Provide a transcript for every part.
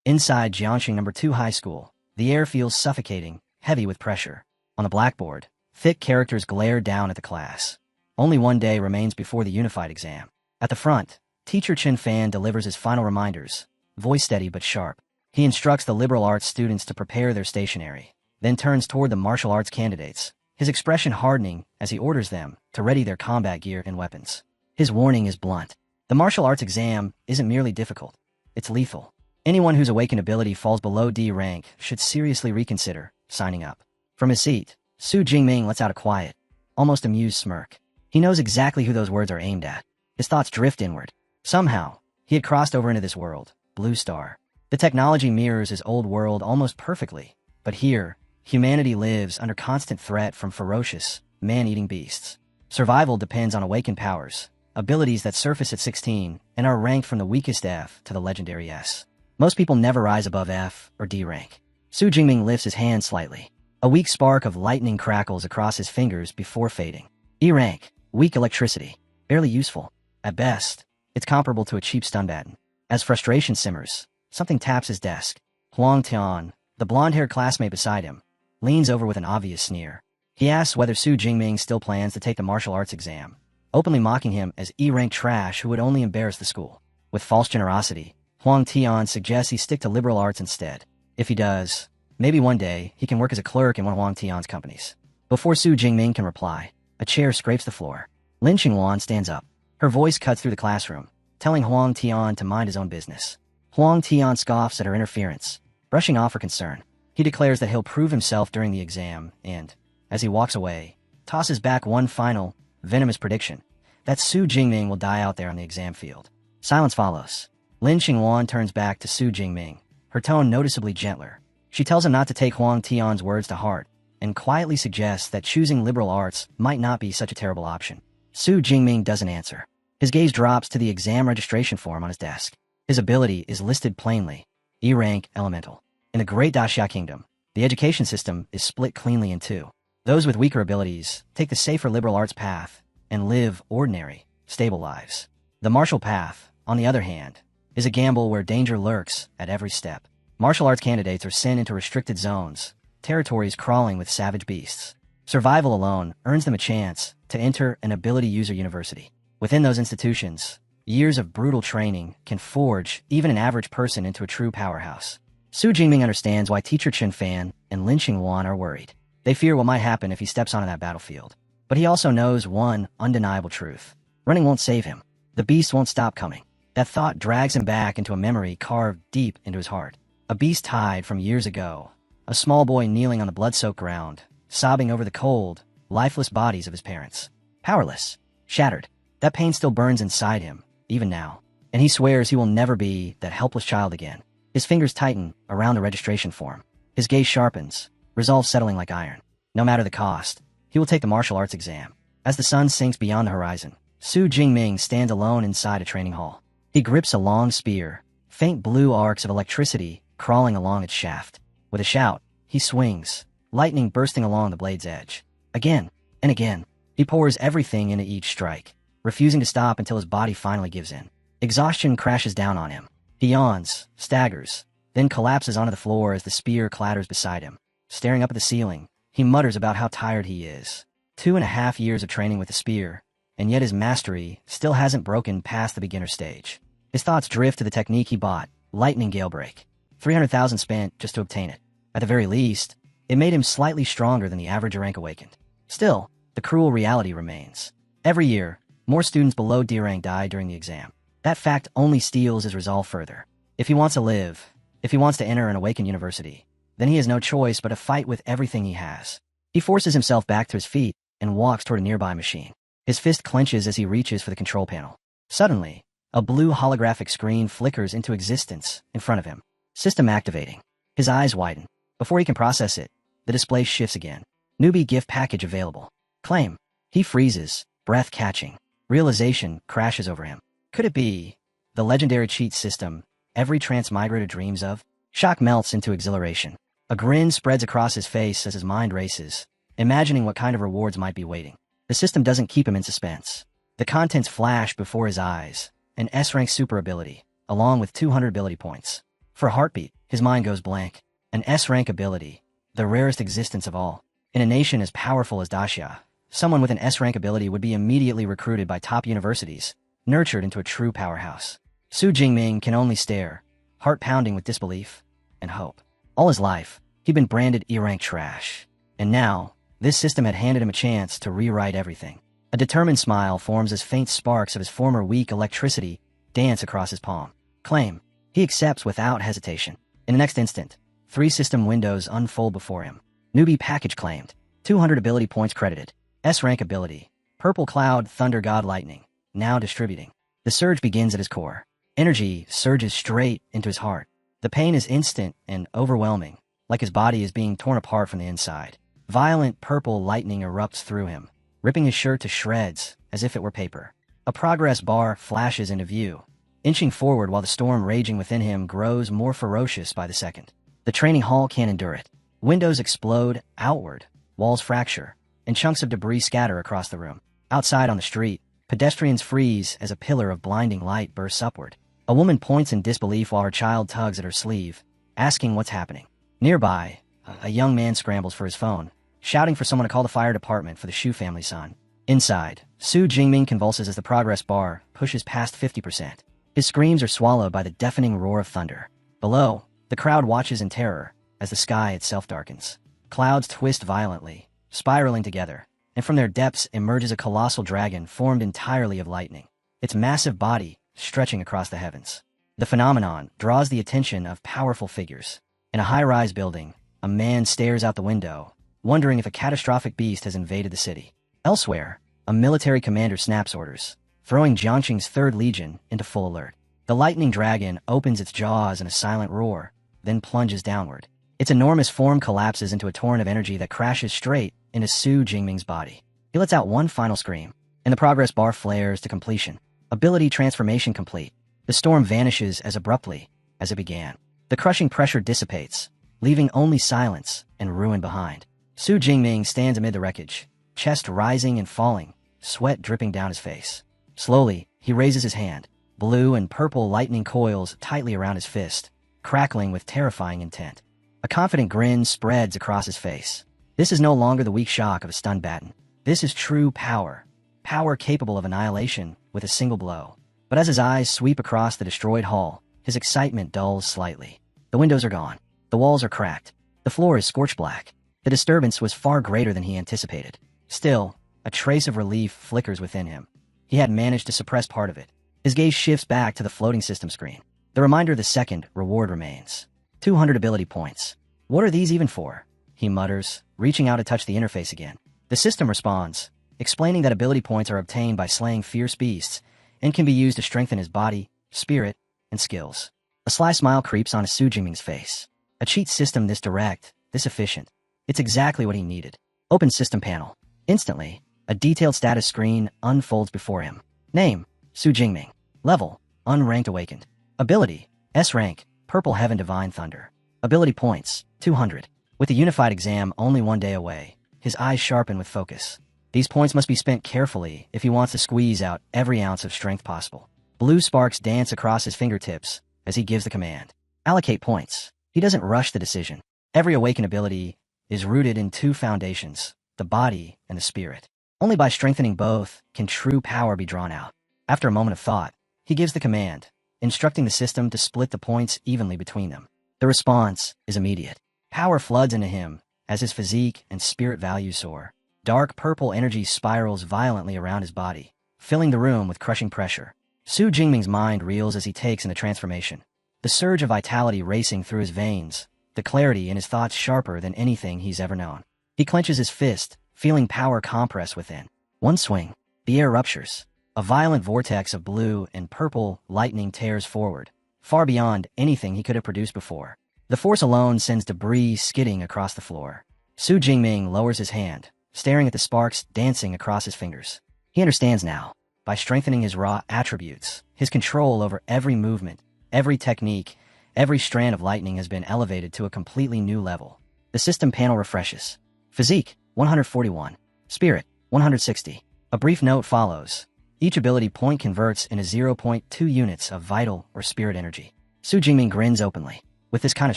Inside Jiangxing No. 2 High School, the air feels suffocating, heavy with pressure. On the blackboard, thick characters glare down at the class. Only one day remains before the unified exam. At the front, teacher Chen Fan delivers his final reminders, voice steady but sharp. He instructs the liberal arts students to prepare their stationery, then turns toward the martial arts candidates, his expression hardening as he orders them to ready their combat gear and weapons. His warning is blunt. The martial arts exam isn't merely difficult, it's lethal. Anyone whose awakened ability falls below D rank should seriously reconsider signing up. From his seat, Su Jingming lets out a quiet, almost amused smirk. He knows exactly who those words are aimed at. His thoughts drift inward. Somehow, he had crossed over into this world, Blue Star. The technology mirrors his old world almost perfectly, but here, humanity lives under constant threat from ferocious, man-eating beasts. Survival depends on awakened powers, abilities that surface at 16 and are ranked from the weakest F to the legendary S. Most people never rise above F or D rank. Su Jingming lifts his hand slightly. A weak spark of lightning crackles across his fingers before fading. E rank, weak electricity, barely useful. At best, it's comparable to a cheap stun baton. As frustration simmers, something taps his desk. Huang Tian, the blonde-haired classmate beside him, leans over with an obvious sneer. He asks whether Su Jingming still plans to take the martial arts exam, openly mocking him as E-rank trash who would only embarrass the school. With false generosity, Huang Tian suggests he stick to liberal arts instead. If he does, maybe one day he can work as a clerk in one of Huang Tian's companies. Before Su Jingming can reply, a chair scrapes the floor. Lin Qingwan stands up. Her voice cuts through the classroom, telling Huang Tian to mind his own business. Huang Tian scoffs at her interference, brushing off her concern. He declares that he'll prove himself during the exam and, as he walks away, tosses back one final, venomous prediction, that Su Jingming will die out there on the exam field. Silence follows. Lin Qingwan turns back to Su Jingming, her tone noticeably gentler. She tells him not to take Huang Tian's words to heart, and quietly suggests that choosing liberal arts might not be such a terrible option. Su Jingming doesn't answer. His gaze drops to the exam registration form on his desk. His ability is listed plainly, E-rank Elemental. In the Great Daxia Kingdom, the education system is split cleanly in two. Those with weaker abilities take the safer liberal arts path and live ordinary, stable lives. The martial path, on the other hand, is a gamble where danger lurks at every step. Martial arts candidates are sent into restricted zones, territories crawling with savage beasts. Survival alone earns them a chance to enter an ability user university. Within those institutions, years of brutal training can forge even an average person into a true powerhouse. Su Jingming understands why teacher Chen Fan and Lin Qingwan are worried. They fear what might happen if he steps onto that battlefield. But he also knows one undeniable truth. Running won't save him. The beast won't stop coming. That thought drags him back into a memory carved deep into his heart. A beast tied from years ago. A small boy kneeling on the blood-soaked ground, sobbing over the cold, lifeless bodies of his parents. Powerless. Shattered. That pain still burns inside him, even now. And he swears he will never be that helpless child again. His fingers tighten around the registration form. His gaze sharpens, resolve settling like iron. No matter the cost, he will take the martial arts exam. As the sun sinks beyond the horizon, Su Jingming stands alone inside a training hall. He grips a long spear, faint blue arcs of electricity crawling along its shaft. With a shout, he swings, lightning bursting along the blade's edge. Again and again, he pours everything into each strike, refusing to stop until his body finally gives in. Exhaustion crashes down on him. He yawns, staggers, then collapses onto the floor as the spear clatters beside him. Staring up at the ceiling, he mutters about how tired he is. 2.5 years of training with the spear, and yet his mastery still hasn't broken past the beginner stage. His thoughts drift to the technique he bought, Lightning Gale Break. 300,000 spent just to obtain it. At the very least, it made him slightly stronger than the average rank awakened. Still, the cruel reality remains. Every year, more students below D rank die during the exam. That fact only steels his resolve further. If he wants to live, if he wants to enter an awakened university, then he has no choice but to fight with everything he has. He forces himself back to his feet and walks toward a nearby machine. His fist clenches as he reaches for the control panel. Suddenly, a blue holographic screen flickers into existence in front of him. System activating. His eyes widen. Before he can process it, the display shifts again. Newbie gift package available. Claim. He freezes, breath catching. Realization crashes over him. Could it be the legendary cheat system every transmigrator dreams of? Shock melts into exhilaration. A grin spreads across his face as his mind races, imagining what kind of rewards might be waiting. The system doesn't keep him in suspense. The contents flash before his eyes. An S-rank super ability, along with 200 ability points. For a heartbeat, his mind goes blank. An S-rank ability, the rarest existence of all. In a nation as powerful as Daxia, someone with an S-rank ability would be immediately recruited by top universities, nurtured into a true powerhouse. Su Jingming can only stare, heart pounding with disbelief and hope. All his life, he'd been branded E-rank trash. And now, this system had handed him a chance to rewrite everything. A determined smile forms as faint sparks of his former weak electricity dance across his palm. Claim. He accepts without hesitation. In the next instant, 3 system windows unfold before him. Newbie package claimed. 200 ability points credited. S-rank ability. Purple Cloud Thunder God Lightning. Now distributing. The surge begins at his core. Energy surges straight into his heart. The pain is instant and overwhelming, like his body is being torn apart from the inside. Violent purple lightning erupts through him, ripping his shirt to shreds as if it were paper. A progress bar flashes into view, inching forward while the storm raging within him grows more ferocious by the second. The training hall can't endure it. Windows explode outward, walls fracture, and chunks of debris scatter across the room. Outside on the street, pedestrians freeze as a pillar of blinding light bursts upward. A woman points in disbelief while her child tugs at her sleeve, asking what's happening. Nearby, a young man scrambles for his phone, shouting for someone to call the fire department for the Shu family's son. Inside, Su Jingming convulses as the progress bar pushes past 50%. His screams are swallowed by the deafening roar of thunder. Below, the crowd watches in terror as the sky itself darkens. Clouds twist violently, spiraling together, and from their depths emerges a colossal dragon formed entirely of lightning. Its massive body stretching across the heavens. The phenomenon draws the attention of powerful figures. In a high-rise building, a man stares out the window, wondering if a catastrophic beast has invaded the city. Elsewhere, a military commander snaps orders, throwing Jiangqing's 3rd Legion into full alert. The lightning dragon opens its jaws in a silent roar, then plunges downward. Its enormous form collapses into a torrent of energy that crashes straight into Su Jingming's body. He lets out one final scream, and the progress bar flares to completion. Ability transformation complete. The storm vanishes as abruptly as it began. The crushing pressure dissipates, leaving only silence and ruin behind. Su Jingming stands amid the wreckage, chest rising and falling, sweat dripping down his face. Slowly, he raises his hand. Blue and purple lightning coils tightly around his fist, crackling with terrifying intent. A confident grin spreads across his face. This is no longer the weak shock of a stunned baton. This is true power. Power capable of annihilation with a single blow. But as his eyes sweep across the destroyed hall, his excitement dulls slightly. The windows are gone. The walls are cracked. The floor is scorched black. The disturbance was far greater than he anticipated. Still, a trace of relief flickers within him. He had managed to suppress part of it. His gaze shifts back to the floating system screen. The reminder of the second reward remains. 200 ability points. What are these even for? He mutters, reaching out to touch the interface again. The system responds, explaining that ability points are obtained by slaying fierce beasts and can be used to strengthen his body, spirit, and skills. A sly smile creeps on Su Jingming's face. A cheat system this direct, this efficient. It's exactly what he needed. Open system panel. Instantly, a detailed status screen unfolds before him. Name, Su Jingming. Level, unranked awakened. Ability, S-rank, Purple Heaven Divine Thunder. Ability points, 200. With the unified exam only 1 day away, his eyes sharpen with focus. These points must be spent carefully if he wants to squeeze out every ounce of strength possible. Blue sparks dance across his fingertips as he gives the command. Allocate points. He doesn't rush the decision. Every awakened ability is rooted in 2 foundations, the body and the spirit. Only by strengthening both can true power be drawn out. After a moment of thought, he gives the command, instructing the system to split the points evenly between them. The response is immediate. Power floods into him as his physique and spirit values soar. Dark purple energy spirals violently around his body, filling the room with crushing pressure. Su Jingming's mind reels as he takes in the transformation. The surge of vitality racing through his veins, the clarity in his thoughts sharper than anything he's ever known. He clenches his fist, feeling power compress within. One swing, the air ruptures. A violent vortex of blue and purple lightning tears forward, far beyond anything he could have produced before. The force alone sends debris skidding across the floor. Su Jingming lowers his hand, staring at the sparks dancing across his fingers. He understands now. By strengthening his raw attributes, his control over every movement, every technique, every strand of lightning has been elevated to a completely new level. The system panel refreshes. Physique, 141. Spirit, 160. A brief note follows. Each ability point converts into 0.2 units of vital or spirit energy. Su Jingming grins openly. With this kind of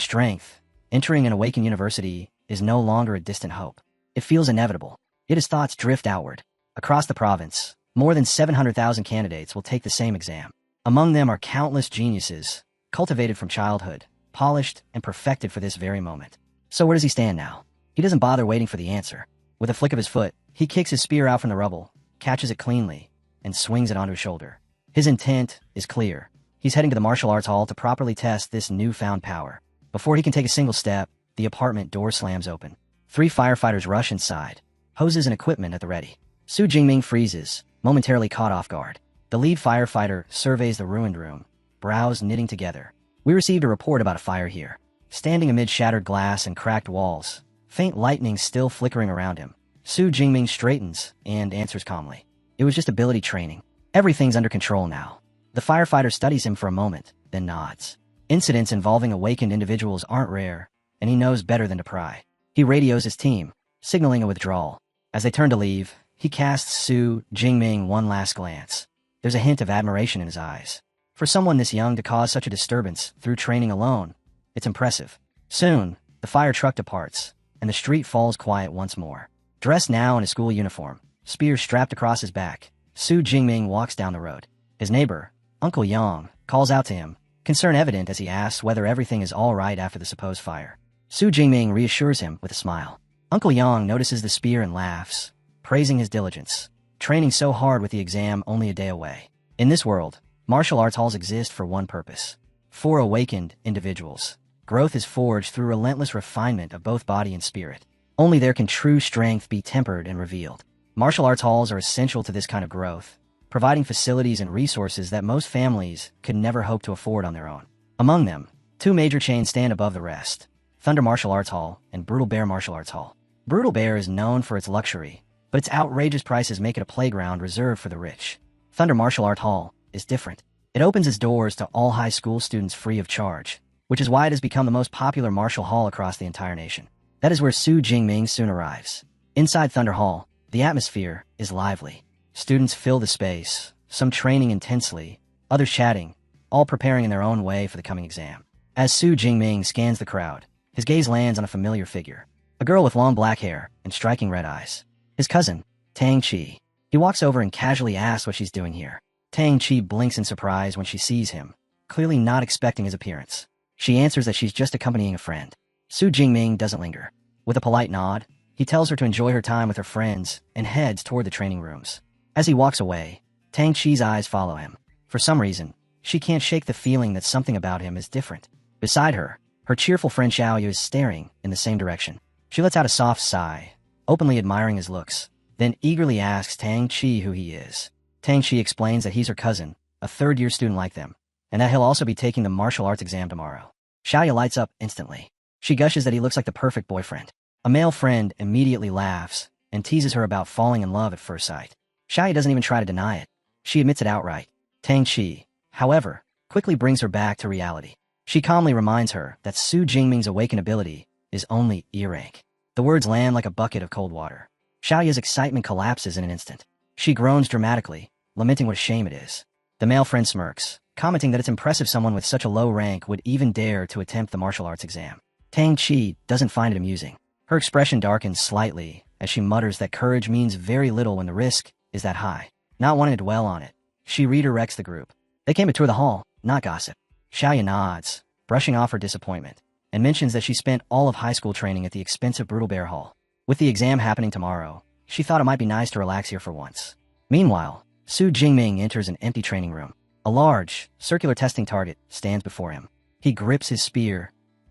strength, entering an Awakened university is no longer a distant hope. It feels inevitable. Yet his thoughts drift outward. Across the province, more than 700,000 candidates will take the same exam. Among them are countless geniuses, cultivated from childhood, polished and perfected for this very moment. So where does he stand now? He doesn't bother waiting for the answer. With a flick of his foot, he kicks his spear out from the rubble, catches it cleanly, and swings it onto his shoulder. His intent is clear. He's heading to the martial arts hall to properly test this newfound power. Before he can take a single step, the apartment door slams open. 3 firefighters rush inside, hoses and equipment at the ready. Su Jingming freezes, momentarily caught off guard. The lead firefighter surveys the ruined room, brows knitting together. We received a report about a fire here. Standing amid shattered glass and cracked walls, faint lightning still flickering around him, Su Jingming straightens and answers calmly. It was just ability training. Everything's under control now. The firefighter studies him for a moment, then nods. Incidents involving awakened individuals aren't rare, and he knows better than to pry. He radios his team, signaling a withdrawal. As they turn to leave, he casts Su Jingming one last glance. There's a hint of admiration in his eyes. For someone this young to cause such a disturbance through training alone, it's impressive. Soon, the fire truck departs, and the street falls quiet once more. Dressed now in a school uniform, spear strapped across his back, Su Jingming walks down the road. His neighbor, Uncle Yang, calls out to him, concern evident as he asks whether everything is all right after the supposed fire. Su Jingming reassures him with a smile. Uncle Yang notices the spear and laughs, praising his diligence, training so hard with the exam only a day away. In this world, martial arts halls exist for one purpose. For awakened individuals, growth is forged through relentless refinement of both body and spirit. Only there can true strength be tempered and revealed. Martial arts halls are essential to this kind of growth, providing facilities and resources that most families could never hope to afford on their own. Among them, 2 major chains stand above the rest: Thunder Martial Arts Hall and Brutal Bear Martial Arts Hall. Brutal Bear is known for its luxury, but its outrageous prices make it a playground reserved for the rich. Thunder Martial Art Hall is different. It opens its doors to all high school students free of charge, which is why it has become the most popular martial hall across the entire nation. That is where Su Jingming soon arrives. Inside Thunder Hall, the atmosphere is lively. Students fill the space, some training intensely, others chatting, all preparing in their own way for the coming exam. As Su Jingming scans the crowd, his gaze lands on a familiar figure, a girl with long black hair and striking red eyes. His cousin, Tang Chi. He walks over and casually asks what she's doing here. Tang Chi blinks in surprise when she sees him, clearly not expecting his appearance. She answers that she's just accompanying a friend. Su Jingming doesn't linger. With a polite nod, he tells her to enjoy her time with her friends and heads toward the training rooms. As he walks away, Tang Chi's eyes follow him. For some reason, she can't shake the feeling that something about him is different. Beside her, her cheerful friend Xiaoyu is staring in the same direction. She lets out a soft sigh, openly admiring his looks, then eagerly asks Tang Chi who he is. Tang Chi explains that he's her cousin, a third-year student like them, and that he'll also be taking the martial arts exam tomorrow. Xiaoyu lights up instantly. She gushes that he looks like the perfect boyfriend. A male friend immediately laughs and teases her about falling in love at first sight. Xiaoyu doesn't even try to deny it. She admits it outright. Tang Chi, however, quickly brings her back to reality. She calmly reminds her that Su Jingming's awakened ability is only E-rank. The words land like a bucket of cold water. Xiaoyu's excitement collapses in an instant. She groans dramatically, lamenting what a shame it is. The male friend smirks, commenting that it's impressive someone with such a low rank would even dare to attempt the martial arts exam. Tang Chi doesn't find it amusing. Her expression darkens slightly as she mutters that courage means very little when the risk is that high. Not wanting to dwell on it, she redirects the group. They came to tour the hall, not gossip. Xiaoyu nods, brushing off her disappointment, and mentions that she spent all of high school training at the expensive Brutal Bear Hall. With the exam happening tomorrow, she thought it might be nice to relax here for once. Meanwhile, Su Jingming enters an empty training room. A large, circular testing target stands before him. He grips his spear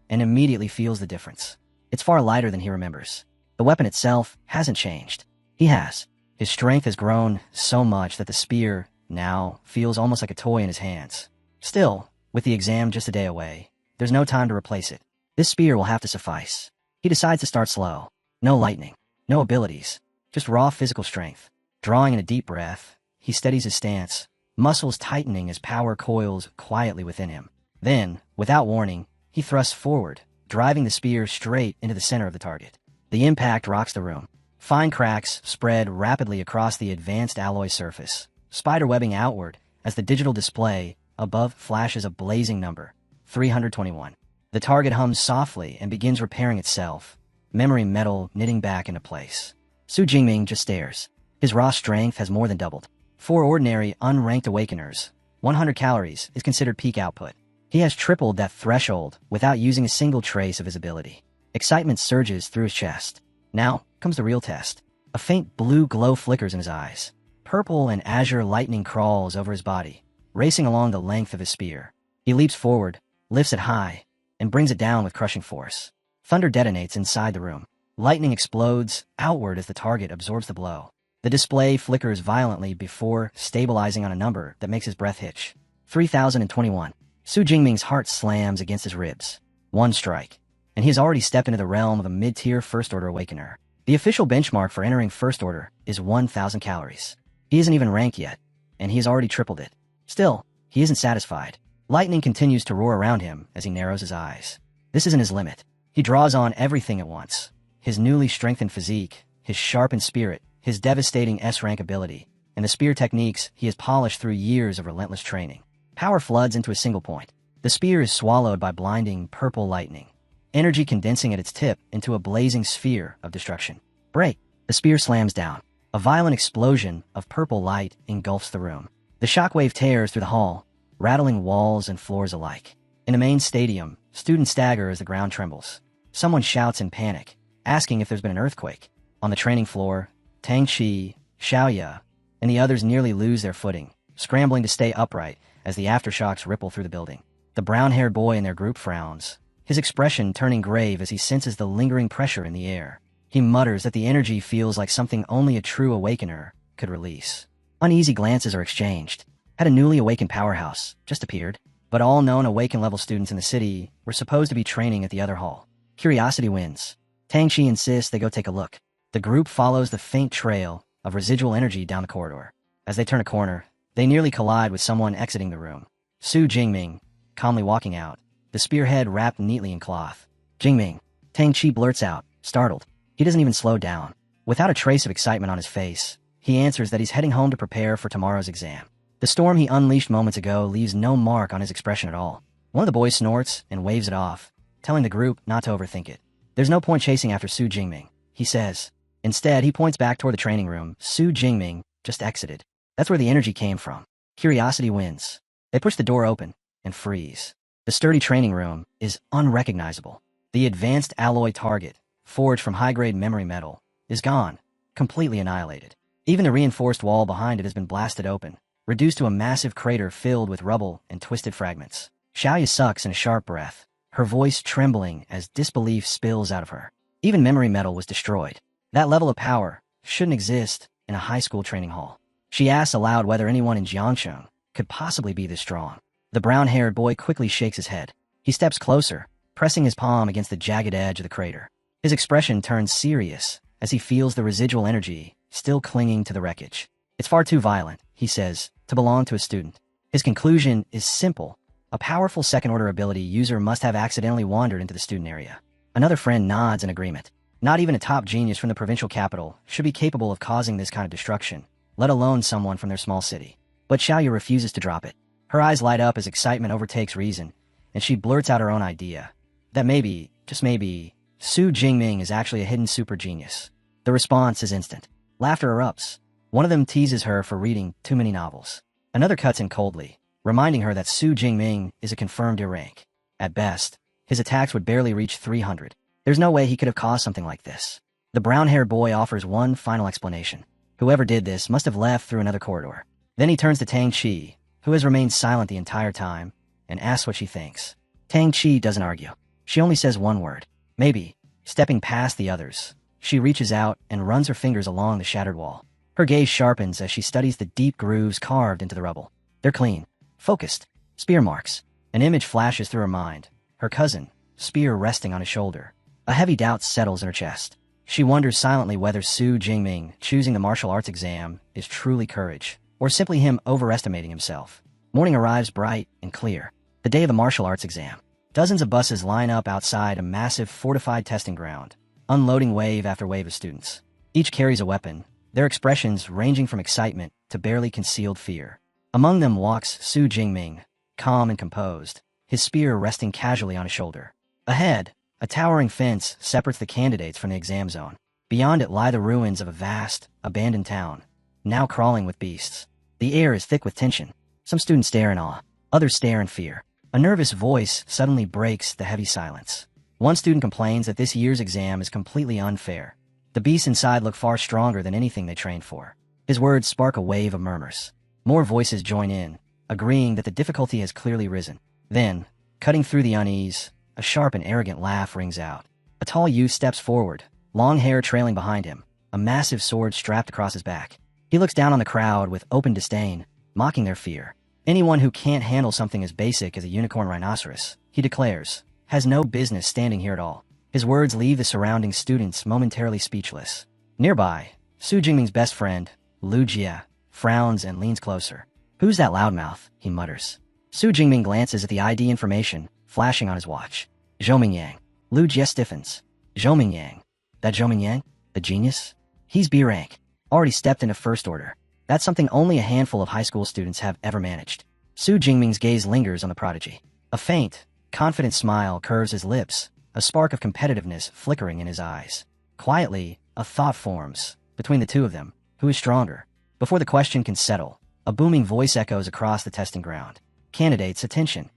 and immediately feels the difference. It's far lighter than he remembers. The weapon itself hasn't changed. He has. His strength has grown so much that the spear now feels almost like a toy in his hands. Still, with the exam just a day away, there's no time to replace it. This spear will have to suffice. He decides to start slow. No lightning, no abilities, just raw physical strength. Drawing in a deep breath, he steadies his stance, muscles tightening as power coils quietly within him. Then, without warning, he thrusts forward, driving the spear straight into the center of the target. The impact rocks the room. Fine cracks spread rapidly across the advanced alloy surface, spiderwebbing outward as the digital display above flashes a blazing number, 321. The target hums softly and begins repairing itself, memory metal knitting back into place. Su Jingming just stares. His raw strength has more than doubled. For ordinary, unranked awakeners, 100 calories is considered peak output. He has tripled that threshold without using a single trace of his ability. Excitement surges through his chest. Now comes the real test. A faint blue glow flickers in his eyes. Purple and azure lightning crawls over his body, racing along the length of his spear. He leaps forward, lifts it high, and brings it down with crushing force. Thunder detonates inside the room. Lightning explodes outward as the target absorbs the blow. The display flickers violently before stabilizing on a number that makes his breath hitch. 3021. Su Jingming's heart slams against his ribs. One strike, and he has already stepped into the realm of a mid-tier First-Order Awakener. The official benchmark for entering First Order is 1,000 calories. He isn't even ranked yet, and he has already tripled it. Still, he isn't satisfied. Lightning continues to roar around him as he narrows his eyes. This isn't his limit. He draws on everything at once. His newly strengthened physique, his sharpened spirit, his devastating S-rank ability, and the spear techniques he has polished through years of relentless training. Power floods into a single point. The spear is swallowed by blinding purple lightning, energy condensing at its tip into a blazing sphere of destruction. Break! The spear slams down. A violent explosion of purple light engulfs the room. The shockwave tears through the hall, rattling walls and floors alike. In the main stadium, students stagger as the ground trembles. Someone shouts in panic, asking if there's been an earthquake. On the training floor, Tang Qi, Xiaoya, and the others nearly lose their footing, scrambling to stay upright as the aftershocks ripple through the building. The brown-haired boy in their group frowns, his expression turning grave as he senses the lingering pressure in the air. He mutters that the energy feels like something only a true awakener could release. Uneasy glances are exchanged. Had a newly awakened powerhouse just appeared, but all known awakened-level students in the city were supposed to be training at the other hall. Curiosity wins. Tang Qi insists they go take a look. The group follows the faint trail of residual energy down the corridor. As they turn a corner, they nearly collide with someone exiting the room. Su Jingming, calmly walking out, the spearhead wrapped neatly in cloth. Jingming, Tang Qi blurts out, startled. He doesn't even slow down. Without a trace of excitement on his face, he answers that he's heading home to prepare for tomorrow's exam. The storm he unleashed moments ago leaves no mark on his expression at all. One of the boys snorts and waves it off, telling the group not to overthink it. There's no point chasing after Su Jingming, he says. Instead, he points back toward the training room. Su Jingming just exited. That's where the energy came from. Curiosity wins. They push the door open and freeze. The sturdy training room is unrecognizable. The advanced alloy target, forged from high-grade memory metal, is gone, completely annihilated. Even the reinforced wall behind it has been blasted open, reduced to a massive crater filled with rubble and twisted fragments. Xiaoya sucks in a sharp breath, her voice trembling as disbelief spills out of her. Even memory metal was destroyed. That level of power shouldn't exist in a high school training hall. She asks aloud whether anyone in Jiangsheng could possibly be this strong. The brown-haired boy quickly shakes his head. He steps closer, pressing his palm against the jagged edge of the crater. His expression turns serious as he feels the residual energy still clinging to the wreckage. It's far too violent, he says, to belong to a student. His conclusion is simple. A powerful second-order ability user must have accidentally wandered into the student area. Another friend nods in agreement. Not even a top genius from the provincial capital should be capable of causing this kind of destruction, let alone someone from their small city. But Xiaoya refuses to drop it. Her eyes light up as excitement overtakes reason, and she blurts out her own idea. That maybe, just maybe, Su Jingming is actually a hidden super genius. The response is instant. Laughter erupts. One of them teases her for reading too many novels. Another cuts in coldly, reminding her that Su Jingming is a confirmed rank. At best, his attacks would barely reach 300. There's no way he could have caused something like this. The brown-haired boy offers one final explanation. Whoever did this must have left through another corridor. Then he turns to Tang Qi, who has remained silent the entire time, and asks what she thinks. Tang Qi doesn't argue. She only says one word. Maybe. Stepping past the others, she reaches out and runs her fingers along the shattered wall. Her gaze sharpens as she studies the deep grooves carved into the rubble. They're clean, focused, spear marks. An image flashes through her mind. Her cousin, spear resting on his shoulder. A heavy doubt settles in her chest. She wonders silently whether Su Jingming choosing the martial arts exam is truly courage, or simply him overestimating himself. Morning arrives bright and clear. The day of the martial arts exam. Dozens of buses line up outside a massive fortified testing ground, unloading wave after wave of students. Each carries a weapon, their expressions ranging from excitement to barely concealed fear. Among them walks Su Jingming, calm and composed, his spear resting casually on his shoulder. Ahead, a towering fence separates the candidates from the exam zone. Beyond it lie the ruins of a vast, abandoned town, now crawling with beasts. The air is thick with tension. Some students stare in awe, others stare in fear. A nervous voice suddenly breaks the heavy silence. One student complains that this year's exam is completely unfair. The beasts inside look far stronger than anything they trained for. His words spark a wave of murmurs. More voices join in, agreeing that the difficulty has clearly risen. Then, cutting through the unease, a sharp and arrogant laugh rings out. A tall youth steps forward, long hair trailing behind him, a massive sword strapped across his back. He looks down on the crowd with open disdain, mocking their fear. Anyone who can't handle something as basic as a unicorn rhinoceros, he declares, has no business standing here at all. His words leave the surrounding students momentarily speechless. Nearby, Su Jingming's best friend, Lu Jie, frowns and leans closer. Who's that loudmouth? He mutters. Su Jingming glances at the ID information, flashing on his watch. Zhou Mingyang. Lu Jie stiffens. Zhou Mingyang. That Zhou Mingyang? The genius? He's B rank. Already stepped into first order. That's something only a handful of high school students have ever managed. Su Jingming's gaze lingers on the prodigy. A faint, confident smile curves his lips, a spark of competitiveness flickering in his eyes. Quietly, a thought forms, between the two of them, who is stronger? Before the question can settle, a booming voice echoes across the testing ground. Candidates, attention.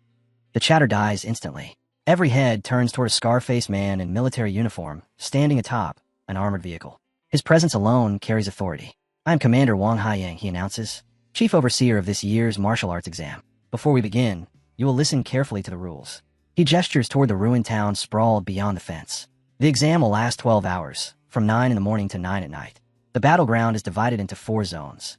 The chatter dies instantly. Every head turns toward a scar-faced man in military uniform, standing atop an armored vehicle. His presence alone carries authority. I am Commander Wang Haiyang, he announces, chief overseer of this year's martial arts exam. Before we begin, you will listen carefully to the rules. He gestures toward the ruined town sprawled beyond the fence. The exam will last 12 hours, from 9 in the morning to 9 at night. The battleground is divided into 4 zones: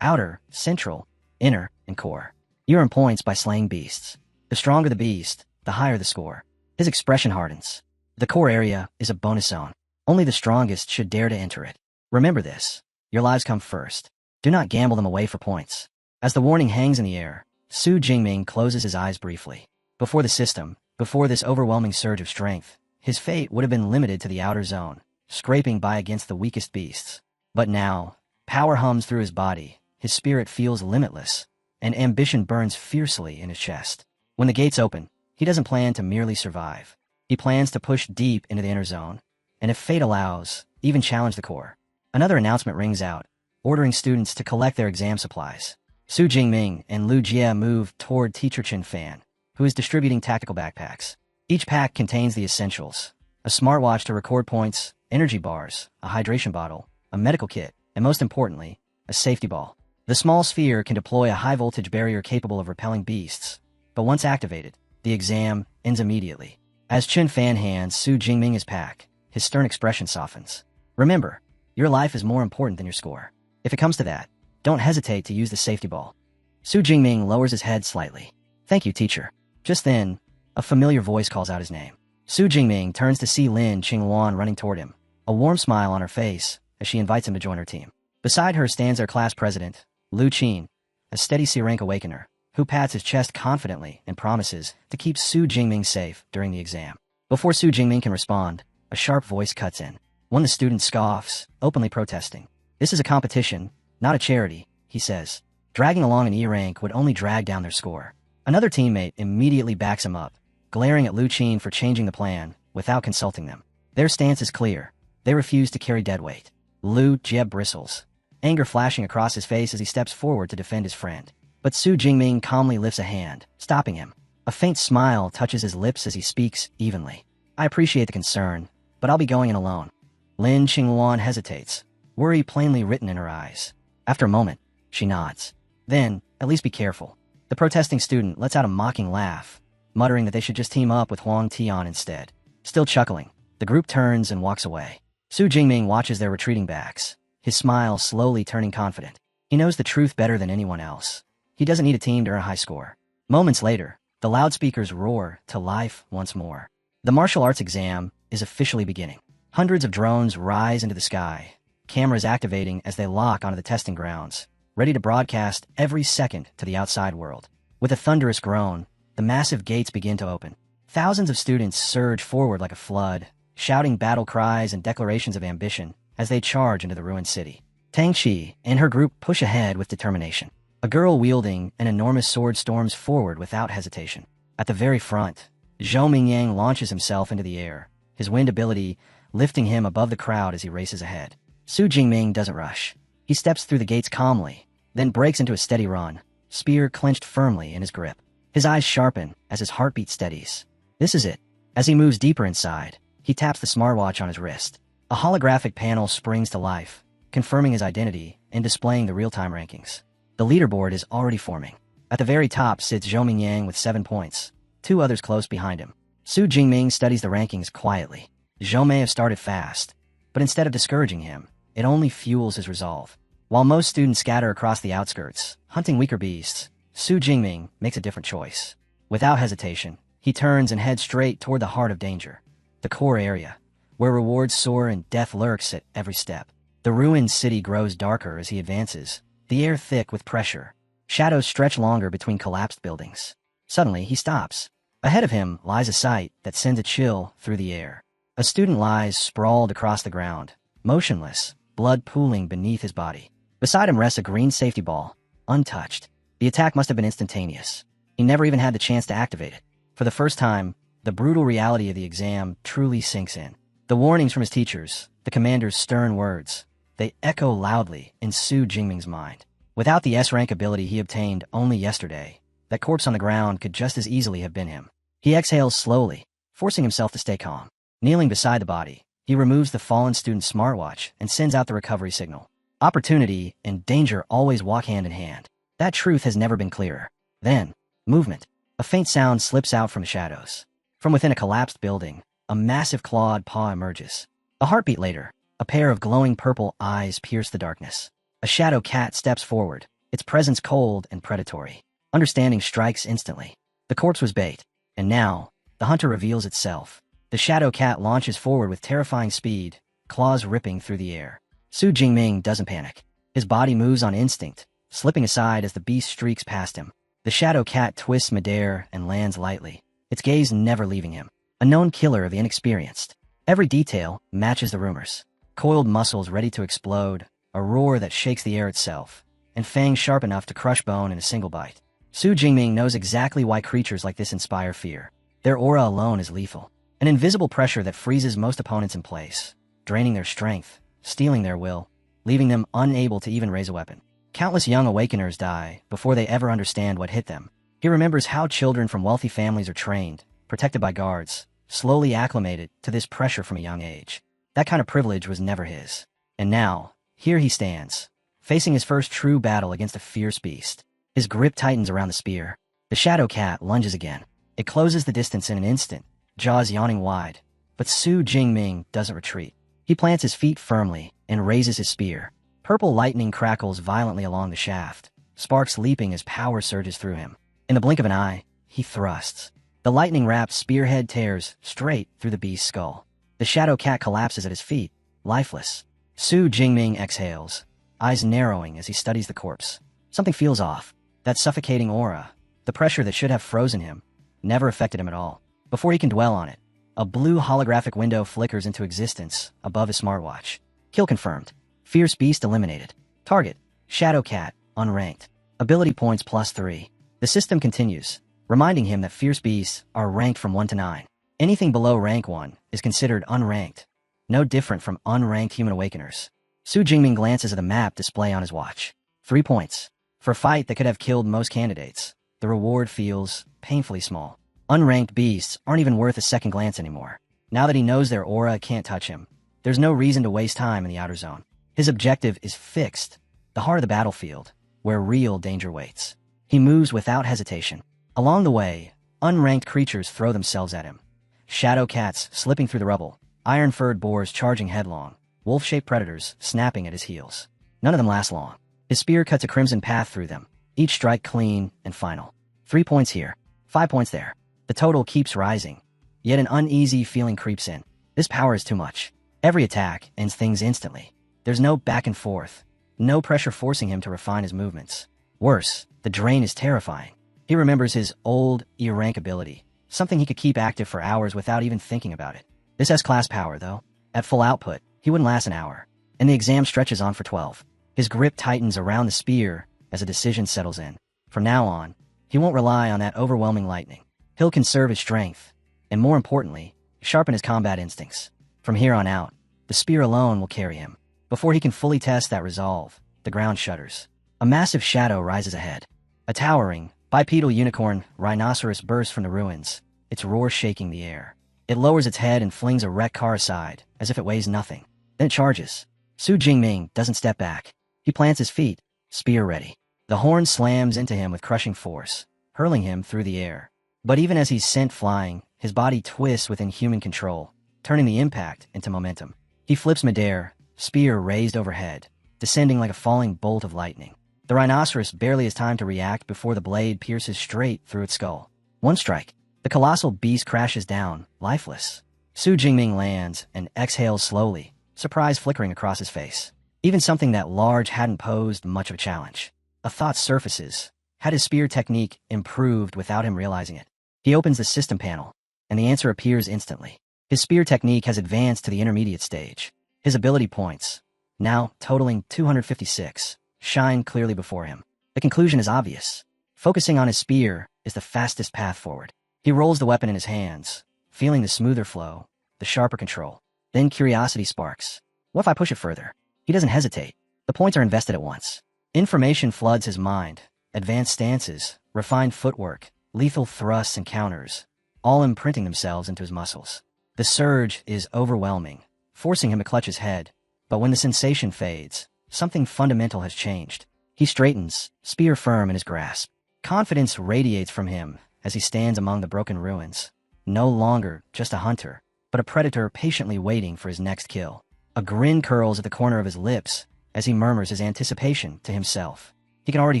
outer, central, inner, and core. You earn points by slaying beasts. The stronger the beast, the higher the score. His expression hardens. The core area is a bonus zone. Only the strongest should dare to enter it. Remember this. Your lives come first. Do not gamble them away for points. As the warning hangs in the air, Su Jingming closes his eyes briefly. Before the system, before this overwhelming surge of strength, his fate would have been limited to the outer zone, scraping by against the weakest beasts. But now, power hums through his body, his spirit feels limitless, and ambition burns fiercely in his chest. When the gates open, he doesn't plan to merely survive. He plans to push deep into the inner zone, and if fate allows, even challenge the core. Another announcement rings out, ordering students to collect their exam supplies. Su Jingming and Lu Jie move toward Teacher Chen Fan, who is distributing tactical backpacks. Each pack contains the essentials: a smartwatch to record points, energy bars, a hydration bottle, a medical kit, and most importantly, a safety ball. The small sphere can deploy a high-voltage barrier capable of repelling beasts, but once activated, the exam ends immediately. As Chen Fan hands Su Jingming his pack, his stern expression softens. Remember, your life is more important than your score. If it comes to that, don't hesitate to use the safety ball. Su Jingming lowers his head slightly. Thank you, teacher. Just then, a familiar voice calls out his name. Su Jingming turns to see Lin Qingluan running toward him, a warm smile on her face as she invites him to join her team. Beside her stands their class president, Lu Qin, a steady C-rank awakener, who pats his chest confidently and promises to keep Su Jingming safe during the exam. Before Su Jingming can respond, a sharp voice cuts in. One of the students scoffs, openly protesting. This is a competition, not a charity, he says. Dragging along an E-rank would only drag down their score. Another teammate immediately backs him up, glaring at Lu Qin for changing the plan without consulting them. Their stance is clear. They refuse to carry dead weight. Lu Jie bristles, anger flashing across his face as he steps forward to defend his friend. But Su Jingming calmly lifts a hand, stopping him. A faint smile touches his lips as he speaks evenly. I appreciate the concern, but I'll be going in alone. Lin Qingluan hesitates, worry plainly written in her eyes. After a moment, she nods. Then, at least be careful. The protesting student lets out a mocking laugh, muttering that they should just team up with Huang Tian instead. Still chuckling, the group turns and walks away. Su Jingming watches their retreating backs, his smile slowly turning confident. He knows the truth better than anyone else. He doesn't need a team to earn a high score. Moments later, the loudspeakers roar to life once more. The martial arts exam is officially beginning. Hundreds of drones rise into the sky, cameras activating as they lock onto the testing grounds, ready to broadcast every second to the outside world. With a thunderous groan, the massive gates begin to open. Thousands of students surge forward like a flood, shouting battle cries and declarations of ambition as they charge into the ruined city. Tang Qi and her group push ahead with determination. A girl wielding an enormous sword storms forward without hesitation. At the very front, Zhou Mingyang launches himself into the air, his wind ability lifting him above the crowd as he races ahead. Su Jingming doesn't rush. He steps through the gates calmly, then breaks into a steady run, spear clenched firmly in his grip. His eyes sharpen as his heartbeat steadies. This is it. As he moves deeper inside, he taps the smartwatch on his wrist. A holographic panel springs to life, confirming his identity and displaying the real-time rankings. The leaderboard is already forming. At the very top sits Zhou Mingyang with 7 points, 2 others close behind him. Su Jingming studies the rankings quietly. Zhou may have started fast, but instead of discouraging him, it only fuels his resolve. While most students scatter across the outskirts, hunting weaker beasts, Su Jingming makes a different choice. Without hesitation, he turns and heads straight toward the heart of danger, the core area, where rewards soar and death lurks at every step. The ruined city grows darker as he advances, the air thick with pressure. Shadows stretch longer between collapsed buildings. Suddenly, he stops. Ahead of him lies a sight that sends a chill through the air. A student lies sprawled across the ground, motionless, blood pooling beneath his body. Beside him rests a green safety ball, untouched. The attack must have been instantaneous. He never even had the chance to activate it. For the first time, the brutal reality of the exam truly sinks in. The warnings from his teachers, the commander's stern words, they echo loudly in Su Jingming's mind. Without the S-rank ability he obtained only yesterday, that corpse on the ground could just as easily have been him. He exhales slowly, forcing himself to stay calm. Kneeling beside the body, he removes the fallen student's smartwatch and sends out the recovery signal. Opportunity and danger always walk hand in hand. That truth has never been clearer. Then, movement. A faint sound slips out from the shadows. From within a collapsed building, a massive clawed paw emerges. A heartbeat later, a pair of glowing purple eyes pierce the darkness. A shadow cat steps forward, its presence cold and predatory. Understanding strikes instantly. The corpse was bait, and now, the hunter reveals itself. The shadow cat launches forward with terrifying speed, claws ripping through the air. Su Jingming doesn't panic. His body moves on instinct, slipping aside as the beast streaks past him. The shadow cat twists midair and lands lightly, its gaze never leaving him. A known killer of the inexperienced. Every detail matches the rumors. Coiled muscles ready to explode, a roar that shakes the air itself, and fangs sharp enough to crush bone in a single bite. Su Jingming knows exactly why creatures like this inspire fear. Their aura alone is lethal. An invisible pressure that freezes most opponents in place, draining their strength, stealing their will, leaving them unable to even raise a weapon. Countless young awakeners die before they ever understand what hit them. He remembers how children from wealthy families are trained, protected by guards, slowly acclimated to this pressure from a young age. That kind of privilege was never his. And now, here he stands, facing his first true battle against a fierce beast. His grip tightens around the spear. The shadow cat lunges again. It closes the distance in an instant, jaws yawning wide. But Su Jingming doesn't retreat. He plants his feet firmly and raises his spear. Purple lightning crackles violently along the shaft, sparks leaping as power surges through him. In the blink of an eye, he thrusts. The lightning-wrapped spearhead tears straight through the beast's skull. The shadow cat collapses at his feet, lifeless. Su Jingming exhales, eyes narrowing as he studies the corpse. Something feels off. That suffocating aura, the pressure that should have frozen him, never affected him at all. Before he can dwell on it, a blue holographic window flickers into existence above his smartwatch. Kill confirmed. Fierce beast eliminated. Target, shadow cat, unranked. Ability points +3. The system continues, reminding him that fierce beasts are ranked from 1 to 9. Anything below rank 1 is considered unranked, no different from unranked human awakeners. Su Jingming glances at the map display on his watch. 3 points. For a fight that could have killed most candidates, the reward feels painfully small. Unranked beasts aren't even worth a second glance anymore. Now that he knows their aura can't touch him, there's no reason to waste time in the outer zone. His objective is fixed, the heart of the battlefield, where real danger waits. He moves without hesitation. Along the way, unranked creatures throw themselves at him. Shadow cats slipping through the rubble, iron-furred boars charging headlong, wolf-shaped predators snapping at his heels. None of them last long. His spear cuts a crimson path through them, each strike clean and final. 3 points here, 5 points there. The total keeps rising, yet an uneasy feeling creeps in. This power is too much. Every attack ends things instantly. There's no back and forth, no pressure forcing him to refine his movements. Worse, the drain is terrifying. He remembers his old E-rank ability, something he could keep active for hours without even thinking about it. This S-class power, though, at full output, he wouldn't last an hour, and the exam stretches on for 12. His grip tightens around the spear as a decision settles in. From now on, he won't rely on that overwhelming lightning. He'll conserve his strength, and more importantly, sharpen his combat instincts. From here on out, the spear alone will carry him. Before he can fully test that resolve, the ground shudders. A massive shadow rises ahead. A towering, bipedal unicorn rhinoceros bursts from the ruins, its roar shaking the air. It lowers its head and flings a wrecked car aside, as if it weighs nothing. Then it charges. Su Jingming doesn't step back. He plants his feet, spear ready. The horn slams into him with crushing force, hurling him through the air. But even as he's sent flying, his body twists within human control, turning the impact into momentum. He flips midair, spear raised overhead, descending like a falling bolt of lightning. The rhinoceros barely has time to react before the blade pierces straight through its skull. One strike. The colossal beast crashes down, lifeless. Su Jingming lands and exhales slowly, surprise flickering across his face. Even something that large hadn't posed much of a challenge. A thought surfaces. Had his spear technique improved without him realizing it? He opens the system panel, and the answer appears instantly. His spear technique has advanced to the intermediate stage. His ability points, now totaling 256, shine clearly before him. The conclusion is obvious. Focusing on his spear is the fastest path forward. He rolls the weapon in his hands, feeling the smoother flow, the sharper control. Then curiosity sparks. What if I push it further? He doesn't hesitate. The points are invested at once. Information floods his mind. Advanced stances, refined footwork, lethal thrusts and counters, all imprinting themselves into his muscles. The surge is overwhelming, forcing him to clutch his head. But when the sensation fades, something fundamental has changed. He straightens, spear firm in his grasp. Confidence radiates from him as he stands among the broken ruins. No longer just a hunter, but a predator patiently waiting for his next kill. A grin curls at the corner of his lips as he murmurs his anticipation to himself. He can already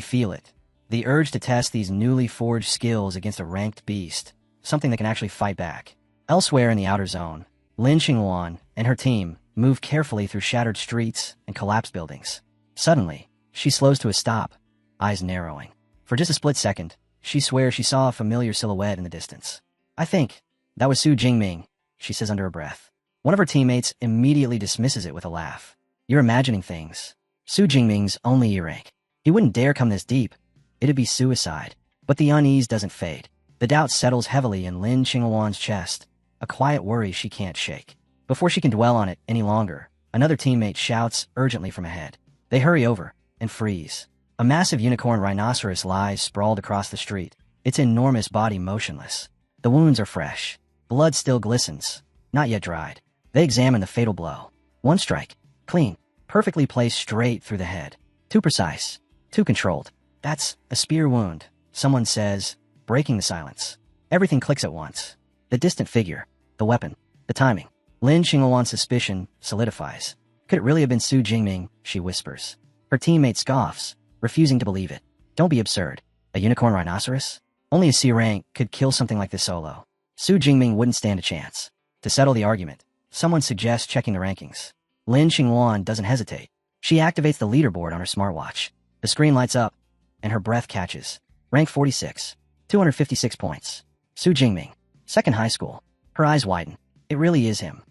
feel it. The urge to test these newly forged skills against a ranked beast, something that can actually fight back. Elsewhere in the outer zone, Lin Xingluan and her team move carefully through shattered streets and collapsed buildings. Suddenly, she slows to a stop, eyes narrowing. For just a split second, she swears she saw a familiar silhouette in the distance. I think that was Su Jingming, she says under her breath. One of her teammates immediately dismisses it with a laugh. You're imagining things. Su Jingming's only E-rank. He wouldn't dare come this deep. It'd be suicide. But the unease doesn't fade. The doubt settles heavily in Lin Xingluan's chest, a quiet worry she can't shake. Before she can dwell on it any longer, another teammate shouts urgently from ahead. They hurry over and freeze. A massive unicorn rhinoceros lies sprawled across the street, its enormous body motionless. The wounds are fresh. Blood still glistens, not yet dried. They examine the fatal blow. One strike. Clean. Perfectly placed straight through the head. Too precise. Too controlled. That's a spear wound, someone says, breaking the silence. Everything clicks at once. The distant figure, the weapon, the timing. Lin Xingluan's suspicion solidifies. Could it really have been Su Jingming, she whispers. Her teammate scoffs, refusing to believe it. Don't be absurd. A unicorn rhinoceros? Only a C rank could kill something like this solo. Su Jingming wouldn't stand a chance. To settle the argument, someone suggests checking the rankings. Lin Xingluan doesn't hesitate. She activates the leaderboard on her smartwatch. The screen lights up, and her breath catches. Rank 46. 256 points. Su Jingming. Second high school. Her eyes widen. It really is him.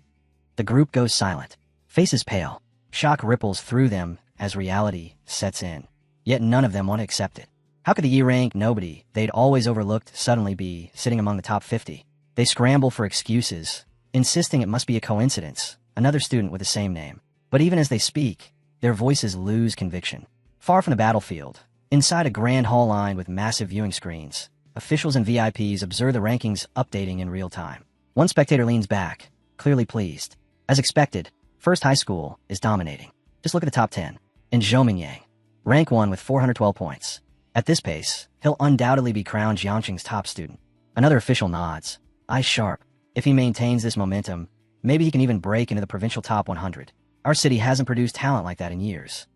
The group goes silent. Faces pale. Shock ripples through them as reality sets in. Yet none of them want to accept it. How could the E-rank nobody they'd always overlooked suddenly be sitting among the top 50? They scramble for excuses, insisting it must be a coincidence, another student with the same name. But even as they speak, their voices lose conviction. Far from the battlefield, inside a grand hall lined with massive viewing screens, officials and VIPs observe the rankings updating in real time. One spectator leans back, clearly pleased. As expected, First High School is dominating. Just look at the top 10. And Zhou Mingyang, rank 1 with 412 points. At this pace, he'll undoubtedly be crowned Jiangxing's top student. Another official nods, eyes sharp. If he maintains this momentum, maybe he can even break into the provincial top 100. Our city hasn't produced talent like that in years.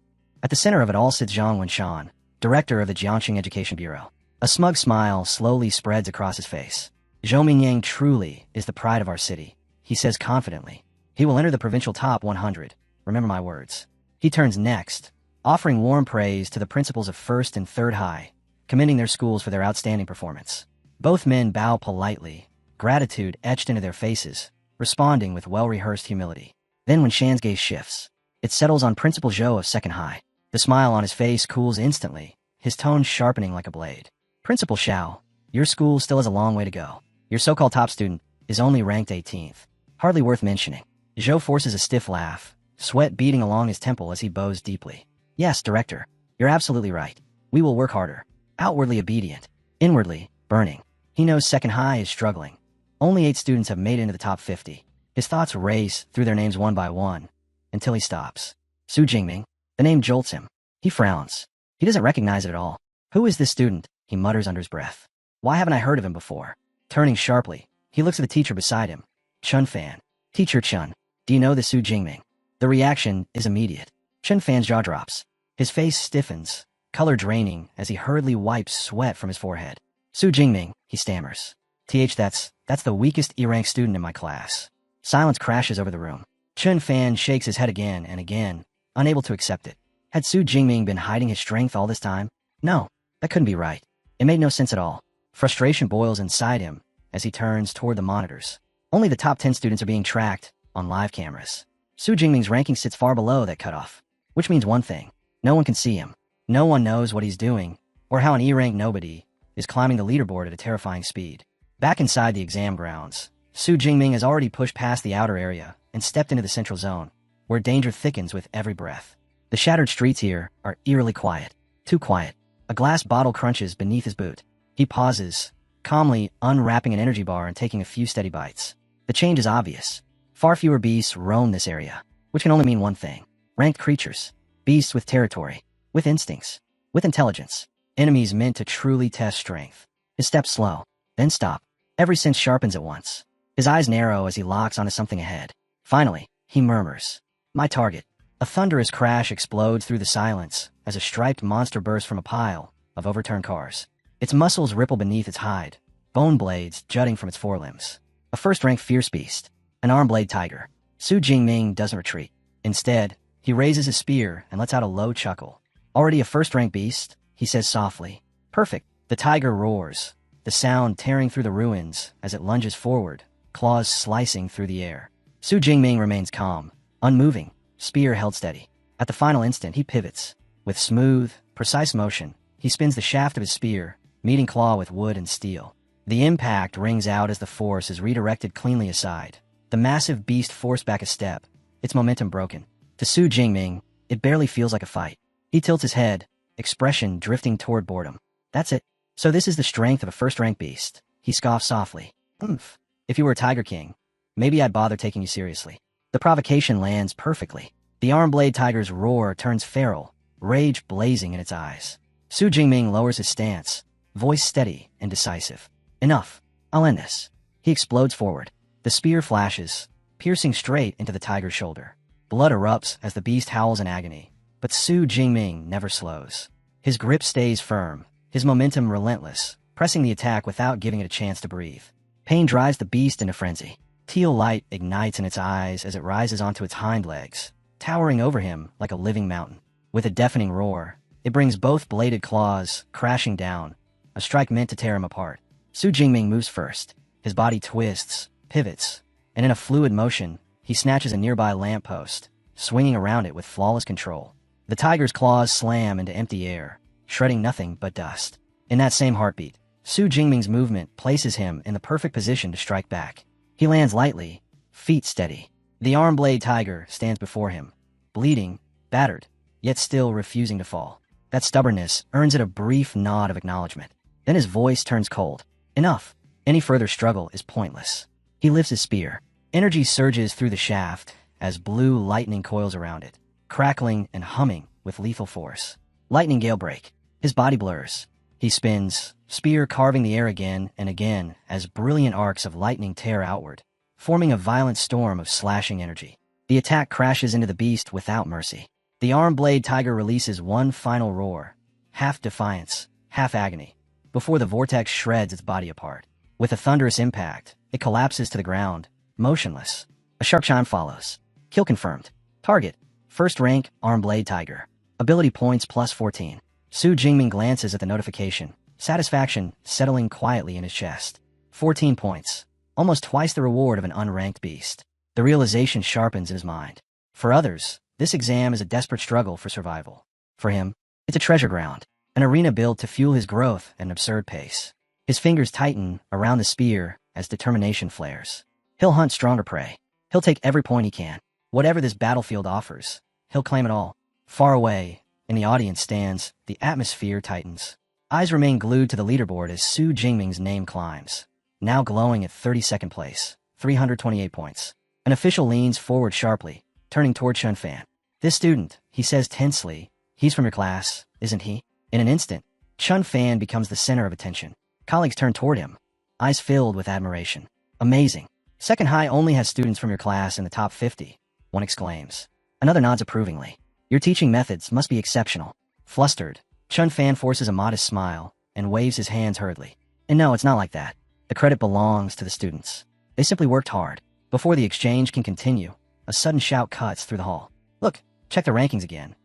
At the center of it all sits Zhang Wenshan, director of the Jiangxing Education Bureau. A smug smile slowly spreads across his face. Zhou Mingyang truly is the pride of our city, he says confidently. He will enter the provincial top 100. Remember my words. He turns next, offering warm praise to the principals of First and Third High, commending their schools for their outstanding performance. Both men bow politely, gratitude etched into their faces, responding with well-rehearsed humility. Then when Shan's gaze shifts, it settles on Principal Zhou of Second High. The smile on his face cools instantly, his tone sharpening like a blade. Principal Xiao, your school still has a long way to go. Your so-called top student is only ranked 18th. Hardly worth mentioning. Zhou forces a stiff laugh, sweat beading along his temple as he bows deeply. Yes, director. You're absolutely right. We will work harder. Outwardly obedient. Inwardly, burning. He knows second high is struggling. Only 8 students have made it into the top 50. His thoughts race through their names one by one, until he stops. Su Jingming. The name jolts him. He frowns. He doesn't recognize it at all. Who is this student? He mutters under his breath. Why haven't I heard of him before? Turning sharply, he looks at the teacher beside him. Chun Fan. Teacher Chun, do you know this Su Jingming? The reaction is immediate. Chun Fan's jaw drops. His face stiffens, color draining as he hurriedly wipes sweat from his forehead. Su Jingming, he stammers. That's the weakest E-rank student in my class. Silence crashes over the room. Chun Fan shakes his head again and again, unable to accept it. Had Su Jingming been hiding his strength all this time? No, that couldn't be right. It made no sense at all. Frustration boils inside him as he turns toward the monitors. Only the top 10 students are being tracked on live cameras. Su Jingming's ranking sits far below that cutoff, which means one thing. No one can see him. No one knows what he's doing, or how an E-rank nobody is climbing the leaderboard at a terrifying speed. Back inside the exam grounds, Su Jingming has already pushed past the outer area and stepped into the central zone, where danger thickens with every breath. The shattered streets here are eerily quiet. Too quiet. A glass bottle crunches beneath his boot. He pauses, calmly unwrapping an energy bar and taking a few steady bites. The change is obvious. Far fewer beasts roam this area, which can only mean one thing. Ranked creatures. Beasts with territory. With instincts. With intelligence. Enemies meant to truly test strength. His steps slow, then stop. Every sense sharpens at once. His eyes narrow as he locks onto something ahead. Finally, he murmurs. My target. A thunderous crash explodes through the silence as a striped monster bursts from a pile of overturned cars. Its muscles ripple beneath its hide, bone blades jutting from its forelimbs. A first-rank fierce beast. An arm-blade tiger. Su Jingming doesn't retreat. Instead, he raises his spear and lets out a low chuckle. Already a first-rank beast, he says softly. Perfect. The tiger roars, the sound tearing through the ruins as it lunges forward, claws slicing through the air. Su Jingming remains calm, unmoving, spear held steady. At the final instant, he pivots. With smooth, precise motion, he spins the shaft of his spear, meeting claw with wood and steel. The impact rings out as the force is redirected cleanly aside. The massive beast forced back a step, its momentum broken. To Su Jingming, it barely feels like a fight. He tilts his head, expression drifting toward boredom. That's it. So this is the strength of a first-rank beast. He scoffs softly. Oomph. If you were a Tiger King, maybe I'd bother taking you seriously. The provocation lands perfectly. The arm-blade tiger's roar turns feral, rage blazing in its eyes. Su Jingming lowers his stance, voice steady and decisive. Enough. I'll end this. He explodes forward. The spear flashes, piercing straight into the tiger's shoulder. Blood erupts as the beast howls in agony. But Su Jingming never slows. His grip stays firm, his momentum relentless, pressing the attack without giving it a chance to breathe. Pain drives the beast into frenzy. Teal light ignites in its eyes as it rises onto its hind legs, towering over him like a living mountain. With a deafening roar, it brings both bladed claws crashing down, a strike meant to tear him apart. Su Jingming moves first. His body twists, pivots, and in a fluid motion, he snatches a nearby lamppost, swinging around it with flawless control. The tiger's claws slam into empty air, shredding nothing but dust. In that same heartbeat, Su Jingming's movement places him in the perfect position to strike back. He lands lightly, feet steady. The arm-blade tiger stands before him, bleeding, battered, yet still refusing to fall. That stubbornness earns it a brief nod of acknowledgement. Then his voice turns cold. Enough. Any further struggle is pointless. He lifts his spear. Energy surges through the shaft as blue lightning coils around it, crackling and humming with lethal force. Lightning gale break. His body blurs. He spins, spear carving the air again and again as brilliant arcs of lightning tear outward, forming a violent storm of slashing energy. The attack crashes into the beast without mercy. The arm-blade tiger releases one final roar, half defiance, half agony, before the vortex shreds its body apart. With a thunderous impact, it collapses to the ground, motionless. A sharp chime follows. Kill confirmed. Target. First rank, arm-blade tiger. Ability points plus 14. Su Jingming glances at the notification, satisfaction settling quietly in his chest. 14 points. Almost twice the reward of an unranked beast. The realization sharpens in his mind. For others, this exam is a desperate struggle for survival. For him, it's a treasure ground, an arena built to fuel his growth at an absurd pace. His fingers tighten around the spear as determination flares. He'll hunt stronger prey. He'll take every point he can. Whatever this battlefield offers, he'll claim it all. Far away, in the audience stands, the atmosphere tightens. Eyes remain glued to the leaderboard as Su Jingming's name climbs, now glowing at 32nd place, 328 points. An official leans forward sharply, turning toward Chun Fan. This student, he says tensely, he's from your class, isn't he? In an instant, Chun Fan becomes the center of attention. Colleagues turn toward him, eyes filled with admiration. Amazing. Second High only has students from your class in the top 50, one exclaims. Another nods approvingly. Your teaching methods must be exceptional. Flustered, Chun Fan forces a modest smile and waves his hands hurriedly. And no, it's not like that. The credit belongs to the students. They simply worked hard. Before the exchange can continue, a sudden shout cuts through the hall. Look, check the rankings again.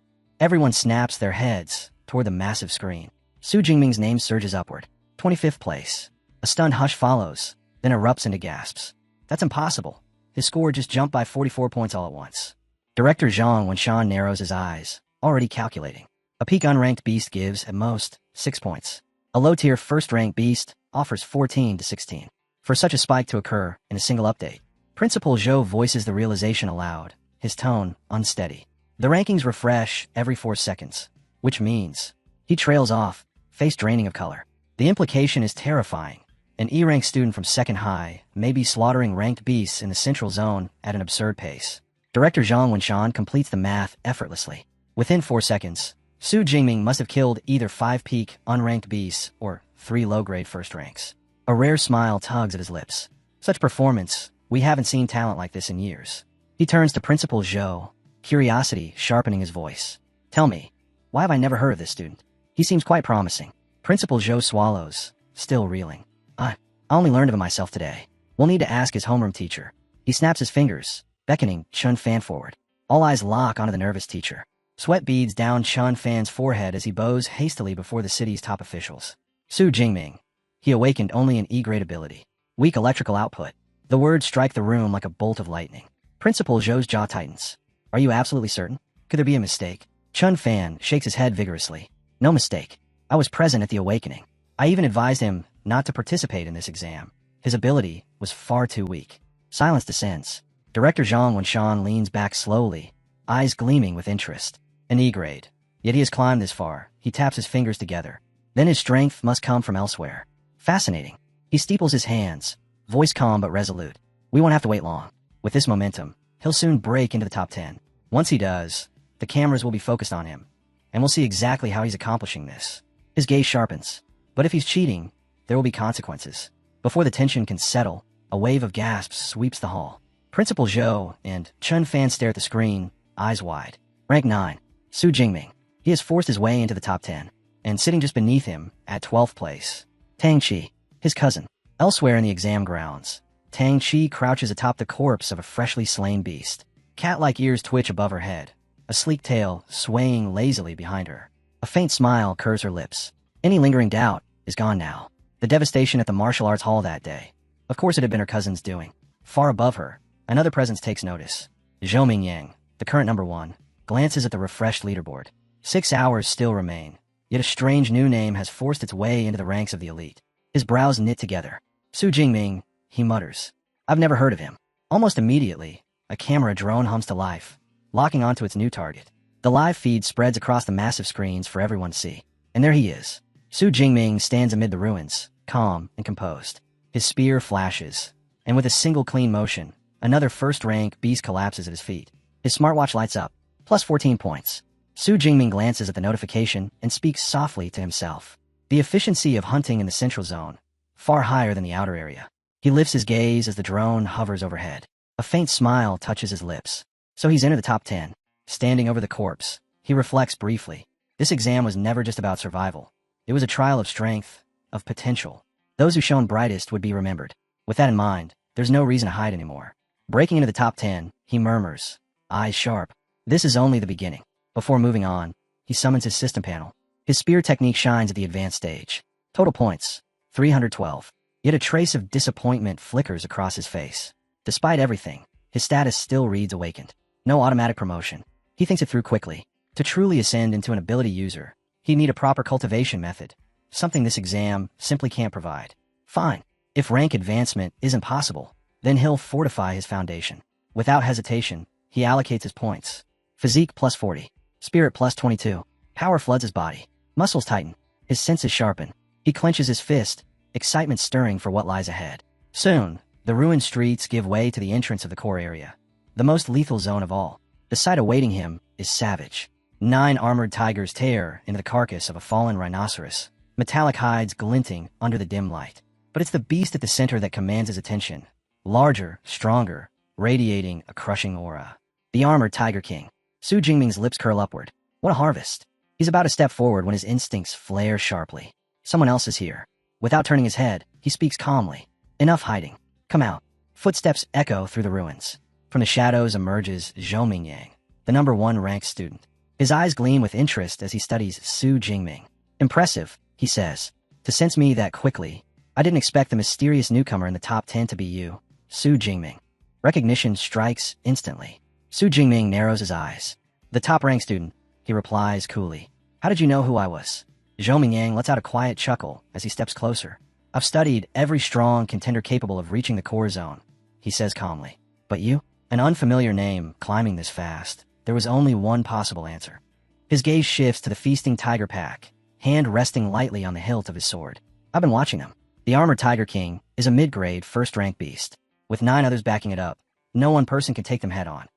Everyone snaps their heads toward the massive screen. Su Jingming's name surges upward. 25th place. A stunned hush follows, then erupts into gasps. That's impossible. His score just jumped by 44 points all at once. Director Zhang Wenshan narrows his eyes, already calculating. A peak unranked beast gives, at most, 6 points. A low-tier first-ranked beast offers 14 to 16. For such a spike to occur in a single update, Principal Zhou voices the realization aloud, his tone unsteady. The rankings refresh every 4 seconds, which means he trails off, face draining of color. The implication is terrifying. An E-rank student from Second High may be slaughtering ranked beasts in the central zone at an absurd pace. Director Zhang Wenshan completes the math effortlessly. Within 4 seconds, Su Jingming must have killed either 5 peak, unranked beasts or 3 low-grade first ranks. A rare smile tugs at his lips. Such performance, we haven't seen talent like this in years. He turns to Principal Zhou, curiosity sharpening his voice. Tell me, why have I never heard of this student? He seems quite promising. Principal Zhou swallows, still reeling. I only learned of him myself today. We'll need to ask his homeroom teacher. He snaps his fingers, beckoning Chun Fan forward. All eyes lock onto the nervous teacher. Sweat beads down Chun Fan's forehead as he bows hastily before the city's top officials. Su Jingming. He awakened only an E-grade ability. Weak electrical output. The words strike the room like a bolt of lightning. Principal Zhou's jaw tightens. Are you absolutely certain? Could there be a mistake? Chun Fan shakes his head vigorously. No mistake. I was present at the awakening. I even advised him not to participate in this exam. His ability was far too weak. Silence descends. Director Zhang Wenshan leans back slowly, eyes gleaming with interest. An E-grade. Yet he has climbed this far. He taps his fingers together. Then his strength must come from elsewhere. Fascinating. He steeples his hands, voice calm but resolute. We won't have to wait long. With this momentum, he'll soon break into the top 10. Once he does, the cameras will be focused on him, and we'll see exactly how he's accomplishing this. His gaze sharpens. But if he's cheating, there will be consequences. Before the tension can settle, a wave of gasps sweeps the hall. Principal Zhou and Chun Fan stare at the screen, eyes wide. Rank 9. Su Jingming. He has forced his way into the top 10, and sitting just beneath him, at 12th place, Tang Qi, his cousin. Elsewhere in the exam grounds, Tang Qi crouches atop the corpse of a freshly slain beast. Cat-like ears twitch above her head, a sleek tail swaying lazily behind her. A faint smile curves her lips. Any lingering doubt is gone now. The devastation at the martial arts hall that day. Of course it had been her cousin's doing. Far above her, another presence takes notice. Zhou Mingyang, the current number 1, glances at the refreshed leaderboard. 6 hours still remain, yet a strange new name has forced its way into the ranks of the elite. His brows knit together. Su Jingming, he mutters. I've never heard of him. Almost immediately, a camera drone hums to life, locking onto its new target. The live feed spreads across the massive screens for everyone to see. And there he is. Su Jingming stands amid the ruins, calm and composed. His spear flashes, and with a single clean motion, another first-rank beast collapses at his feet. His smartwatch lights up. Plus 14 points. Su Jingming glances at the notification and speaks softly to himself. The efficiency of hunting in the central zone, far higher than the outer area. He lifts his gaze as the drone hovers overhead. A faint smile touches his lips. So he's entered the top 10. Standing over the corpse, he reflects briefly. This exam was never just about survival. It was a trial of strength, of potential. Those who shone brightest would be remembered. With that in mind, there's no reason to hide anymore. Breaking into the top 10, he murmurs, eyes sharp. This is only the beginning. Before moving on, he summons his system panel. His spear technique shines at the advanced stage. Total points, 312. Yet a trace of disappointment flickers across his face. Despite everything, his status still reads awakened. No automatic promotion. He thinks it through quickly. To truly ascend into an ability user, he'd need a proper cultivation method, something this exam simply can't provide. Fine. If rank advancement isn't possible, then he'll fortify his foundation. Without hesitation, he allocates his points. Physique plus 40. Spirit plus 22. Power floods his body. Muscles tighten. His senses sharpen. He clenches his fist, excitement stirring for what lies ahead. Soon, the ruined streets give way to the entrance of the core area. The most lethal zone of all. The sight awaiting him is savage. 9 armored tigers tear into the carcass of a fallen rhinoceros, metallic hides glinting under the dim light. But it's the beast at the center that commands his attention. Larger, stronger, radiating a crushing aura. The armored Tiger King. Su Jingming's lips curl upward. What a harvest. He's about to step forward when his instincts flare sharply. Someone else is here. Without turning his head, he speaks calmly. Enough hiding. Come out. Footsteps echo through the ruins. From the shadows emerges Zhou Mingyang, the #1 ranked student. His eyes gleam with interest as he studies Su Jingming. Impressive, he says. To sense me that quickly, I didn't expect the mysterious newcomer in the top 10 to be you, Su Jingming. Recognition strikes instantly. Su Jingming narrows his eyes. The top-ranked student, he replies coolly. How did you know who I was? Zhou Mingyang lets out a quiet chuckle as he steps closer. I've studied every strong contender capable of reaching the core zone, he says calmly. But you? An unfamiliar name climbing this fast. There was only one possible answer. His gaze shifts to the feasting tiger pack, hand resting lightly on the hilt of his sword. I've been watching them. The armored Tiger King is a mid-grade, first-rank beast. With 9 others backing it up, no one person can take them head-on.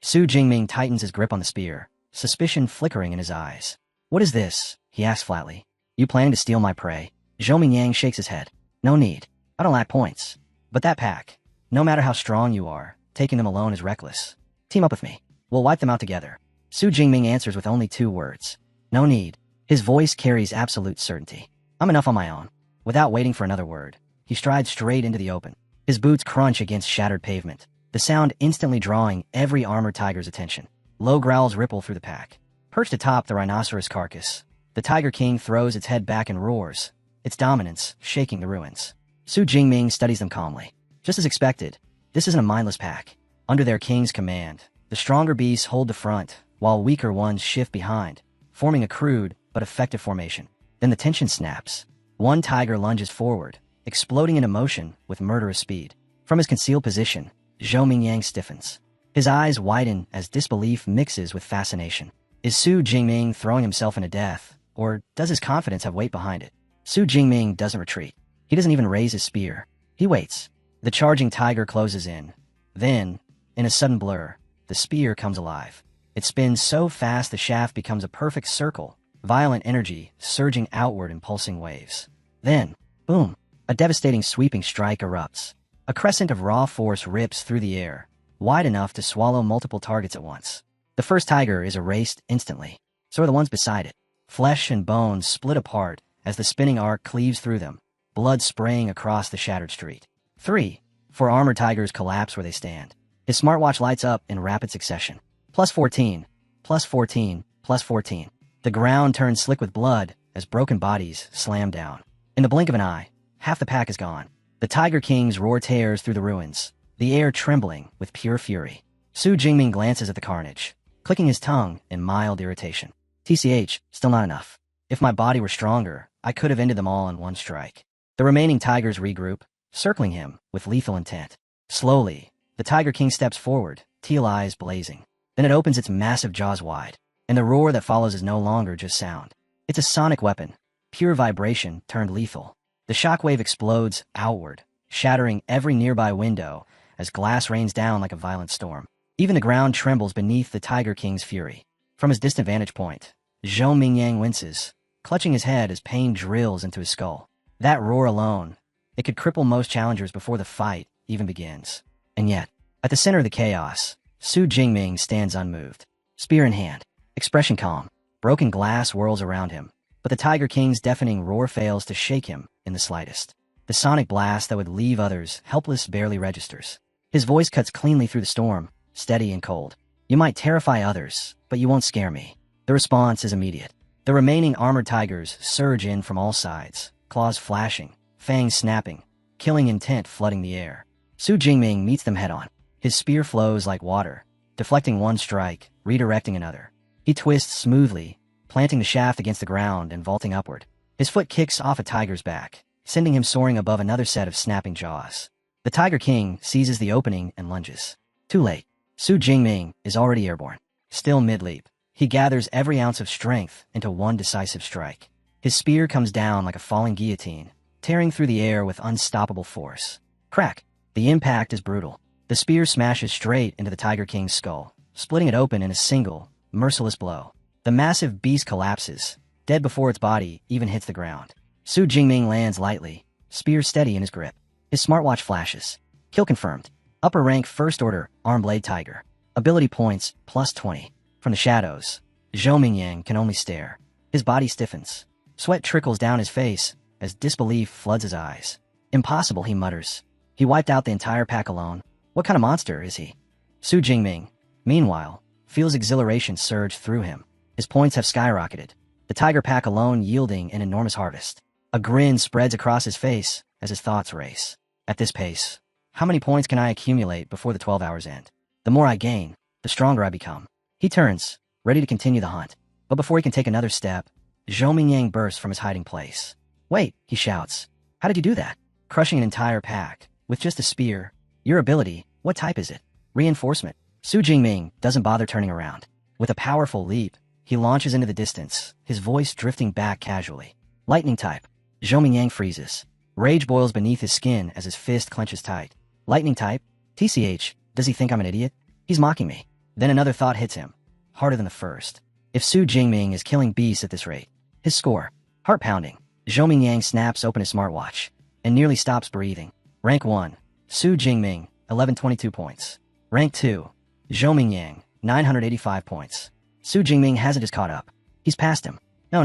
Su Jingming tightens his grip on the spear, suspicion flickering in his eyes. What is this? He asks flatly. You planning to steal my prey? Zhou Mingyang shakes his head. No need. I don't lack points. But that pack, no matter how strong you are, taking them alone is reckless. Team up with me. We'll wipe them out together. Su Jingming answers with only 2 words. No need. His voice carries absolute certainty. I'm enough on my own. Without waiting for another word, he strides straight into the open. His boots crunch against shattered pavement, the sound instantly drawing every armored tiger's attention. Low growls ripple through the pack. Perched atop the rhinoceros carcass, the Tiger King throws its head back and roars, its dominance shaking the ruins. Su Jingming studies them calmly. Just as expected, this isn't a mindless pack. Under their king's command, the stronger beasts hold the front, while weaker ones shift behind, forming a crude but effective formation. Then the tension snaps. One tiger lunges forward, exploding into motion with murderous speed. From his concealed position, Zhou Mingyang stiffens. His eyes widen as disbelief mixes with fascination. Is Su Jingming throwing himself into death, or does his confidence have weight behind it? Su Jingming doesn't retreat. He doesn't even raise his spear. He waits. The charging tiger closes in. Then, in a sudden blur, the spear comes alive. It spins so fast the shaft becomes a perfect circle, violent energy surging outward in pulsing waves. Then, boom, a devastating sweeping strike erupts. A crescent of raw force rips through the air, wide enough to swallow multiple targets at once. The first tiger is erased instantly. So are the ones beside it. Flesh and bones split apart as the spinning arc cleaves through them, blood spraying across the shattered street. 3. 4 armored tigers collapse where they stand. His smartwatch lights up in rapid succession. Plus 14, plus 14, plus 14. The ground turns slick with blood as broken bodies slam down. In the blink of an eye, half the pack is gone. The Tiger King's roar tears through the ruins, the air trembling with pure fury. Su Jingming glances at the carnage, clicking his tongue in mild irritation. TCH, still not enough. If my body were stronger, I could have ended them all in one strike. The remaining tigers regroup, circling him with lethal intent. Slowly, the Tiger King steps forward, teal eyes blazing. Then it opens its massive jaws wide, and the roar that follows is no longer just sound. It's a sonic weapon, pure vibration turned lethal. The shockwave explodes outward, shattering every nearby window as glass rains down like a violent storm. Even the ground trembles beneath the Tiger King's fury. From his distant vantage point, Zhou Mingyang winces, clutching his head as pain drills into his skull. That roar alone, it could cripple most challengers before the fight even begins. And yet, at the center of the chaos, Su Jingming stands unmoved, spear in hand, expression calm. Broken glass whirls around him, but the Tiger King's deafening roar fails to shake him in the slightest. The sonic blast that would leave others helpless barely registers. His voice cuts cleanly through the storm, steady and cold. You might terrify others, but you won't scare me. The response is immediate. The remaining armored tigers surge in from all sides, claws flashing, fangs snapping, killing intent flooding the air. Su Jingming meets them head-on. His spear flows like water, deflecting one strike, redirecting another. He twists smoothly, planting the shaft against the ground and vaulting upward. His foot kicks off a tiger's back, sending him soaring above another set of snapping jaws. The Tiger King seizes the opening and lunges. Too late. Su Jingming is already airborne. Still mid-leap, he gathers every ounce of strength into one decisive strike. His spear comes down like a falling guillotine, tearing through the air with unstoppable force. Crack! The impact is brutal. The spear smashes straight into the Tiger King's skull, splitting it open in a single, merciless blow. The massive beast collapses, dead before its body even hits the ground. Su Jingming lands lightly, spear steady in his grip. His smartwatch flashes. Kill confirmed. Upper rank First Order, Arm Blade Tiger. Ability points, +20. From the shadows, Zhou Mingyang can only stare. His body stiffens. Sweat trickles down his face as disbelief floods his eyes. Impossible, he mutters. He wiped out the entire pack alone. What kind of monster is he? Su Jingming, meanwhile, feels exhilaration surge through him. His points have skyrocketed. The tiger pack alone yielding an enormous harvest. A grin spreads across his face as his thoughts race. At this pace, how many points can I accumulate before the 12 hours end? The more I gain, the stronger I become. He turns, ready to continue the hunt. But before he can take another step, Zhou Mingyang bursts from his hiding place. Wait, he shouts. How did you do that? Crushing an entire pack, with just a spear. Your ability, what type is it? Reinforcement. Su Jingming doesn't bother turning around. With a powerful leap, he launches into the distance, his voice drifting back casually. Lightning type. Zhou Mingyang freezes. Rage boils beneath his skin as his fist clenches tight. Lightning type? TCH, does he think I'm an idiot? He's mocking me. Then another thought hits him. Harder than the first. If Su Jingming is killing beasts at this rate, his score. Heart pounding. Zhou Mingyang snaps open his smartwatch and nearly stops breathing. Rank 1. Su Jingming, 1122 points. Rank 2. Zhou Mingyang, 985 points. Su Jingming hasn't just caught up. He's passed him. No.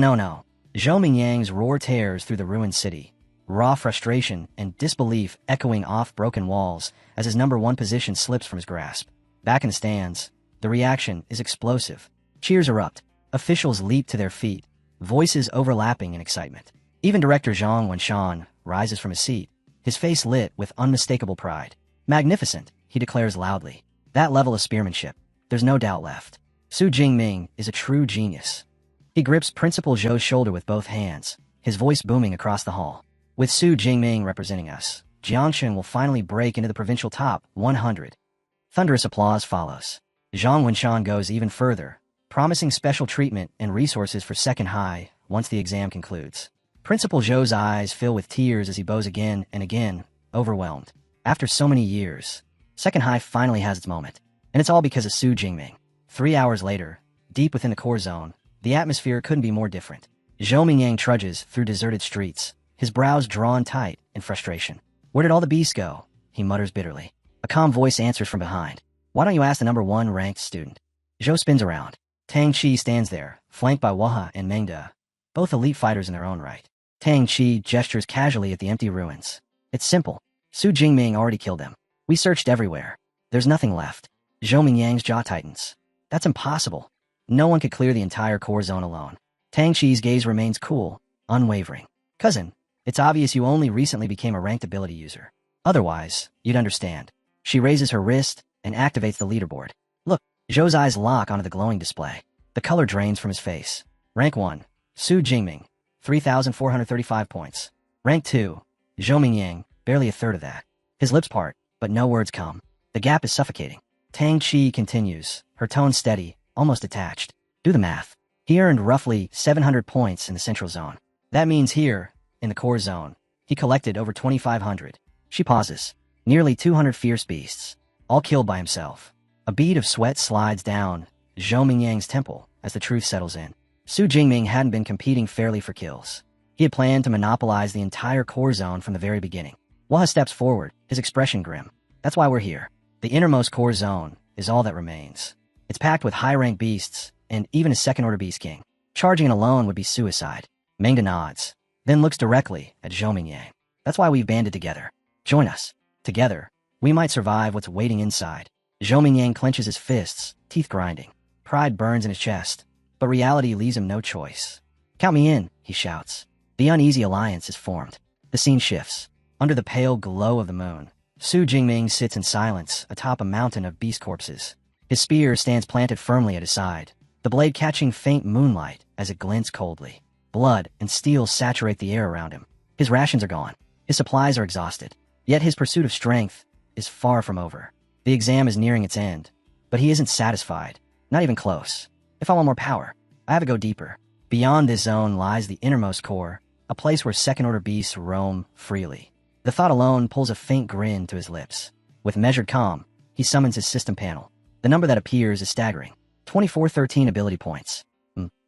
Zhou Mingyang's roar tears through the ruined city. Raw frustration and disbelief echoing off broken walls as his number 1 position slips from his grasp. Back in the stands, the reaction is explosive. Cheers erupt. Officials leap to their feet, voices overlapping in excitement. Even director Zhang Wenshan rises from his seat, his face lit with unmistakable pride. Magnificent, he declares loudly. That level of spearmanship, there's no doubt left. Su Jingming is a true genius. He grips Principal Zhou's shoulder with both hands, his voice booming across the hall. With Su Jingming representing us, Jiangshan will finally break into the provincial top 100. Thunderous applause follows. Zhang Wenshan goes even further, promising special treatment and resources for second high once the exam concludes. Principal Zhou's eyes fill with tears as he bows again and again, overwhelmed. After so many years, second high finally has its moment. And it's all because of Su Jingming. 3 hours later, deep within the core zone, the atmosphere couldn't be more different. Zhou Mingyang trudges through deserted streets, his brows drawn tight in frustration. Where did all the beasts go? He mutters bitterly. A calm voice answers from behind. Why don't you ask the number 1 ranked student? Zhou spins around. Tang Chi stands there, flanked by Waha and Mengda, both elite fighters in their own right. Tang Chi gestures casually at the empty ruins. It's simple. Su Jingming already killed them. We searched everywhere. There's nothing left. Zhou Mingyang's jaw tightens. That's impossible. No one could clear the entire core zone alone. Tang Chi's gaze remains cool, unwavering. Cousin, it's obvious you only recently became a ranked ability user. Otherwise, you'd understand. She raises her wrist and activates the leaderboard. Look, Zhou's eyes lock onto the glowing display. The color drains from his face. Rank 1. Su Jingming, 3,435 points. Rank 2. Zhou Mingyang, barely a third of that. His lips part, but no words come. The gap is suffocating. Tang Chi continues, her tone steady, almost detached. Do the math. He earned roughly 700 points in the central zone. That means here, in the core zone, he collected over 2,500. She pauses. Nearly 200 fierce beasts, all killed by himself. A bead of sweat slides down Zhou Mingyang's temple as the truth settles in. Su Jingming hadn't been competing fairly for kills. He had planned to monopolize the entire core zone from the very beginning. Waha steps forward, his expression grim. That's why we're here. The innermost core zone is all that remains. It's packed with high-ranked beasts, and even a second-order beast king. Charging it alone would be suicide. Mengda nods, then looks directly at Zhou Mingyang. That's why we've banded together. Join us. Together, we might survive what's waiting inside. Zhou Mingyang clenches his fists, teeth grinding. Pride burns in his chest, but reality leaves him no choice. Count me in, he shouts. The uneasy alliance is formed. The scene shifts. Under the pale glow of the moon, Su Jingming sits in silence atop a mountain of beast corpses. His spear stands planted firmly at his side, the blade catching faint moonlight as it glints coldly. Blood and steel saturate the air around him. His rations are gone. His supplies are exhausted. Yet his pursuit of strength is far from over. The exam is nearing its end, but he isn't satisfied. Not even close. If I want more power, I have to go deeper. Beyond this zone lies the innermost core, a place where second-order beasts roam freely. The thought alone pulls a faint grin to his lips. With measured calm, he summons his system panel. The number that appears is staggering. 2413 ability points.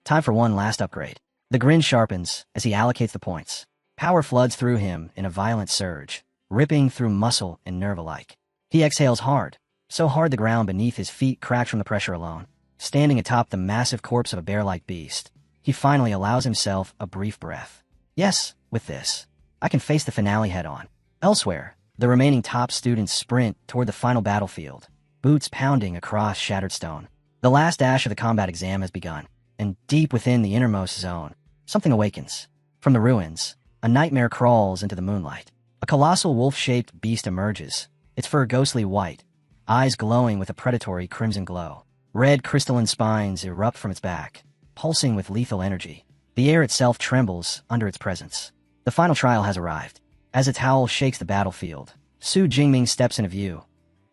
Time for one last upgrade. The grin sharpens as he allocates the points. Power floods through him in a violent surge, ripping through muscle and nerve alike. He exhales hard, so hard the ground beneath his feet cracks from the pressure alone. Standing atop the massive corpse of a bear-like beast, he finally allows himself a brief breath. Yes, with this, I can face the finale head-on. Elsewhere, the remaining top students sprint toward the final battlefield, boots pounding across shattered stone. The last dash of the combat exam has begun, and deep within the innermost zone, something awakens. From the ruins, a nightmare crawls into the moonlight. A colossal wolf-shaped beast emerges, its fur ghostly white, eyes glowing with a predatory crimson glow. Red crystalline spines erupt from its back, pulsing with lethal energy. The air itself trembles under its presence. The final trial has arrived. As its howl shakes the battlefield, Su Jingming steps into view.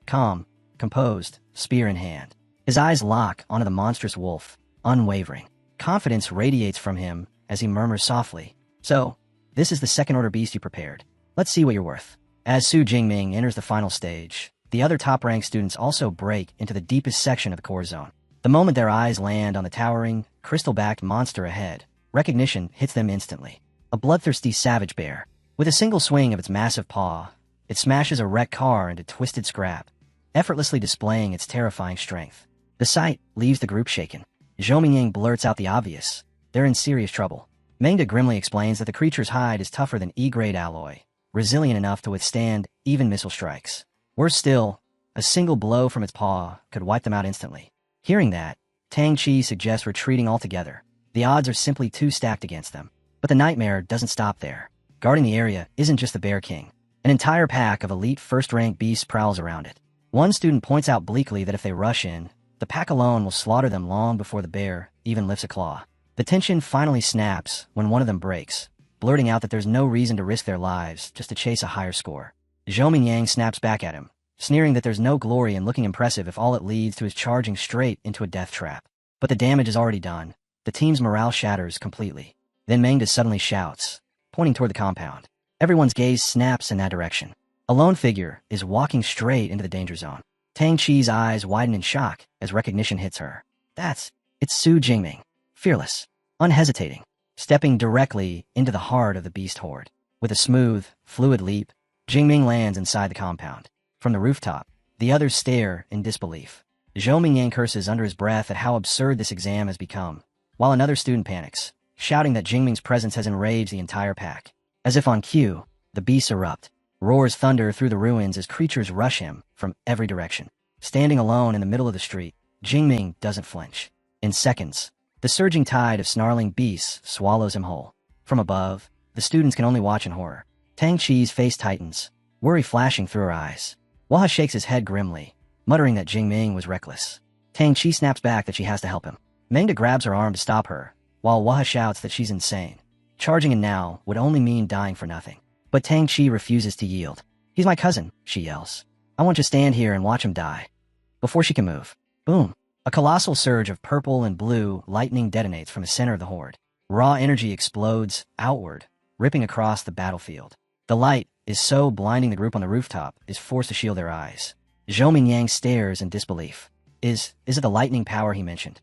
Calm, composed, spear in hand. His eyes lock onto the monstrous wolf, unwavering. Confidence radiates from him as he murmurs softly. So, this is the second-order beast you prepared. Let's see what you're worth. As Su Jingming enters the final stage, the other top-ranked students also break into the deepest section of the core zone. The moment their eyes land on the towering, crystal-backed monster ahead, recognition hits them instantly. A bloodthirsty savage bear. With a single swing of its massive paw, it smashes a wrecked car into twisted scrap, effortlessly displaying its terrifying strength. The sight leaves the group shaken. Zhou Mingying blurts out the obvious. They're in serious trouble. Mengda grimly explains that the creature's hide is tougher than E-grade alloy, resilient enough to withstand even missile strikes. Worse still, a single blow from its paw could wipe them out instantly. Hearing that, Tang Chi suggests retreating altogether. The odds are simply too stacked against them. But the nightmare doesn't stop there. Guarding the area isn't just the Bear King. An entire pack of elite first-rank beasts prowls around it. One student points out bleakly that if they rush in, the pack alone will slaughter them long before the bear even lifts a claw. The tension finally snaps when one of them breaks, blurting out that there's no reason to risk their lives just to chase a higher score. Zhou Mingyang snaps back at him, sneering that there's no glory in looking impressive if all it leads to is charging straight into a death trap. But the damage is already done. The team's morale shatters completely. Then Mengda suddenly shouts, pointing toward the compound. Everyone's gaze snaps in that direction. A lone figure is walking straight into the danger zone. Tang Chi's eyes widen in shock as recognition hits her. It's Su Jingming. Fearless, unhesitating, stepping directly into the heart of the beast horde. With a smooth, fluid leap, Jingming lands inside the compound. From the rooftop, the others stare in disbelief. Zhou Mingyang curses under his breath at how absurd this exam has become, while another student panics, shouting that Jingming's presence has enraged the entire pack. As if on cue, the beasts erupt, roars thunder through the ruins as creatures rush him from every direction. Standing alone in the middle of the street, Jingming doesn't flinch. In seconds, the surging tide of snarling beasts swallows him whole. From above, the students can only watch in horror. Tang Chi's face tightens, worry flashing through her eyes. Waha shakes his head grimly, muttering that Jingming was reckless. Tang Chi snaps back that she has to help him. Mengda grabs her arm to stop her, while Waha shouts that she's insane. Charging in now would only mean dying for nothing. But Tang Chi refuses to yield. "He's my cousin," she yells. "I want to stand here and watch him die." Before she can move, boom! A colossal surge of purple and blue lightning detonates from the center of the horde. Raw energy explodes outward, ripping across the battlefield. The light is so blinding the group on the rooftop is forced to shield their eyes. Zhou Mingyang stares in disbelief. Is it the lightning power he mentioned?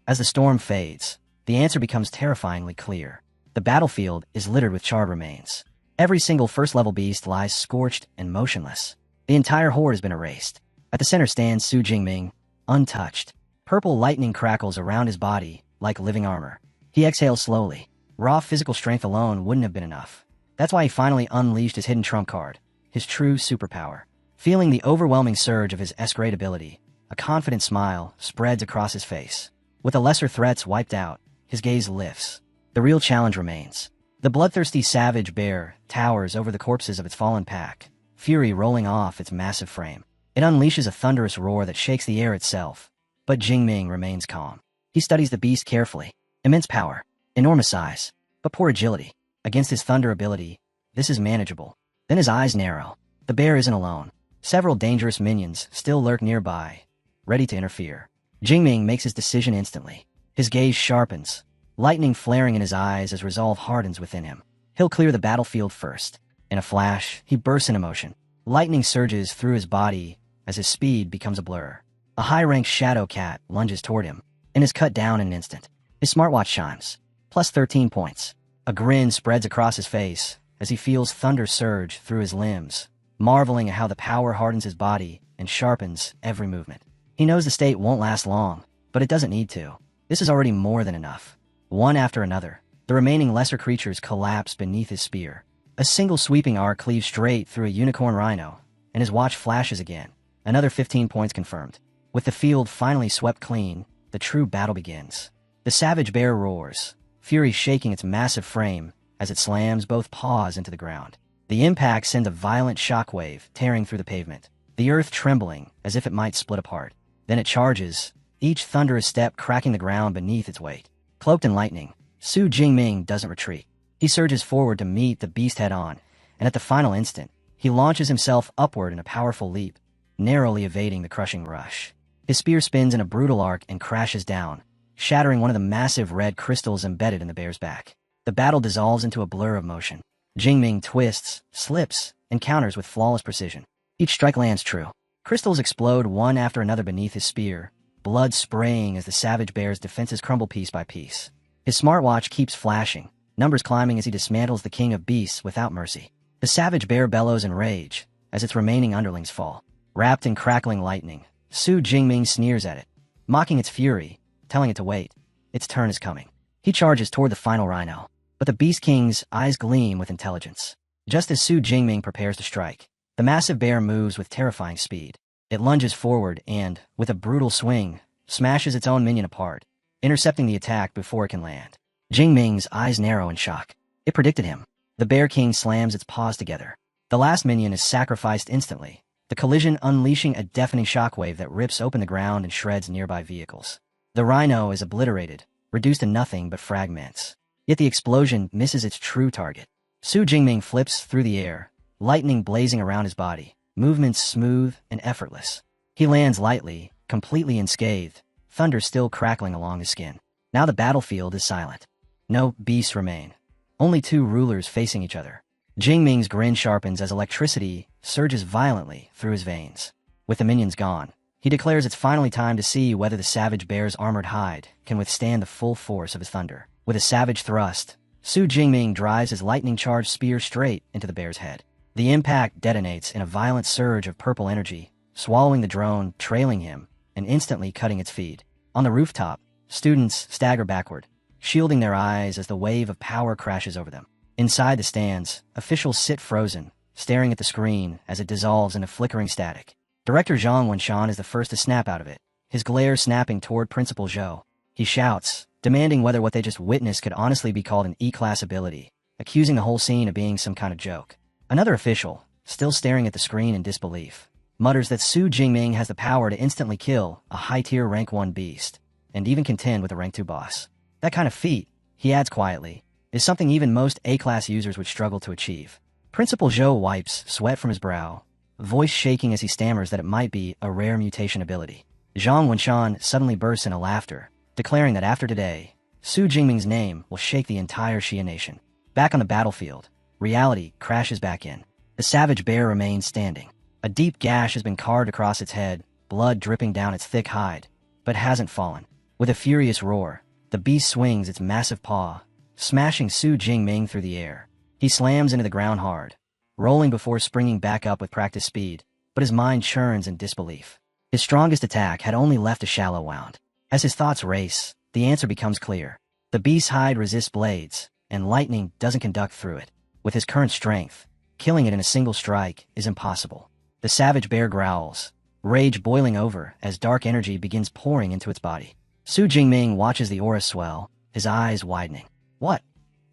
As the storm fades, the answer becomes terrifyingly clear. The battlefield is littered with charred remains. Every single first-level beast lies scorched and motionless. The entire horde has been erased. At the center stands Su Jingming, untouched. Purple lightning crackles around his body like living armor. He exhales slowly. Raw physical strength alone wouldn't have been enough. That's why he finally unleashed his hidden trump card, his true superpower. Feeling the overwhelming surge of his S-grade ability, a confident smile spreads across his face. With the lesser threats wiped out, his gaze lifts. The real challenge remains. The bloodthirsty savage bear towers over the corpses of its fallen pack, fury rolling off its massive frame. It unleashes a thunderous roar that shakes the air itself. But Jingming remains calm. He studies the beast carefully. Immense power, enormous size, but poor agility. Against his thunder ability, This is manageable. Then his eyes narrow. The bear isn't alone. Several dangerous minions still lurk nearby, ready to interfere. Jingming makes his decision instantly. His gaze sharpens, lightning flaring in his eyes as resolve hardens within him. He'll clear the battlefield first. In a flash, he bursts into motion. Lightning surges through his body as his speed becomes a blur. A high-ranked shadow cat lunges toward him and is cut down in an instant. His smartwatch chimes. Plus 13 points. A grin spreads across his face as he feels thunder surge through his limbs, marveling at how the power hardens his body and sharpens every movement. He knows the state won't last long, but it doesn't need to. This is already more than enough. One after another, the remaining lesser creatures collapse beneath his spear. A single sweeping arc cleaves straight through a unicorn rhino, and his watch flashes again. Another 15 points confirmed. With the field finally swept clean, the true battle begins. The savage bear roars, fury shaking its massive frame as it slams both paws into the ground. The impact sends a violent shockwave tearing through the pavement, the earth trembling as if it might split apart. Then it charges, each thunderous step cracking the ground beneath its weight. Cloaked in lightning, Su Jingming doesn't retreat. He surges forward to meet the beast head-on, and at the final instant, he launches himself upward in a powerful leap, narrowly evading the crushing rush. His spear spins in a brutal arc and crashes down, shattering one of the massive red crystals embedded in the bear's back. The battle dissolves into a blur of motion. Jingming twists, slips, and counters with flawless precision. Each strike lands true. Crystals explode one after another beneath his spear, blood spraying as the savage bear's defenses crumble piece by piece. His smartwatch keeps flashing, numbers climbing as he dismantles the king of beasts without mercy. The savage bear bellows in rage as its remaining underlings fall. Wrapped in crackling lightning, Su Jingming sneers at it, mocking its fury, telling it to wait. Its turn is coming. He charges toward the final rhino, but the Beast King's eyes gleam with intelligence. Just as Su Jingming prepares to strike, the massive bear moves with terrifying speed. It lunges forward and, with a brutal swing, smashes its own minion apart, intercepting the attack before it can land. Jingming's eyes narrow in shock. It predicted him. The Bear King slams its paws together. The last minion is sacrificed instantly, the collision unleashing a deafening shockwave that rips open the ground and shreds nearby vehicles. The rhino is obliterated, reduced to nothing but fragments. Yet the explosion misses its true target. Su Jingming flips through the air, lightning blazing around his body, movements smooth and effortless. He lands lightly, completely unscathed, thunder still crackling along his skin. Now the battlefield is silent. No beasts remain. Only two rulers facing each other. Jingming's grin sharpens as electricity surges violently through his veins. With the minions gone, he declares it's finally time to see whether the savage bear's armored hide can withstand the full force of his thunder. With a savage thrust, Su Jingming drives his lightning-charged spear straight into the bear's head. The impact detonates in a violent surge of purple energy, swallowing the drone, trailing him, and instantly cutting its feed. On the rooftop, students stagger backward, shielding their eyes as the wave of power crashes over them. Inside the stands, officials sit frozen, staring at the screen as it dissolves into flickering static. Director Zhang Wenshan is the first to snap out of it, his glare snapping toward Principal Zhou. He shouts, demanding whether what they just witnessed could honestly be called an E-class ability, accusing the whole scene of being some kind of joke. Another official, still staring at the screen in disbelief, mutters that Su Jingming has the power to instantly kill a high-tier rank 1 beast, and even contend with a rank 2 boss. That kind of feat, he adds quietly, is something even most A-class users would struggle to achieve. Principal Zhou wipes sweat from his brow, voice shaking as he stammers that it might be a rare mutation ability. Zhang Wenshan suddenly bursts into laughter, declaring that after today, Su Jingming's name will shake the entire Xia nation. Back on the battlefield, reality crashes back in. The savage bear remains standing. A deep gash has been carved across its head, blood dripping down its thick hide, but hasn't fallen. With a furious roar, the beast swings its massive paw, smashing Su Jingming through the air. He slams into the ground hard, rolling before springing back up with practiced speed, but his mind churns in disbelief. His strongest attack had only left a shallow wound. As his thoughts race, the answer becomes clear. The beast's hide resists blades, and lightning doesn't conduct through it. With his current strength, killing it in a single strike is impossible. The savage bear growls, rage boiling over as dark energy begins pouring into its body. Su Jingming watches the aura swell, his eyes widening. What?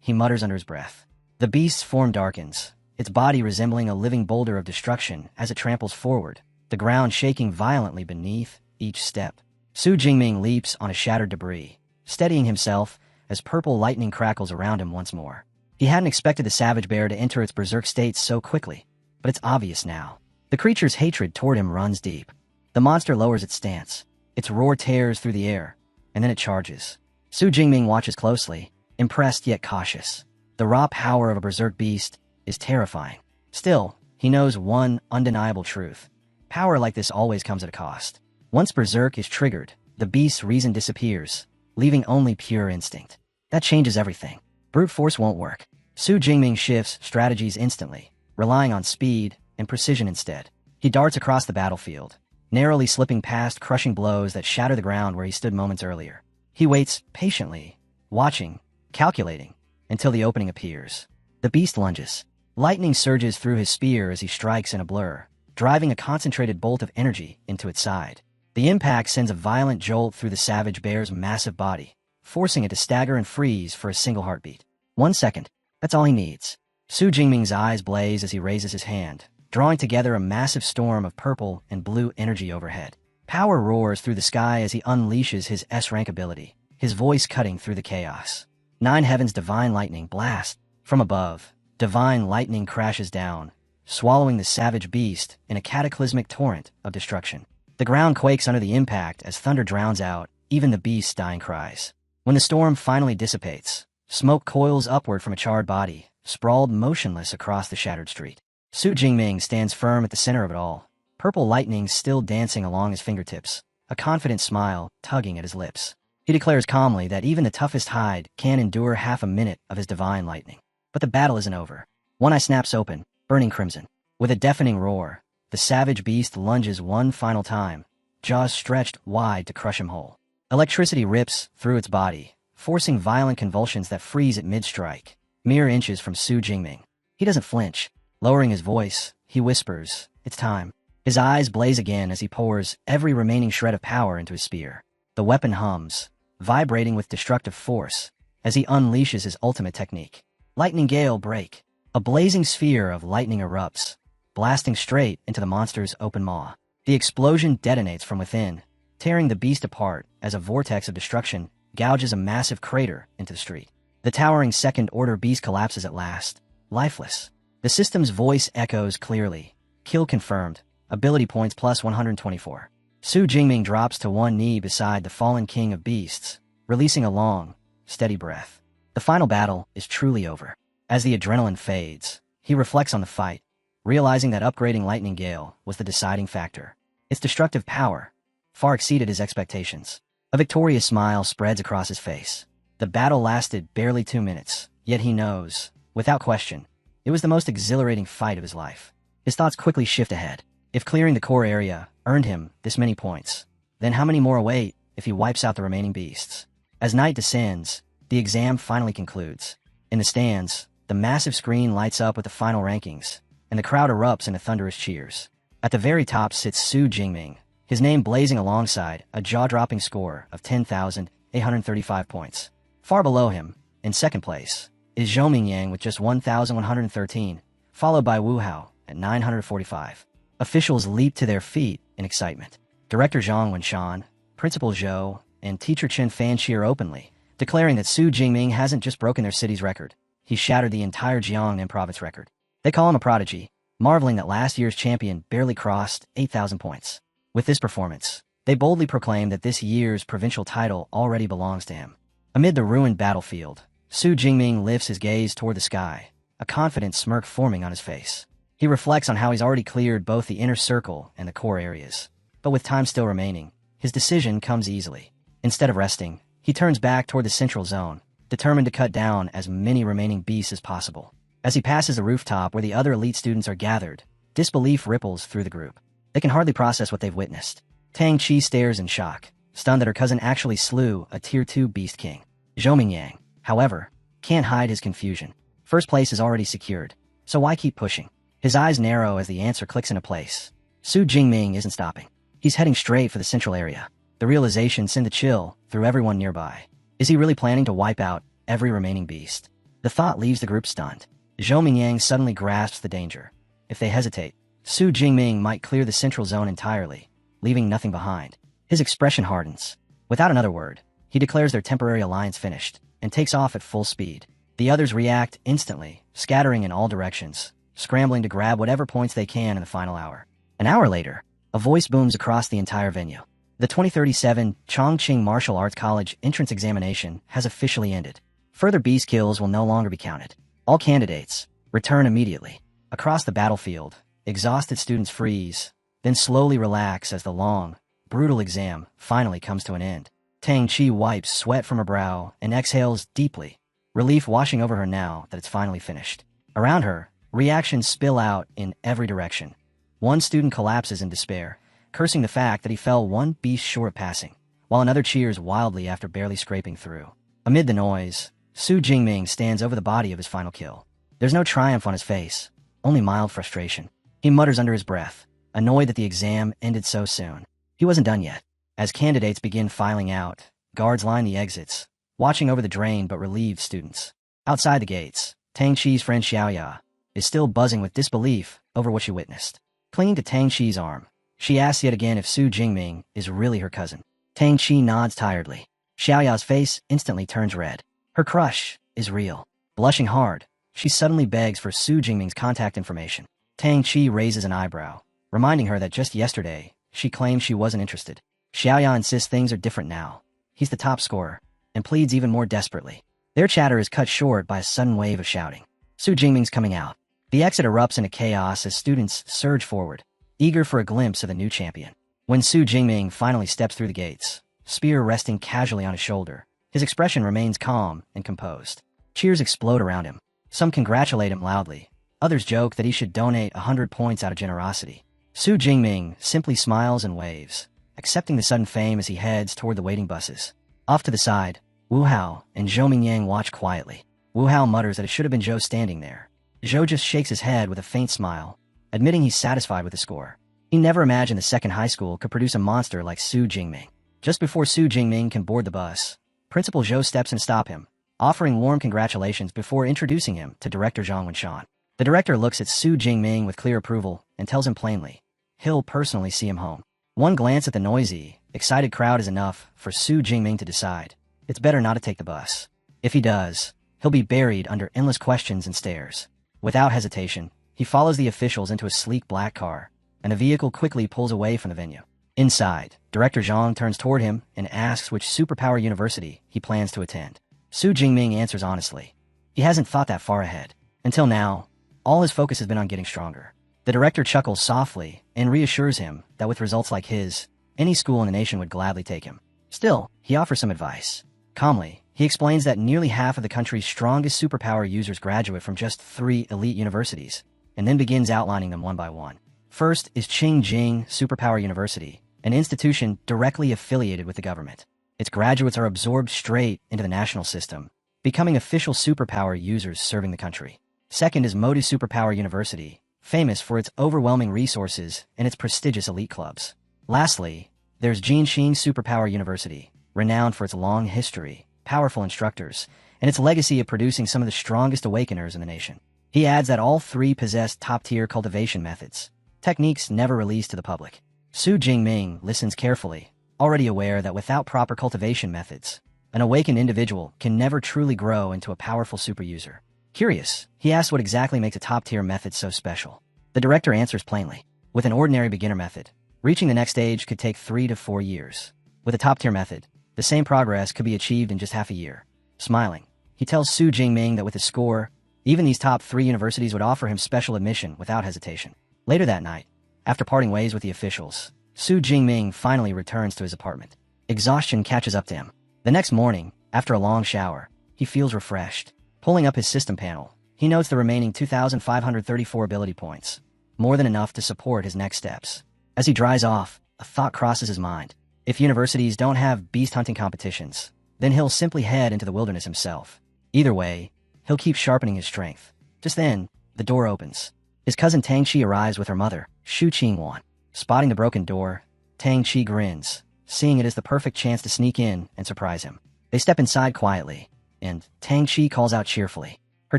He mutters under his breath. The beast's form darkens, its body resembling a living boulder of destruction as it tramples forward, the ground shaking violently beneath each step. Su Jingming leaps on a shattered debris, steadying himself as purple lightning crackles around him once more. He hadn't expected the savage bear to enter its berserk state so quickly, but it's obvious now. The creature's hatred toward him runs deep. The monster lowers its stance. Its roar tears through the air, and then it charges. Su Jingming watches closely, impressed yet cautious. The raw power of a berserk beast is terrifying. Still, he knows one undeniable truth. Power like this always comes at a cost. Once berserk is triggered, the beast's reason disappears, leaving only pure instinct. That changes everything. Brute force won't work. Su Jingming shifts strategies instantly, relying on speed and precision instead. He darts across the battlefield, narrowly slipping past crushing blows that shatter the ground where he stood moments earlier. He waits patiently, watching, calculating, until the opening appears. The beast lunges. Lightning surges through his spear as he strikes in a blur, driving a concentrated bolt of energy into its side. The impact sends a violent jolt through the savage bear's massive body, forcing it to stagger and freeze for a single heartbeat. 1 second. That's all he needs. Su Jingming's eyes blaze as he raises his hand, drawing together a massive storm of purple and blue energy overhead. Power roars through the sky as he unleashes his S-rank ability, his voice cutting through the chaos. 9 Heaven's divine lightning blast. From above, divine lightning crashes down, swallowing the savage beast in a cataclysmic torrent of destruction. The ground quakes under the impact as thunder drowns out even the beast's dying cries. When the storm finally dissipates, smoke coils upward from a charred body, sprawled motionless across the shattered street. Su Jingming stands firm at the center of it all, purple lightning still dancing along his fingertips, a confident smile tugging at his lips. He declares calmly that even the toughest hide can endure half a minute of his divine lightning. But the battle isn't over. One eye snaps open, burning crimson. With a deafening roar, the savage beast lunges one final time, jaws stretched wide to crush him whole. Electricity rips through its body, forcing violent convulsions that freeze at mid-strike, mere inches from Su Jingming. He doesn't flinch. Lowering his voice, he whispers, "It's time." His eyes blaze again as he pours every remaining shred of power into his spear. The weapon hums, vibrating with destructive force, as he unleashes his ultimate technique. Lightning Gale Break. A blazing sphere of lightning erupts, blasting straight into the monster's open maw. The explosion detonates from within, tearing the beast apart as a vortex of destruction gouges a massive crater into the street. The towering second-order beast collapses at last, lifeless. The system's voice echoes clearly. Kill confirmed. Ability points plus 124. Su Jingming drops to one knee beside the fallen king of beasts, releasing a long, steady breath. The final battle is truly over. As the adrenaline fades, he reflects on the fight, realizing that upgrading Lightning Gale was the deciding factor. Its destructive power far exceeded his expectations. A victorious smile spreads across his face. The battle lasted barely 2 minutes, yet he knows, without question, it was the most exhilarating fight of his life. His thoughts quickly shift ahead. If clearing the core area earned him this many points, then how many more await if he wipes out the remaining beasts? As night descends, the exam finally concludes. In the stands, the massive screen lights up with the final rankings, and the crowd erupts into thunderous cheers. At the very top sits Su Jingming, his name blazing alongside a jaw-dropping score of 10,835 points. Far below him, in second place, is Zhou Mingyang with just 1,113, followed by Wu Hao at 945. Officials leap to their feet in excitement. Director Zhang Wenshan, Principal Zhou, and Teacher Chen Fan cheer openly, declaring that Su Jingming hasn't just broken their city's record, he shattered the entire Jiangnan province record. They call him a prodigy, marveling that last year's champion barely crossed 8,000 points. With this performance, they boldly proclaim that this year's provincial title already belongs to him. Amid the ruined battlefield, Su Jingming lifts his gaze toward the sky, a confident smirk forming on his face. He reflects on how he's already cleared both the inner circle and the core areas. But with time still remaining, his decision comes easily. Instead of resting, he turns back toward the central zone, determined to cut down as many remaining beasts as possible. As he passes the rooftop where the other elite students are gathered, disbelief ripples through the group. They can hardly process what they've witnessed. Tang Chi stares in shock, stunned that her cousin actually slew a Tier 2 Beast King. Zhou Mingyang, however, can't hide his confusion. First place is already secured, so why keep pushing? His eyes narrow as the answer clicks into place. Su Jingming isn't stopping. He's heading straight for the central area. The realization sent a chill through everyone nearby. Is he really planning to wipe out every remaining beast? The thought leaves the group stunned. Zhou Mingyang suddenly grasps the danger. If they hesitate, Su Jingming might clear the central zone entirely, leaving nothing behind. His expression hardens. Without another word, he declares their temporary alliance finished, and takes off at full speed. The others react instantly, scattering in all directions, scrambling to grab whatever points they can in the final hour. An hour later, a voice booms across the entire venue. The 2037 Chongqing Martial Arts College entrance examination has officially ended. Further beast kills will no longer be counted. All candidates return immediately. Across the battlefield, exhausted students freeze, then slowly relax as the long, brutal exam finally comes to an end. Tang Chi wipes sweat from her brow and exhales deeply, relief washing over her now that it's finally finished. Around her, reactions spill out in every direction. One student collapses in despair, cursing the fact that he fell one beast short of passing, while another cheers wildly after barely scraping through. Amid the noise, Su Jingming stands over the body of his final kill. There's no triumph on his face, only mild frustration. He mutters under his breath, annoyed that the exam ended so soon. He wasn't done yet. As candidates begin filing out, guards line the exits, watching over the drained but relieved students. Outside the gates, Tang Chi's friend Xiaoya is still buzzing with disbelief over what she witnessed. Clinging to Tang Chi's arm, she asks yet again if Su Jingming is really her cousin. Tang Chi nods tiredly. Xiaoya's face instantly turns red. Her crush is real. Blushing hard, she suddenly begs for Su Jingming's contact information. Tang Chi raises an eyebrow, reminding her that just yesterday, she claimed she wasn't interested. Xiaoya insists things are different now. He's the top scorer, and pleads even more desperately. Their chatter is cut short by a sudden wave of shouting. Su Jingming's coming out. The exit erupts into chaos as students surge forward, eager for a glimpse of the new champion. When Su Jingming finally steps through the gates, spear resting casually on his shoulder, his expression remains calm and composed. Cheers explode around him. Some congratulate him loudly. Others joke that he should donate 100 points out of generosity. Su Jingming simply smiles and waves, accepting the sudden fame as he heads toward the waiting buses. Off to the side, Wu Hao and Zhou Mingyang watch quietly. Wu Hao mutters that it should have been Zhou standing there. Zhou just shakes his head with a faint smile, admitting he's satisfied with the score. He never imagined the second high school could produce a monster like Su Jingming. Just before Su Jingming can board the bus, Principal Zhou steps in to stop him, offering warm congratulations before introducing him to Director Zhang Wenshan. The director looks at Su Jingming with clear approval and tells him plainly he'll personally see him home. One glance at the noisy, excited crowd is enough for Su Jingming to decide it's better not to take the bus. If he does, he'll be buried under endless questions and stares. Without hesitation, he follows the officials into a sleek black car, and the vehicle quickly pulls away from the venue. Inside, Director Zhang turns toward him and asks which superpower university he plans to attend. Su Jingming answers honestly. He hasn't thought that far ahead. Until now, all his focus has been on getting stronger. The director chuckles softly and reassures him that with results like his, any school in the nation would gladly take him. Still, he offers some advice. Calmly, he explains that nearly half of the country's strongest superpower users graduate from just 3 elite universities, and then begins outlining them one by one. First is Qingjing Superpower University, an institution directly affiliated with the government. Its graduates are absorbed straight into the national system, becoming official superpower users serving the country. Second is Modu Superpower University, famous for its overwhelming resources and its prestigious elite clubs. Lastly, there's Jinshin Superpower University, renowned for its long history, powerful instructors, and its legacy of producing some of the strongest awakeners in the nation. He adds that all 3 possess top-tier cultivation methods, techniques never released to the public. Su Jingming listens carefully, already aware that without proper cultivation methods, an awakened individual can never truly grow into a powerful super user. Curious, he asks what exactly makes a top-tier method so special. The director answers plainly. With an ordinary beginner method, reaching the next stage could take 3 to 4 years. With a top-tier method, the same progress could be achieved in just half a year. Smiling, he tells Su Jingming that with his score, even these top 3 universities would offer him special admission without hesitation. Later that night, after parting ways with the officials, Su Jingming finally returns to his apartment. Exhaustion catches up to him. The next morning, after a long shower, he feels refreshed. Pulling up his system panel, he notes the remaining 2,534 ability points, more than enough to support his next steps. As he dries off, a thought crosses his mind. If universities don't have beast hunting competitions, then he'll simply head into the wilderness himself. Either way, he'll keep sharpening his strength. Just then, the door opens. His cousin Tang Chi arrives with her mother, Xu Qingwan. Spotting the broken door, Tang Chi grins, seeing it as the perfect chance to sneak in and surprise him. They step inside quietly, and Tang Chi calls out cheerfully. Her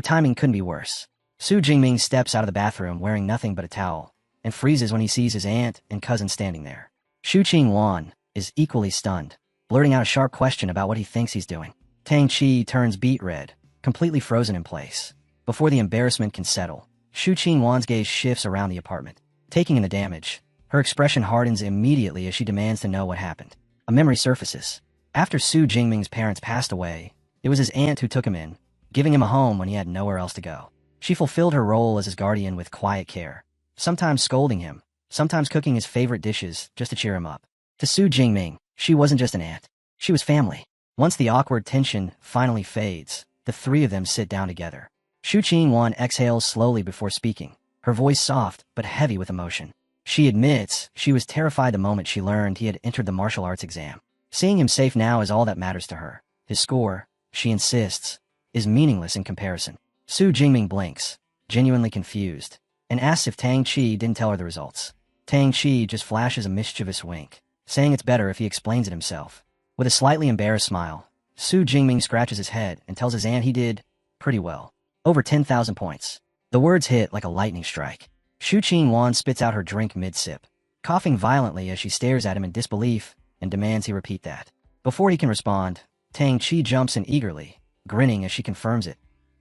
timing couldn't be worse. Su Jingming steps out of the bathroom wearing nothing but a towel, and freezes when he sees his aunt and cousin standing there. Xu Qingwan is equally stunned, blurting out a sharp question about what he thinks he's doing. Tang Chi turns beet red, completely frozen in place. Before the embarrassment can settle, Shu Qingwan's gaze shifts around the apartment. Taking in the damage, her expression hardens immediately as she demands to know what happened. A memory surfaces. After Su Jingming's parents passed away, it was his aunt who took him in, giving him a home when he had nowhere else to go. She fulfilled her role as his guardian with quiet care, sometimes scolding him, sometimes cooking his favorite dishes just to cheer him up. To Su Jingming, she wasn't just an aunt. She was family. Once the awkward tension finally fades, the three of them sit down together. Shu Qingwan exhales slowly before speaking, her voice soft but heavy with emotion. She admits she was terrified the moment she learned he had entered the martial arts exam. Seeing him safe now is all that matters to her. His score, she insists, is meaningless in comparison. Su Jingming blinks, genuinely confused, and asks if Tang Chi didn't tell her the results. Tang Chi just flashes a mischievous wink, saying it's better if he explains it himself. With a slightly embarrassed smile, Su Jingming scratches his head and tells his aunt he did pretty well. Over 10,000 points. The words hit like a lightning strike. Shu Qingwan spits out her drink mid-sip, coughing violently as she stares at him in disbelief and demands he repeat that. Before he can respond, Tang Chi jumps in eagerly, grinning as she confirms it.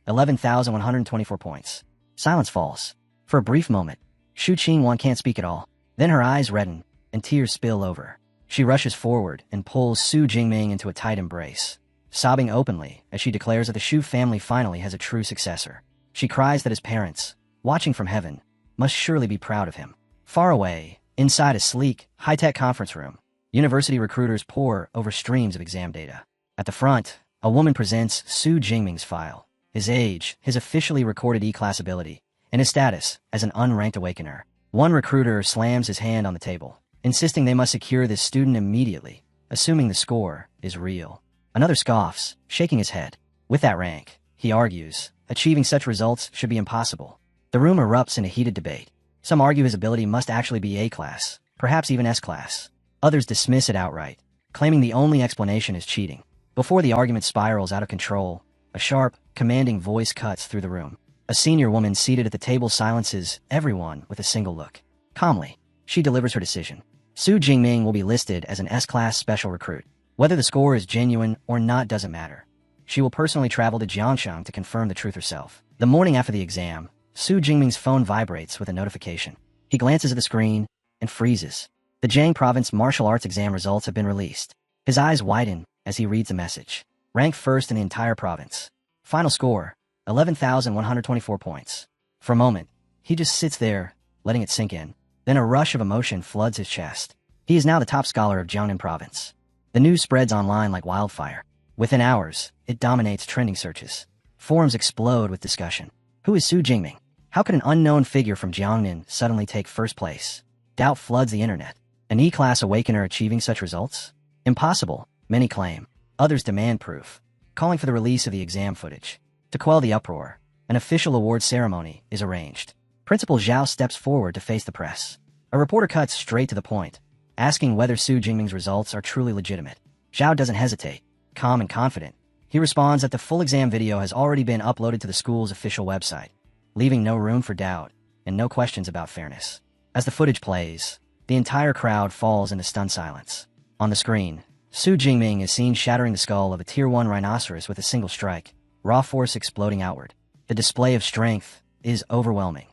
11,124 points. Silence falls. For a brief moment, Shu Qingwan can't speak at all. Then her eyes redden, and tears spill over. She rushes forward and pulls Su Jingming into a tight embrace, sobbing openly as she declares that the Shu family finally has a true successor. She cries that his parents, watching from heaven, must surely be proud of him. Far away, inside a sleek, high-tech conference room, university recruiters pore over streams of exam data. At the front, a woman presents Su Jingming's file, his age, his officially recorded E-class ability, and his status as an unranked awakener. One recruiter slams his hand on the table, insisting they must secure this student immediately, assuming the score is real. Another scoffs, shaking his head. With that rank, he argues, achieving such results should be impossible. The room erupts in a heated debate. Some argue his ability must actually be A-class, perhaps even S-class. Others dismiss it outright, claiming the only explanation is cheating. Before the argument spirals out of control, a sharp, commanding voice cuts through the room. A senior woman seated at the table silences everyone with a single look. Calmly, she delivers her decision. Su Jingming will be listed as an S-class special recruit. Whether the score is genuine or not doesn't matter. She will personally travel to Jiangshang to confirm the truth herself. The morning after the exam, Su Jingming's phone vibrates with a notification. He glances at the screen and freezes. The Jiang Province martial arts exam results have been released. His eyes widen as he reads the message. Ranked first in the entire province. Final score, 11,124 points. For a moment, he just sits there, letting it sink in. Then a rush of emotion floods his chest. He is now the top scholar of Jiangnan Province. The news spreads online like wildfire. Within hours, it dominates trending searches. Forums explode with discussion. Who is Su Jingming? How could an unknown figure from Jiangnan suddenly take first place? Doubt floods the internet. An E-class awakener achieving such results? Impossible, many claim. Others demand proof, calling for the release of the exam footage. To quell the uproar, an official award ceremony is arranged. Principal Zhao steps forward to face the press. A reporter cuts straight to the point, asking whether Su Jingming's results are truly legitimate. Zhao doesn't hesitate. Calm and confident, he responds that the full exam video has already been uploaded to the school's official website, leaving no room for doubt and no questions about fairness. As the footage plays, the entire crowd falls into stunned silence. On the screen, Su Jingming is seen shattering the skull of a Tier 1 rhinoceros with a single strike, raw force exploding outward. The display of strength is overwhelming,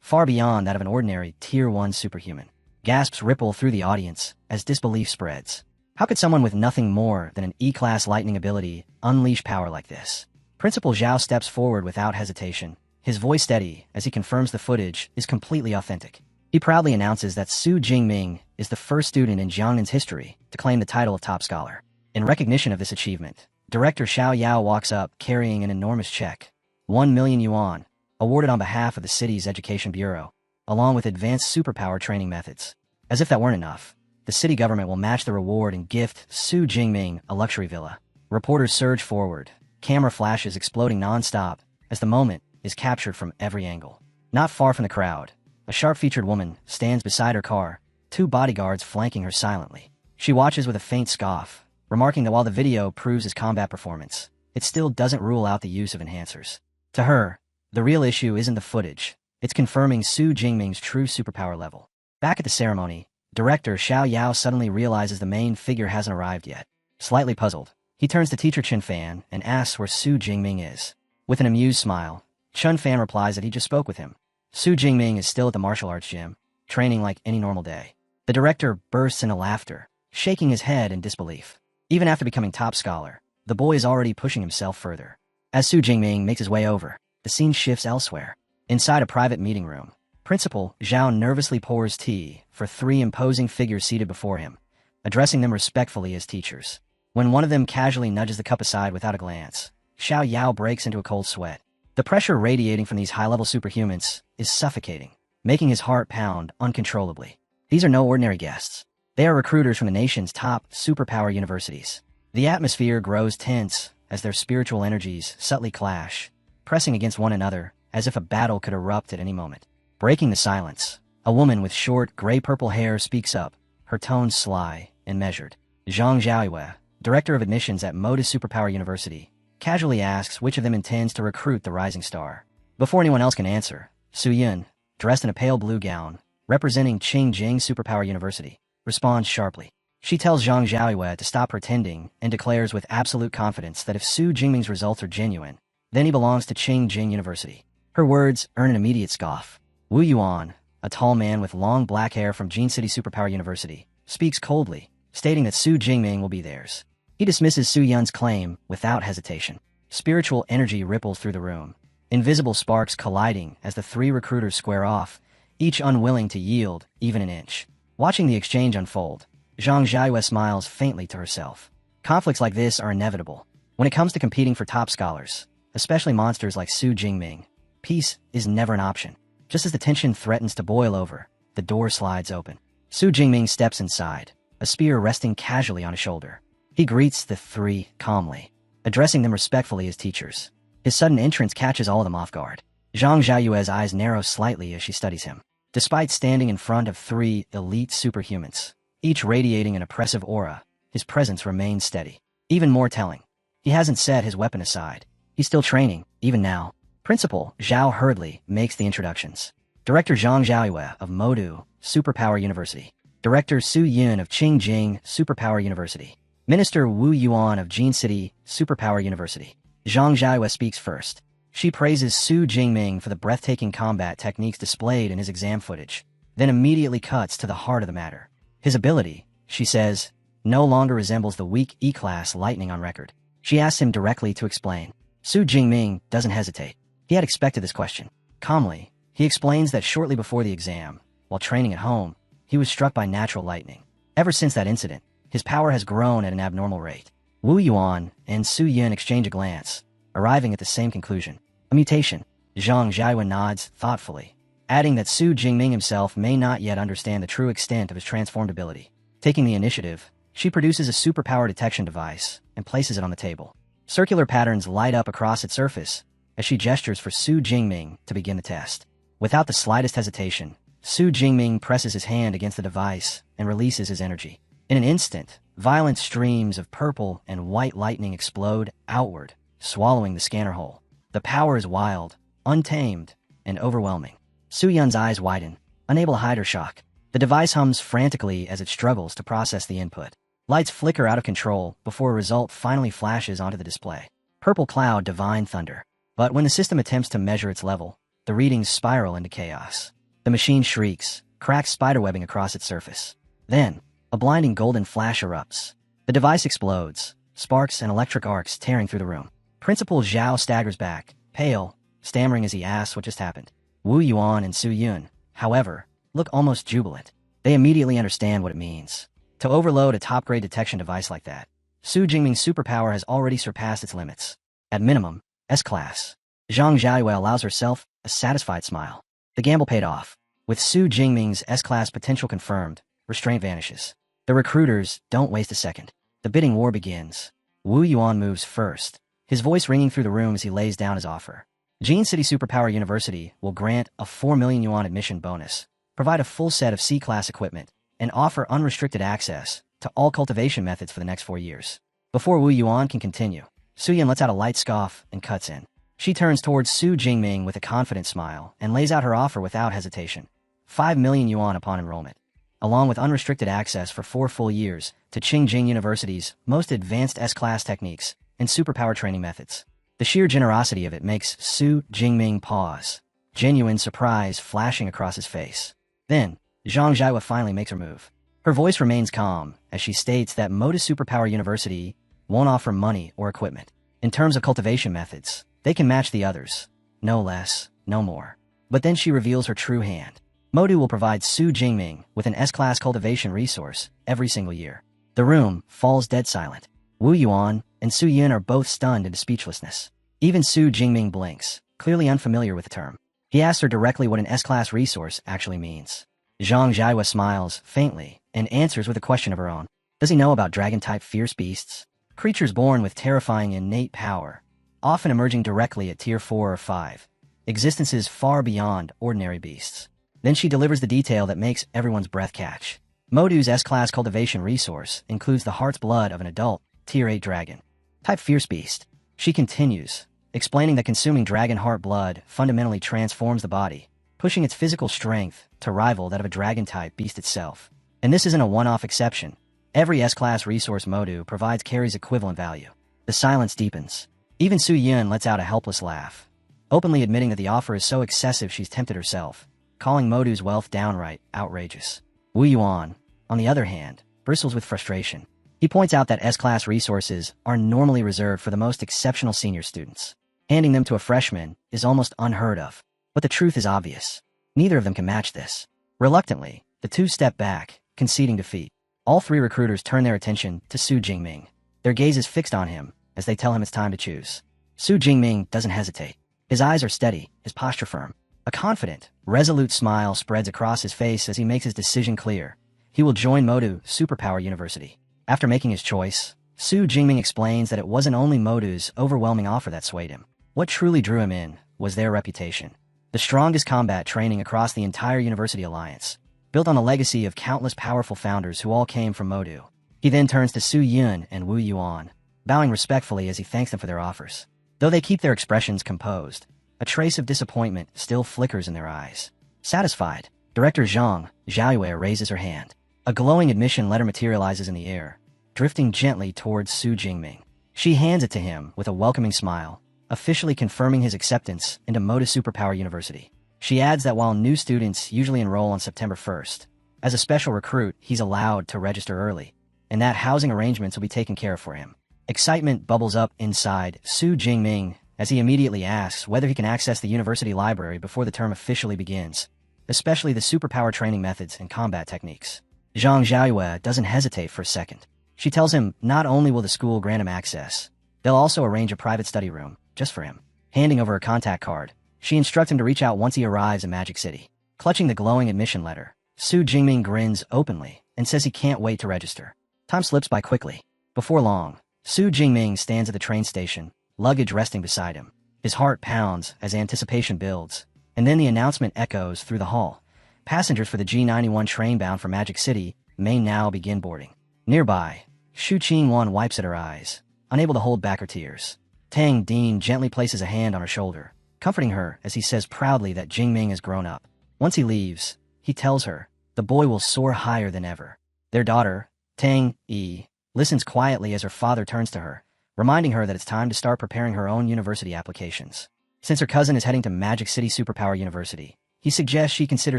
far beyond that of an ordinary Tier 1 superhuman. Gasps ripple through the audience as disbelief spreads. How could someone with nothing more than an E-class lightning ability unleash power like this? Principal Zhao steps forward without hesitation, his voice steady as he confirms the footage is completely authentic. He proudly announces that Su Jingming is the first student in Jiangnan's history to claim the title of top scholar. In recognition of this achievement, Director Xiao Yao walks up carrying an enormous check, 1 million yuan, awarded on behalf of the city's education bureau, along with advanced superpower training methods. As if that weren't enough, the city government will match the reward and gift Su Jingming a luxury villa. Reporters surge forward, camera flashes exploding non-stop as the moment is captured from every angle. Not far from the crowd, a sharp-featured woman stands beside her car, 2 bodyguards flanking her silently. She watches with a faint scoff, remarking that while the video proves his combat performance, it still doesn't rule out the use of enhancers. To her, the real issue isn't the footage, it's confirming Su Jingming's true superpower level. Back at the ceremony, Director Xiao Yao suddenly realizes the main figure hasn't arrived yet. Slightly puzzled, he turns to teacher Chen Fan and asks where Su Jingming is. With an amused smile, Chun Fan replies that he just spoke with him. Su Jingming is still at the martial arts gym, training like any normal day. The director bursts into laughter, shaking his head in disbelief. Even after becoming top scholar, the boy is already pushing himself further. As Su Jingming makes his way over, the scene shifts elsewhere. Inside a private meeting room, Principal Zhao nervously pours tea for 3 imposing figures seated before him, addressing them respectfully as teachers. When one of them casually nudges the cup aside without a glance, Xiao Yao breaks into a cold sweat. The pressure radiating from these high-level superhumans is suffocating, making his heart pound uncontrollably. These are no ordinary guests. They are recruiters from the nation's top superpower universities. The atmosphere grows tense as their spiritual energies subtly clash, pressing against one another as if a battle could erupt at any moment. Breaking the silence, a woman with short, gray-purple hair speaks up, her tones sly and measured. Zhang Zhaoyue, director of admissions at Modus Superpower University, casually asks which of them intends to recruit the rising star. Before anyone else can answer, Su Yun, dressed in a pale blue gown, representing Qingjing Superpower University, responds sharply. She tells Zhang Zhaoyue to stop pretending and declares with absolute confidence that if Su Jingming's results are genuine, then he belongs to Qingjing University. Her words earn an immediate scoff. Wu Yuan, a tall man with long black hair from Jin City Superpower University, speaks coldly, stating that Su Jingming will be theirs. He dismisses Su Yun's claim without hesitation. Spiritual energy ripples through the room, invisible sparks colliding as the 3 recruiters square off, each unwilling to yield even an inch. Watching the exchange unfold, Zhang Zhaoyue smiles faintly to herself. Conflicts like this are inevitable. When it comes to competing for top scholars, especially monsters like Su Jingming, peace is never an option. Just as the tension threatens to boil over, the door slides open. Su Jingming steps inside, a spear resting casually on his shoulder. He greets the 3 calmly, addressing them respectfully as teachers. His sudden entrance catches all of them off guard. Zhang Zhaoyue's eyes narrow slightly as she studies him. Despite standing in front of 3 elite superhumans, each radiating an oppressive aura, his presence remains steady. Even more telling, he hasn't set his weapon aside. He's still training, even now. Principal Zhao hurriedly makes the introductions. Director Zhang Zhaoyue of Modu Superpower University. Director Su Yun of Qingjing Superpower University. Minister Wu Yuan of Jin City Superpower University. Zhang Zhaoyue speaks first. She praises Su Jingming for the breathtaking combat techniques displayed in his exam footage, then immediately cuts to the heart of the matter. His ability, she says, no longer resembles the weak E-class lightning on record. She asks him directly to explain. Su Jingming doesn't hesitate. He had expected this question. Calmly, he explains that shortly before the exam, while training at home, he was struck by natural lightning. Ever since that incident, his power has grown at an abnormal rate. Wu Yuan and Su Yun exchange a glance, arriving at the same conclusion. A mutation. Zhang Zhaoyue nods thoughtfully, adding that Su Jingming himself may not yet understand the true extent of his transformed ability. Taking the initiative, she produces a superpower detection device and places it on the table. Circular patterns light up across its surface as she gestures for Su Jingming to begin the test. Without the slightest hesitation, Su Jingming presses his hand against the device and releases his energy. In an instant, violent streams of purple and white lightning explode outward, swallowing the scanner hole. The power is wild, untamed, and overwhelming. Su Yun's eyes widen, unable to hide her shock. The device hums frantically as it struggles to process the input. Lights flicker out of control before a result finally flashes onto the display. Purple cloud divine thunder. But when the system attempts to measure its level, the readings spiral into chaos. The machine shrieks, cracks spiderwebbing across its surface. Then, a blinding golden flash erupts. The device explodes, sparks and electric arcs tearing through the room. Principal Zhao staggers back, pale, stammering as he asks what just happened. Wu Yuan and Su Yun, however, look almost jubilant. They immediately understand what it means. To overload a top-grade detection device like that, Su Jingming's superpower has already surpassed its limits. At minimum, S-class. Zhang Zhaoyue allows herself a satisfied smile. The gamble paid off. With Su Jingming's S-class potential confirmed, restraint vanishes. The recruiters don't waste a second. The bidding war begins. Wu Yuan moves first, his voice ringing through the room as he lays down his offer. Jin City Superpower University will grant a 4 million yuan admission bonus, provide a full set of C-class equipment, and offer unrestricted access to all cultivation methods for the next 4 years. Before Wu Yuan can continue, Su Yun lets out a light scoff and cuts in. She turns towards Su Jingming with a confident smile and lays out her offer without hesitation. 5 million yuan upon enrollment, along with unrestricted access for 4 full years to Qingjing University's most advanced S-class techniques and superpower training methods. The sheer generosity of it makes Su Jingming pause, genuine surprise flashing across his face. Then, Zhang Jiahua finally makes her move. Her voice remains calm as she states that Modus Superpower University won't offer money or equipment. In terms of cultivation methods, they can match the others. No less, no more. But then she reveals her true hand. Modu will provide Su Jingming with an S-class cultivation resource every single year. The room falls dead silent. Wu Yuan and Su Yin are both stunned into speechlessness. Even Su Jingming blinks, clearly unfamiliar with the term. He asks her directly what an S-class resource actually means. Zhang Jiahua smiles faintly and answers with a question of her own. Does he know about dragon-type fierce beasts? Creatures born with terrifying innate power, often emerging directly at Tier 4 or 5. Existences far beyond ordinary beasts. Then she delivers the detail that makes everyone's breath catch. Modu's S-class cultivation resource includes the heart's blood of an adult, Tier 8 dragon. Type fierce beast. She continues, explaining that consuming dragon heart blood fundamentally transforms the body, pushing its physical strength to rival that of a dragon-type beast itself. And this isn't a one-off exception. Every S-class resource Modu provides carries equivalent value. The silence deepens. Even Su Yun lets out a helpless laugh, openly admitting that the offer is so excessive she's tempted herself, calling Modu's wealth downright outrageous. Wu Yuan, on the other hand, bristles with frustration. He points out that S-class resources are normally reserved for the most exceptional senior students. Handing them to a freshman is almost unheard of. But the truth is obvious. Neither of them can match this. Reluctantly, the two step back, conceding defeat. All three recruiters turn their attention to Su Jingming. Their gaze is fixed on him as they tell him it's time to choose. Su Jingming doesn't hesitate. His eyes are steady, his posture firm. A confident, resolute smile spreads across his face as he makes his decision clear. He will join Modu Superpower University. After making his choice, Su Jingming explains that it wasn't only Modu's overwhelming offer that swayed him. What truly drew him in was their reputation. The strongest combat training across the entire University Alliance, built on a legacy of countless powerful founders who all came from Modu. He then turns to Su Yun and Wu Yuan, bowing respectfully as he thanks them for their offers. Though they keep their expressions composed, a trace of disappointment still flickers in their eyes. Satisfied, Director Zhang Jiahua raises her hand. A glowing admission letter materializes in the air, drifting gently towards Su Jingming. She hands it to him with a welcoming smile, officially confirming his acceptance into Modus Superpower University. She adds that while new students usually enroll on September 1st, as a special recruit, he's allowed to register early, and that housing arrangements will be taken care of for him. Excitement bubbles up inside Su Jingming as he immediately asks whether he can access the university library before the term officially begins, especially the superpower training methods and combat techniques. Zhang Jiahua doesn't hesitate for a second. She tells him not only will the school grant him access, they'll also arrange a private study room, just for him. Handing over a contact card, she instructs him to reach out once he arrives in Magic City. Clutching the glowing admission letter, Su Jingming grins openly and says he can't wait to register. Time slips by quickly. Before long, Su Jingming stands at the train station, luggage resting beside him. His heart pounds as anticipation builds, and then the announcement echoes through the hall. Passengers for the G91 train bound for Magic City may now begin boarding. Nearby, Shu Qingwan wipes at her eyes, unable to hold back her tears. Tang Dean gently places a hand on her shoulder, comforting her as he says proudly that Jingming has grown up. Once he leaves, he tells her the boy will soar higher than ever. Their daughter, Tang Yi, listens quietly as her father turns to her, reminding her that it's time to start preparing her own university applications. Since her cousin is heading to Magic City Superpower University, he suggests she consider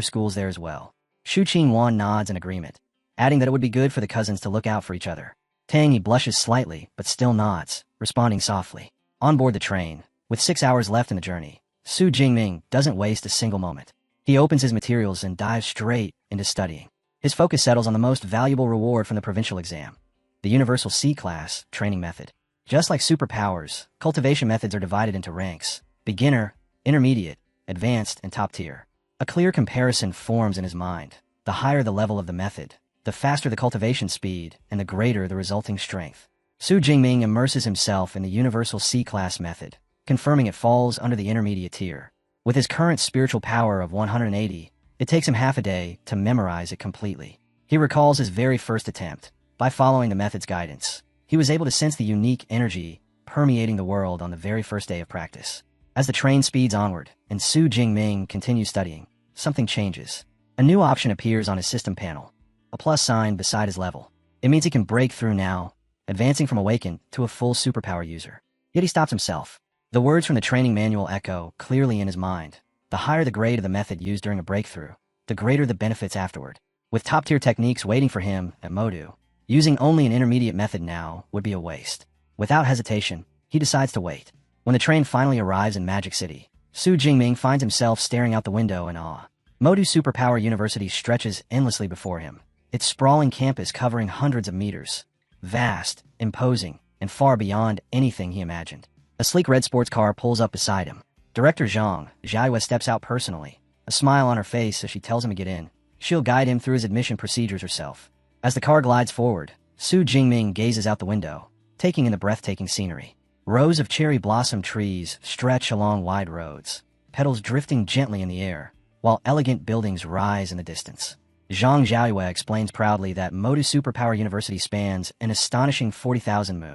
schools there as well. Shu Qingwan nods in agreement, adding that it would be good for the cousins to look out for each other. Tang Yi blushes slightly, but still nods, responding softly. On board the train, with 6 hours left in the journey, Su Jingming doesn't waste a single moment. He opens his materials and dives straight into studying. His focus settles on the most valuable reward from the provincial exam, the Universal C-Class training method. Just like superpowers, cultivation methods are divided into ranks: beginner, intermediate, advanced, and top tier. A clear comparison forms in his mind. The higher the level of the method, the faster the cultivation speed and the greater the resulting strength. Su Jingming immerses himself in the Universal C-Class method, confirming it falls under the intermediate tier. With his current spiritual power of 180, it takes him half a day to memorize it completely. He recalls his very first attempt. By following the method's guidance, he was able to sense the unique energy permeating the world on the very first day of practice. As the train speeds onward and Su Jingming continues studying, something changes. A new option appears on his system panel, a plus sign beside his level. It means he can break through now, advancing from Awakened to a full superpower user. Yet he stops himself. The words from the training manual echo clearly in his mind. The higher the grade of the method used during a breakthrough, the greater the benefits afterward. With top-tier techniques waiting for him at Modu, using only an intermediate method now would be a waste. Without hesitation, he decides to wait. When the train finally arrives in Magic City, Su Jingming finds himself staring out the window in awe. Modu Superpower University stretches endlessly before him, its sprawling campus covering hundreds of meters. Vast, imposing, and far beyond anything he imagined. A sleek red sports car pulls up beside him. Director Zhang Jiaihua steps out personally, a smile on her face as she tells him to get in. She'll guide him through his admission procedures herself. As the car glides forward, Su Jingming gazes out the window, taking in the breathtaking scenery. Rows of cherry blossom trees stretch along wide roads, petals drifting gently in the air, while elegant buildings rise in the distance. Zhang Jiaihua explains proudly that Modu Superpower University spans an astonishing 40,000 mu,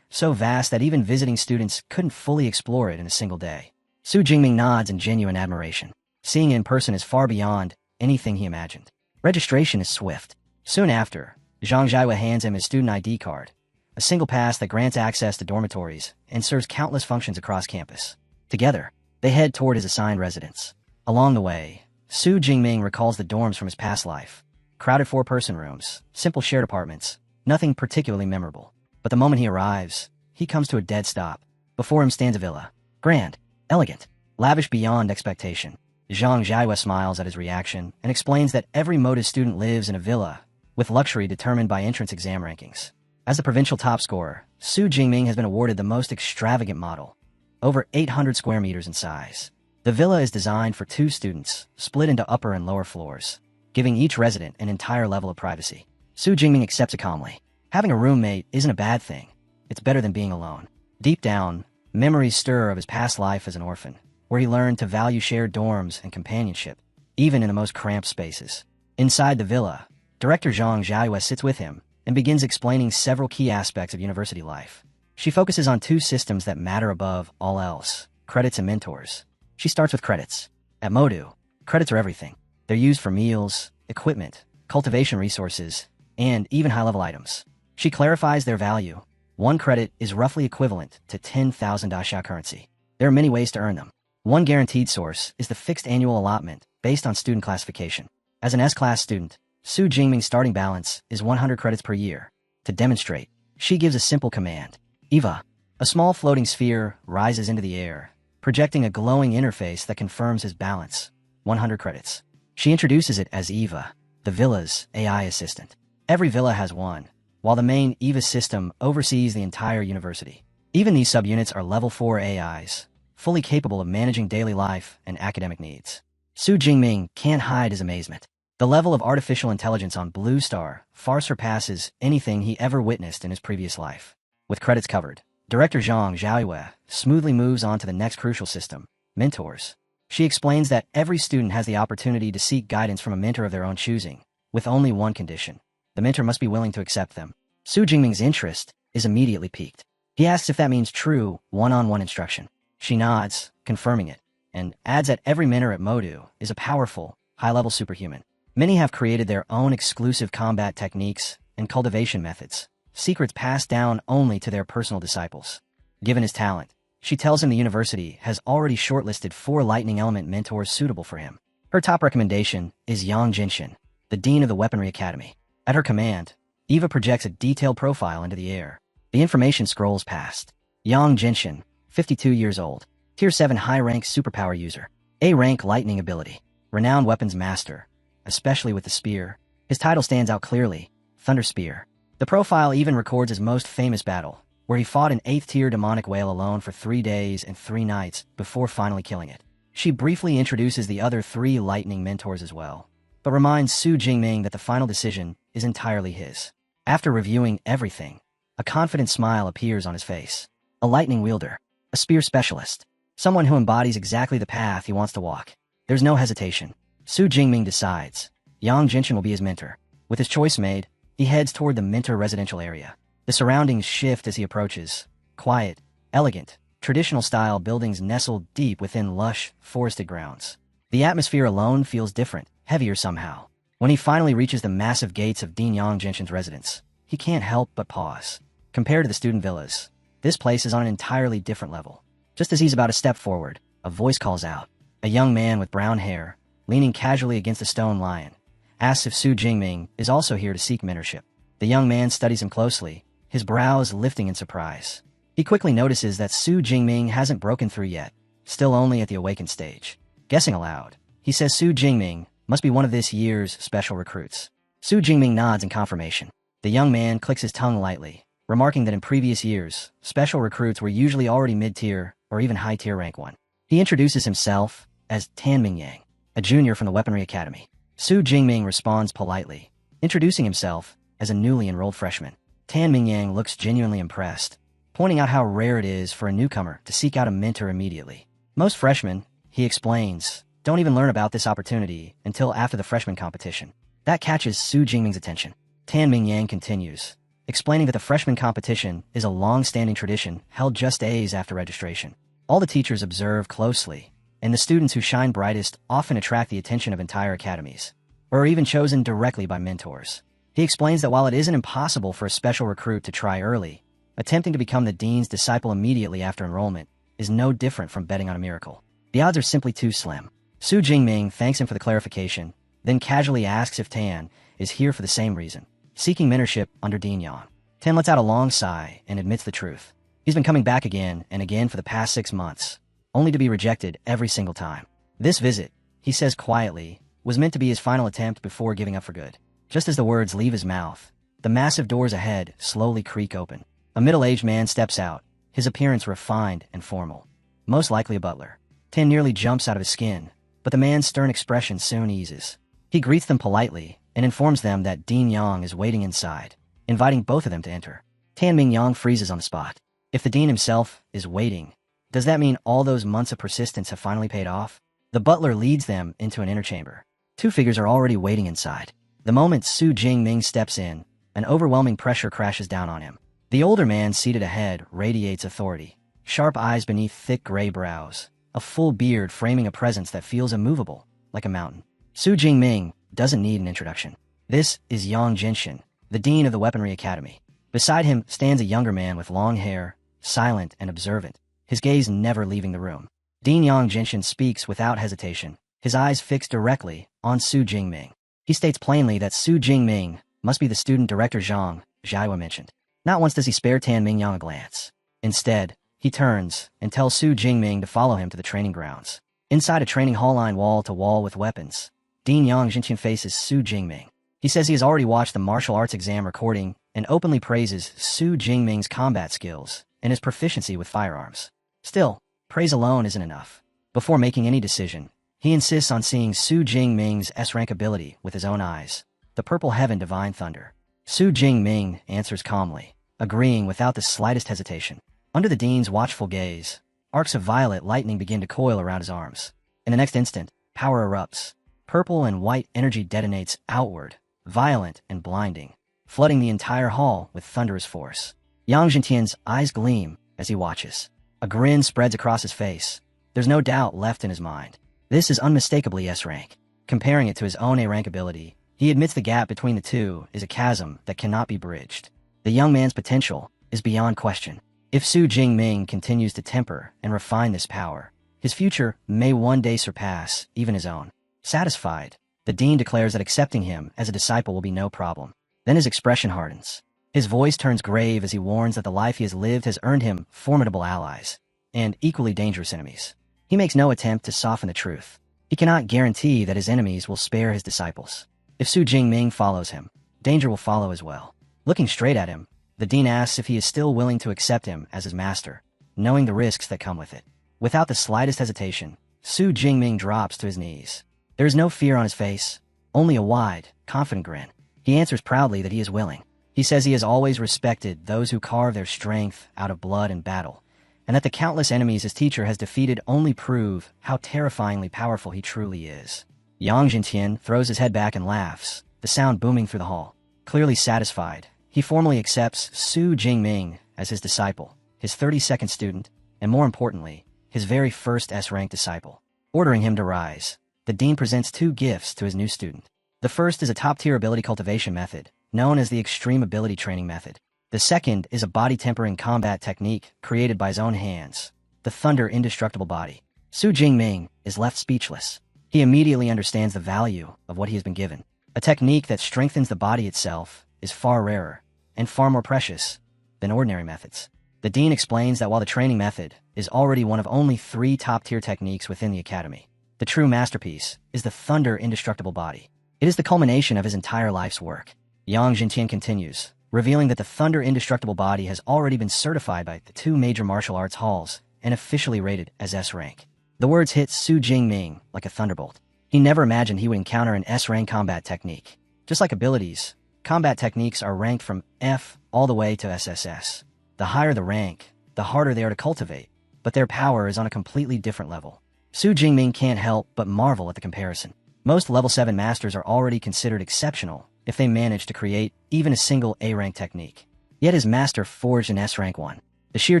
so vast that even visiting students couldn't fully explore it in a single day. Su Jingming nods in genuine admiration. Seeing it in person is far beyond anything he imagined. Registration is swift. Soon after, Zhang Jiaihua hands him his student ID card, a single pass that grants access to dormitories and serves countless functions across campus. Together, they head toward his assigned residence. Along the way, Su Jingming recalls the dorms from his past life. Crowded four-person rooms, simple shared apartments, nothing particularly memorable. But the moment he arrives, he comes to a dead stop. Before him stands a villa. Grand, elegant, lavish beyond expectation. Zhang Jiaihua smiles at his reaction and explains that every Modu student lives in a villa, with luxury determined by entrance exam rankings. As the provincial top scorer, Su Jingming has been awarded the most extravagant model, over 800 square meters in size. The villa is designed for 2 students, split into upper and lower floors, giving each resident an entire level of privacy. Su Jingming accepts it calmly. Having a roommate isn't a bad thing. It's better than being alone. Deep down, memories stir of his past life as an orphan, where he learned to value shared dorms and companionship, even in the most cramped spaces. Inside the villa, Director Zhang Jiaihua sits with him and begins explaining several key aspects of university life. She focuses on 2 systems that matter above all else: credits and mentors. She starts with credits. At Modu, credits are everything. They're used for meals, equipment, cultivation resources, and even high-level items. She clarifies their value. 1 credit is roughly equivalent to 10,000 Daxia currency. There are many ways to earn them. One guaranteed source is the fixed annual allotment based on student classification. As an S-class student, Su Jingming's starting balance is 100 credits per year. To demonstrate, she gives a simple command. Eva. A small floating sphere rises into the air, projecting a glowing interface that confirms his balance. 100 credits. She introduces it as Eva, the villa's AI assistant. Every villa has one, while the main EVA system oversees the entire university. Even these subunits are level 4 AIs, fully capable of managing daily life and academic needs. Su Jingming can't hide his amazement. The level of artificial intelligence on Blue Star far surpasses anything he ever witnessed in his previous life. With credits covered, Director Zhang Jiaihua smoothly moves on to the next crucial system, mentors. She explains that every student has the opportunity to seek guidance from a mentor of their own choosing, with only one condition. The mentor must be willing to accept them. Su Jingming's interest is immediately piqued. He asks if that means true one-on-one instruction. She nods, confirming it, and adds that every mentor at Modu is a powerful, high-level superhuman. Many have created their own exclusive combat techniques and cultivation methods, secrets passed down only to their personal disciples. Given his talent, she tells him the university has already shortlisted 4 lightning element mentors suitable for him. Her top recommendation is Yang Jinshin, the dean of the Weaponry Academy. At her command, Eva projects a detailed profile into the air. The information scrolls past. Yang Jinshin, 52 years old, Tier 7 high-rank superpower user, A-rank lightning ability, renowned weapons master, especially with the spear. His title stands out clearly, Thunder Spear. The profile even records his most famous battle, where he fought an 8th-tier demonic whale alone for 3 days and 3 nights before finally killing it. She briefly introduces the other 3 lightning mentors as well, but reminds Su Jingming that the final decision is entirely his. After reviewing everything, a confident smile appears on his face. A lightning wielder, a spear specialist, someone who embodies exactly the path he wants to walk. There's no hesitation. Su Jingming decides. Yang Jinshin will be his mentor. With his choice made, he heads toward the mentor residential area. The surroundings shift as he approaches. Quiet, elegant, traditional-style buildings nestled deep within lush, forested grounds. The atmosphere alone feels different, heavier somehow. When he finally reaches the massive gates of Dean Yang Jinshin's residence, he can't help but pause. Compared to the student villas, this place is on an entirely different level. Just as he's about to step forward, a voice calls out. A young man with brown hair, leaning casually against a stone lion, asks if Su Jingming is also here to seek mentorship. The young man studies him closely, his brows lifting in surprise. He quickly notices that Su Jingming hasn't broken through yet, still only at the Awakens stage. Guessing aloud, he says Su Jingming must be one of this year's special recruits. Su Jingming nods in confirmation. The young man clicks his tongue lightly, remarking that in previous years, special recruits were usually already mid-tier or even high-tier rank 1. He introduces himself as Tan Mingyang, a junior from the Weaponry Academy. Su Jingming responds politely, introducing himself as a newly enrolled freshman. Tan Mingyang looks genuinely impressed, pointing out how rare it is for a newcomer to seek out a mentor immediately. Most freshmen, he explains, don't even learn about this opportunity until after the freshman competition. That catches Su Jingming's attention. Tan Mingyang continues, explaining that the freshman competition is a long-standing tradition held just days after registration. All the teachers observe closely, and the students who shine brightest often attract the attention of entire academies, or are even chosen directly by mentors. He explains that while it isn't impossible for a special recruit to try early, attempting to become the dean's disciple immediately after enrollment is no different from betting on a miracle. The odds are simply too slim. Su Jingming thanks him for the clarification, then casually asks if Tan is here for the same reason, seeking mentorship under Dean Yang. Tan lets out a long sigh and admits the truth. He's been coming back again and again for the past 6 months, only to be rejected every single time. This visit, he says quietly, was meant to be his final attempt before giving up for good. Just as the words leave his mouth, the massive doors ahead slowly creak open. A middle-aged man steps out, his appearance refined and formal. Most likely a butler. Tan nearly jumps out of his skin, but the man's stern expression soon eases. He greets them politely and informs them that Dean Yang is waiting inside, inviting both of them to enter. Tan Mingyang freezes on the spot. If the dean himself is waiting, does that mean all those months of persistence have finally paid off? The butler leads them into an inner chamber. 2 figures are already waiting inside. The moment Su Jingming steps in, an overwhelming pressure crashes down on him. The older man seated ahead radiates authority, sharp eyes beneath thick gray brows, a full beard framing a presence that feels immovable, like a mountain. Su Jingming doesn't need an introduction. This is Yang Jinshin, the dean of the Weaponry Academy. Beside him stands a younger man with long hair, silent and observant, his gaze never leaving the room. Dean Yang Jinshin speaks without hesitation, his eyes fixed directly on Su Jingming. He states plainly that Su Jingming must be the student director Zhang Jiahua mentioned. Not once does he spare Tan Mingyang a glance. Instead, he turns and tells Su Jingming to follow him to the training grounds. Inside a training hall lined wall to wall with weapons, Dean Yang Jinshin faces Su Jingming. He says he has already watched the martial arts exam recording and openly praises Su Jingming's combat skills and his proficiency with firearms. Still, praise alone isn't enough. Before making any decision, he insists on seeing Su Jingming's S-rank ability with his own eyes, the Purple Heaven Divine Thunder. Su Jingming answers calmly, agreeing without the slightest hesitation. Under the dean's watchful gaze, arcs of violet lightning begin to coil around his arms. In the next instant, power erupts. Purple and white energy detonates outward, violent and blinding, flooding the entire hall with thunderous force. Yang Jintian's eyes gleam as he watches. A grin spreads across his face. There's no doubt left in his mind. This is unmistakably S-rank. Comparing it to his own A-rank ability, he admits the gap between the two is a chasm that cannot be bridged. The young man's potential is beyond question. If Su Jingming continues to temper and refine this power, his future may one day surpass even his own. Satisfied, the dean declares that accepting him as a disciple will be no problem. Then his expression hardens. His voice turns grave as he warns that the life he has lived has earned him formidable allies and equally dangerous enemies. He makes no attempt to soften the truth. He cannot guarantee that his enemies will spare his disciples. If Su Jingming follows him, danger will follow as well. Looking straight at him, the dean asks if he is still willing to accept him as his master, knowing the risks that come with it. Without the slightest hesitation, Su Jingming drops to his knees. There is no fear on his face, only a wide, confident grin. He answers proudly that he is willing. He says he has always respected those who carve their strength out of blood and battle, and that the countless enemies his teacher has defeated only prove how terrifyingly powerful he truly is. Yang Jintian throws his head back and laughs, the sound booming through the hall. Clearly satisfied, he formally accepts Su Jingming as his disciple, his 32nd student, and more importantly, his very first S-rank disciple. Ordering him to rise, the dean presents 2 gifts to his new student. The first is a top-tier ability cultivation method, known as the Extreme Ability Training Method. The second is a body-tempering combat technique created by his own hands, the Thunder Indestructible Body. Su Jingming is left speechless. He immediately understands the value of what he has been given. A technique that strengthens the body itself is far rarer and far more precious than ordinary methods. The dean explains that while the training method is already one of only 3 top-tier techniques within the academy, the true masterpiece is the Thunder Indestructible Body. It is the culmination of his entire life's work. Yang Jintian continues, revealing that the Thunder Indestructible Body has already been certified by the 2 major martial arts halls and officially rated as S rank. The words hit Su Jingming like a thunderbolt. He never imagined he would encounter an S rank combat technique. Just like abilities, combat techniques are ranked from F all the way to SSS. The higher the rank, the harder they are to cultivate, but their power is on a completely different level. Su Jingming can't help but marvel at the comparison. Most level 7 masters are already considered exceptional if they manage to create even a single A-rank technique. Yet his master forged an S-rank one. The sheer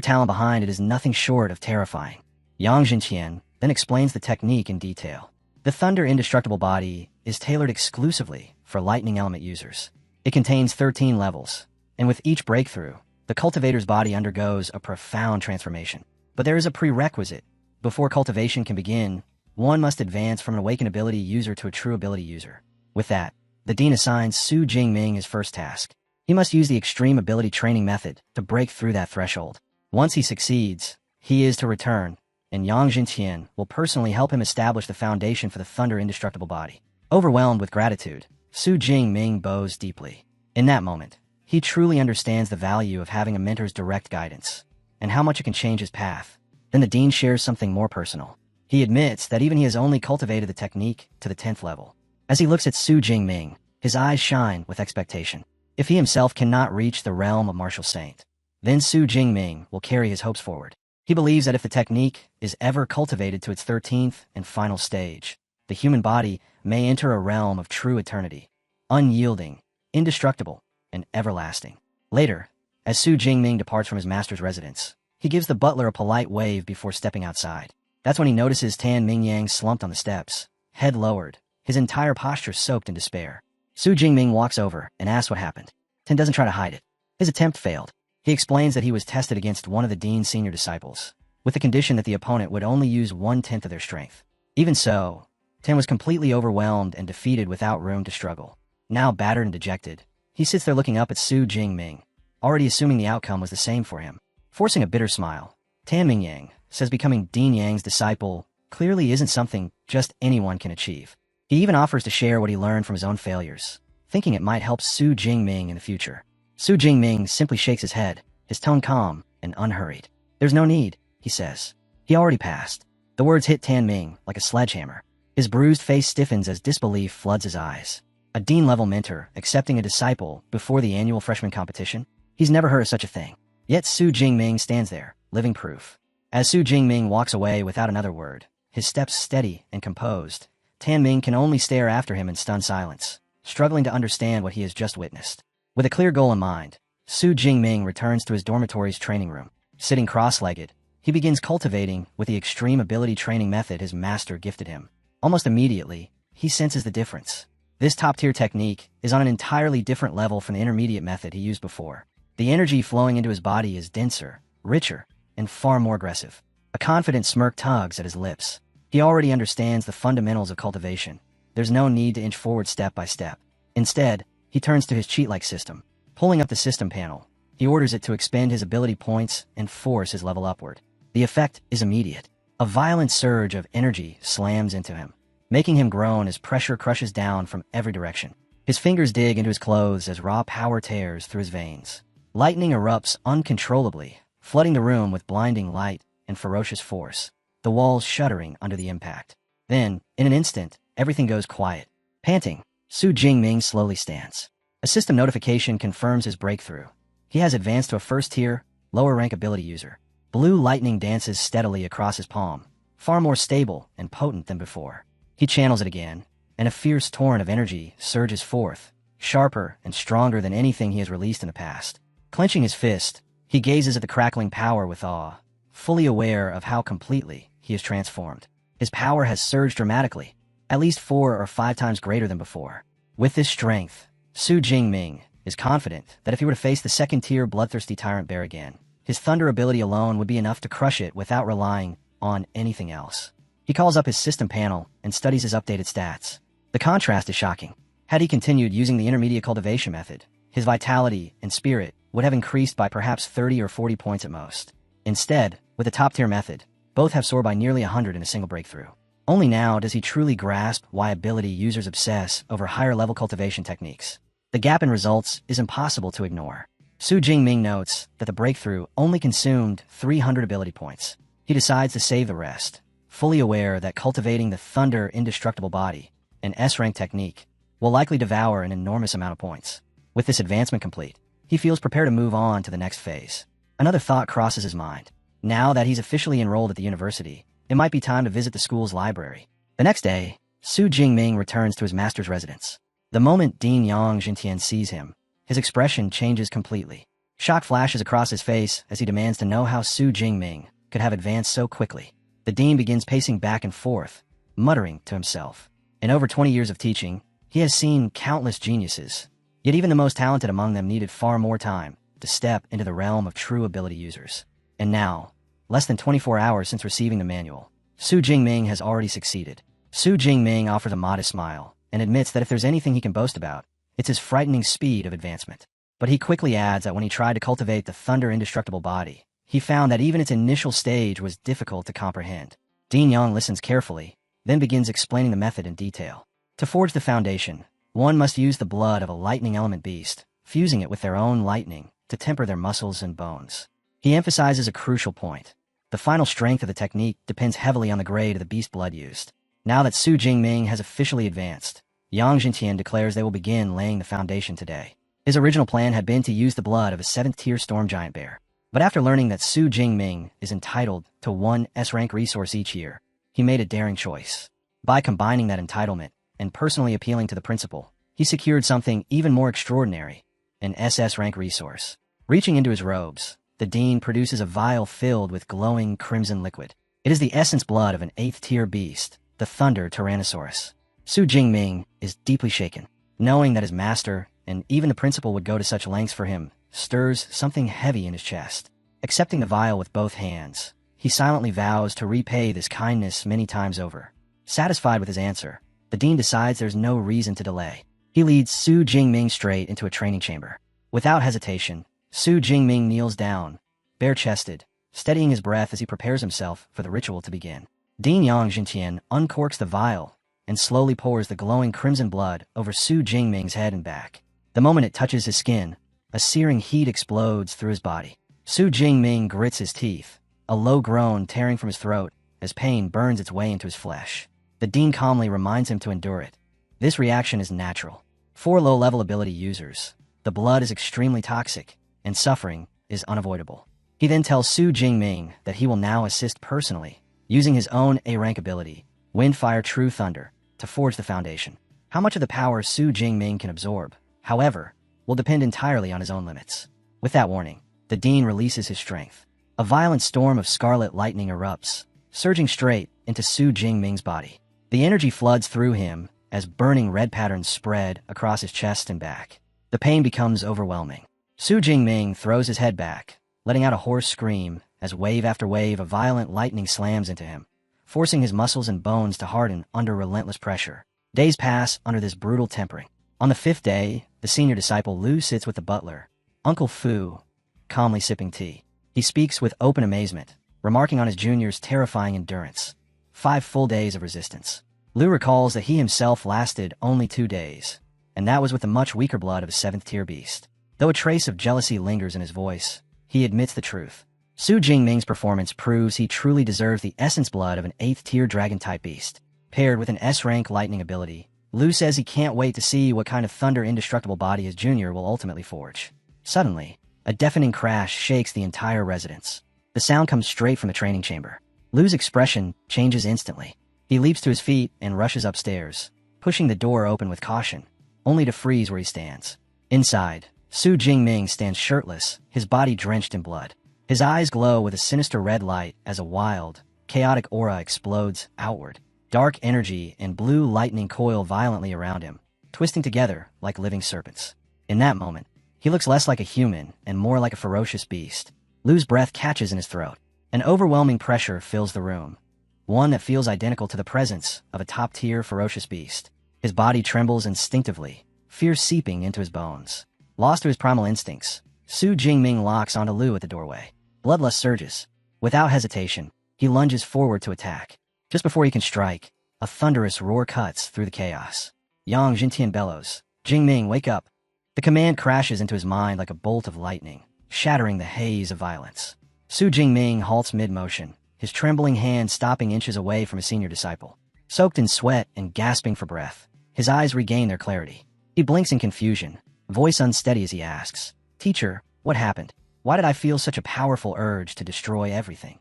talent behind it is nothing short of terrifying. Yang Jintian then explains the technique in detail. The Thunder Indestructible Body is tailored exclusively for lightning element users. It contains 13 levels, and with each breakthrough, the cultivator's body undergoes a profound transformation. But there is a prerequisite. Before cultivation can begin, one must advance from an awakened ability user to a true ability user. With that, the dean assigns Su Jingming his first task. He must use the extreme ability training method to break through that threshold. Once he succeeds, he is to return, and Yang Jintian will personally help him establish the foundation for the Thunder Indestructible Body. Overwhelmed with gratitude, Su Jingming bows deeply. In that moment, he truly understands the value of having a mentor's direct guidance, and how much it can change his path. Then the dean shares something more personal. He admits that even he has only cultivated the technique to the 10th level. As he looks at Su Jingming, his eyes shine with expectation. If he himself cannot reach the realm of martial saint, then Su Jingming will carry his hopes forward. He believes that if the technique is ever cultivated to its 13th and final stage, the human body may enter a realm of true eternity, unyielding, indestructible, and everlasting. Later, as Su Jingming departs from his master's residence, he gives the butler a polite wave before stepping outside. That's when he notices Tan Mingyang slumped on the steps, head lowered, his entire posture soaked in despair. Su Jingming walks over and asks what happened. Tan doesn't try to hide it. His attempt failed. He explains that he was tested against one of the dean's senior disciples, with the condition that the opponent would only use 1/10 of their strength. Even so, Tan was completely overwhelmed and defeated without room to struggle. Now battered and dejected, he sits there looking up at Su Jingming, already assuming the outcome was the same for him. Forcing a bitter smile, Tan Mingyang says becoming Dean Yang's disciple clearly isn't something just anyone can achieve. He even offers to share what he learned from his own failures, thinking it might help Su Jingming in the future. Su Jingming simply shakes his head, his tone calm and unhurried. There's no need, he says. He already passed. The words hit Tan Ming like a sledgehammer. His bruised face stiffens as disbelief floods his eyes. A dean-level mentor accepting a disciple before the annual freshman competition? He's never heard of such a thing. Yet Su Jingming stands there, living proof. As Su Jingming walks away without another word, his steps steady and composed, Tan Ming can only stare after him in stunned silence, struggling to understand what he has just witnessed. With a clear goal in mind, Su Jingming returns to his dormitory's training room. Sitting cross-legged, he begins cultivating with the extreme ability training method his master gifted him. Almost immediately, he senses the difference. This top-tier technique is on an entirely different level from the intermediate method he used before. The energy flowing into his body is denser, richer, and far more aggressive. A confident smirk tugs at his lips. He already understands the fundamentals of cultivation. There's no need to inch forward step by step. Instead, he turns to his cheat-like system. Pulling up the system panel, he orders it to expend his ability points and force his level upward. The effect is immediate. A violent surge of energy slams into him, making him groan as pressure crushes down from every direction. His fingers dig into his clothes as raw power tears through his veins. Lightning erupts uncontrollably, flooding the room with blinding light and ferocious force, the walls shuddering under the impact. Then, in an instant, everything goes quiet. Panting, Su Jingming slowly stands. A system notification confirms his breakthrough. He has advanced to a first-tier, lower-rank ability user. Blue lightning dances steadily across his palm, far more stable and potent than before. He channels it again, and a fierce torrent of energy surges forth, sharper and stronger than anything he has released in the past. Clenching his fist, he gazes at the crackling power with awe, fully aware of how completely he is transformed. His power has surged dramatically, at least 4 or 5 times greater than before. With this strength, Su Jingming is confident that if he were to face the second-tier bloodthirsty tyrant bear again, His thunder ability alone would be enough to crush it without relying on anything else. He calls up his system panel and studies his updated stats. The contrast is shocking. Had he continued using the intermediate cultivation method, his vitality and spirit would have increased by perhaps 30 or 40 points at most. Instead, with the top-tier method, both have soared by nearly 100 in a single breakthrough. Only now does he truly grasp why ability users obsess over higher-level cultivation techniques. The gap in results is impossible to ignore. Su Jingming notes that the breakthrough only consumed 300 ability points. He decides to save the rest, fully aware that cultivating the Thunder Indestructible Body, an S-rank technique, will likely devour an enormous amount of points. With this advancement complete, he feels prepared to move on to the next phase. Another thought crosses his mind. Now that he's officially enrolled at the university, it might be time to visit the school's library. The next day, Su Jingming returns to his master's residence. The moment Dean Yang Jintian sees him, his expression changes completely. Shock flashes across his face as he demands to know how Su Jingming could have advanced so quickly. The dean begins pacing back and forth, muttering to himself. In over 20 years of teaching, he has seen countless geniuses, yet even the most talented among them needed far more time to step into the realm of true ability users. And now, less than 24 hours since receiving the manual, Su Jingming has already succeeded. Su Jingming offers a modest smile and admits that if there's anything he can boast about, it's his frightening speed of advancement. But he quickly adds that when he tried to cultivate the Thunder Indestructible Body, he found that even its initial stage was difficult to comprehend. Dean Yang listens carefully, then begins explaining the method in detail. To forge the foundation, one must use the blood of a lightning element beast, fusing it with their own lightning to temper their muscles and bones. He emphasizes a crucial point. The final strength of the technique depends heavily on the grade of the beast blood used. Now that Su Jingming has officially advanced, Yang Jintian declares they will begin laying the foundation today. His original plan had been to use the blood of a 7th-tier storm giant bear. But after learning that Su Jingming is entitled to one S-rank resource each year, he made a daring choice. By combining that entitlement and personally appealing to the principal, he secured something even more extraordinary, an SS-rank resource. Reaching into his robes, the dean produces a vial filled with glowing crimson liquid. It is the essence blood of an 8th-tier beast, the Thunder Tyrannosaurus. Su Jingming is deeply shaken. Knowing that his master, and even the principal would go to such lengths for him, stirs something heavy in his chest. Accepting the vial with both hands, he silently vows to repay this kindness many times over. Satisfied with his answer, the dean decides there's no reason to delay. He leads Su Jingming straight into a training chamber. Without hesitation, Su Jingming kneels down, bare-chested, steadying his breath as he prepares himself for the ritual to begin. Dean Yang Jintian uncorks the vial and slowly pours the glowing crimson blood over Su Jingming's head and back. The moment it touches his skin, a searing heat explodes through his body. Su Jingming grits his teeth, a low groan tearing from his throat as pain burns its way into his flesh. The dean calmly reminds him to endure it. This reaction is natural. For low-level ability users, the blood is extremely toxic, and suffering is unavoidable. He then tells Su Jingming that he will now assist personally, using his own A-rank ability, Windfire True Thunder, to forge the foundation. How much of the power Su Jingming can absorb, however, will depend entirely on his own limits. With that warning, the dean releases his strength. A violent storm of scarlet lightning erupts, surging straight into Su Jingming's body. The energy floods through him as burning red patterns spread across his chest and back. The pain becomes overwhelming. Su Jingming throws his head back, letting out a hoarse scream as wave after wave of violent lightning slams into him, forcing his muscles and bones to harden under relentless pressure. Days pass under this brutal tempering. On the 5th day, the senior disciple Lu sits with the butler, Uncle Fu, calmly sipping tea. He speaks with open amazement, remarking on his junior's terrifying endurance. 5 full days of resistance. Lu recalls that he himself lasted only 2 days, and that was with the much weaker blood of a 7th-tier beast. Though a trace of jealousy lingers in his voice, he admits the truth. Su Jingming's performance proves he truly deserves the essence blood of an 8th-tier dragon-type beast. Paired with an S-rank lightning ability, Lu says he can't wait to see what kind of Thunder Indestructible Body his junior will ultimately forge. Suddenly, a deafening crash shakes the entire residence. The sound comes straight from the training chamber. Lu's expression changes instantly. He leaps to his feet and rushes upstairs, pushing the door open with caution, only to freeze where he stands. Inside, Su Jingming stands shirtless, his body drenched in blood. His eyes glow with a sinister red light as a wild, chaotic aura explodes outward. Dark energy and blue lightning coil violently around him, twisting together like living serpents. In that moment, he looks less like a human and more like a ferocious beast. Lu's breath catches in his throat. An overwhelming pressure fills the room, one that feels identical to the presence of a top-tier ferocious beast. His body trembles instinctively, fear seeping into his bones. Lost to his primal instincts, Su Jingming locks onto Lu at the doorway. Bloodlust surges. Without hesitation, he lunges forward to attack. Just before he can strike, a thunderous roar cuts through the chaos. Yang Jintian bellows, "Jingming, wake up!" The command crashes into his mind like a bolt of lightning, shattering the haze of violence. Su Jingming halts mid-motion, his trembling hand stopping inches away from his senior disciple. Soaked in sweat and gasping for breath, his eyes regain their clarity. He blinks in confusion, voice unsteady as he asks, "Teacher, what happened? Why did I feel such a powerful urge to destroy everything?"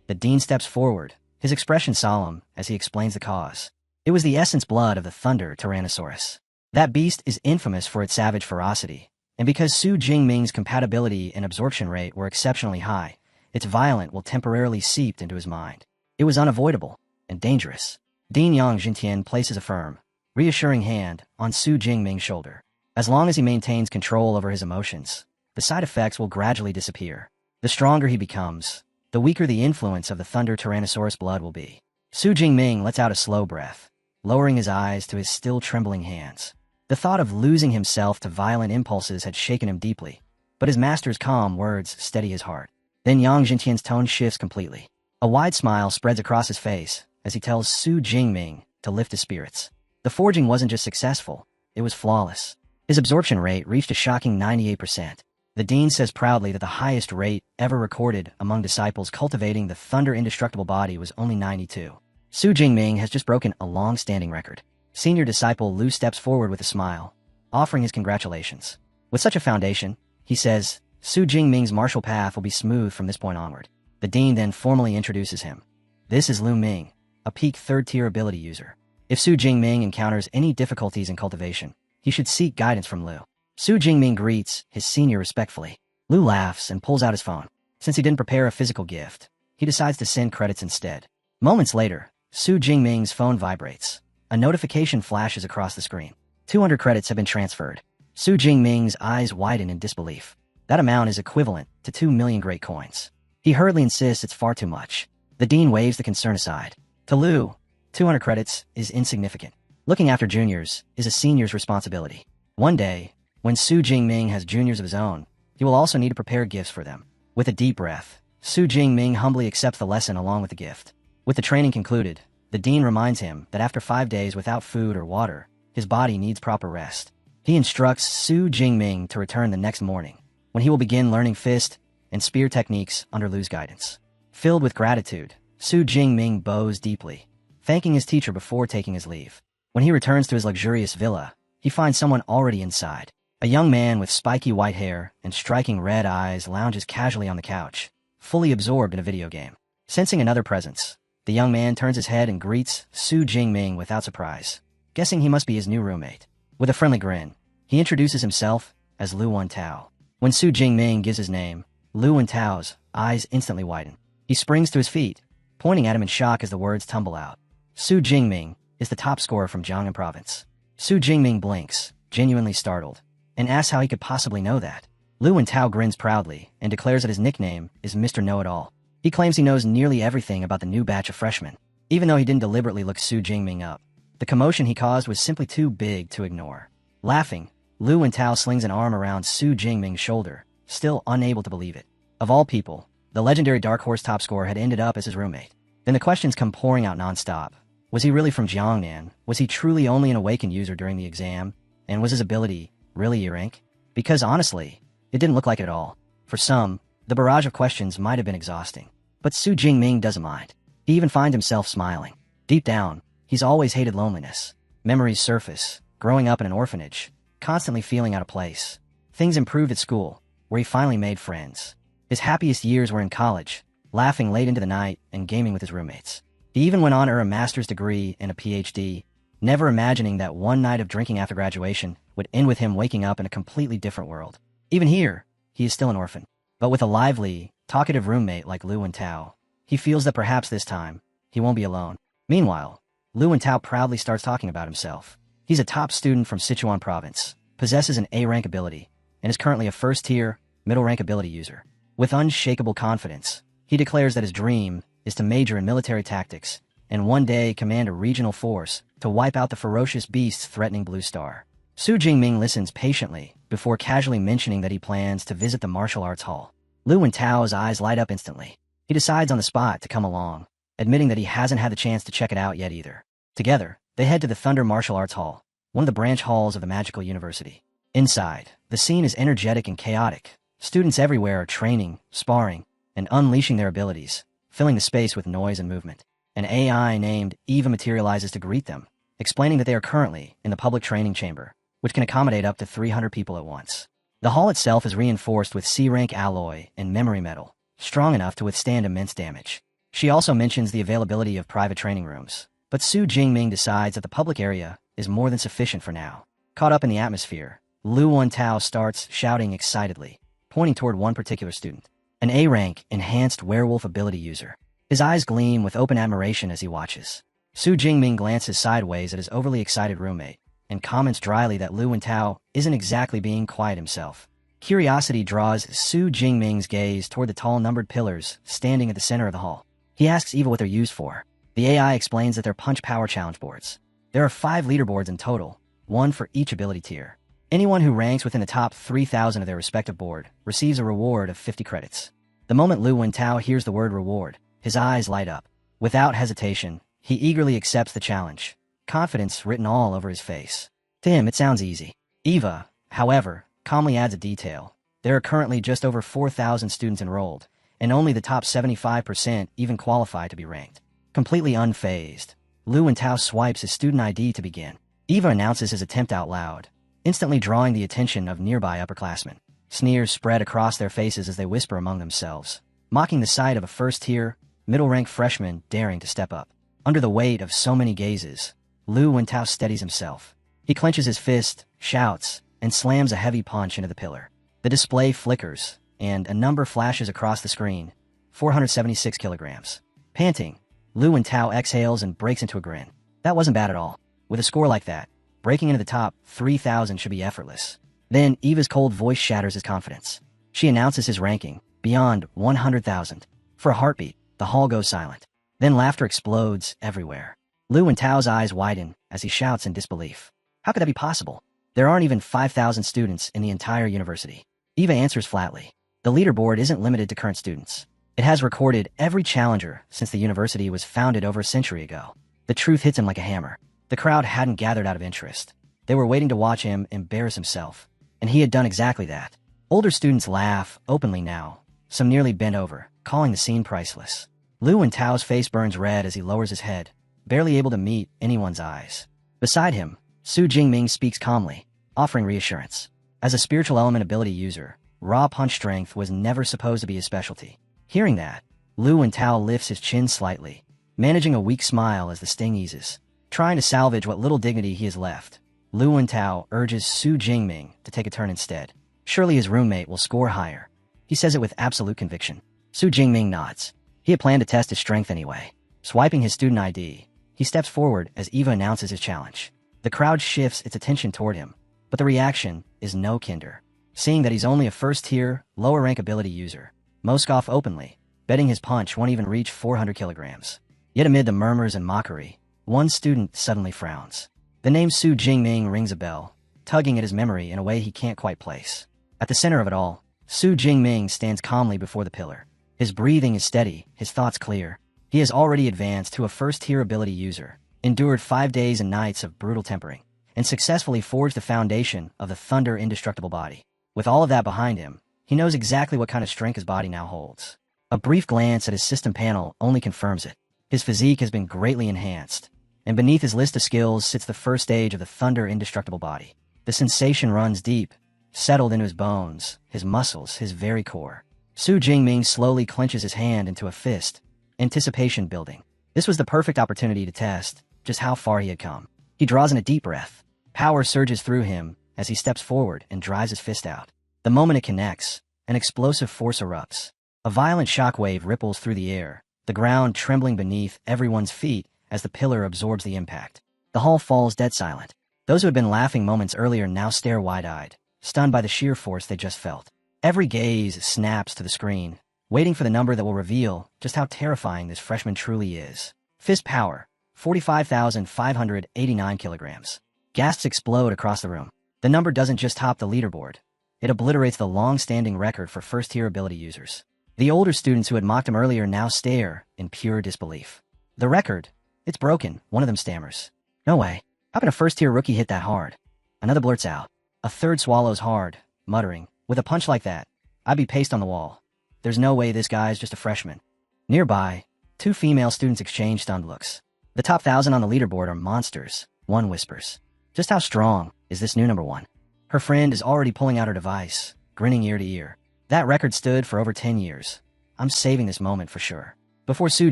The dean steps forward, his expression solemn as he explains the cause. It was the essence blood of the Thunder Tyrannosaurus. That beast is infamous for its savage ferocity, and because Su Jingming's compatibility and absorption rate were exceptionally high, its violence will temporarily seep into his mind. It was unavoidable and dangerous. Dean Yang Jintian places a firm, reassuring hand on Su Jingming's shoulder. As long as he maintains control over his emotions, the side effects will gradually disappear. The stronger he becomes, the weaker the influence of the Thunder Tyrannosaurus blood will be. Su Jingming lets out a slow breath, lowering his eyes to his still trembling hands. The thought of losing himself to violent impulses had shaken him deeply, but his master's calm words steady his heart. Then Yang Jintian's tone shifts completely. A wide smile spreads across his face as he tells Su Jingming to lift his spirits. The forging wasn't just successful, it was flawless. His absorption rate reached a shocking 98%. The dean says proudly that the highest rate ever recorded among disciples cultivating the Thunder Indestructible body was only 92. Su Jingming has just broken a long-standing record. Senior disciple Lu steps forward with a smile, offering his congratulations. With such a foundation, he says, Su Jingming's martial path will be smooth from this point onward. The dean then formally introduces him. This is Lu Ming, a peak third-tier ability user. If Su Jingming encounters any difficulties in cultivation, he should seek guidance from Lu. Su Jingming greets his senior respectfully. Lu laughs and pulls out his phone. Since he didn't prepare a physical gift, he decides to send credits instead. Moments later, Su Jingming's phone vibrates. A notification flashes across the screen. 200 credits have been transferred. Su Jingming's eyes widen in disbelief. That amount is equivalent to 2 million great coins. He hurriedly insists it's far too much. The dean waves the concern aside. To Lu, 200 credits is insignificant. Looking after juniors is a senior's responsibility. One day, when Su Jingming has juniors of his own, he will also need to prepare gifts for them. With a deep breath, Su Jingming humbly accepts the lesson along with the gift. With the training concluded, the dean reminds him that after 5 days without food or water, his body needs proper rest. He instructs Su Jingming to return the next morning, when he will begin learning fist and spear techniques under Lu's guidance. Filled with gratitude, Su Jingming bows deeply, thanking his teacher before taking his leave. When he returns to his luxurious villa, he finds someone already inside. A young man with spiky white hair and striking red eyes lounges casually on the couch, fully absorbed in a video game. Sensing another presence, the young man turns his head and greets Su Jingming without surprise, guessing he must be his new roommate. With a friendly grin, he introduces himself as Lu Wentao. When Su Jingming gives his name, Lu Wentao's eyes instantly widen. He springs to his feet, pointing at him in shock as the words tumble out. Su Jingming is the top scorer from Jiangnan province. Su Jingming blinks, genuinely startled, and asks how he could possibly know that. Lu Wentao grins proudly and declares that his nickname is Mr. Know-It-All. He claims he knows nearly everything about the new batch of freshmen, even though he didn't deliberately look Su Jingming up. The commotion he caused was simply too big to ignore. Laughing, Lu Wentao slings an arm around Su Jingming's shoulder, still unable to believe it. Of all people, the legendary Dark Horse top scorer had ended up as his roommate. Then the questions come pouring out nonstop. Was he really from Jiangnan? Was he truly only an Awakened user during the exam? And was his ability really E-rank? Because honestly, it didn't look like it at all. For some, the barrage of questions might have been exhausting. But Su Jingming doesn't mind. He even finds himself smiling. Deep down, he's always hated loneliness. Memories surface, growing up in an orphanage, constantly feeling out of place. Things improved at school, where he finally made friends. His happiest years were in college, laughing late into the night and gaming with his roommates. He even went on to earn a master's degree and a PhD, never imagining that one night of drinking after graduation would end with him waking up in a completely different world. Even here, he is still an orphan. But with a lively, talkative roommate like Lu Wentao, he feels that perhaps this time, he won't be alone. Meanwhile, Lu Wentao proudly starts talking about himself. He's a top student from Sichuan province, possesses an A-rank ability, and is currently a first-tier, middle-rank ability user. With unshakable confidence, he declares that his dream is to major in military tactics and one day command a regional force to wipe out the ferocious beasts threatening Blue Star. Su Jingming listens patiently before casually mentioning that he plans to visit the martial arts hall. Lu Wentao's eyes light up instantly. He decides on the spot to come along, admitting that he hasn't had the chance to check it out yet either. Together, they head to the Thunder Martial Arts Hall, one of the branch halls of the Magical University. Inside, the scene is energetic and chaotic. Students everywhere are training, sparring, and unleashing their abilities, filling the space with noise and movement. An AI named Eva materializes to greet them, explaining that they are currently in the public training chamber, which can accommodate up to 300 people at once. The hall itself is reinforced with C-rank alloy and memory metal, strong enough to withstand immense damage. She also mentions the availability of private training rooms, but Su Jingming decides that the public area is more than sufficient for now. Caught up in the atmosphere, Lu Wentao starts shouting excitedly, pointing toward one particular student, an A-rank enhanced werewolf ability user. His eyes gleam with open admiration as he watches. Su Jingming glances sideways at his overly excited roommate and comments dryly that Lu Wentao isn't exactly being quiet himself. Curiosity draws Su Jingming's gaze toward the tall numbered pillars standing at the center of the hall. He asks Eva what they're used for. The AI explains that they're punch power challenge boards. There are 5 leaderboards in total, one for each ability tier. Anyone who ranks within the top 3,000 of their respective board receives a reward of 50 credits. The moment Lu Wentao hears the word reward, his eyes light up. Without hesitation, he eagerly accepts the challenge, confidence written all over his face. To him, it sounds easy. Eva, however, calmly adds a detail. There are currently just over 4,000 students enrolled, and only the top 75% even qualify to be ranked. Completely unfazed, Lu Wentao swipes his student ID to begin. Eva announces his attempt out loud, instantly drawing the attention of nearby upperclassmen. Sneers spread across their faces as they whisper among themselves, mocking the sight of a first-tier, middle-ranked freshman daring to step up. Under the weight of so many gazes, Lu Wentao steadies himself. He clenches his fist, shouts, and slams a heavy punch into the pillar. The display flickers, and a number flashes across the screen, 476 kilograms. Panting, Lu Wentao exhales and breaks into a grin. That wasn't bad at all. With a score like that, breaking into the top 3,000 should be effortless. Then Eva's cold voice shatters his confidence. She announces his ranking, beyond 100,000. For a heartbeat, the hall goes silent. Then laughter explodes everywhere. Lu Wentao's eyes widen as he shouts in disbelief. How could that be possible? There aren't even 5,000 students in the entire university. Eva answers flatly. The leaderboard isn't limited to current students. It has recorded every challenger since the university was founded over a century ago. The truth hits him like a hammer. The crowd hadn't gathered out of interest. They were waiting to watch him embarrass himself. And he had done exactly that. Older students laugh openly now, some nearly bent over, calling the scene priceless. Lu Wentao's face burns red as he lowers his head, barely able to meet anyone's eyes. Beside him, Su Jingming speaks calmly, offering reassurance. As a spiritual element ability user, raw punch strength was never supposed to be his specialty. Hearing that, Lu Wentao lifts his chin slightly, managing a weak smile as the sting eases. Trying to salvage what little dignity he has left, Lu Wentao urges Su Jingming to take a turn instead. Surely his roommate will score higher. He says it with absolute conviction. Su Jingming nods. He had planned to test his strength anyway. Swiping his student ID, he steps forward as Eva announces his challenge. The crowd shifts its attention toward him, but the reaction is no kinder. Seeing that he's only a first-tier, lower-rank ability user, most scoff openly, betting his punch won't even reach 400 kilograms. Yet amid the murmurs and mockery, one student suddenly frowns. The name Su Jingming rings a bell, tugging at his memory in a way he can't quite place. At the center of it all, Su Jingming stands calmly before the pillar. His breathing is steady, his thoughts clear. He has already advanced to a first-tier ability user, endured 5 days and nights of brutal tempering, and successfully forged the foundation of the Thunder Indestructible body. With all of that behind him, he knows exactly what kind of strength his body now holds. A brief glance at his system panel only confirms it. His physique has been greatly enhanced, and beneath his list of skills sits the first stage of the Thunder Indestructible body. The sensation runs deep, settled into his bones, his muscles, his very core. Su Jingming slowly clenches his hand into a fist, anticipation building. This was the perfect opportunity to test just how far he had come. He draws in a deep breath. Power surges through him as he steps forward and drives his fist out. The moment it connects, an explosive force erupts. A violent shockwave ripples through the air, the ground trembling beneath everyone's feet as the pillar absorbs the impact. The hall falls dead silent. Those who had been laughing moments earlier now stare wide-eyed, stunned by the sheer force they just felt. Every gaze snaps to the screen, waiting for the number that will reveal just how terrifying this freshman truly is. Fist power, 45,589 kilograms. Gasps explode across the room. The number doesn't just top the leaderboard. It obliterates the long-standing record for first-tier ability users. The older students who had mocked him earlier now stare in pure disbelief. The record? It's broken, one of them stammers. No way. How can a first-tier rookie hit that hard? Another blurts out. A third swallows hard, muttering, with a punch like that, I'd be pasted on the wall. There's no way this guy's just a freshman. Nearby, two female students exchange stunned looks. The top 1,000 on the leaderboard are monsters, one whispers. Just how strong is this new number one? Her friend is already pulling out her device, grinning ear to ear. That record stood for over 10 years. I'm saving this moment for sure. Before Su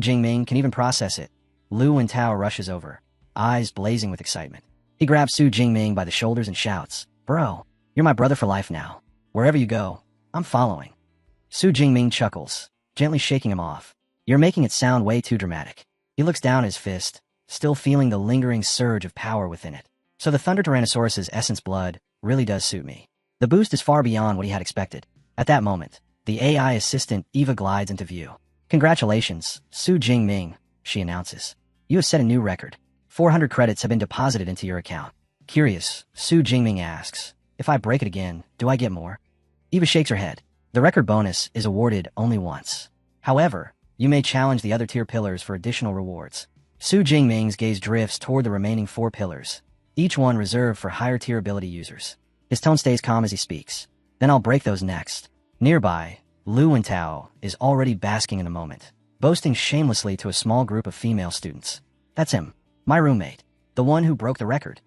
Jingming can even process it, Lu Wentao rushes over, eyes blazing with excitement. He grabs Su Jingming by the shoulders and shouts, Bro, you're my brother for life now. Wherever you go, I'm following. Su Jingming chuckles, gently shaking him off. You're making it sound way too dramatic. He looks down at his fist, still feeling the lingering surge of power within it. So the Thunder Tyrannosaurus's essence blood really does suit me. The boost is far beyond what he had expected. At that moment, the AI assistant Eva glides into view. Congratulations, Su Jingming, she announces. You have set a new record. 400 credits have been deposited into your account. Curious, Su Jingming asks, if I break it again, do I get more? Eva shakes her head. The record bonus is awarded only once. However, you may challenge the other tier pillars for additional rewards. Su Jingming's gaze drifts toward the remaining 4 pillars, each one reserved for higher tier ability users. His tone stays calm as he speaks. Then I'll break those next. Nearby, Lu Wentao is already basking in the moment, boasting shamelessly to a small group of female students. That's him, my roommate, the one who broke the record.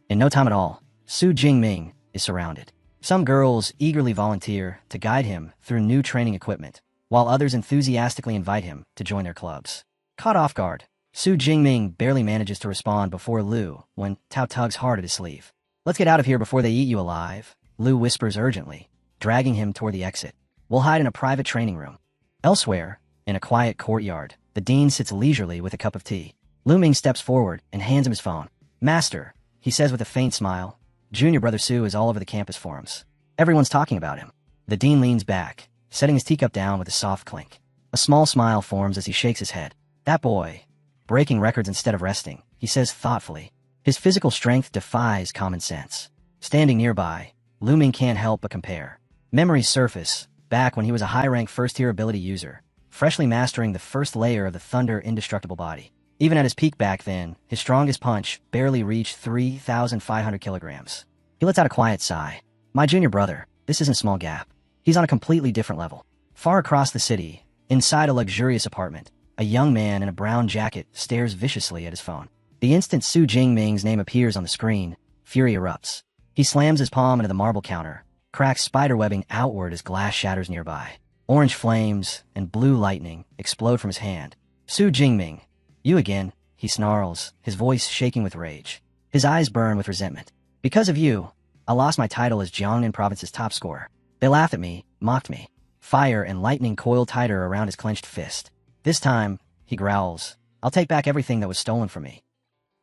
In no time at all, Su Jingming is surrounded. Some girls eagerly volunteer to guide him through new training equipment, while others enthusiastically invite him to join their clubs. Caught off guard, Su Jingming barely manages to respond before Lu Wentao tugs hard at his sleeve. Let's get out of here before they eat you alive, Lu whispers urgently, dragging him toward the exit. We'll hide in a private training room. Elsewhere, in a quiet courtyard, the dean sits leisurely with a cup of tea. Lu Ming steps forward and hands him his phone. Master, he says with a faint smile, junior brother Su is all over the campus forums. Everyone's talking about him. The dean leans back, setting his teacup down with a soft clink. A small smile forms as he shakes his head. That boy, breaking records instead of resting, he says thoughtfully. His physical strength defies common sense. Standing nearby, Lu Ming can't help but compare. Memories surface, back when he was a high-rank first-tier ability user, freshly mastering the first layer of the Thunder indestructible body. Even at his peak back then, his strongest punch barely reached 3,500 kilograms. He lets out a quiet sigh. My junior brother, this isn't a small gap. He's on a completely different level. Far across the city, inside a luxurious apartment, a young man in a brown jacket stares viciously at his phone. The instant Su Jingming's name appears on the screen, fury erupts. He slams his palm into the marble counter, cracks spiderwebbing outward as glass shatters nearby. Orange flames and blue lightning explode from his hand. Su Jingming, you again, he snarls, his voice shaking with rage. His eyes burn with resentment. Because of you, I lost my title as Jiangnan Province's top scorer. They laughed at me, mocked me. Fire and lightning coil tighter around his clenched fist. This time, he growls, I'll take back everything that was stolen from me.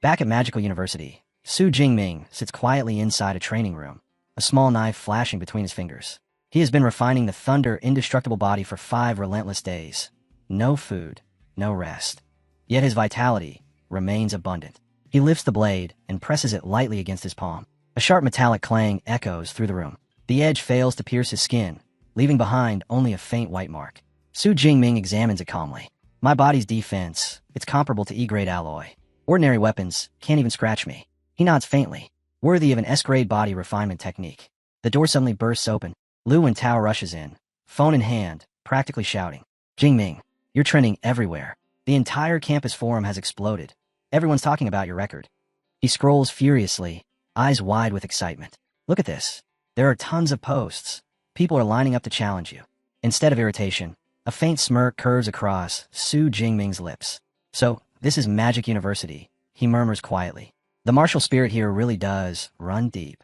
Back at Magical University, Su Jingming sits quietly inside a training room, a small knife flashing between his fingers. He has been refining the Thunder indestructible body for 5 relentless days. No food, no rest. Yet his vitality remains abundant. He lifts the blade and presses it lightly against his palm. A sharp metallic clang echoes through the room. The edge fails to pierce his skin, leaving behind only a faint white mark. Su Jingming examines it calmly. My body's defense, it's comparable to E-grade alloy. Ordinary weapons can't even scratch me. He nods faintly, worthy of an S-grade body refinement technique. The door suddenly bursts open. Lu Wentao rushes in, phone in hand, practically shouting, Jingming, you're trending everywhere. The entire campus forum has exploded. Everyone's talking about your record. He scrolls furiously, eyes wide with excitement. Look at this. There are tons of posts. People are lining up to challenge you. Instead of irritation, a faint smirk curves across Su Jingming's lips. So, this is Magic University, he murmurs quietly. The martial spirit here really does run deep.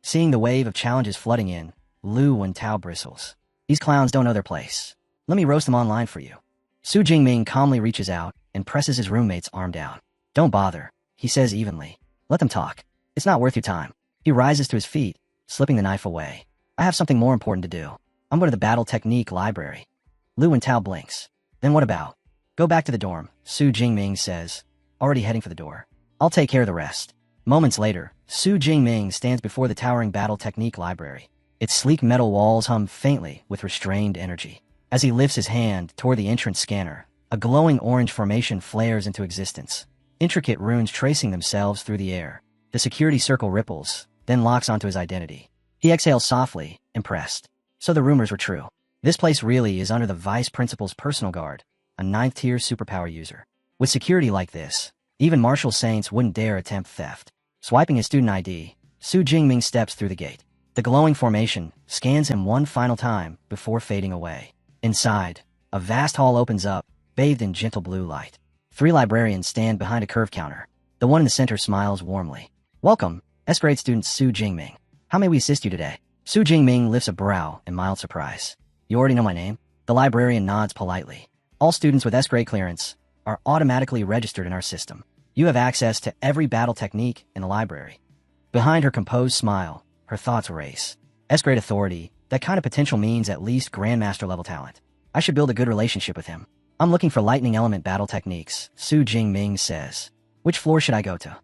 Seeing the wave of challenges flooding in, Lu Wentao bristles. These clowns don't know their place. Let me roast them online for you. Su Jingming calmly reaches out and presses his roommate's arm down. Don't bother, he says evenly. Let them talk. It's not worth your time. He rises to his feet, slipping the knife away. I have something more important to do. I'm going to the Battle Technique Library. Lu and Tao blinks. Then what about? Go back to the dorm, Su Jingming says, already heading for the door. I'll take care of the rest. Moments later, Su Jingming stands before the towering Battle Technique Library. Its sleek metal walls hum faintly with restrained energy. As he lifts his hand toward the entrance scanner, a glowing orange formation flares into existence. Intricate runes tracing themselves through the air. The security circle ripples, then locks onto his identity. He exhales softly, impressed. So the rumors were true. This place really is under the Vice Principal's personal guard, a 9th-tier superpower user. With security like this, even Martial Saints wouldn't dare attempt theft. Swiping his student ID, Su Jingming steps through the gate. The glowing formation scans him one final time before fading away. Inside, a vast hall opens up, bathed in gentle blue light. 3 librarians stand behind a curve counter. The one in the center smiles warmly. Welcome, S-grade student Su Jingming. How may we assist you today? Su Jingming lifts a brow in mild surprise. You already know my name? The librarian nods politely. All students with S-grade clearance are automatically registered in our system. You have access to every battle technique in the library. Behind her composed smile, her thoughts race. S-grade authority, that kind of potential means at least Grandmaster level talent. I should build a good relationship with him. I'm looking for lightning element battle techniques, Su Jingming says. Which floor should I go to?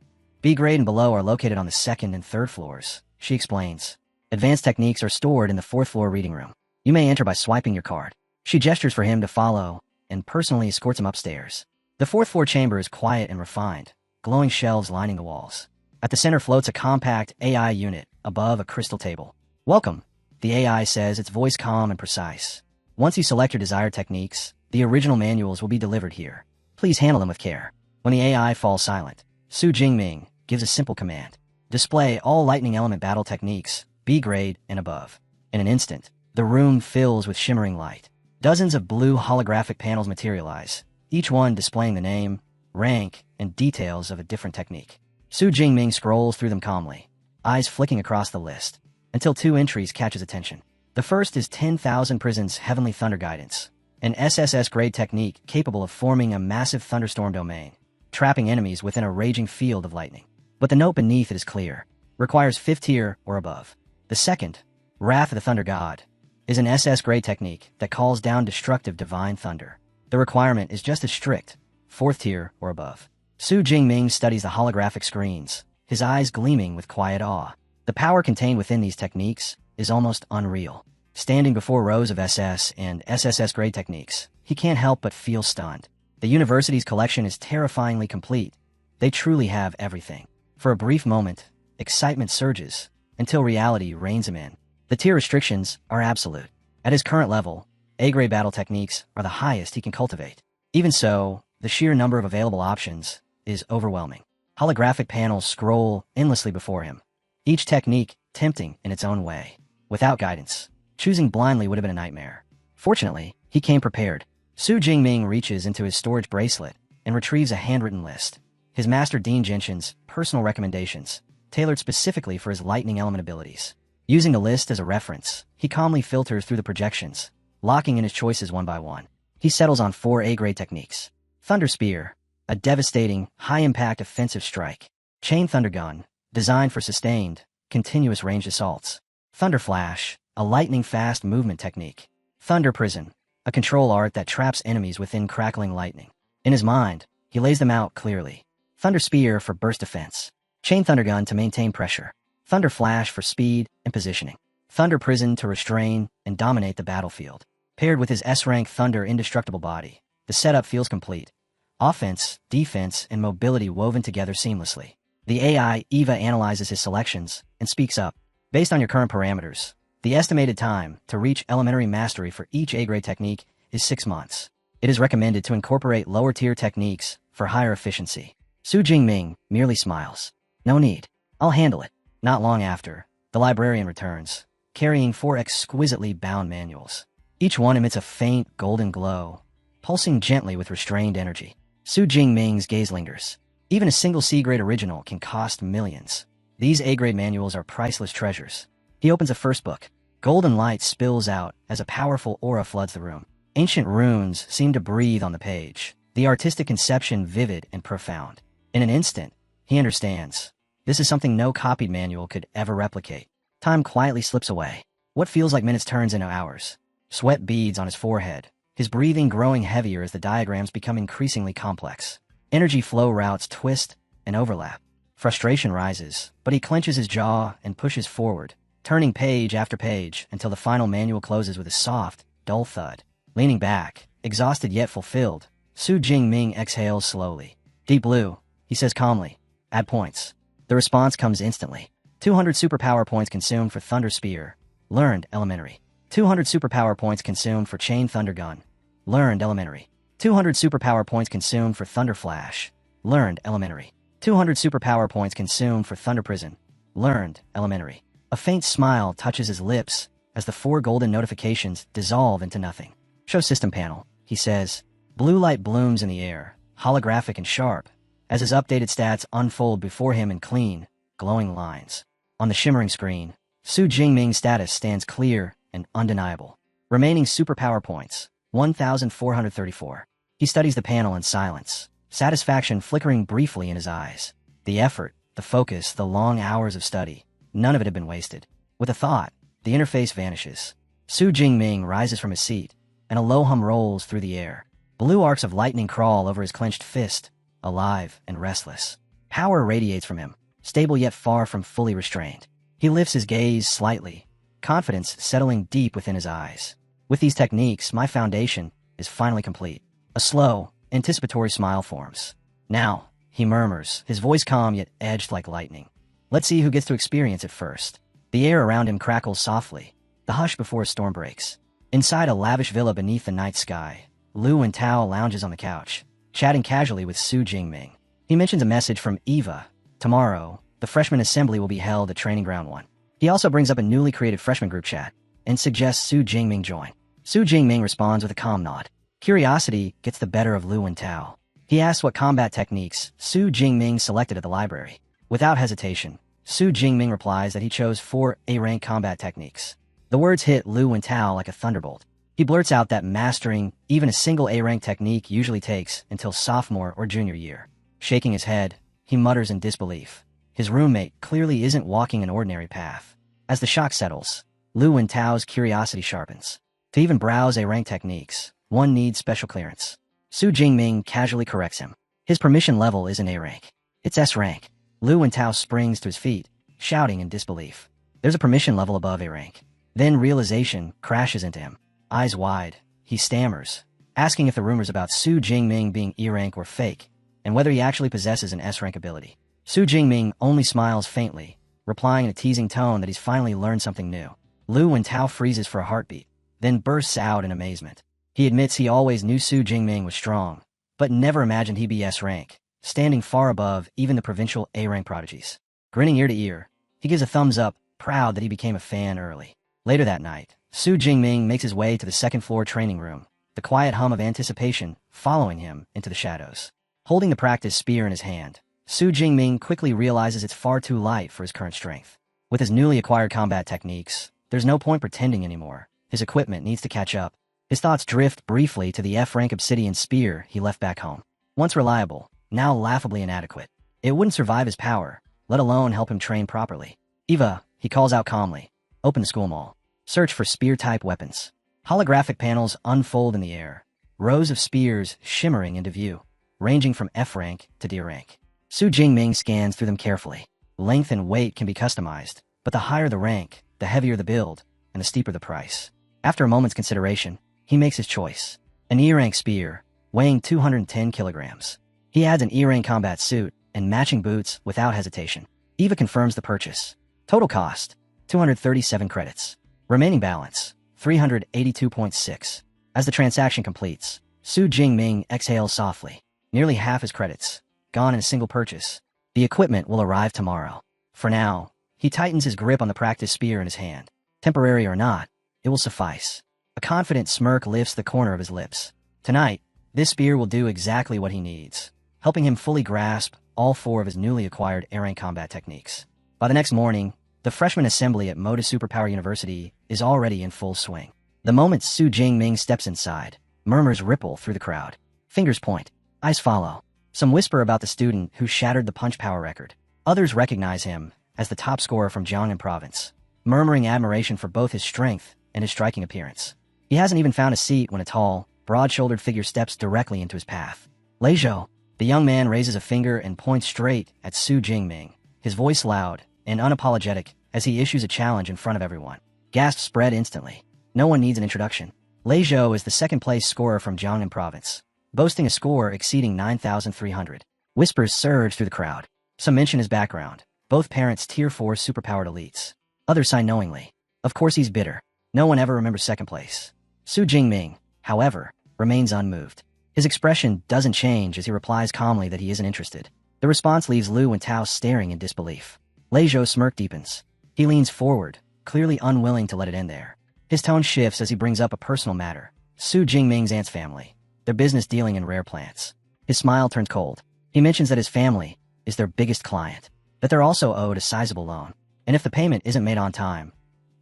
B grade and below are located on the 2nd and 3rd floors, she explains. Advanced techniques are stored in the 4th floor reading room. You may enter by swiping your card. She gestures for him to follow and personally escorts him upstairs. The 4th floor chamber is quiet and refined, glowing shelves lining the walls. At the center floats a compact AI unit above a crystal table. Welcome, the AI says, its voice calm and precise. Once you select your desired techniques, the original manuals will be delivered here. Please handle them with care. When the AI falls silent, Su Jingming gives a simple command. Display all lightning element battle techniques, B grade and above. In an instant, the room fills with shimmering light. Dozens of blue holographic panels materialize, each one displaying the name, rank, and details of a different technique. Su Jingming scrolls through them calmly, eyes flicking across the list, until 2 entries catch his attention. The first is 10,000 Prison's Heavenly Thunder Guidance, an SSS-grade technique capable of forming a massive thunderstorm domain, trapping enemies within a raging field of lightning. But the note beneath it is clear. Requires 5th tier or above. The second, Wrath of the Thunder God, is an SS-grade technique that calls down destructive divine thunder. The requirement is just as strict, 4th tier or above. Su Jingming studies the holographic screens, his eyes gleaming with quiet awe. The power contained within these techniques is almost unreal. Standing before rows of SS and SSS-grade techniques, he can't help but feel stunned. The university's collection is terrifyingly complete. They truly have everything. For a brief moment, excitement surges, until reality reins him in. The tier restrictions are absolute. At his current level, A-grade battle techniques are the highest he can cultivate. Even so, the sheer number of available options is overwhelming. Holographic panels scroll endlessly before him, each technique tempting in its own way. Without guidance, choosing blindly would have been a nightmare. Fortunately, he came prepared. Su Jingming reaches into his storage bracelet and retrieves a handwritten list. His master Dean Genshin's personal recommendations, tailored specifically for his lightning element abilities. Using the list as a reference, he calmly filters through the projections, locking in his choices one by one. He settles on 4 A-grade techniques. Thunder Spear, a devastating, high-impact offensive strike. Chain Thunder Gun, designed for sustained, continuous ranged assaults. Thunder Flash, a lightning-fast movement technique. Thunder Prison, a control art that traps enemies within crackling lightning. In his mind, he lays them out clearly. Thunder Spear for burst defense. Chain Thunder Gun to maintain pressure. Thunder Flash for speed and positioning. Thunder Prison to restrain and dominate the battlefield. Paired with his S-rank Thunder Indestructible body, the setup feels complete. Offense, defense, and mobility woven together seamlessly. The AI Eva analyzes his selections and speaks up. Based on your current parameters, the estimated time to reach elementary mastery for each A-grade technique is 6 months. It is recommended to incorporate lower-tier techniques for higher efficiency. Su Jingming merely smiles. No need. I'll handle it. Not long after, the librarian returns, carrying 4 exquisitely bound manuals. Each one emits a faint golden glow, pulsing gently with restrained energy. Su Jingming's gaze lingers. Even a single C-grade original can cost millions. These A-grade manuals are priceless treasures. He opens a first book. Golden light spills out as a powerful aura floods the room. Ancient runes seem to breathe on the page, the artistic conception vivid and profound. In an instant, he understands. This is something no copied manual could ever replicate. Time quietly slips away. What feels like minutes turns into hours. Sweat beads on his forehead, his breathing growing heavier as the diagrams become increasingly complex. Energy flow routes twist and overlap. Frustration rises, but he clenches his jaw and pushes forward, turning page after page until the final manual closes with a soft, dull thud. Leaning back, exhausted yet fulfilled, Su Jingming exhales slowly. Deep Blue, he says calmly. Add points. The response comes instantly. 200 superpower points consumed for Thunder Spear. Learned elementary. 200 superpower points consumed for Chain Thunder Gun. Learned elementary. 200 superpower points consumed for Thunder Flash. Learned elementary. 200 superpower points consumed for Thunder Prison. Learned elementary. A faint smile touches his lips as the 4 golden notifications dissolve into nothing. Show system panel, he says. Blue light blooms in the air, holographic and sharp, as his updated stats unfold before him in clean, glowing lines. On the shimmering screen, Su Jingming's status stands clear and undeniable. Remaining superpower points, 1,434. He studies the panel in silence, satisfaction flickering briefly in his eyes. The effort, the focus, the long hours of study, none of it had been wasted. With a thought, the interface vanishes. Su Jingming rises from his seat, and a low hum rolls through the air. Blue arcs of lightning crawl over his clenched fist, alive and restless. Power radiates from him, stable yet far from fully restrained. He lifts his gaze slightly, confidence settling deep within his eyes. With these techniques, my foundation is finally complete. A slow, anticipatory smile forms. Now, he murmurs, his voice calm yet edged like lightning. Let's see who gets to experience it first. The air around him crackles softly, the hush before a storm breaks. Inside a lavish villa beneath the night sky, Lu and Tao lounges on the couch, chatting casually with Su Jingming. He mentions a message from Eva. Tomorrow, the freshman assembly will be held at Training Ground 1. He also brings up a newly created freshman group chat and suggests Su Jingming join. Su Jingming responds with a calm nod. Curiosity gets the better of Lu and Tao. He asks what combat techniques Su Jingming selected at the library. Without hesitation, Su Jingming replies that he chose 4 A-rank combat techniques. The words hit Lu and Tao like a thunderbolt. He blurts out that mastering even a single A-rank technique usually takes until sophomore or junior year. Shaking his head, he mutters in disbelief. His roommate clearly isn't walking an ordinary path. As the shock settles, Lu and Tao's curiosity sharpens. To even browse A-rank techniques, one needs special clearance. Su Jingming casually corrects him. His permission level isn't A-rank. It's S-rank. Lu and Tao springs to his feet, shouting in disbelief. There's a permission level above A-rank. Then realization crashes into him. Eyes wide, he stammers, asking if the rumors about Su Jingming being E-rank were fake, and whether he actually possesses an S-rank ability. Su Jingming only smiles faintly, replying in a teasing tone that he's finally learned something new. Lu and Tao freezes for a heartbeat, then bursts out in amazement. He admits he always knew Su Jingming was strong, but never imagined he'd be S-rank, standing far above even the provincial A-rank prodigies. Grinning ear to ear, he gives a thumbs up, proud that he became a fan early. Later that night, Su Jingming makes his way to the second-floor training room, the quiet hum of anticipation following him into the shadows. Holding the practice spear in his hand, Su Jingming quickly realizes it's far too light for his current strength. With his newly acquired combat techniques, there's no point pretending anymore. His equipment needs to catch up. His thoughts drift briefly to the F-rank obsidian spear he left back home. Once reliable, now laughably inadequate. It wouldn't survive his power, let alone help him train properly. Eva, he calls out calmly. Open the school mall. Search for spear-type weapons. Holographic panels unfold in the air, rows of spears shimmering into view, ranging from F-rank to D-rank. Su Jingming scans through them carefully. Length and weight can be customized, but the higher the rank, the heavier the build, and the steeper the price. After a moment's consideration, he makes his choice. An E-rank spear, weighing 210 kilograms. He adds an E-rank combat suit and matching boots without hesitation. Eva confirms the purchase. Total cost, 237 credits. Remaining balance, 382.6. As the transaction completes, Su Jingming exhales softly. Nearly half his credits, gone in a single purchase. The equipment will arrive tomorrow. For now, he tightens his grip on the practice spear in his hand. Temporary or not, it will suffice. A confident smirk lifts the corner of his lips. Tonight, this spear will do exactly what he needs, helping him fully grasp all 4 of his newly acquired A-rank combat techniques. By the next morning, the freshman assembly at Moda Superpower University is already in full swing. The moment Su Jingming steps inside, murmurs ripple through the crowd. Fingers point, eyes follow. Some whisper about the student who shattered the punch power record. Others recognize him as the top scorer from Jiangnan province. murmuring admiration for both his strength and his striking appearance. He hasn't even found a seat when a tall, broad-shouldered figure steps directly into his path. Leizhou. The young man raises a finger and points straight at Su Jingming, his voice loud and unapologetic as he issues a challenge in front of everyone. Gasps spread instantly. No one needs an introduction. Leizhou is the second-place scorer from Jiangnan province, boasting a score exceeding 9,300. Whispers surge through the crowd. Some mention his background. Both parents Tier 4 superpowered elites. Others sigh knowingly. Of course he's bitter. No one ever remembers second place. Su Jingming, however, remains unmoved. His expression doesn't change as he replies calmly that he isn't interested. The response leaves Lu and Tao staring in disbelief. Leizhou's smirk deepens. He leans forward, clearly unwilling to let it end there. His tone shifts as he brings up a personal matter. Su Jingming's aunt's family. Their business dealing in rare plants. His smile turns cold. He mentions that his family is their biggest client, that they're also owed a sizable loan, and if the payment isn't made on time,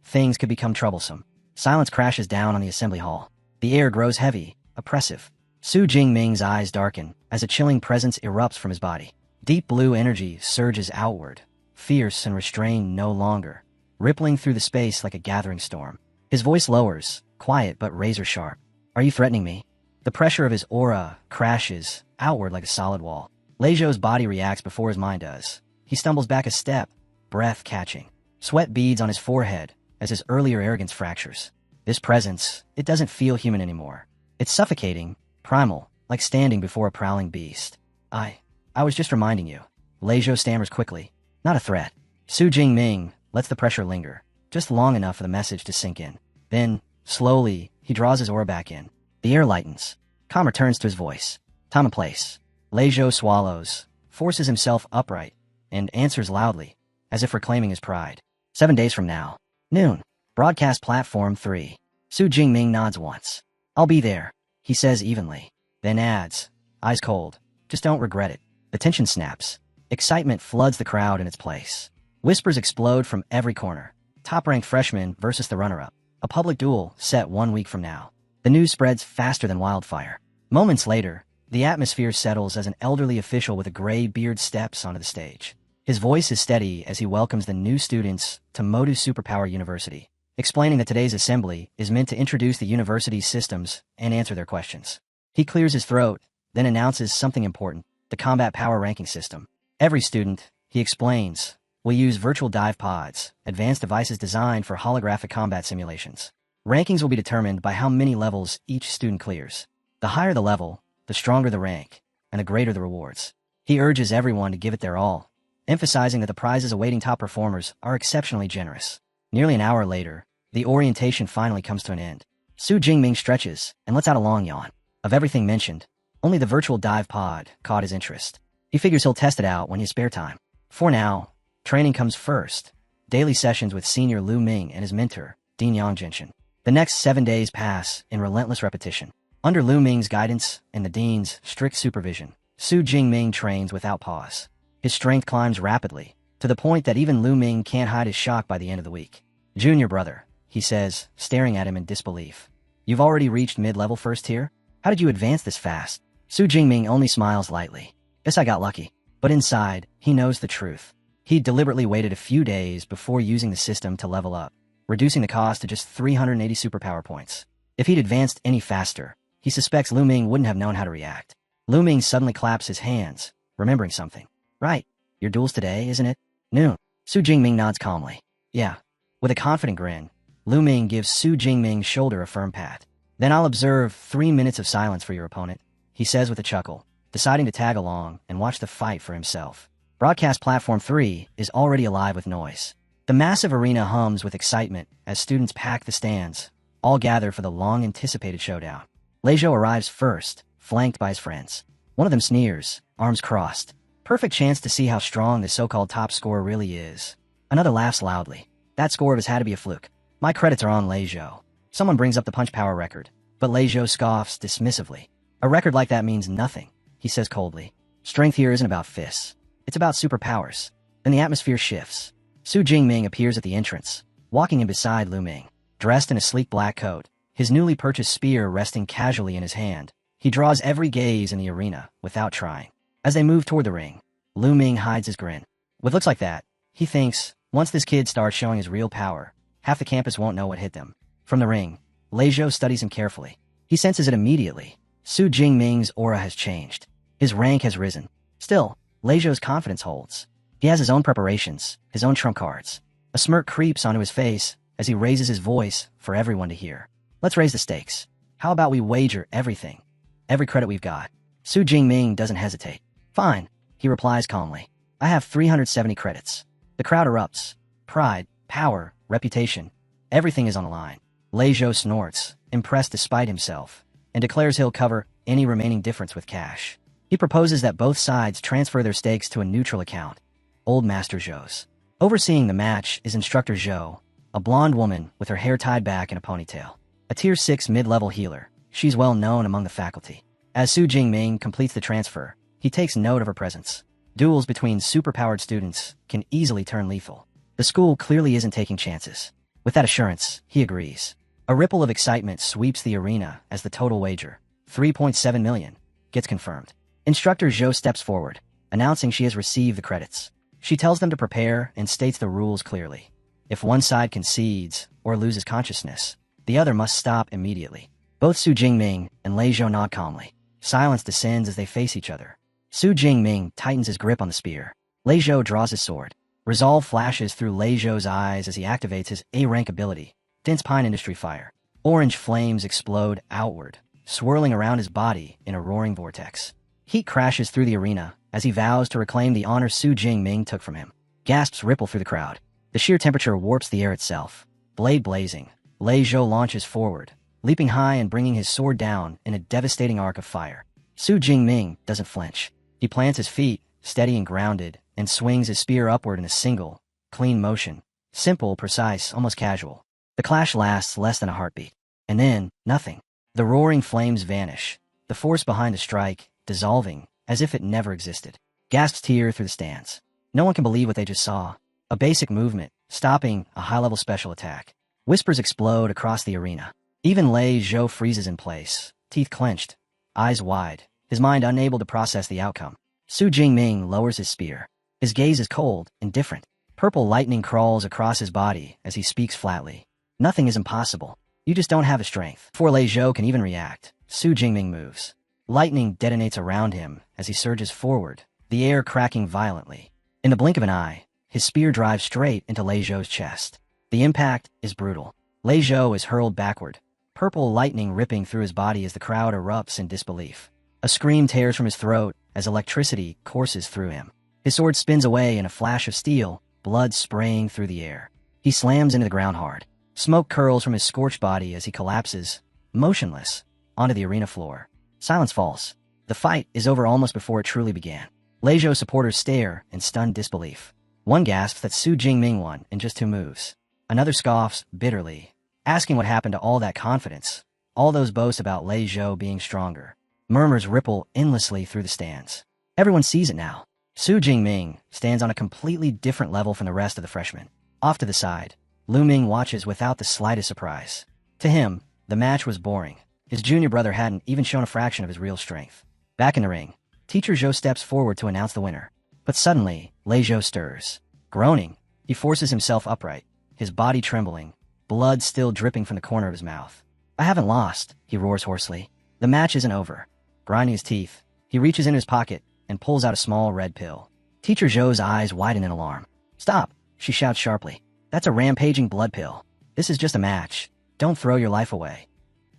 things could become troublesome. Silence crashes down on the assembly hall. The air grows heavy, oppressive. Su Jingming's eyes darken as a chilling presence erupts from his body. Deep blue energy surges outward, fierce and restrained no longer, rippling through the space like a gathering storm. His voice lowers, quiet but razor-sharp. Are you threatening me? The pressure of his aura crashes outward like a solid wall. Leizhou's body reacts before his mind does. He stumbles back a step, breath catching. Sweat beads on his forehead as his earlier arrogance fractures. This presence, it doesn't feel human anymore. It's suffocating, primal, like standing before a prowling beast. I was just reminding you. Leizhou stammers quickly. Not a threat. Su Jingming lets the pressure linger, just long enough for the message to sink in. Then, slowly, he draws his aura back in. The air lightens. Calm returns to his voice. Time and place. Leizhou swallows, forces himself upright, and answers loudly, as if reclaiming his pride. 7 days from now. Noon. Broadcast Platform 3. Su Jingming nods once. I'll be there, he says evenly. Then adds, eyes cold. Just don't regret it. The tension snaps. Excitement floods the crowd in its place. Whispers explode from every corner. Top-ranked freshman versus the runner-up. A public duel set 1 week from now. The news spreads faster than wildfire. Moments later, the atmosphere settles as an elderly official with a gray beard steps onto the stage. His voice is steady as he welcomes the new students to Modu Superpower University, explaining that today's assembly is meant to introduce the university's systems and answer their questions. He clears his throat, then announces something important, the combat power ranking system. Every student, he explains, will use virtual dive pods, advanced devices designed for holographic combat simulations. Rankings will be determined by how many levels each student clears. The higher the level, the stronger the rank, and the greater the rewards. He urges everyone to give it their all, emphasizing that the prizes awaiting top performers are exceptionally generous. Nearly an hour later, the orientation finally comes to an end. Su Jingming stretches and lets out a long yawn. Of everything mentioned, only the virtual dive pod caught his interest. He figures he'll test it out when he has spare time. For now, training comes first. Daily sessions with senior Lu Ming and his mentor, Dean Yangjenshin. The next 7 days pass in relentless repetition. Under Lu Ming's guidance and the dean's strict supervision, Su Jingming trains without pause. His strength climbs rapidly, to the point that even Lu Ming can't hide his shock by the end of the week. Junior brother, he says, staring at him in disbelief. You've already reached mid-level first tier? How did you advance this fast? Su Jingming only smiles lightly. Guess I got lucky. But inside, he knows the truth. He deliberately waited a few days before using the system to level up, reducing the cost to just 380 superpower points. If he'd advanced any faster, he suspects Lu Ming wouldn't have known how to react. Lu Ming suddenly claps his hands, remembering something. Right. Your duel's today, isn't it? Noon. Su Jingming nods calmly. Yeah. With a confident grin, Lu Ming gives Su Jingming's shoulder a firm pat. Then I'll observe 3 minutes of silence for your opponent, he says with a chuckle, deciding to tag along and watch the fight for himself. Broadcast Platform 3 is already alive with noise. The massive arena hums with excitement as students pack the stands, all gather for the long-anticipated showdown. Leizhou arrives first, flanked by his friends. One of them sneers, arms crossed. Perfect chance to see how strong the so-called top scorer really is. Another laughs loudly. That score of his had to be a fluke. My credits are on Leizhou. Someone brings up the punch power record, but Leizhou scoffs dismissively. A record like that means nothing, he says coldly. Strength here isn't about fists. It's about superpowers. Then the atmosphere shifts. Su Jingming appears at the entrance, walking in beside Lu Ming. Dressed in a sleek black coat, his newly purchased spear resting casually in his hand, he draws every gaze in the arena without trying. As they move toward the ring, Lu Ming hides his grin. With looks like that, he thinks, once this kid starts showing his real power, Half the campus won't know what hit them. From the ring, Lei Zhou studies him carefully. He senses it immediately. Su Jingming's aura has changed. His rank has risen. Still, Lei Zhou's confidence holds. He has his own preparations, his own trump cards. A smirk creeps onto his face as he raises his voice for everyone to hear. Let's raise the stakes. How about we wager everything? Every credit we've got. Su Jingming doesn't hesitate. Fine, he replies calmly. I have 370 credits. The crowd erupts. Pride, power, reputation. Everything is on the line. Lei Zhou snorts, impressed despite himself, and declares he'll cover any remaining difference with cash. He proposes that both sides transfer their stakes to a neutral account. Old Master Zhou's. Overseeing the match is Instructor Zhou, a blonde woman with her hair tied back in a ponytail. A Tier 6 mid-level healer, she's well known among the faculty. As Su Jingming completes the transfer, he takes note of her presence. Duels between superpowered students can easily turn lethal. The school clearly isn't taking chances. With that assurance, he agrees. A ripple of excitement sweeps the arena as the total wager, 3.7 million, gets confirmed. Instructor Zhou steps forward, announcing she has received the credits. She tells them to prepare and states the rules clearly. If one side concedes or loses consciousness, the other must stop immediately. Both Su Jingming and Lei Zhou nod calmly. Silence descends as they face each other. Su Jingming tightens his grip on the spear. Lei Zhou draws his sword. Resolve flashes through Lei Zhou's eyes as he activates his A-rank ability, Dense Pine Industry Fire. Orange flames explode outward, swirling around his body in a roaring vortex. Heat crashes through the arena as he vows to reclaim the honor Su Jingming took from him. Gasps ripple through the crowd. The sheer temperature warps the air itself. Blade blazing, Lei Zhou launches forward, leaping high and bringing his sword down in a devastating arc of fire. Su Jingming doesn't flinch. He plants his feet, steady and grounded, and swings his spear upward in a single, clean motion. Simple, precise, almost casual. The clash lasts less than a heartbeat. And then, nothing. The roaring flames vanish, the force behind the strike dissolving as if it never existed. Gasps tear through the stands. No one can believe what they just saw. A basic movement, stopping a high-level special attack. Whispers explode across the arena. Even Lei Zhou freezes in place, teeth clenched, eyes wide, his mind unable to process the outcome. Su Jingming lowers his spear. His gaze is cold, indifferent. Purple lightning crawls across his body as he speaks flatly. Nothing is impossible. You just don't have the strength. Before Lei Zhou can even react, Su Jingming moves. Lightning detonates around him as he surges forward, the air cracking violently. In the blink of an eye, his spear drives straight into Lei Zhou's chest. The impact is brutal. Lei Zhou is hurled backward, purple lightning ripping through his body as the crowd erupts in disbelief. A scream tears from his throat as electricity courses through him. His sword spins away in a flash of steel, blood spraying through the air. He slams into the ground hard. Smoke curls from his scorched body as he collapses, motionless, onto the arena floor. Silence falls. The fight is over almost before it truly began. Lei Zhou supporters stare in stunned disbelief. One gasps that Su Jingming won in just 2 moves. Another scoffs bitterly, asking what happened to all that confidence, all those boasts about Lei Zhou being stronger. Murmurs ripple endlessly through the stands. Everyone sees it now. Su Jingming stands on a completely different level from the rest of the freshmen. Off to the side, Lu Ming watches without the slightest surprise. To him, the match was boring. His junior brother hadn't even shown a fraction of his real strength. Back in the ring, Teacher Zhou steps forward to announce the winner. But suddenly, Lei Zhou stirs. Groaning, he forces himself upright, his body trembling, blood still dripping from the corner of his mouth. I haven't lost, he roars hoarsely. The match isn't over. Grinding his teeth, he reaches in his pocket and pulls out a small red pill. Teacher Zhou's eyes widen in alarm. Stop, she shouts sharply. That's a rampaging blood pill. This is just a match. Don't throw your life away.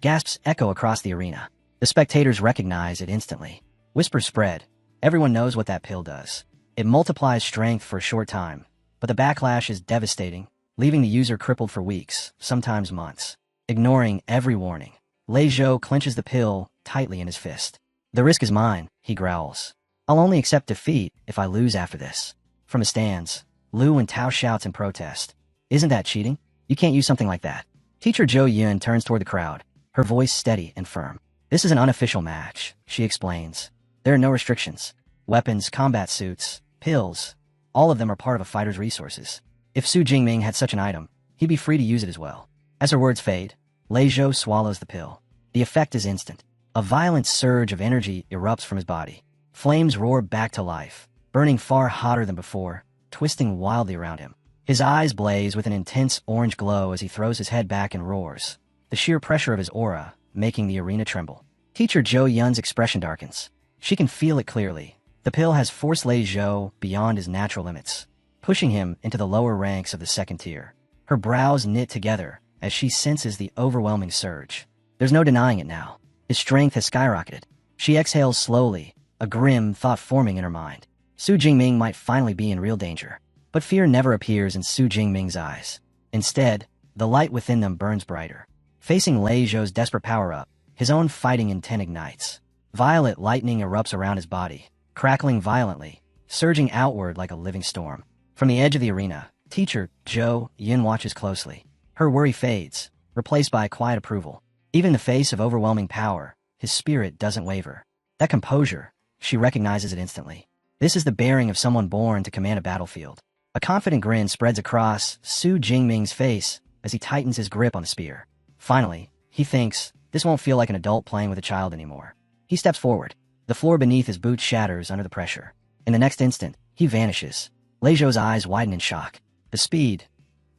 Gasps echo across the arena. The spectators recognize it instantly. Whispers spread. Everyone knows what that pill does. It multiplies strength for a short time, but the backlash is devastating, leaving the user crippled for weeks, sometimes months. Ignoring every warning, Lei Zhou clenches the pill tightly in his fist. The risk is mine, he growls. I'll only accept defeat if I lose after this. From the stands, Lu and Tao shouts in protest. Isn't that cheating? You can't use something like that. Teacher Zhou Yun turns toward the crowd, her voice steady and firm. This is an unofficial match, she explains. There are no restrictions. Weapons, combat suits, pills, all of them are part of a fighter's resources. If Su Jingming had such an item, he'd be free to use it as well. As her words fade, Lei Zhou swallows the pill. The effect is instant. A violent surge of energy erupts from his body. Flames roar back to life, burning far hotter than before, twisting wildly around him. His eyes blaze with an intense orange glow as he throws his head back and roars, the sheer pressure of his aura making the arena tremble. Teacher Zhou Yun's expression darkens. She can feel it clearly. The pill has forced Lei Zhou beyond his natural limits, pushing him into the lower ranks of the second tier. Her brows knit together as she senses the overwhelming surge. There's no denying it now. His strength has skyrocketed. She exhales slowly, a grim thought forming in her mind. Su Jingming might finally be in real danger. But fear never appears in Su Jingming's eyes. Instead, the light within them burns brighter. Facing Lei Zhou's desperate power-up, his own fighting intent ignites. Violet lightning erupts around his body, crackling violently, surging outward like a living storm. From the edge of the arena, teacher Zhou Yun watches closely. Her worry fades, replaced by quiet approval. Even in the face of overwhelming power, his spirit doesn't waver. That composure, she recognizes it instantly. This is the bearing of someone born to command a battlefield. A confident grin spreads across Su Jingming's face as he tightens his grip on the spear. Finally, he thinks, this won't feel like an adult playing with a child anymore. He steps forward. The floor beneath his boots shatters under the pressure. In the next instant, he vanishes. Lei Zhou's eyes widen in shock. The speed,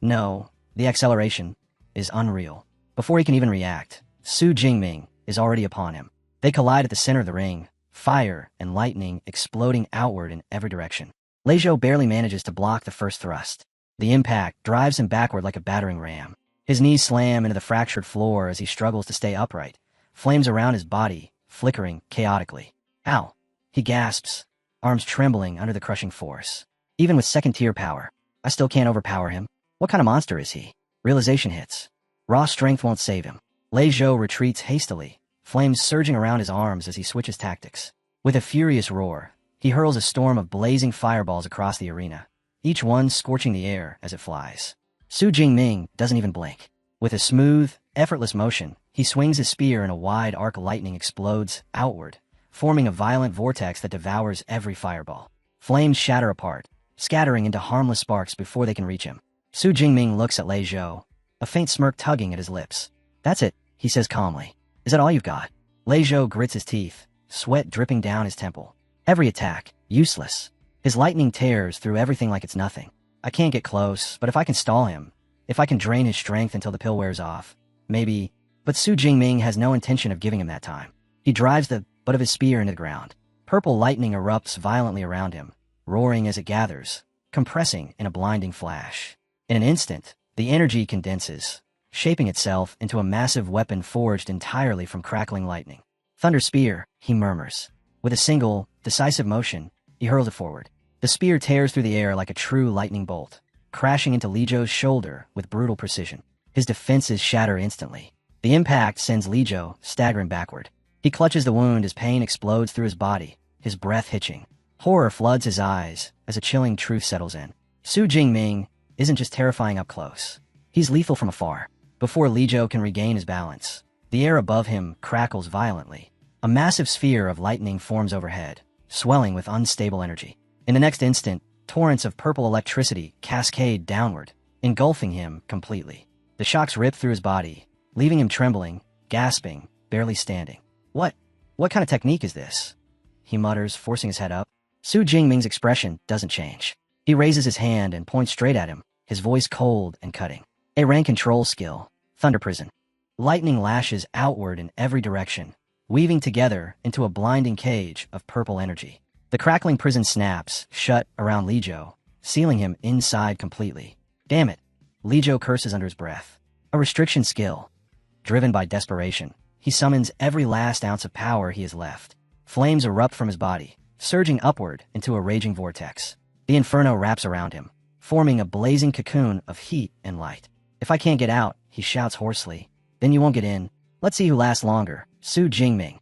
no, the acceleration, is unreal. Before he can even react, Su Jingming is already upon him. They collide at the center of the ring, fire and lightning exploding outward in every direction. Lei Zhou barely manages to block the first thrust. The impact drives him backward like a battering ram. His knees slam into the fractured floor as he struggles to stay upright, flames around his body, flickering chaotically. Ow! He gasps, arms trembling under the crushing force. Even with second-tier power, I still can't overpower him. What kind of monster is he? Realization hits. Raw strength won't save him. Lei Zhou retreats hastily, flames surging around his arms as he switches tactics. With a furious roar, he hurls a storm of blazing fireballs across the arena, each one scorching the air as it flies. Su Jingming doesn't even blink. With a smooth, effortless motion, he swings his spear and a wide arc of lightning explodes outward, forming a violent vortex that devours every fireball. Flames shatter apart, scattering into harmless sparks before they can reach him. Su Jingming looks at Lei Zhou, a faint smirk tugging at his lips. That's it, he says calmly. Is that all you've got? Lei Zhou grits his teeth, sweat dripping down his temple. Every attack, useless. His lightning tears through everything like it's nothing. I can't get close, but if I can stall him, if I can drain his strength until the pill wears off, maybe. But Su Jingming has no intention of giving him that time. He drives the butt of his spear into the ground. Purple lightning erupts violently around him, roaring as it gathers, compressing in a blinding flash. In an instant, the energy condenses, shaping itself into a massive weapon forged entirely from crackling lightning. Thunder spear, he murmurs. With a single, decisive motion, he hurls it forward. The spear tears through the air like a true lightning bolt, crashing into Li Zhou's shoulder with brutal precision. His defenses shatter instantly. The impact sends Li Zhou staggering backward. He clutches the wound as pain explodes through his body, his breath hitching. Horror floods his eyes as a chilling truth settles in. Su Jingming isn't just terrifying up close. He's lethal from afar. Before Li Zhou can regain his balance, the air above him crackles violently. A massive sphere of lightning forms overhead, swelling with unstable energy. In the next instant, torrents of purple electricity cascade downward, engulfing him completely. The shocks rip through his body, leaving him trembling, gasping, barely standing. What kind of technique is this? He mutters, forcing his head up. Su Jingming's expression doesn't change. He raises his hand and points straight at him, his voice cold and cutting. A rank control skill, Thunder Prison. Lightning lashes outward in every direction, weaving together into a blinding cage of purple energy. The crackling prison snaps shut around Li Zhou, sealing him inside completely. Damn it, Li Zhou curses under his breath. A restriction skill. Driven by desperation, he summons every last ounce of power he has left. Flames erupt from his body, surging upward into a raging vortex. The inferno wraps around him, forming a blazing cocoon of heat and light. If I can't get out, he shouts hoarsely, then you won't get in. Let's see who lasts longer, Su Jingming.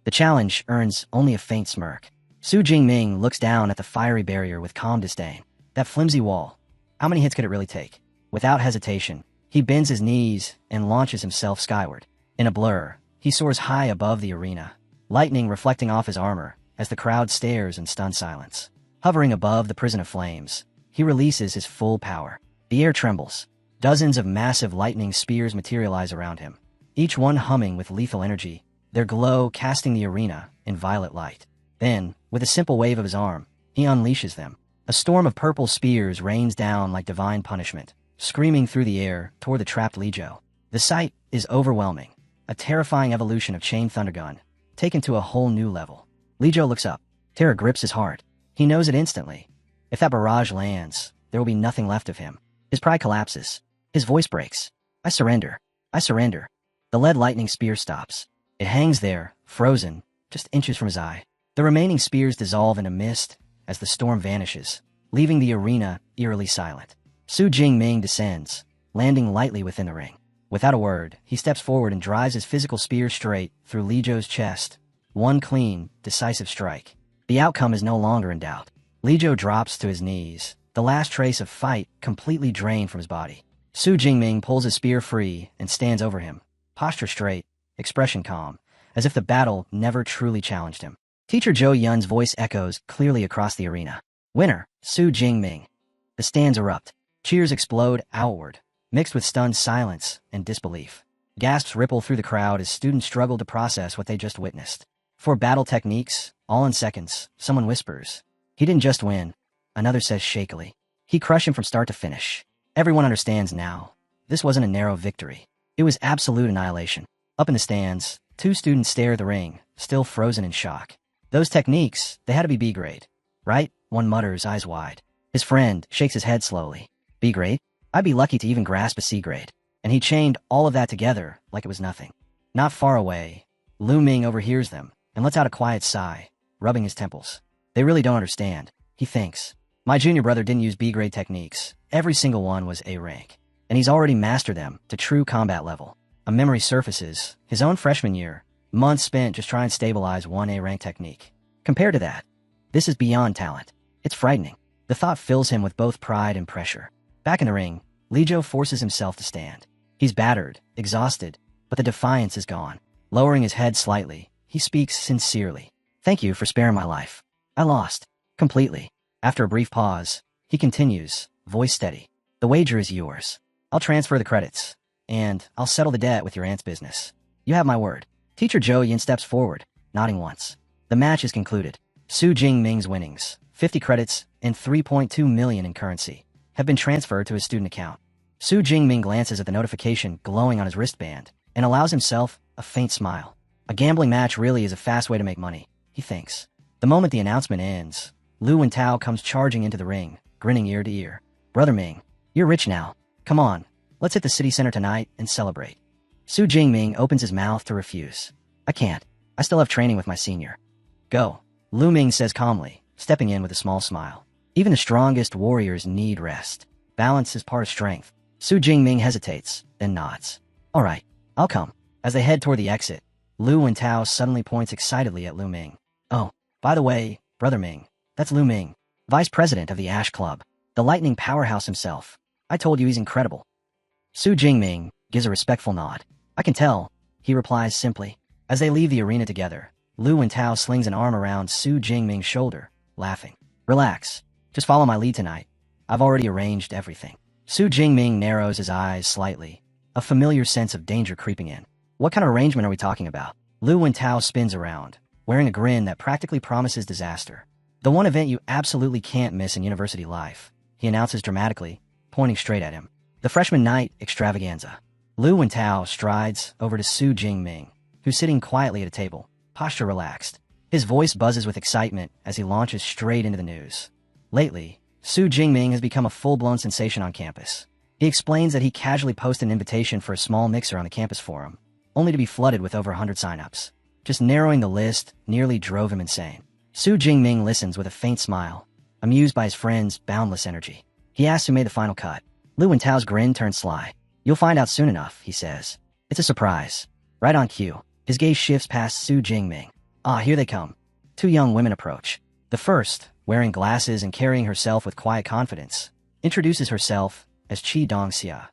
The challenge earns only a faint smirk. Su Jingming looks down at the fiery barrier with calm disdain. That flimsy wall. How many hits could it really take? Without hesitation, he bends his knees and launches himself skyward. In a blur, he soars high above the arena, lightning reflecting off his armor as the crowd stares in stunned silence. Hovering above the prison of flames, he releases his full power. The air trembles. Dozens of massive lightning spears materialize around him, each one humming with lethal energy, their glow casting the arena in violet light. Then, with a simple wave of his arm, he unleashes them. A storm of purple spears rains down like divine punishment, screaming through the air toward the trapped Lijo. The sight is overwhelming, a terrifying evolution of Chain Thundergun, taken to a whole new level. Lijo looks up. Terror grips his heart. He knows it instantly. If that barrage lands, there will be nothing left of him. His pride collapses. His voice breaks. I surrender. I surrender. The lead lightning spear stops. It hangs there, frozen, just inches from his eye. The remaining spears dissolve into mist as the storm vanishes, leaving the arena eerily silent. Su Jingming descends, landing lightly within the ring. Without a word, he steps forward and drives his physical spear straight through Lijo's chest. One clean, decisive strike. The outcome is no longer in doubt. Lijo drops to his knees, the last trace of fight completely drained from his body. Su Jingming pulls his spear free and stands over him, posture straight, expression calm, as if the battle never truly challenged him. Teacher Zhou Yun's voice echoes clearly across the arena. Winner, Su Jingming. The stands erupt. Cheers explode outward, mixed with stunned silence and disbelief. Gasps ripple through the crowd as students struggle to process what they just witnessed. For battle techniques, all in seconds, someone whispers, "He didn't just win." Another says shakily, "He crushed him from start to finish." Everyone understands now. This wasn't a narrow victory. It was absolute annihilation. Up in the stands, two students stare at the ring, still frozen in shock. Those techniques, they had to be B grade, right? One mutters, eyes wide. His friend shakes his head slowly. B grade? I'd be lucky to even grasp a C grade. And he chained all of that together like it was nothing. Not far away, Lu Ming overhears them and lets out a quiet sigh, rubbing his temples. They really don't understand, he thinks. My junior brother didn't use B grade techniques. Every single one was A rank. And he's already mastered them to true combat level. A memory surfaces, his own freshman year, months spent just trying to stabilize one A rank technique. Compared to that, this is beyond talent. It's frightening. The thought fills him with both pride and pressure. Back in the ring, Lijo forces himself to stand. He's battered, exhausted, but the defiance is gone. Lowering his head slightly, he speaks sincerely. Thank you for sparing my life. I lost. Completely. After a brief pause, he continues, voice steady. The wager is yours. I'll transfer the credits, and I'll settle the debt with your aunt's business. You have my word. Teacher Zhou Yun steps forward, nodding once. The match is concluded. Su Jingming's winnings, 50 credits and 3.2 million in currency, have been transferred to his student account. Su Jingming glances at the notification glowing on his wristband and allows himself a faint smile. A gambling match really is a fast way to make money, he thinks. The moment the announcement ends, Lu Wentao comes charging into the ring, grinning ear to ear. Brother Ming, you're rich now. Come on, let's hit the city center tonight and celebrate. Su Jingming opens his mouth to refuse. I can't. I still have training with my senior. Go, Lu Ming says calmly, stepping in with a small smile. Even the strongest warriors need rest. Balance is part of strength. Su Jingming hesitates, then nods. All right, I'll come. As they head toward the exit, Lu Wentao suddenly points excitedly at Lu Ming. Oh, by the way, Brother Ming, that's Lu Ming, vice president of the Ash Club, the lightning powerhouse himself. I told you he's incredible. Su Jingming gives a respectful nod. I can tell, he replies simply. As they leave the arena together, Lu Wentao slings an arm around Su Jingming's shoulder, laughing. Relax. Just follow my lead tonight. I've already arranged everything. Su Jingming narrows his eyes slightly, a familiar sense of danger creeping in. What kind of arrangement are we talking about? Lu Wentao spins around, wearing a grin that practically promises disaster. The one event you absolutely can't miss in university life, he announces dramatically, pointing straight at him. The freshman night extravaganza. Lu Wentao strides over to Su Jingming, who's sitting quietly at a table, posture relaxed. His voice buzzes with excitement as he launches straight into the news. Lately, Su Jingming has become a full-blown sensation on campus. He explains that he casually posted an invitation for a small mixer on the campus forum, only to be flooded with over 100 signups. Just narrowing the list nearly drove him insane. Su Jingming listens with a faint smile, amused by his friend's boundless energy. He asks who made the final cut. Lu Wentao's grin turns sly. You'll find out soon enough, he says. It's a surprise. Right on cue, his gaze shifts past Su Jingming. Ah, here they come. Two young women approach. The first, wearing glasses and carrying herself with quiet confidence, introduces herself as Qi Dongxia,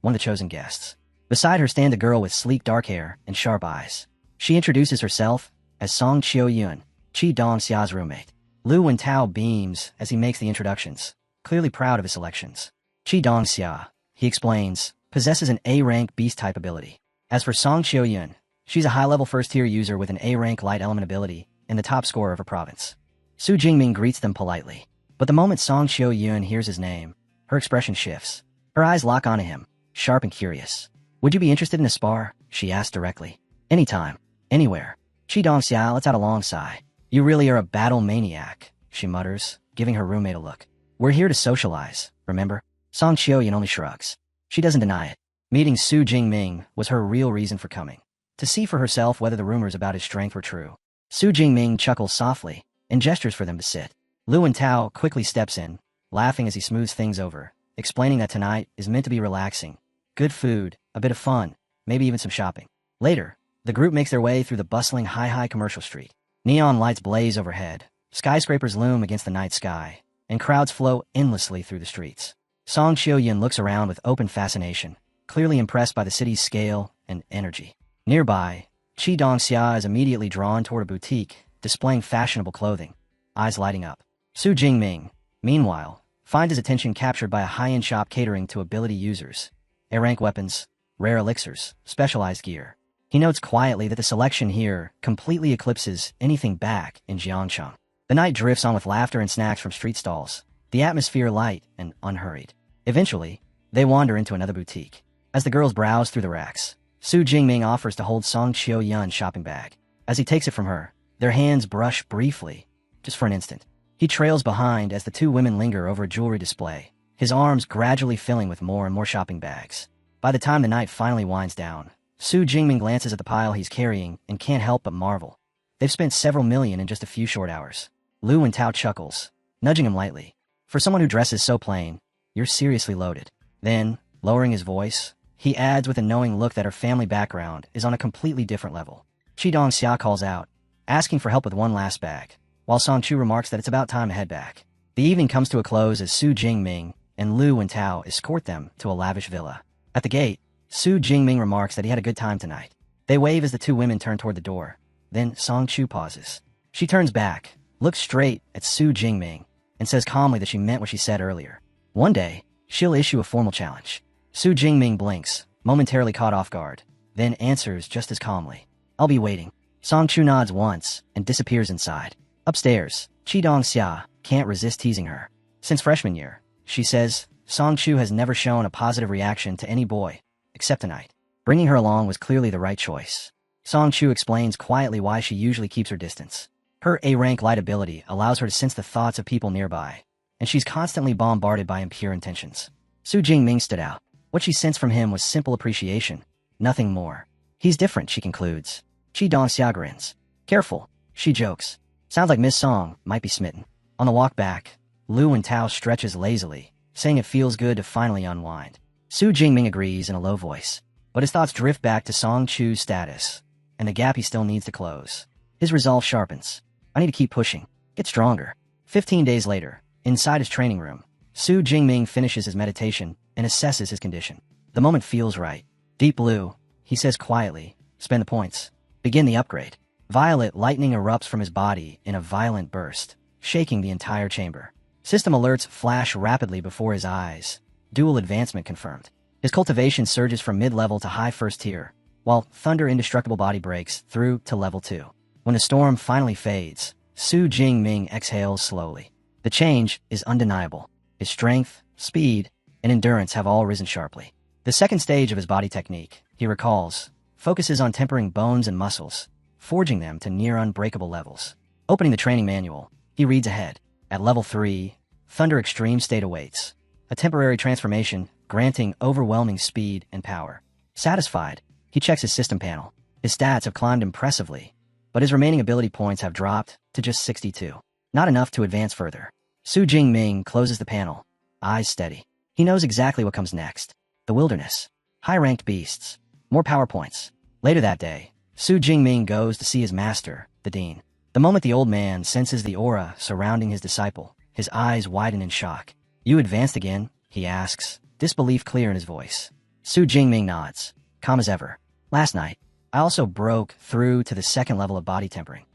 one of the chosen guests. Beside her stands a girl with sleek dark hair and sharp eyes. She introduces herself as Song Qiuyun, Qi Dongxia's roommate. Lu Wentao beams as he makes the introductions, clearly proud of his selections. Qi Dongxia, he explains, possesses an A-rank beast-type ability. As for Song Qiuyun, she's a high-level first-tier user with an A-rank light element ability and the top scorer of her province. Su Jingming greets them politely. But the moment Song Chio-yun hears his name, her expression shifts. Her eyes lock onto him, sharp and curious. Would you be interested in a spar? She asked directly. Anytime. Anywhere. Chi Dong-xia lets out a long sigh. You really are a battle maniac, she mutters, giving her roommate a look. We're here to socialize, remember? Song Chio-yun only shrugs. She doesn't deny it. Meeting Su Jingming was her real reason for coming. To see for herself whether the rumors about his strength were true. Su Jingming chuckles softly and gestures for them to sit. Lu Wentao quickly steps in, laughing as he smooths things over, explaining that tonight is meant to be relaxing. Good food, a bit of fun, maybe even some shopping. Later, the group makes their way through the bustling high commercial street. Neon lights blaze overhead, skyscrapers loom against the night sky, and crowds flow endlessly through the streets. Song Chio-yun looks around with open fascination, clearly impressed by the city's scale and energy. Nearby, Chi Dong-xia is immediately drawn toward a boutique, displaying fashionable clothing, eyes lighting up. Su Jingming, meanwhile, finds his attention captured by a high-end shop catering to ability users. A-rank weapons, rare elixirs, specialized gear. He notes quietly that the selection here completely eclipses anything back in Jiangcheng. The night drifts on with laughter and snacks from street stalls, the atmosphere light and unhurried. Eventually, they wander into another boutique. As the girls browse through the racks, Su Jingming offers to hold Song Chio-yun's shopping bag. As he takes it from her, their hands brush briefly, just for an instant. He trails behind as the two women linger over a jewelry display, his arms gradually filling with more and more shopping bags. By the time the night finally winds down, Su Jingming glances at the pile he's carrying and can't help but marvel. They've spent several million in just a few short hours. Lu Wentao chuckles, nudging him lightly. For someone who dresses so plain, you're seriously loaded. Then, lowering his voice, he adds with a knowing look that her family background is on a completely different level. Chi Dong-xia calls out, asking for help with one last bag, while Song Chu remarks that it's about time to head back. The evening comes to a close as Su Jingming and Lu Wentao escort them to a lavish villa. At the gate, Su Jingming remarks that he had a good time tonight. They wave as the two women turn toward the door. Then Song Chu pauses. She turns back, looks straight at Su Jingming, and says calmly that she meant what she said earlier. One day, she'll issue a formal challenge. Su Jingming blinks, momentarily caught off guard, then answers just as calmly. I'll be waiting. Song Chu nods once and disappears inside. Upstairs, Chi Dong-xia can't resist teasing her. Since freshman year, she says, Song Chu has never shown a positive reaction to any boy, except tonight. Bringing her along was clearly the right choice. Song Chu explains quietly why she usually keeps her distance. Her A-rank light ability allows her to sense the thoughts of people nearby, and she's constantly bombarded by impure intentions. Su Jingming stood out. What she sensed from him was simple appreciation, nothing more. He's different, she concludes. Chi Dong-xia grins. Careful, she jokes. Sounds like Miss Song might be smitten. On the walk back, Lu Wentao stretches lazily, saying it feels good to finally unwind. Su Jingming agrees in a low voice, but his thoughts drift back to Song Chu's status, and the gap he still needs to close. His resolve sharpens. I need to keep pushing, get stronger. 15 days later, inside his training room, Su Jingming finishes his meditation and assesses his condition. The moment feels right. Deep blue, he says quietly, spend the points. Begin the upgrade. Violet lightning erupts from his body in a violent burst, shaking the entire chamber. System alerts flash rapidly before his eyes. Dual advancement confirmed. His cultivation surges from mid-level to high first tier, while Thunder Indestructible Body breaks through to level 2. When the storm finally fades, Su Jingming exhales slowly. The change is undeniable. His strength, speed, and endurance have all risen sharply. The second stage of his body technique, he recalls, focuses on tempering bones and muscles, forging them to near unbreakable levels. Opening the training manual, he reads ahead. At level 3, Thunder Extreme State awaits. A temporary transformation, granting overwhelming speed and power. Satisfied, he checks his system panel. His stats have climbed impressively, but his remaining ability points have dropped to just 62. Not enough to advance further. Su Jingming closes the panel, eyes steady. He knows exactly what comes next. The wilderness. High-ranked beasts. More power points. Later that day, Su Jingming goes to see his master, the dean. The moment the old man senses the aura surrounding his disciple, his eyes widen in shock. You advanced again? He asks, disbelief clear in his voice. Su Jingming nods, calm as ever. Last night, I also broke through to the second level of body tempering.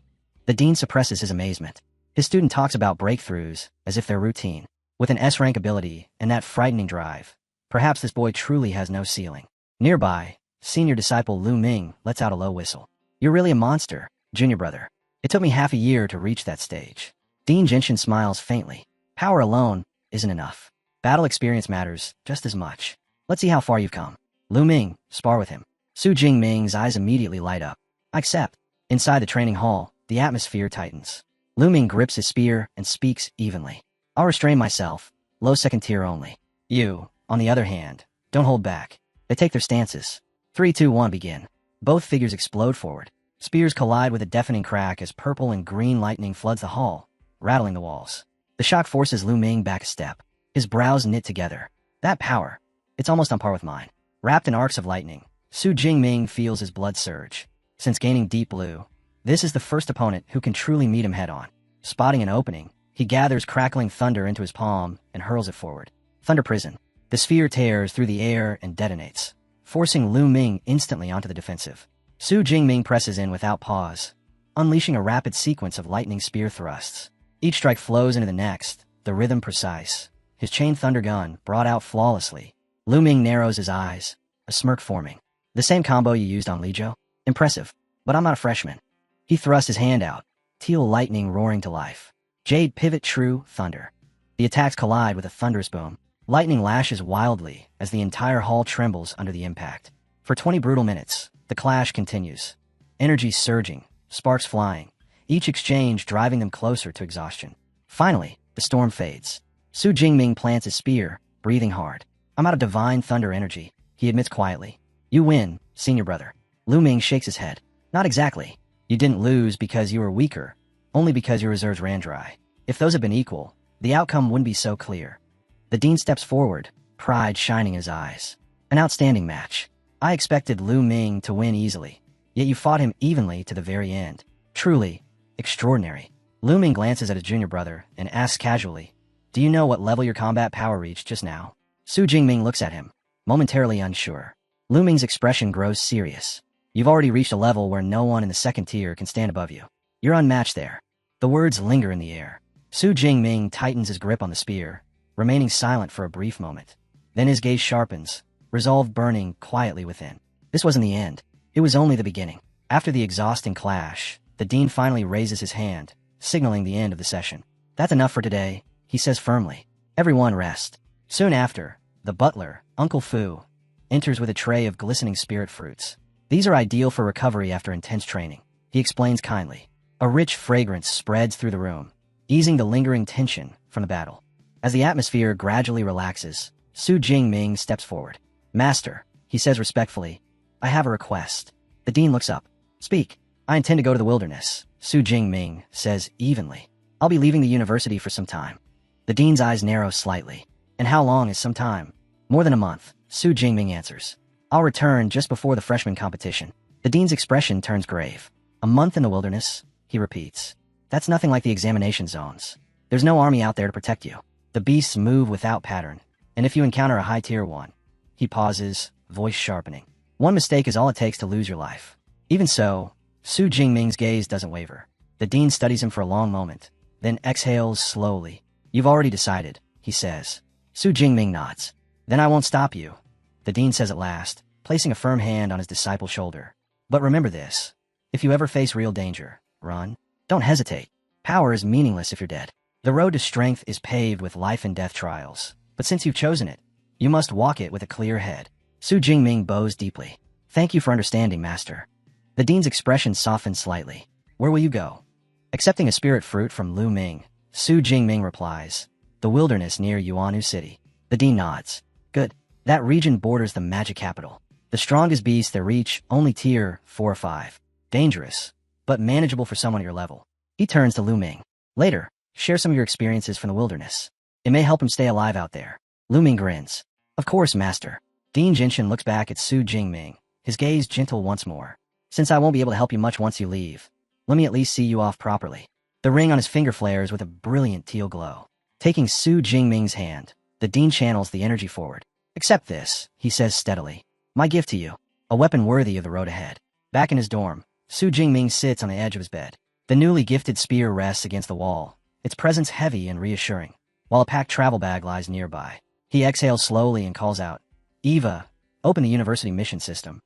The dean suppresses his amazement. His student talks about breakthroughs as if they're routine. With an S-rank ability and that frightening drive, perhaps this boy truly has no ceiling. Nearby, senior disciple Lu Ming lets out a low whistle. You're really a monster, junior brother. It took me half a year to reach that stage. Dean Genshin smiles faintly. Power alone isn't enough. Battle experience matters just as much. Let's see how far you've come. Lu Ming, spar with him. Su Jingming's eyes immediately light up. I accept. Inside the training hall, the atmosphere tightens. Lu Ming grips his spear and speaks evenly. I'll restrain myself. Low second tier only. You, on the other hand, don't hold back. They take their stances. 3, 2, 1, begin. Both figures explode forward. Spears collide with a deafening crack as purple and green lightning floods the hall, rattling the walls. The shock forces Lu Ming back a step. His brows knit together. That power. It's almost on par with mine. Wrapped in arcs of lightning, Su Jingming feels his blood surge. Since gaining Deep Blue, this is the first opponent who can truly meet him head-on. Spotting an opening, he gathers crackling thunder into his palm and hurls it forward. Thunder Prison. The sphere tears through the air and detonates, forcing Lu Ming instantly onto the defensive. Su Jingming presses in without pause, unleashing a rapid sequence of lightning spear thrusts. Each strike flows into the next, the rhythm precise. His chain thunder gun brought out flawlessly. Lu Ming narrows his eyes, a smirk forming. The same combo you used on Lijo? Impressive, but I'm not a freshman. He thrusts his hand out, teal lightning roaring to life. Jade pivot true thunder. The attacks collide with a thunderous boom. Lightning lashes wildly as the entire hall trembles under the impact. For 20 brutal minutes, the clash continues. Energy surging, sparks flying, each exchange driving them closer to exhaustion. Finally, the storm fades. Su Jingming plants his spear, breathing hard. I'm out of divine thunder energy, he admits quietly. You win, senior brother. Lu Ming shakes his head. Not exactly. You didn't lose because you were weaker, only because your reserves ran dry. If those had been equal, the outcome wouldn't be so clear. The dean steps forward, pride shining in his eyes. An outstanding match. I expected Lu Ming to win easily, yet you fought him evenly to the very end. Truly extraordinary. Lu Ming glances at his junior brother and asks casually, do you know what level your combat power reached just now? Su Jingming looks at him, momentarily unsure. Lu Ming's expression grows serious. You've already reached a level where no one in the second tier can stand above you. You're unmatched there. The words linger in the air. Su Jingming tightens his grip on the spear, remaining silent for a brief moment. Then his gaze sharpens, resolve burning quietly within. This wasn't the end. It was only the beginning. After the exhausting clash, the dean finally raises his hand, signaling the end of the session. That's enough for today, he says firmly. Everyone rest. Soon after, the butler, Uncle Fu, enters with a tray of glistening spirit fruits. These are ideal for recovery after intense training, he explains kindly. A rich fragrance spreads through the room, easing the lingering tension from the battle. As the atmosphere gradually relaxes, Su Jingming steps forward. Master, he says respectfully, I have a request. The dean looks up. Speak. I intend to go to the wilderness, Su Jingming says evenly. I'll be leaving the university for some time. The dean's eyes narrow slightly. And how long is some time? More than a month, Su Jingming answers. I'll return just before the freshman competition. The dean's expression turns grave. A month in the wilderness, he repeats. That's nothing like the examination zones. There's no army out there to protect you. The beasts move without pattern, and if you encounter a high-tier one, he pauses, voice sharpening. One mistake is all it takes to lose your life. Even so, Su Jingming's gaze doesn't waver. The dean studies him for a long moment, then exhales slowly. You've already decided, he says. Su Jingming nods. Then I won't stop you, the dean says at last, placing a firm hand on his disciple's shoulder. But remember this. If you ever face real danger, run. Don't hesitate. Power is meaningless if you're dead. The road to strength is paved with life and death trials. But since you've chosen it, you must walk it with a clear head. Su Jingming bows deeply. Thank you for understanding, master. The dean's expression softens slightly. Where will you go? Accepting a spirit fruit from Lu Ming, Su Jingming replies. The wilderness near Yuanu City. The dean nods. Good. That region borders the magic capital. The strongest beasts there reach only tier 4 or 5. Dangerous, but manageable for someone at your level. He turns to Lu Ming. Later, share some of your experiences from the wilderness. It may help him stay alive out there. Lu Ming grins. Of course, master. Dean Jinshin looks back at Su Jingming, his gaze gentle once more. Since I won't be able to help you much once you leave, let me at least see you off properly. The ring on his finger flares with a brilliant teal glow. Taking Su Jingming's hand, the dean channels the energy forward. Accept this, he says steadily. My gift to you. A weapon worthy of the road ahead. Back in his dorm, Su Jingming sits on the edge of his bed. The newly gifted spear rests against the wall, its presence heavy and reassuring, while a packed travel bag lies nearby. He exhales slowly and calls out, Eva, open the university mission system.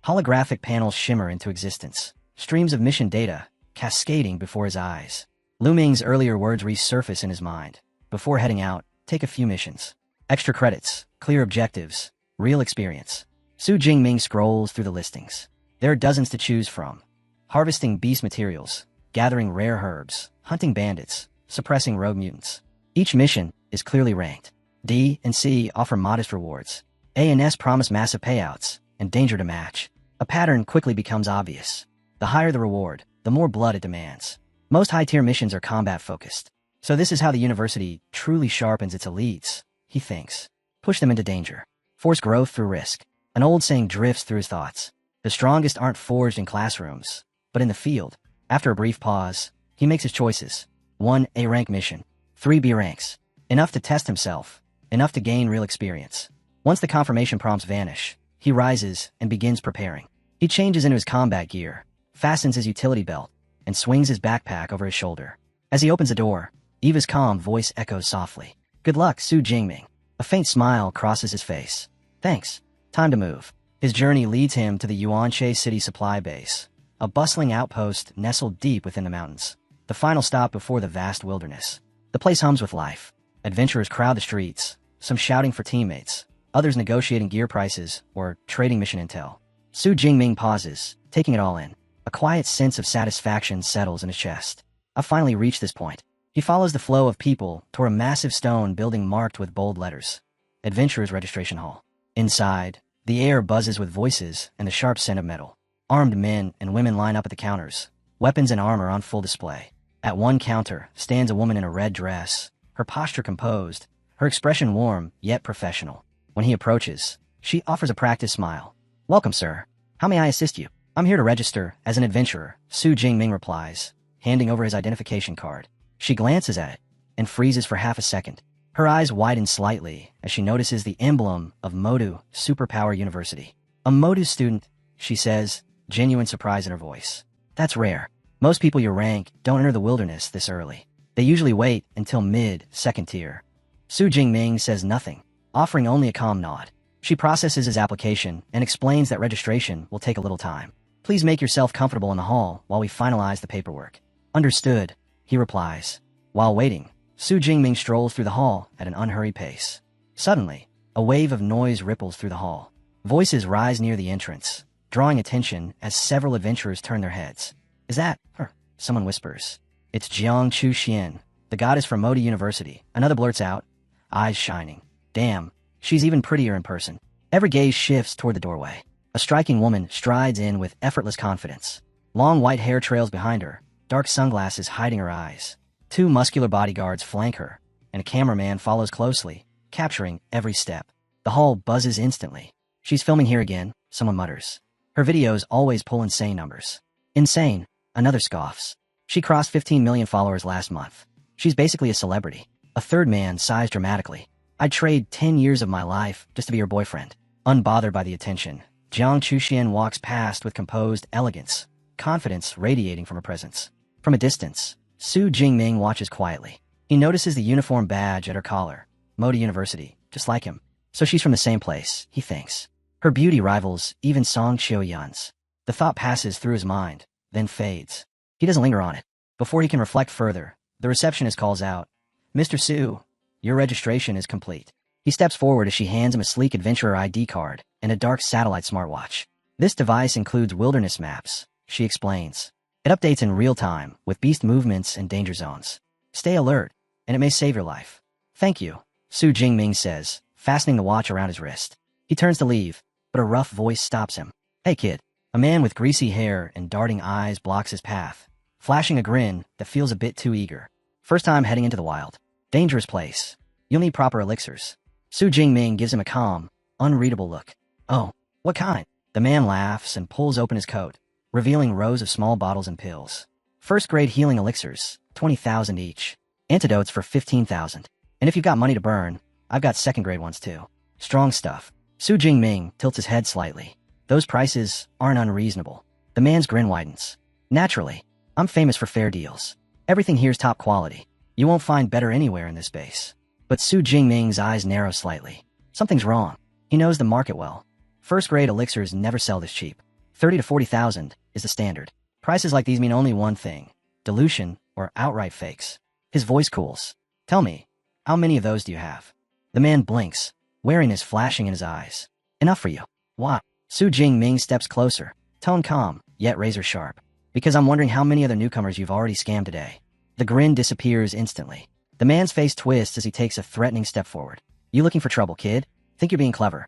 Holographic panels shimmer into existence, streams of mission data cascading before his eyes. Lu Ming's earlier words resurface in his mind. Before heading out, take a few missions. Extra credits, clear objectives, real experience. Su Jingming scrolls through the listings. There are dozens to choose from. Harvesting beast materials, gathering rare herbs, hunting bandits, suppressing rogue mutants. Each mission is clearly ranked. D and C offer modest rewards. A and S promise massive payouts, and danger to match. A pattern quickly becomes obvious. The higher the reward, the more blood it demands. Most high-tier missions are combat-focused. So this is how the university truly sharpens its elites, he thinks. Push them into danger. Force growth through risk. An old saying drifts through his thoughts. The strongest aren't forged in classrooms, but in the field. After a brief pause, he makes his choices. 1 A-rank mission. 3 B ranks. Enough to test himself. Enough to gain real experience. Once the confirmation prompts vanish, he rises and begins preparing. He changes into his combat gear, fastens his utility belt, and swings his backpack over his shoulder. As he opens the door, Eva's calm voice echoes softly. Good luck, Su Jingming. A faint smile crosses his face. Thanks. Time to move. His journey leads him to the Yuanche City Supply Base, a bustling outpost nestled deep within the mountains. The final stop before the vast wilderness. The place hums with life. Adventurers crowd the streets, some shouting for teammates, others negotiating gear prices or trading mission intel. Su Jingming pauses, taking it all in. A quiet sense of satisfaction settles in his chest. I've finally reached this point. He follows the flow of people toward a massive stone building marked with bold letters. Adventurers Registration Hall. Inside, the air buzzes with voices and the sharp scent of metal. Armed men and women line up at the counters, weapons and armor on full display. At one counter stands a woman in a red dress, her posture composed, her expression warm yet professional. When he approaches, she offers a practiced smile. Welcome, sir. How may I assist you? I'm here to register as an adventurer, Su Jingming replies, handing over his identification card. She glances at it and freezes for half a second. Her eyes widen slightly as she notices the emblem of Modu Superpower University. A Modu student, she says, genuine surprise in her voice. That's rare. Most people your rank don't enter the wilderness this early. They usually wait until mid-second tier. Su Jingming says nothing, offering only a calm nod. She processes his application and explains that registration will take a little time. Please make yourself comfortable in the hall while we finalize the paperwork. Understood, he replies. While waiting, Su Jingming strolls through the hall at an unhurried pace. Suddenly, a wave of noise ripples through the hall. Voices rise near the entrance, drawing attention as several adventurers turn their heads. Is that her? Someone whispers. It's Jiang Chu Xian, the goddess from Modu University. Another blurts out, eyes shining. Damn, she's even prettier in person. Every gaze shifts toward the doorway. A striking woman strides in with effortless confidence. Long white hair trails behind her, dark sunglasses hiding her eyes. 2 muscular bodyguards flank her, and a cameraman follows closely, capturing every step. The hall buzzes instantly. She's filming here again, someone mutters. Her videos always pull insane numbers. Insane, another scoffs. She crossed 15 million followers last month. She's basically a celebrity. A third man sighs dramatically. I'd trade 10 years of my life just to be her boyfriend. Unbothered by the attention, Jiang Chuxian walks past with composed elegance, confidence radiating from her presence. From a distance, Su Jingming watches quietly. He notices the uniform badge at her collar. Modu University, just like him. So she's from the same place, he thinks. Her beauty rivals even Song Qiuyan's. The thought passes through his mind, then fades. He doesn't linger on it. Before he can reflect further, the receptionist calls out, Mr. Su, your registration is complete. He steps forward as she hands him a sleek adventurer ID card and a dark satellite smartwatch. This device includes wilderness maps, she explains. It updates in real time with beast movements and danger zones. Stay alert, and it may save your life. Thank you, Su Jingming says, fastening the watch around his wrist. He turns to leave, but a rough voice stops him. Hey kid. A man with greasy hair and darting eyes blocks his path, flashing a grin that feels a bit too eager. First time heading into the wild. Dangerous place. You'll need proper elixirs. Su Jingming gives him a calm, unreadable look. Oh, what kind? The man laughs and pulls open his coat, revealing rows of small bottles and pills. First-grade healing elixirs, 20,000 each. Antidotes for 15,000. And if you've got money to burn, I've got second-grade ones too. Strong stuff. Su Jingming tilts his head slightly. Those prices aren't unreasonable. The man's grin widens. Naturally, I'm famous for fair deals. Everything here's top quality. You won't find better anywhere in this base. But Su Jingming's eyes narrow slightly. Something's wrong. He knows the market well. First-grade elixirs never sell this cheap. 30 to 40,000 is the standard. Prices like these mean only one thing: dilution or outright fakes. His voice cools. Tell me, How many of those do you have? The man blinks, wariness flashing in his eyes. Enough for you. Why? Su Jingming steps closer, tone calm, yet razor sharp. Because I'm wondering how many other newcomers you've already scammed today. The grin disappears instantly. The man's face twists as he takes a threatening step forward. You looking for trouble, kid? Think you're being clever.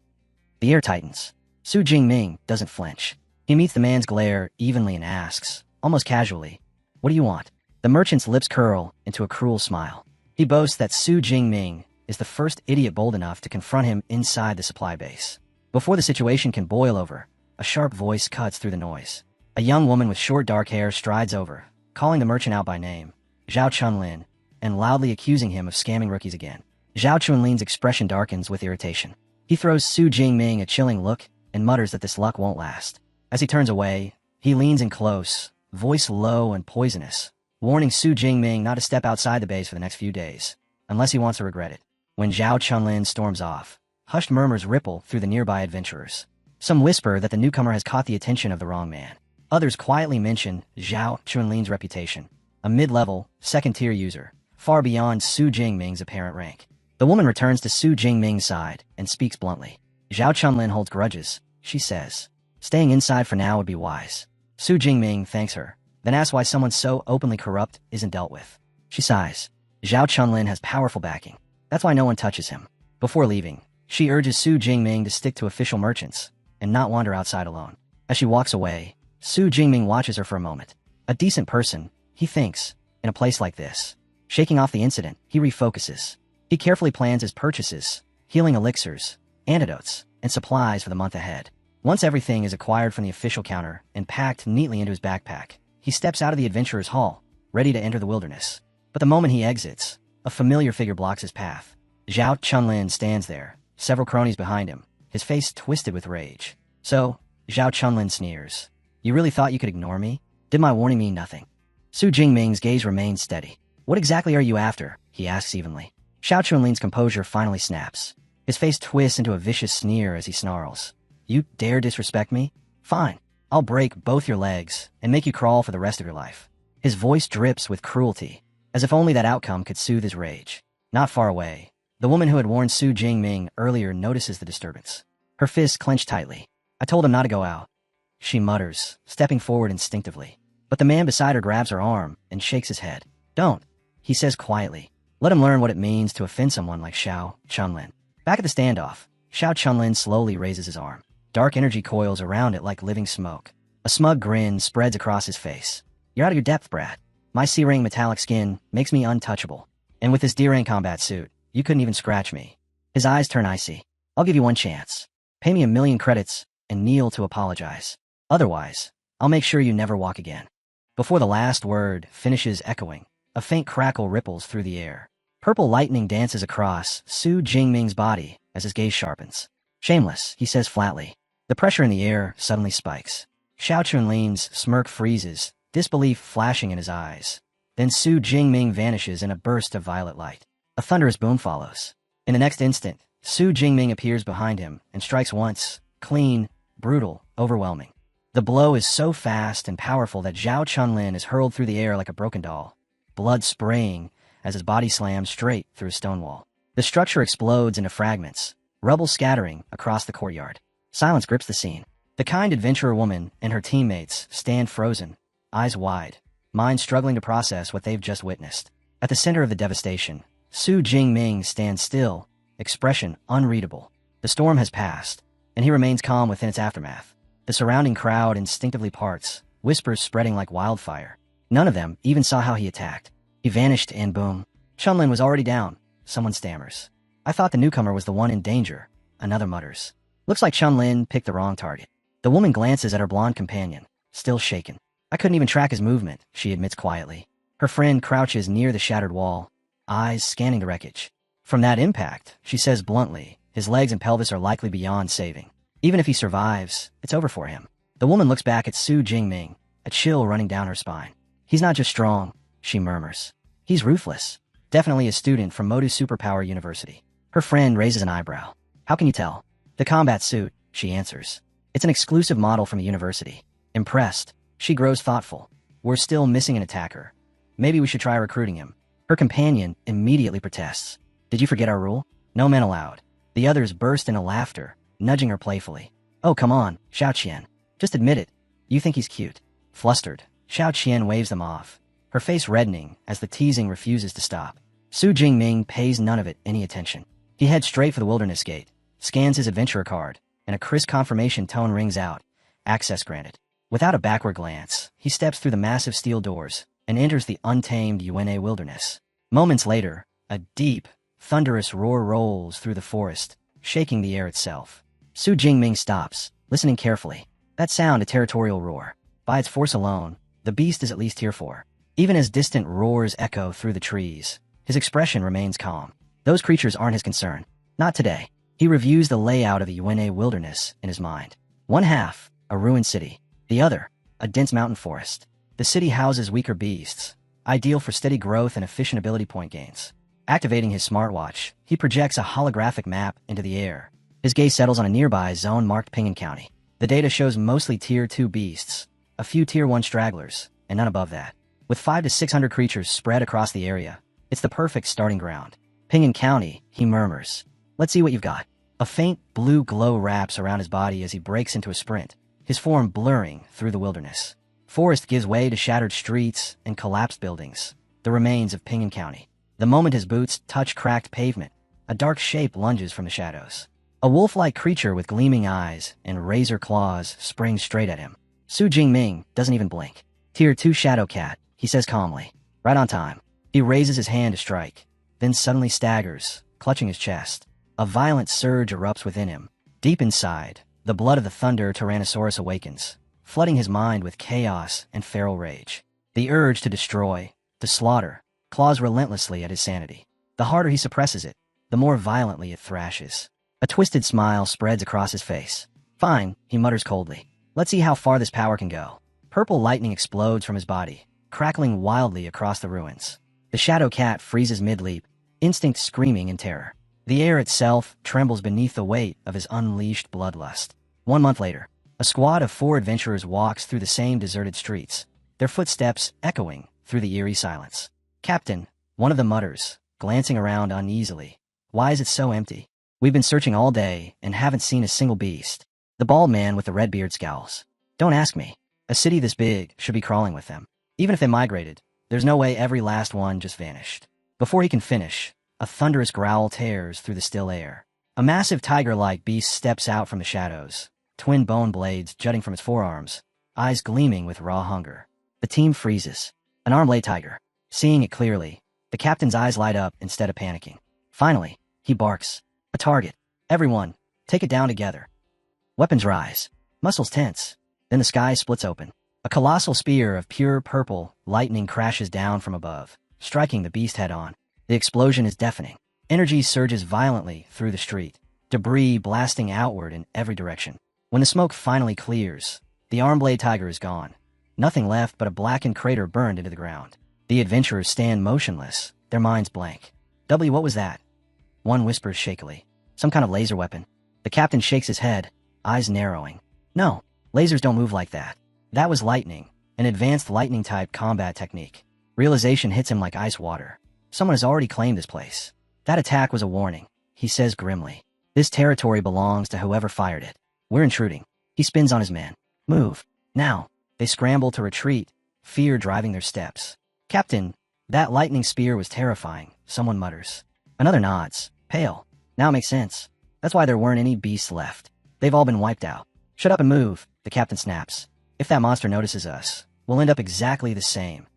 The air tightens. Su Jingming doesn't flinch. He meets the man's glare evenly and asks, almost casually, what do you want? The merchant's lips curl into a cruel smile. He boasts that Su Jingming is the first idiot bold enough to confront him inside the supply base. Before the situation can boil over, a sharp voice cuts through the noise. A young woman with short dark hair strides over, calling the merchant out by name, Zhao Chunlin, and loudly accusing him of scamming rookies again. Zhao Chunlin's expression darkens with irritation. He throws Su Jingming a chilling look and mutters that this luck won't last. As he turns away, he leans in close, voice low and poisonous, warning Su Jingming not to step outside the base for the next few days, unless he wants to regret it. When Zhao Chunlin storms off, hushed murmurs ripple through the nearby adventurers. Some whisper that the newcomer has caught the attention of the wrong man. Others quietly mention Zhao Chunlin's reputation, a mid-level, second-tier user, far beyond Su Jingming's apparent rank. The woman returns to Su Jingming's side and speaks bluntly. Zhao Chunlin holds grudges, she says. Staying inside for now would be wise. Su Jingming thanks her, then asks why someone so openly corrupt isn't dealt with. She sighs. Zhao Chunlin has powerful backing. That's why no one touches him. Before leaving, she urges Su Jingming to stick to official merchants and not wander outside alone. As she walks away, Su Jingming watches her for a moment. A decent person, he thinks, in a place like this. Shaking off the incident, he refocuses. He carefully plans his purchases, healing elixirs, antidotes, and supplies for the month ahead. Once everything is acquired from the official counter and packed neatly into his backpack, he steps out of the adventurer's hall, ready to enter the wilderness. But the moment he exits, a familiar figure blocks his path. Zhao Chunlin stands there, several cronies behind him, his face twisted with rage. So, Zhao Chunlin sneers. You really thought you could ignore me? Did my warning mean nothing? Su Jingming's gaze remains steady. What exactly are you after? He asks evenly. Zhao Chunlin's composure finally snaps. His face twists into a vicious sneer as he snarls. You dare disrespect me? Fine. I'll break both your legs and make you crawl for the rest of your life. His voice drips with cruelty, as if only that outcome could soothe his rage. Not far away, the woman who had warned Su Jingming earlier notices the disturbance. Her fists clench tightly. I told him not to go out. She mutters, stepping forward instinctively. But the man beside her grabs her arm and shakes his head. Don't, he says quietly. Let him learn what it means to offend someone like Zhao Chunlin. Back at the standoff, Zhao Chunlin slowly raises his arm. Dark energy coils around it like living smoke. A smug grin spreads across his face. You're out of your depth, Brad. My C-ring metallic skin makes me untouchable. And with this D-ring combat suit, you couldn't even scratch me. His eyes turn icy. I'll give you one chance. Pay me 1,000,000 credits and kneel to apologize. Otherwise, I'll make sure you never walk again. Before the last word finishes echoing, a faint crackle ripples through the air. Purple lightning dances across Su Jingming's body as his gaze sharpens. Shameless, he says flatly. The pressure in the air suddenly spikes. Zhao Chunlin's smirk freezes, disbelief flashing in his eyes. Then Su Jingming vanishes in a burst of violet light. A thunderous boom follows. In the next instant, Su Jingming appears behind him and strikes once, clean, brutal, overwhelming. The blow is so fast and powerful that Zhao Chunlin is hurled through the air like a broken doll, blood spraying as his body slams straight through a stone wall. The structure explodes into fragments, rubble scattering across the courtyard. Silence grips the scene. The kind adventurer woman and her teammates stand frozen, eyes wide, minds struggling to process what they've just witnessed. At the center of the devastation, Su Jingming stands still, expression unreadable. The storm has passed, and he remains calm within its aftermath. The surrounding crowd instinctively parts, whispers spreading like wildfire. None of them even saw how he attacked. He vanished and boom. Chunlin was already down, someone stammers. I thought the newcomer was the one in danger, another mutters. Looks like Chunlin picked the wrong target. The woman glances at her blonde companion, still shaken. I couldn't even track his movement, she admits quietly. Her friend crouches near the shattered wall, eyes scanning the wreckage. From that impact, she says bluntly, his legs and pelvis are likely beyond saving. Even if he survives, it's over for him. The woman looks back at Su Jingming, a chill running down her spine. He's not just strong, she murmurs. He's ruthless. Definitely a student from Modu Superpower University. Her friend raises an eyebrow. How can you tell? The combat suit, she answers. It's an exclusive model from a university. Impressed, she grows thoughtful. We're still missing an attacker. Maybe we should try recruiting him. Her companion immediately protests. Did you forget our rule? No men allowed. The others burst into laughter, nudging her playfully. Oh, come on, Xiao Qian. Just admit it. You think he's cute. Flustered, Xiao Qian waves them off, her face reddening as the teasing refuses to stop. Su Jingming pays none of it any attention. He heads straight for the wilderness gate, scans his adventurer card, and a crisp confirmation tone rings out. Access granted. Without a backward glance, he steps through the massive steel doors and enters the untamed Yuene wilderness. Moments later, a deep, thunderous roar rolls through the forest, shaking the air itself. Su Jingming stops, listening carefully. That sound, a territorial roar. By its force alone, the beast is at least here for. Even as distant roars echo through the trees, his expression remains calm. Those creatures aren't his concern. Not today. He reviews the layout of the Yuene wilderness in his mind. One half, a ruined city. The other, a dense mountain forest. The city houses weaker beasts, ideal for steady growth and efficient ability point gains. Activating his smartwatch, he projects a holographic map into the air. His gaze settles on a nearby zone marked Pingan County. The data shows mostly Tier 2 beasts, a few Tier 1 stragglers, and none above that. With 500 to 600 creatures spread across the area, it's the perfect starting ground. Pingan County, he murmurs. Let's see what you've got. A faint blue glow wraps around his body as he breaks into a sprint, his form blurring through the wilderness. Forest gives way to shattered streets and collapsed buildings, the remains of Pingan County. The moment his boots touch cracked pavement, a dark shape lunges from the shadows. A wolf-like creature with gleaming eyes and razor claws springs straight at him. Su Jingming doesn't even blink. Tier 2 Shadow Cat, he says calmly. Right on time. He raises his hand to strike, then suddenly staggers, clutching his chest. A violent surge erupts within him. Deep inside, the blood of the Thunder Tyrannosaurus awakens, flooding his mind with chaos and feral rage. The urge to destroy, to slaughter, claws relentlessly at his sanity. The harder he suppresses it, the more violently it thrashes. A twisted smile spreads across his face. Fine, he mutters coldly. Let's see how far this power can go. Purple lightning explodes from his body, crackling wildly across the ruins. The Shadow Cat freezes mid-leap, instinct screaming in terror. The air itself trembles beneath the weight of his unleashed bloodlust. 1 month later, a squad of 4 adventurers walks through the same deserted streets, their footsteps echoing through the eerie silence. Captain, one of them mutters, glancing around uneasily. Why is it so empty? We've been searching all day and haven't seen a single beast. The bald man with the red beard scowls. Don't ask me. A city this big should be crawling with them. Even if they migrated, there's no way every last one just vanished. Before he can finish, a thunderous growl tears through the still air. A massive tiger-like beast steps out from the shadows, twin bone blades jutting from its forearms, eyes gleaming with raw hunger. The team freezes. An arm-blade tiger. Seeing it clearly, the captain's eyes light up instead of panicking. Finally, he barks. A target. Everyone, take it down together. Weapons rise. Muscles tense. Then the sky splits open. A colossal spear of pure purple lightning crashes down from above, striking the beast head-on. The explosion is deafening. Energy surges violently through the street, debris blasting outward in every direction. When the smoke finally clears, the arm-blade tiger is gone. Nothing left but a blackened crater burned into the ground. The adventurers stand motionless, their minds blank. What was that? One whispers shakily. Some kind of laser weapon. The captain shakes his head, eyes narrowing. No, lasers don't move like that. That was lightning, an advanced lightning-type combat technique. Realization hits him like ice water. Someone has already claimed this place. That attack was a warning, he says grimly. This territory belongs to whoever fired it. We're intruding. He spins on his men. Move. Now. They scramble to retreat, fear driving their steps. Captain, that lightning spear was terrifying, someone mutters. Another nods. Pale. Now it makes sense. That's why there weren't any beasts left. They've all been wiped out. Shut up and move, the captain snaps. If that monster notices us, we'll end up exactly the same.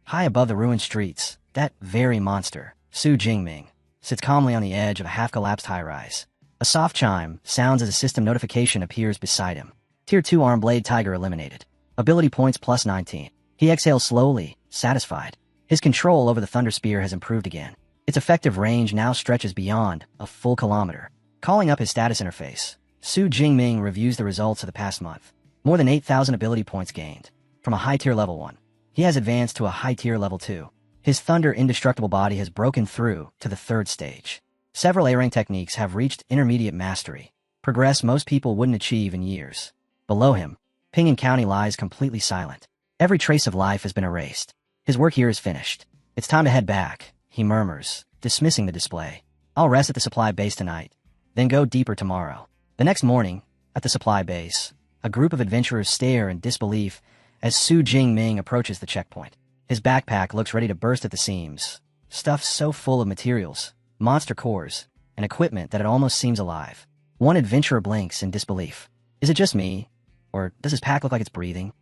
High above the ruined streets, that very monster, Su Jingming, sits calmly on the edge of a half-collapsed high-rise. A soft chime sounds as a system notification appears beside him. Tier 2 Arm-Blade Tiger eliminated. Ability points plus 19. He exhales slowly, satisfied. His control over the Thunder Spear has improved again. Its effective range now stretches beyond a full kilometer. Calling up his status interface, Su Jingming reviews the results of the past month. More than 8,000 ability points gained. From a high-tier level 1. He has advanced to a high-tier level 2. His Thunder Indestructible body has broken through to the 3rd stage. Several A-rank techniques have reached intermediate mastery, progress most people wouldn't achieve in years. Below him, Pingan County lies completely silent. Every trace of life has been erased. His work here is finished. It's time to head back, he murmurs, dismissing the display. I'll rest at the supply base tonight, then go deeper tomorrow. The next morning, at the supply base, a group of adventurers stare in disbelief as Su Jingming approaches the checkpoint. His backpack looks ready to burst at the seams, stuffed so full of materials, monster cores, and equipment that it almost seems alive. One adventurer blinks in disbelief. Is it just me? Or does his pack look like it's breathing?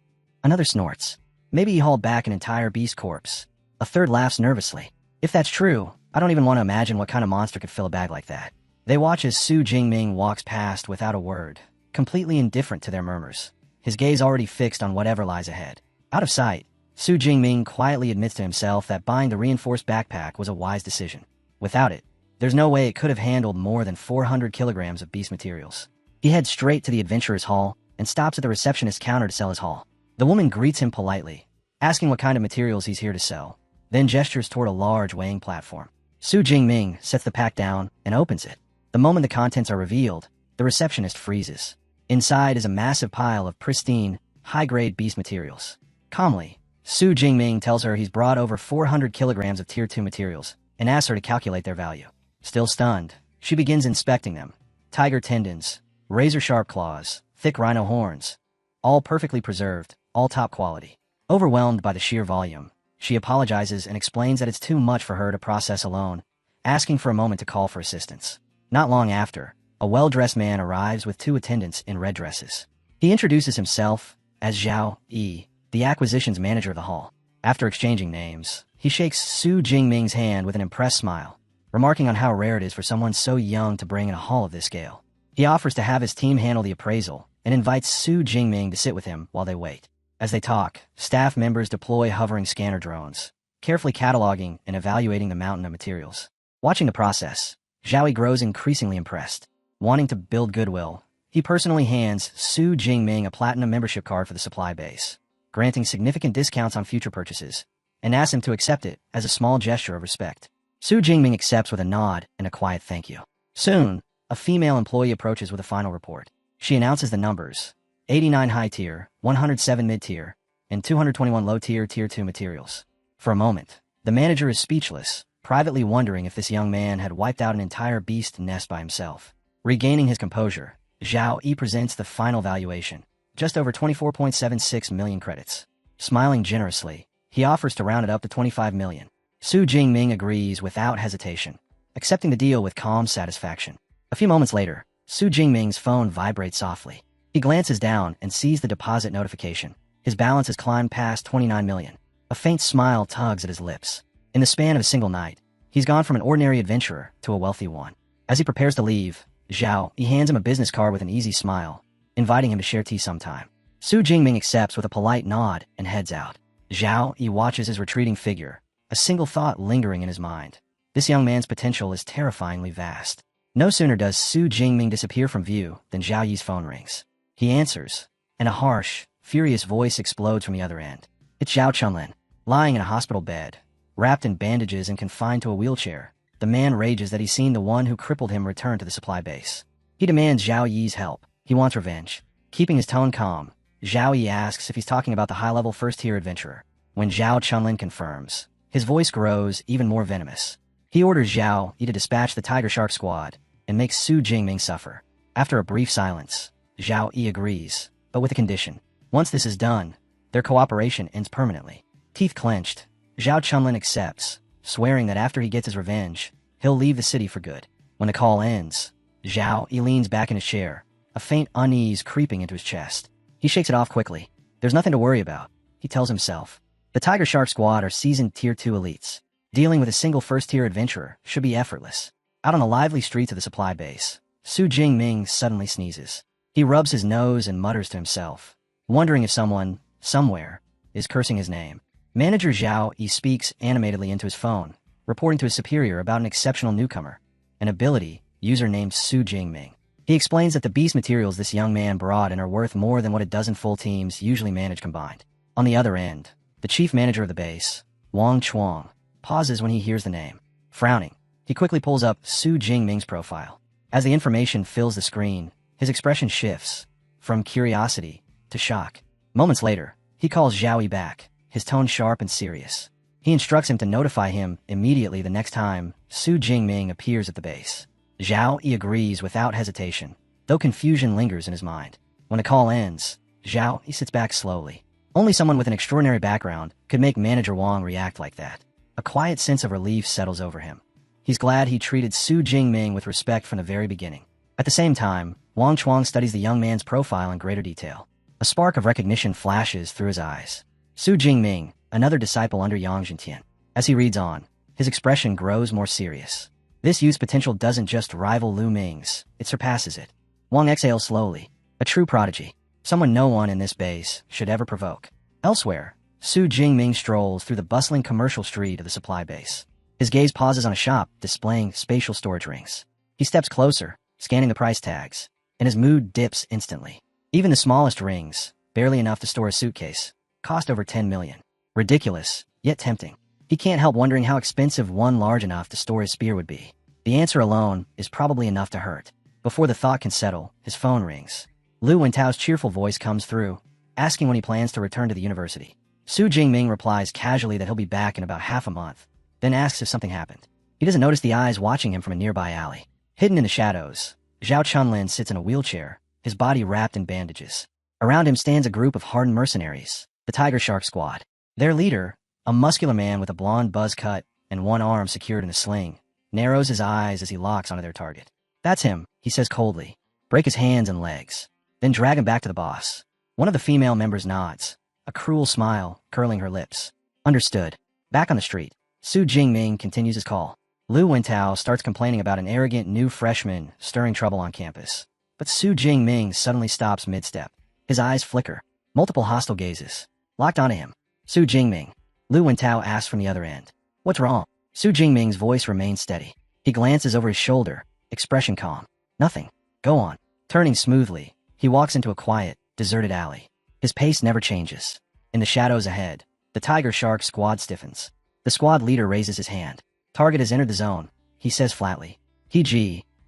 Another snorts. Maybe he hauled back an entire beast corpse. A third laughs nervously. If that's true, I don't even want to imagine what kind of monster could fill a bag like that. They watch as Su Jingming walks past without a word, completely indifferent to their murmurs, his gaze already fixed on whatever lies ahead. Out of sight, Su Jingming quietly admits to himself that buying the reinforced backpack was a wise decision. Without it, there's no way it could have handled more than 400 kilograms of beast materials. He heads straight to the adventurer's hall and stops at the receptionist's counter to sell his haul. The woman greets him politely, asking what kind of materials he's here to sell, then gestures toward a large weighing platform. Su Jingming sets the pack down and opens it. The moment the contents are revealed, the receptionist freezes. Inside is a massive pile of pristine, high-grade beast materials. Calmly, Su Jingming tells her he's brought over 400 kilograms of Tier 2 materials and asks her to calculate their value. Still stunned, she begins inspecting them. Tiger tendons, razor-sharp claws, thick rhino horns, all perfectly preserved, all top quality. Overwhelmed by the sheer volume, she apologizes and explains that it's too much for her to process alone, asking for a moment to call for assistance. Not long after, a well-dressed man arrives with 2 attendants in red dresses. He introduces himself as Zhao Yi, the acquisitions manager of the hall. After exchanging names, he shakes Su Jingming's hand with an impressed smile, remarking on how rare it is for someone so young to bring in a haul of this scale. He offers to have his team handle the appraisal and invites Su Jingming to sit with him while they wait. As they talk, staff members deploy hovering scanner drones, carefully cataloging and evaluating the mountain of materials. Watching the process, Zhao Yi grows increasingly impressed. Wanting to build goodwill, he personally hands Su Jingming a platinum membership card for the supply base, granting significant discounts on future purchases, and asks him to accept it as a small gesture of respect. Su Jingming accepts with a nod and a quiet thank you. Soon, a female employee approaches with a final report. She announces the numbers: 89 high-tier, 107 mid-tier, and 221 low-tier Tier 2 materials. For a moment, the manager is speechless, privately wondering if this young man had wiped out an entire beast nest by himself. Regaining his composure, Zhao Yi presents the final valuation, just over 24.76 million credits. Smiling generously, he offers to round it up to 25 million. Su Jingming agrees without hesitation, accepting the deal with calm satisfaction. A few moments later, Su Jingming's phone vibrates softly. He glances down and sees the deposit notification. His balance has climbed past 29 million. A faint smile tugs at his lips. In the span of a single night, he's gone from an ordinary adventurer to a wealthy one. As he prepares to leave, Zhao Yi hands him a business card with an easy smile, inviting him to share tea sometime. Su Jingming accepts with a polite nod and heads out. Zhao Yi watches his retreating figure, a single thought lingering in his mind. This young man's potential is terrifyingly vast. No sooner does Su Jingming disappear from view than Zhao Yi's phone rings. He answers, and a harsh, furious voice explodes from the other end. It's Zhao Chunlin, lying in a hospital bed, wrapped in bandages and confined to a wheelchair. The man rages that he's seen the one who crippled him return to the supply base. He demands Zhao Yi's help. He wants revenge. Keeping his tone calm, Zhao Yi asks if he's talking about the high-level first-tier adventurer. When Zhao Chunlin confirms, his voice grows even more venomous. He orders Zhao Yi to dispatch the Tiger Shark squad and makes Su Jingming suffer. After a brief silence, Zhao Yi agrees, but with a condition. Once this is done, their cooperation ends permanently. Teeth clenched, Zhao Chunlin accepts, swearing that after he gets his revenge, he'll leave the city for good. When the call ends, Zhao Yi leans back in his chair, a faint unease creeping into his chest. He shakes it off quickly. There's nothing to worry about, he tells himself. The Tiger Shark squad are seasoned Tier 2 elites. Dealing with a single first-tier adventurer should be effortless. Out on the lively streets of the supply base, Su Jingming suddenly sneezes. He rubs his nose and mutters to himself, wondering if someone, somewhere, is cursing his name. Manager Zhao Yi speaks animatedly into his phone, reporting to his superior about an exceptional newcomer, an ability user named Su Jingming. He explains that the beast materials this young man brought in are worth more than what a dozen full teams usually manage combined. On the other end, the chief manager of the base, Wang Chuang, pauses when he hears the name. Frowning, he quickly pulls up Su Jingming's profile. As the information fills the screen, his expression shifts from curiosity to shock. Moments later, he calls Zhao Yi back, his tone sharp and serious. He instructs him to notify him immediately the next time Su Jingming appears at the base. Zhao Yi agrees without hesitation, though confusion lingers in his mind. When the call ends, Zhao Yi sits back slowly. Only someone with an extraordinary background could make Manager Wang react like that. A quiet sense of relief settles over him. He's glad he treated Su Jingming with respect from the very beginning. At the same time, Wang Chuang studies the young man's profile in greater detail. A spark of recognition flashes through his eyes. Su Jingming, another disciple under Yang Zhentian. As he reads on, his expression grows more serious. This youth's potential doesn't just rival Lu Ming's, it surpasses it. Wang exhales slowly. A true prodigy. Someone no one in this base should ever provoke. Elsewhere, Su Jingming strolls through the bustling commercial street of the supply base. His gaze pauses on a shop displaying spatial storage rings. He steps closer, scanning the price tags, and his mood dips instantly. Even the smallest rings, barely enough to store a suitcase, cost over 10 million. Ridiculous, yet tempting. He can't help wondering how expensive one large enough to store his spear would be. The answer alone is probably enough to hurt. Before the thought can settle, his phone rings. Lu Wentao's cheerful voice comes through, asking when he plans to return to the university. Su Jingming replies casually that he'll be back in about half a month, then asks if something happened. He doesn't notice the eyes watching him from a nearby alley. Hidden in the shadows, Zhao Chunlin sits in a wheelchair, his body wrapped in bandages. Around him stands a group of hardened mercenaries, the Tiger Shark Squad. Their leader, a muscular man with a blonde buzz cut and one arm secured in a sling, narrows his eyes as he locks onto their target. "That's him," he says coldly. "Break his hands and legs. Then drag him back to the boss." One of the female members nods, a cruel smile curling her lips. "Understood." Back on the street, Su Jingming continues his call. Lu Wentao starts complaining about an arrogant new freshman stirring trouble on campus. But Su Jingming suddenly stops mid-step. His eyes flicker. Multiple hostile gazes, locked onto him. "Su Jingming." Lu Wentao asks from the other end. "What's wrong?" Su Jingming's voice remains steady. He glances over his shoulder, expression calm. "Nothing. Go on." Turning smoothly, he walks into a quiet, deserted alley. His pace never changes. In the shadows ahead, the Tiger Shark Squad stiffens. The squad leader raises his hand. "Target has entered the zone," he says flatly.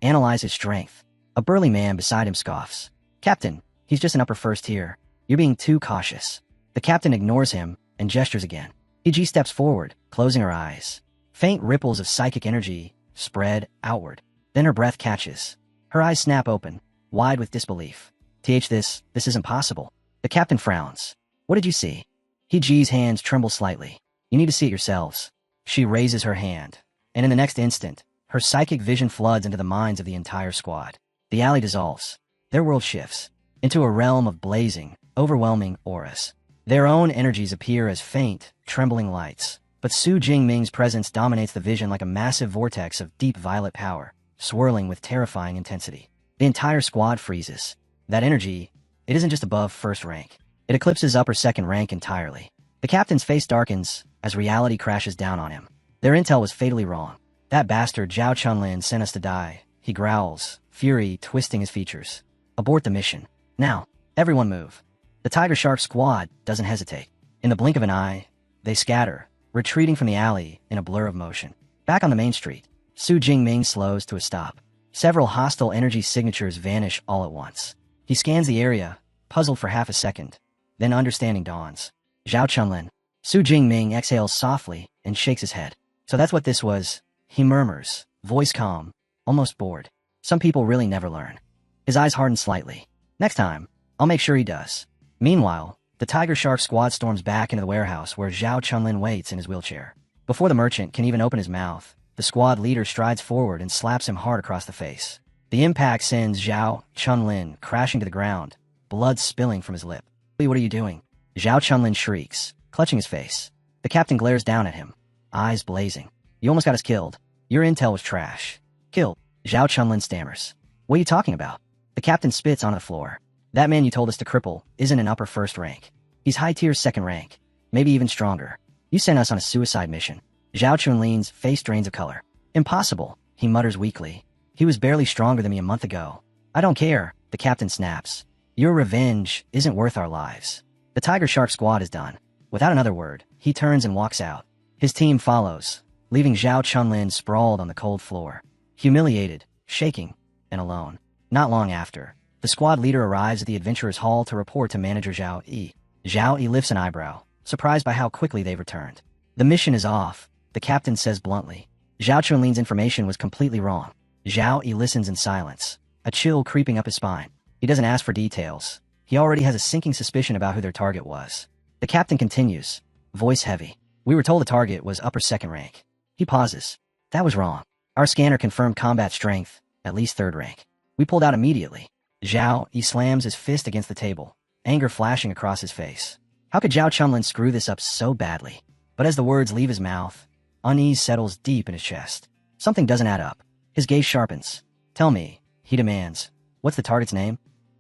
Analyze his strength. A burly man beside him scoffs. "Captain, he's just an upper first tier. You're being too cautious." The captain ignores him and gestures again. He steps forward, closing her eyes. Faint ripples of psychic energy spread outward. Then her breath catches. Her eyes snap open, wide with disbelief. This isn't possible." The captain frowns. "What did you see?" He's hands tremble slightly. "You need to see it yourselves." She raises her hand, and in the next instant, her psychic vision floods into the minds of the entire squad. The alley dissolves. Their world shifts into a realm of blazing, overwhelming auras. Their own energies appear as faint, trembling lights, but Su Jingming's presence dominates the vision like a massive vortex of deep violet power, swirling with terrifying intensity. The entire squad freezes. That energy, it isn't just above first rank. It eclipses upper second rank entirely. The captain's face darkens as reality crashes down on him. Their intel was fatally wrong. "That bastard Zhao Chunlin sent us to die," he growls, fury twisting his features. "Abort the mission. Now, everyone move." The Tiger Shark Squad doesn't hesitate. In the blink of an eye, they scatter, retreating from the alley in a blur of motion. Back on the main street, Su Jingming slows to a stop. Several hostile energy signatures vanish all at once. He scans the area, puzzled for half a second. Then understanding dawns. "Zhao Chunlin." Su Jingming exhales softly and shakes his head. "So that's what this was," he murmurs, voice calm, almost bored. "Some people really never learn." His eyes harden slightly. "Next time, I'll make sure he does." Meanwhile, the Tiger Shark Squad storms back into the warehouse where Zhao Chunlin waits in his wheelchair. Before the merchant can even open his mouth, the squad leader strides forward and slaps him hard across the face. The impact sends Zhao Chunlin crashing to the ground, blood spilling from his lip. "What are you doing?" Zhao Chunlin shrieks, clutching his face. The captain glares down at him, eyes blazing. "You almost got us killed. Your intel was trash." "Killed?" Zhao Chunlin stammers. "What are you talking about?" The captain spits onto the floor. "That man you told us to cripple isn't an upper first rank. He's high tier second rank, maybe even stronger. You sent us on a suicide mission." Zhao Chunlin's face drains of color. "Impossible," he mutters weakly. "He was barely stronger than me a month ago." "I don't care," the captain snaps. "Your revenge isn't worth our lives." The Tiger Shark Squad is done. Without another word, he turns and walks out. His team follows, leaving Zhao Chunlin sprawled on the cold floor, humiliated, shaking, and alone. Not long after, the squad leader arrives at the adventurer's hall to report to manager Zhao Yi. Zhao Yi lifts an eyebrow, surprised by how quickly they've returned. The mission is off, the captain says bluntly. Zhao Chunlin's information was completely wrong. Zhao Yi listens in silence, a chill creeping up his spine. He doesn't ask for details. He already has a sinking suspicion about who their target was. The captain continues, voice heavy. We were told the target was upper second rank. He pauses. That was wrong. Our scanner confirmed combat strength, at least third rank. We pulled out immediately. Zhao Yi slams his fist against the table, anger flashing across his face. How could Zhao Chunlin screw this up so badly? But as the words leave his mouth, unease settles deep in his chest. Something doesn't add up. His gaze sharpens. Tell me, he demands. What's the target's name?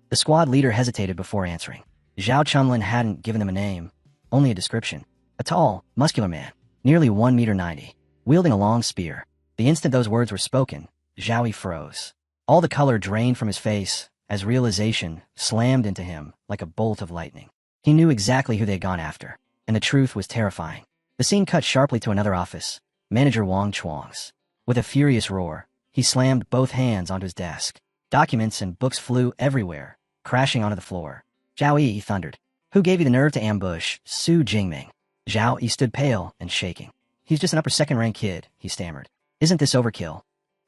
The squad leader hesitated before answering. Zhao Chunlin hadn't given them a name, only a description. A tall, muscular man, nearly 1.90 meters, wielding a long spear. The instant those words were spoken, Zhao Yi froze. All the color drained from his face as realization slammed into him like a bolt of lightning. He knew exactly who they had gone after, and the truth was terrifying. The scene cut sharply to another office, Manager Wang Chuang's. With a furious roar, he slammed both hands onto his desk. Documents and books flew everywhere, crashing onto the floor. Zhao Yi thundered. Who gave you the nerve to ambush Su Jingming? Zhao Yi stood pale and shaking. He's just an upper second rank kid, he stammered. Isn't this overkill?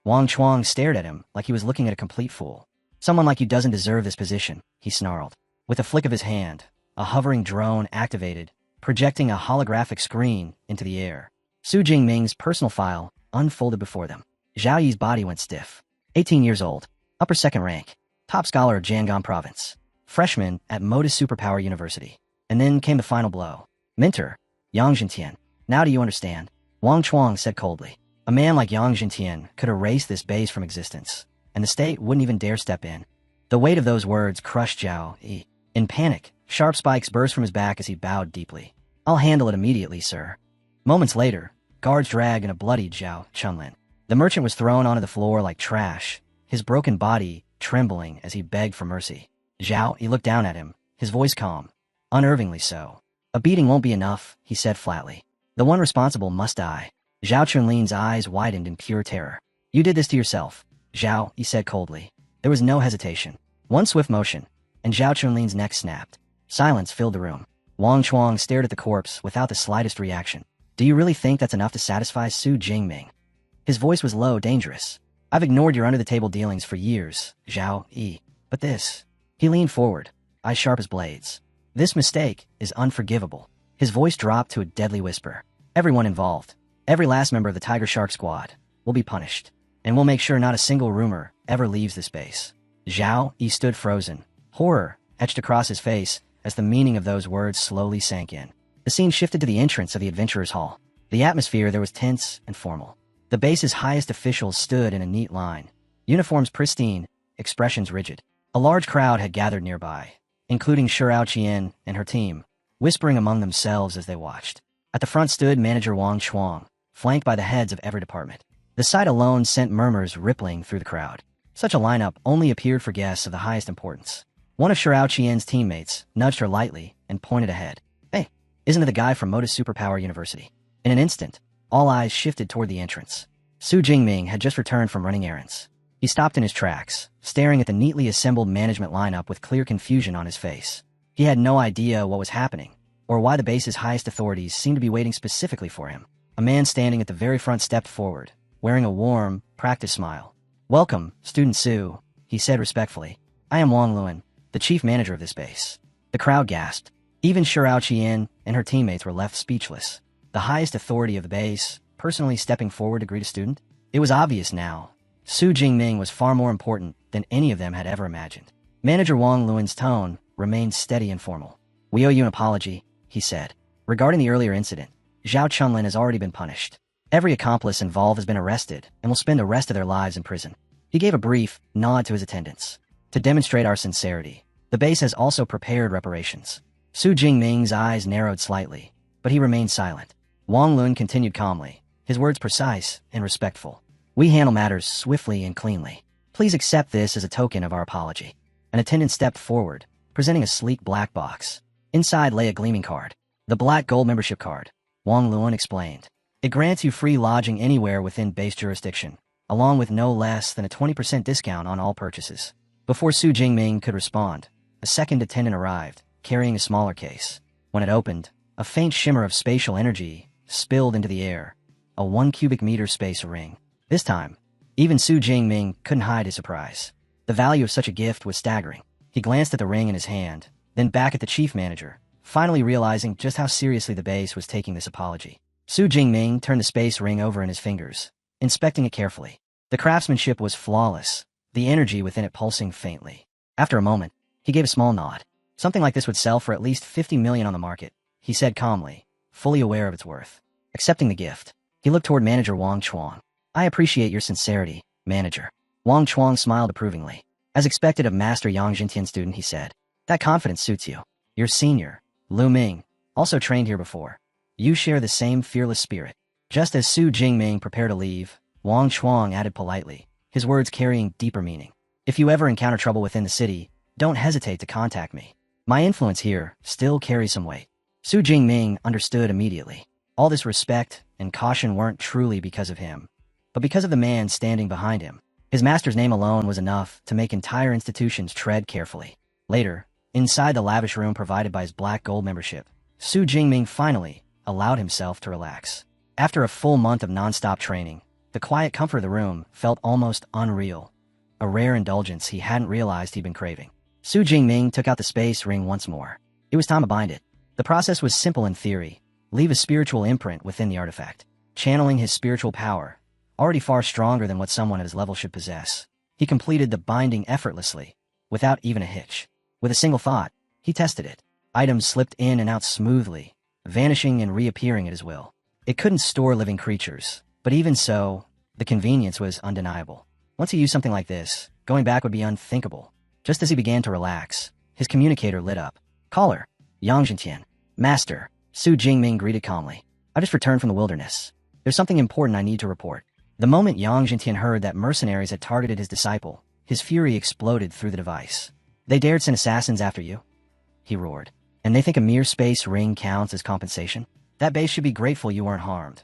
Wang Chuang stared at him like he was looking at a complete fool. Someone like you doesn't deserve this position, he snarled. With a flick of his hand, a hovering drone activated, projecting a holographic screen into the air. Su Jingming's personal file unfolded before them. Zhao Yi's body went stiff. 18 years old, upper second rank, top scholar of Jianghan province, freshman at Modus Superpower University. And then came the final blow. Mentor, Yang Jintian. Now do you understand? Wang Chuang said coldly. A man like Yang Jintian could erase this base from existence, and the state wouldn't even dare step in. The weight of those words crushed Zhao Yi. In panic, sharp spikes burst from his back as he bowed deeply. I'll handle it immediately, sir. Moments later, guards dragged and a bloodied Zhao Chunlin. The merchant was thrown onto the floor like trash, his broken body trembling as he begged for mercy. Zhao Yi looked down at him, his voice calm, unnervingly so. A beating won't be enough, he said flatly. The one responsible must die. Zhao Chunlin's eyes widened in pure terror. You did this to yourself, Zhao Yi said coldly. There was no hesitation. One swift motion, and Zhao Chunlin's neck snapped. Silence filled the room. Wang Chuang stared at the corpse without the slightest reaction. Do you really think that's enough to satisfy Su Jingming? His voice was low, dangerous. I've ignored your under-the-table dealings for years, Zhao Yi. But this... He leaned forward, eyes sharp as blades. This mistake is unforgivable. His voice dropped to a deadly whisper. Everyone involved, every last member of the Tiger Shark squad, will be punished. And we'll make sure not a single rumor ever leaves this base. Zhao Yi stood frozen, horror etched across his face as the meaning of those words slowly sank in. The scene shifted to the entrance of the Adventurers' Hall. The atmosphere there was tense and formal. The base's highest officials stood in a neat line, uniforms pristine, expressions rigid. A large crowd had gathered nearby, including Shirao Qian and her team, whispering among themselves as they watched. At the front stood Manager Wang Chuang, flanked by the heads of every department. The sight alone sent murmurs rippling through the crowd. Such a lineup only appeared for guests of the highest importance. One of Shirao Qian's teammates nudged her lightly and pointed ahead. Hey, isn't it the guy from Modus Superpower University? In an instant, all eyes shifted toward the entrance. Su Jingming had just returned from running errands. He stopped in his tracks, staring at the neatly assembled management lineup with clear confusion on his face. He had no idea what was happening, or why the base's highest authorities seemed to be waiting specifically for him. A man standing at the very front stepped forward, wearing a warm, practiced smile. Welcome, Student Su, he said respectfully. I am Wang Luan, the chief manager of this base. The crowd gasped. Even Shirao Qian and her teammates were left speechless. The highest authority of the base, personally stepping forward to greet a student? It was obvious now. Su Jingming was far more important than any of them had ever imagined. Manager Wang Luan's tone remained steady and formal. We owe you an apology, he said. Regarding the earlier incident, Zhao Chunlin has already been punished. Every accomplice involved has been arrested and will spend the rest of their lives in prison. He gave a brief nod to his attendants. To demonstrate our sincerity, the base has also prepared reparations. Su Jingming's eyes narrowed slightly, but he remained silent. Wang Luan continued calmly, his words precise and respectful. We handle matters swiftly and cleanly. Please accept this as a token of our apology. An attendant stepped forward, presenting a sleek black box. Inside lay a gleaming card. The Black Gold membership card, Wang Luan explained. It grants you free lodging anywhere within base jurisdiction, along with no less than a 20% discount on all purchases. Before Su Jingming could respond, a second attendant arrived, carrying a smaller case. When it opened, a faint shimmer of spatial energy spilled into the air, a 1 cubic meter space ring. This time, even Su Jingming couldn't hide his surprise. The value of such a gift was staggering. He glanced at the ring in his hand, then back at the chief manager, finally realizing just how seriously the base was taking this apology. Su Jingming turned the space ring over in his fingers, inspecting it carefully. The craftsmanship was flawless, the energy within it pulsing faintly. After a moment, he gave a small nod. Something like this would sell for at least 50 million on the market, he said calmly, fully aware of its worth. Accepting the gift, he looked toward manager Wang Chuang. I appreciate your sincerity, manager. Wang Chuang smiled approvingly. As expected of Master Yang Jintian student, he said, that confidence suits you. Your senior, Lu Ming, also trained here before. You share the same fearless spirit. Just as Su Jingming prepared to leave, Wang Chuang added politely, his words carrying deeper meaning. If you ever encounter trouble within the city, don't hesitate to contact me. My influence here still carries some weight. Su Jingming understood immediately. All this respect and caution weren't truly because of him, but because of the man standing behind him. His master's name alone was enough to make entire institutions tread carefully. Later, inside the lavish room provided by his black gold membership, Su Jingming finally allowed himself to relax. After a full month of non-stop training, the quiet comfort of the room felt almost unreal, a rare indulgence he hadn't realized he'd been craving. Su Jingming took out the space ring once more. It was time to bind it. The process was simple in theory. Leave a spiritual imprint within the artifact, channeling his spiritual power, already far stronger than what someone at his level should possess. He completed the binding effortlessly, without even a hitch. With a single thought, he tested it. Items slipped in and out smoothly, vanishing and reappearing at his will. It couldn't store living creatures, but even so, the convenience was undeniable. Once he used something like this, going back would be unthinkable. Just as he began to relax, his communicator lit up. Caller, Yang Jintian. Master, Su Jingming greeted calmly. I just returned from the wilderness. There's something important I need to report. The moment Yang Jintian heard that mercenaries had targeted his disciple, his fury exploded through the device. They dared send assassins after you? He roared. And they think a mere space ring counts as compensation? That base should be grateful you weren't harmed.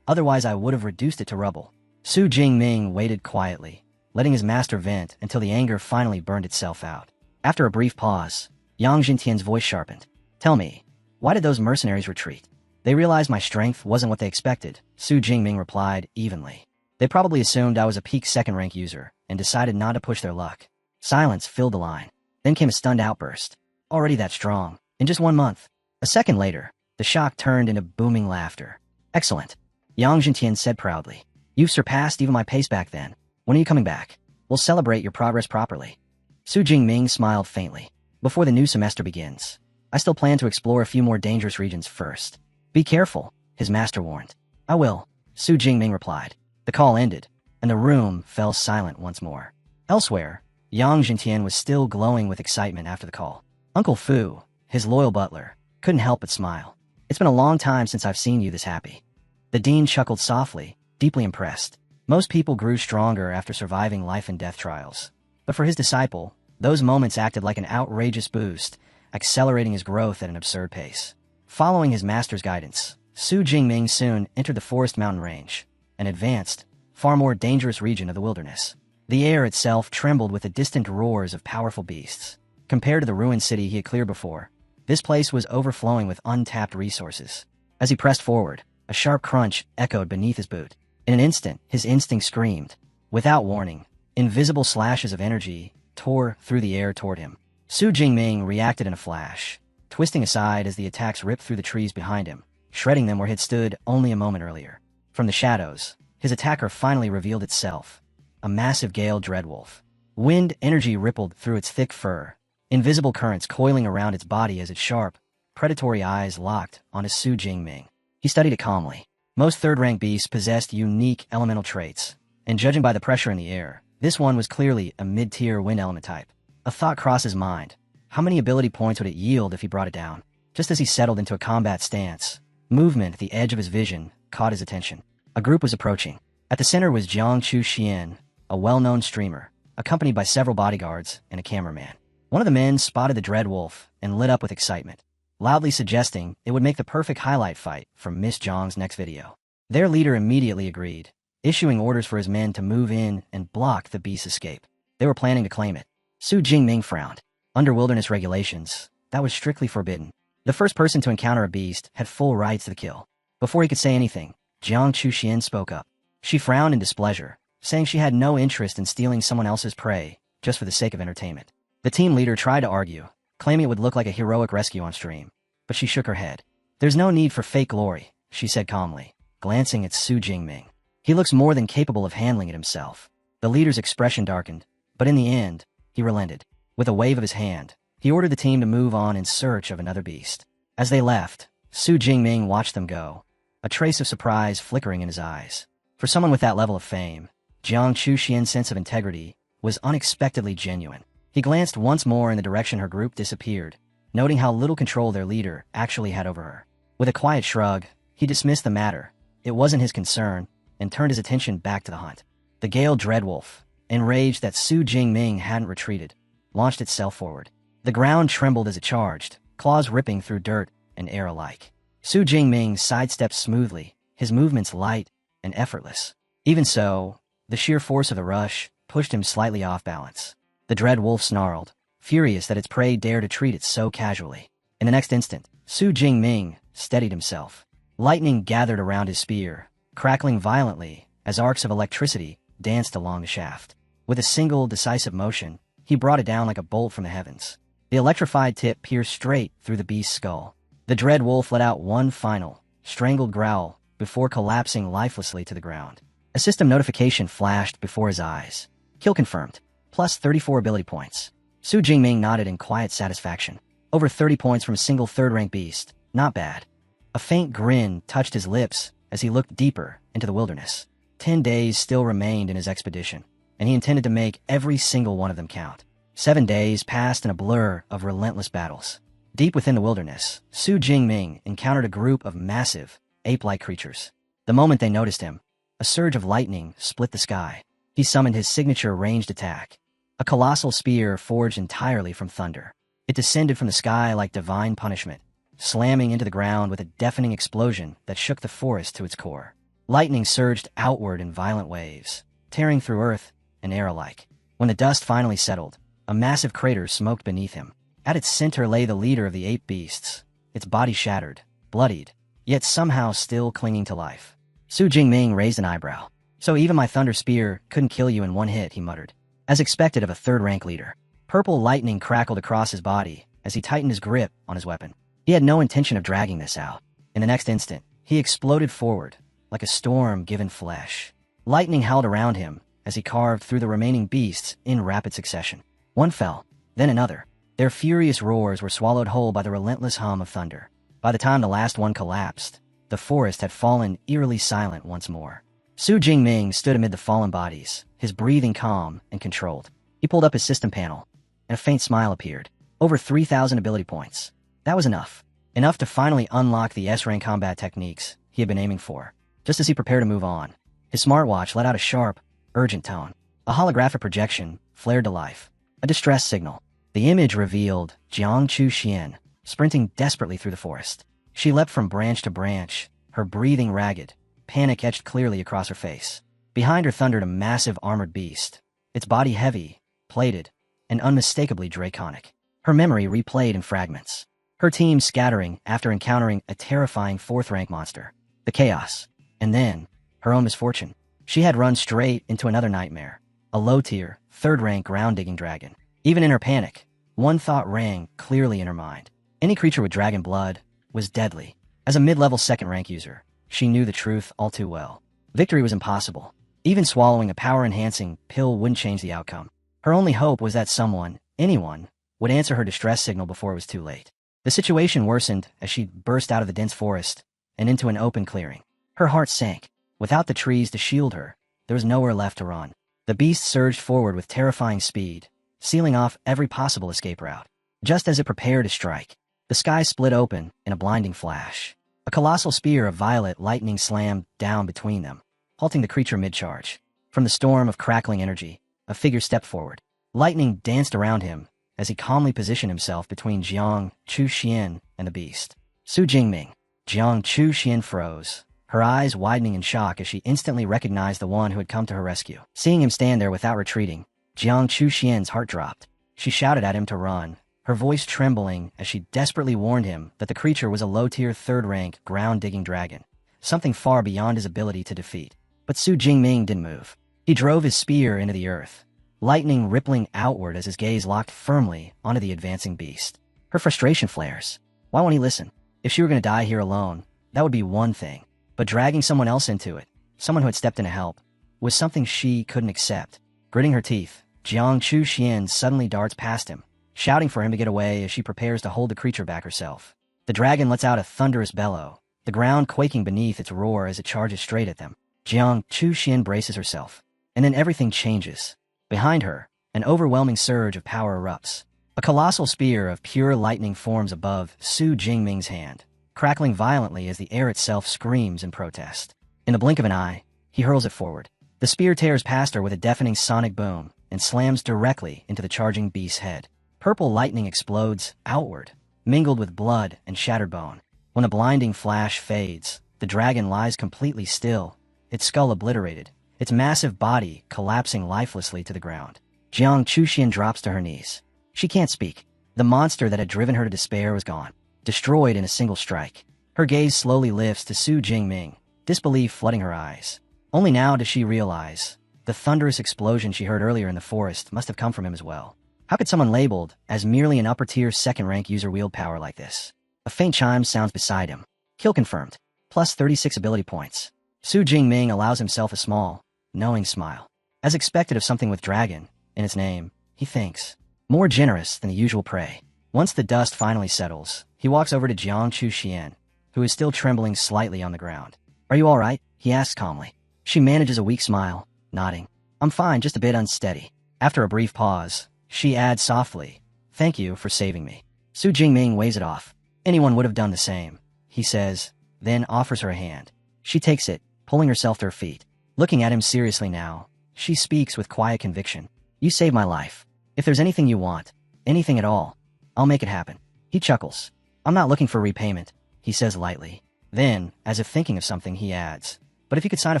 Otherwise I would have reduced it to rubble. Su Jingming waited quietly, letting his master vent until the anger finally burned itself out. After a brief pause, Yang Jintian's voice sharpened. Tell me, why did those mercenaries retreat? They realized my strength wasn't what they expected, Su Jingming replied evenly. They probably assumed I was a peak second-rank user and decided not to push their luck. Silence filled the line. Then came a stunned outburst. Already that strong. In just 1 month. A second later, the shock turned into booming laughter. Excellent. Yang Jintian said proudly. You've surpassed even my pace back then. When are you coming back? We'll celebrate your progress properly. Su Jingming smiled faintly. Before the new semester begins, I still plan to explore a few more dangerous regions first. Be careful, his master warned. I will, Su Jingming replied. The call ended, and the room fell silent once more. Elsewhere, Yang Jintian was still glowing with excitement after the call. Uncle Fu, his loyal butler, couldn't help but smile. It's been a long time since I've seen you this happy. The dean chuckled softly, deeply impressed. Most people grew stronger after surviving life and death trials. But for his disciple, those moments acted like an outrageous boost, accelerating his growth at an absurd pace. Following his master's guidance, Su Jingming soon entered the forest mountain range, an advanced, far more dangerous region of the wilderness. The air itself trembled with the distant roars of powerful beasts. Compared to the ruined city he had cleared before, this place was overflowing with untapped resources. As he pressed forward, a sharp crunch echoed beneath his boot. In an instant, his instinct screamed. Without warning, invisible slashes of energy tore through the air toward him. Su Jingming reacted in a flash, twisting aside as the attacks ripped through the trees behind him, shredding them where he had stood only a moment earlier. From the shadows, his attacker finally revealed itself, a massive gale dreadwolf. Wind energy rippled through its thick fur, invisible currents coiling around its body as its sharp, predatory eyes locked onto Su Jingming. He studied it calmly. Most third-rank beasts possessed unique elemental traits, and judging by the pressure in the air, this one was clearly a mid-tier wind element type. A thought crossed his mind. How many ability points would it yield if he brought it down? Just as he settled into a combat stance, movement at the edge of his vision caught his attention. A group was approaching. At the center was Jiang Chu Xian, a well-known streamer, accompanied by several bodyguards and a cameraman. One of the men spotted the Dreadwolf and lit up with excitement, loudly suggesting it would make the perfect highlight fight for Miss Zhang's next video. Their leader immediately agreed, issuing orders for his men to move in and block the beast's escape. They were planning to claim it. Su Jingming frowned. Under wilderness regulations, that was strictly forbidden. The first person to encounter a beast had full rights to the kill. Before he could say anything, Jiang Chuxian spoke up. She frowned in displeasure, saying she had no interest in stealing someone else's prey just for the sake of entertainment. The team leader tried to argue, claiming it would look like a heroic rescue on stream, but she shook her head. There's no need for fake glory, she said calmly, glancing at Su Jingming. He looks more than capable of handling it himself. The leader's expression darkened, but in the end, he relented. With a wave of his hand, he ordered the team to move on in search of another beast. As they left, Su Jingming watched them go, a trace of surprise flickering in his eyes. For someone with that level of fame, Jiang Chuxian's sense of integrity was unexpectedly genuine. He glanced once more in the direction her group disappeared, noting how little control their leader actually had over her. With a quiet shrug, he dismissed the matter. It wasn't his concern, and turned his attention back to the hunt. The Gale Dreadwolf, enraged that Su Jingming hadn't retreated, launched itself forward. The ground trembled as it charged, claws ripping through dirt and air alike. Su Jingming sidestepped smoothly, his movements light and effortless. Even so, the sheer force of the rush pushed him slightly off balance. The dread wolf snarled, furious that its prey dared to treat it so casually. In the next instant, Su Jingming steadied himself. Lightning gathered around his spear, crackling violently as arcs of electricity danced along the shaft. With a single, decisive motion, he brought it down like a bolt from the heavens. The electrified tip pierced straight through the beast's skull. The dread wolf let out one final, strangled growl before collapsing lifelessly to the ground. A system notification flashed before his eyes. Kill confirmed. Plus 34 ability points. Su Jingming nodded in quiet satisfaction. Over 30 points from a single third-rank beast. Not bad. A faint grin touched his lips as he looked deeper into the wilderness. 10 days still remained in his expedition, and he intended to make every single one of them count. 7 days passed in a blur of relentless battles. Deep within the wilderness, Su Jingming encountered a group of massive, ape-like creatures. The moment they noticed him, a surge of lightning split the sky. He summoned his signature ranged attack, a colossal spear forged entirely from thunder. It descended from the sky like divine punishment, slamming into the ground with a deafening explosion that shook the forest to its core. Lightning surged outward in violent waves, tearing through earth and air alike. When the dust finally settled, a massive crater smoked beneath him. At its center lay the leader of the ape beasts, its body shattered, bloodied, yet somehow still clinging to life. Su Jingming raised an eyebrow. So even my thunder spear couldn't kill you in one hit, he muttered. As expected of a third-rank leader. Purple lightning crackled across his body as he tightened his grip on his weapon. He had no intention of dragging this out. In the next instant, he exploded forward, like a storm given flesh. Lightning howled around him as he carved through the remaining beasts in rapid succession. One fell, then another. Their furious roars were swallowed whole by the relentless hum of thunder. By the time the last one collapsed, the forest had fallen eerily silent once more. Su Jingming stood amid the fallen bodies, his breathing calm and controlled. He pulled up his system panel, and a faint smile appeared. Over 3,000 ability points. That was enough. Enough to finally unlock the S-rank combat techniques he had been aiming for. Just as he prepared to move on, his smartwatch let out a sharp, urgent tone. A holographic projection flared to life. A distress signal. The image revealed Jiang Chuxian, sprinting desperately through the forest. She leapt from branch to branch, her breathing ragged, panic etched clearly across her face. Behind her thundered a massive armored beast, its body heavy, plated, and unmistakably draconic. Her memory replayed in fragments. Her team scattering after encountering a terrifying fourth-rank monster. The chaos. And then, her own misfortune. She had run straight into another nightmare. A low-tier, third-rank ground-digging dragon. Even in her panic, one thought rang clearly in her mind. Any creature with dragon blood was deadly. As a mid-level second-rank user, she knew the truth all too well. Victory was impossible. Even swallowing a power-enhancing pill wouldn't change the outcome. Her only hope was that someone, anyone, would answer her distress signal before it was too late. The situation worsened as she burst out of the dense forest and into an open clearing. Her heart sank. Without the trees to shield her, there was nowhere left to run. The beast surged forward with terrifying speed, sealing off every possible escape route. Just as it prepared to strike, the sky split open in a blinding flash. A colossal spear of violet lightning slammed down between them, halting the creature mid-charge. From the storm of crackling energy, a figure stepped forward. Lightning danced around him as he calmly positioned himself between Jiang Chuxian and the beast. Su Jingming. Jiang Chuxian froze, her eyes widening in shock as she instantly recognized the one who had come to her rescue. Seeing him stand there without retreating, Jiang Chuxian's heart dropped. She shouted at him to run, her voice trembling as she desperately warned him that the creature was a low-tier third-rank ground-digging dragon, something far beyond his ability to defeat. But Su Jingming didn't move. He drove his spear into the earth, lightning rippling outward as his gaze locked firmly onto the advancing beast. Her frustration flares. Why won't he listen? If she were going to die here alone, that would be one thing. But dragging someone else into it, someone who had stepped in to help, was something she couldn't accept. Gritting her teeth, Jiang Chuxian suddenly darts past him, shouting for him to get away as she prepares to hold the creature back herself. The dragon lets out a thunderous bellow, the ground quaking beneath its roar as it charges straight at them. Jiang Chuxian braces herself, and then everything changes. Behind her, an overwhelming surge of power erupts. A colossal spear of pure lightning forms above Su Jingming's hand, crackling violently as the air itself screams in protest. In the blink of an eye, he hurls it forward. The spear tears past her with a deafening sonic boom and slams directly into the charging beast's head. Purple lightning explodes outward, mingled with blood and shattered bone. When the blinding flash fades, the dragon lies completely still, its skull obliterated, its massive body collapsing lifelessly to the ground. Jiang Chuxian drops to her knees. She can't speak. The monster that had driven her to despair was gone, destroyed in a single strike. Her gaze slowly lifts to Su Jingming, disbelief flooding her eyes. Only now does she realize the thunderous explosion she heard earlier in the forest must have come from him as well. How could someone labeled as merely an upper-tier second-rank user wield power like this? A faint chime sounds beside him. Kill confirmed. Plus 36 ability points. Su Jingming allows himself a small, knowing smile. As expected of something with dragon in its name, he thinks. More generous than the usual prey. Once the dust finally settles, he walks over to Jiang Chuxian, who is still trembling slightly on the ground. Are you all right? He asks calmly. She manages a weak smile, nodding. I'm fine, just a bit unsteady. After a brief pause, she adds softly, thank you for saving me. Su Jingming waves it off. Anyone would have done the same, he says, then offers her a hand. She takes it, pulling herself to her feet. Looking at him seriously now, she speaks with quiet conviction. You saved my life. If there's anything you want, anything at all, I'll make it happen. He chuckles. I'm not looking for repayment, he says lightly. Then, as if thinking of something, he adds, but if you could sign a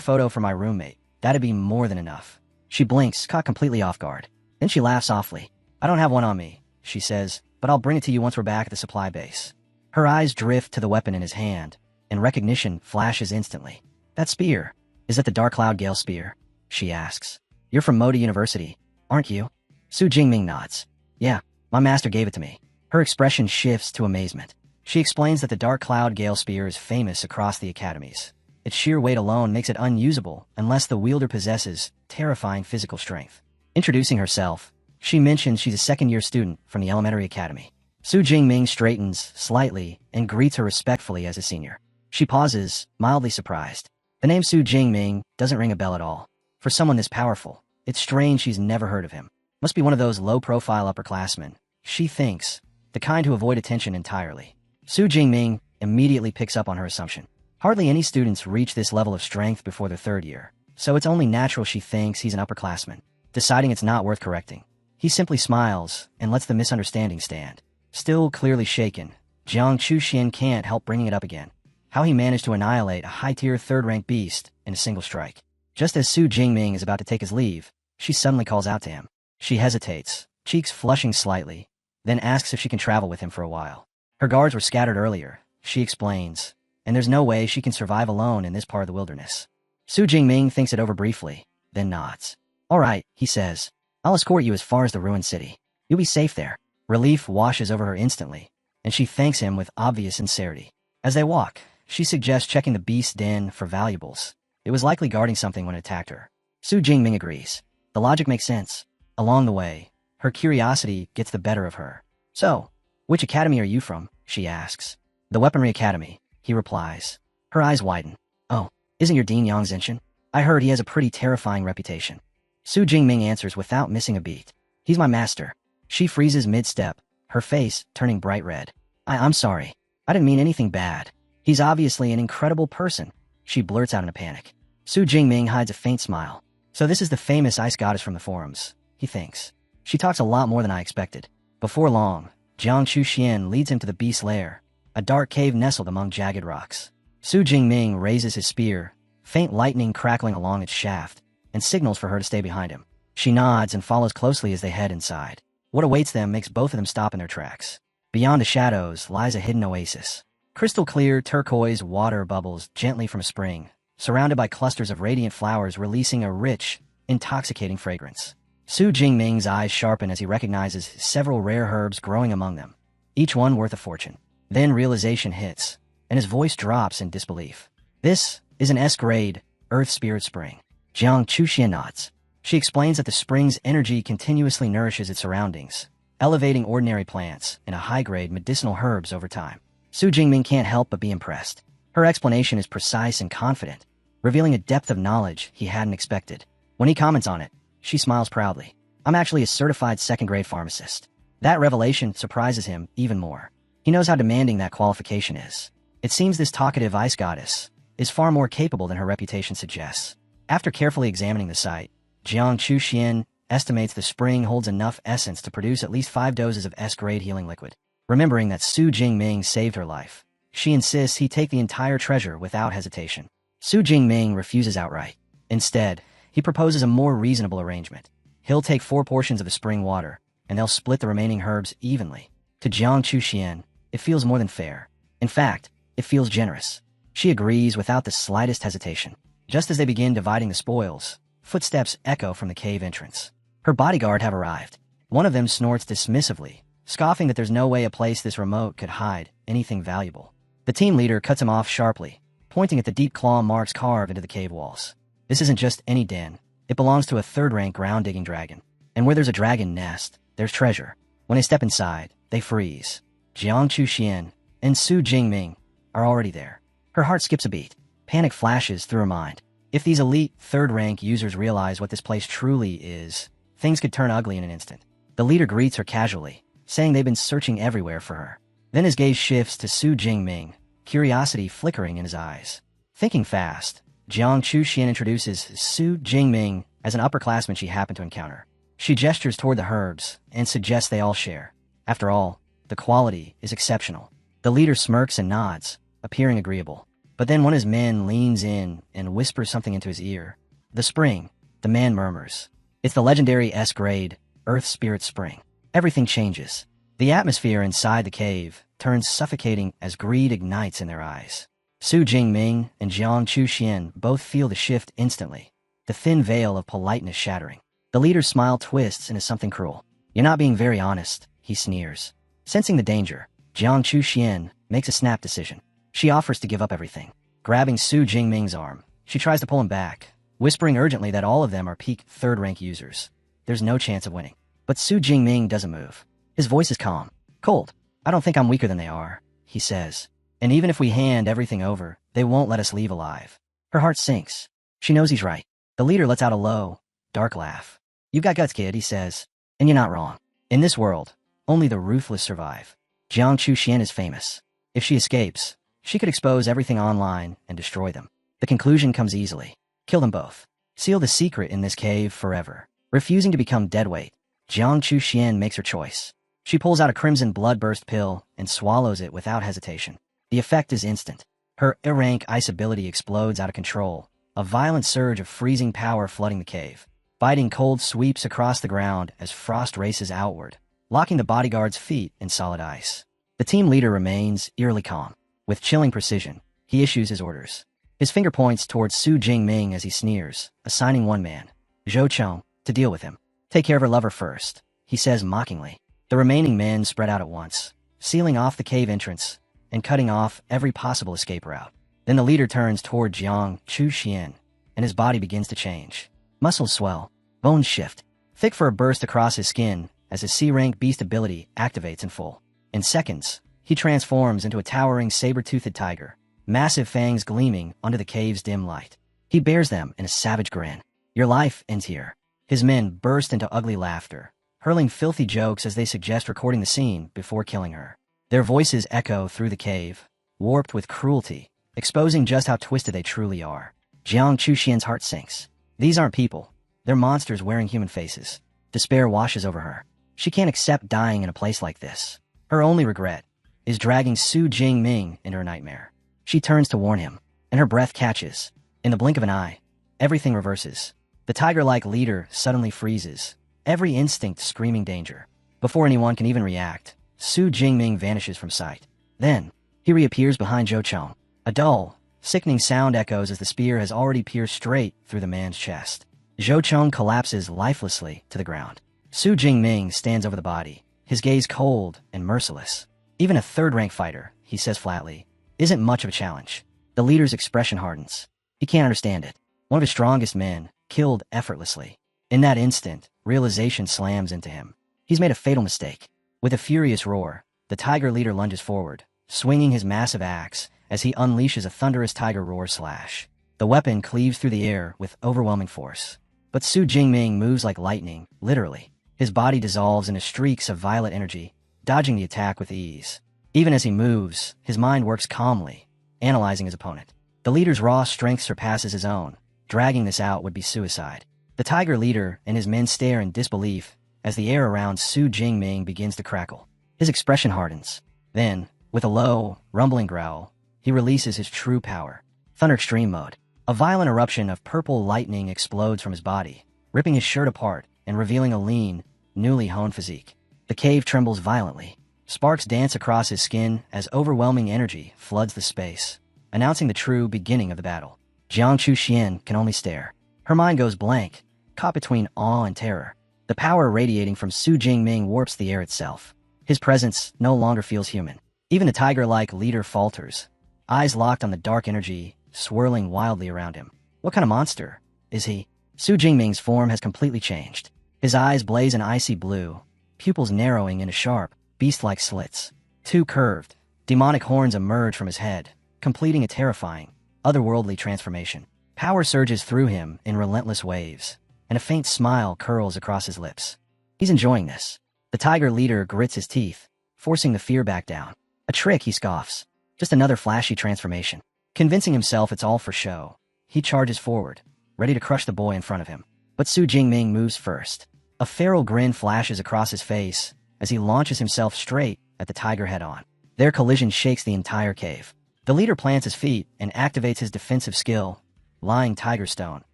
photo for my roommate, that'd be more than enough. She blinks, caught completely off guard. Then she laughs softly. I don't have one on me, she says, but I'll bring it to you once we're back at the supply base. Her eyes drift to the weapon in his hand, and recognition flashes instantly. That spear. Is that the Dark Cloud Gale spear? She asks. You're from Moda University, aren't you? Su Jingming nods. Yeah, my master gave it to me. Her expression shifts to amazement. She explains that the Dark Cloud Gale spear is famous across the academies. Its sheer weight alone makes it unusable unless the wielder possesses terrifying physical strength. Introducing herself, she mentions she's a second-year student from the elementary academy. Su Jingming straightens slightly and greets her respectfully as a senior. She pauses, mildly surprised. The name Su Jingming doesn't ring a bell at all. For someone this powerful, it's strange she's never heard of him. Must be one of those low-profile upperclassmen, she thinks, the kind who avoid attention entirely. Su Jingming immediately picks up on her assumption. Hardly any students reach this level of strength before their third year, so it's only natural she thinks he's an upperclassman. Deciding it's not worth correcting, he simply smiles and lets the misunderstanding stand. Still clearly shaken, Jiang Chuxian can't help bringing it up again. How he managed to annihilate a high-tier third-rank beast in a single strike. Just as Su Jingming is about to take his leave, she suddenly calls out to him. She hesitates, cheeks flushing slightly, then asks if she can travel with him for a while. Her guards were scattered earlier, she explains, and there's no way she can survive alone in this part of the wilderness. Su Jingming thinks it over briefly, then nods. All right, he says. I'll escort you as far as the ruined city. You'll be safe there. Relief washes over her instantly, and she thanks him with obvious sincerity. As they walk, she suggests checking the beast's den for valuables. It was likely guarding something when it attacked her. Su Jingming agrees. The logic makes sense. Along the way, her curiosity gets the better of her. So, which academy are you from? She asks. The Weaponry Academy, he replies. Her eyes widen. Oh, isn't your dean Yang Zenshin? I heard he has a pretty terrifying reputation. Su Jingming answers without missing a beat. He's my master. She freezes mid-step, her face turning bright red. I'm sorry. I didn't mean anything bad. He's obviously an incredible person, she blurts out in a panic. Su Jingming hides a faint smile. So this is the famous ice goddess from the forums, he thinks. She talks a lot more than I expected. Before long, Jiang Chuxian leads him to the beast's lair, a dark cave nestled among jagged rocks. Su Jingming raises his spear, faint lightning crackling along its shaft, and signals for her to stay behind him. She nods and follows closely as they head inside. What awaits them makes both of them stop in their tracks. Beyond the shadows lies a hidden oasis. Crystal clear turquoise water bubbles gently from a spring, surrounded by clusters of radiant flowers releasing a rich, intoxicating fragrance. Su Jingming's eyes sharpen as he recognizes several rare herbs growing among them, each one worth a fortune. Then realization hits, and his voice drops in disbelief. This is an S-grade, Earth Spirit Spring. Jiang Chuxian nods. She explains that the spring's energy continuously nourishes its surroundings, elevating ordinary plants into high-grade medicinal herbs over time. Su Jingming can't help but be impressed. Her explanation is precise and confident, revealing a depth of knowledge he hadn't expected. When he comments on it, she smiles proudly. I'm actually a certified second-grade pharmacist. That revelation surprises him even more. He knows how demanding that qualification is. It seems this talkative ice goddess is far more capable than her reputation suggests. After carefully examining the site, Jiang Chuxian estimates the spring holds enough essence to produce at least 5 doses of S-grade healing liquid. Remembering that Su Jingming saved her life, she insists he take the entire treasure without hesitation. Su Jingming refuses outright. Instead, he proposes a more reasonable arrangement. He'll take 4 portions of the spring water, and they'll split the remaining herbs evenly. To Jiang Chuxian, it feels more than fair. In fact, it feels generous. She agrees without the slightest hesitation. Just as they begin dividing the spoils, footsteps echo from the cave entrance. Her bodyguard have arrived. One of them snorts dismissively, scoffing that there's no way a place this remote could hide anything valuable. The team leader cuts him off sharply, pointing at the deep claw marks carved into the cave walls. This isn't just any den. It belongs to a third-rank ground-digging dragon. And where there's a dragon nest, there's treasure. When they step inside, they freeze. Jiang Chuxian and Su Jingming are already there. Her heart skips a beat. Panic flashes through her mind. If these elite third-rank users realize what this place truly is, things could turn ugly in an instant. The leader greets her casually, saying they've been searching everywhere for her. Then his gaze shifts to Su Jingming, curiosity flickering in his eyes. Thinking fast, Jiang Chuxian introduces Su Jingming as an upperclassman she happened to encounter. She gestures toward the herbs and suggests they all share. After all, the quality is exceptional. The leader smirks and nods, appearing agreeable. But then one of his men leans in and whispers something into his ear. The spring, the man murmurs. It's the legendary S-grade, Earth Spirit Spring. Everything changes. The atmosphere inside the cave turns suffocating as greed ignites in their eyes. Su Jingming and Jiang Chuxian both feel the shift instantly, the thin veil of politeness shattering. The leader's smile twists into something cruel. You're not being very honest, he sneers. Sensing the danger, Jiang Chuxian makes a snap decision. She offers to give up everything. Grabbing Su Jingming's arm, she tries to pull him back, whispering urgently that all of them are peak third-rank users. There's no chance of winning. But Su Jingming doesn't move. His voice is calm. Cold. I don't think I'm weaker than they are, he says. And even if we hand everything over, they won't let us leave alive. Her heart sinks. She knows he's right. The leader lets out a low, dark laugh. You've got guts, kid, he says. And you're not wrong. In this world, only the ruthless survive. Jiang Chuxian is famous. If she escapes, she could expose everything online and destroy them. The conclusion comes easily. Kill them both. Seal the secret in this cave forever. Refusing to become deadweight, Jiang Chuxian makes her choice. She pulls out a crimson bloodburst pill and swallows it without hesitation. The effect is instant. Her E-rank ice ability explodes out of control, a violent surge of freezing power flooding the cave. Biting cold sweeps across the ground as frost races outward, locking the bodyguard's feet in solid ice. The team leader remains eerily calm. With chilling precision, he issues his orders. His finger points towards Su Jingming as he sneers, assigning one man, Zhou Chong, to deal with him. Take care of her lover first, he says mockingly. The remaining men spread out at once, sealing off the cave entrance and cutting off every possible escape route. Then the leader turns toward Jiang Chuxian, and his body begins to change. Muscles swell, bones shift. Thick fur bursts across his skin as his C-rank beast ability activates in full. In seconds, he transforms into a towering saber-toothed tiger, massive fangs gleaming under the cave's dim light. He bears them in a savage grin. Your life ends here. His men burst into ugly laughter, hurling filthy jokes as they suggest recording the scene before killing her. Their voices echo through the cave, warped with cruelty, exposing just how twisted they truly are. Jiang Chuxian's heart sinks. These aren't people. They're monsters wearing human faces. Despair washes over her. She can't accept dying in a place like this. Her only regret is dragging Su Jingming into her nightmare. She turns to warn him, and her breath catches. In the blink of an eye, everything reverses. The tiger-like leader suddenly freezes, every instinct screaming danger. Before anyone can even react, Su Jingming vanishes from sight. Then, He reappears behind Zhou Chong. A dull, sickening sound echoes as the spear has already pierced straight through the man's chest. Zhou Chong collapses lifelessly to the ground. Su Jingming stands over the body, his gaze cold and merciless. Even a third-rank fighter, he says flatly, isn't much of a challenge. The leader's expression hardens. He can't understand it. One of his strongest men, killed effortlessly. In that instant, realization slams into him. He's made a fatal mistake. With a furious roar, the tiger leader lunges forward, swinging his massive axe as he unleashes a thunderous tiger roar slash. The weapon cleaves through the air with overwhelming force. But Su Jingming moves like lightning, literally. His body dissolves into streaks of violet energy, dodging the attack with ease. Even as he moves, his mind works calmly, analyzing his opponent. The leader's raw strength surpasses his own. Dragging this out would be suicide. The tiger leader and his men stare in disbelief as the air around Su Jingming begins to crackle. His expression hardens. Then, with a low, rumbling growl, he releases his true power. Thunder Extreme Mode. A violent eruption of purple lightning explodes from his body, ripping his shirt apart and revealing a lean, newly honed physique. The cave trembles violently. Sparks dance across his skin as overwhelming energy floods the space, announcing the true beginning of the battle. Jiang Chuxian can only stare. Her mind goes blank, caught between awe and terror. The power radiating from Su Jingming warps the air itself. His presence no longer feels human. Even the tiger-like leader falters, eyes locked on the dark energy swirling wildly around him. What kind of monster is he? Su Jingming's form has completely changed. His eyes blaze an icy blue, pupils narrowing into sharp, beast-like slits. Two curved, demonic horns emerge from his head, completing a terrifying, otherworldly transformation. Power surges through him in relentless waves, and a faint smile curls across his lips. He's enjoying this. The tiger leader grits his teeth, forcing the fear back down. A trick, he scoffs. Just another flashy transformation. Convincing himself it's all for show, he charges forward, ready to crush the boy in front of him. But Su Jingming moves first. A feral grin flashes across his face as he launches himself straight at the tiger head-on. Their collision shakes the entire cave. The leader plants his feet and activates his defensive skill, Lying Tiger Stone,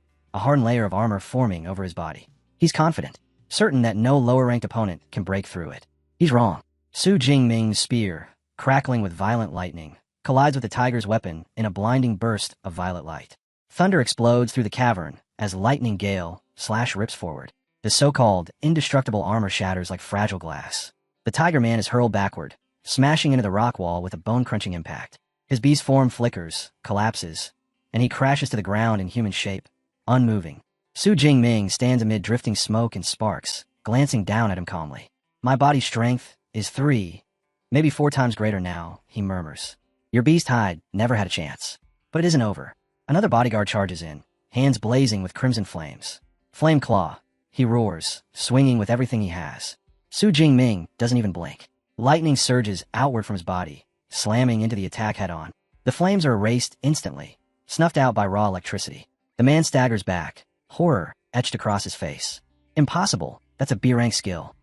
a hardened layer of armor forming over his body. He's confident, certain that no lower-ranked opponent can break through it. He's wrong. Su Jingming's spear, crackling with violent lightning, collides with the tiger's weapon in a blinding burst of violet light. Thunder explodes through the cavern as lightning gale rips forward. The so-called indestructible armor shatters like fragile glass. The tiger man is hurled backward, smashing into the rock wall with a bone-crunching impact. His beast form flickers, collapses, and he crashes to the ground in human shape, unmoving. Su Jingming stands amid drifting smoke and sparks, glancing down at him calmly. My body's strength is 3, maybe 4 times greater now, he murmurs. Your beast hide never had a chance. But it isn't over. Another bodyguard charges in, hands blazing with crimson flames. Flame Claw, he roars, swinging with everything he has. Su Jingming doesn't even blink. Lightning surges outward from his body, slamming into the attack head-on. The flames are erased instantly, snuffed out by raw electricity. The man staggers back, horror etched across his face. Impossible, that's a B-rank skill.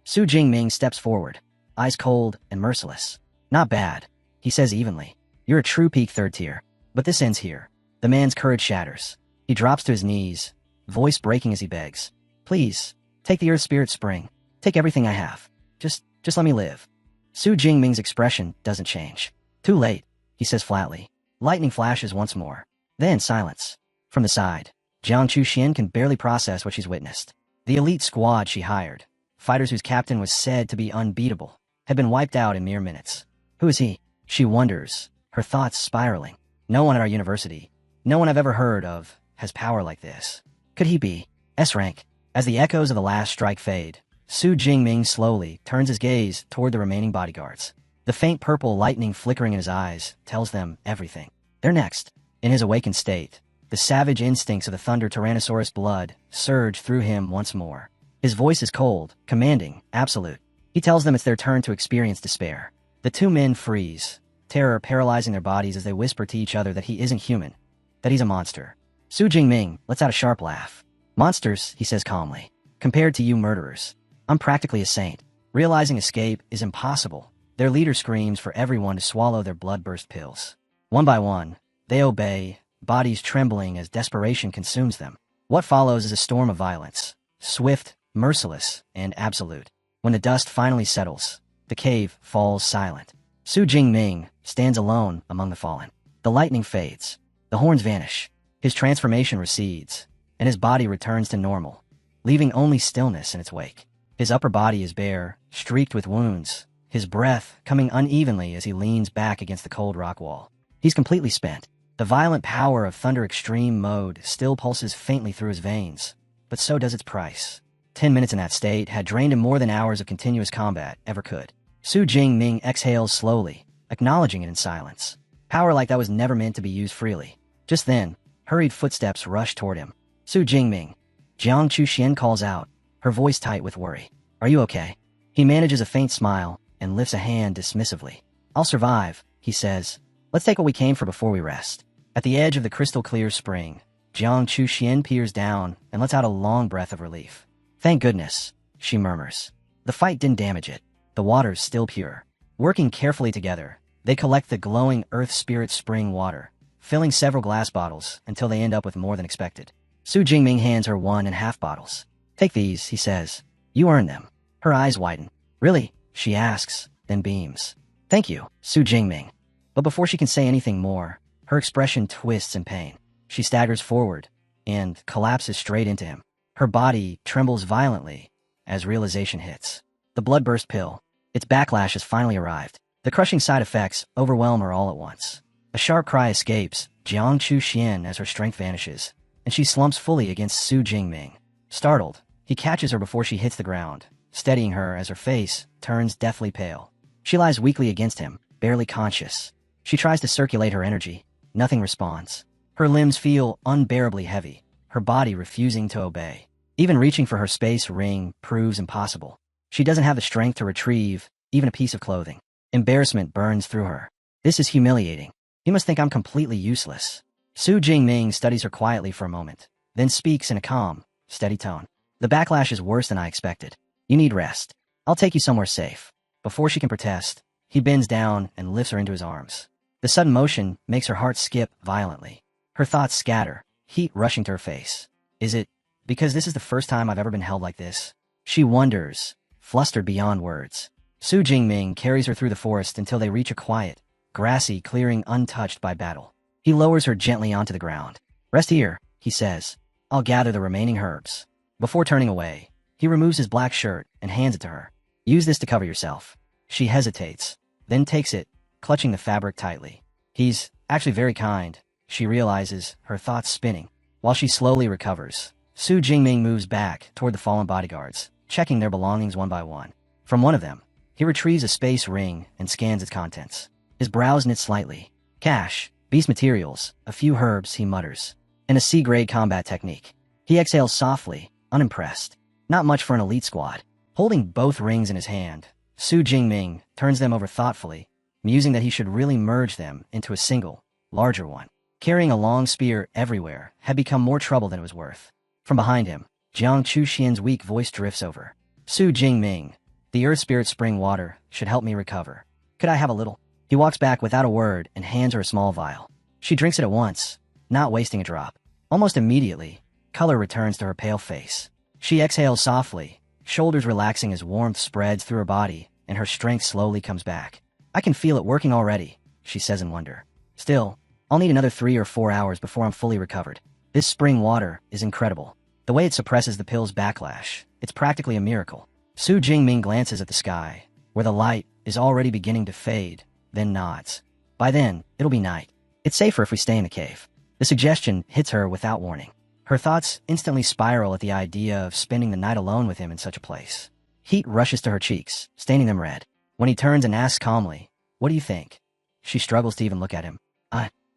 Su Jingming steps forward, eyes cold and merciless. Not bad, he says evenly. You're a true peak 3rd tier. But this ends here. The man's courage shatters. He drops to his knees, voice breaking as he begs. Please, take the Earth Spirit Spring. Take everything I have. Just let me live. Su Jingming's expression doesn't change. Too late, he says flatly. Lightning flashes once more. Then silence. From the side, Jiang Chuxian can barely process what she's witnessed. The elite squad she hired, fighters whose captain was said to be unbeatable, had been wiped out in mere minutes. Who is he? She wonders, her thoughts spiraling. No one at our university, no one I've ever heard of, has power like this. Could he be S-rank? As the echoes of the last strike fade, Su Jingming slowly turns his gaze toward the remaining bodyguards. The faint purple lightning flickering in his eyes tells them everything. They're next. In his awakened state, the savage instincts of the Thunder Tyrannosaurus blood surge through him once more. His voice is cold, commanding, absolute. He tells them it's their turn to experience despair. The two men freeze, terror paralyzing their bodies as they whisper to each other that he isn't human, that he's a monster. Su Jingming lets out a sharp laugh. Monsters, he says calmly. Compared to you murderers, I'm practically a saint. Realizing escape is impossible, their leader screams for everyone to swallow their blood-burst pills. One by one, they obey, bodies trembling as desperation consumes them. What follows is a storm of violence, swift, merciless, and absolute. When the dust finally settles, the cave falls silent. Su Jingming stands alone among the fallen. The lightning fades. The horns vanish. His transformation recedes, and his body returns to normal, leaving only stillness in its wake. His upper body is bare, streaked with wounds, his breath coming unevenly as he leans back against the cold rock wall. He's completely spent. The violent power of Thunder Extreme mode still pulses faintly through his veins, but so does its price. 10 minutes in that state had drained him more than hours of continuous combat ever could. Su Jingming exhales slowly, acknowledging it in silence. Power like that was never meant to be used freely. Just then, hurried footsteps rush toward him. Su Jingming. Jiang Chuxian calls out, her voice tight with worry. Are you okay? He manages a faint smile and lifts a hand dismissively. I'll survive, he says. Let's take what we came for before we rest. At the edge of the crystal-clear spring, Jiang Chuxian peers down and lets out a long breath of relief. Thank goodness, she murmurs. The fight didn't damage it. The water's still pure. Working carefully together, they collect the glowing Earth Spirit spring water, filling several glass bottles until they end up with more than expected. Su Jingming hands her 1.5 bottles. Take these, he says. You earned them. Her eyes widen. Really? She asks, then beams. Thank you, Su Jingming. But before she can say anything more, her expression twists in pain. She staggers forward and collapses straight into him. Her body trembles violently as realization hits. The bloodburst pill. Its backlash has finally arrived. The crushing side effects overwhelm her all at once. A sharp cry escapes Jiang Chuxian as her strength vanishes, and she slumps fully against Su Jingming. Startled, he catches her before she hits the ground, steadying her as her face turns deathly pale. She lies weakly against him, barely conscious. She tries to circulate her energy. Nothing responds. Her limbs feel unbearably heavy, her body refusing to obey. Even reaching for her space ring proves impossible. She doesn't have the strength to retrieve even a piece of clothing. Embarrassment burns through her. This is humiliating. He must think I'm completely useless. Su Jingming studies her quietly for a moment, then speaks in a calm, steady tone. The backlash is worse than I expected. You need rest. I'll take you somewhere safe. Before she can protest, he bends down and lifts her into his arms. The sudden motion makes her heart skip violently. Her thoughts scatter, heat rushing to her face. Is it because this is the first time I've ever been held like this? She wonders, flustered beyond words. Su Jingming carries her through the forest until they reach a quiet, grassy clearing untouched by battle. He lowers her gently onto the ground. Rest here, he says. I'll gather the remaining herbs. Before turning away, he removes his black shirt and hands it to her. Use this to cover yourself. She hesitates, then takes it, clutching the fabric tightly. He's actually very kind, she realizes, her thoughts spinning. While she slowly recovers, Su Jingming moves back toward the fallen bodyguards, checking their belongings one by one. From one of them, he retrieves a space ring and scans its contents. His brows knit slightly. Cash, beast materials, a few herbs, he mutters. And a C-grade combat technique. He exhales softly, unimpressed. Not much for an elite squad. Holding both rings in his hand, Su Jingming turns them over thoughtfully, musing that he should really merge them into a single, larger one. Carrying a long spear everywhere had become more trouble than it was worth. From behind him, Jiang Chuxian's weak voice drifts over. Su Jingming, the Earth Spirit spring water should help me recover. Could I have a little? He walks back without a word and hands her a small vial. She drinks it at once, not wasting a drop. Almost immediately, color returns to her pale face. She exhales softly, shoulders relaxing as warmth spreads through her body, and her strength slowly comes back. I can feel it working already, she says in wonder. Still, I'll need another 3 or 4 hours before I'm fully recovered. This spring water is incredible. The way it suppresses the pill's backlash, it's practically a miracle. Su Jingming glances at the sky, where the light is already beginning to fade, then nods. By then, it'll be night. It's safer if we stay in the cave. The suggestion hits her without warning. Her thoughts instantly spiral at the idea of spending the night alone with him in such a place. Heat rushes to her cheeks, staining them red. When he turns and asks calmly, "What do you think?" She struggles to even look at him.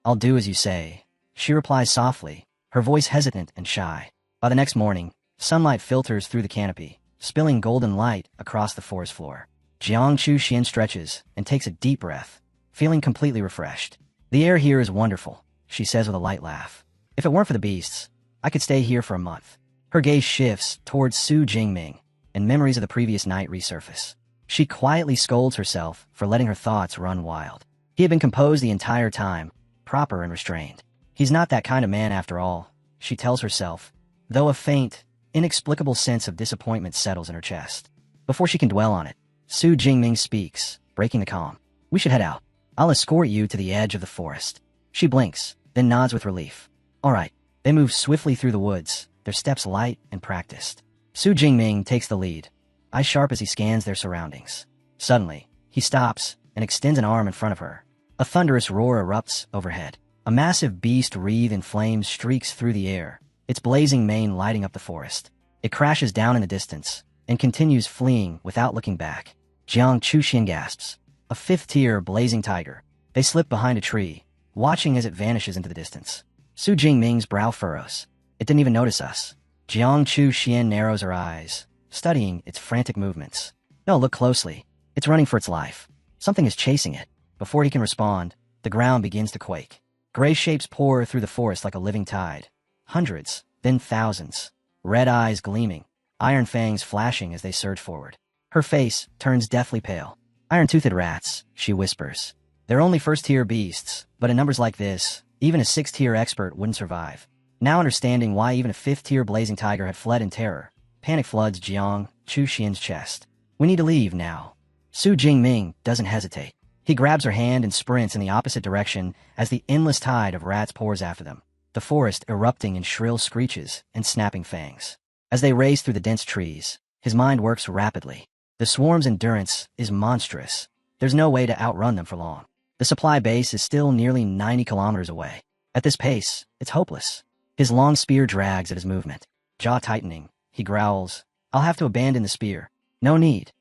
I'll do as you say," she replies softly, her voice hesitant and shy. By the next morning, sunlight filters through the canopy, spilling golden light across the forest floor. Jiang Chuxian stretches and takes a deep breath, feeling completely refreshed. "The air here is wonderful," she says with a light laugh. "If it weren't for the beasts, I could stay here for a month." Her gaze shifts towards Su Jingming, and memories of the previous night resurface. She quietly scolds herself for letting her thoughts run wild. He had been composed the entire time, proper and restrained. He's not that kind of man after all, she tells herself, though a faint, inexplicable sense of disappointment settles in her chest. Before she can dwell on it, Su Jingming speaks, breaking the calm. We should head out. I'll escort you to the edge of the forest. She blinks, then nods with relief. All right. They move swiftly through the woods, their steps light and practiced. Su Jingming takes the lead, eyes sharp as he scans their surroundings. Suddenly, he stops and extends an arm in front of her. A thunderous roar erupts overhead. A massive beast wreathed in flames streaks through the air, its blazing mane lighting up the forest. It crashes down in the distance and continues fleeing without looking back. Jiang Chuxian gasps. A fifth-tier blazing tiger. They slip behind a tree, watching as it vanishes into the distance. Su Jingming's brow furrows. It didn't even notice us. Jiang Chuxian narrows her eyes, studying its frantic movements. No, look closely. It's running for its life. Something is chasing it. Before he can respond, the ground begins to quake. Gray shapes pour through the forest like a living tide. Hundreds, then thousands. Red eyes gleaming, iron fangs flashing as they surge forward. Her face turns deathly pale. Iron-toothed rats, she whispers. They're only first-tier beasts, but in numbers like this, even a sixth-tier expert wouldn't survive. Now understanding why even a fifth-tier blazing tiger had fled in terror, panic floods Jiang Chuxian's chest. We need to leave now. Su Jingming doesn't hesitate. He grabs her hand and sprints in the opposite direction as the endless tide of rats pours after them, the forest erupting in shrill screeches and snapping fangs. As they race through the dense trees, his mind works rapidly. The swarm's endurance is monstrous. There's no way to outrun them for long. The supply base is still nearly 90 kilometers away. At this pace, it's hopeless. His long spear drags at his movement. Jaw tightening, he growls, I'll have to abandon the spear. No need.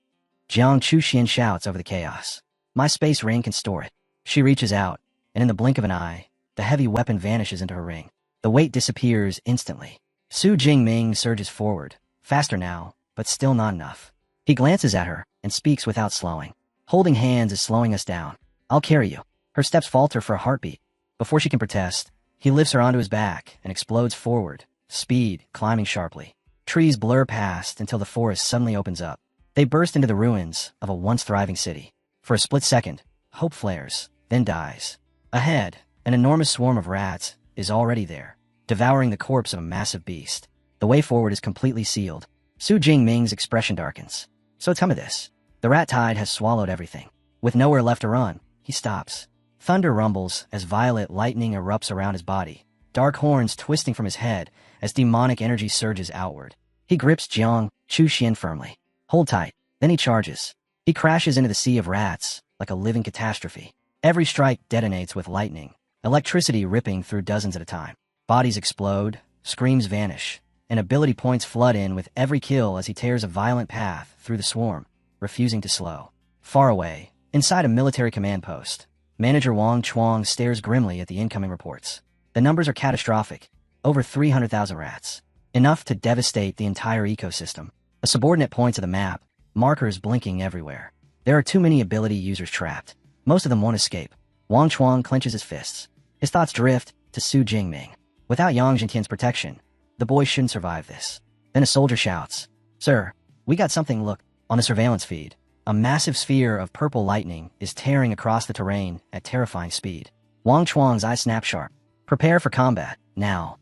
Jiang Chuxian shouts over the chaos. My space ring can store it. She reaches out, and in the blink of an eye, the heavy weapon vanishes into her ring. The weight disappears instantly. Su Jingming surges forward, faster now, but still not enough. He glances at her and speaks without slowing. Holding hands is slowing us down. I'll carry you. Her steps falter for a heartbeat. Before she can protest, he lifts her onto his back and explodes forward, speed climbing sharply. Trees blur past until the forest suddenly opens up. They burst into the ruins of a once thriving city. For a split second, hope flares, then dies. Ahead, an enormous swarm of rats is already there, devouring the corpse of a massive beast. The way forward is completely sealed. Su Jingming's expression darkens. So it's come to this. The rat tide has swallowed everything. With nowhere left to run, he stops. Thunder rumbles as violet lightning erupts around his body, dark horns twisting from his head as demonic energy surges outward. He grips Jiang Chuxian firmly. Hold tight. Then he charges. He crashes into the sea of rats like a living catastrophe. Every strike detonates with lightning, electricity ripping through dozens at a time. Bodies explode, screams vanish, and ability points flood in with every kill as he tears a violent path through the swarm, refusing to slow. Far away, inside a military command post, Manager Wang Chuang stares grimly at the incoming reports. The numbers are catastrophic. Over 300,000 rats. Enough to devastate the entire ecosystem. A subordinate points at the map, markers blinking everywhere. There are too many ability users trapped. Most of them won't escape. Wang Chuang clenches his fists. His thoughts drift to Su Jingming. Without Yang Jintian's protection, the boy shouldn't survive this. Then a soldier shouts, Sir, we got something. Look. On the surveillance feed, a massive sphere of purple lightning is tearing across the terrain at terrifying speed. Wang Chuang's eyes snap sharp. Prepare for combat, now.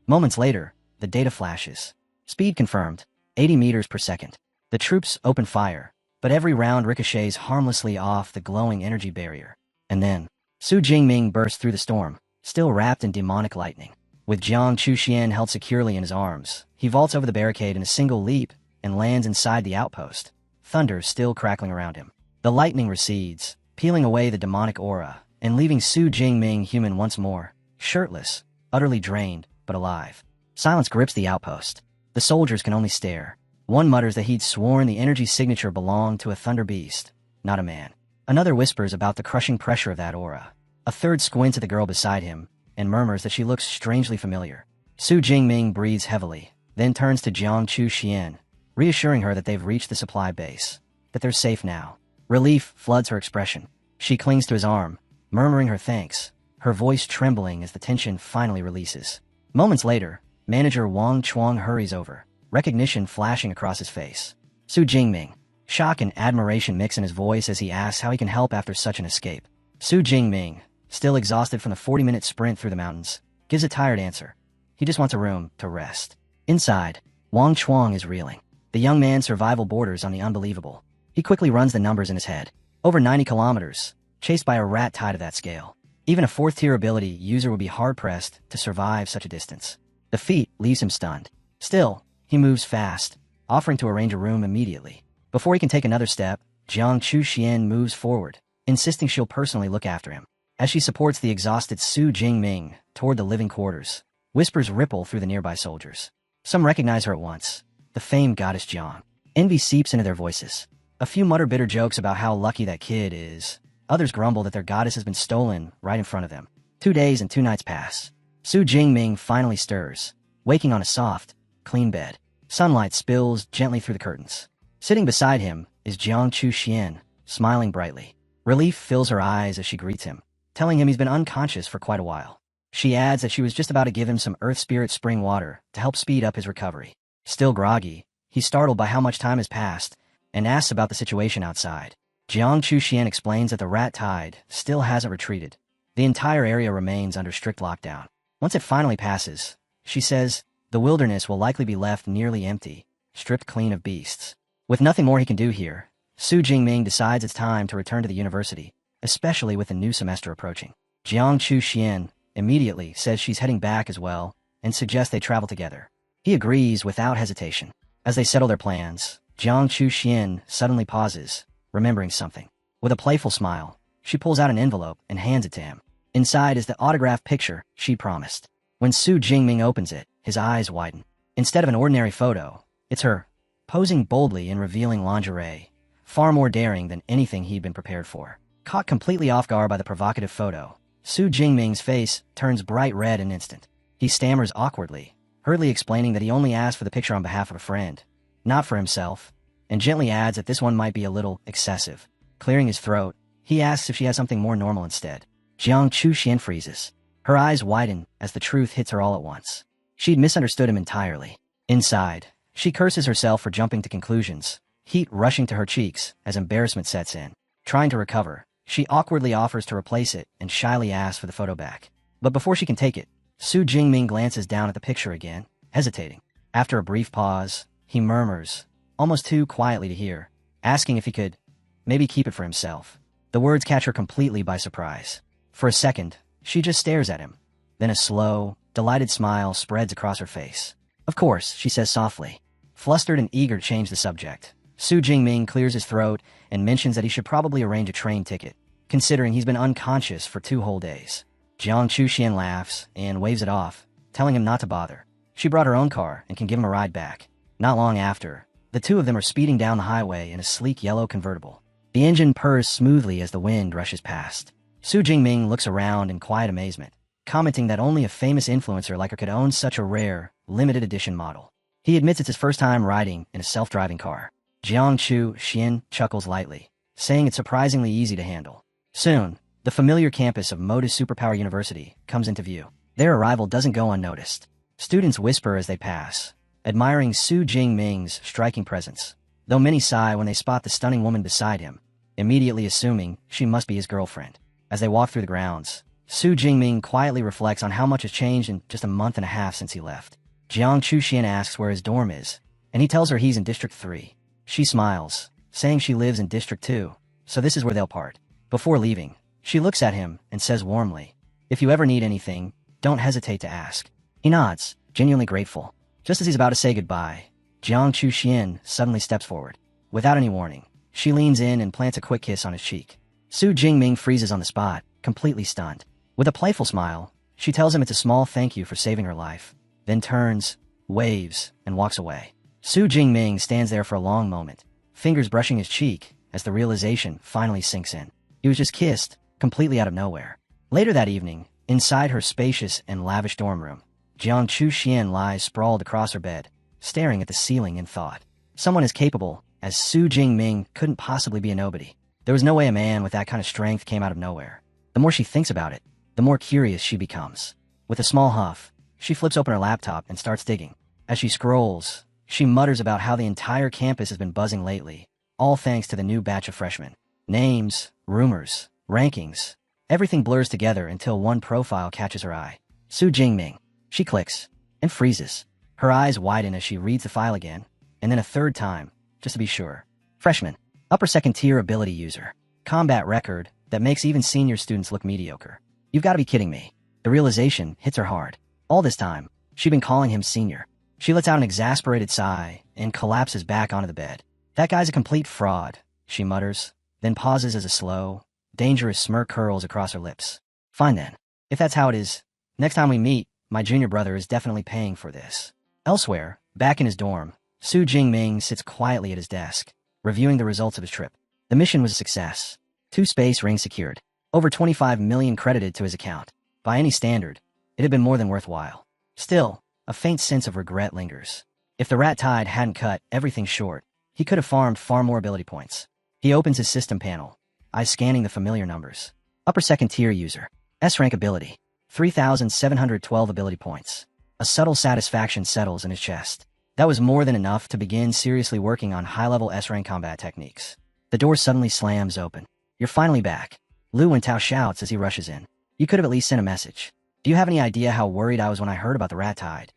Moments later, the data flashes. Speed confirmed, 80 meters per second. The troops open fire, but every round ricochets harmlessly off the glowing energy barrier. And then, Su Jingming bursts through the storm, still wrapped in demonic lightning. With Jiang Chuxian held securely in his arms, he vaults over the barricade in a single leap and lands inside the outpost, thunder still crackling around him. The lightning recedes, peeling away the demonic aura, and leaving Su Jingming human once more, shirtless, utterly drained, but alive. Silence grips the outpost. The soldiers can only stare. One mutters that he'd sworn the energy signature belonged to a thunder beast, not a man. Another whispers about the crushing pressure of that aura. A third squints at the girl beside him and murmurs that she looks strangely familiar. Su Jingming breathes heavily, then turns to Jiang Chuxian, reassuring her that they've reached the supply base, that they're safe now. Relief floods her expression. She clings to his arm, murmuring her thanks, her voice trembling as the tension finally releases. Moments later, Manager Wang Chuang hurries over, recognition flashing across his face. Su Jingming. Shock and admiration mix in his voice as he asks how he can help after such an escape. Su Jingming, still exhausted from the 40-minute sprint through the mountains, gives a tired answer. He just wants a room to rest. Inside, Wang Chuang is reeling. The young man's survival borders on the unbelievable. He quickly runs the numbers in his head. Over 90 kilometers, chased by a rat tide of that scale. Even a 4th tier ability user would be hard-pressed to survive such a distance. The feat leaves him stunned. Still, he moves fast, offering to arrange a room immediately. Before he can take another step, Jiang Chuxian moves forward, insisting she'll personally look after him. As she supports the exhausted Su Jingming toward the living quarters, whispers ripple through the nearby soldiers. Some recognize her at once, the famed goddess Jiang. Envy seeps into their voices. A few mutter bitter jokes about how lucky that kid is. Others grumble that their goddess has been stolen right in front of them. 2 days and 2 nights pass. Su Jingming finally stirs, waking on a soft, clean bed. Sunlight spills gently through the curtains. Sitting beside him is Jiang Chuxian, smiling brightly. Relief fills her eyes as she greets him, telling him he's been unconscious for quite a while. She adds that she was just about to give him some Earth Spirit spring water to help speed up his recovery. Still groggy, he's startled by how much time has passed and asks about the situation outside. Jiang Chuxian explains that the rat tide still hasn't retreated. The entire area remains under strict lockdown. Once it finally passes, she says, the wilderness will likely be left nearly empty, stripped clean of beasts. With nothing more he can do here, Su Jingming decides it's time to return to the university, especially with the new semester approaching. Jiang Chuxian immediately says she's heading back as well and suggests they travel together. He agrees without hesitation. As they settle their plans, Jiang Chuxian suddenly pauses, remembering something. With a playful smile, she pulls out an envelope and hands it to him. Inside is the autographed picture she promised. When Su Jingming opens it, his eyes widen. Instead of an ordinary photo, it's her, posing boldly in revealing lingerie, far more daring than anything he'd been prepared for. Caught completely off guard by the provocative photo, Su Jingming's face turns bright red in an instant. He stammers awkwardly, hurriedly explaining that he only asked for the picture on behalf of a friend, not for himself, and gently adds that this one might be a little excessive. Clearing his throat, he asks if she has something more normal instead. Jiang Chuxian freezes. Her eyes widen as the truth hits her all at once. She'd misunderstood him entirely. Inside, she curses herself for jumping to conclusions, heat rushing to her cheeks as embarrassment sets in. Trying to recover, she awkwardly offers to replace it and shyly asks for the photo back. But before she can take it, Su Jingming glances down at the picture again, hesitating. After a brief pause, he murmurs, almost too quietly to hear, asking if he could maybe keep it for himself. The words catch her completely by surprise. For a second, she just stares at him. Then a slow, delighted smile spreads across her face. Of course, she says softly. Flustered and eager to change the subject, Su Jingming clears his throat and mentions that he should probably arrange a train ticket, considering he's been unconscious for 2 whole days. Jiang Chuxian laughs and waves it off, telling him not to bother. She brought her own car and can give him a ride back. Not long after, the two of them are speeding down the highway in a sleek yellow convertible. The engine purrs smoothly as the wind rushes past. Su Jingming looks around in quiet amazement, commenting that only a famous influencer like her could own such a rare, limited edition model. He admits it's his first time riding in a self-driving car. Jiang Chuxian chuckles lightly, saying it's surprisingly easy to handle. Soon, the familiar campus of Modus Superpower University comes into view. Their arrival doesn't go unnoticed. Students whisper as they pass, admiring Su Jingming's striking presence, though many sigh when they spot the stunning woman beside him, immediately assuming she must be his girlfriend. As they walk through the grounds, Su Jingming quietly reflects on how much has changed in just a month and a half since he left. Jiang Chuxian asks where his dorm is, and he tells her he's in District 3. She smiles, saying she lives in District 2, so this is where they'll part. Before leaving, she looks at him and says warmly, "If you ever need anything, don't hesitate to ask." He nods, genuinely grateful. Just as he's about to say goodbye, Jiang Chuxian suddenly steps forward. Without any warning, she leans in and plants a quick kiss on his cheek. Su Jingming freezes on the spot, completely stunned. With a playful smile, she tells him it's a small thank you for saving her life, then turns, waves, and walks away. Su Jingming stands there for a long moment, fingers brushing his cheek as the realization finally sinks in. He was just kissed, completely out of nowhere. Later that evening, inside her spacious and lavish dorm room, Jiang Chuxian lies sprawled across her bed, staring at the ceiling in thought. Someone as capable as Su Jingming couldn't possibly be a nobody. There was no way a man with that kind of strength came out of nowhere. The more she thinks about it, the more curious she becomes. With a small huff, she flips open her laptop and starts digging. As she scrolls, she mutters about how the entire campus has been buzzing lately, all thanks to the new batch of freshmen. Names, rumors, rankings, everything blurs together until one profile catches her eye. Su Jingming. She clicks, and freezes. Her eyes widen as she reads the file again, and then a third time, just to be sure. Freshman. Upper 2nd tier ability user. Combat record, that makes even senior students look mediocre. You've got to be kidding me. The realization hits her hard. All this time, she'd been calling him senior. She lets out an exasperated sigh and collapses back onto the bed. That guy's a complete fraud, she mutters, then pauses as a slow, dangerous smirk curls across her lips. Fine then. If that's how it is, next time we meet, my junior brother is definitely paying for this. Elsewhere, back in his dorm, Su Jingming sits quietly at his desk, reviewing the results of his trip. The mission was a success. 2 space rings secured. Over 25 million credited to his account. By any standard, it had been more than worthwhile. Still, a faint sense of regret lingers. If the rat tide hadn't cut everything short, he could have farmed far more ability points. He opens his system panel, eyes scanning the familiar numbers. Upper second tier user. S-rank ability. 3,712 ability points. A subtle satisfaction settles in his chest. That was more than enough to begin seriously working on high-level S-rank combat techniques. The door suddenly slams open. You're finally back. Lu Wentao shouts as he rushes in. You could have at least sent a message. Do you have any idea how worried I was when I heard about the rat tide?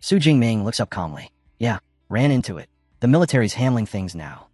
Su Jingming looks up calmly. Yeah, ran into it. The military's handling things now.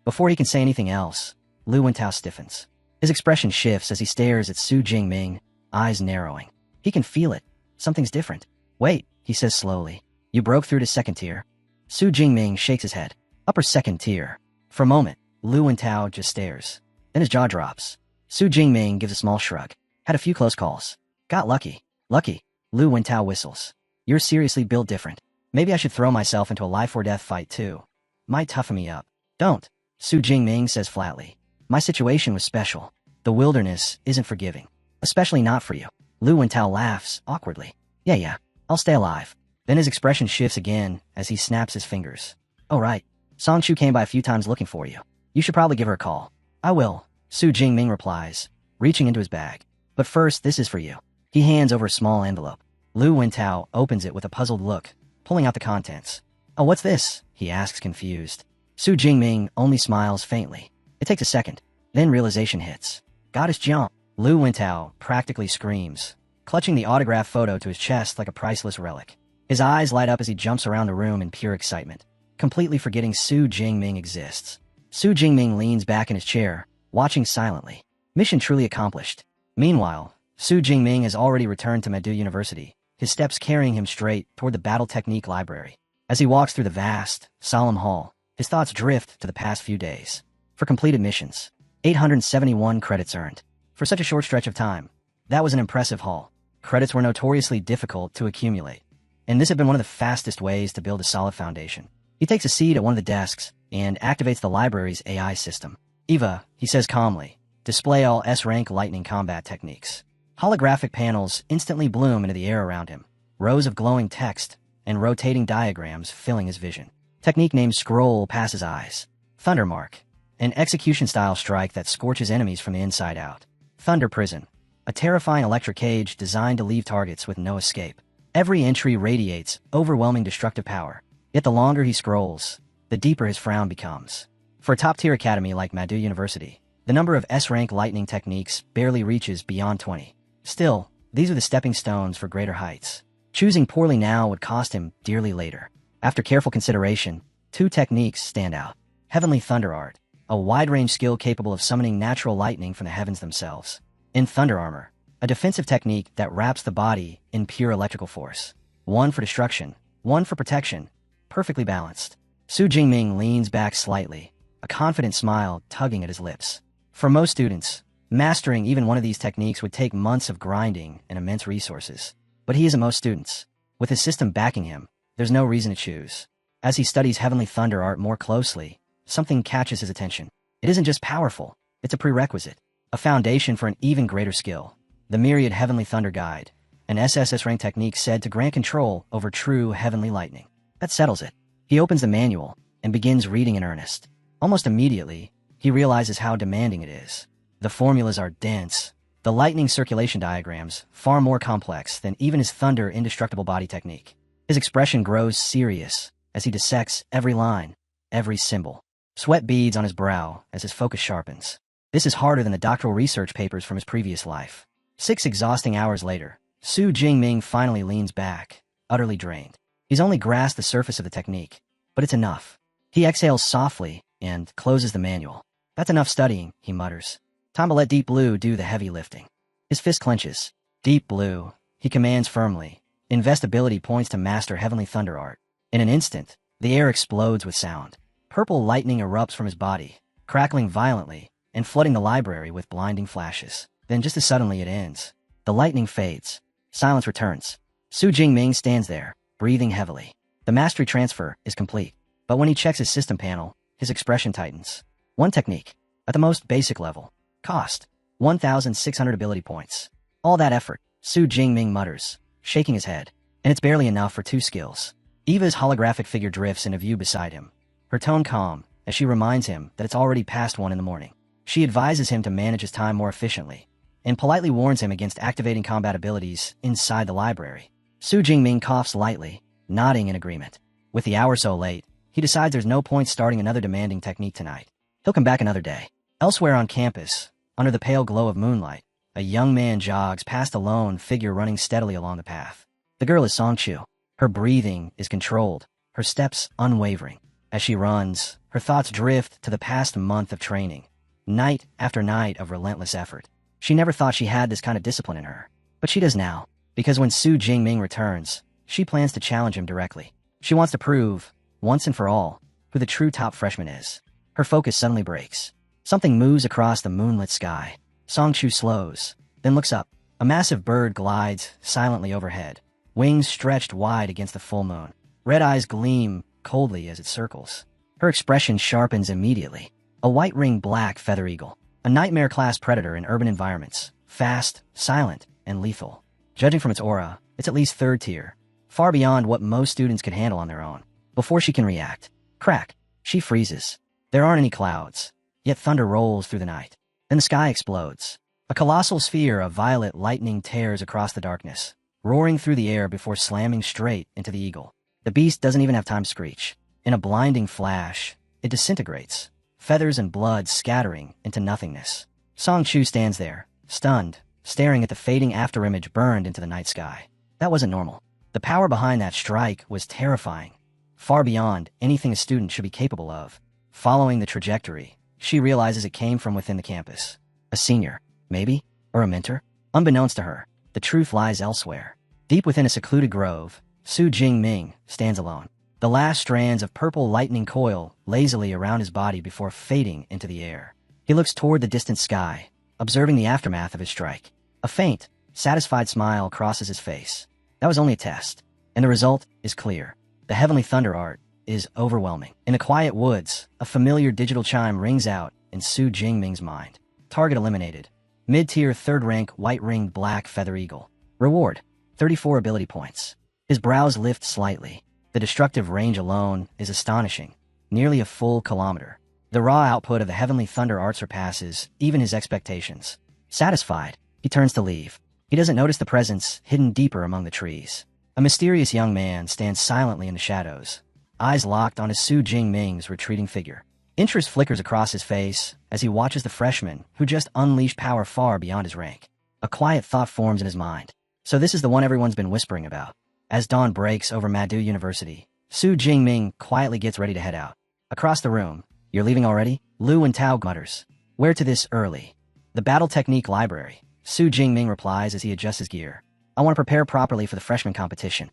Before he can say anything else, Lu Wentao stiffens. His expression shifts as he stares at Su Jingming, eyes narrowing. He can feel it. Something's different. Wait, he says slowly. You broke through to second tier? Su Jingming shakes his head. Upper second tier. For a moment, Lu Wentao just stares. Then his jaw drops. Su Jingming gives a small shrug. Had a few close calls. Got lucky. Lucky. Lu Wentao whistles. You're seriously built different. Maybe I should throw myself into a life-or-death fight too. Might toughen me up. Don't. Su Jingming says flatly. My situation was special. The wilderness isn't forgiving. Especially not for you. Lu Wentao laughs, awkwardly. Yeah, I'll stay alive. Then his expression shifts again as he snaps his fingers. Oh right. Song Chu came by a few times looking for you. You should probably give her a call. I will. Su Jingming replies, reaching into his bag. But first, this is for you. He hands over a small envelope. Lu Wentao opens it with a puzzled look, pulling out the contents. Oh, what's this? He asks, confused. Su Jingming only smiles faintly. It takes a second. Then realization hits. Goddess Jiang. Lu Wentao practically screams, clutching the autograph photo to his chest like a priceless relic. His eyes light up as he jumps around the room in pure excitement, completely forgetting Su Jingming exists. Su Jingming leans back in his chair, watching silently. Mission truly accomplished. Meanwhile, Su Jingming has already returned to Manhwa University, his steps carrying him straight toward the Battle Technique Library. As he walks through the vast, solemn hall, his thoughts drift to the past few days. For completed missions, 871 credits earned. For such a short stretch of time, that was an impressive haul. Credits were notoriously difficult to accumulate, and this had been one of the fastest ways to build a solid foundation. He takes a seat at one of the desks and activates the library's AI system. Eva, he says calmly, display all S-rank lightning combat techniques. Holographic panels instantly bloom into the air around him, rows of glowing text and rotating diagrams filling his vision. Technique named Scroll passes eyes. Thundermark, an execution-style strike that scorches enemies from the inside out. Thunder Prison, a terrifying electric cage designed to leave targets with no escape. Every entry radiates overwhelming destructive power, yet the longer he scrolls, the deeper his frown becomes. For a top-tier academy like Manhwa University, the number of S-rank lightning techniques barely reaches beyond 20. Still, these are the stepping stones for greater heights. Choosing poorly now would cost him dearly later. After careful consideration, 2 techniques stand out. Heavenly Thunder Art, a wide-range skill capable of summoning natural lightning from the heavens themselves. In Thunder Armor, a defensive technique that wraps the body in pure electrical force. One for destruction, one for protection, perfectly balanced. Su Jingming leans back slightly, a confident smile tugging at his lips. For most students, mastering even one of these techniques would take months of grinding and immense resources. But he isn't most students. With his system backing him, there's no reason to choose. As he studies Heavenly Thunder Art more closely, something catches his attention. It isn't just powerful, it's a prerequisite, a foundation for an even greater skill. The Myriad Heavenly Thunder Guide, an SSS rank technique said to grant control over true heavenly lightning. That settles it. He opens the manual and begins reading in earnest. Almost immediately, he realizes how demanding it is. The formulas are dense. The lightning circulation diagrams, far more complex than even his thunder indestructible body technique. His expression grows serious as he dissects every line, every symbol. Sweat beads on his brow as his focus sharpens. This is harder than the doctoral research papers from his previous life. 6 exhausting hours later, Su Jingming finally leans back, utterly drained. He's only grasped the surface of the technique, but it's enough. He exhales softly and closes the manual. That's enough studying, he mutters. Time to let Deep Blue do the heavy lifting. His fist clenches. Deep Blue, he commands firmly. Invest ability points to master Heavenly Thunder art. In an instant, the air explodes with sound. Purple lightning erupts from his body, crackling violently and flooding the library with blinding flashes. Then just as suddenly it ends. The lightning fades. Silence returns. Su Jingming stands there, breathing heavily. The mastery transfer is complete. But when he checks his system panel, his expression tightens. One technique, at the most basic level. Cost, 1,600 ability points. All that effort, Su Jingming mutters, shaking his head. And it's barely enough for 2 skills. Eva's holographic figure drifts into view beside him. Her tone calm, as she reminds him that it's already past 1 in the morning. She advises him to manage his time more efficiently, and politely warns him against activating combat abilities inside the library. Su Jingming coughs lightly, nodding in agreement. With the hour so late, he decides there's no point starting another demanding technique tonight. He'll come back another day. Elsewhere on campus, under the pale glow of moonlight, a young man jogs past a lone figure running steadily along the path. The girl is Songchu. Her breathing is controlled, her steps unwavering. As she runs, her thoughts drift to the past month of training, night after night of relentless effort. She never thought she had this kind of discipline in her, but she does now, because when Su Jingming returns, she plans to challenge him directly. She wants to prove, once and for all, who the true top freshman is. Her focus suddenly breaks. Something moves across the moonlit sky. Songchu slows, then looks up. A massive bird glides silently overhead, wings stretched wide against the full moon. Red eyes gleam coldly as it circles. Her expression sharpens immediately. A white-ringed black feather eagle, a nightmare-class predator in urban environments, fast, silent, and lethal. Judging from its aura, it's at least 3rd tier, far beyond what most students could handle on their own. Before she can react, crack, she freezes. There aren't any clouds, yet thunder rolls through the night. Then the sky explodes. A colossal sphere of violet lightning tears across the darkness, roaring through the air before slamming straight into the eagle. The beast doesn't even have time to screech. In a blinding flash, it disintegrates, feathers and blood scattering into nothingness. Songchu stands there, stunned, staring at the fading afterimage burned into the night sky. That wasn't normal. The power behind that strike was terrifying, far beyond anything a student should be capable of. Following the trajectory, she realizes it came from within the campus. A senior, maybe, or a mentor? Unbeknownst to her, the truth lies elsewhere. Deep within a secluded grove, Su Jingming stands alone. The last strands of purple lightning coil lazily around his body before fading into the air. He looks toward the distant sky, observing the aftermath of his strike. A faint, satisfied smile crosses his face. That was only a test, and the result is clear. The Heavenly Thunder art is overwhelming. In the quiet woods, a familiar digital chime rings out in Su Jingming's mind. Target eliminated. Mid-tier 3rd rank white-ringed black feather eagle. Reward, 34 ability points. His brows lift slightly. The destructive range alone is astonishing. Nearly a full kilometer. The raw output of the Heavenly Thunder art surpasses even his expectations. Satisfied, he turns to leave. He doesn't notice the presence hidden deeper among the trees. A mysterious young man stands silently in the shadows, eyes locked on his Su Jingming's retreating figure. Interest flickers across his face as he watches the freshman who just unleashed power far beyond his rank. A quiet thought forms in his mind. So this is the one everyone's been whispering about. As dawn breaks over Madu University, Su Jingming quietly gets ready to head out. Across the room, "You're leaving already?" Lu and Tao mutters. "Where to this early?" "The Battle Technique Library," Su Jingming replies as he adjusts his gear. "I want to prepare properly for the freshman competition."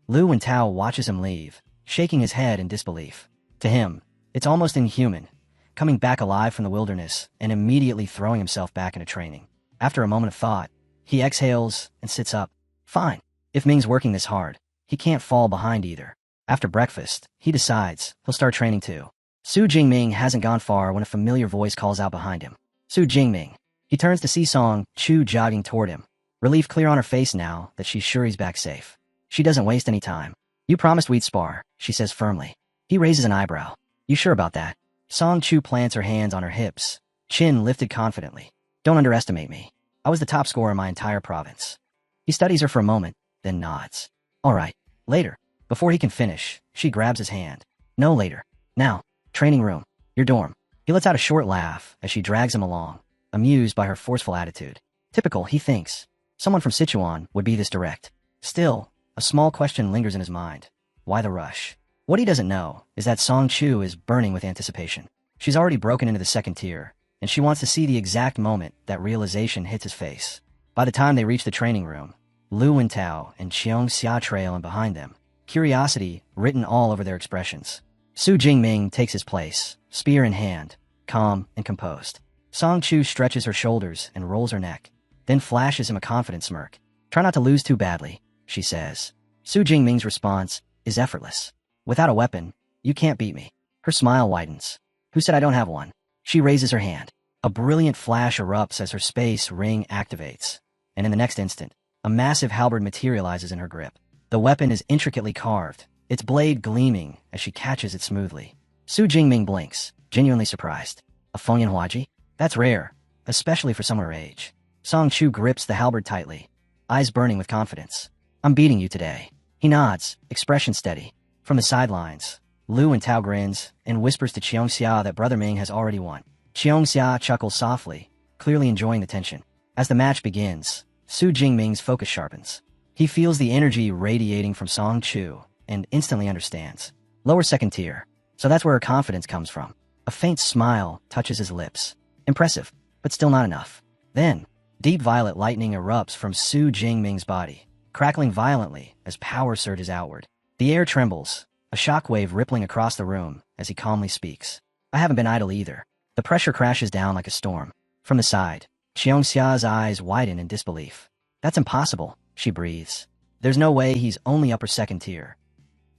Lu and Tao watches him leave, shaking his head in disbelief. To him, it's almost inhuman, coming back alive from the wilderness and immediately throwing himself back into training. After a moment of thought, he exhales and sits up. Fine. If Ming's working this hard, he can't fall behind either. After breakfast, he decides he'll start training too. Su Jingming hasn't gone far when a familiar voice calls out behind him. Su Jingming. He turns to see Song Chu jogging toward him. Relief clear on her face now that she's sure he's back safe. She doesn't waste any time. "You promised we'd spar," she says firmly. He raises an eyebrow. "You sure about that?" Song Chu plants her hands on her hips, chin lifted confidently. "Don't underestimate me. I was the top scorer in my entire province." He studies her for a moment, then nods. "All right, later." Before he can finish, she grabs his hand. "No later. Now, training room, your dorm." He lets out a short laugh as she drags him along, amused by her forceful attitude. Typical, he thinks. Someone from Sichuan would be this direct. Still, a small question lingers in his mind. Why the rush? What he doesn't know is that Song Chu is burning with anticipation. She's already broken into the 2nd tier, and she wants to see the exact moment that realization hits his face. By the time they reach the training room, Lu and Tao and Qiong Xia trail in behind them, curiosity written all over their expressions. Su Jingming takes his place, spear in hand, calm and composed. Song Chu stretches her shoulders and rolls her neck, then flashes him a confident smirk. Try not to lose too badly, she says. Su Jingming's response is effortless. Without a weapon, you can't beat me. Her smile widens. Who said I don't have one? She raises her hand. A brilliant flash erupts as her space ring activates, and in the next instant, a massive halberd materializes in her grip. The weapon is intricately carved, its blade gleaming as she catches it smoothly. Su Jingming blinks, genuinely surprised. A Fengyan Huaji? That's rare, especially for someone her age. Song Chu grips the halberd tightly, eyes burning with confidence. I'm beating you today. He nods, expression steady. From the sidelines, Lu and Tao grins and whispers to Qiong Xia that Brother Ming has already won. Qiong Xia chuckles softly, clearly enjoying the tension. As the match begins, Su Jingming's focus sharpens. He feels the energy radiating from Song Chu and instantly understands. Lower second tier, so that's where her confidence comes from. A faint smile touches his lips. Impressive, but still not enough. Then, deep violet lightning erupts from Su Jingming's body, crackling violently as power surges outward. The air trembles, a shockwave rippling across the room as he calmly speaks. I haven't been idle either. The pressure crashes down like a storm. From the side, Qiong Xia's eyes widen in disbelief. That's impossible, she breathes. There's no way he's only upper second tier.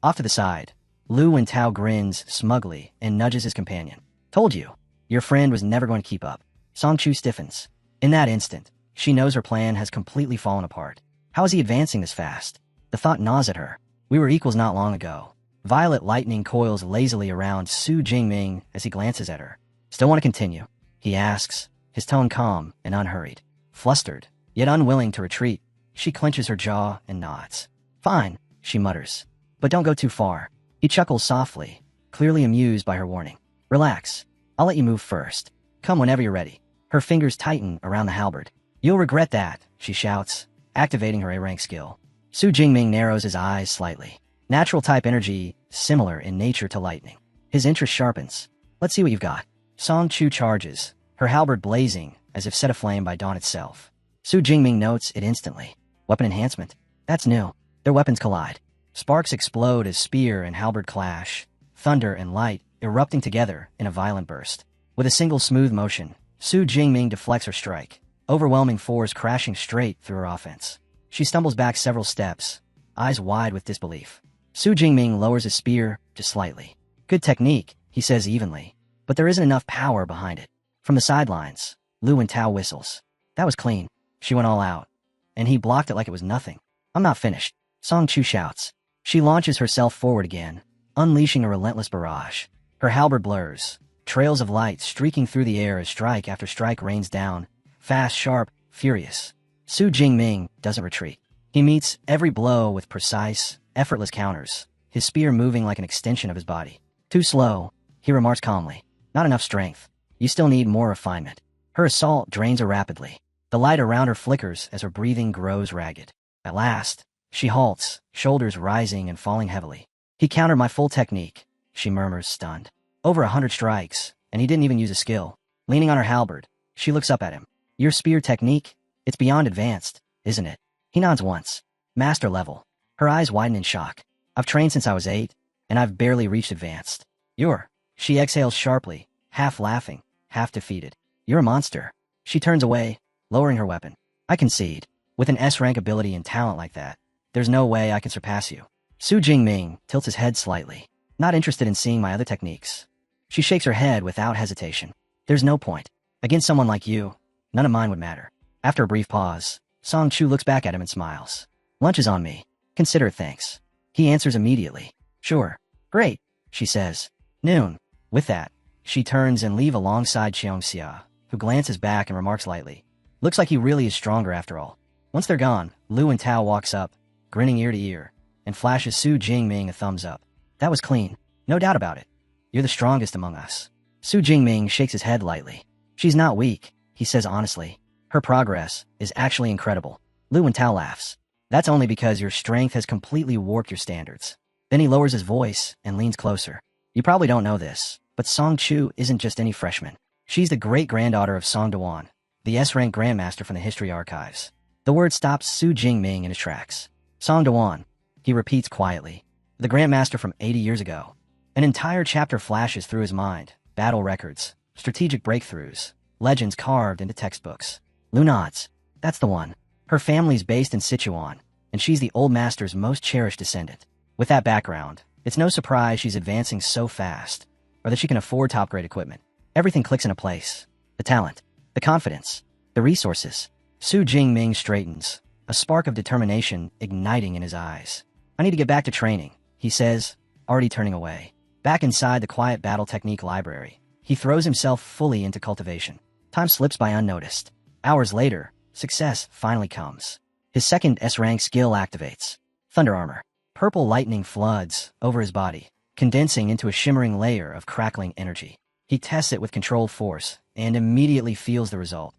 Off to the side, Lu and Tao grins smugly and nudges his companion. Told you, your friend was never going to keep up. Song Chu stiffens. In that instant, she knows her plan has completely fallen apart. How is he advancing this fast? The thought gnaws at her. We were equals not long ago. Violet lightning coils lazily around Su Jingming as he glances at her. Still want to continue? He asks, his tone calm and unhurried. Flustered, yet unwilling to retreat, she clenches her jaw and nods. Fine, she mutters. But don't go too far. He chuckles softly, clearly amused by her warning. Relax. I'll let you move first. Come whenever you're ready. Her fingers tighten around the halberd. You'll regret that, she shouts, activating her A-rank skill. Su Jingming narrows his eyes slightly. Natural type energy, similar in nature to lightning. His interest sharpens. Let's see what you've got. Song Chu charges, her halberd blazing as if set aflame by dawn itself. Su Jingming notes it instantly. Weapon enhancement. That's new. Their weapons collide. Sparks explode as spear and halberd clash, thunder and light erupting together in a violent burst. With a single smooth motion, Su Jingming deflects her strike, overwhelming force crashing straight through her offense. She stumbles back several steps, eyes wide with disbelief. Su Jingming lowers his spear just slightly. Good technique, he says evenly, but there isn't enough power behind it. From the sidelines, Lu and Tao whistles. That was clean. She went all out, and he blocked it like it was nothing. I'm not finished, Song Chu shouts. She launches herself forward again, unleashing a relentless barrage. Her halberd blurs, trails of light streaking through the air as strike after strike rains down, fast, sharp, furious. Su Jingming doesn't retreat. He meets every blow with precise, effortless counters, his spear moving like an extension of his body. Too slow, he remarks calmly. Not enough strength. You still need more refinement. Her assault drains her rapidly. The light around her flickers as her breathing grows ragged. At last, she halts, shoulders rising and falling heavily. He countered my full technique, she murmurs, stunned. Over 100 strikes, and he didn't even use a skill. Leaning on her halberd, she looks up at him. Your spear technique? It's beyond advanced, isn't it? He nods once. Master level. Her eyes widen in shock. I've trained since I was 8, and I've barely reached advanced. She exhales sharply, half laughing, half defeated. You're a monster. She turns away, lowering her weapon. I concede. With an S-rank ability and talent like that, there's no way I can surpass you. Su Jingming tilts his head slightly, not interested in seeing my other techniques. She shakes her head without hesitation. There's no point. Against someone like you, none of mine would matter. After a brief pause, Song Chu looks back at him and smiles. Lunch is on me. Consider it thanks. He answers immediately. Sure. Great, she says. Noon. With that, she turns and leaves alongside Qiong Xia, who glances back and remarks lightly. Looks like he really is stronger after all. Once they're gone, Lu and Tao walks up, grinning ear to ear, and flashes Su Jingming a thumbs up. That was clean. No doubt about it. You're the strongest among us. Su Jingming shakes his head lightly. She's not weak, he says honestly. Her progress is actually incredible. Lu and Tao laughs. That's only because your strength has completely warped your standards. Then he lowers his voice and leans closer. You probably don't know this, but Song Chu isn't just any freshman. She's the great-granddaughter of Song Dewan, the S-rank grandmaster from the history archives. The word stops Su Jingming in his tracks. Song Dewan, he repeats quietly. The grandmaster from 80 years ago. An entire chapter flashes through his mind. Battle records, strategic breakthroughs, legends carved into textbooks. Lu nods. That's the one. Her family's based in Sichuan, and she's the old master's most cherished descendant. With that background, it's no surprise she's advancing so fast, or that she can afford top-grade equipment. Everything clicks into place. The talent, the confidence, the resources. Su Jingming straightens, a spark of determination igniting in his eyes. I need to get back to training, he says, already turning away. Back inside the quiet battle technique library, he throws himself fully into cultivation. Time slips by unnoticed. Hours later, success finally comes. His second S-rank skill activates. Thunder Armor. Purple lightning floods over his body, condensing into a shimmering layer of crackling energy. He tests it with controlled force and immediately feels the result.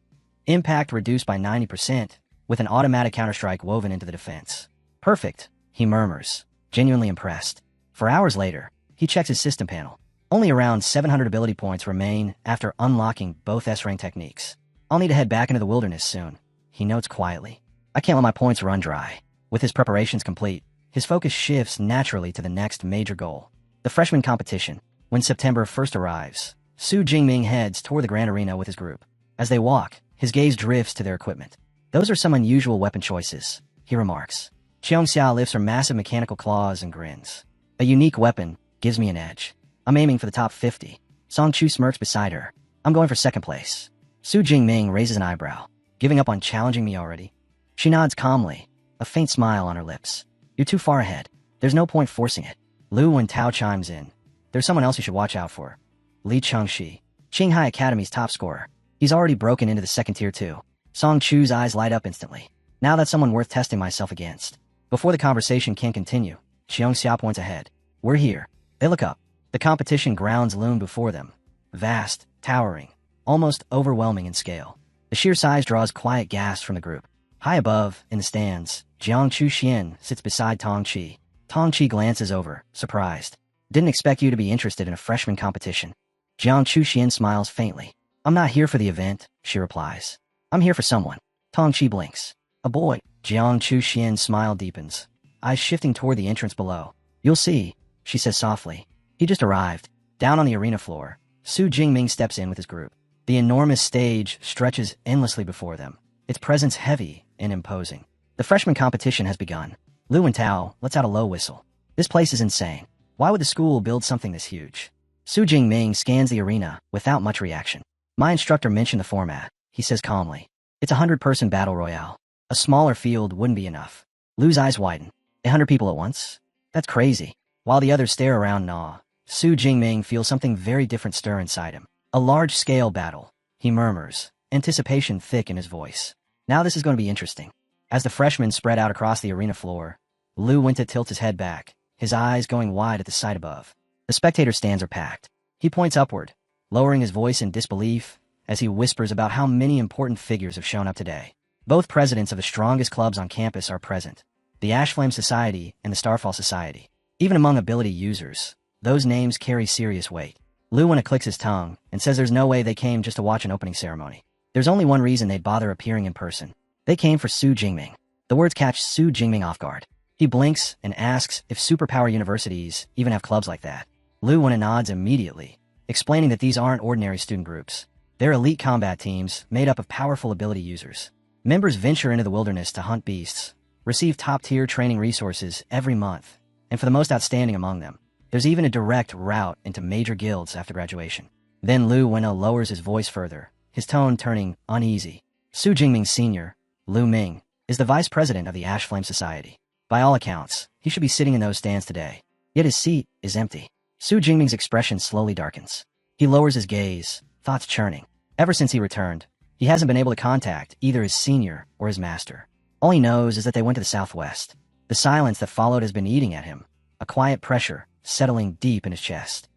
Impact reduced by 90%, with an automatic counterstrike woven into the defense. Perfect, he murmurs, genuinely impressed. For hours later, he checks his system panel. Only around 700 ability points remain after unlocking both S-rank techniques. I'll need to head back into the wilderness soon, he notes quietly. I can't let my points run dry. With his preparations complete, his focus shifts naturally to the next major goal. The freshman competition. When September 1st arrives, Su Jingming heads toward the grand arena with his group. As they walk, his gaze drifts to their equipment. Those are some unusual weapon choices, he remarks. Qiong Xiao lifts her massive mechanical claws and grins. A unique weapon gives me an edge. I'm aiming for the top 50. Song Chu smirks beside her. I'm going for second place. Su Jingming raises an eyebrow. Giving up on challenging me already? She nods calmly, a faint smile on her lips. You're too far ahead. There's no point forcing it. Lu Wentao chimes in. There's someone else you should watch out for. Li Chengxi, Qinghai Academy's top scorer. He's already broken into the second tier too. Song Chu's eyes light up instantly. Now that's someone worth testing myself against. Before the conversation can continue, Qiong Xiao points ahead. We're here. They look up. The competition grounds loom before them. Vast, towering, almost overwhelming in scale. The sheer size draws quiet gasps from the group. High above, in the stands, Jiang Chu Xian sits beside Tong Chi. Tong Chi glances over, surprised. Didn't expect you to be interested in a freshman competition. Jiang Chu Xian smiles faintly. I'm not here for the event, she replies. I'm here for someone. Tong Chi blinks. A boy. Jiang Chu Xian's smile deepens, eyes shifting toward the entrance below. You'll see, she says softly. He just arrived. Down on the arena floor, Su Jingming steps in with his group. The enormous stage stretches endlessly before them, its presence heavy and imposing. The freshman competition has begun. Lu Wentao lets out a low whistle. This place is insane. Why would the school build something this huge? Su Jingming scans the arena without much reaction. My instructor mentioned the format, he says calmly. It's a 100-person battle royale. A smaller field wouldn't be enough. Lu's eyes widen. 100 people at once? That's crazy. While the others stare around in awe, Su Jingming feels something very different stir inside him. A large-scale battle, he murmurs, anticipation thick in his voice. Now this is going to be interesting. As the freshmen spread out across the arena floor, Lu Wenta tilts his head back, his eyes going wide at the sight above. The spectator stands are packed. He points upward, lowering his voice in disbelief as he whispers about how many important figures have shown up today. Both presidents of the strongest clubs on campus are present, the Ashflame Society and the Starfall Society. Even among ability users, those names carry serious weight. Lu Wenta clicks his tongue and says there's no way they came just to watch an opening ceremony. There's only one reason they'd bother appearing in person. They came for Su Jingming. The words catch Su Jingming off guard. He blinks and asks if superpower universities even have clubs like that. Lu Wenta nods immediately, explaining that these aren't ordinary student groups. They're elite combat teams made up of powerful ability users. Members venture into the wilderness to hunt beasts, receive top-tier training resources every month, and for the most outstanding among them, there's even a direct route into major guilds after graduation. Then Lu Wenta lowers his voice further, his tone turning uneasy. Su Jingming Sr., Lu Ming, is the vice president of the Ashflame Society. By all accounts, he should be sitting in those stands today, yet his seat is empty. Su Jingming's expression slowly darkens. He lowers his gaze, thoughts churning. Ever since he returned, he hasn't been able to contact either his senior or his master. All he knows is that they went to the southwest. The silence that followed has been eating at him, a quiet pressure settling deep in his chest.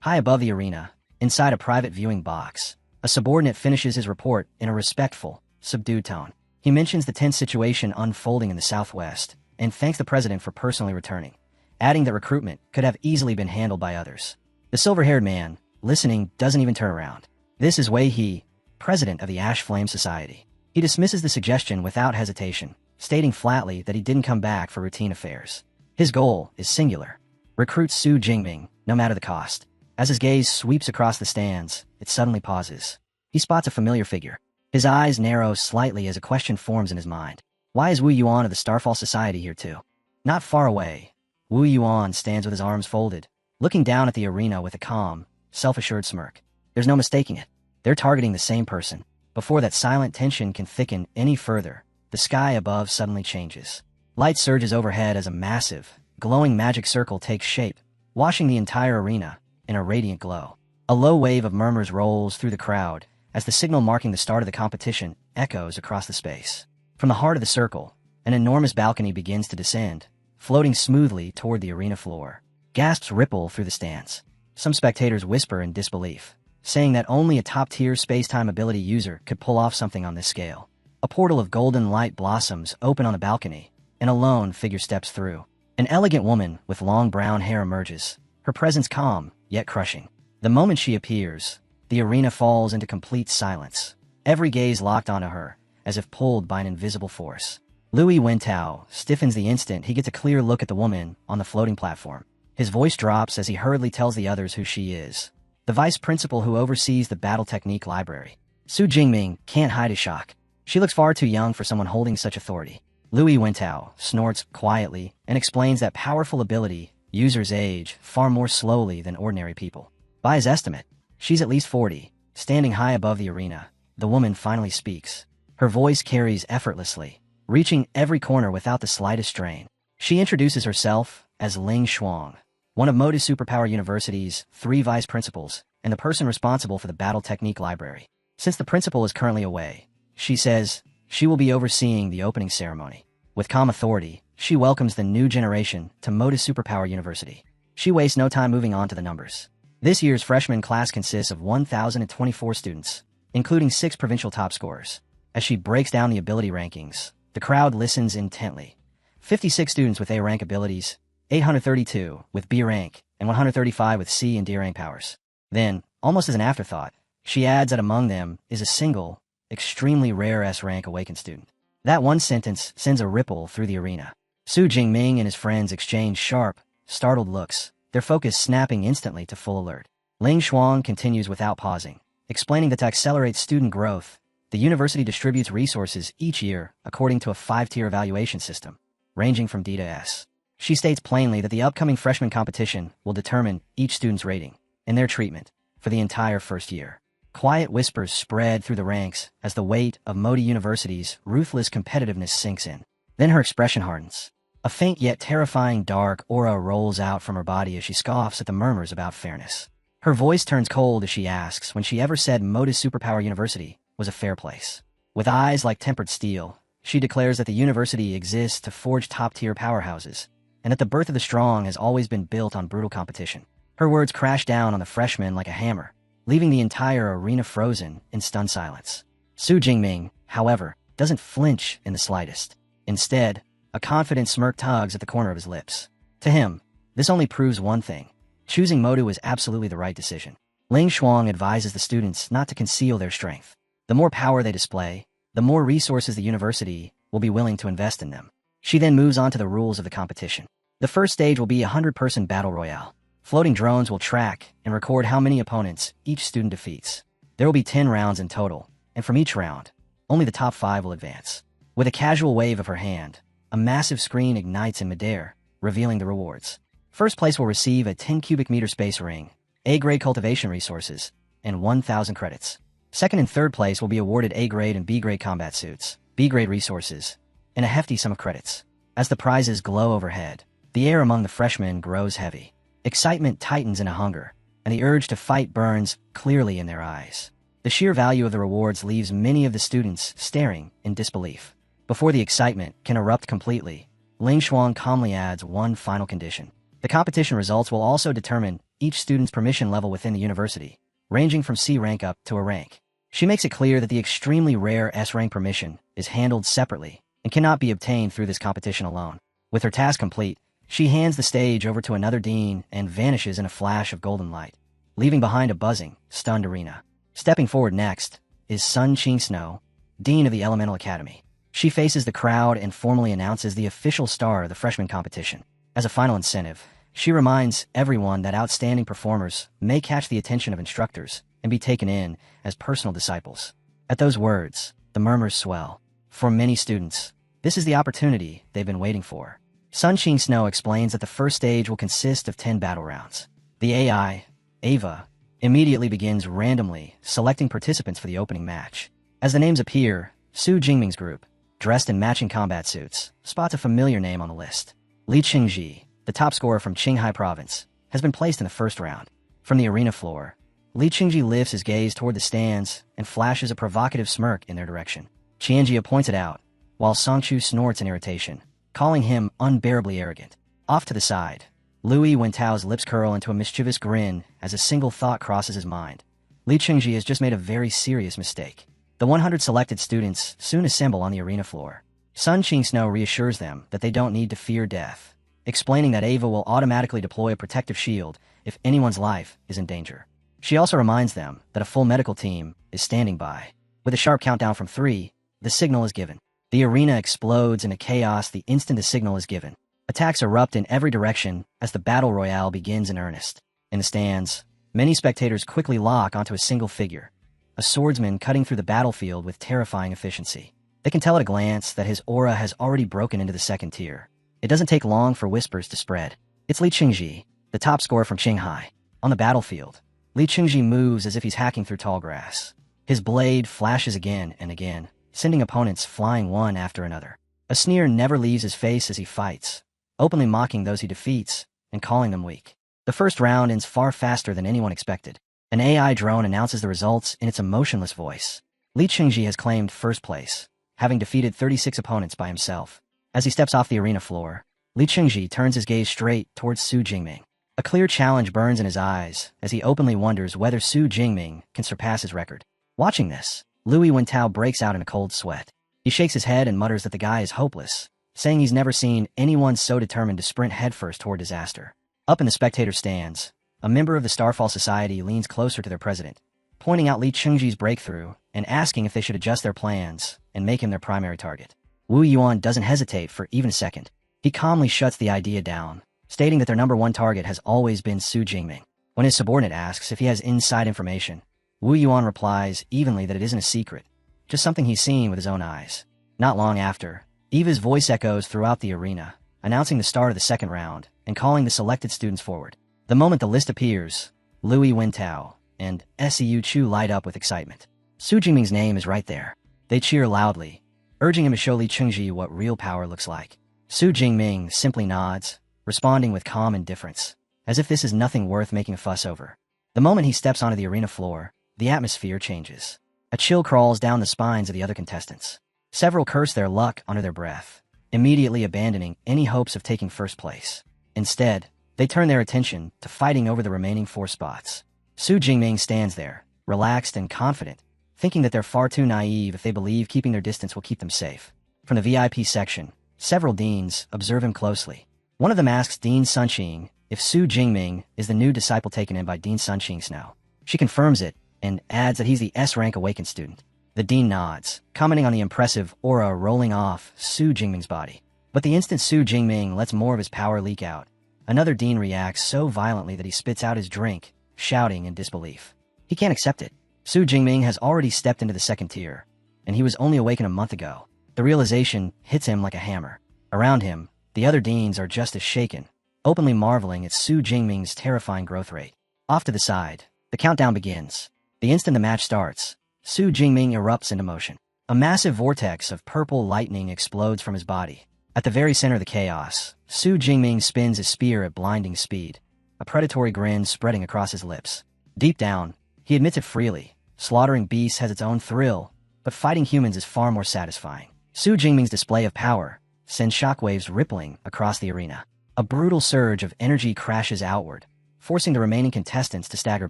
High above the arena, inside a private viewing box, a subordinate finishes his report in a respectful, subdued tone. He mentions the tense situation unfolding in the southwest and thanks the president for personally returning, adding that recruitment could have easily been handled by others. The silver-haired man, listening, doesn't even turn around. This is Wei He, president of the Ash Flame Society. He dismisses the suggestion without hesitation, stating flatly that he didn't come back for routine affairs. His goal is singular: recruit Su Jingming, no matter the cost. As his gaze sweeps across the stands, it suddenly pauses. He spots a familiar figure. His eyes narrow slightly as a question forms in his mind. Why is Wu Yuan of the Starfall Society here too? Not far away, Wu Yuan stands with his arms folded, looking down at the arena with a calm, self-assured smirk. There's no mistaking it. They're targeting the same person. Before that silent tension can thicken any further, the sky above suddenly changes. Light surges overhead as a massive, glowing magic circle takes shape, washing the entire arena in a radiant glow. A low wave of murmurs rolls through the crowd as the signal marking the start of the competition echoes across the space. From the heart of the circle, an enormous balcony begins to descend, floating smoothly toward the arena floor. Gasps ripple through the stands. Some spectators whisper in disbelief, saying that only a top-tier space-time ability user could pull off something on this scale. A portal of golden light blossoms open on the balcony, and a lone figure steps through. An elegant woman with long brown hair emerges, her presence calm, yet crushing. The moment she appears, the arena falls into complete silence, every gaze locked onto her, as if pulled by an invisible force. Louis Wentao stiffens the instant he gets a clear look at the woman on the floating platform. His voice drops as he hurriedly tells the others who she is: the vice principal who oversees the battle technique library. Su Jingming can't hide his shock. She looks far too young for someone holding such authority. Louis Wentao snorts quietly and explains that powerful ability users age far more slowly than ordinary people. By his estimate, she's at least 40. Standing high above the arena, the woman finally speaks. Her voice carries effortlessly, reaching every corner without the slightest strain. She introduces herself as Ling Shuang, one of Moda Superpower University's 3 vice principals and the person responsible for the battle technique library. Since the principal is currently away, she says she will be overseeing the opening ceremony. With calm authority, she welcomes the new generation to Moda Superpower University. She wastes no time moving on to the numbers. This year's freshman class consists of 1,024 students, including 6 provincial top scorers. As she breaks down the ability rankings, the crowd listens intently. 56 students with A rank abilities, 832 with B rank, and 135 with C and D rank powers. Then, almost as an afterthought, she adds that among them is a single, extremely rare S rank Awakens student. That one sentence sends a ripple through the arena. Su Jingming and his friends exchange sharp, startled looks, their focus snapping instantly to full alert. Ling Shuang continues without pausing, explaining that to accelerate student growth, the university distributes resources each year according to a 5-tier evaluation system, ranging from D to S. She states plainly that the upcoming freshman competition will determine each student's rating and their treatment for the entire first year. Quiet whispers spread through the ranks as the weight of Modi University's ruthless competitiveness sinks in. Then her expression hardens. A faint yet terrifying dark aura rolls out from her body as she scoffs at the murmurs about fairness. Her voice turns cold as she asks when she ever said Moda's Superpower University was a fair place. With eyes like tempered steel, she declares that the university exists to forge top-tier powerhouses, and that the birth of the strong has always been built on brutal competition. Her words crash down on the freshmen like a hammer, leaving the entire arena frozen in stunned silence. Su Jingming, however, doesn't flinch in the slightest. Instead, a confident smirk tugs at the corner of his lips. To him, this only proves one thing: choosing Modu was absolutely the right decision. Ling Shuang advises the students not to conceal their strength. The more power they display, the more resources the university will be willing to invest in them. She then moves on to the rules of the competition. The first stage will be a 100-person battle royale. Floating drones will track and record how many opponents each student defeats. There will be 10 rounds in total, and from each round, only the top 5 will advance. With a casual wave of her hand, a massive screen ignites in midair, revealing the rewards. First place will receive a 10 cubic meter space ring, A-grade cultivation resources, and 1,000 credits. Second and third place will be awarded A-grade and B-grade combat suits, B-grade resources, and a hefty sum of credits. As the prizes glow overhead, the air among the freshmen grows heavy. Excitement tightens into hunger, and the urge to fight burns clearly in their eyes. The sheer value of the rewards leaves many of the students staring in disbelief. Before the excitement can erupt completely, Ling Shuang calmly adds one final condition. The competition results will also determine each student's permission level within the university, ranging from C rank up to A rank. She makes it clear that the extremely rare S rank permission is handled separately and cannot be obtained through this competition alone. With her task complete, she hands the stage over to another dean and vanishes in a flash of golden light, leaving behind a buzzing, stunned arena. Stepping forward next is Sun Qing-snow, Dean of the Elemental Academy. She faces the crowd and formally announces the official star of the freshman competition. As a final incentive, she reminds everyone that outstanding performers may catch the attention of instructors and be taken in as personal disciples. At those words, the murmurs swell. For many students, this is the opportunity they've been waiting for. Sun Qing-snow explains that the first stage will consist of 10 battle rounds. The AI, Ava, immediately begins randomly selecting participants for the opening match. As the names appear, Su Jingming's group, dressed in matching combat suits, spots a familiar name on the list. Li Qingji, the top scorer from Qinghai Province, has been placed in the first round. From the arena floor, Li Qingji lifts his gaze toward the stands and flashes a provocative smirk in their direction. Qianjia points it out, while Songchu snorts in irritation, calling him unbearably arrogant. Off to the side, Lui Wentao's lips curl into a mischievous grin as a single thought crosses his mind. Li Qingji has just made a very serious mistake. The 100 selected students soon assemble on the arena floor. Sun Qing-snow reassures them that they don't need to fear death, explaining that Ava will automatically deploy a protective shield if anyone's life is in danger. She also reminds them that a full medical team is standing by. With a sharp countdown from 3, the signal is given. The arena explodes into chaos the instant the signal is given. Attacks erupt in every direction as the battle royale begins in earnest. In the stands, many spectators quickly lock onto a single figure, a swordsman cutting through the battlefield with terrifying efficiency. They can tell at a glance that his aura has already broken into the second tier. It doesn't take long for whispers to spread. It's Li Qingji, the top scorer from Qinghai. On the battlefield, Li Qingji moves as if he's hacking through tall grass. His blade flashes again and again, sending opponents flying one after another. A sneer never leaves his face as he fights, openly mocking those he defeats and calling them weak. The first round ends far faster than anyone expected. An AI drone announces the results in its emotionless voice. Li Qingji has claimed first place, having defeated 36 opponents by himself. As he steps off the arena floor, Li Qingji turns his gaze straight towards Su Jingming. A clear challenge burns in his eyes as he openly wonders whether Su Jingming can surpass his record. Watching this, Lui Wentao breaks out in a cold sweat. He shakes his head and mutters that the guy is hopeless, saying he's never seen anyone so determined to sprint headfirst toward disaster. Up in the spectator stands, a member of the Starfall Society leans closer to their president, pointing out Li Qingji's breakthrough and asking if they should adjust their plans and make him their primary target. Wu Yuan doesn't hesitate for even a second. He calmly shuts the idea down, stating that their number one target has always been Su Jingming. When his subordinate asks if he has inside information, Wu Yuan replies evenly that it isn't a secret, just something he's seen with his own eyes. Not long after, Eva's voice echoes throughout the arena, announcing the start of the second round and calling the selected students forward. The moment the list appears, Lui Wentao and Seu Chu light up with excitement. Su Jingming's name is right there. They cheer loudly, urging him to show Li Qingji what real power looks like. Su Jingming simply nods, responding with calm indifference, as if this is nothing worth making a fuss over. The moment he steps onto the arena floor, the atmosphere changes. A chill crawls down the spines of the other contestants. Several curse their luck under their breath, immediately abandoning any hopes of taking first place. Instead, they turn their attention to fighting over the remaining 4 spots. Su Jingming stands there, relaxed and confident, thinking that they're far too naive if they believe keeping their distance will keep them safe. From the VIP section, several deans observe him closely. One of them asks Dean Sunqing if Su Jingming is the new disciple taken in by Dean Sun Qing-snow. She confirms it and adds that he's the S-rank Awakens student. The dean nods, commenting on the impressive aura rolling off Su Jingming's body. But the instant Su Jingming lets more of his power leak out, another dean reacts so violently that he spits out his drink, shouting in disbelief. He can't accept it. Su Jingming has already stepped into the second tier, and he was only awakened a month ago. The realization hits him like a hammer. Around him, the other deans are just as shaken, openly marveling at Su Jingming's terrifying growth rate. Off to the side, the countdown begins. The instant the match starts, Su Jingming erupts into motion. A massive vortex of purple lightning explodes from his body. At the very center of the chaos, Su Jingming spins his spear at blinding speed, a predatory grin spreading across his lips. Deep down, he admits it freely. Slaughtering beasts has its own thrill, but fighting humans is far more satisfying. Su Jingming's display of power sends shockwaves rippling across the arena. A brutal surge of energy crashes outward, forcing the remaining contestants to stagger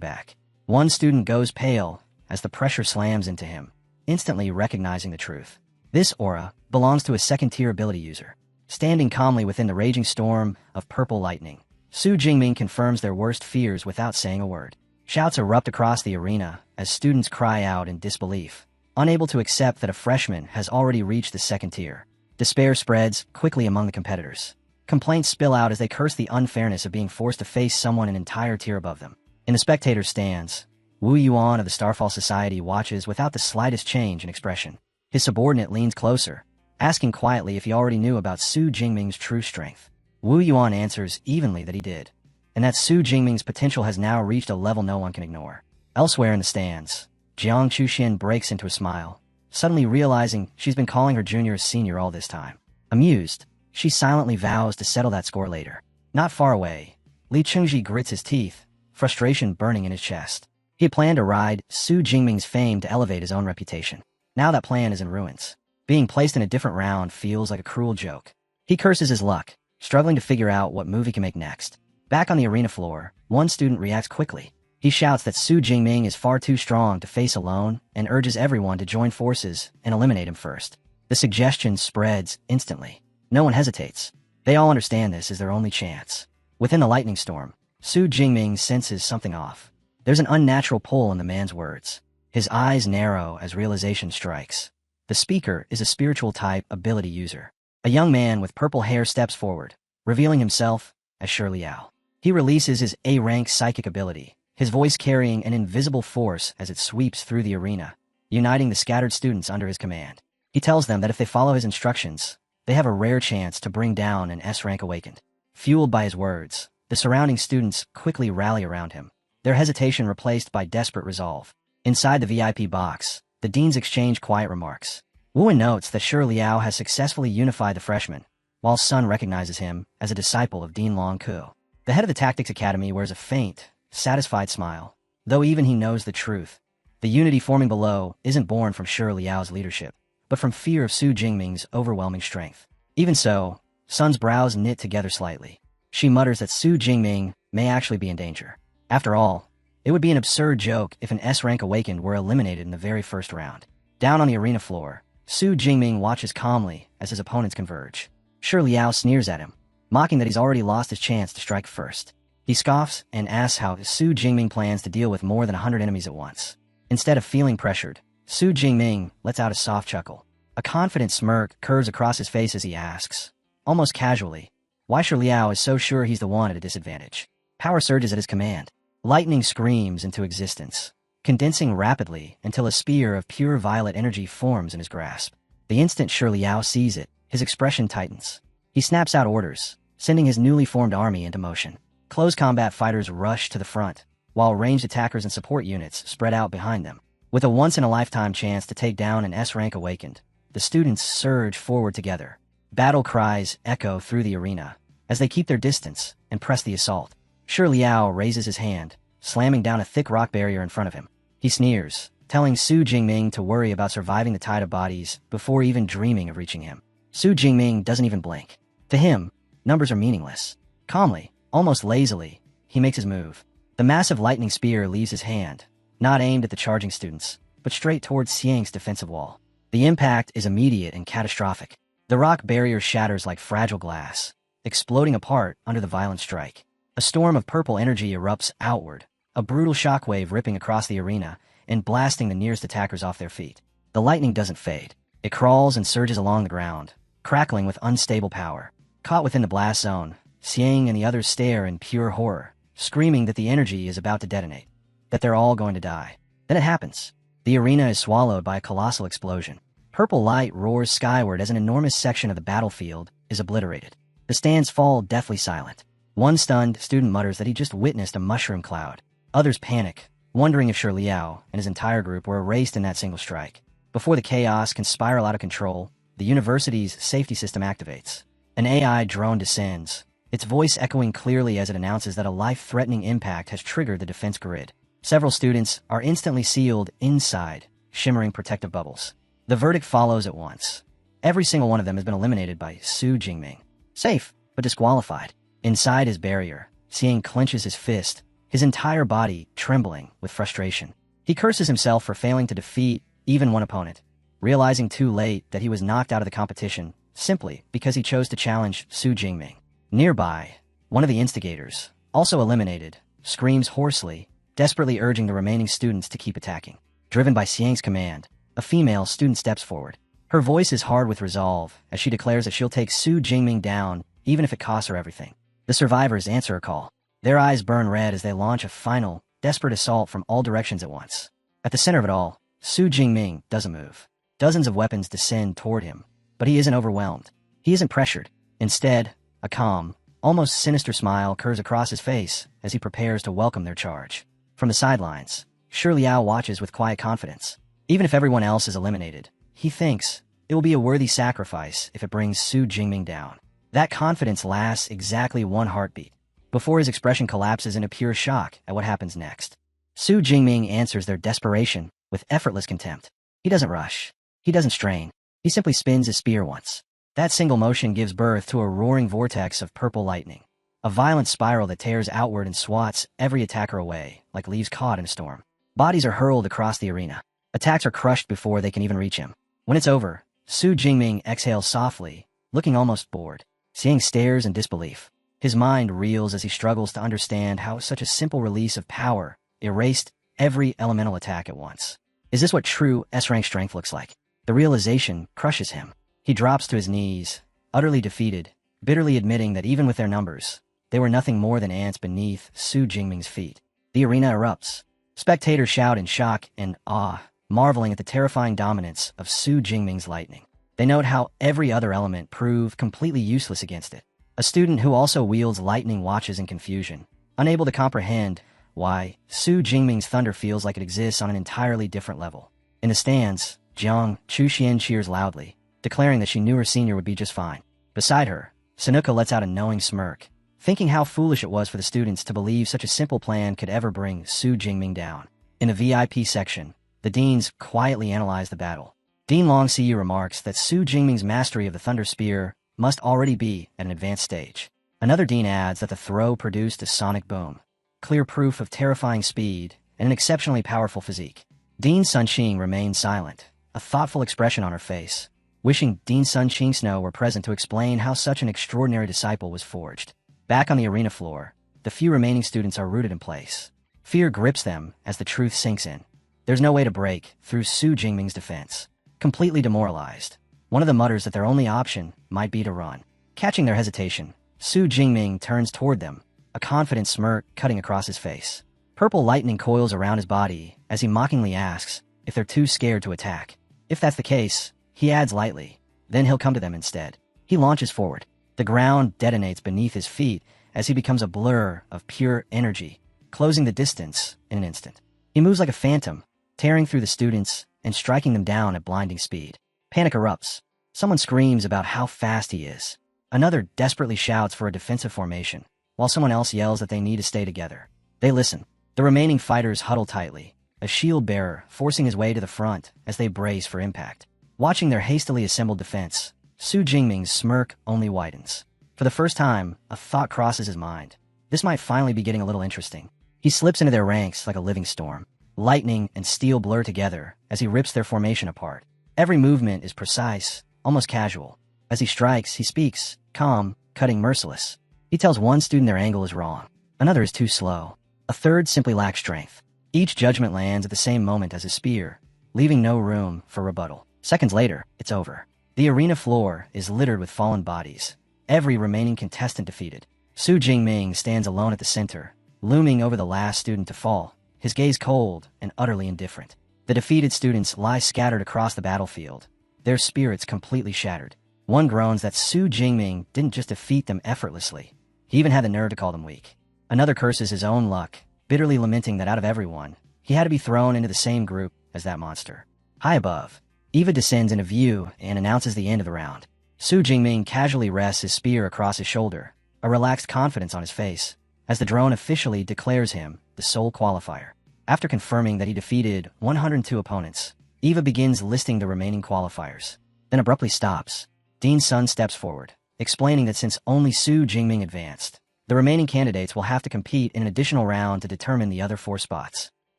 back. One student goes pale as the pressure slams into him, instantly recognizing the truth. This aura belongs to a second-tier ability user. Standing calmly within the raging storm of purple lightning, Su Jingming confirms their worst fears without saying a word. Shouts erupt across the arena as students cry out in disbelief, unable to accept that a freshman has already reached the second tier. Despair spreads quickly among the competitors. Complaints spill out as they curse the unfairness of being forced to face someone an entire tier above them. In the spectators' stands, Wu Yuan of the Starfall Society watches without the slightest change in expression. His subordinate leans closer, asking quietly if he already knew about Su Jingming's true strength. Wu Yuan answers evenly that he did, and that Su Jingming's potential has now reached a level no one can ignore. Elsewhere in the stands, Jiang Chuxin breaks into a smile, suddenly realizing she's been calling her junior senior all this time. Amused, she silently vows to settle that score later. Not far away, Li Chengji grits his teeth, frustration burning in his chest. He had planned to ride Su Jingming's fame to elevate his own reputation. Now that plan is in ruins. Being placed in a different round feels like a cruel joke. He curses his luck, struggling to figure out what move he can make next. Back on the arena floor, one student reacts quickly. He shouts that Su Jingming is far too strong to face alone and urges everyone to join forces and eliminate him first. The suggestion spreads instantly. No one hesitates. They all understand this is their only chance. Within the lightning storm, Su Jingming senses something off. There's an unnatural pull in the man's words. His eyes narrow as realization strikes. The speaker is a spiritual type ability user. A young man with purple hair steps forward, revealing himself as Shi Liao. He releases his A-rank psychic ability, his voice carrying an invisible force as it sweeps through the arena, uniting the scattered students under his command. He tells them that if they follow his instructions, they have a rare chance to bring down an S-rank awakened. Fueled by his words, the surrounding students quickly rally around him, their hesitation replaced by desperate resolve. Inside the VIP box, the deans exchange quiet remarks. Wu notes that Shi Liao has successfully unified the freshmen, while Sun recognizes him as a disciple of Dean Long Ku. The head of the Tactics Academy wears a faint, satisfied smile, though even he knows the truth. The unity forming below isn't born from Shi Liao's leadership, but from fear of Su Jingming's overwhelming strength. Even so, Sun's brows knit together slightly. She mutters that Su Jingming may actually be in danger. After all, it would be an absurd joke if an S-rank awakened were eliminated in the very first round. Down on the arena floor, Su Jingming watches calmly as his opponents converge. Shi Liao sneers at him, mocking that he's already lost his chance to strike first. He scoffs and asks how Su Jingming plans to deal with more than 100 enemies at once. Instead of feeling pressured, Su Jingming lets out a soft chuckle. A confident smirk curves across his face as he asks, almost casually, why Shi Liao is so sure he's the one at a disadvantage. Power surges at his command. Lightning screams into existence, condensing rapidly until a spear of pure violet energy forms in his grasp. The instant Shi Liao sees it, his expression tightens. He snaps out orders, sending his newly formed army into motion. Close combat fighters rush to the front, while ranged attackers and support units spread out behind them. With a once-in-a-lifetime chance to take down an S-rank awakened, the students surge forward together. Battle cries echo through the arena as they keep their distance and press the assault. Shi Liao raises his hand, slamming down a thick rock barrier in front of him. He sneers, telling Su Jingming to worry about surviving the tide of bodies before even dreaming of reaching him. Su Jingming doesn't even blink. To him, numbers are meaningless. Calmly, almost lazily, he makes his move. The massive lightning spear leaves his hand, not aimed at the charging students, but straight towards Xiang's defensive wall. The impact is immediate and catastrophic. The rock barrier shatters like fragile glass, exploding apart under the violent strike. A storm of purple energy erupts outward, a brutal shockwave ripping across the arena and blasting the nearest attackers off their feet. The lightning doesn't fade. It crawls and surges along the ground, crackling with unstable power. Caught within the blast zone, Xiang and the others stare in pure horror, screaming that the energy is about to detonate, that they're all going to die. Then it happens. The arena is swallowed by a colossal explosion. Purple light roars skyward as an enormous section of the battlefield is obliterated. The stands fall deathly silent. One stunned student mutters that he just witnessed a mushroom cloud. Others panic, wondering if Shi Liao and his entire group were erased in that single strike. Before the chaos can spiral out of control, the university's safety system activates. An AI drone descends, its voice echoing clearly as it announces that a life-threatening impact has triggered the defense grid. Several students are instantly sealed inside shimmering protective bubbles. The verdict follows at once. Every single one of them has been eliminated by Su Jingming. Safe, but disqualified. Inside his barrier, Xiang clenches his fist, his entire body trembling with frustration. He curses himself for failing to defeat even one opponent, realizing too late that he was knocked out of the competition simply because he chose to challenge Su Jingming. Nearby, one of the instigators, also eliminated, screams hoarsely desperately urging the remaining students to keep attacking. Driven by Xiang's command, a female student steps forward. Her voice is hard with resolve as she declares that she'll take Su Jingming down even if it costs her everything. The survivors answer her call. Their eyes burn red as they launch a final, desperate assault from all directions at once. At the center of it all, Su Jingming doesn't move. Dozens of weapons descend toward him, but he isn't overwhelmed. He isn't pressured. Instead, a calm, almost sinister smile curves across his face as he prepares to welcome their charge. From the sidelines, Shi Liao watches with quiet confidence. Even if everyone else is eliminated, he thinks it will be a worthy sacrifice if it brings Su Jingming down. That confidence lasts exactly one heartbeat, before his expression collapses into pure shock at what happens next. Su Jingming answers their desperation with effortless contempt. He doesn't rush. He doesn't strain. He simply spins his spear once. That single motion gives birth to a roaring vortex of purple lightning, a violent spiral that tears outward and swats every attacker away like leaves caught in a storm. Bodies are hurled across the arena. Attacks are crushed before they can even reach him. When it's over, Su Jingming exhales softly, looking almost bored. Xiang stares in disbelief. His mind reels as he struggles to understand how such a simple release of power erased every elemental attack at once. Is this what true S-rank strength looks like? The realization crushes him. He drops to his knees, utterly defeated, bitterly admitting that even with their numbers, they were nothing more than ants beneath Su Jingming's feet. The arena erupts. Spectators shout in shock and awe, marveling at the terrifying dominance of Su Jingming's lightning. They note how every other element proved completely useless against it. A student who also wields lightning watches in confusion, unable to comprehend why Su Jingming's thunder feels like it exists on an entirely different level. In the stands, Jiang Chuxian cheers loudly, declaring that she knew her senior would be just fine. Beside her, Sanuka lets out a knowing smirk, thinking how foolish it was for the students to believe such a simple plan could ever bring Su Jingming down. In the VIP section, the deans quietly analyze the battle. Dean Long Siyu remarks that Su Jingming's mastery of the Thunder Spear must already be at an advanced stage. Another dean adds that the throw produced a sonic boom, clear proof of terrifying speed and an exceptionally powerful physique. Dean Sun Qing remained silent, a thoughtful expression on her face, wishing Dean Sun Qing Snow were present to explain how such an extraordinary disciple was forged. Back on the arena floor, the few remaining students are rooted in place. Fear grips them as the truth sinks in. There's no way to break through Su Jingming's defense. Completely demoralized, one of them mutters that their only option might be to run. Catching their hesitation, Su Jingming turns toward them, a confident smirk cutting across his face. Purple lightning coils around his body as he mockingly asks if they're too scared to attack. If that's the case, he adds lightly, then he'll come to them instead. He launches forward. The ground detonates beneath his feet as he becomes a blur of pure energy, closing the distance in an instant. He moves like a phantom, tearing through the students and striking them down at blinding speed. Panic erupts. Someone screams about how fast he is. Another desperately shouts for a defensive formation, while someone else yells that they need to stay together. They listen. The remaining fighters huddle tightly, a shield bearer forcing his way to the front as they brace for impact. Watching their hastily assembled defense, Su Jingming's smirk only widens. For the first time, a thought crosses his mind. This might finally be getting a little interesting. He slips into their ranks like a living storm. Lightning and steel blur together as he rips their formation apart. Every movement is precise, almost casual. As he strikes, he speaks, calm, cutting merciless. He tells one student their angle is wrong. Another is too slow. A third simply lacks strength. Each judgment lands at the same moment as his spear, leaving no room for rebuttal. Seconds later, it's over. The arena floor is littered with fallen bodies, every remaining contestant defeated. Su Jingming stands alone at the center, looming over the last student to fall, his gaze cold and utterly indifferent. The defeated students lie scattered across the battlefield, their spirits completely shattered. One groans that Su Jingming didn't just defeat them effortlessly, he even had the nerve to call them weak. Another curses his own luck, bitterly lamenting that out of everyone, he had to be thrown into the same group as that monster. High above, Eva descends into view and announces the end of the round. Su Jingming casually rests his spear across his shoulder, a relaxed confidence on his face, as the drone officially declares him the sole qualifier. After confirming that he defeated 102 opponents, Eva begins listing the remaining qualifiers, then abruptly stops. Dean Sun steps forward, explaining that since only Su Jingming advanced, the remaining candidates will have to compete in an additional round to determine the other 4 spots.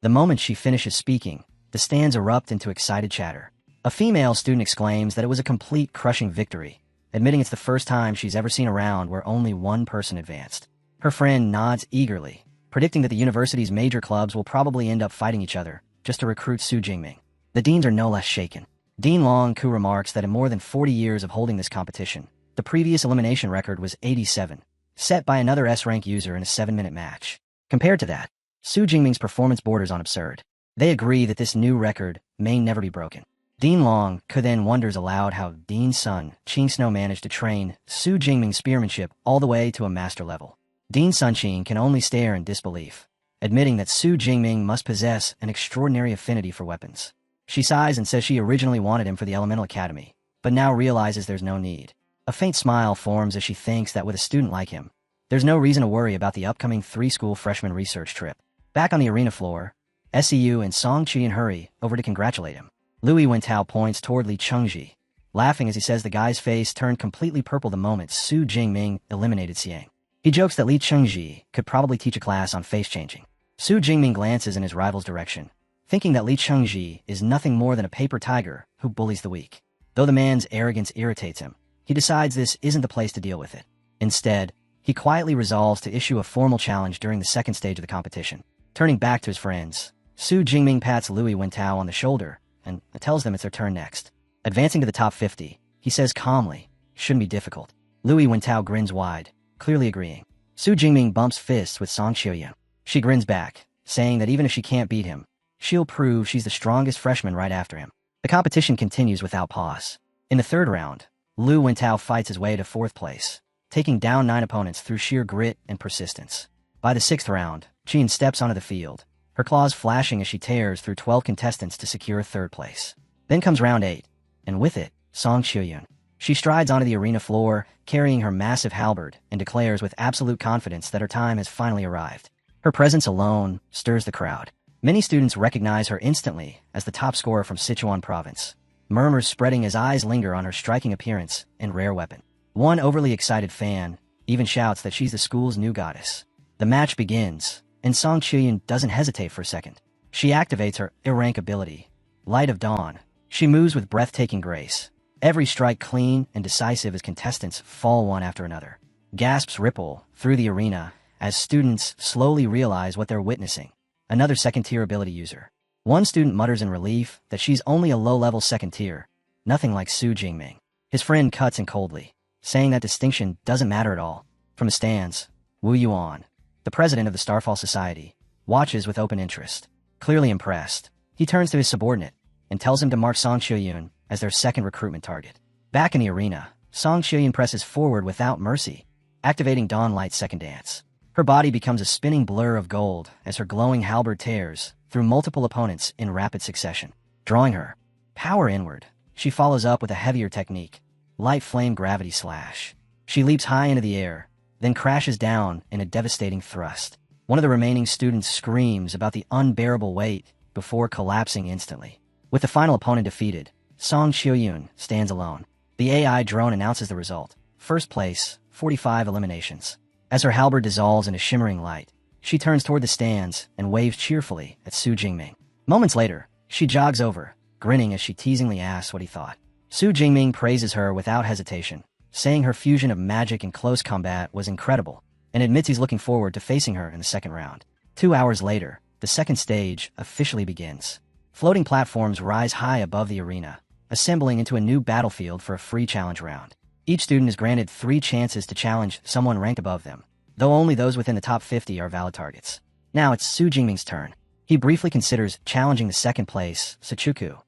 The moment she finishes speaking, the stands erupt into excited chatter. A female student exclaims that it was a complete crushing victory, admitting it's the first time she's ever seen a round where only one person advanced. Her friend nods eagerly, predicting that the university's major clubs will probably end up fighting each other just to recruit Su Jingming. The deans are no less shaken. Dean Long Ku remarks that in more than 40 years of holding this competition, the previous elimination record was 87, set by another S-rank user in a 7-minute match. Compared to that, Su Jingming's performance borders on absurd. They agree that this new record may never be broken. Dean Long Ku then wonders aloud how Dean's son, Qing Snow, managed to train Su Jingming's spearmanship all the way to a master level. Dean Sun Qing can only stare in disbelief, admitting that Su Jingming must possess an extraordinary affinity for weapons. She sighs and says she originally wanted him for the Elemental Academy, but now realizes there's no need. A faint smile forms as she thinks that with a student like him, there's no reason to worry about the upcoming 3-school freshman research trip. Back on the arena floor, SEU and Song Qian hurry over to congratulate him. Louis Wentao points toward Li Chengji, laughing as he says the guy's face turned completely purple the moment Su Jingming eliminated Xiang. He jokes that Li Chengji could probably teach a class on face-changing. Su Jingming glances in his rival's direction, thinking that Li Chengji is nothing more than a paper tiger who bullies the weak. Though the man's arrogance irritates him, he decides this isn't the place to deal with it. Instead, he quietly resolves to issue a formal challenge during the second stage of the competition. Turning back to his friends, Su Jingming pats Louis Wentao on the shoulder and tells them it's their turn next. Advancing to the top 50, he says calmly, "Shouldn't be difficult." Louis Wentao grins wide, clearly agreeing. Su Jingming bumps fists with Song Qiuyan. She grins back, saying that even if she can't beat him, she'll prove she's the strongest freshman right after him. The competition continues without pause. In the third round, Lu Wentao fights his way to 4th place, taking down 9 opponents through sheer grit and persistence. By the 6th round, Qian steps onto the field, her claws flashing as she tears through 12 contestants to secure 3rd place. Then comes round 8, and with it, Song Qiuyan. She strides onto the arena floor, carrying her massive halberd, and declares with absolute confidence that her time has finally arrived. Her presence alone stirs the crowd. Many students recognize her instantly as the top scorer from Sichuan province, murmurs spreading as eyes linger on her striking appearance and rare weapon. One overly excited fan even shouts that she's the school's new goddess. The match begins, and Song Qiuyan doesn't hesitate for a second. She activates her rank ability, Light of Dawn. She moves with breathtaking grace, every strike clean and decisive as contestants fall one after another. Gasps ripple through the arena as students slowly realize what they're witnessing. Another second-tier ability user. One student mutters in relief that she's only a low-level second tier, nothing like Su Jingming. His friend cuts in coldly, saying that distinction doesn't matter at all. From the stands, Wu Yuan, the president of the Starfall Society, watches with open interest. Clearly impressed, he turns to his subordinate and tells him to mark Song Qiuyan as their second recruitment target. Back in the arena, Song Qiuyan presses forward without mercy, activating Dawn Light's second dance. Her body becomes a spinning blur of gold as her glowing halberd tears through multiple opponents in rapid succession. Drawing her power inward, she follows up with a heavier technique, Light Flame Gravity Slash. She leaps high into the air, then crashes down in a devastating thrust. One of the remaining students screams about the unbearable weight before collapsing instantly. With the final opponent defeated, Song Qiuyan stands alone. The AI drone announces the result. First place, 45 eliminations. As her halberd dissolves in a shimmering light, she turns toward the stands and waves cheerfully at Su Jingming. Moments later, she jogs over, grinning as she teasingly asks what he thought. Su Jingming praises her without hesitation, saying her fusion of magic and close combat was incredible, and admits he's looking forward to facing her in the second round. 2 hours later, the second stage officially begins. Floating platforms rise high above the arena, assembling into a new battlefield for a free challenge round. Each student is granted 3 chances to challenge someone ranked above them, though only those within the top 50 are valid targets. Now it's Su Jingming's turn. He briefly considers challenging the second place, Sachuku,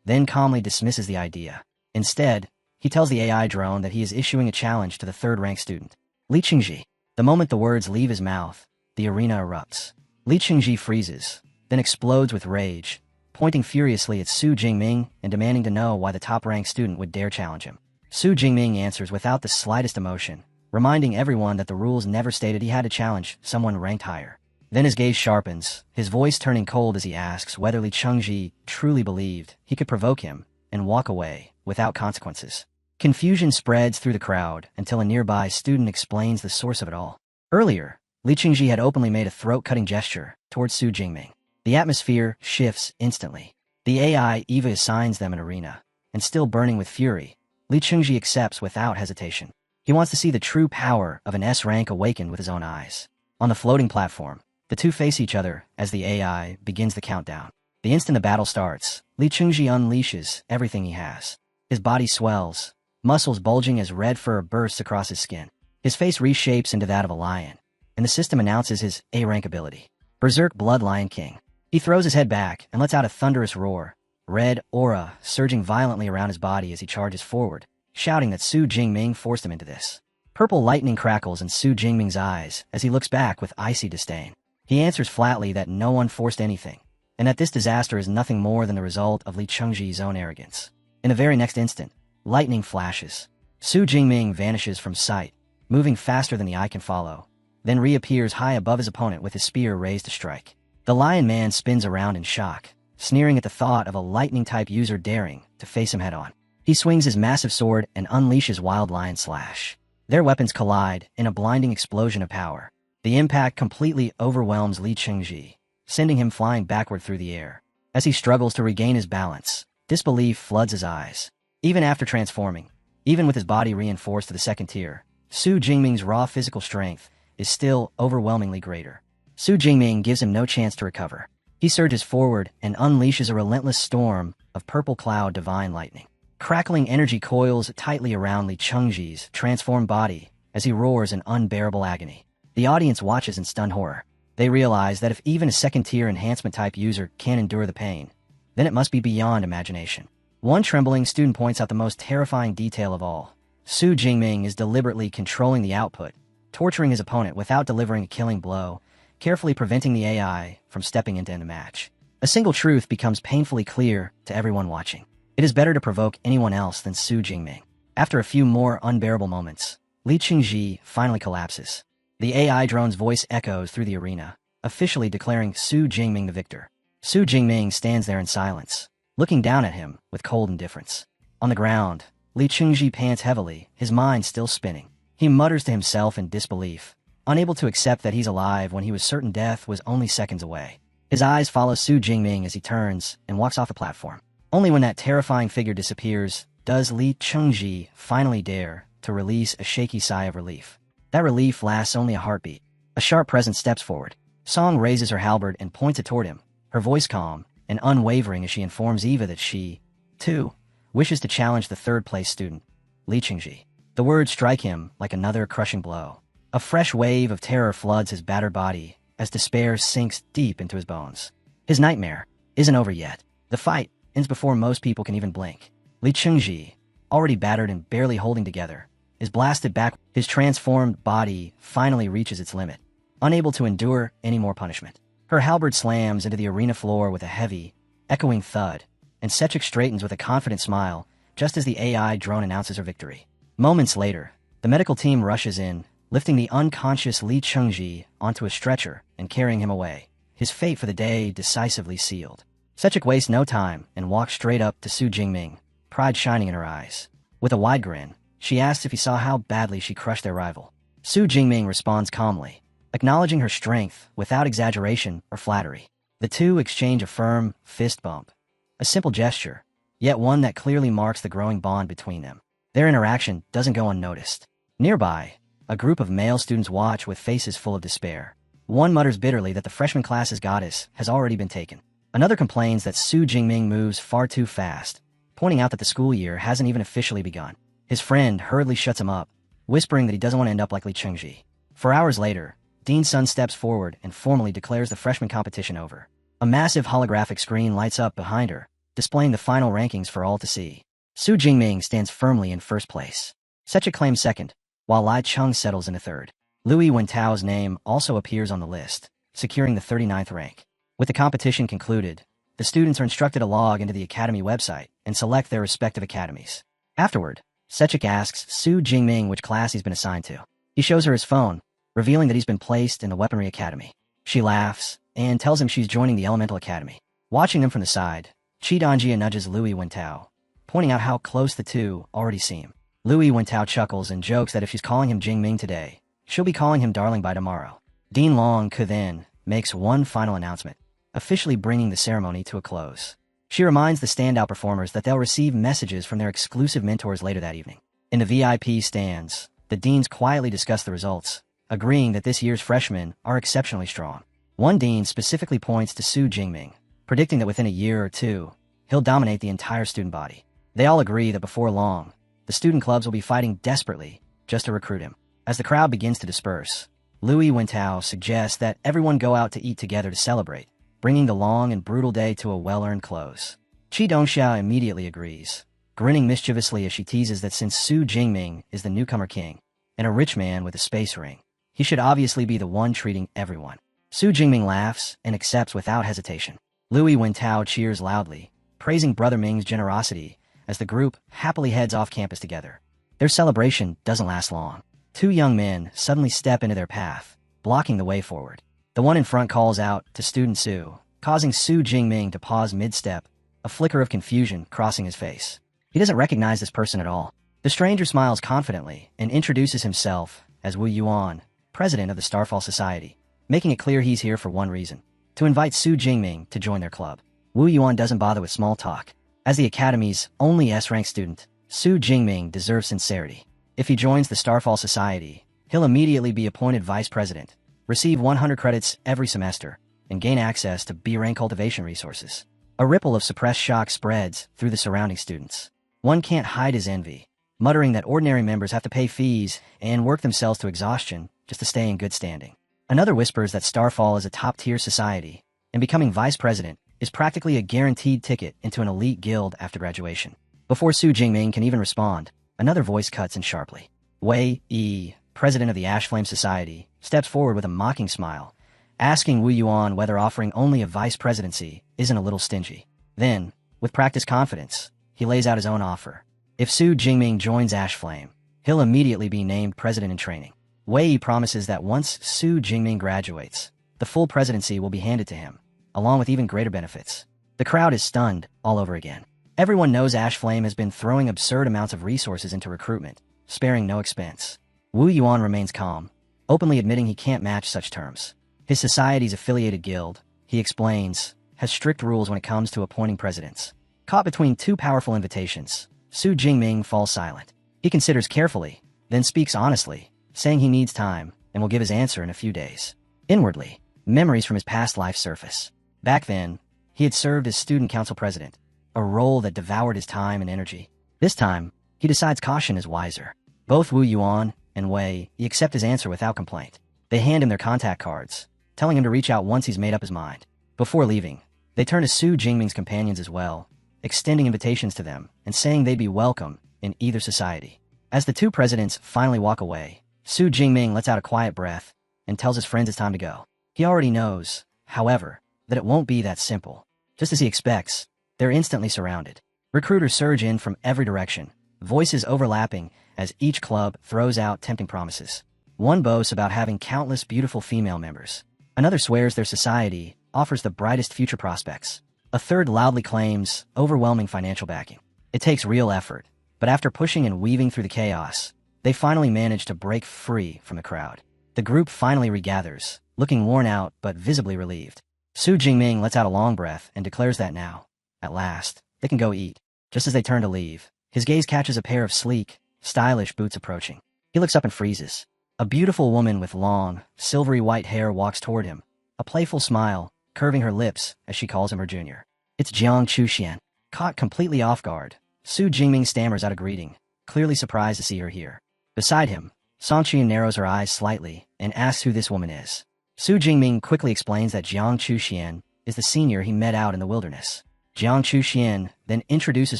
then calmly dismisses the idea. Instead, he tells the AI drone that he is issuing a challenge to the third-ranked student, Li Qingji. The moment the words leave his mouth, the arena erupts. Li Qingji freezes, then explodes with rage, pointing furiously at Su Jingming and demanding to know why the top-ranked student would dare challenge him. Su Jingming answers without the slightest emotion, reminding everyone that the rules never stated he had to challenge someone ranked higher. Then his gaze sharpens, his voice turning cold as he asks whether Li Chengji truly believed he could provoke him and walk away without consequences. Confusion spreads through the crowd until a nearby student explains the source of it all. Earlier, Li Chengji had openly made a throat-cutting gesture towards Su Jingming. The atmosphere shifts instantly. The AI Eva assigns them an arena, and still burning with fury, Li Chengji accepts without hesitation. He wants to see the true power of an S rank awakened with his own eyes. On the floating platform, The two face each other as the AI begins the countdown. The instant the battle starts, Li Chengji unleashes everything he has. His body swells, muscles bulging as red fur bursts across his skin. His face reshapes into that of a lion, and the system announces his A-rank ability. Berserk Blood Lion King. He throws his head back and lets out a thunderous roar, red aura surging violently around his body as he charges forward, shouting that Su Jingming forced him into this. Purple lightning crackles in Su Jingming's eyes as he looks back with icy disdain. He answers flatly that no one forced anything, and that this disaster is nothing more than the result of Li Chengji's own arrogance. In the very next instant, lightning flashes. Su Jingming vanishes from sight, moving faster than the eye can follow, then reappears high above his opponent with his spear raised to strike. The Lion Man spins around in shock, sneering at the thought of a lightning-type user daring to face him head-on. He swings his massive sword and unleashes Wild Lion Slash. Their weapons collide in a blinding explosion of power. The impact completely overwhelms Li Chengji, sending him flying backward through the air. As he struggles to regain his balance, disbelief floods his eyes. Even after transforming, even with his body reinforced to the second tier, Su Jingming's raw physical strength is still overwhelmingly greater. Su Jingming gives him no chance to recover. He surges forward and unleashes a relentless storm of purple cloud divine lightning. Crackling energy coils tightly around Li Chengji's transformed body as he roars in unbearable agony. The audience watches in stunned horror. They realize that if even a second-tier enhancement-type user can endure the pain, then it must be beyond imagination. One trembling student points out the most terrifying detail of all. Su Jingming is deliberately controlling the output, torturing his opponent without delivering a killing blow, carefully preventing the AI from stepping into the match. A single truth becomes painfully clear to everyone watching. It is better to provoke anyone else than Su Jingming. After a few more unbearable moments, Li Chengji finally collapses. The AI drone's voice echoes through the arena, officially declaring Su Jingming the victor. Su Jingming stands there in silence, looking down at him with cold indifference. On the ground, Li Chengji pants heavily, his mind still spinning. He mutters to himself in disbelief, unable to accept that he's alive when he was certain death was only seconds away. His eyes follow Su Jingming as he turns and walks off the platform. Only when that terrifying figure disappears does Li Chengji finally dare to release a shaky sigh of relief. That relief lasts only a heartbeat. A sharp presence steps forward. Song raises her halberd and points it toward him, her voice calm and unwavering as she informs Eva that she, too, wishes to challenge the third-place student, Li Chengji. The words strike him like another crushing blow. A fresh wave of terror floods his battered body as despair sinks deep into his bones. His nightmare isn't over yet. The fight ends before most people can even blink. Li Chengji, already battered and barely holding together, is blasted back. His transformed body finally reaches its limit, unable to endure any more punishment. Her halberd slams into the arena floor with a heavy, echoing thud, and Sechik straightens with a confident smile just as the AI drone announces her victory. Moments later, the medical team rushes in, lifting the unconscious Li Chengji onto a stretcher and carrying him away, his fate for the day decisively sealed. Sechik wastes no time and walks straight up to Su Jingming, pride shining in her eyes. With a wide grin, she asks if he saw how badly she crushed their rival. Su Jingming responds calmly, acknowledging her strength without exaggeration or flattery. The two exchange a firm fist bump, a simple gesture, yet one that clearly marks the growing bond between them. Their interaction doesn't go unnoticed. Nearby, a group of male students watch with faces full of despair. One mutters bitterly that the freshman class's goddess has already been taken. Another complains that Su Jingming moves far too fast, pointing out that the school year hasn't even officially begun. His friend hurriedly shuts him up, whispering that he doesn't want to end up like Li Chengji. 4 hours later, Dean Sun steps forward and formally declares the freshman competition over. A massive holographic screen lights up behind her, displaying the final rankings for all to see. Su Jingming stands firmly in first place. Sechik claims second, while Lai Chung settles into third. Louis Wentao's name also appears on the list, securing the 39th rank. With the competition concluded, the students are instructed to log into the academy website and select their respective academies. Afterward, Sechik asks Su Jingming which class he's been assigned to. He shows her his phone, revealing that he's been placed in the Weaponry Academy. She laughs and tells him she's joining the Elemental Academy. Watching them from the side, Chi Dongjia nudges Louis Wentao, pointing out how close the two already seem. Louis Wentao chuckles and jokes that if she's calling him Jingming today, she'll be calling him darling by tomorrow. Dean Long Ke then makes one final announcement, officially bringing the ceremony to a close. She reminds the standout performers that they'll receive messages from their exclusive mentors later that evening. In the VIP stands, the deans quietly discuss the results, agreeing that this year's freshmen are exceptionally strong. One dean specifically points to Su Jingming, predicting that within a year or two, he'll dominate the entire student body. They all agree that before long, the student clubs will be fighting desperately just to recruit him. As the crowd begins to disperse, Louis Wintao suggests that everyone go out to eat together to celebrate, bringing the long and brutal day to a well-earned close. Qi Dongxiao immediately agrees, grinning mischievously as she teases that since Su Jingming is the newcomer king, and a rich man with a space ring, he should obviously be the one treating everyone. Su Jingming laughs and accepts without hesitation. Louis Wintao cheers loudly, praising Brother Ming's generosity as the group happily heads off campus together. Their celebration doesn't last long. Two young men suddenly step into their path, blocking the way forward. The one in front calls out to Student Su, causing Su Jingming to pause mid-step, a flicker of confusion crossing his face. He doesn't recognize this person at all. The stranger smiles confidently and introduces himself as Wu Yuan, president of the Starfall Society, making it clear he's here for one reason: to invite Su Jingming to join their club. Wu Yuan doesn't bother with small talk. As the Academy's only S-rank student, Su Jingming deserves sincerity. If he joins the Starfall Society, he'll immediately be appointed vice president, receive 100 credits every semester, and gain access to B-rank cultivation resources. A ripple of suppressed shock spreads through the surrounding students. One can't hide his envy, muttering that ordinary members have to pay fees and work themselves to exhaustion just to stay in good standing. Another whispers that Starfall is a top-tier society, and becoming vice president is practically a guaranteed ticket into an elite guild after graduation. Before Su Jingming can even respond, another voice cuts in sharply. Wei Yi, president of the Ash Flame Society, steps forward with a mocking smile, asking Wu Yuan whether offering only a vice presidency isn't a little stingy. Then, with practiced confidence, he lays out his own offer. If Su Jingming joins Ash Flame, he'll immediately be named president in training. Wei Yi promises that once Su Jingming graduates, the full presidency will be handed to him, along with even greater benefits. The crowd is stunned all over again. Everyone knows Ash Flame has been throwing absurd amounts of resources into recruitment, sparing no expense. Wu Yuan remains calm, openly admitting he can't match such terms. His society's affiliated guild, he explains, has strict rules when it comes to appointing presidents. Caught between two powerful invitations, Su Jingming falls silent. He considers carefully, then speaks honestly, saying he needs time and will give his answer in a few days. Inwardly, memories from his past life surface. Back then, he had served as student council president, a role that devoured his time and energy. This time, he decides caution is wiser. Both Wu Yuan and Wei Yi accept his answer without complaint. They hand him their contact cards, telling him to reach out once he's made up his mind. Before leaving, they turn to Su Jingming's companions as well, extending invitations to them and saying they'd be welcome in either society. As the two presidents finally walk away, Su Jingming lets out a quiet breath and tells his friends it's time to go. He already knows, however, that it won't be that simple. Just as he expects, they're instantly surrounded. Recruiters surge in from every direction, voices overlapping as each club throws out tempting promises. One boasts about having countless beautiful female members. Another swears their society offers the brightest future prospects. A third loudly claims overwhelming financial backing. It takes real effort, but after pushing and weaving through the chaos, they finally manage to break free from the crowd. The group finally regathers, looking worn out but visibly relieved. Su Jingming lets out a long breath and declares that now, at last, they can go eat. Just as they turn to leave, his gaze catches a pair of sleek, stylish boots approaching. He looks up and freezes. A beautiful woman with long, silvery white hair walks toward him, a playful smile curving her lips as she calls him her junior. It's Jiang Chuxian. Caught completely off guard, Su Jingming stammers out a greeting, clearly surprised to see her here. Beside him, Song Qian narrows her eyes slightly and asks who this woman is. Su Jingming quickly explains that Jiang Chuxian is the senior he met out in the wilderness. Jiang Chuxian then introduces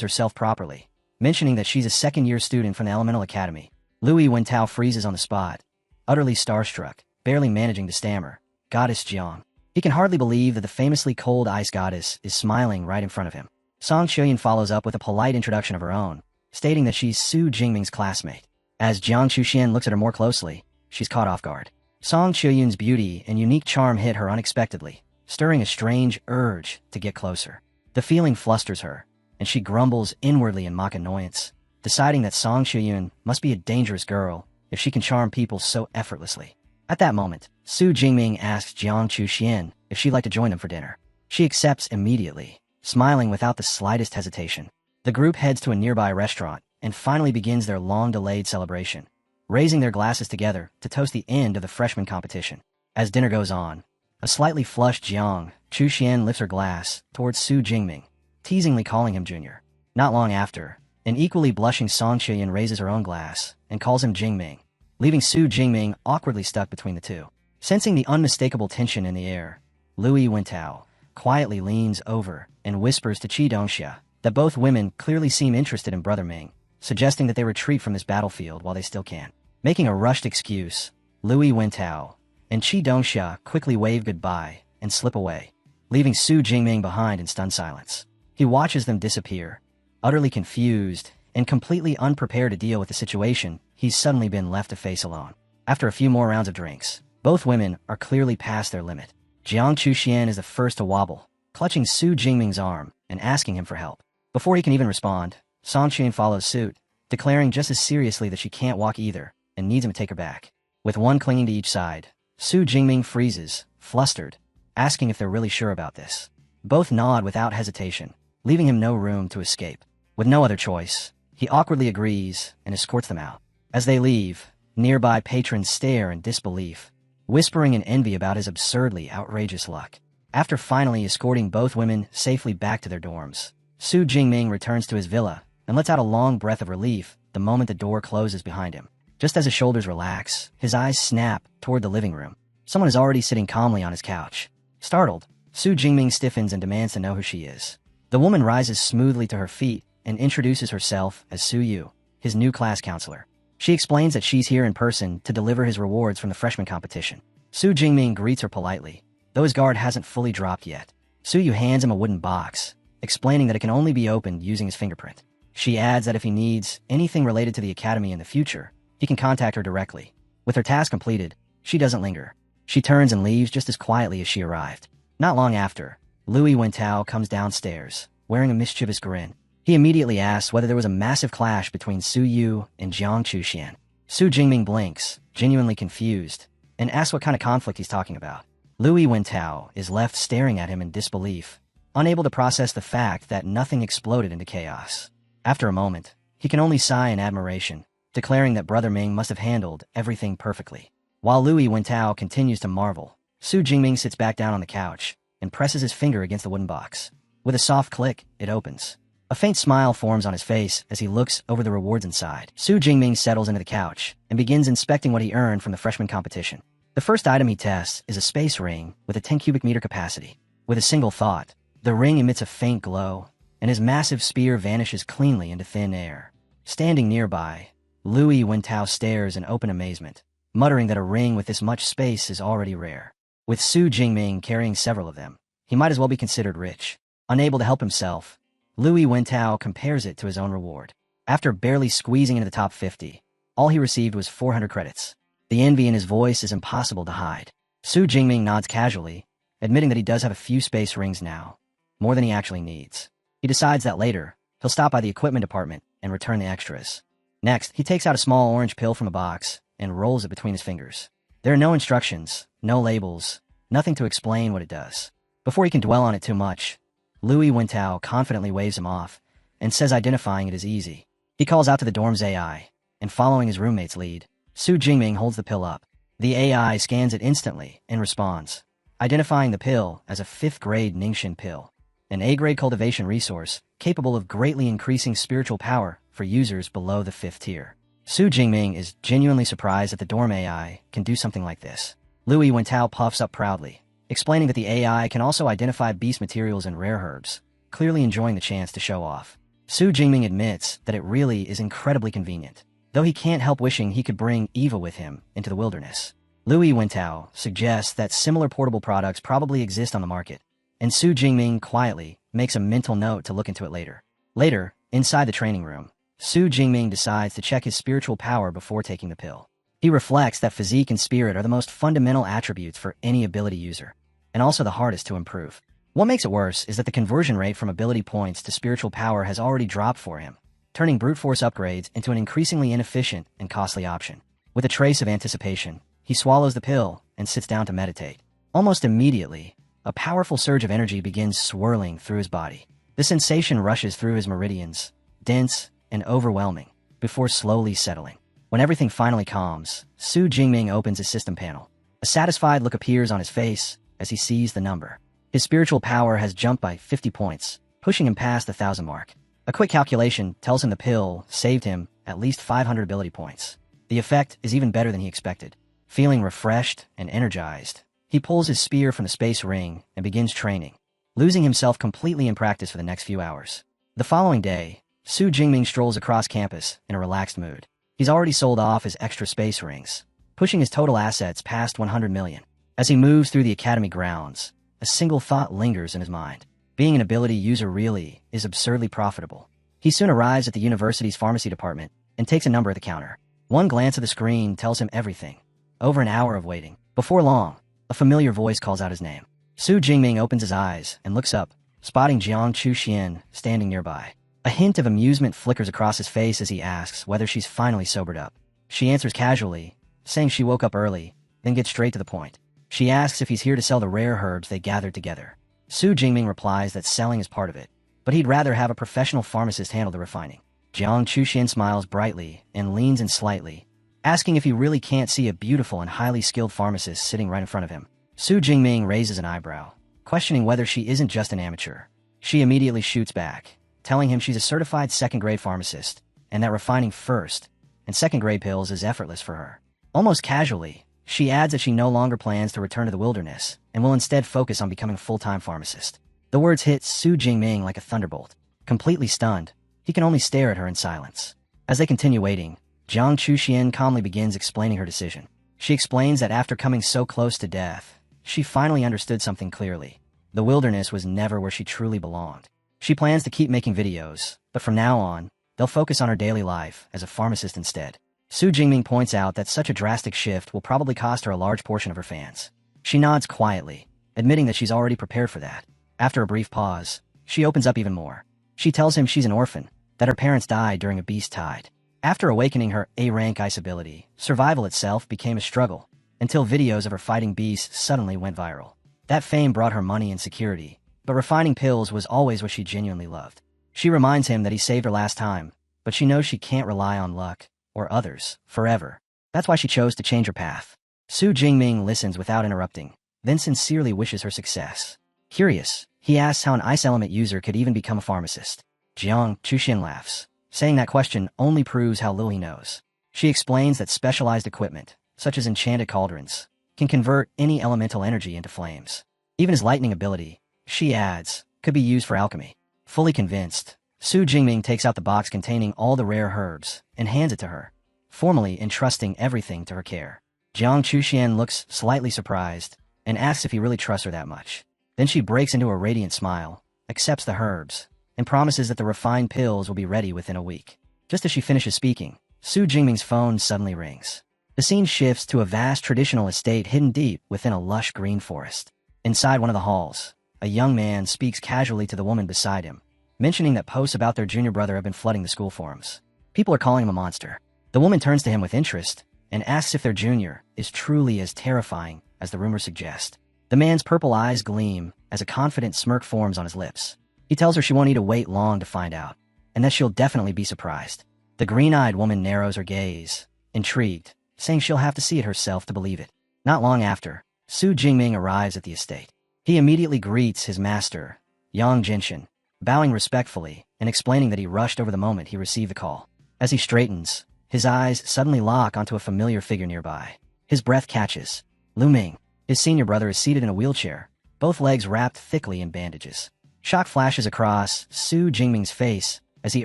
herself properly, mentioning that she's a second-year student from the Elemental Academy. Louis Wintao freezes on the spot, utterly starstruck, barely managing to stammer, "Goddess Jiang." He can hardly believe that the famously cold ice goddess is smiling right in front of him. Song Qian follows up with a polite introduction of her own, stating that she's Su Jingming's classmate. As Jiang Chuxian looks at her more closely, she's caught off guard. Song Qian's beauty and unique charm hit her unexpectedly, stirring a strange urge to get closer. The feeling flusters her, and she grumbles inwardly in mock annoyance, deciding that Song Qian must be a dangerous girl if she can charm people so effortlessly. At that moment, Su Jingming asks Jiang Chuxian if she'd like to join them for dinner. She accepts immediately, smiling without the slightest hesitation. The group heads to a nearby restaurant and finally begins their long-delayed celebration, raising their glasses together to toast the end of the freshman competition. As dinner goes on, A slightly flushed Jiang Chuxian lifts her glass towards Su Jingming, teasingly calling him Junior. Not long after, an equally blushing Song Qian raises her own glass and calls him Jingming, leaving Su Jingming awkwardly stuck between the two. Sensing the unmistakable tension in the air, Lui Wentao quietly leans over and whispers to Qi Dongxia that both women clearly seem interested in Brother Ming, suggesting that they retreat from this battlefield while they still can. Making a rushed excuse, Lui Wentao and Qi Dongxia quickly wave goodbye and slip away, leaving Su Jingming behind in stunned silence. He watches them disappear, utterly confused and completely unprepared to deal with the situation he's suddenly been left to face alone. After a few more rounds of drinks, both women are clearly past their limit. Jiang Chuxian is the first to wobble, clutching Su Jingming's arm and asking him for help. Before he can even respond, Song Qian follows suit, declaring just as seriously that she can't walk either and needs him to take her back. With one clinging to each side, Su Jingming freezes, flustered, asking if they're really sure about this. Both nod without hesitation, leaving him no room to escape. With no other choice, he awkwardly agrees and escorts them out. As they leave, nearby patrons stare in disbelief, whispering in envy about his absurdly outrageous luck. After finally escorting both women safely back to their dorms, Su Jingming returns to his villa and lets out a long breath of relief the moment the door closes behind him. Just as his shoulders relax, his eyes snap toward the living room. Someone is already sitting calmly on his couch. Startled, Su Jingming stiffens and demands to know who she is. The woman rises smoothly to her feet and introduces herself as Su Yu, his new class counselor. She explains that she's here in person to deliver his rewards from the freshman competition. Su Jingming greets her politely, though his guard hasn't fully dropped yet. Su Yu hands him a wooden box, explaining that it can only be opened using his fingerprint. She adds that if he needs anything related to the academy in the future, he can contact her directly. With her task completed, she doesn't linger. She turns and leaves just as quietly as she arrived. Not long after, Lui Wentao comes downstairs, wearing a mischievous grin. He immediately asks whether there was a massive clash between Su Yu and Jiang Chuxian. Su Jingming blinks, genuinely confused, and asks what kind of conflict he's talking about. Lui Wentao is left staring at him in disbelief, unable to process the fact that nothing exploded into chaos. After a moment, he can only sigh in admiration, declaring that Brother Ming must have handled everything perfectly. While Lui Wentao continues to marvel, Su Jingming sits back down on the couch and presses his finger against the wooden box. With a soft click, it opens. A faint smile forms on his face as he looks over the rewards inside. Su Jingming settles into the couch and begins inspecting what he earned from the freshman competition. The first item he tests is a space ring with a 10 cubic meter capacity. With a single thought, the ring emits a faint glow, and his massive spear vanishes cleanly into thin air. Standing nearby, Lui Wentao stares in open amazement, muttering that a ring with this much space is already rare. With Su Jingming carrying several of them, he might as well be considered rich. Unable to help himself, Lui Wentao compares it to his own reward. After barely squeezing into the top 50, all he received was 400 credits. The envy in his voice is impossible to hide. Su Jingming nods casually, admitting that he does have a few space rings now, more than he actually needs. He decides that later, he'll stop by the equipment department and return the extras. Next, he takes out a small orange pill from a box and rolls it between his fingers. There are no instructions, no labels, nothing to explain what it does. Before he can dwell on it too much, Lui Wentao confidently waves him off and says identifying it is easy. He calls out to the dorm's AI, and following his roommate's lead, Su Jingming holds the pill up. The AI scans it instantly and responds, identifying the pill as a 5th grade Ningxin pill, an A-grade cultivation resource capable of greatly increasing spiritual power for users below the 5th tier. Su Jingming is genuinely surprised that the dorm AI can do something like this. Lui Wentao puffs up proudly, explaining that the AI can also identify beast materials and rare herbs, clearly enjoying the chance to show off. Su Jingming admits that it really is incredibly convenient, though he can't help wishing he could bring Eva with him into the wilderness. Lui Wentao suggests that similar portable products probably exist on the market, and Su Jingming quietly makes a mental note to look into it later. Later, inside the training room, Su Jingming decides to check his spiritual power before taking the pill. He reflects that physique and spirit are the most fundamental attributes for any ability user, and also the hardest to improve. What makes it worse is that the conversion rate from ability points to spiritual power has already dropped for him, turning brute force upgrades into an increasingly inefficient and costly option. With a trace of anticipation, he swallows the pill and sits down to meditate. Almost immediately, a powerful surge of energy begins swirling through his body. The sensation rushes through his meridians, dense and overwhelming, before slowly settling. When everything finally calms, Su Jingming opens his system panel. A satisfied look appears on his face as he sees the number. His spiritual power has jumped by 50 points, pushing him past the 1,000 mark. A quick calculation tells him the pill saved him at least 500 ability points. The effect is even better than he expected. Feeling refreshed and energized, he pulls his spear from the space ring and begins training, losing himself completely in practice for the next few hours. The following day, Su Jingming strolls across campus in a relaxed mood. He's already sold off his extra space rings, pushing his total assets past 100 million. As he moves through the academy grounds, a single thought lingers in his mind. Being an ability user really is absurdly profitable. He soon arrives at the university's pharmacy department and takes a number at the counter. One glance at the screen tells him everything. Over an hour of waiting. Before long, a familiar voice calls out his name. Su Jingming opens his eyes and looks up, spotting Jiang Chuxian standing nearby. A hint of amusement flickers across his face as he asks whether she's finally sobered up. She answers casually, saying she woke up early, then gets straight to the point. She asks if he's here to sell the rare herbs they gathered together. Su Jingming replies that selling is part of it, but he'd rather have a professional pharmacist handle the refining. Jiang Chuxian smiles brightly and leans in slightly, asking if he really can't see a beautiful and highly skilled pharmacist sitting right in front of him. Su Jingming raises an eyebrow, questioning whether she isn't just an amateur. She immediately shoots back, telling him she's a certified second-grade pharmacist, and that refining first and second-grade pills is effortless for her. Almost casually, she adds that she no longer plans to return to the wilderness and will instead focus on becoming a full-time pharmacist. The words hit Su Jingming like a thunderbolt. Completely stunned, he can only stare at her in silence. As they continue waiting, Jiang Chuxian calmly begins explaining her decision. She explains that after coming so close to death, she finally understood something clearly. The wilderness was never where she truly belonged. She plans to keep making videos, but from now on, they'll focus on her daily life as a pharmacist instead. Su Jingming points out that such a drastic shift will probably cost her a large portion of her fans. She nods quietly, admitting that she's already prepared for that. After a brief pause, she opens up even more. She tells him she's an orphan, that her parents died during a beast tide. After awakening her A-rank ice ability, survival itself became a struggle, until videos of her fighting beasts suddenly went viral. That fame brought her money and security, but refining pills was always what she genuinely loved. She reminds him that he saved her last time, but she knows she can't rely on luck, or others, forever. That's why she chose to change her path. Su Jingming listens without interrupting, then sincerely wishes her success. Curious, he asks how an ice element user could even become a pharmacist. Jiang Chuxian laughs, saying that question only proves how little he knows. She explains that specialized equipment, such as enchanted cauldrons, can convert any elemental energy into flames. Even his lightning ability, she adds, could be used for alchemy. Fully convinced, Su Jingming takes out the box containing all the rare herbs and hands it to her, formally entrusting everything to her care. Jiang Chuxian looks slightly surprised and asks if he really trusts her that much. Then she breaks into a radiant smile, accepts the herbs, and promises that the refined pills will be ready within a week. Just as she finishes speaking, Su Jingming's phone suddenly rings. The scene shifts to a vast traditional estate hidden deep within a lush green forest. Inside one of the halls, a young man speaks casually to the woman beside him, mentioning that posts about their junior brother have been flooding the school forums. People are calling him a monster. The woman turns to him with interest and asks if their junior is truly as terrifying as the rumors suggest. The man's purple eyes gleam as a confident smirk forms on his lips. He tells her she won't need to wait long to find out, and that she'll definitely be surprised. The green-eyed woman narrows her gaze, intrigued, saying she'll have to see it herself to believe it. Not long after, Su Jingming arrives at the estate. He immediately greets his master, Yang Jinshin, bowing respectfully and explaining that he rushed over the moment he received the call. As he straightens, his eyes suddenly lock onto a familiar figure nearby. His breath catches. Lu Ming, his senior brother, is seated in a wheelchair, both legs wrapped thickly in bandages. Shock flashes across Su Jingming's face as he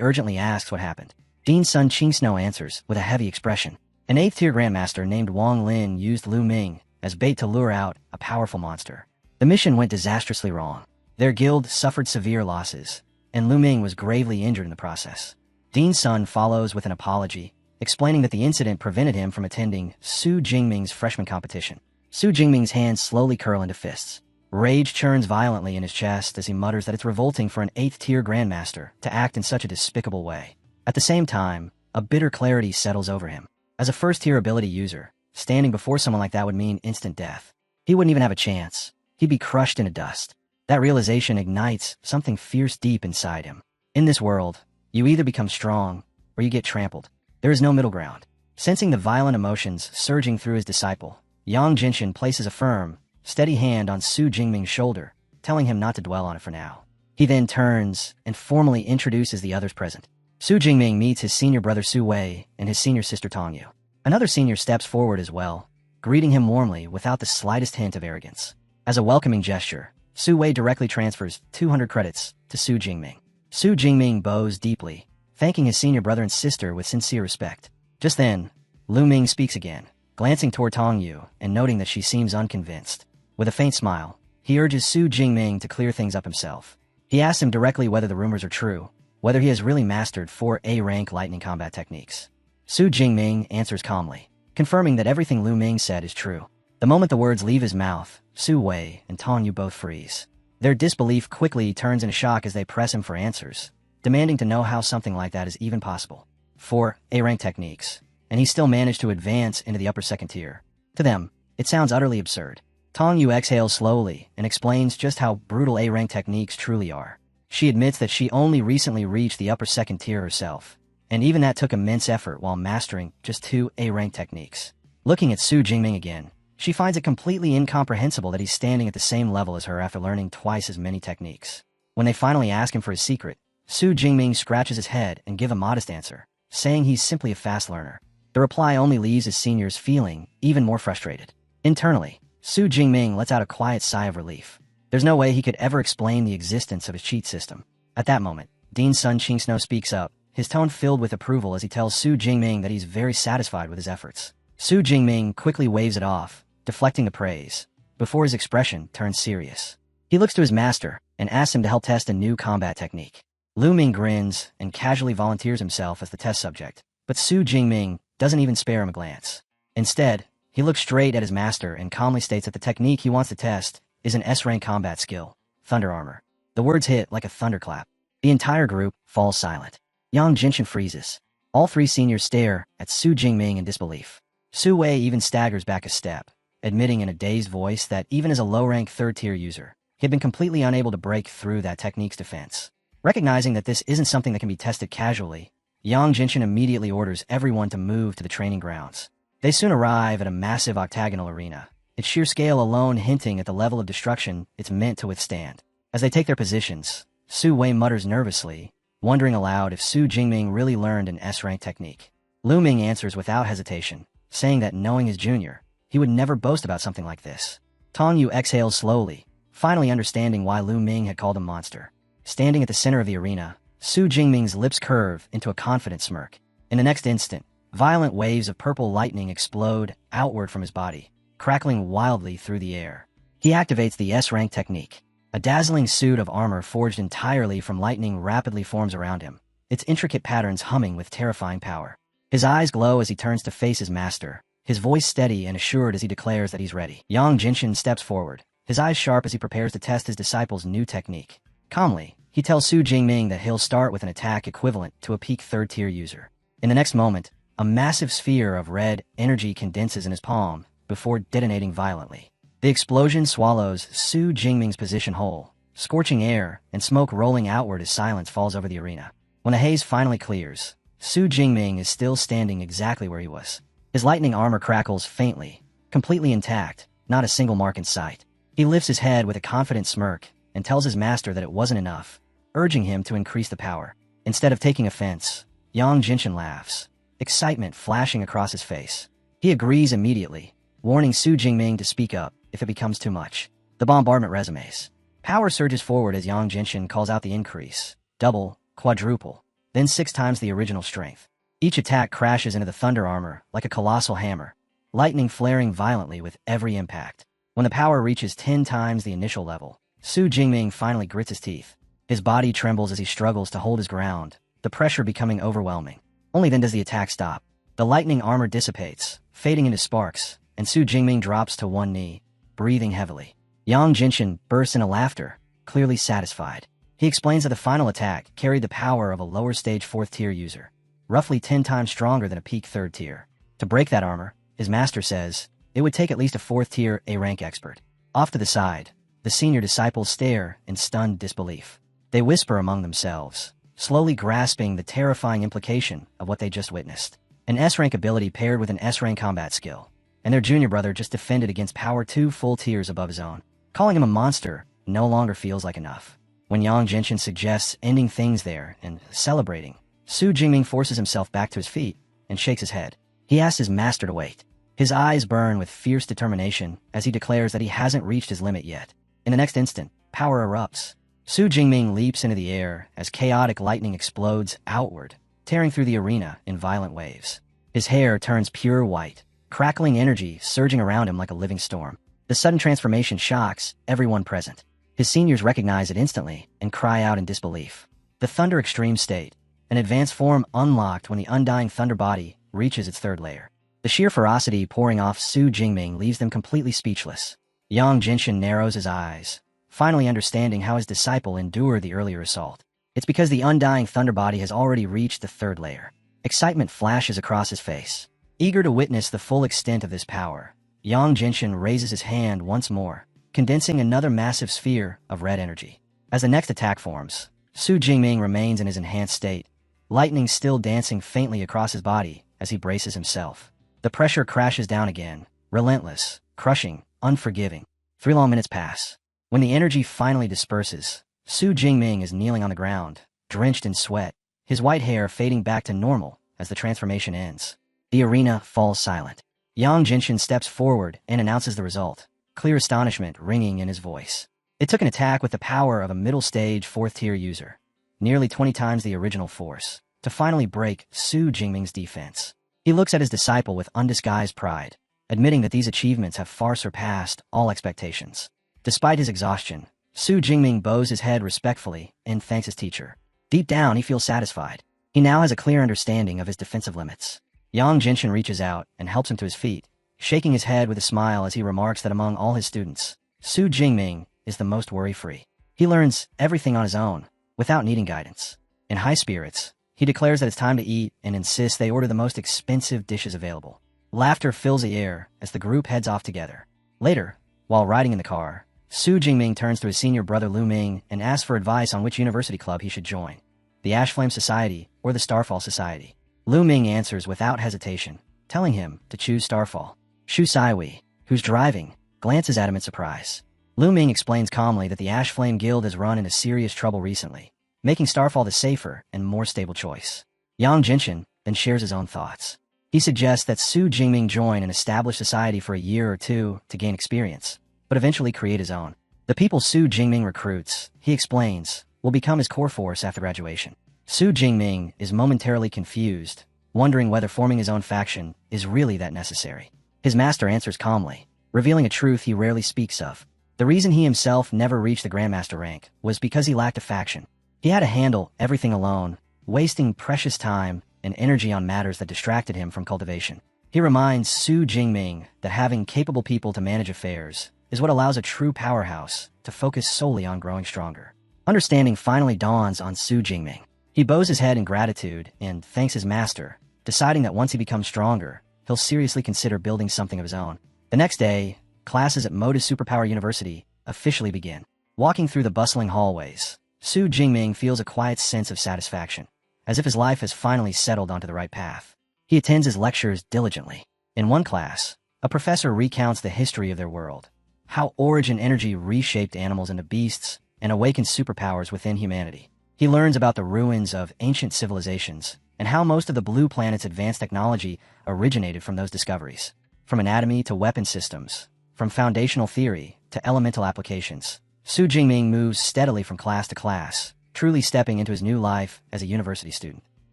urgently asks what happened. Dean Sun Qingsnow answers with a heavy expression. An 8th-tier grandmaster named Wang Lin used Lu Ming as bait to lure out a powerful monster. The mission went disastrously wrong. Their guild suffered severe losses, and Lu Ming was gravely injured in the process. Dean Sun follows with an apology, explaining that the incident prevented him from attending Su Jingming's freshman competition. Su Jingming's hands slowly curl into fists. Rage churns violently in his chest as he mutters that it's revolting for an 8th-tier grandmaster to act in such a despicable way. At the same time, a bitter clarity settles over him. As a first-tier ability user, standing before someone like that would mean instant death. He wouldn't even have a chance. He'd be crushed into dust. That realization ignites something fierce deep inside him. In this world, you either become strong, or you get trampled. There is no middle ground. Sensing the violent emotions surging through his disciple, Yang Jinshin places a firm, steady hand on Su Jingming's shoulder, telling him not to dwell on it for now. He then turns and formally introduces the others present. Su Jingming meets his senior brother Su Wei and his senior sister Tongyu. Another senior steps forward as well, greeting him warmly without the slightest hint of arrogance. As a welcoming gesture, Su Wei directly transfers 200 credits to Su Jingming. Su Jingming bows deeply, thanking his senior brother and sister with sincere respect. Just then, Lu Ming speaks again, glancing toward Tongyu and noting that she seems unconvinced. With a faint smile, he urges Su Jingming to clear things up himself. He asks him directly whether the rumors are true, whether he has really mastered 4 A-rank lightning combat techniques. Su Jingming answers calmly, confirming that everything Lu Ming said is true. The moment the words leave his mouth, Su Wei and Tongyu both freeze. Their disbelief quickly turns into shock as they press him for answers, demanding to know how something like that is even possible. 4 A-rank techniques, and he still managed to advance into the upper second tier. To them, it sounds utterly absurd. Tongyu exhales slowly and explains just how brutal A-rank techniques truly are. She admits that she only recently reached the upper second tier herself, and even that took immense effort while mastering just 2 A-rank techniques. Looking at Su Jingming again, she finds it completely incomprehensible that he's standing at the same level as her after learning twice as many techniques. When they finally ask him for his secret, Su Jingming scratches his head and gives a modest answer, saying he's simply a fast learner. The reply only leaves his seniors feeling even more frustrated. Internally, Su Jingming lets out a quiet sigh of relief. There's no way he could ever explain the existence of his cheat system. At that moment, Dean's son Qingsno speaks up, his tone filled with approval as he tells Su Jingming that he's very satisfied with his efforts. Su Jingming quickly waves it off, deflecting the praise, before his expression turns serious. He looks to his master and asks him to help test a new combat technique. Lu Ming grins and casually volunteers himself as the test subject, but Su Jingming doesn't even spare him a glance. Instead, he looks straight at his master and calmly states that the technique he wants to test is an S-rank combat skill, Thunder Armor. The words hit like a thunderclap. The entire group falls silent. Yang Jinshin freezes. All 3 seniors stare at Su Jingming in disbelief. Su Wei even staggers back a step, admitting in a dazed voice that even as a low-rank third-tier user, he had been completely unable to break through that technique's defense. Recognizing that this isn't something that can be tested casually, Yang Jinshin immediately orders everyone to move to the training grounds. They soon arrive at a massive octagonal arena, its sheer scale alone hinting at the level of destruction it's meant to withstand. As they take their positions, Su Wei mutters nervously, wondering aloud if Su Jingming really learned an S-rank technique. Lu Ming answers without hesitation, saying that knowing his junior, he would never boast about something like this. Tongyu exhales slowly, finally understanding why Lu Ming had called him monster. Standing at the center of the arena, Su Jingming's lips curve into a confident smirk. In the next instant, violent waves of purple lightning explode outward from his body, crackling wildly through the air. He activates the S-rank technique. A dazzling suit of armor forged entirely from lightning rapidly forms around him, its intricate patterns humming with terrifying power. His eyes glow as he turns to face his master, his voice steady and assured as he declares that he's ready. Yang Jinshin steps forward, his eyes sharp as he prepares to test his disciple's new technique. Calmly, he tells Su Jingming that he'll start with an attack equivalent to a peak third-tier user. In the next moment, a massive sphere of red energy condenses in his palm before detonating violently. The explosion swallows Su Jingming's position whole, scorching air and smoke rolling outward as silence falls over the arena. When the haze finally clears, Su Jingming is still standing exactly where he was. His lightning armor crackles faintly, completely intact, not a single mark in sight. He lifts his head with a confident smirk and tells his master that it wasn't enough, urging him to increase the power. Instead of taking offense, Yang Jinshin laughs, excitement flashing across his face. He agrees immediately, warning Su Jingming to speak up if it becomes too much. The bombardment resumes. Power surges forward as Yang Jinshin calls out the increase, double, quadruple, then 6 times the original strength. Each attack crashes into the thunder armor like a colossal hammer, lightning flaring violently with every impact. When the power reaches 10 times the initial level, Su Jingming finally grits his teeth. His body trembles as he struggles to hold his ground, the pressure becoming overwhelming. Only then does the attack stop. The lightning armor dissipates, fading into sparks, and Su Jingming drops to one knee, breathing heavily. Yang Jinshin bursts into laughter, clearly satisfied. He explains that the final attack carried the power of a lower stage 4th tier user, roughly 10 times stronger than a peak 3rd tier. To break that armor, his master says, it would take at least a 4th tier A-rank expert. Off to the side, the senior disciples stare in stunned disbelief. They whisper among themselves, slowly grasping the terrifying implication of what they just witnessed. An S-rank ability paired with an S-rank combat skill. and their junior brother just defended against power 2 full tiers above his own. Calling him a monster no longer feels like enough. When Yang Jinshin suggests ending things there and celebrating, Su Jingming forces himself back to his feet and shakes his head. He asks his master to wait. His eyes burn with fierce determination as he declares that he hasn't reached his limit yet. In the next instant, power erupts. Su Jingming leaps into the air as chaotic lightning explodes outward, tearing through the arena in violent waves. His hair turns pure white, crackling energy surging around him like a living storm. The sudden transformation shocks everyone present. His seniors recognize it instantly and cry out in disbelief. The Thunder Extreme State, an advanced form unlocked when the Undying Thunder Body reaches its third layer. The sheer ferocity pouring off Su Jingming leaves them completely speechless. Yang Jinshin narrows his eyes, finally understanding how his disciple endured the earlier assault. It's because the Undying Thunder Body has already reached the third layer. Excitement flashes across his face. Eager to witness the full extent of this power, Yang Jinshin raises his hand once more, condensing another massive sphere of red energy. As the next attack forms, Su Jingming remains in his enhanced state, lightning still dancing faintly across his body as he braces himself. The pressure crashes down again, relentless, crushing, unforgiving. 3 long minutes pass. When the energy finally disperses, Su Jingming is kneeling on the ground, drenched in sweat, his white hair fading back to normal as the transformation ends. The arena falls silent. Yang Jinshin steps forward and announces the result, clear astonishment ringing in his voice. It took an attack with the power of a middle-stage 4th-tier user, nearly 20 times the original force, to finally break Su Jingming's defense. He looks at his disciple with undisguised pride, admitting that these achievements have far surpassed all expectations. Despite his exhaustion, Su Jingming bows his head respectfully and thanks his teacher. Deep down, he feels satisfied. He now has a clear understanding of his defensive limits. Yang Jinshin reaches out and helps him to his feet, shaking his head with a smile as he remarks that among all his students, Su Jingming is the most worry-free. He learns everything on his own, without needing guidance. In high spirits, he declares that it's time to eat and insists they order the most expensive dishes available. Laughter fills the air as the group heads off together. Later, while riding in the car, Su Jingming turns to his senior brother Lu Ming and asks for advice on which university club he should join, the Ash Flame Society or the Starfall Society. Lu Ming answers without hesitation, telling him to choose Starfall. Shu Saiwei, who's driving, glances at him in surprise. Lu Ming explains calmly that the Ash Flame Guild has run into serious trouble recently, making Starfall the safer and more stable choice. Yang Jinshin then shares his own thoughts. He suggests that Su Jingming join an established society for a year or two to gain experience, but eventually create his own. The people Su Jingming recruits, he explains, will become his core force after graduation. Su Jingming is momentarily confused, wondering whether forming his own faction is really that necessary. His master answers calmly, revealing a truth he rarely speaks of. The reason he himself never reached the Grandmaster rank was because he lacked a faction. He had to handle everything alone, wasting precious time and energy on matters that distracted him from cultivation. He reminds Su Jingming that having capable people to manage affairs is what allows a true powerhouse to focus solely on growing stronger. Understanding finally dawns on Su Jingming. He bows his head in gratitude and thanks his master, deciding that once he becomes stronger, he'll seriously consider building something of his own. The next day, classes at Moda Superpower University officially begin. Walking through the bustling hallways, Su Jingming feels a quiet sense of satisfaction, as if his life has finally settled onto the right path. He attends his lectures diligently. In one class, a professor recounts the history of their world, how origin energy reshaped animals into beasts and awakened superpowers within humanity. He learns about the ruins of ancient civilizations and how most of the blue planet's advanced technology originated from those discoveries. From anatomy to weapon systems, from foundational theory to elemental applications, Su Jingming moves steadily from class to class, truly stepping into his new life as a university student.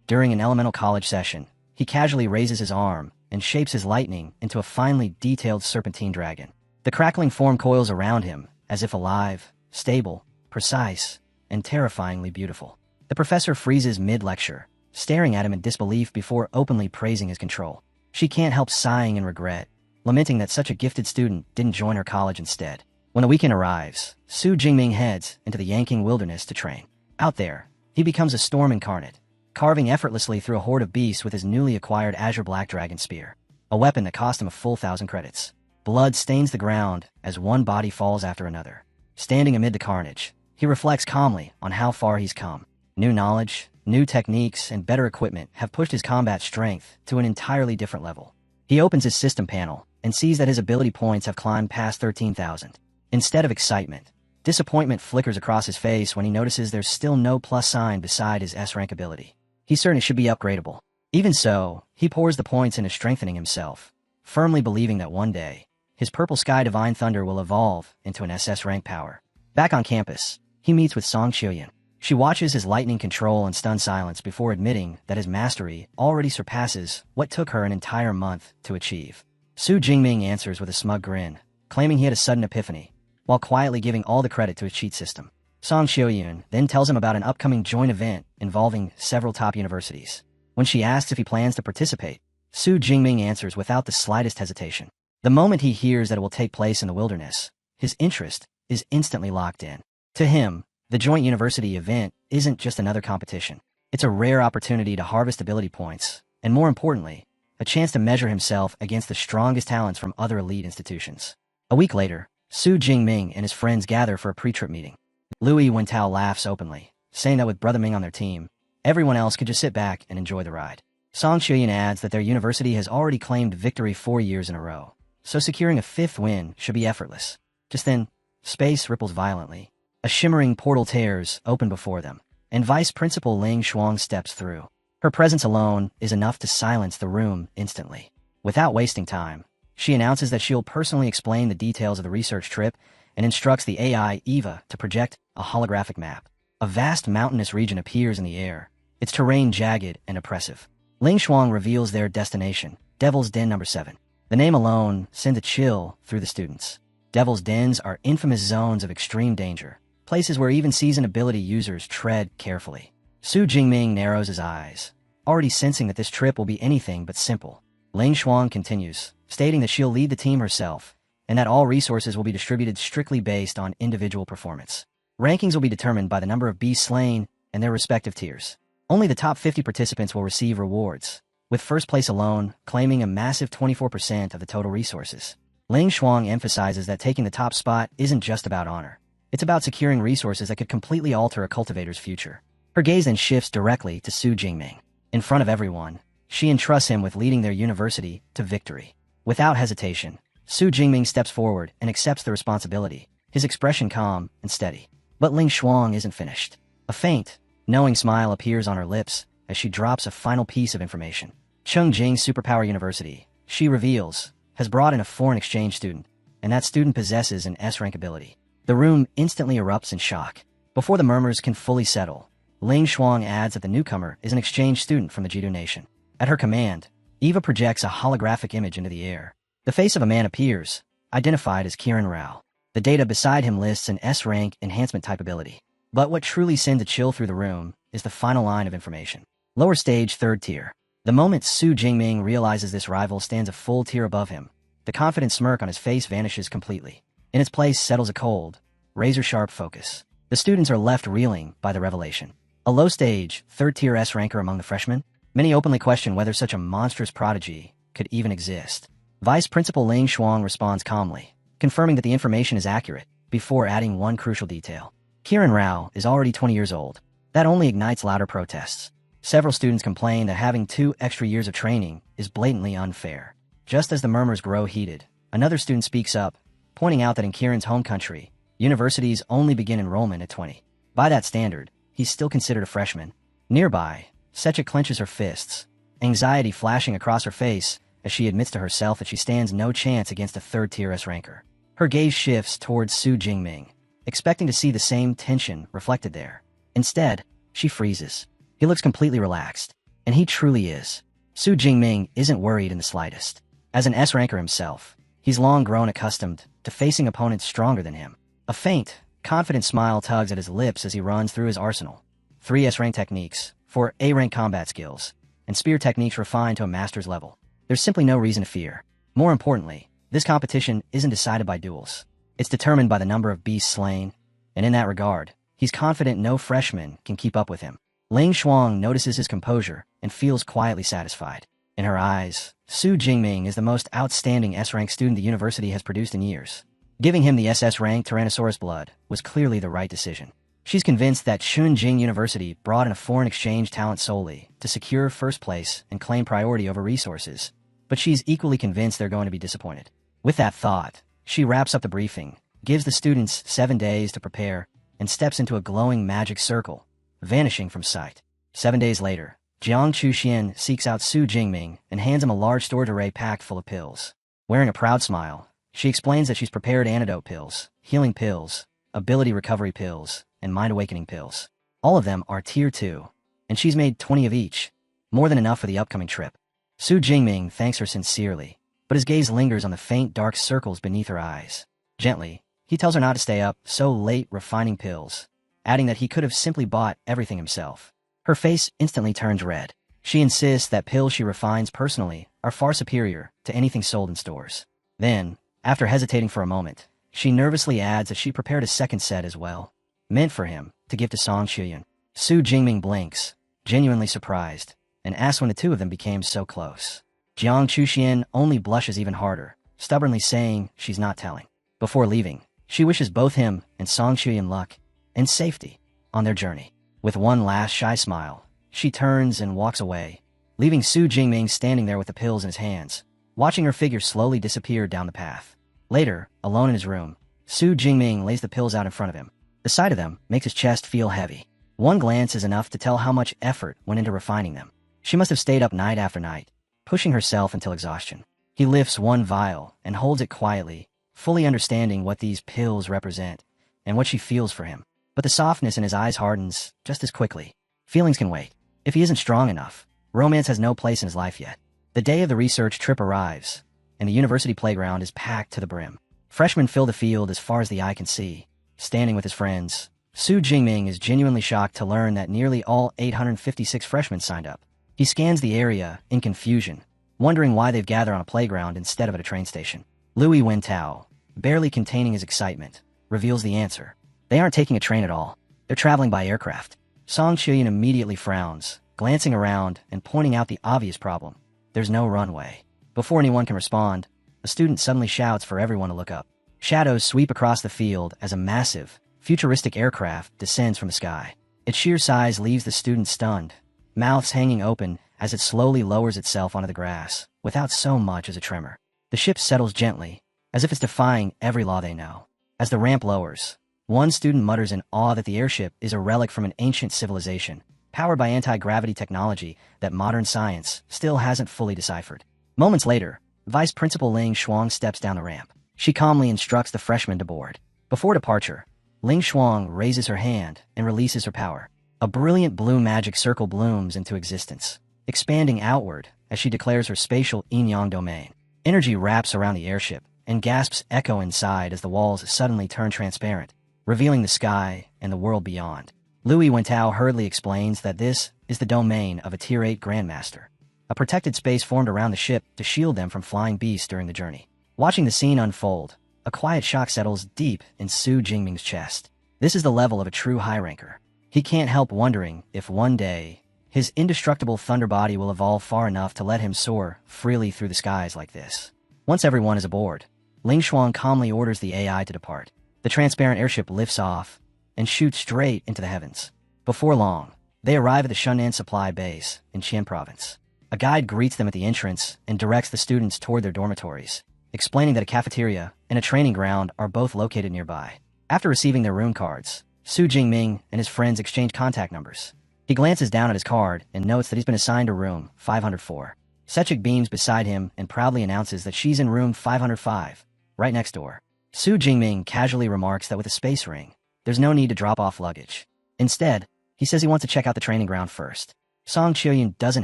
During an elemental college session, he casually raises his arm and shapes his lightning into a finely detailed serpentine dragon. The crackling form coils around him, as if alive, stable, precise, and terrifyingly beautiful. The professor freezes mid-lecture, staring at him in disbelief before openly praising his control. She can't help sighing in regret, lamenting that such a gifted student didn't join her college instead. When the weekend arrives, Su Jingming heads into the Yanking wilderness to train. Out there, he becomes a storm incarnate, carving effortlessly through a horde of beasts with his newly acquired Azure Black Dragon Spear, a weapon that cost him a full 1,000 credits. Blood stains the ground as one body falls after another. Standing amid the carnage, he reflects calmly on how far he's come. New knowledge, new techniques, and better equipment have pushed his combat strength to an entirely different level. He opens his system panel and sees that his ability points have climbed past 13,000. Instead of excitement, disappointment flickers across his face when he notices there's still no plus sign beside his S-rank ability. He's certain it should be upgradable. Even so, he pours the points into strengthening himself, firmly believing that one day, his Purple Sky Divine Thunder will evolve into an SS rank power. Back on campus, he meets with Song Xiuyan. She watches his lightning control in stunned silence before admitting that his mastery already surpasses what took her an entire month to achieve. Su Jingming answers with a smug grin, claiming he had a sudden epiphany, while quietly giving all the credit to his cheat system. Song Xiuyan then tells him about an upcoming joint event involving several top universities. When she asks if he plans to participate, Su Jingming answers without the slightest hesitation. The moment he hears that it will take place in the wilderness, his interest is instantly locked in. To him, the joint university event isn't just another competition. It's a rare opportunity to harvest ability points, and more importantly, a chance to measure himself against the strongest talents from other elite institutions. A week later, Su Jingming and his friends gather for a pre-trip meeting. Louis Wentao laughs openly, saying that with Brother Ming on their team, everyone else could just sit back and enjoy the ride. Song Xiuyan adds that their university has already claimed victory 4 years in a row, so securing a 5th win should be effortless. Just then, space ripples violently. A shimmering portal tears open before them, and Vice Principal Ling Shuang steps through. Her presence alone is enough to silence the room instantly. Without wasting time, she announces that she'll personally explain the details of the research trip and instructs the AI Eva to project a holographic map. A vast mountainous region appears in the air, its terrain jagged and oppressive. Ling Shuang reveals their destination, Devil's Den No. 7. The name alone sends a chill through the students. Devil's Dens are infamous zones of extreme danger, places where even seasoned ability users tread carefully. Su Jingming narrows his eyes, already sensing that this trip will be anything but simple. Ling Shuang continues, stating that she'll lead the team herself, and that all resources will be distributed strictly based on individual performance. Rankings will be determined by the number of beasts slain and their respective tiers. Only the top 50 participants will receive rewards, with first place alone claiming a massive 24% of the total resources. Ling Shuang emphasizes that taking the top spot isn't just about honor. It's about securing resources that could completely alter a cultivator's future. Her gaze then shifts directly to Su Jingming. In front of everyone, she entrusts him with leading their university to victory. Without hesitation, Su Jingming steps forward and accepts the responsibility, his expression calm and steady. But Ling Shuang isn't finished. A faint, knowing smile appears on her lips as she drops a final piece of information. Chengqing Superpower University, she reveals, has brought in a foreign exchange student, and that student possesses an S-rank ability. The room instantly erupts in shock. Before the murmurs can fully settle, Ling Shuang adds that the newcomer is an exchange student from the Jidu Nation. At her command, Eva projects a holographic image into the air. The face of a man appears, identified as Kiran Rao. The data beside him lists an S-rank enhancement type ability. But what truly sends a chill through the room is the final line of information. Lower stage 3rd tier. The moment Su Jingming realizes this rival stands a full tier above him, the confident smirk on his face vanishes completely. In its place settles a cold, razor-sharp focus. The students are left reeling by the revelation. A low-stage, 3rd-tier S-ranker among the freshmen? Many openly question whether such a monstrous prodigy could even exist. Vice Principal Ling Shuang responds calmly, confirming that the information is accurate, before adding one crucial detail. Kiran Rao is already 20 years old. That only ignites louder protests. Several students complain that having 2 extra years of training is blatantly unfair. Just as the murmurs grow heated, another student speaks up, pointing out that in Kiran's home country, universities only begin enrollment at 20. By that standard, he's still considered a freshman. Nearby, Secha clenches her fists, anxiety flashing across her face as she admits to herself that she stands no chance against a 3rd-tier S-ranker. Her gaze shifts towards Su Jingming, expecting to see the same tension reflected there. Instead, she freezes. He looks completely relaxed, and he truly is. Su Jingming isn't worried in the slightest. As an S-ranker himself, he's long grown accustomed to facing opponents stronger than him. A faint, confident smile tugs at his lips as he runs through his arsenal. 3 S-rank techniques, 4 A-rank combat skills, and spear techniques refined to a master's level. There's simply no reason to fear. More importantly, this competition isn't decided by duels. It's determined by the number of beasts slain, and in that regard, he's confident no freshman can keep up with him. Ling Shuang notices his composure and feels quietly satisfied. In her eyes, Su Jingming is the most outstanding S-rank student the university has produced in years. Giving him the SS-rank Tyrannosaurus blood was clearly the right decision. She's convinced that Chunjing University brought in a foreign exchange talent solely to secure first place and claim priority over resources, but she's equally convinced they're going to be disappointed. With that thought, she wraps up the briefing, gives the students 7 days to prepare, and steps into a glowing magic circle, vanishing from sight. 7 days later, Jiang Chuxian seeks out Su Jingming and hands him a large storage array packed full of pills. Wearing a proud smile, she explains that she's prepared antidote pills, healing pills, ability recovery pills, and mind awakening pills. All of them are tier 2, and she's made 20 of each, more than enough for the upcoming trip. Su Jingming thanks her sincerely, but his gaze lingers on the faint dark circles beneath her eyes. Gently, he tells her not to stay up so late refining pills, adding that he could have simply bought everything himself. Her face instantly turns red. She insists that pills she refines personally are far superior to anything sold in stores. Then, after hesitating for a moment, she nervously adds that she prepared a second set as well, meant for him to give to Song Chuyan. Su Jingming blinks, genuinely surprised, and asks when the two of them became so close. Jiang Chuxian only blushes even harder, stubbornly saying she's not telling. Before leaving, she wishes both him and Song Chuyan luck and safety on their journey. With one last shy smile, she turns and walks away, leaving Su Jingming standing there with the pills in his hands, watching her figure slowly disappear down the path. Later, alone in his room, Su Jingming lays the pills out in front of him. The sight of them makes his chest feel heavy. One glance is enough to tell how much effort went into refining them. She must have stayed up night after night, pushing herself until exhaustion. He lifts one vial and holds it quietly, fully understanding what these pills represent and what she feels for him. But the softness in his eyes hardens just as quickly. Feelings can wait. If he isn't strong enough, romance has no place in his life yet. The day of the research trip arrives, and the university playground is packed to the brim. Freshmen fill the field as far as the eye can see. Standing with his friends, Su Jingming is genuinely shocked to learn that nearly all 856 freshmen signed up. He scans the area in confusion, wondering why they've gathered on a playground instead of at a train station. Louis Wentao, barely containing his excitement, reveals the answer. They aren't taking a train at all. They're traveling by aircraft. Song Chuyan immediately frowns, glancing around and pointing out the obvious problem. There's no runway. Before anyone can respond, a student suddenly shouts for everyone to look up. Shadows sweep across the field as a massive, futuristic aircraft descends from the sky. Its sheer size leaves the students stunned, mouths hanging open as it slowly lowers itself onto the grass, without so much as a tremor. The ship settles gently, as if it's defying every law they know. As the ramp lowers, one student mutters in awe that the airship is a relic from an ancient civilization, powered by anti-gravity technology that modern science still hasn't fully deciphered. Moments later, Vice Principal Ling Shuang steps down the ramp. She calmly instructs the freshmen to board. Before departure, Ling Shuang raises her hand and releases her power. A brilliant blue magic circle blooms into existence, expanding outward as she declares her spatial yin-yang domain. Energy wraps around the airship, and gasps echo inside as the walls suddenly turn transparent, revealing the sky and the world beyond. Louis Wentao hurriedly explains that this is the domain of a Tier 8 Grandmaster, a protected space formed around the ship to shield them from flying beasts during the journey. Watching the scene unfold, a quiet shock settles deep in Su Jingming's chest. This is the level of a true high ranker. He can't help wondering if one day, his indestructible thunder body will evolve far enough to let him soar freely through the skies like this. Once everyone is aboard, Ling Shuang calmly orders the AI to depart. The transparent airship lifts off and shoots straight into the heavens. Before long, they arrive at the Shunnan Supply Base in Qian Province. A guide greets them at the entrance and directs the students toward their dormitories, explaining that a cafeteria and a training ground are both located nearby. After receiving their room cards, Su Jingming and his friends exchange contact numbers. He glances down at his card and notes that he's been assigned to room 504. Sechik beams beside him and proudly announces that she's in room 505, right next door. Su Jingming casually remarks that with a space ring, there's no need to drop off luggage. Instead, he says he wants to check out the training ground first. Song Chuyan doesn't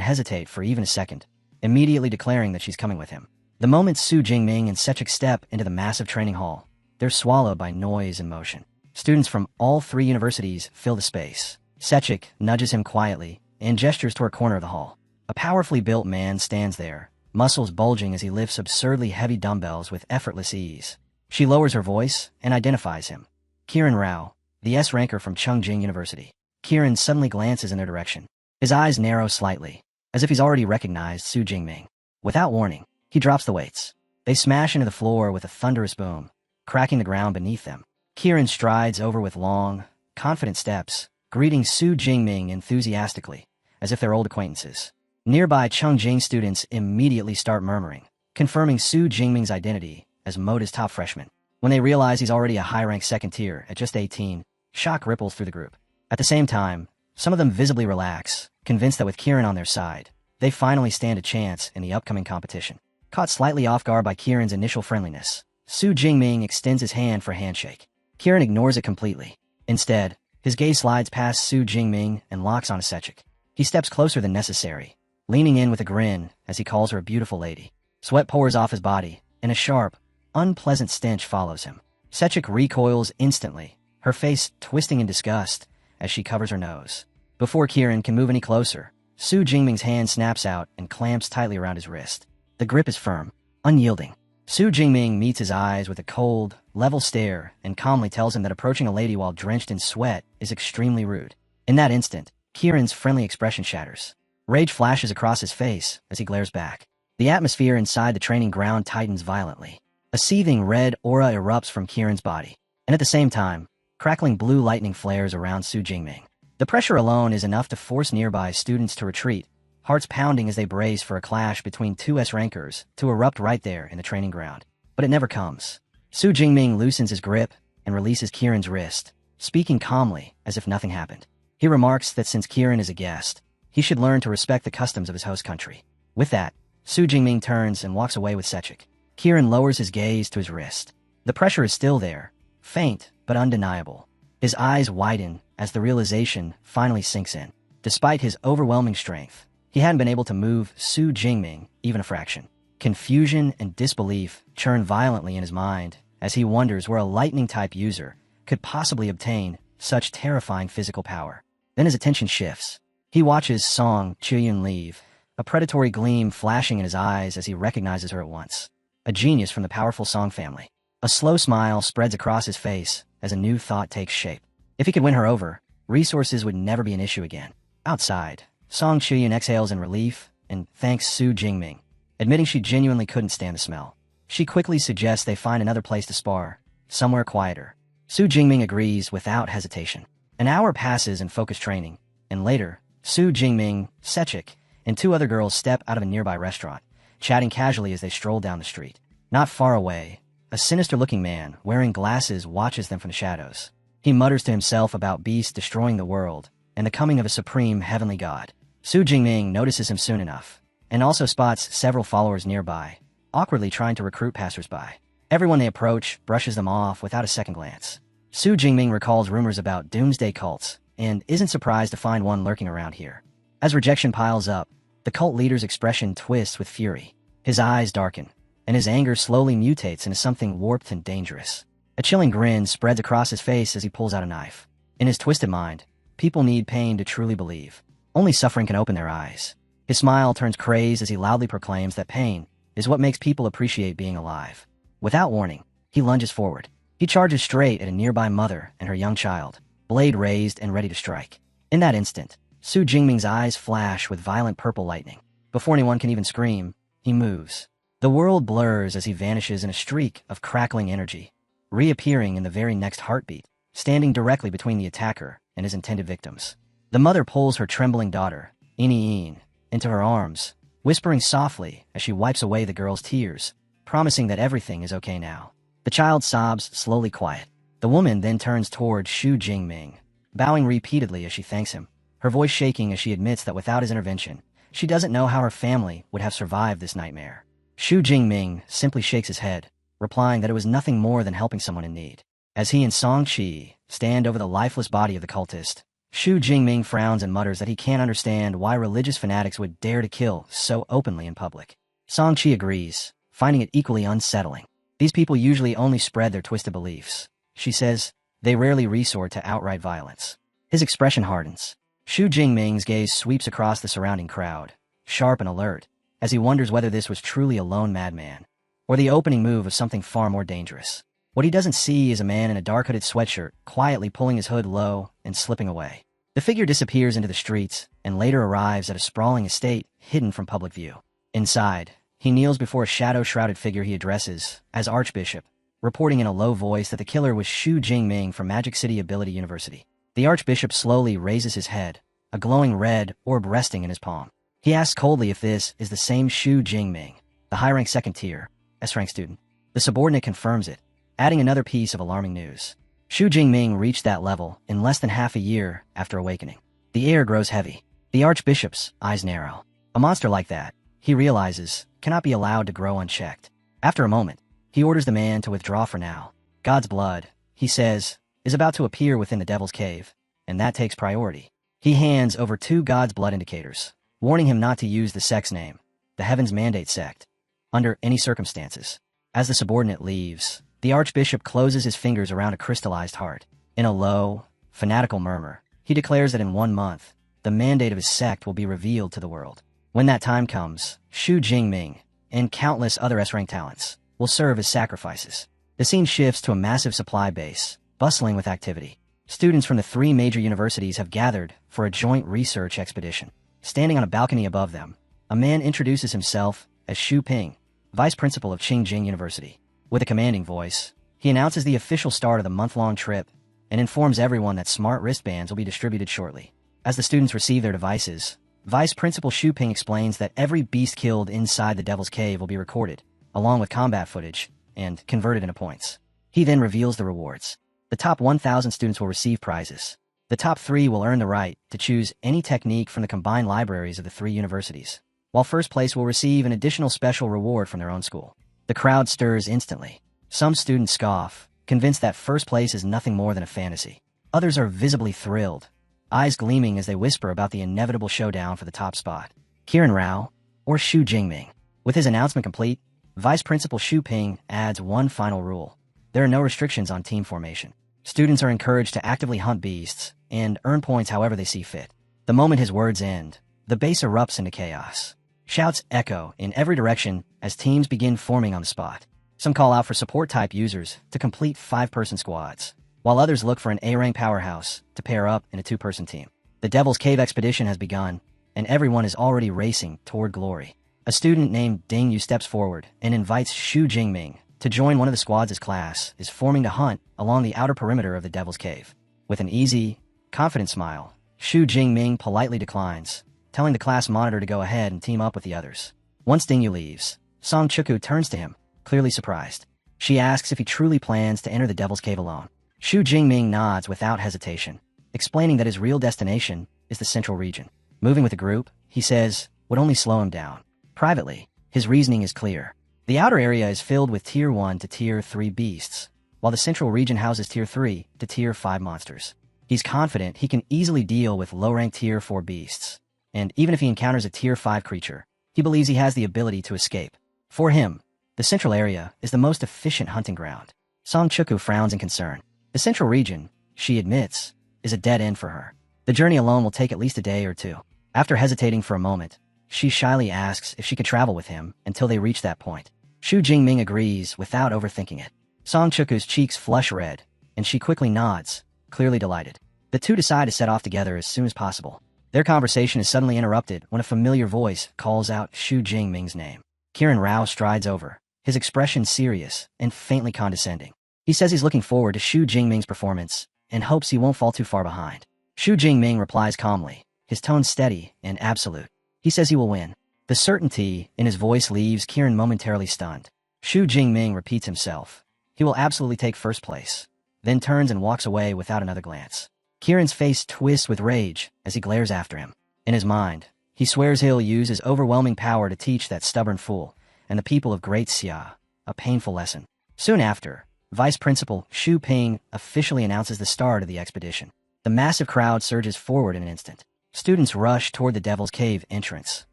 hesitate for even a second, immediately declaring that she's coming with him. The moment Su Jingming and Sechik step into the massive training hall, they're swallowed by noise and motion. Students from all 3 universities fill the space. Sechik nudges him quietly and gestures toward a corner of the hall. A powerfully built man stands there, muscles bulging as he lifts absurdly heavy dumbbells with effortless ease. She lowers her voice and identifies him. Kiran Rao, the S-ranker from Chungjing University. Kiran suddenly glances in their direction. His eyes narrow slightly, as if he's already recognized Su Jingming. Without warning, he drops the weights. They smash into the floor with a thunderous boom, cracking the ground beneath them. Kiran strides over with long, confident steps, greeting Su Jingming enthusiastically, as if they're old acquaintances. Nearby Chongjing students immediately start murmuring, confirming Su Jingming's identity as Moda's top freshman. When they realize he's already a high-ranked second tier at just 18, shock ripples through the group. At the same time, some of them visibly relax, convinced that with Kieran on their side, they finally stand a chance in the upcoming competition. Caught slightly off guard by Kieran's initial friendliness, Su Jingming extends his hand for a handshake. Kieran ignores it completely. Instead, his gaze slides past Su Jingming and locks on Sechik. He steps closer than necessary, leaning in with a grin as he calls her a beautiful lady. Sweat pours off his body, and a sharp, unpleasant stench follows him. Sechik recoils instantly, her face twisting in disgust as she covers her nose. Before Kieran can move any closer, Su Jingming's hand snaps out and clamps tightly around his wrist. The grip is firm, unyielding. Su Jingming meets his eyes with a cold, level stare and calmly tells him that approaching a lady while drenched in sweat is extremely rude. In that instant, Kieran's friendly expression shatters. Rage flashes across his face as he glares back. The atmosphere inside the training ground tightens violently. A seething red aura erupts from Kieran's body, and at the same time, crackling blue lightning flares around Su Jingming. The pressure alone is enough to force nearby students to retreat, hearts pounding as they brace for a clash between two S-rankers to erupt right there in the training ground. But it never comes. Su Jingming loosens his grip and releases Kieran's wrist, speaking calmly as if nothing happened. He remarks that since Kieran is a guest, he should learn to respect the customs of his host country. With that, Su Jingming turns and walks away with Sechik. Kieran lowers his gaze to his wrist. The pressure is still there, faint but undeniable. His eyes widen as the realization finally sinks in. Despite his overwhelming strength, he hadn't been able to move Su Jingming even a fraction. Confusion and disbelief churn violently in his mind as he wonders where a lightning-type user could possibly obtain such terrifying physical power. Then his attention shifts. He watches Song Chuyun leave, a predatory gleam flashing in his eyes as he recognizes her at once. A genius from the powerful Song family. A slow smile spreads across his face as a new thought takes shape. If he could win her over, resources would never be an issue again. Outside, Song Chuyun exhales in relief and thanks Su Jingming, admitting she genuinely couldn't stand the smell. She quickly suggests they find another place to spar, somewhere quieter. Su Jingming agrees without hesitation. An hour passes in focused training, and later, Su Jingming, Sechik, and two other girls step out of a nearby restaurant, chatting casually as they stroll down the street. Not far away, a sinister-looking man wearing glasses watches them from the shadows. He mutters to himself about beasts destroying the world and the coming of a supreme heavenly god. Su Jingming notices him soon enough, and also spots several followers nearby, awkwardly trying to recruit passersby. Everyone they approach brushes them off without a second glance. Su Jingming recalls rumors about doomsday cults and isn't surprised to find one lurking around here. As rejection piles up, the cult leader's expression twists with fury. His eyes darken, and his anger slowly mutates into something warped and dangerous. A chilling grin spreads across his face as he pulls out a knife. In his twisted mind, people need pain to truly believe. Only suffering can open their eyes. His smile turns crazed as he loudly proclaims that pain is what makes people appreciate being alive. Without warning, he lunges forward. He charges straight at a nearby mother and her young child, blade raised and ready to strike. In that instant, Su Jingming's eyes flash with violent purple lightning. Before anyone can even scream, he moves. The world blurs as he vanishes in a streak of crackling energy, reappearing in the very next heartbeat, standing directly between the attacker and his intended victims. The mother pulls her trembling daughter, Ini, into her arms, whispering softly as she wipes away the girl's tears, promising that everything is okay now. The child's sobs slowly quiet. The woman then turns toward Su Jingming, bowing repeatedly as she thanks him, her voice shaking as she admits that without his intervention, she doesn't know how her family would have survived this nightmare. Su Jingming simply shakes his head, replying that it was nothing more than helping someone in need. As he and Song Chi stand over the lifeless body of the cultist, Su Jingming frowns and mutters that he can't understand why religious fanatics would dare to kill so openly in public. Song Chi agrees, finding it equally unsettling. These people usually only spread their twisted beliefs. She says, they rarely resort to outright violence. His expression hardens. Su Jingming's gaze sweeps across the surrounding crowd, sharp and alert, as he wonders whether this was truly a lone madman, or the opening move of something far more dangerous. What he doesn't see is a man in a dark hooded sweatshirt, quietly pulling his hood low and slipping away. The figure disappears into the streets and later arrives at a sprawling estate hidden from public view. Inside, he kneels before a shadow-shrouded figure he addresses as Archbishop, reporting in a low voice that the killer was Su Jingming from Magic City Ability University. The Archbishop slowly raises his head, a glowing red orb resting in his palm. He asks coldly if this is the same Xu Jingming, the high-rank second-tier, S-rank student. The subordinate confirms it, adding another piece of alarming news. Xu Jingming reached that level in less than half a year after awakening. The air grows heavy. The archbishop's eyes narrow. A monster like that, he realizes, cannot be allowed to grow unchecked. After a moment, he orders the man to withdraw for now. God's blood, he says, is about to appear within the devil's cave, and that takes priority. He hands over 2 God's blood indicators, warning him not to use the sect's name, the Heaven's Mandate sect, under any circumstances. As the subordinate leaves, the archbishop closes his fingers around a crystallized heart. In a low, fanatical murmur, he declares that in 1 month, the mandate of his sect will be revealed to the world. When that time comes, Xu Jingming and countless other S-rank talents will serve as sacrifices. The scene shifts to a massive supply base, bustling with activity. Students from the 3 major universities have gathered for a joint research expedition. Standing on a balcony above them, a man introduces himself as Xu Ping, vice principal of Qingjing University. With a commanding voice, he announces the official start of the month-long trip and informs everyone that smart wristbands will be distributed shortly. As the students receive their devices, Vice Principal Xu Ping explains that every beast killed inside the Devil's Cave will be recorded, along with combat footage, and converted into points. He then reveals the rewards. The top 1,000 students will receive prizes. The top 3 will earn the right to choose any technique from the combined libraries of the 3 universities, while first place will receive an additional special reward from their own school. The crowd stirs instantly. Some students scoff, convinced that first place is nothing more than a fantasy. Others are visibly thrilled, eyes gleaming as they whisper about the inevitable showdown for the top spot. Kiran Rao, or Xu Jingming. With his announcement complete, Vice Principal Xu Ping adds one final rule. There are no restrictions on team formation. Students are encouraged to actively hunt beasts and earn points however they see fit. The moment his words end, the base erupts into chaos. Shouts echo in every direction as teams begin forming on the spot. Some call out for support-type users to complete 5-person squads, while others look for an A-rank powerhouse to pair up in a 2-person team. The Devil's Cave expedition has begun, and everyone is already racing toward glory. A student named Ding Yu steps forward and invites Xu Jingming to join one of the squads his class is forming to hunt along the outer perimeter of the Devil's Cave. With an easy, confident smile, Xu Jingming politely declines, telling the class monitor to go ahead and team up with the others. Once Dingyu leaves, Song Chuku turns to him, clearly surprised. She asks if he truly plans to enter the Devil's Cave alone. Xu Jingming nods without hesitation, explaining that his real destination is the Central Region. Moving with the group, he says, would only slow him down. Privately, his reasoning is clear. The outer area is filled with Tier 1 to Tier 3 beasts, while the Central Region houses Tier 3 to Tier 5 monsters. He's confident he can easily deal with low-ranked Tier 4 beasts, and even if he encounters a Tier 5 creature, he believes he has the ability to escape. For him, the Central area is the most efficient hunting ground. Song Chuku frowns in concern. The Central Region, she admits, is a dead end for her. The journey alone will take at least a day or 2. After hesitating for a moment, she shyly asks if she could travel with him until they reach that point. Xu Jingming agrees without overthinking it. Song Chuku's cheeks flush red, and she quickly nods, clearly delighted. The two decide to set off together as soon as possible. Their conversation is suddenly interrupted when a familiar voice calls out Xu Jingming's name. Kiran Rao strides over, his expression serious and faintly condescending. He says he's looking forward to Xu Jingming's performance and hopes he won't fall too far behind. Xu Jingming replies calmly, his tone steady and absolute. He says he will win. The certainty in his voice leaves Kiran momentarily stunned. Xu Jingming repeats himself. He will absolutely take first place, then turns and walks away without another glance. Kiran's face twists with rage as he glares after him. In his mind, he swears he'll use his overwhelming power to teach that stubborn fool and the people of Great Xia a painful lesson. Soon after, Vice Principal Xu Ping officially announces the start of the expedition. The massive crowd surges forward in an instant. Students rush toward the Devil's Cave entrance,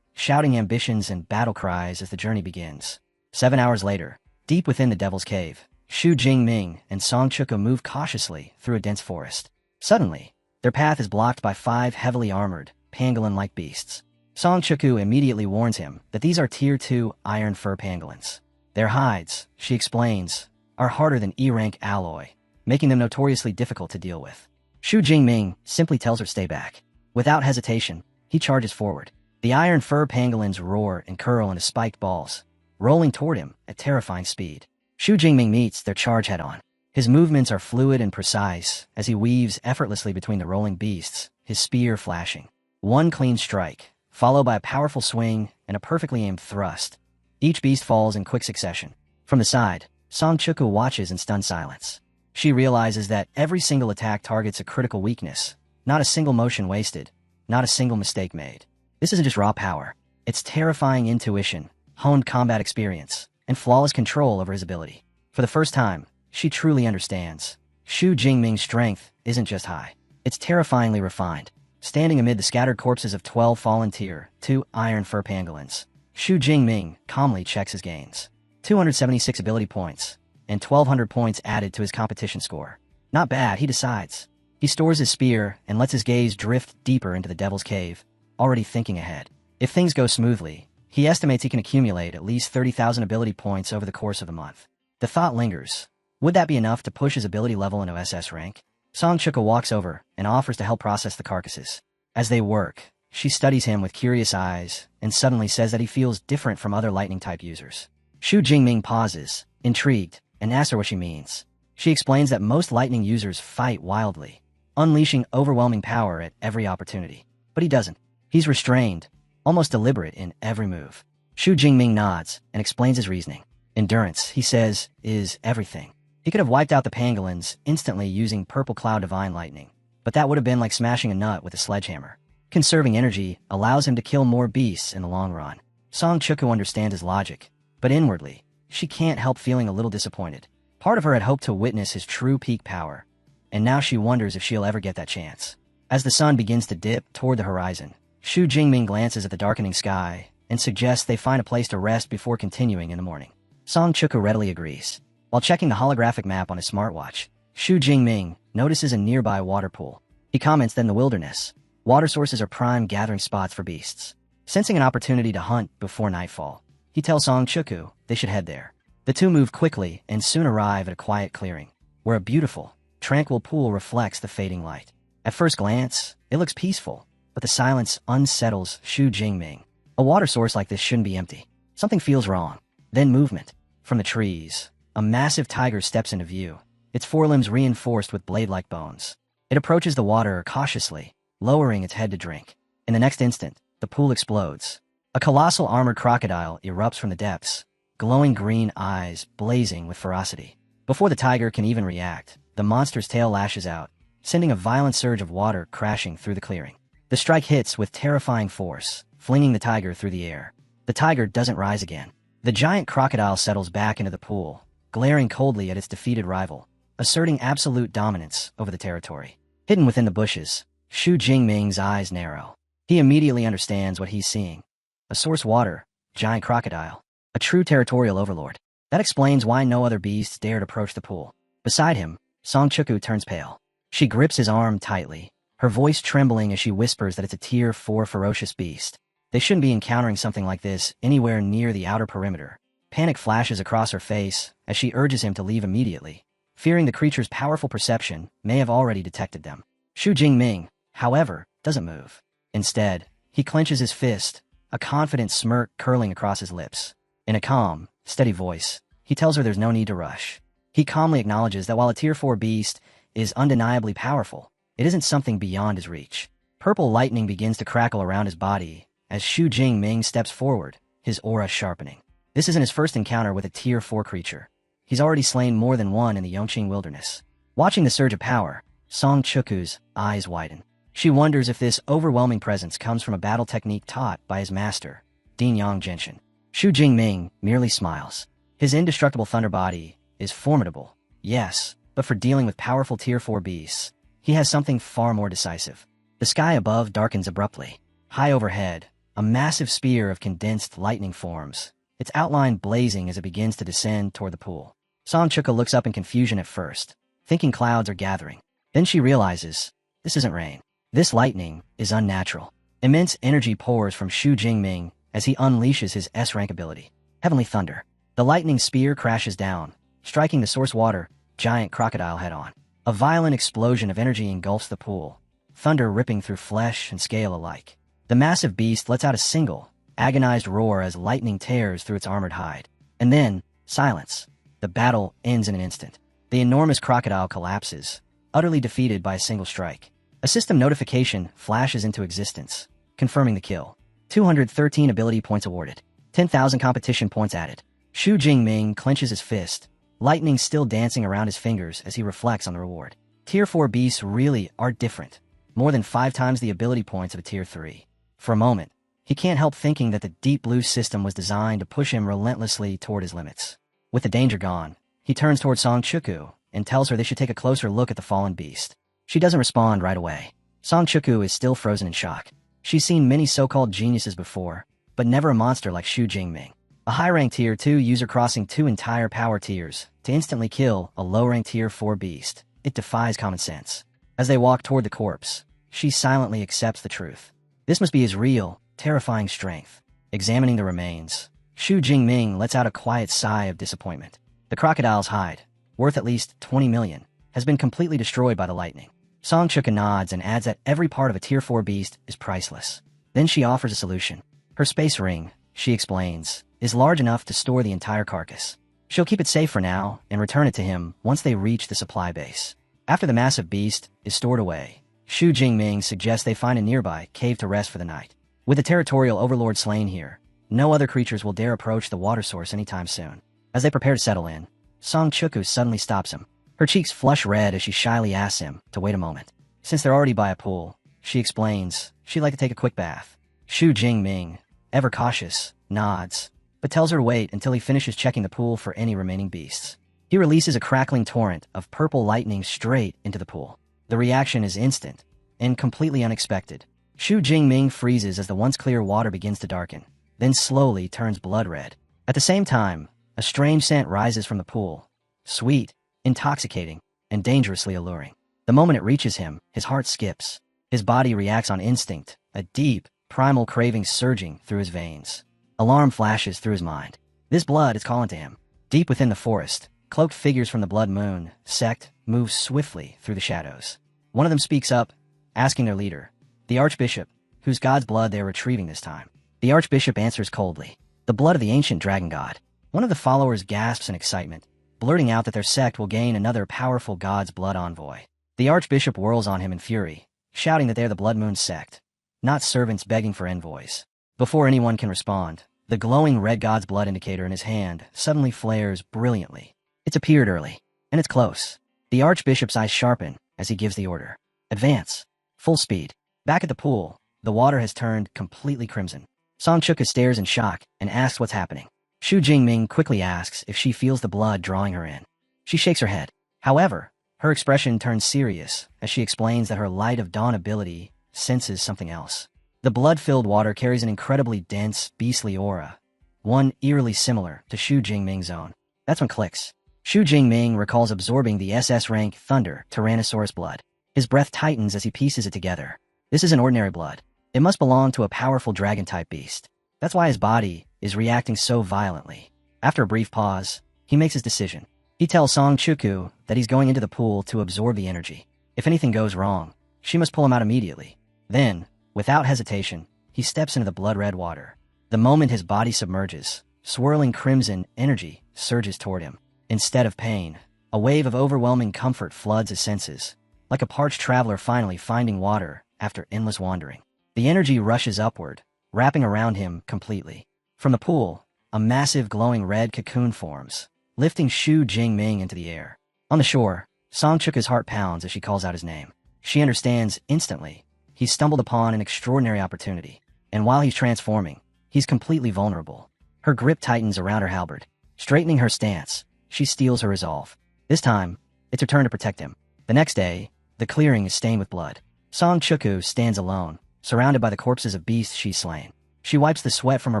shouting ambitions and battle cries as the journey begins. 7 hours later, deep within the Devil's Cave, Xu Jingming and Song Chuku move cautiously through a dense forest. Suddenly, their path is blocked by 5 heavily armored, pangolin-like beasts. Song Chuku immediately warns him that these are Tier 2 iron fur pangolins. Their hides, she explains, are harder than E-rank alloy, making them notoriously difficult to deal with. Xu Jingming simply tells her stay back. Without hesitation, he charges forward. The iron fur pangolins roar and curl into spiked balls, rolling toward him at terrifying speed. Xu Jingming meets their charge head-on. His movements are fluid and precise as he weaves effortlessly between the rolling beasts, his spear flashing. One clean strike, followed by a powerful swing and a perfectly aimed thrust. Each beast falls in quick succession. From the side, Song Chukwu watches in stunned silence. She realizes that every single attack targets a critical weakness, not a single motion wasted, not a single mistake made. This isn't just raw power. It's terrifying intuition, honed combat experience, and flawless control over his ability. For the first time, she truly understands. Xu Jingming's strength isn't just high. It's terrifyingly refined. Standing amid the scattered corpses of 12 fallen Tier 2 Iron Fur Pangolins, Xu Jingming calmly checks his gains. 276 ability points, and 1,200 points added to his competition score. Not bad, he decides. He stores his spear and lets his gaze drift deeper into the Devil's Cave, already thinking ahead. If things go smoothly, he estimates he can accumulate at least 30,000 ability points over the course of the month. The thought lingers. Would that be enough to push his ability level into SS rank? Song Chukwu walks over and offers to help process the carcasses. As they work, she studies him with curious eyes and suddenly says that he feels different from other lightning-type users. Xu Jingming pauses, intrigued, and asks her what she means. She explains that most lightning users fight wildly, unleashing overwhelming power at every opportunity. But he doesn't. He's restrained, almost deliberate in every move. Xu Jingming nods and explains his reasoning. Endurance, he says, is everything. He could have wiped out the pangolins instantly using Purple Cloud Divine Lightning, but that would have been like smashing a nut with a sledgehammer. Conserving energy allows him to kill more beasts in the long run. Song Chukwu understands his logic, but inwardly, she can't help feeling a little disappointed. Part of her had hoped to witness his true peak power, and now she wonders if she'll ever get that chance. As the sun begins to dip toward the horizon, Xu Jingming glances at the darkening sky and suggests they find a place to rest before continuing in the morning. Song Chukwu readily agrees. While checking the holographic map on his smartwatch, Xu Jingming notices a nearby water pool. He comments that in the wilderness, water sources are prime gathering spots for beasts. Sensing an opportunity to hunt before nightfall, he tells Song Chukwu they should head there. The two move quickly and soon arrive at a quiet clearing, where a beautiful, tranquil pool reflects the fading light. At first glance, it looks peaceful, but the silence unsettles Xu Jingming. A water source like this shouldn't be empty. Something feels wrong. Then movement. From the trees, a massive tiger steps into view, its forelimbs reinforced with blade-like bones. It approaches the water cautiously, lowering its head to drink. In the next instant, the pool explodes. A colossal armored crocodile erupts from the depths, glowing green eyes blazing with ferocity. Before the tiger can even react, the monster's tail lashes out, sending a violent surge of water crashing through the clearing. The strike hits with terrifying force, flinging the tiger through the air. The tiger doesn't rise again. The giant crocodile settles back into the pool, glaring coldly at its defeated rival, asserting absolute dominance over the territory. Hidden within the bushes, Xu Jingming's eyes narrow. He immediately understands what he's seeing. A source water, giant crocodile, a true territorial overlord. That explains why no other beasts dared approach the pool. Beside him, Song Chukwu turns pale. She grips his arm tightly, her voice trembling as she whispers that it's a Tier 4 ferocious beast. They shouldn't be encountering something like this anywhere near the outer perimeter. Panic flashes across her face as she urges him to leave immediately, fearing the creature's powerful perception may have already detected them. Xu Jingming, however, doesn't move. Instead, he clenches his fist, a confident smirk curling across his lips. In a calm, steady voice, he tells her there's no need to rush. He calmly acknowledges that while a Tier 4 beast is undeniably powerful, it isn't something beyond his reach. Purple lightning begins to crackle around his body as Xu Jingming steps forward, his aura sharpening. This isn't his first encounter with a Tier 4 creature. He's already slain more than one in the Yongqing wilderness. Watching the surge of power, Song Chukwu's eyes widen. She wonders if this overwhelming presence comes from a battle technique taught by his master, Dinyang Genshin. Xu Jingming merely smiles. His indestructible thunder body is formidable, yes, but for dealing with powerful Tier 4 beasts, he has something far more decisive. The sky above darkens abruptly. High overhead, a massive spear of condensed lightning forms, its outline blazing as it begins to descend toward the pool. Song Chukwu looks up in confusion at first, thinking clouds are gathering. Then she realizes, this isn't rain. This lightning is unnatural. Immense energy pours from Xu Jingming as he unleashes his S-rank ability. Heavenly Thunder. The lightning spear crashes down, striking the source water, giant crocodile head-on. A violent explosion of energy engulfs the pool, thunder ripping through flesh and scale alike. The massive beast lets out a single, agonized roar as lightning tears through its armored hide. And then, silence. The battle ends in an instant. The enormous crocodile collapses, utterly defeated by a single strike. A system notification flashes into existence, confirming the kill. 213 ability points awarded. 10,000 competition points added. Xu Jingming clenches his fist, lightning still dancing around his fingers as he reflects on the reward. Tier 4 beasts really are different. More than 5 times the ability points of a Tier 3. For a moment, he can't help thinking that the Deep Blue system was designed to push him relentlessly toward his limits. With the danger gone, he turns toward Song Chuku and tells her they should take a closer look at the fallen beast. She doesn't respond right away. Song Chuku is still frozen in shock. She's seen many so-called geniuses before, but never a monster like Xu Jingming. A high-ranked Tier 2 user crossing 2 entire power tiers to instantly kill a low-ranked Tier 4 beast. It defies common sense. As they walk toward the corpse, she silently accepts the truth. This must be his real, terrifying strength. Examining the remains, Xu Jingming lets out a quiet sigh of disappointment. The crocodile's hide, worth at least 20 million, has been completely destroyed by the lightning. Song Chuka nods and adds that every part of a Tier 4 beast is priceless. Then she offers a solution. Her space ring, she explains, is large enough to store the entire carcass. She'll keep it safe for now and return it to him once they reach the supply base. After the massive beast is stored away, Xu Jingming suggests they find a nearby cave to rest for the night. With the territorial overlord slain here, no other creatures will dare approach the water source anytime soon. As they prepare to settle in, Song Chuku suddenly stops him. Her cheeks flush red as she shyly asks him to wait a moment. Since they're already by a pool, she explains she'd like to take a quick bath. Xu Jingming, ever cautious, nods, but tells her to wait until he finishes checking the pool for any remaining beasts. He releases a crackling torrent of purple lightning straight into the pool. The reaction is instant and completely unexpected. Xu Jingming freezes as the once clear water begins to darken, then slowly turns blood red. At the same time, a strange scent rises from the pool. Sweet, intoxicating, and dangerously alluring. The moment it reaches him, his heart skips. His body reacts on instinct, a deep, primal craving surging through his veins. Alarm flashes through his mind. This blood is calling to him. Deep within the forest, cloaked figures from the Blood Moon sect move swiftly through the shadows. One of them speaks up, asking their leader, the Archbishop, whose god's blood they are retrieving this time. The Archbishop answers coldly, the blood of the ancient dragon god. One of the followers gasps in excitement, blurting out that their sect will gain another powerful god's blood envoy. The Archbishop whirls on him in fury, shouting that they're the Blood Moon sect, not servants begging for envoys. Before anyone can respond, the glowing red god's blood indicator in his hand suddenly flares brilliantly. It's appeared early, and it's close. The Archbishop's eyes sharpen as he gives the order. Advance. Full speed. Back at the pool, the water has turned completely crimson. Song Chuka stares in shock and asks what's happening. Xu Jingming quickly asks if she feels the blood drawing her in. She shakes her head. However, her expression turns serious as she explains that her Light of Dawn ability senses something else. The blood-filled water carries an incredibly dense, beastly aura, one eerily similar to Xu Jingming's own. That's when clicks. Xu Jingming recalls absorbing the SS rank Thunder Tyrannosaurus blood. His breath tightens as he pieces it together. This isn't ordinary blood. It must belong to a powerful dragon-type beast. That's why his body is reacting so violently. After a brief pause, he makes his decision. He tells Song Chuku that he's going into the pool to absorb the energy. If anything goes wrong, she must pull him out immediately. Then, without hesitation, he steps into the blood-red water. The moment his body submerges, swirling crimson energy surges toward him. Instead of pain, a wave of overwhelming comfort floods his senses, like a parched traveler finally finding water after endless wandering. The energy rushes upward, wrapping around him completely. From the pool, a massive glowing red cocoon forms, lifting Xu Jingming into the air. On the shore, Song Chuka's heart pounds as she calls out his name. She understands instantly. He's stumbled upon an extraordinary opportunity, and while he's transforming, he's completely vulnerable. Her grip tightens around her halberd. Straightening her stance, she steels her resolve. This time, it's her turn to protect him. The next day, the clearing is stained with blood. Song Chuku stands alone, surrounded by the corpses of beasts she's slain. She wipes the sweat from her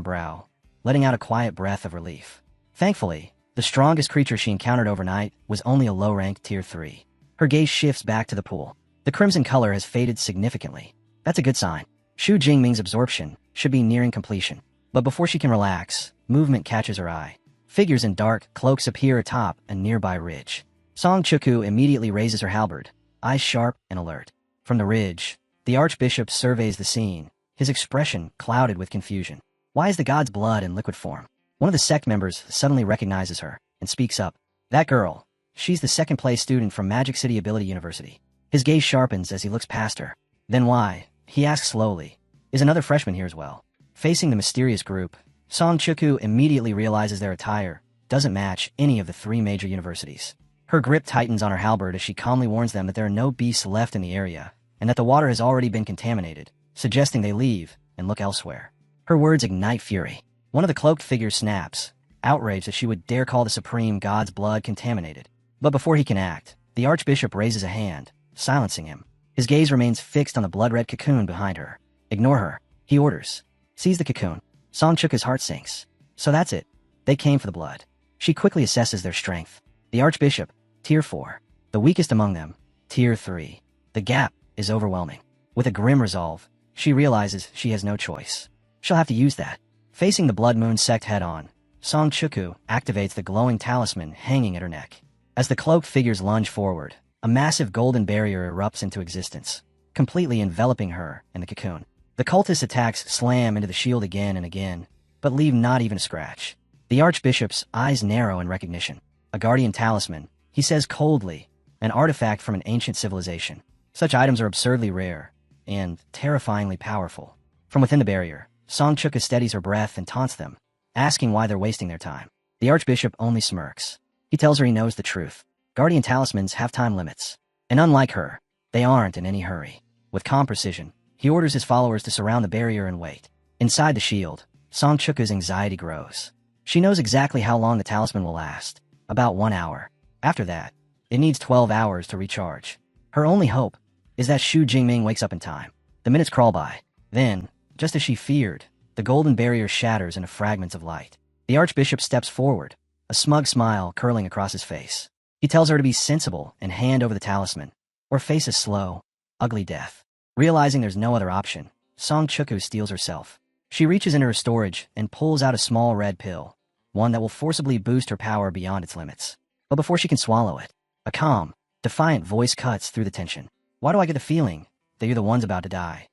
brow, letting out a quiet breath of relief. Thankfully, the strongest creature she encountered overnight was only a low-ranked Tier 3. Her gaze shifts back to the pool. The crimson color has faded significantly. That's a good sign. Xu Jingming's absorption should be nearing completion. But before she can relax, movement catches her eye. Figures in dark cloaks appear atop a nearby ridge. Song Chuku immediately raises her halberd, eyes sharp and alert. From the ridge, the Archbishop surveys the scene, his expression clouded with confusion. Why is the god's blood in liquid form? One of the sect members suddenly recognizes her and speaks up. That girl. She's the second-place student from Magic City Ability University. His gaze sharpens as he looks past her. Then why, he asks slowly, is another freshman here as well? Facing the mysterious group, Song Chuku immediately realizes their attire doesn't match any of the 3 major universities. Her grip tightens on her halberd as she calmly warns them that there are no beasts left in the area, and that the water has already been contaminated, suggesting they leave and look elsewhere. Her words ignite fury. One of the cloaked figures snaps, outraged that she would dare call the supreme god's blood contaminated. But before he can act, the archbishop raises a hand, silencing him. His gaze remains fixed on the blood-red cocoon behind her. Ignore her, he orders. Seize the cocoon. Song Chuka's heart sinks. So that's it. They came for the blood. She quickly assesses their strength. The archbishop, Tier 4. The weakest among them, Tier 3. The gap is overwhelming. With a grim resolve, she realizes she has no choice. She'll have to use that. Facing the Blood Moon sect head-on, Song Chuku activates the glowing talisman hanging at her neck. As the cloaked figures lunge forward, a massive golden barrier erupts into existence, completely enveloping her and the cocoon. The cultist attacks slam into the shield again and again, but leave not even a scratch. The archbishop's eyes narrow in recognition. A guardian talisman, he says coldly, an artifact from an ancient civilization. Such items are absurdly rare and terrifyingly powerful. From within the barrier, Song Chuka steadies her breath and taunts them, asking why they're wasting their time. The archbishop only smirks. He tells her he knows the truth. Guardian talismans have time limits, and unlike her, they aren't in any hurry. With calm precision, he orders his followers to surround the barrier and wait. Inside the shield, Song Chuka's anxiety grows. She knows exactly how long the talisman will last, about 1 hour. After that, it needs 12 hours to recharge. Her only hope is that Xu Jingming wakes up in time. The minutes crawl by. Then, just as she feared, the golden barrier shatters into fragments of light. The archbishop steps forward, a smug smile curling across his face. He tells her to be sensible and hand over the talisman, or face a slow, ugly death. Realizing there's no other option, Song Chuku steels herself. She reaches into her storage and pulls out a small red pill, one that will forcibly boost her power beyond its limits. But before she can swallow it, a calm, defiant voice cuts through the tension. Why do I get the feeling that you're the ones about to die?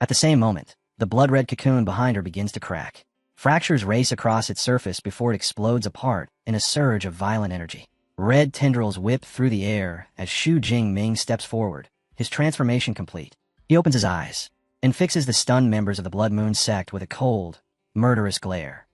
At the same moment, the blood-red cocoon behind her begins to crack. Fractures race across its surface before it explodes apart in a surge of violent energy. Red tendrils whip through the air as Xu Jingming steps forward, his transformation complete. He opens his eyes and fixes the stunned members of the Blood Moon sect with a cold, murderous glare.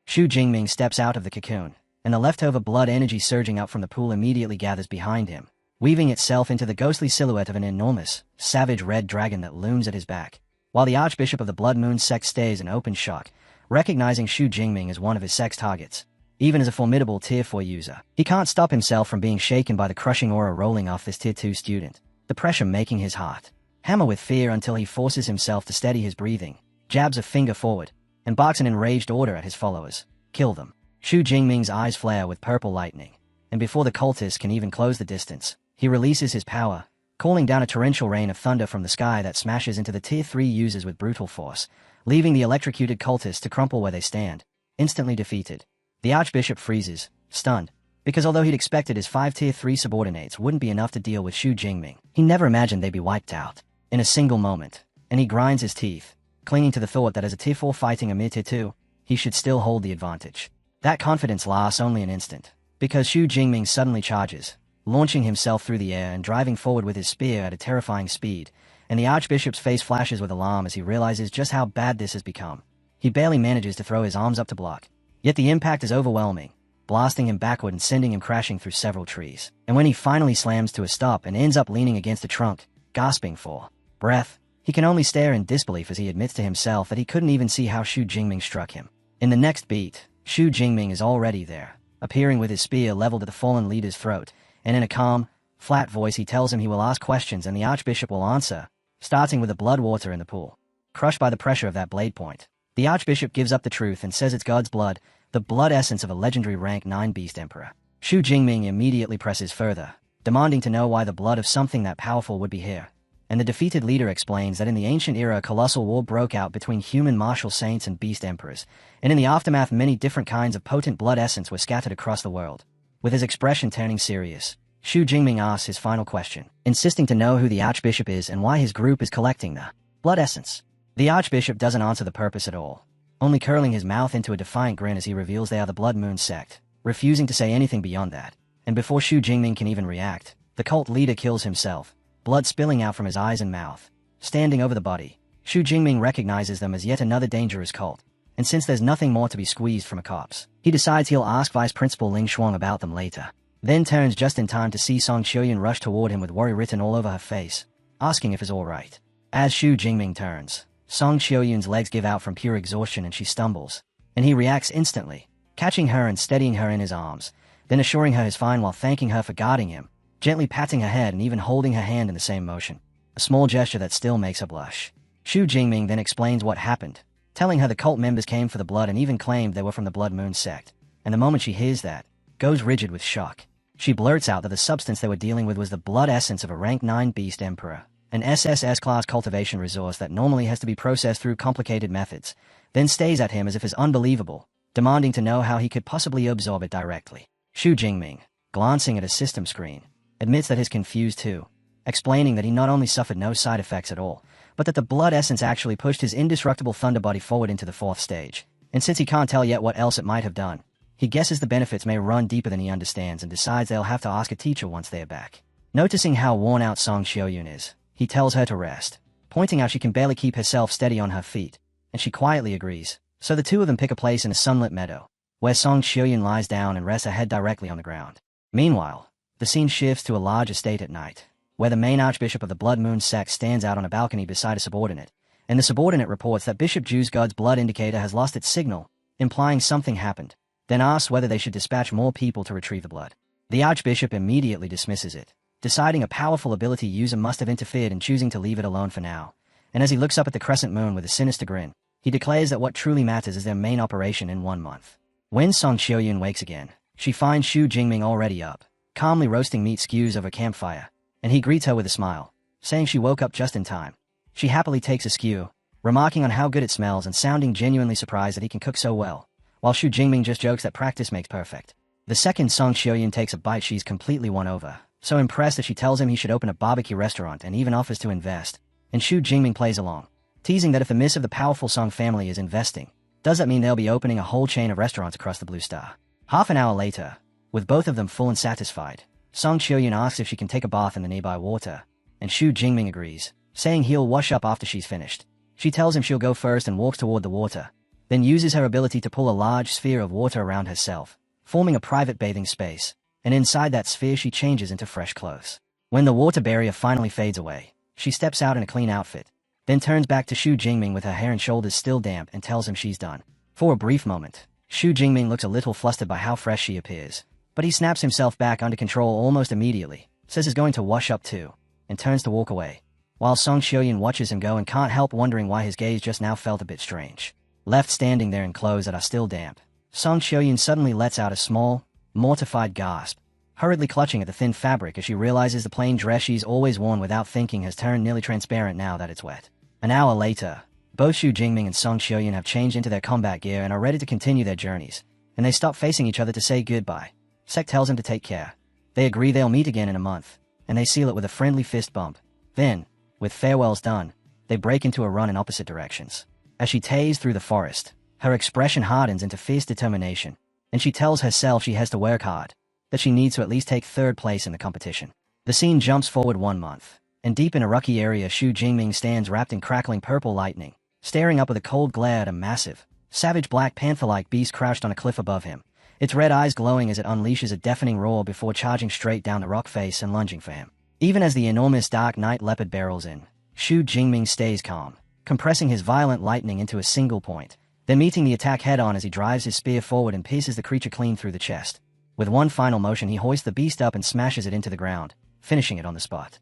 Xu Jingming steps out of the cocoon, and the leftover blood energy surging out from the pool immediately gathers behind him, weaving itself into the ghostly silhouette of an enormous, savage red dragon that looms at his back. While the archbishop of the Blood Moon sect stays in open shock, recognizing Xu Jingming as one of his sect's targets. Even as a formidable Tier 4 user, he can't stop himself from being shaken by the crushing aura rolling off this Tier 2 student, the pressure making his heart hammer with fear until he forces himself to steady his breathing, jabs a finger forward, and barks an enraged order at his followers. Kill them. Xu Jingming's eyes flare with purple lightning, and before the cultist can even close the distance, he releases his power, calling down a torrential rain of thunder from the sky that smashes into the Tier 3 users with brutal force, leaving the electrocuted cultists to crumple where they stand, instantly defeated. The archbishop freezes, stunned, because although he'd expected his 5 Tier 3 subordinates wouldn't be enough to deal with Xu Jingming, he never imagined they'd be wiped out in a single moment, and he grinds his teeth, clinging to the thought that as a Tier 4 fighting a mere Tier 2, he should still hold the advantage. That confidence lasts only an instant, because Xu Jingming suddenly charges, launching himself through the air and driving forward with his spear at a terrifying speed, and the archbishop's face flashes with alarm as he realizes just how bad this has become. He barely manages to throw his arms up to block, yet the impact is overwhelming, blasting him backward and sending him crashing through several trees. And when he finally slams to a stop and ends up leaning against a trunk, gasping for breath, he can only stare in disbelief as he admits to himself that he couldn't even see how Xu Jingming struck him. In the next beat, Xu Jingming is already there, appearing with his spear leveled at the fallen leader's throat, and in a calm, flat voice he tells him he will ask questions and the archbishop will answer, starting with the blood water in the pool. Crushed by the pressure of that blade point, the archbishop gives up the truth and says it's God's blood, the blood essence of a legendary rank 9 beast emperor. Xu Jingming immediately presses further, demanding to know why the blood of something that powerful would be here. And the defeated leader explains that in the ancient era a colossal war broke out between human martial saints and beast emperors, and in the aftermath many different kinds of potent blood essence were scattered across the world. With his expression turning serious, Xu Jingming asks his final question, insisting to know who the archbishop is and why his group is collecting the blood essence. The archbishop doesn't answer the purpose at all, only curling his mouth into a defiant grin as he reveals they are the Blood Moon sect, refusing to say anything beyond that. And before Xu Jingming can even react, the cult leader kills himself, blood spilling out from his eyes and mouth. Standing over the body, Xu Jingming recognizes them as yet another dangerous cult, and since there's nothing more to be squeezed from a corpse, he decides he'll ask Vice Principal Ling Shuang about them later. Then turns just in time to see Song Qiuyun rush toward him with worry written all over her face, asking if it's alright. As Xu Jingming turns, Song Qiuyun's legs give out from pure exhaustion and she stumbles, and he reacts instantly, catching her and steadying her in his arms, then assuring her he's fine while thanking her for guarding him, gently patting her head and even holding her hand in the same motion, a small gesture that still makes her blush. Xu Jingming then explains what happened, telling her the cult members came for the blood and even claimed they were from the Blood Moon sect, and the moment she hears that, goes rigid with shock. She blurts out that the substance they were dealing with was the blood essence of a rank 9 beast emperor, an SSS-class cultivation resource that normally has to be processed through complicated methods, then stares at him as if it's unbelievable, demanding to know how he could possibly absorb it directly. Xu Jingming, glancing at his system screen, admits that he's confused too, explaining that he not only suffered no side effects at all, but that the blood essence actually pushed his indestructible thunder body forward into the 4th stage, and since he can't tell yet what else it might have done, he guesses the benefits may run deeper than he understands and decides they'll have to ask a teacher once they're back. Noticing how worn out Song Qiuyun is, he tells her to rest, pointing out she can barely keep herself steady on her feet, and she quietly agrees. So the two of them pick a place in a sunlit meadow, where Song Qiuyun lies down and rests her head directly on the ground. Meanwhile, the scene shifts to a large estate at night, where the main archbishop of the Blood Moon sect stands out on a balcony beside a subordinate, and the subordinate reports that Bishop Ju's God's blood indicator has lost its signal, implying something happened, then asks whether they should dispatch more people to retrieve the blood. The archbishop immediately dismisses it, deciding a powerful ability user must have interfered and choosing to leave it alone for now, and as he looks up at the crescent moon with a sinister grin, he declares that what truly matters is their main operation in 1 month. When Song Qiuyun wakes again, she finds Xu Jingming already up, calmly roasting meat skews over a campfire, and he greets her with a smile, saying she woke up just in time. She happily takes a skew, remarking on how good it smells and sounding genuinely surprised that he can cook so well, while Xu Jingming just jokes that practice makes perfect. The second Song Qiuyun takes a bite, she's completely won over, so impressed that she tells him he should open a barbecue restaurant and even offers to invest, and Xu Jingming plays along, teasing that if the miss of the powerful Song family is investing, does that mean they'll be opening a whole chain of restaurants across the Blue Star? Half an hour later, with both of them full and satisfied, Song Qiuyun asks if she can take a bath in the nearby water, and Xu Jingming agrees, saying he'll wash up after she's finished. She tells him she'll go first and walks toward the water, then uses her ability to pull a large sphere of water around herself, forming a private bathing space, and inside that sphere she changes into fresh clothes. When the water barrier finally fades away, she steps out in a clean outfit, then turns back to Xu Jingming with her hair and shoulders still damp and tells him she's done. For a brief moment, Xu Jingming looks a little flustered by how fresh she appears, but he snaps himself back under control almost immediately, says he's going to wash up too, and turns to walk away, while Song Qiuyun watches him go and can't help wondering why his gaze just now felt a bit strange. Left standing there in clothes that are still damp, Song Qiuyun suddenly lets out a small, mortified gasp, hurriedly clutching at the thin fabric as she realizes the plain dress she's always worn without thinking has turned nearly transparent now that it's wet. An hour later, both Xu Jingming and Song Qiuyun have changed into their combat gear and are ready to continue their journeys, and they stop facing each other to say goodbye. Sek tells him to take care. They agree they'll meet again in a month, and they seal it with a friendly fist bump. Then, with farewells done, they break into a run in opposite directions. As she tears through the forest, her expression hardens into fierce determination, and she tells herself she has to work hard, that she needs to at least take 3rd place in the competition. The scene jumps forward 1 month, and deep in a rocky area Xu Jingming stands wrapped in crackling purple lightning, staring up with a cold glare at a massive, savage black panther-like beast crouched on a cliff above him, its red eyes glowing as it unleashes a deafening roar before charging straight down the rock face and lunging for him. Even as the enormous dark night leopard barrels in, Xu Jingming stays calm, compressing his violent lightning into a single point, then meeting the attack head-on as he drives his spear forward and pierces the creature clean through the chest. With one final motion he hoists the beast up and smashes it into the ground, finishing it on the spot.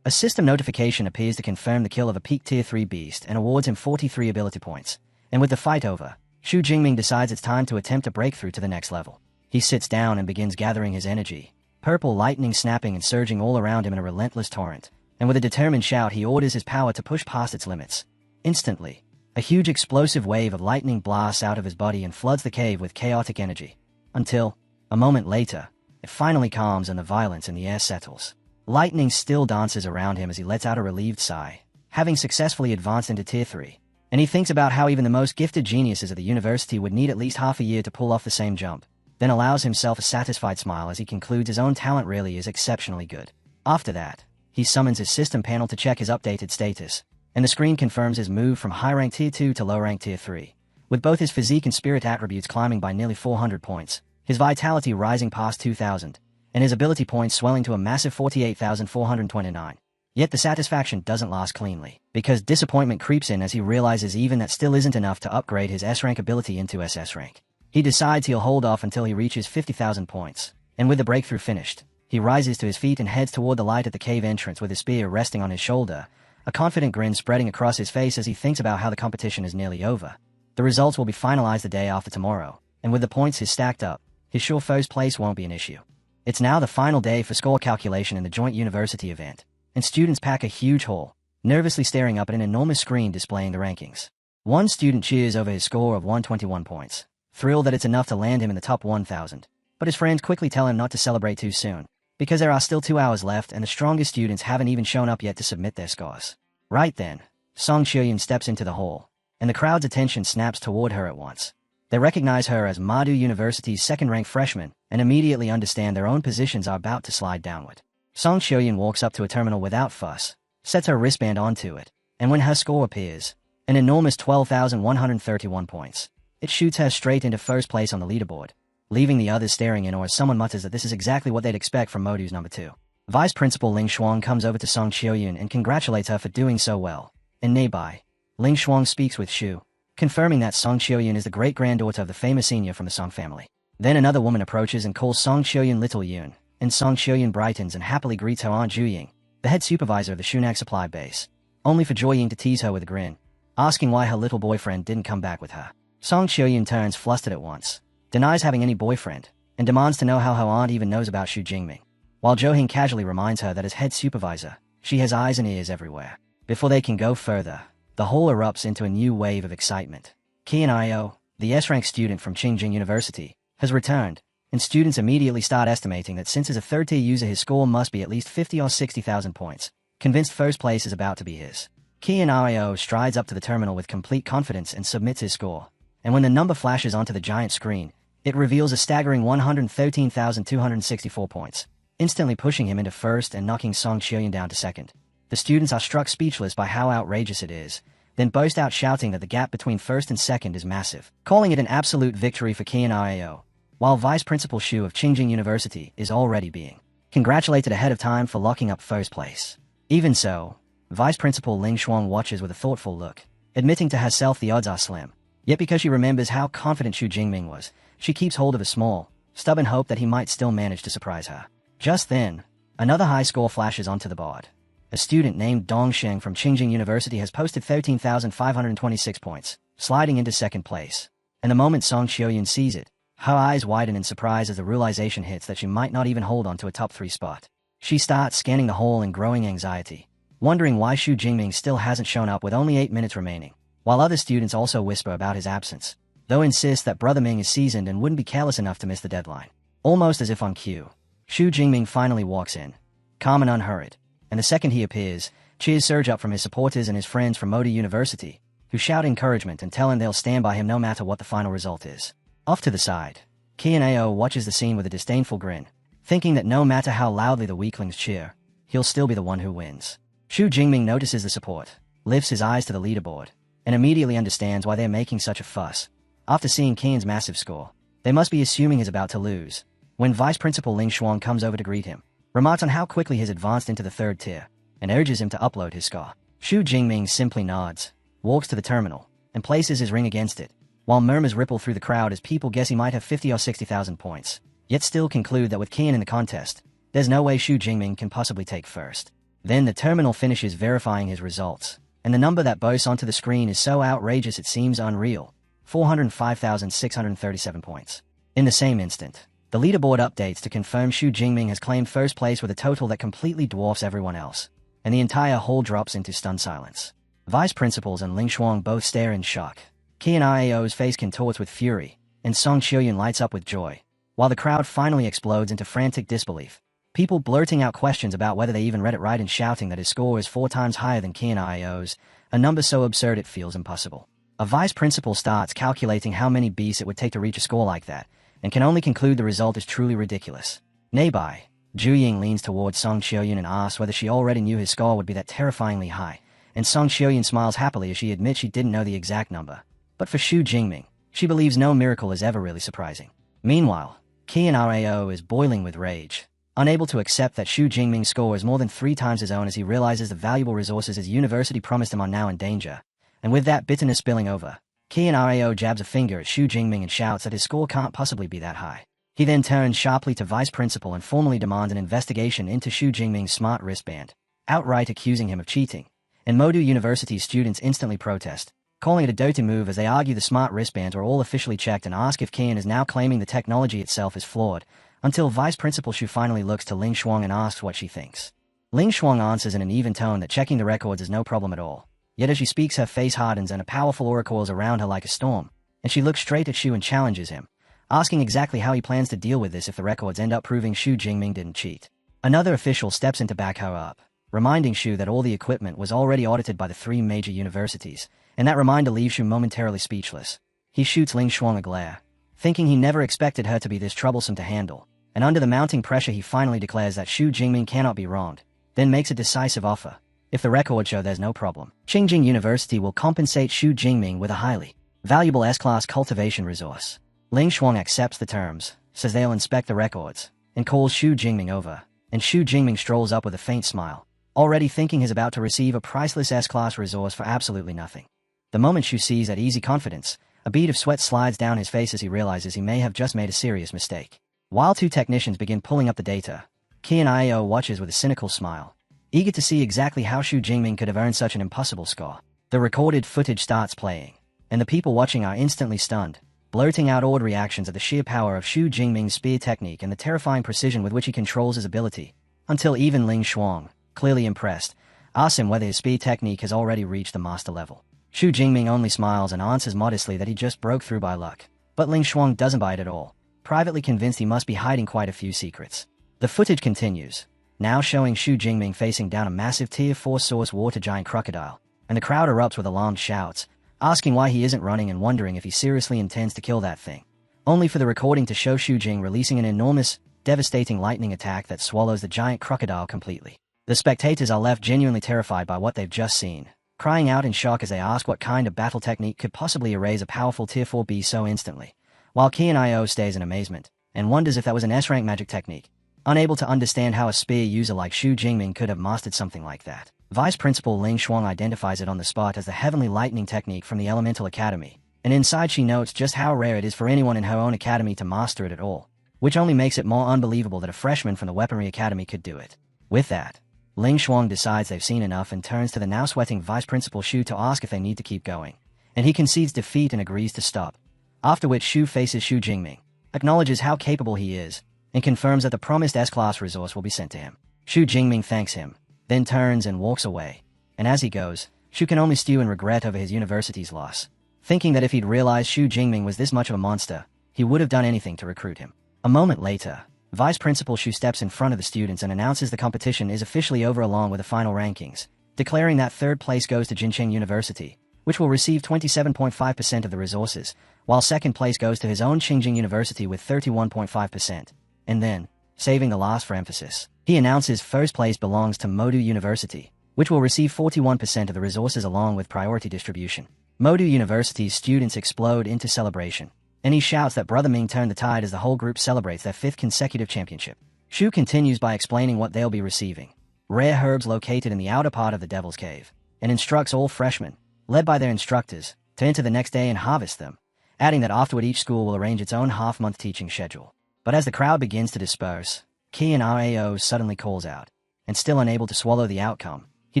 A system notification appears to confirm the kill of a peak Tier 3 beast and awards him 43 ability points, and with the fight over, Xu Jingming decides it's time to attempt a breakthrough to the next level. He sits down and begins gathering his energy, purple lightning snapping and surging all around him in a relentless torrent, and with a determined shout he orders his power to push past its limits. Instantly, a huge explosive wave of lightning blasts out of his body and floods the cave with chaotic energy, until, a moment later, it finally calms and the violence in the air settles. Lightning still dances around him as he lets out a relieved sigh, having successfully advanced into Tier 3, and he thinks about how even the most gifted geniuses at the university would need at least half a year to pull off the same jump, then allows himself a satisfied smile as he concludes his own talent really is exceptionally good. After that, he summons his system panel to check his updated status, and the screen confirms his move from high-rank Tier 2 to low-rank Tier 3. With both his physique and spirit attributes climbing by nearly 400 points, his vitality rising past 2,000, and his ability points swelling to a massive 48,429. Yet the satisfaction doesn't last cleanly, because disappointment creeps in as he realizes even that still isn't enough to upgrade his S-rank ability into SS rank. He decides he'll hold off until he reaches 50,000 points, and with the breakthrough finished, he rises to his feet and heads toward the light at the cave entrance with his spear resting on his shoulder, a confident grin spreading across his face as he thinks about how the competition is nearly over. The results will be finalized the day after tomorrow, and with the points he's stacked up, his sure first place won't be an issue. It's now the final day for score calculation in the joint university event, and students pack a huge hall, nervously staring up at an enormous screen displaying the rankings. One student cheers over his score of 121 points, thrilled that it's enough to land him in the top 1,000, but his friends quickly tell him not to celebrate too soon, because there are still 2 hours left and the strongest students haven't even shown up yet to submit their scores. Right then, Song Chiyoyun steps into the hall, and the crowd's attention snaps toward her at once. They recognize her as Madu University's second-ranked freshman and immediately understand their own positions are about to slide downward. Song Chiyoyun walks up to a terminal without fuss, sets her wristband onto it, and when her score appears, an enormous 12,131 points, it shoots her straight into first place on the leaderboard, leaving the others staring in awe as someone mutters that this is exactly what they'd expect from Modu's number 2. Vice Principal Ling Shuang comes over to Song Chiyoyun and congratulates her for doing so well, and nearby, Ling Shuang speaks with Shu, confirming that Song Chiyoyun is the great-granddaughter of the famous senior from the Song family. Then another woman approaches and calls Song Chiyoyun Little Yun, and Song Chiyoyun brightens and happily greets her Aunt Zhu, the head supervisor of the Shunag supply base, only for Joying to tease her with a grin, asking why her little boyfriend didn't come back with her. Song Chiyoyun turns flustered at once, denies having any boyfriend, and demands to know how her aunt even knows about Xu Jingming, while Zhou casually reminds her that as head supervisor, she has eyes and ears everywhere. Before they can go further, the hall erupts into a new wave of excitement. Qian Io, the S-rank student from Qingjing University, has returned, and students immediately start estimating that since as a third-tier user his score must be at least 50 or 60,000 points, convinced first place is about to be his. Qian Io strides up to the terminal with complete confidence and submits his score, and when the number flashes onto the giant screen, it reveals a staggering 113,264 points, instantly pushing him into first and knocking Song Chiyoyun down to second. The students are struck speechless by how outrageous it is, then burst out shouting that the gap between first and second is massive, calling it an absolute victory for Qian Io, while Vice Principal Shu of Qingjing University is already being congratulated ahead of time for locking up first place. Even so, Vice Principal Ling Shuang watches with a thoughtful look, admitting to herself the odds are slim. Yet because she remembers how confident Xu Jingming was, she keeps hold of a small, stubborn hope that he might still manage to surprise her. Just then, another high score flashes onto the board. A student named Dong Sheng from Qingjing University has posted 13,526 points, sliding into second place. And the moment Song Chiyoyun sees it, her eyes widen in surprise as the realization hits that she might not even hold on to a top 3 spot. She starts scanning the hall in growing anxiety, wondering why Xu Jingming still hasn't shown up with only 8 minutes remaining, while other students also whisper about his absence, though insist that Brother Ming is seasoned and wouldn't be careless enough to miss the deadline. Almost as if on cue, Xu Jingming finally walks in, calm and unhurried, and the second he appears, cheers surge up from his supporters and his friends from Moda University, who shout encouragement and tell him they'll stand by him no matter what the final result is. Off to the side, Qian Ao watches the scene with a disdainful grin, thinking that no matter how loudly the weaklings cheer, he'll still be the one who wins. Xu Jingming notices the support, lifts his eyes to the leaderboard, and immediately understands why they're making such a fuss. After seeing Qian's massive score, they must be assuming he's about to lose. When Vice Principal Ling Shuang comes over to greet him, remarks on how quickly he's advanced into the third tier, and urges him to upload his score. Xu Jingming simply nods, walks to the terminal, and places his ring against it, while murmurs ripple through the crowd as people guess he might have 50 or 60,000 points, yet still conclude that with Qian in the contest, there's no way Xu Jingming can possibly take first. Then the terminal finishes verifying his results, and the number that bursts onto the screen is so outrageous it seems unreal: 405,637 points. In the same instant, the leaderboard updates to confirm Xu Jingming has claimed first place with a total that completely dwarfs everyone else, and the entire hall drops into stunned silence. Vice Principals and Ling Shuang both stare in shock. Qian Ao's face contorts with fury, and Song Chiyoyun lights up with joy, while the crowd finally explodes into frantic disbelief, people blurting out questions about whether they even read it right and shouting that his score is 4 times higher than Qian Ao's, a number so absurd it feels impossible. A vice principal starts calculating how many beasts it would take to reach a score like that, and can only conclude the result is truly ridiculous. Nearby, Zhu Ying leans towards Song Chiyoyun and asks whether she already knew his score would be that terrifyingly high, and Song Xiaoyan smiles happily as she admits she didn't know the exact number. But for Xu Jingming, she believes no miracle is ever really surprising. Meanwhile, Qian Rao is boiling with rage, unable to accept that Xu Jingming's score is more than 3 times his own as he realizes the valuable resources his university promised him are now in danger. And with that bitterness spilling over, Qian Rao jabs a finger at Xu Jingming and shouts that his score can't possibly be that high. He then turns sharply to Vice Principal and formally demands an investigation into Xu Jingming's smart wristband, outright accusing him of cheating. And Modu University's students instantly protest, calling it a dirty move as they argue the smart wristbands were all officially checked and ask if Qian is now claiming the technology itself is flawed, until Vice Principal Xu finally looks to Ling Shuang and asks what she thinks. Ling Shuang answers in an even tone that checking the records is no problem at all. Yet as she speaks, her face hardens and a powerful aura coils around her like a storm, and she looks straight at Xu and challenges him, asking exactly how he plans to deal with this if the records end up proving Xu Jingming didn't cheat. Another official steps in to back her up, reminding Xu that all the equipment was already audited by the 3 major universities, and that reminder leaves Xu momentarily speechless. He shoots Ling Shuang a glare, thinking he never expected her to be this troublesome to handle, and under the mounting pressure he finally declares that Xu Jingming cannot be wronged, then makes a decisive offer. If the records show there's no problem, Qingjing University will compensate Xu Jingming with a highly valuable S-class cultivation resource. Ling Shuang accepts the terms, says they'll inspect the records, and calls Xu Jingming over, and Xu Jingming strolls up with a faint smile, already thinking he's about to receive a priceless S-class resource for absolutely nothing. The moment Xu sees that easy confidence, a bead of sweat slides down his face as he realizes he may have just made a serious mistake. While 2 technicians begin pulling up the data, Qian Rao watches with a cynical smile, eager to see exactly how Xu Jingming could have earned such an impossible score. The recorded footage starts playing, and the people watching are instantly stunned, blurting out awed reactions at the sheer power of Xu Jingming's spear technique and the terrifying precision with which he controls his ability, until even Ling Shuang, clearly impressed, asks him whether his spear technique has already reached the master level. Xu Jingming only smiles and answers modestly that he just broke through by luck, but Ling Shuang doesn't buy it at all, privately convinced he must be hiding quite a few secrets. The footage continues, now showing Xu Jingming facing down a massive Tier 4 source water giant crocodile, and the crowd erupts with alarmed shouts, asking why he isn't running and wondering if he seriously intends to kill that thing, only for the recording to show Xu Jing releasing an enormous, devastating lightning attack that swallows the giant crocodile completely. The spectators are left genuinely terrified by what they've just seen, crying out in shock as they ask what kind of battle technique could possibly erase a powerful Tier 4 beast so instantly, while Qian Rao stays in amazement, and wonders if that was an S-rank magic technique, unable to understand how a spear user like Xu Jingming could have mastered something like that. Vice Principal Ling Shuang identifies it on the spot as the Heavenly Lightning technique from the Elemental Academy, and inside she notes just how rare it is for anyone in her own academy to master it at all, which only makes it more unbelievable that a freshman from the Weaponry Academy could do it. With that, Ling Shuang decides they've seen enough and turns to the now sweating Vice Principal Xu to ask if they need to keep going, and he concedes defeat and agrees to stop, after which Xu faces Xu Jingming, acknowledges how capable he is, and confirms that the promised S-class resource will be sent to him. Xu Jingming thanks him, then turns and walks away, and as he goes, Xu can only stew in regret over his university's loss, thinking that if he'd realized Xu Jingming was this much of a monster, he would have done anything to recruit him. A moment later, Vice Principal Xu steps in front of the students and announces the competition is officially over along with the final rankings, declaring that 3rd place goes to Jincheng University, which will receive 27.5% of the resources, while 2nd place goes to his own Qingjing University with 31.5%. And then, saving the last for emphasis, he announces 1st place belongs to Modu University, which will receive 41% of the resources along with priority distribution. Modu University's students explode into celebration, and he shouts that Brother Ming turned the tide as the whole group celebrates their 5th consecutive championship. Xu continues by explaining what they'll be receiving: rare herbs located in the outer part of the Devil's Cave, and instructs all freshmen, led by their instructors, to enter the next day and harvest them, adding that afterward each school will arrange its own half-month teaching schedule. But as the crowd begins to disperse, Qian Rao suddenly calls out, and still unable to swallow the outcome, he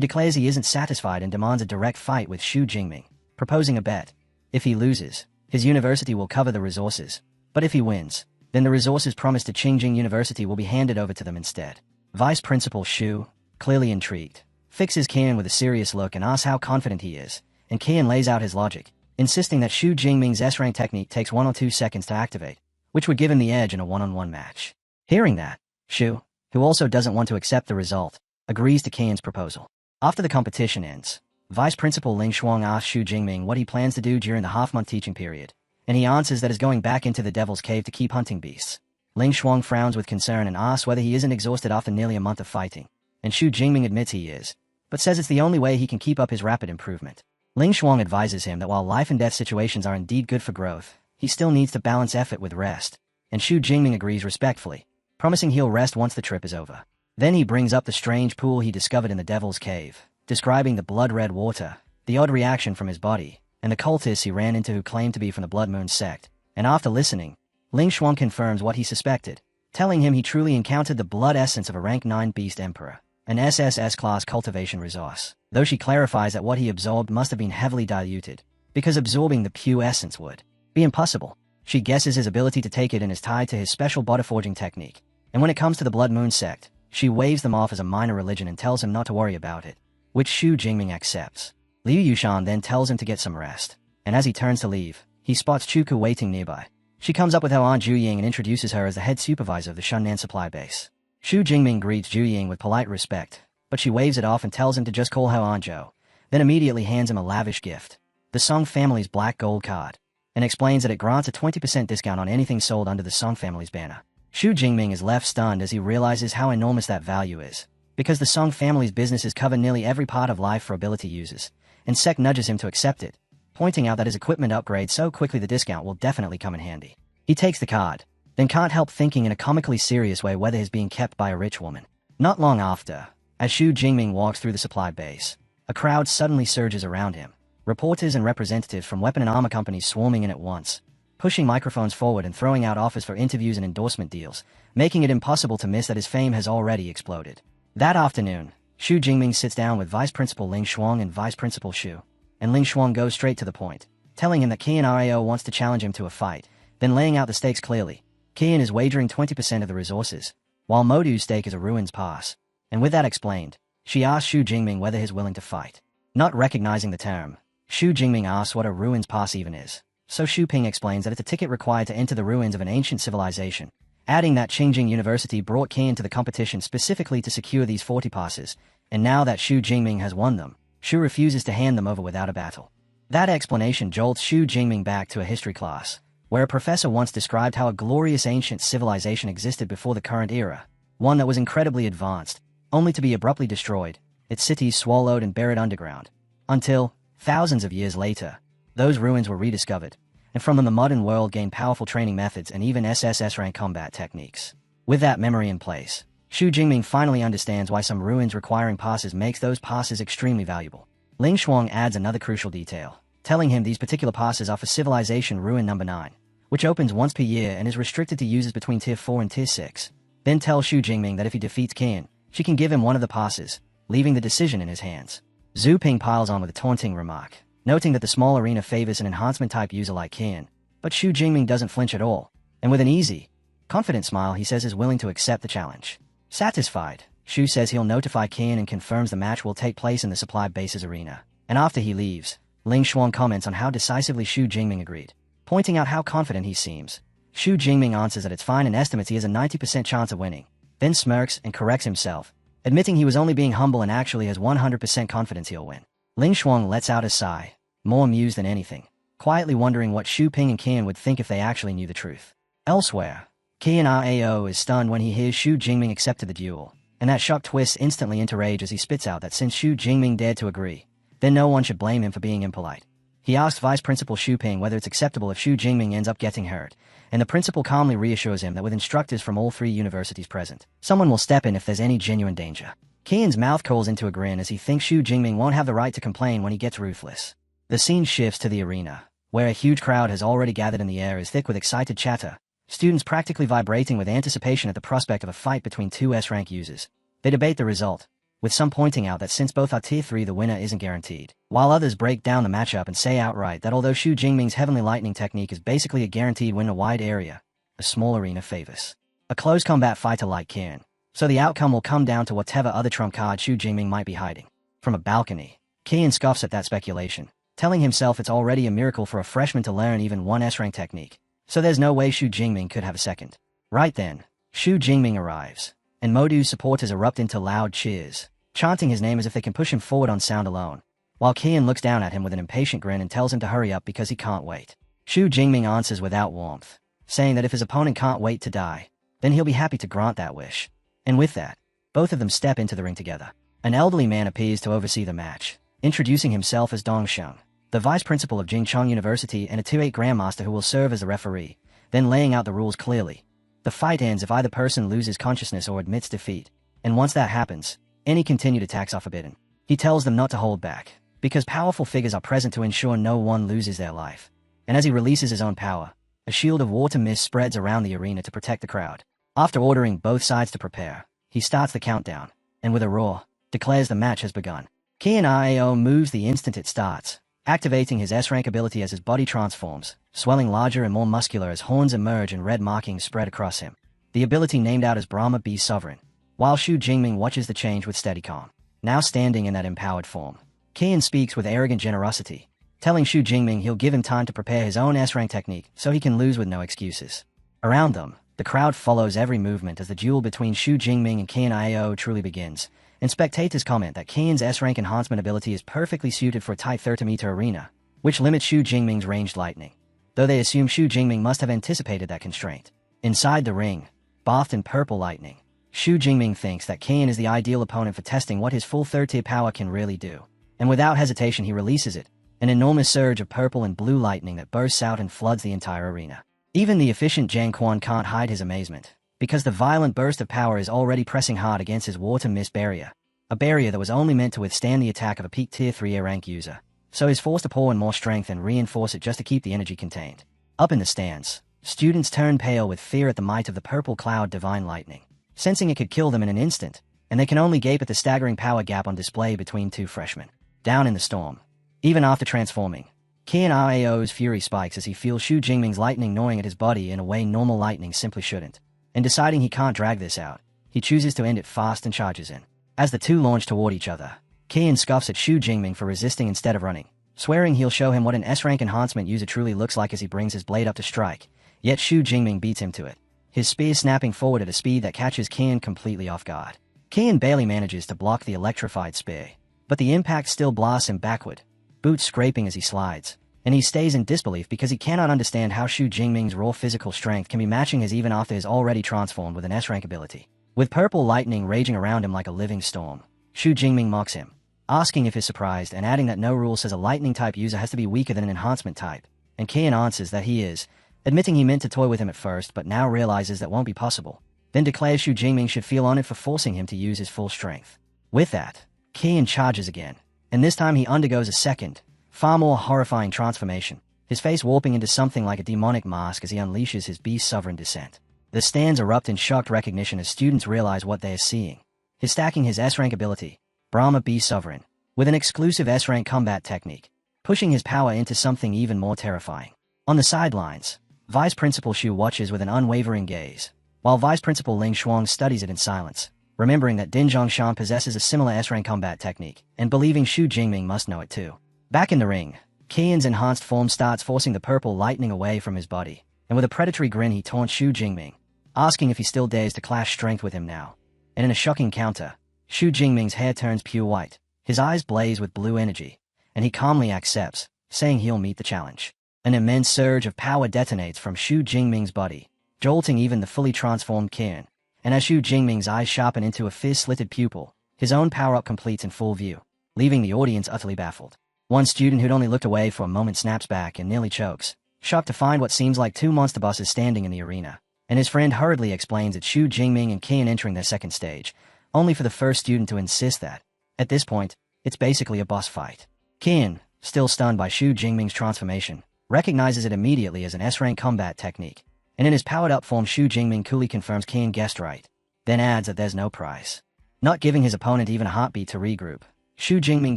declares he isn't satisfied and demands a direct fight with Xu Jingming, proposing a bet. If he loses, his university will cover the resources, but if he wins, then the resources promised to Qingjing University will be handed over to them instead. Vice Principal Xu, clearly intrigued, fixes Qian with a serious look and asks how confident he is, and Qian lays out his logic, insisting that Xu Jingming's S-rank technique takes 1 or 2 seconds to activate, which would give him the edge in a one-on-one match. Hearing that, Xu, who also doesn't want to accept the result, agrees to Qian's proposal. After the competition ends, Vice Principal Ling Shuang asks Xu Jingming what he plans to do during the half-month teaching period, and he answers that he's going back into the Devil's Cave to keep hunting beasts. Ling Shuang frowns with concern and asks whether he isn't exhausted after nearly a month of fighting, and Xu Jingming admits he is, but says it's the only way he can keep up his rapid improvement. Ling Shuang advises him that while life and death situations are indeed good for growth, he still needs to balance effort with rest, and Xu Jingming agrees respectfully, promising he'll rest once the trip is over. Then he brings up the strange pool he discovered in the Devil's Cave, describing the blood-red water, the odd reaction from his body, and the cultists he ran into who claimed to be from the Blood Moon sect. And after listening, Ling Shuang confirms what he suspected, telling him he truly encountered the blood essence of a rank 9 beast emperor, an SSS-class cultivation resource, though she clarifies that what he absorbed must have been heavily diluted, because absorbing the pure essence would be impossible. She guesses his ability to take it in is tied to his special body forging technique, and when it comes to the Blood Moon sect, she waves them off as a minor religion and tells him not to worry about it, which Xu Jingming accepts. Liu Yushan then tells him to get some rest, and as he turns to leave, he spots Chuku waiting nearby. She comes up with her Aunt Zhu-Ying and introduces her as the head supervisor of the Shunnan supply base. Xu Jingming greets Zhu-Ying with polite respect, but she waves it off and tells him to just call her Aunt Zhou, then immediately hands him a lavish gift, the Song family's black gold card, and explains that it grants a 20% discount on anything sold under the Song family's banner. Xu Jingming is left stunned as he realizes how enormous that value is, because the Song family's businesses cover nearly every part of life for ability users, and Sek nudges him to accept it, pointing out that his equipment upgrades so quickly the discount will definitely come in handy. He takes the card, then can't help thinking in a comically serious way whether he's being kept by a rich woman. Not long after, as Xu Jingming walks through the supply base, a crowd suddenly surges around him, reporters and representatives from weapon and armor companies swarming in at once, pushing microphones forward and throwing out offers for interviews and endorsement deals, making it impossible to miss that his fame has already exploded. That afternoon, Xu Jingming sits down with Vice Principal Ling Shuang and Vice Principal Xu, and Ling Shuang goes straight to the point, telling him that Qian Rao wants to challenge him to a fight, then laying out the stakes clearly. Qian is wagering 20% of the resources, while Modu's stake is a Ruins Pass, and with that explained, she asks Xu Jingming whether he's willing to fight. Not recognizing the term, Xu Jingming asks what a Ruins Pass even is, so Xu Ping explains that it's a ticket required to enter the ruins of an ancient civilization, adding that Qingjing University brought Qian to the competition specifically to secure these 40 passes, and now that Xu Jingming has won them, Xu refuses to hand them over without a battle. That explanation jolts Xu Jingming back to a history class, where a professor once described how a glorious ancient civilization existed before the current era, one that was incredibly advanced, only to be abruptly destroyed, its cities swallowed and buried underground, until, thousands of years later, those ruins were rediscovered, and from them the modern world gained powerful training methods and even SSS rank combat techniques. With that memory in place, Xu Jingming finally understands why some ruins requiring passes makes those passes extremely valuable. Ling Shuang adds another crucial detail, telling him these particular passes are for Civilization Ruin Number 9, which opens once per year and is restricted to users between Tier 4 and Tier 6. Then tells Xu Jingming that if he defeats Qian, she can give him one of the passes, leaving the decision in his hands. Zhu Ping piles on with a taunting remark, noting that the small arena favors an enhancement-type user like Qian, but Xu Jingming doesn't flinch at all, and with an easy, confident smile he says is willing to accept the challenge. Satisfied, Xu says he'll notify Qian and confirms the match will take place in the supply base's arena, and after he leaves, Ling Shuang comments on how decisively Xu Jingming agreed, pointing out how confident he seems. Xu Jingming answers that it's fine and estimates he has a 90% chance of winning, then smirks and corrects himself, admitting he was only being humble and actually has 100% confidence he'll win. Ling Shuang lets out a sigh, more amused than anything, quietly wondering what Xu Ping and Qian would think if they actually knew the truth. Elsewhere, Qian Rao is stunned when he hears Xu Jingming accepted the duel, and that shock twists instantly into rage as he spits out that since Xu Jingming dared to agree, then no one should blame him for being impolite. He asks Vice Principal Xu Ping whether it's acceptable if Xu Jingming ends up getting hurt, and the principal calmly reassures him that with instructors from all 3 universities present, someone will step in if there's any genuine danger. Qian's mouth curls into a grin as he thinks Xu Jingming won't have the right to complain when he gets ruthless. The scene shifts to the arena, where a huge crowd has already gathered and the air is thick with excited chatter, students practically vibrating with anticipation at the prospect of a fight between 2 S-rank users. They debate the result, with some pointing out that since both are Tier 3 the winner isn't guaranteed, while others break down the matchup and say outright that although Xu Jingming's Heavenly Lightning technique is basically a guaranteed win in a wide area, a small arena favors a close combat fighter like Qian, so the outcome will come down to whatever other trump card Xu Jingming might be hiding. From a balcony, Qian scoffs at that speculation, telling himself it's already a miracle for a freshman to learn even one S-rank technique, so there's no way Xu Jingming could have a second. Right then, Xu Jingming arrives, and Modu's supporters erupt into loud cheers, chanting his name as if they can push him forward on sound alone, while Qian looks down at him with an impatient grin and tells him to hurry up because he can't wait. Xu Jingming answers without warmth, saying that if his opponent can't wait to die, then he'll be happy to grant that wish. And with that, both of them step into the ring together. An elderly man appears to oversee the match, introducing himself as Dong Sheng, the vice principal of Jingcheng University and a 2-8 grandmaster who will serve as the referee, then laying out the rules clearly. The fight ends if either person loses consciousness or admits defeat, and once that happens, any continued attacks are forbidden. He tells them not to hold back, because powerful figures are present to ensure no one loses their life. And as he releases his own power, a shield of water mist spreads around the arena to protect the crowd. After ordering both sides to prepare, he starts the countdown, and with a roar, declares the match has begun. Qian Ao moves the instant it starts, activating his S-rank ability as his body transforms, swelling larger and more muscular as horns emerge and red markings spread across him. The ability named out as Brahma Beast Sovereign, while Xu Jingming watches the change with steady calm. Now standing in that empowered form, Qian speaks with arrogant generosity, telling Xu Jingming he'll give him time to prepare his own S-rank technique so he can lose with no excuses. Around them, the crowd follows every movement as the duel between Xu Jingming and Qian Ao truly begins, and spectators comment that Qian's S-rank enhancement ability is perfectly suited for a tight 30-meter arena, which limits Xu Jingming's ranged lightning, though they assume Xu Jingming must have anticipated that constraint. Inside the ring, bathed in purple lightning, Xu Jingming thinks that Qian is the ideal opponent for testing what his full third-tier power can really do, and without hesitation he releases it, an enormous surge of purple and blue lightning that bursts out and floods the entire arena. Even the efficient Jiang Quan can't hide his amazement, because the violent burst of power is already pressing hard against his water mist barrier, a barrier that was only meant to withstand the attack of a peak tier 3 A-rank user, so he's forced to pour in more strength and reinforce it just to keep the energy contained. Up in the stands, students turn pale with fear at the might of the purple cloud divine lightning, sensing it could kill them in an instant, and they can only gape at the staggering power gap on display between two freshmen. Down in the storm, even after transforming, Qian Ao's fury spikes as he feels Xu Jingming's lightning gnawing at his body in a way normal lightning simply shouldn't. And deciding he can't drag this out, he chooses to end it fast and charges in. As the two launch toward each other, Qian scoffs at Xu Jingming for resisting instead of running, swearing he'll show him what an S-rank enhancement user truly looks like as he brings his blade up to strike, yet Xu Jingming beats him to it, his spear snapping forward at a speed that catches Qian completely off guard. Qian barely manages to block the electrified spear, but the impact still blasts him backward, boots scraping as he slides, and he stays in disbelief because he cannot understand how Xu Jingming's raw physical strength can be matching his even after his already transformed with an S-rank ability. With purple lightning raging around him like a living storm, Xu Jingming mocks him, asking if he's surprised and adding that no rule says a lightning-type user has to be weaker than an enhancement type, and Qian answers that he is, admitting he meant to toy with him at first but now realizes that won't be possible, then declares Xu Jingming should feel honored for forcing him to use his full strength. With that, Qian charges again, and this time he undergoes a second, far more horrifying transformation, his face warping into something like a demonic mask as he unleashes his beast sovereign descent. The stands erupt in shocked recognition as students realize what they are seeing. He's stacking his S-rank ability, Brahma Beast Sovereign, with an exclusive S-rank combat technique, pushing his power into something even more terrifying. On the sidelines, Vice Principal Xu watches with an unwavering gaze, while Vice Principal Ling Shuang studies it in silence, remembering that Din Zhongshan possesses a similar S-rank combat technique, and believing Xu Jingming must know it too. Back in the ring, Qian's enhanced form starts forcing the purple lightning away from his body, and with a predatory grin he taunts Xu Jingming, asking if he still dares to clash strength with him now. And in a shocking counter, Xu Jingming's hair turns pure white, his eyes blaze with blue energy, and he calmly accepts, saying he'll meet the challenge. An immense surge of power detonates from Xu Jingming's body, jolting even the fully transformed Qian, and as Xu Jingming's eyes sharpen into a fierce-slitted pupil, his own power-up completes in full view, leaving the audience utterly baffled. One student who'd only looked away for a moment snaps back and nearly chokes, shocked to find what seems like two monster bosses standing in the arena, and his friend hurriedly explains it's Xu Jingming and Qian entering their second stage, only for the first student to insist that, at this point, it's basically a boss fight. Qian, still stunned by Xu Jingming's transformation, recognizes it immediately as an S-rank combat technique, and in his powered-up form Xu Jingming coolly confirms Qian guessed right, then adds that there's no prize. Not giving his opponent even a heartbeat to regroup, Xu Jingming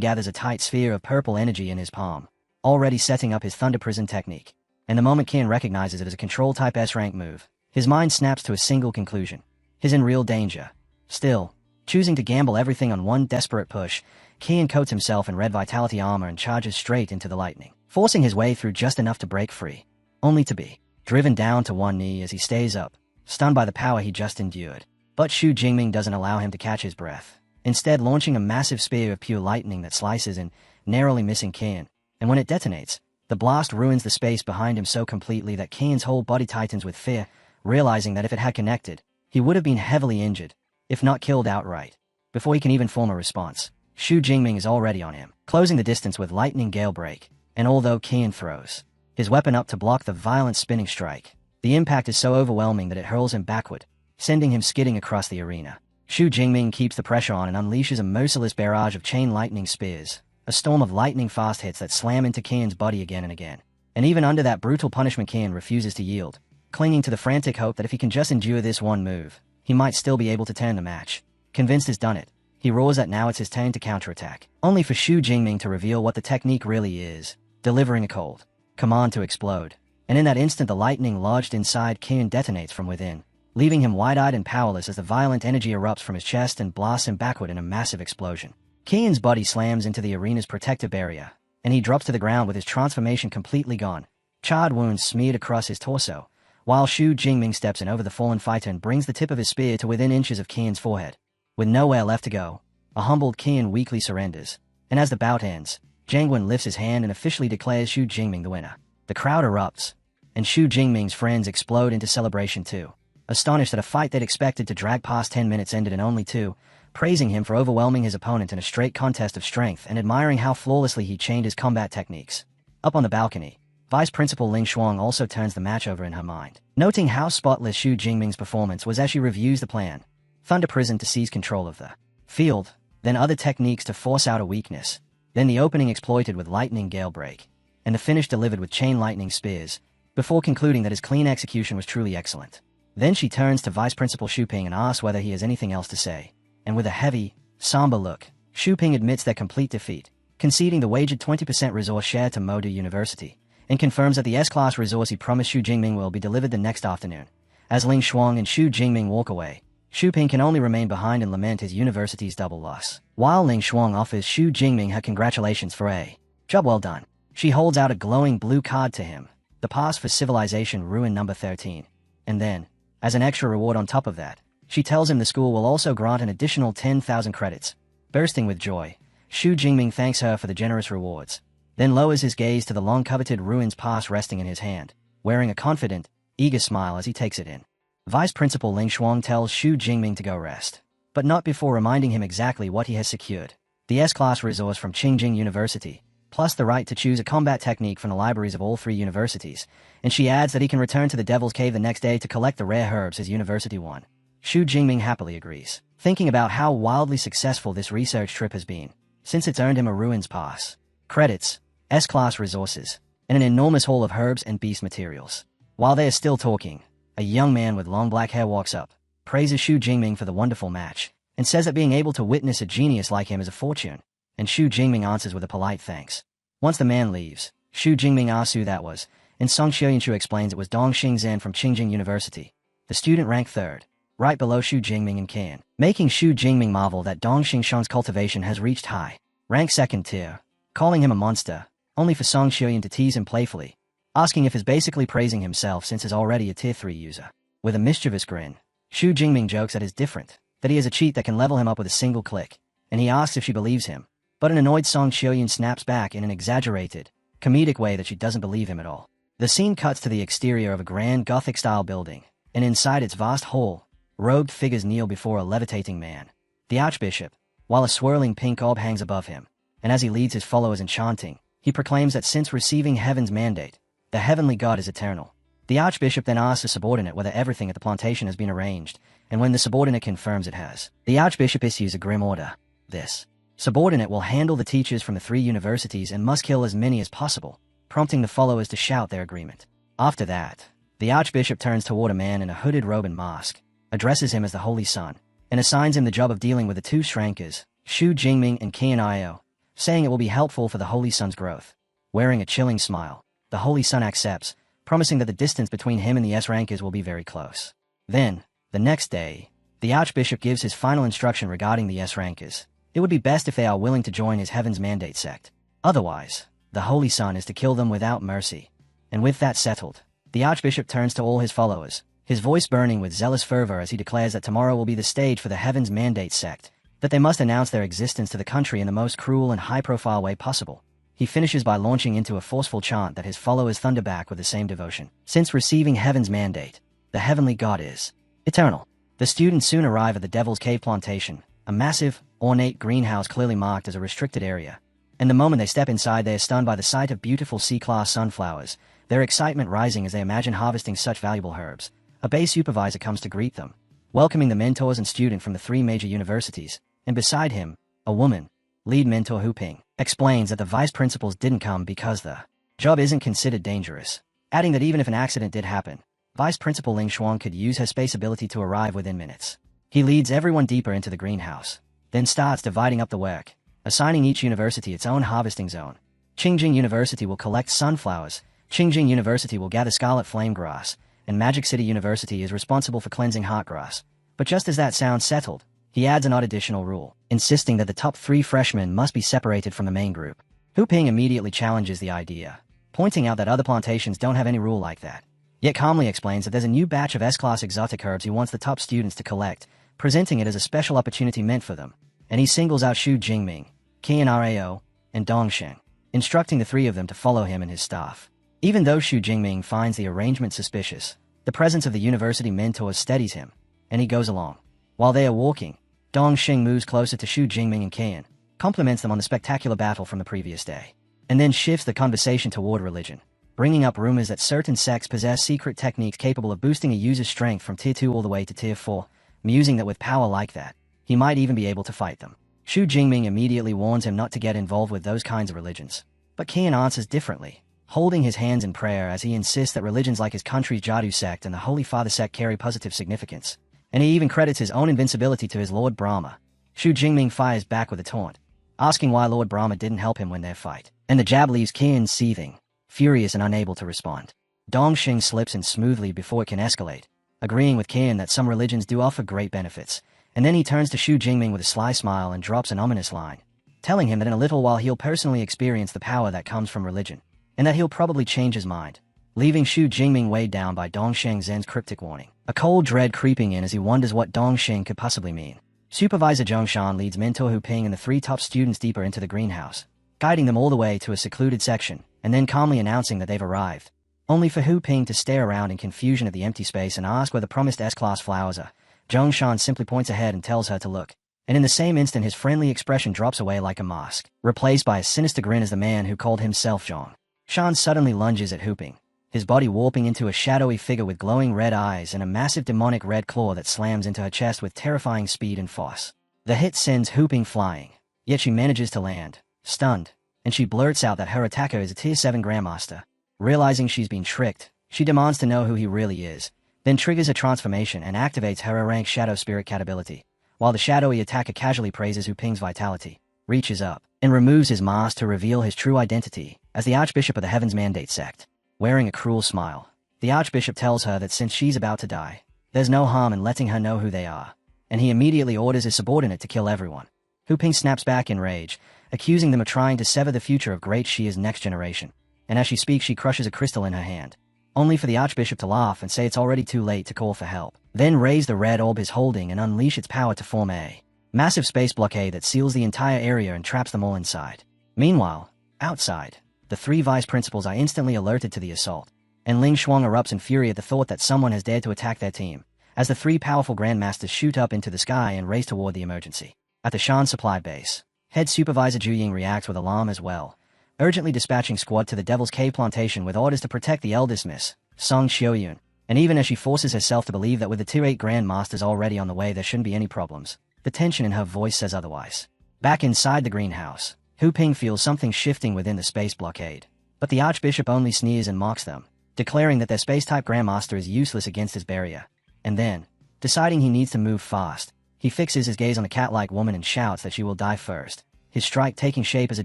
gathers a tight sphere of purple energy in his palm, already setting up his Thunder Prison technique, and the moment Qian recognizes it as a control-type S-rank move, his mind snaps to a single conclusion. He's in real danger. Still, choosing to gamble everything on one desperate push, Qian coats himself in red vitality armor and charges straight into the lightning, forcing his way through just enough to break free, only to be driven down to one knee as he stays up, stunned by the power he just endured. But Xu Jingming doesn't allow him to catch his breath, instead launching a massive spear of pure lightning that slices in, narrowly missing Qian, and when it detonates, the blast ruins the space behind him so completely that Qian's whole body tightens with fear, realizing that if it had connected, he would have been heavily injured, if not killed outright. Before he can even form a response, Xu Jingming is already on him, closing the distance with lightning gale break, and although Qian throws his weapon up to block the violent spinning strike, the impact is so overwhelming that it hurls him backward, sending him skidding across the arena. Xu Jingming keeps the pressure on and unleashes a merciless barrage of chain lightning spears, a storm of lightning-fast hits that slam into Qian's body again and again. And even under that brutal punishment, Qian refuses to yield, clinging to the frantic hope that if he can just endure this one move, he might still be able to turn the match. Convinced he's done it, he roars that now it's his turn to counterattack, only for Xu Jingming to reveal what the technique really is, delivering a cold command to explode. And in that instant the lightning lodged inside Qian detonates from within, leaving him wide-eyed and powerless as the violent energy erupts from his chest and blasts him backward in a massive explosion. Qian's body slams into the arena's protective barrier, and he drops to the ground with his transformation completely gone, charred wounds smeared across his torso, while Xu Jingming steps in over the fallen fighter and brings the tip of his spear to within inches of Qian's forehead. With nowhere left to go, a humbled Qian weakly surrenders, and as the bout ends, Zhang Wen lifts his hand and officially declares Xu Jingming the winner. The crowd erupts, and Xu Jingming's friends explode into celebration too, astonished that a fight they'd expected to drag past 10 minutes ended in only 2, praising him for overwhelming his opponent in a straight contest of strength and admiring how flawlessly he chained his combat techniques. Up on the balcony, Vice Principal Ling Shuang also turns the match over in her mind, noting how spotless Xu Jingming's performance was as she reviews the plan. Thunder Prison to seize control of the field, then other techniques to force out a weakness, then the opening exploited with lightning gale break, and the finish delivered with chain lightning spears, before concluding that his clean execution was truly excellent. Then she turns to Vice Principal Xu Ping and asks whether he has anything else to say, and with a heavy, somber look, Xu Ping admits their complete defeat, conceding the wagered 20% resource share to Modu University, and confirms that the S-Class resource he promised Xu Jingming will be delivered the next afternoon. As Ling Shuang and Xu Jingming walk away, Xu Ping can only remain behind and lament his university's double loss. While Ling Shuang offers Xu Jingming her congratulations for a job well done, she holds out a glowing blue card to him, the pass for Civilization Ruin number 13. And then, as an extra reward on top of that, she tells him the school will also grant an additional 10,000 credits. Bursting with joy, Xu Jingming thanks her for the generous rewards, then lowers his gaze to the long-coveted Ruins pass resting in his hand, wearing a confident, eager smile as he takes it in. Vice Principal Ling Shuang tells Xu Jingming to go rest, but not before reminding him exactly what he has secured: the S-Class resource from Qingjing University, plus the right to choose a combat technique from the libraries of all 3 universities, and she adds that he can return to the Devil's Cave the next day to collect the rare herbs his university won. Xu Jingming happily agrees, thinking about how wildly successful this research trip has been, since it's earned him a Ruins pass, credits, S-Class resources, and an enormous haul of herbs and beast materials. While they are still talking, a young man with long black hair walks up, praises Xu Jingming for the wonderful match, and says that being able to witness a genius like him is a fortune, and Xu Jingming answers with a polite thanks. Once the man leaves, Xu Jingming asks who that was, and Song Xiaoyanshu explains it was Dong Xingzhen from Qingjing University, the student ranked 3rd, right below Xu Jingming and Qian, making Xu Jingming marvel that Dong Xingzhen's cultivation has reached high rank 2nd tier, calling him a monster, only for Song Xiaoyan to tease him playfully, asking if he's basically praising himself since he's already a tier 3 user. With a mischievous grin, Xu Jingming jokes that is different, that he has a cheat that can level him up with a single click, and he asks if she believes him, but an annoyed Song Xiaoyan snaps back in an exaggerated, comedic way that she doesn't believe him at all. The scene cuts to the exterior of a grand Gothic-style building, and inside its vast hall, robed figures kneel before a levitating man, the Archbishop, while a swirling pink orb hangs above him, and as he leads his followers in chanting, he proclaims that since receiving heaven's mandate, the heavenly god is eternal. The Archbishop then asks the subordinate whether everything at the plantation has been arranged, and when the subordinate confirms it has, the Archbishop issues a grim order. This subordinate will handle the teachers from the 3 universities and must kill as many as possible, prompting the followers to shout their agreement. After that, the Archbishop turns toward a man in a hooded robe and mask, addresses him as the Holy Son, and assigns him the job of dealing with the 2 Shrankers, Xu Jingming and Qian Io, saying it will be helpful for the Holy Son's growth. Wearing a chilling smile, the Holy Son accepts, promising that the distance between him and the S-Rankers will be very close. Then, the next day, the Archbishop gives his final instruction regarding the S-Rankers. It would be best if they are willing to join his Heaven's Mandate sect. Otherwise, the Holy Son is to kill them without mercy. And with that settled, the Archbishop turns to all his followers, his voice burning with zealous fervor as he declares that tomorrow will be the stage for the Heaven's Mandate sect, that they must announce their existence to the country in the most cruel and high-profile way possible. He finishes by launching into a forceful chant that his followers thunder back with the same devotion. Since receiving Heaven's mandate, the heavenly god is eternal. The students soon arrive at the Devil's Cave plantation, a massive, ornate greenhouse clearly marked as a restricted area. And the moment they step inside, they are stunned by the sight of beautiful C-class sunflowers, their excitement rising as they imagine harvesting such valuable herbs. A base supervisor comes to greet them, welcoming the mentors and student from the 3 major universities, and beside him, a woman. Lead mentor Hu Ping explains that the vice principals didn't come because the job isn't considered dangerous, adding that even if an accident did happen, Vice Principal Ling Shuang could use her space ability to arrive within minutes. He leads everyone deeper into the greenhouse, then starts dividing up the work, assigning each university its own harvesting zone. Qingjing University will collect sunflowers, Qingjing University will gather scarlet flame grass, and Magic City University is responsible for cleansing heart grass. But just as that sounds settled, he adds an odd additional rule, insisting that the top 3 freshmen must be separated from the main group. Hu Ping immediately challenges the idea, pointing out that other plantations don't have any rule like that, yet calmly explains that there's a new batch of S-class exotic herbs he wants the top students to collect, presenting it as a special opportunity meant for them, and he singles out Xu Jingming, Qian Rao, and Dong Sheng, instructing the 3 of them to follow him and his staff. Even though Xu Jingming finds the arrangement suspicious, the presence of the university mentors steadies him, and he goes along. While they are walking, Dong Sheng moves closer to Xu Jingming and Qian, compliments them on the spectacular battle from the previous day, and then shifts the conversation toward religion, bringing up rumors that certain sects possess secret techniques capable of boosting a user's strength from Tier 2 all the way to Tier 4, musing that with power like that, he might even be able to fight them. Xu Jingming immediately warns him not to get involved with those kinds of religions, but Qian answers differently, holding his hands in prayer as he insists that religions like his country's Jadu sect and the Holy Father sect carry positive significance, and he even credits his own invincibility to his Lord Brahma. Xu Jingming fires back with a taunt, asking why Lord Brahma didn't help him win their fight, and the jab leaves Qian seething, furious and unable to respond. Dong Sheng slips in smoothly before it can escalate, agreeing with Qian that some religions do offer great benefits, and then he turns to Xu Jingming with a sly smile and drops an ominous line, telling him that in a little while he'll personally experience the power that comes from religion, and that he'll probably change his mind, leaving Xu Jingming weighed down by Dong Sheng Zhen's cryptic warning, a cold dread creeping in as he wonders what Dong Sheng could possibly mean. Supervisor Zhongshan leads mentor Hu Ping and the 3 top students deeper into the greenhouse, guiding them all the way to a secluded section, and then calmly announcing that they've arrived, only for Hu Ping to stare around in confusion at the empty space and ask where the promised S-class flowers are. Zhongshan simply points ahead and tells her to look, and in the same instant his friendly expression drops away like a mask, replaced by a sinister grin as the man who called himself Zhong Shan suddenly lunges at Hu Ping, his body warping into a shadowy figure with glowing red eyes and a massive demonic red claw that slams into her chest with terrifying speed and force. The hit sends Hu Ping flying, yet she manages to land, stunned, and she blurts out that her attacker is a Tier 7 Grandmaster. Realizing she's been tricked, she demands to know who he really is, then triggers a transformation and activates her rank Shadow Spirit Cat ability, while the shadowy attacker casually praises Hu Ping's vitality, reaches up, and removes his mask to reveal his true identity as the Archbishop of the Heaven's Mandate sect. Wearing a cruel smile, the Archbishop tells her that since she's about to die, there's no harm in letting her know who they are, and he immediately orders his subordinate to kill everyone. Hu Ping snaps back in rage, accusing them of trying to sever the future of Great Shia's next generation, and as she speaks she crushes a crystal in her hand, only for the Archbishop to laugh and say it's already too late to call for help, then raise the red orb he's holding and unleash its power to form a massive space blockade that seals the entire area and traps them all inside. Meanwhile, outside, the 3 vice principals are instantly alerted to the assault, and Ling Shuang erupts in fury at the thought that someone has dared to attack their team, as the 3 powerful grandmasters shoot up into the sky and race toward the emergency. At the Shan supply base, head supervisor Zhu Ying reacts with alarm as well, urgently dispatching squad to the Devil's Cave plantation with orders to protect the eldest miss, Song Xiaoyun, and even as she forces herself to believe that with the Tier 8 grandmasters already on the way there shouldn't be any problems, the tension in her voice says otherwise. Back inside the greenhouse, Hu Ping feels something shifting within the space blockade, but the Archbishop only sneers and mocks them, declaring that their space-type grandmaster is useless against his barrier, and then, deciding he needs to move fast, he fixes his gaze on a cat-like woman and shouts that she will die first, his strike taking shape as a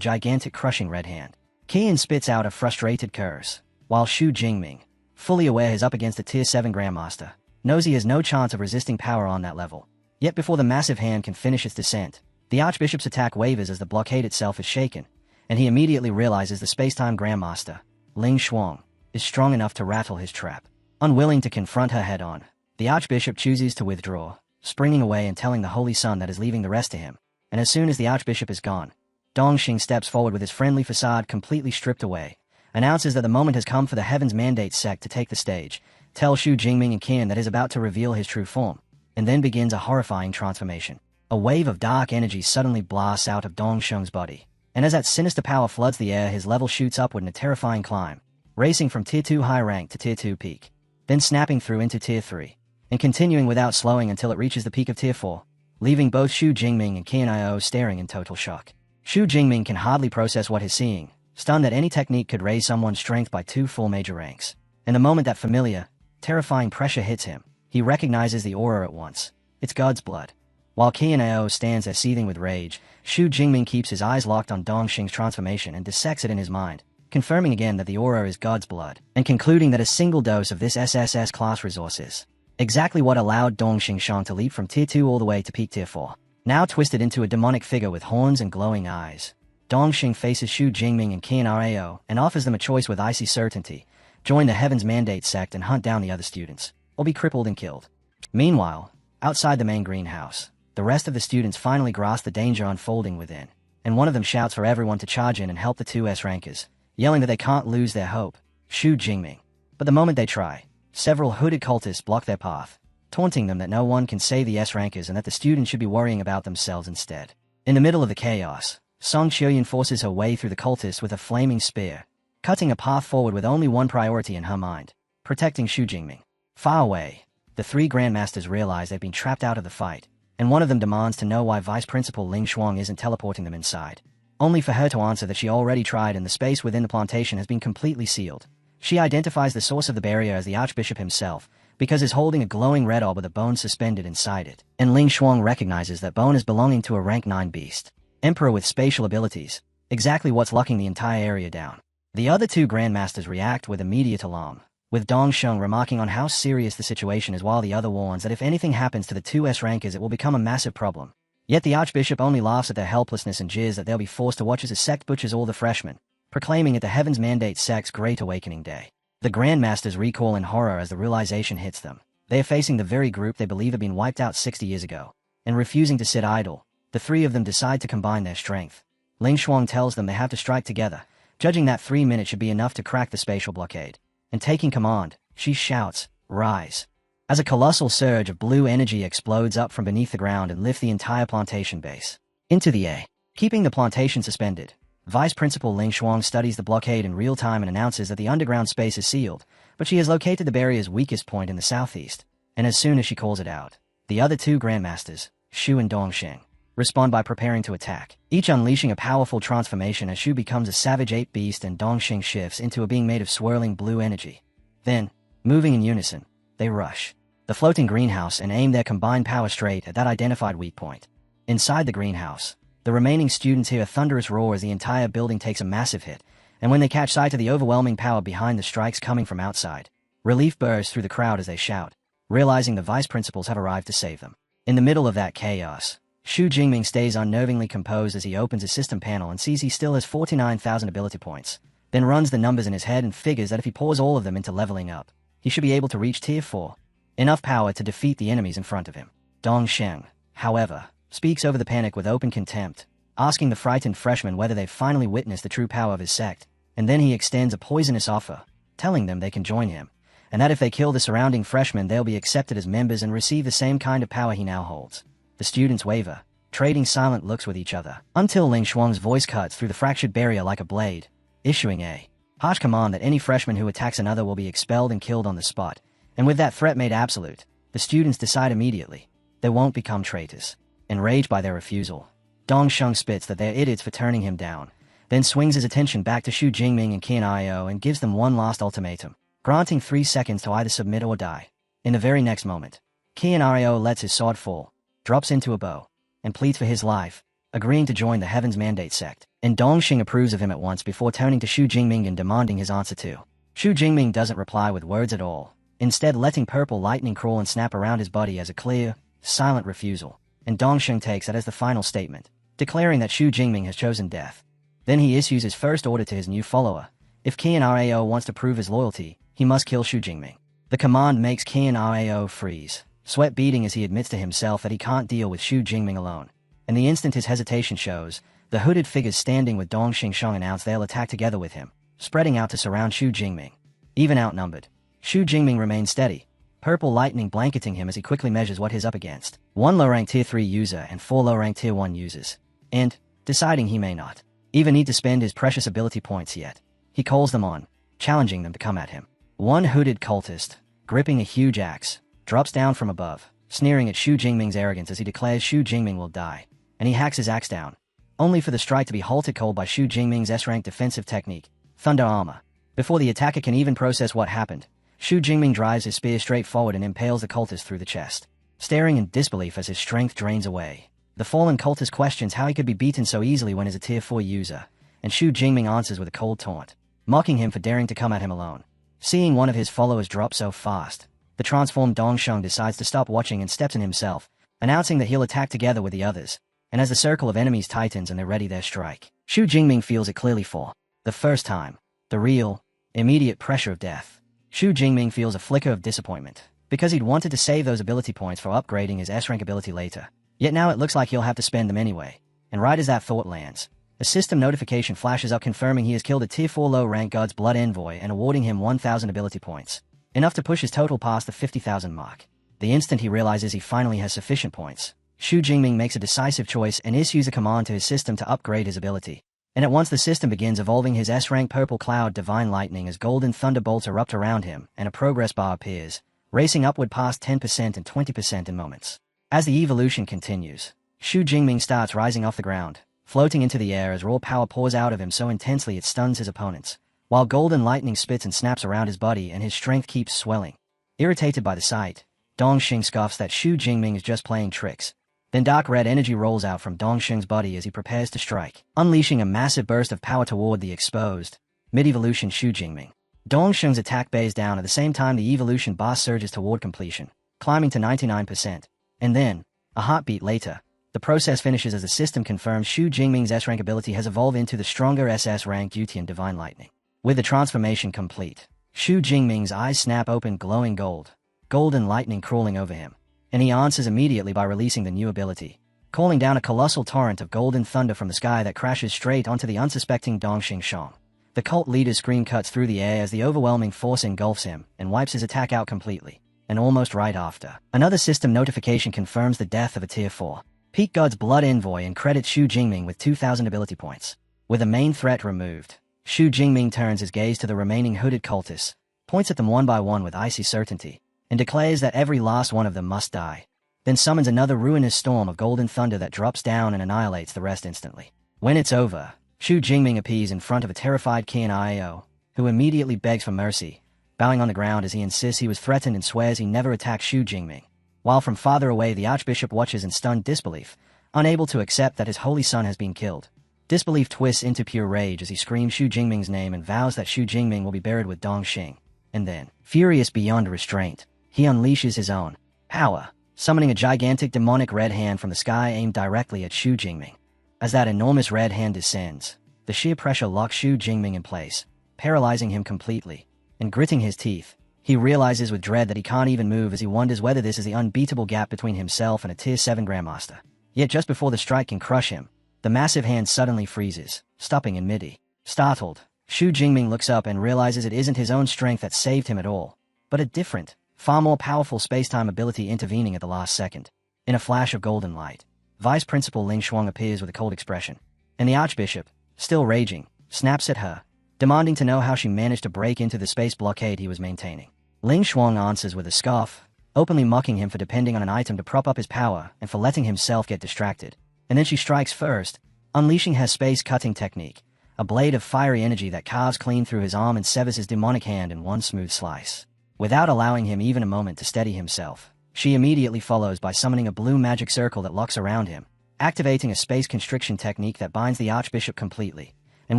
gigantic crushing red hand. Qian spits out a frustrated curse, while Xu Jingming, fully aware he's up against a Tier 7 Grandmaster, knows he has no chance of resisting power on that level. Yet before the massive hand can finish its descent, the Archbishop's attack wavers as the blockade itself is shaken, and he immediately realizes the space-time Grandmaster, Ling Shuang, is strong enough to rattle his trap. Unwilling to confront her head-on, the Archbishop chooses to withdraw, springing away and telling the Holy Son that is leaving the rest to him, and as soon as the Archbishop is gone, Dong Xing steps forward with his friendly facade completely stripped away, announces that the moment has come for the Heaven's Mandate sect to take the stage, tells Xu Jingming and Qian that is about to reveal his true form, and then begins a horrifying transformation. A wave of dark energy suddenly blasts out of Dongsheng's body, and as that sinister power floods the air, his level shoots upward in a terrifying climb, racing from Tier 2 high rank to Tier 2 peak, then snapping through into Tier 3, and continuing without slowing until it reaches the peak of Tier 4, leaving both Xu Jingming and Qian'io staring in total shock. Xu Jingming can hardly process what he's seeing, stunned that any technique could raise someone's strength by 2 full major ranks. And the moment that familiar, terrifying pressure hits him, he recognizes the aura at once. It's God's blood. While Qian'io stands there seething with rage, Xu Jingming keeps his eyes locked on Dongxing's transformation and dissects it in his mind, confirming again that the aura is God's blood, and concluding that a single dose of this SSS class resource is exactly what allowed Dongxing Shang to leap from Tier 2 all the way to peak Tier 4. Now twisted into a demonic figure with horns and glowing eyes, Dongxing faces Xu Jingming and Qian'io and offers them a choice with icy certainty: join the Heaven's Mandate sect and hunt down the other students, or be crippled and killed. Meanwhile, outside the main greenhouse, the rest of the students finally grasp the danger unfolding within, and one of them shouts for everyone to charge in and help the two S-rankers, yelling that they can't lose their hope, Xu Jingming. But the moment they try, several hooded cultists block their path, taunting them that no one can save the S-rankers and that the students should be worrying about themselves instead. In the middle of the chaos, Song Qiuyan forces her way through the cultists with a flaming spear, cutting a path forward with only one priority in her mind: protecting Xu Jingming. Far away, the 3 Grandmasters realize they've been trapped out of the fight, and one of them demands to know why Vice Principal Ling Shuang isn't teleporting them inside, only for her to answer that she already tried and the space within the plantation has been completely sealed. She identifies the source of the barrier as the Archbishop himself, because he's holding a glowing red orb with a bone suspended inside it, and Ling Shuang recognizes that bone as belonging to a rank 9 beast, Emperor with spatial abilities, exactly what's locking the entire area down. The other 2 Grandmasters react with immediate alarm, with Dongsheng remarking on how serious the situation is while the other warns that if anything happens to the 2 S-rankers it will become a massive problem. Yet the Archbishop only laughs at their helplessness and jeers that they'll be forced to watch as a sect butchers all the freshmen, proclaiming it the Heaven's Mandate sect's Great Awakening Day. The Grandmasters recoil in horror as the realization hits them. They are facing the very group they believe had been wiped out 60 years ago, and refusing to sit idle, the 3 of them decide to combine their strength. Ling Shuang tells them they have to strike together, judging that 3 minutes should be enough to crack the spatial blockade. And taking command, she shouts, "Rise!" as a colossal surge of blue energy explodes up from beneath the ground and lifts the entire plantation base into the air, keeping the plantation suspended. Vice Principal Ling Shuang studies the blockade in real time and announces that the underground space is sealed, but she has located the barrier's weakest point in the southeast, and as soon as she calls it out, the other 2 Grandmasters, Xu and Dongxing, respond by preparing to attack, each unleashing a powerful transformation as Xu becomes a savage ape beast and Dongxing shifts into a being made of swirling blue energy. Then, moving in unison, they rush the floating greenhouse and aim their combined power straight at that identified weak point. Inside the greenhouse, the remaining students hear a thunderous roar as the entire building takes a massive hit, and when they catch sight of the overwhelming power behind the strikes coming from outside, relief bursts through the crowd as they shout, realizing the vice principals have arrived to save them. In the middle of that chaos, Xu Jingming stays unnervingly composed as he opens his system panel and sees he still has 49,000 ability points, then runs the numbers in his head and figures that if he pours all of them into leveling up, he should be able to reach Tier 4, enough power to defeat the enemies in front of him. Dongsheng, however, speaks over the panic with open contempt, asking the frightened freshmen whether they've finally witnessed the true power of his sect, and then he extends a poisonous offer, telling them they can join him, and that if they kill the surrounding freshmen they'll be accepted as members and receive the same kind of power he now holds. The students waver, trading silent looks with each other, until Ling Shuang's voice cuts through the fractured barrier like a blade, issuing a harsh command that any freshman who attacks another will be expelled and killed on the spot, and with that threat made absolute, the students decide immediately they won't become traitors. Enraged by their refusal, Dongsheng spits that they're idiots for turning him down, then swings his attention back to Xu Jingming and Qian'io and gives them one last ultimatum, granting 3 seconds to either submit or die. In the very next moment, Qian'io lets his sword fall, drops into a bow, and pleads for his life, agreeing to join the Heaven's Mandate sect, and Dongxing approves of him at once before turning to Xu Jingming and demanding his answer too. Xu Jingming doesn't reply with words at all, instead letting purple lightning crawl and snap around his body as a clear, silent refusal, and Dongxing takes that as the final statement, declaring that Xu Jingming has chosen death. Then he issues his first order to his new follower: if Qian'io wants to prove his loyalty, he must kill Xu Jingming. The command makes Qian'io freeze, sweat beading as he admits to himself that he can't deal with Xu Jingming alone. And the instant his hesitation shows, the hooded figures standing with Dongxing Shang announce they'll attack together with him, spreading out to surround Xu Jingming. Even outnumbered, Xu Jingming remains steady, purple lightning blanketing him as he quickly measures what he's up against. 1 low-rank Tier 3 user and 4 low-rank Tier 1 users. And, deciding he may not even need to spend his precious ability points yet, he calls them on, challenging them to come at him. One hooded cultist, gripping a huge axe, drops down from above, sneering at Xu Jingming's arrogance as he declares Xu Jingming will die, and he hacks his axe down, only for the strike to be halted cold by Xu Jingming's S-rank defensive technique, Thunder Armor. Before the attacker can even process what happened, Xu Jingming drives his spear straight forward and impales the cultist through the chest. Staring in disbelief as his strength drains away, the fallen cultist questions how he could be beaten so easily when he's a Tier 4 user, and Xu Jingming answers with a cold taunt, mocking him for daring to come at him alone. Seeing one of his followers drop so fast, the transformed Dongsheng decides to stop watching and steps in himself, announcing that he'll attack together with the others, and as the circle of enemies tightens and they're ready their strike, Xu Jingming feels it clearly for the first time. The real, immediate pressure of death. Xu Jingming feels a flicker of disappointment, because he'd wanted to save those ability points for upgrading his S-rank ability later. Yet now it looks like he'll have to spend them anyway, and right as that thought lands, a system notification flashes up confirming he has killed a Tier 4 low-rank God's Blood Envoy and awarding him 1,000 ability points, enough to push his total past the 50,000 mark. The instant he realizes he finally has sufficient points, Xu Jingming makes a decisive choice and issues a command to his system to upgrade his ability. And at once the system begins evolving his S-rank Purple Cloud Divine Lightning as golden thunderbolts erupt around him and a progress bar appears, racing upward past 10% and 20% in moments. As the evolution continues, Xu Jingming starts rising off the ground, floating into the air as raw power pours out of him so intensely it stuns his opponents, while golden lightning spits and snaps around his body and his strength keeps swelling. Irritated by the sight, Dongxing scoffs that Xu Jingming is just playing tricks. Then dark red energy rolls out from Dongxing's body as he prepares to strike, unleashing a massive burst of power toward the exposed, mid-evolution Xu Jingming. Dongxing's attack bays down at the same time the evolution bar surges toward completion, climbing to 99%. And then, a heartbeat later, the process finishes as the system confirms Xu Jingming's S-rank ability has evolved into the stronger SS-rank Yutian Divine Lightning. With the transformation complete, Xu Jingming's eyes snap open glowing golden lightning crawling over him, and he answers immediately by releasing the new ability, calling down a colossal torrent of golden thunder from the sky that crashes straight onto the unsuspecting Dongxing Shang. The cult leader's scream cuts through the air as the overwhelming force engulfs him and wipes his attack out completely, and almost right after, another system notification confirms the death of a Tier 4 Peak God's Blood Envoy and credits Xu Jingming with 2,000 ability points. With the main threat removed, Xu Jingming turns his gaze to the remaining hooded cultists, points at them one by one with icy certainty, and declares that every last one of them must die, then summons another ruinous storm of golden thunder that drops down and annihilates the rest instantly. When it's over, Xu Jingming appears in front of a terrified Qian Io, who immediately begs for mercy, bowing on the ground as he insists he was threatened and swears he never attacked Xu Jingming. While from farther away the Archbishop watches in stunned disbelief, unable to accept that his holy son has been killed. Disbelief twists into pure rage as he screams Xu Jingming's name and vows that Xu Jingming will be buried with Dongxing. And then, furious beyond restraint, he unleashes his own power, summoning a gigantic demonic red hand from the sky aimed directly at Xu Jingming. As that enormous red hand descends, the sheer pressure locks Xu Jingming in place, paralyzing him completely, and gritting his teeth, he realizes with dread that he can't even move as he wonders whether this is the unbeatable gap between himself and a Tier 7 Grandmaster. Yet just before the strike can crush him, the massive hand suddenly freezes, stopping in mid-air. Startled, Xu Jingming looks up and realizes it isn't his own strength that saved him at all, but a different, far more powerful space-time ability intervening at the last second. In a flash of golden light, Vice Principal Ling Shuang appears with a cold expression, and the Archbishop, still raging, snaps at her, demanding to know how she managed to break into the space blockade he was maintaining. Ling Shuang answers with a scoff, openly mocking him for depending on an item to prop up his power and for letting himself get distracted. And then she strikes first, unleashing her space-cutting technique, a blade of fiery energy that carves clean through his arm and severs his demonic hand in one smooth slice. Without allowing him even a moment to steady himself, she immediately follows by summoning a blue magic circle that locks around him, activating a space constriction technique that binds the Archbishop completely. And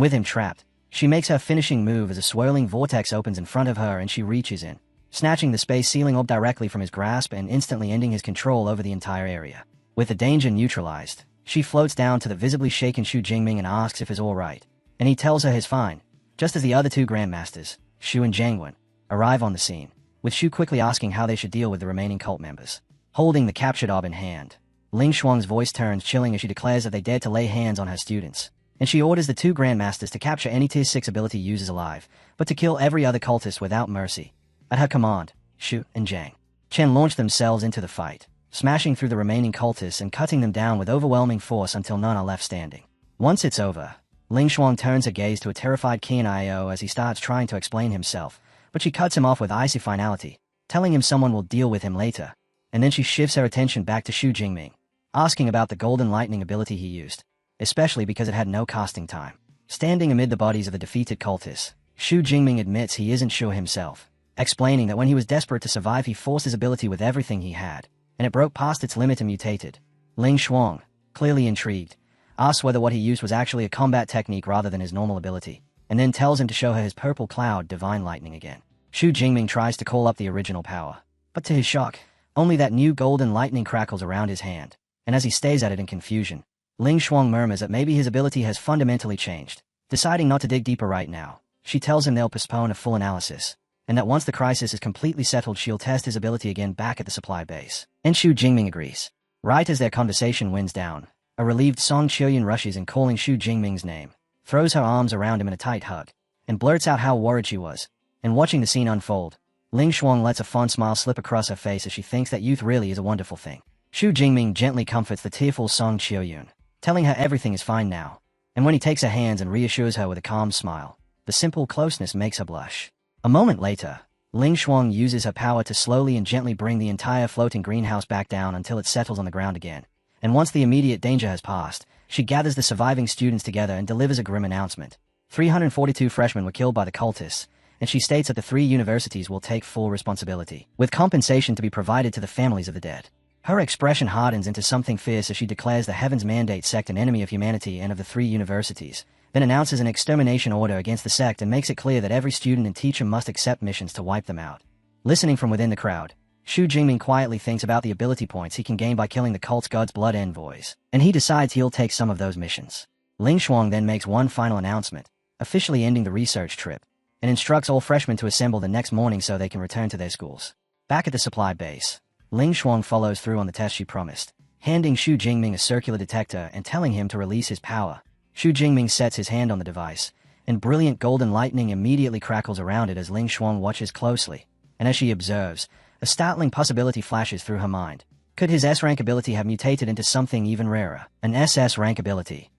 with him trapped, she makes her finishing move as a swirling vortex opens in front of her and she reaches in, snatching the space sealing orb directly from his grasp and instantly ending his control over the entire area. With the danger neutralized, she floats down to the visibly shaken Xu Jingming and asks if he's alright, and he tells her he's fine, just as the other two Grandmasters, Xu and Jiangwen, arrive on the scene, with Xu quickly asking how they should deal with the remaining cult members. Holding the captured orb in hand, Ling Shuang's voice turns chilling as she declares that they dared to lay hands on her students, and she orders the two Grandmasters to capture any Tier 6 ability users alive, but to kill every other cultist without mercy. At her command, Xu and Jiang Chen launched themselves into the fight, smashing through the remaining cultists and cutting them down with overwhelming force until none are left standing. Once it's over, Ling Shuang turns her gaze to a terrified Qian as he starts trying to explain himself, but she cuts him off with icy finality, telling him someone will deal with him later, and then she shifts her attention back to Xu Jingming, asking about the golden lightning ability he used, especially because it had no casting time. Standing amid the bodies of the defeated cultists, Xu Jingming admits he isn't sure himself, explaining that when he was desperate to survive he forced his ability with everything he had, and it broke past its limit and mutated. Ling Shuang, clearly intrigued, asks whether what he used was actually a combat technique rather than his normal ability, and then tells him to show her his purple cloud divine lightning again. Xu Jingming tries to call up the original power, but to his shock, only that new golden lightning crackles around his hand, and as he stares at it in confusion, Ling Shuang murmurs that maybe his ability has fundamentally changed. Deciding not to dig deeper right now, she tells him they'll postpone a full analysis, and that once the crisis is completely settled she'll test his ability again back at the supply base. And Xu Jingming agrees. Right as their conversation winds down, a relieved Song Qiuyun rushes in calling Xu Jingming's name, throws her arms around him in a tight hug, and blurts out how worried she was. And watching the scene unfold, Ling Shuang lets a fond smile slip across her face as she thinks that youth really is a wonderful thing. Xu Jingming gently comforts the tearful Song Qiuyun, telling her everything is fine now, and when he takes her hands and reassures her with a calm smile, the simple closeness makes her blush. A moment later, Ling Shuang uses her power to slowly and gently bring the entire floating greenhouse back down until it settles on the ground again, and once the immediate danger has passed, she gathers the surviving students together and delivers a grim announcement. 342 freshmen were killed by the cultists, and she states that the 3 universities will take full responsibility, with compensation to be provided to the families of the dead. Her expression hardens into something fierce as she declares the Heaven's Mandate sect an enemy of humanity and of the 3 universities, then announces an extermination order against the sect and makes it clear that every student and teacher must accept missions to wipe them out. Listening from within the crowd, Xu Jingming quietly thinks about the ability points he can gain by killing the cult's god's blood envoys, and he decides he'll take some of those missions. Ling Shuang then makes one final announcement, officially ending the research trip, and instructs all freshmen to assemble the next morning so they can return to their schools. Back at the supply base, Ling Shuang follows through on the test she promised, handing Xu Jingming a circular detector and telling him to release his power. Xu Jingming sets his hand on the device, and brilliant golden lightning immediately crackles around it as Ling Shuang watches closely, and as she observes, a startling possibility flashes through her mind. Could his S-rank ability have mutated into something even rarer, an SS rank ability?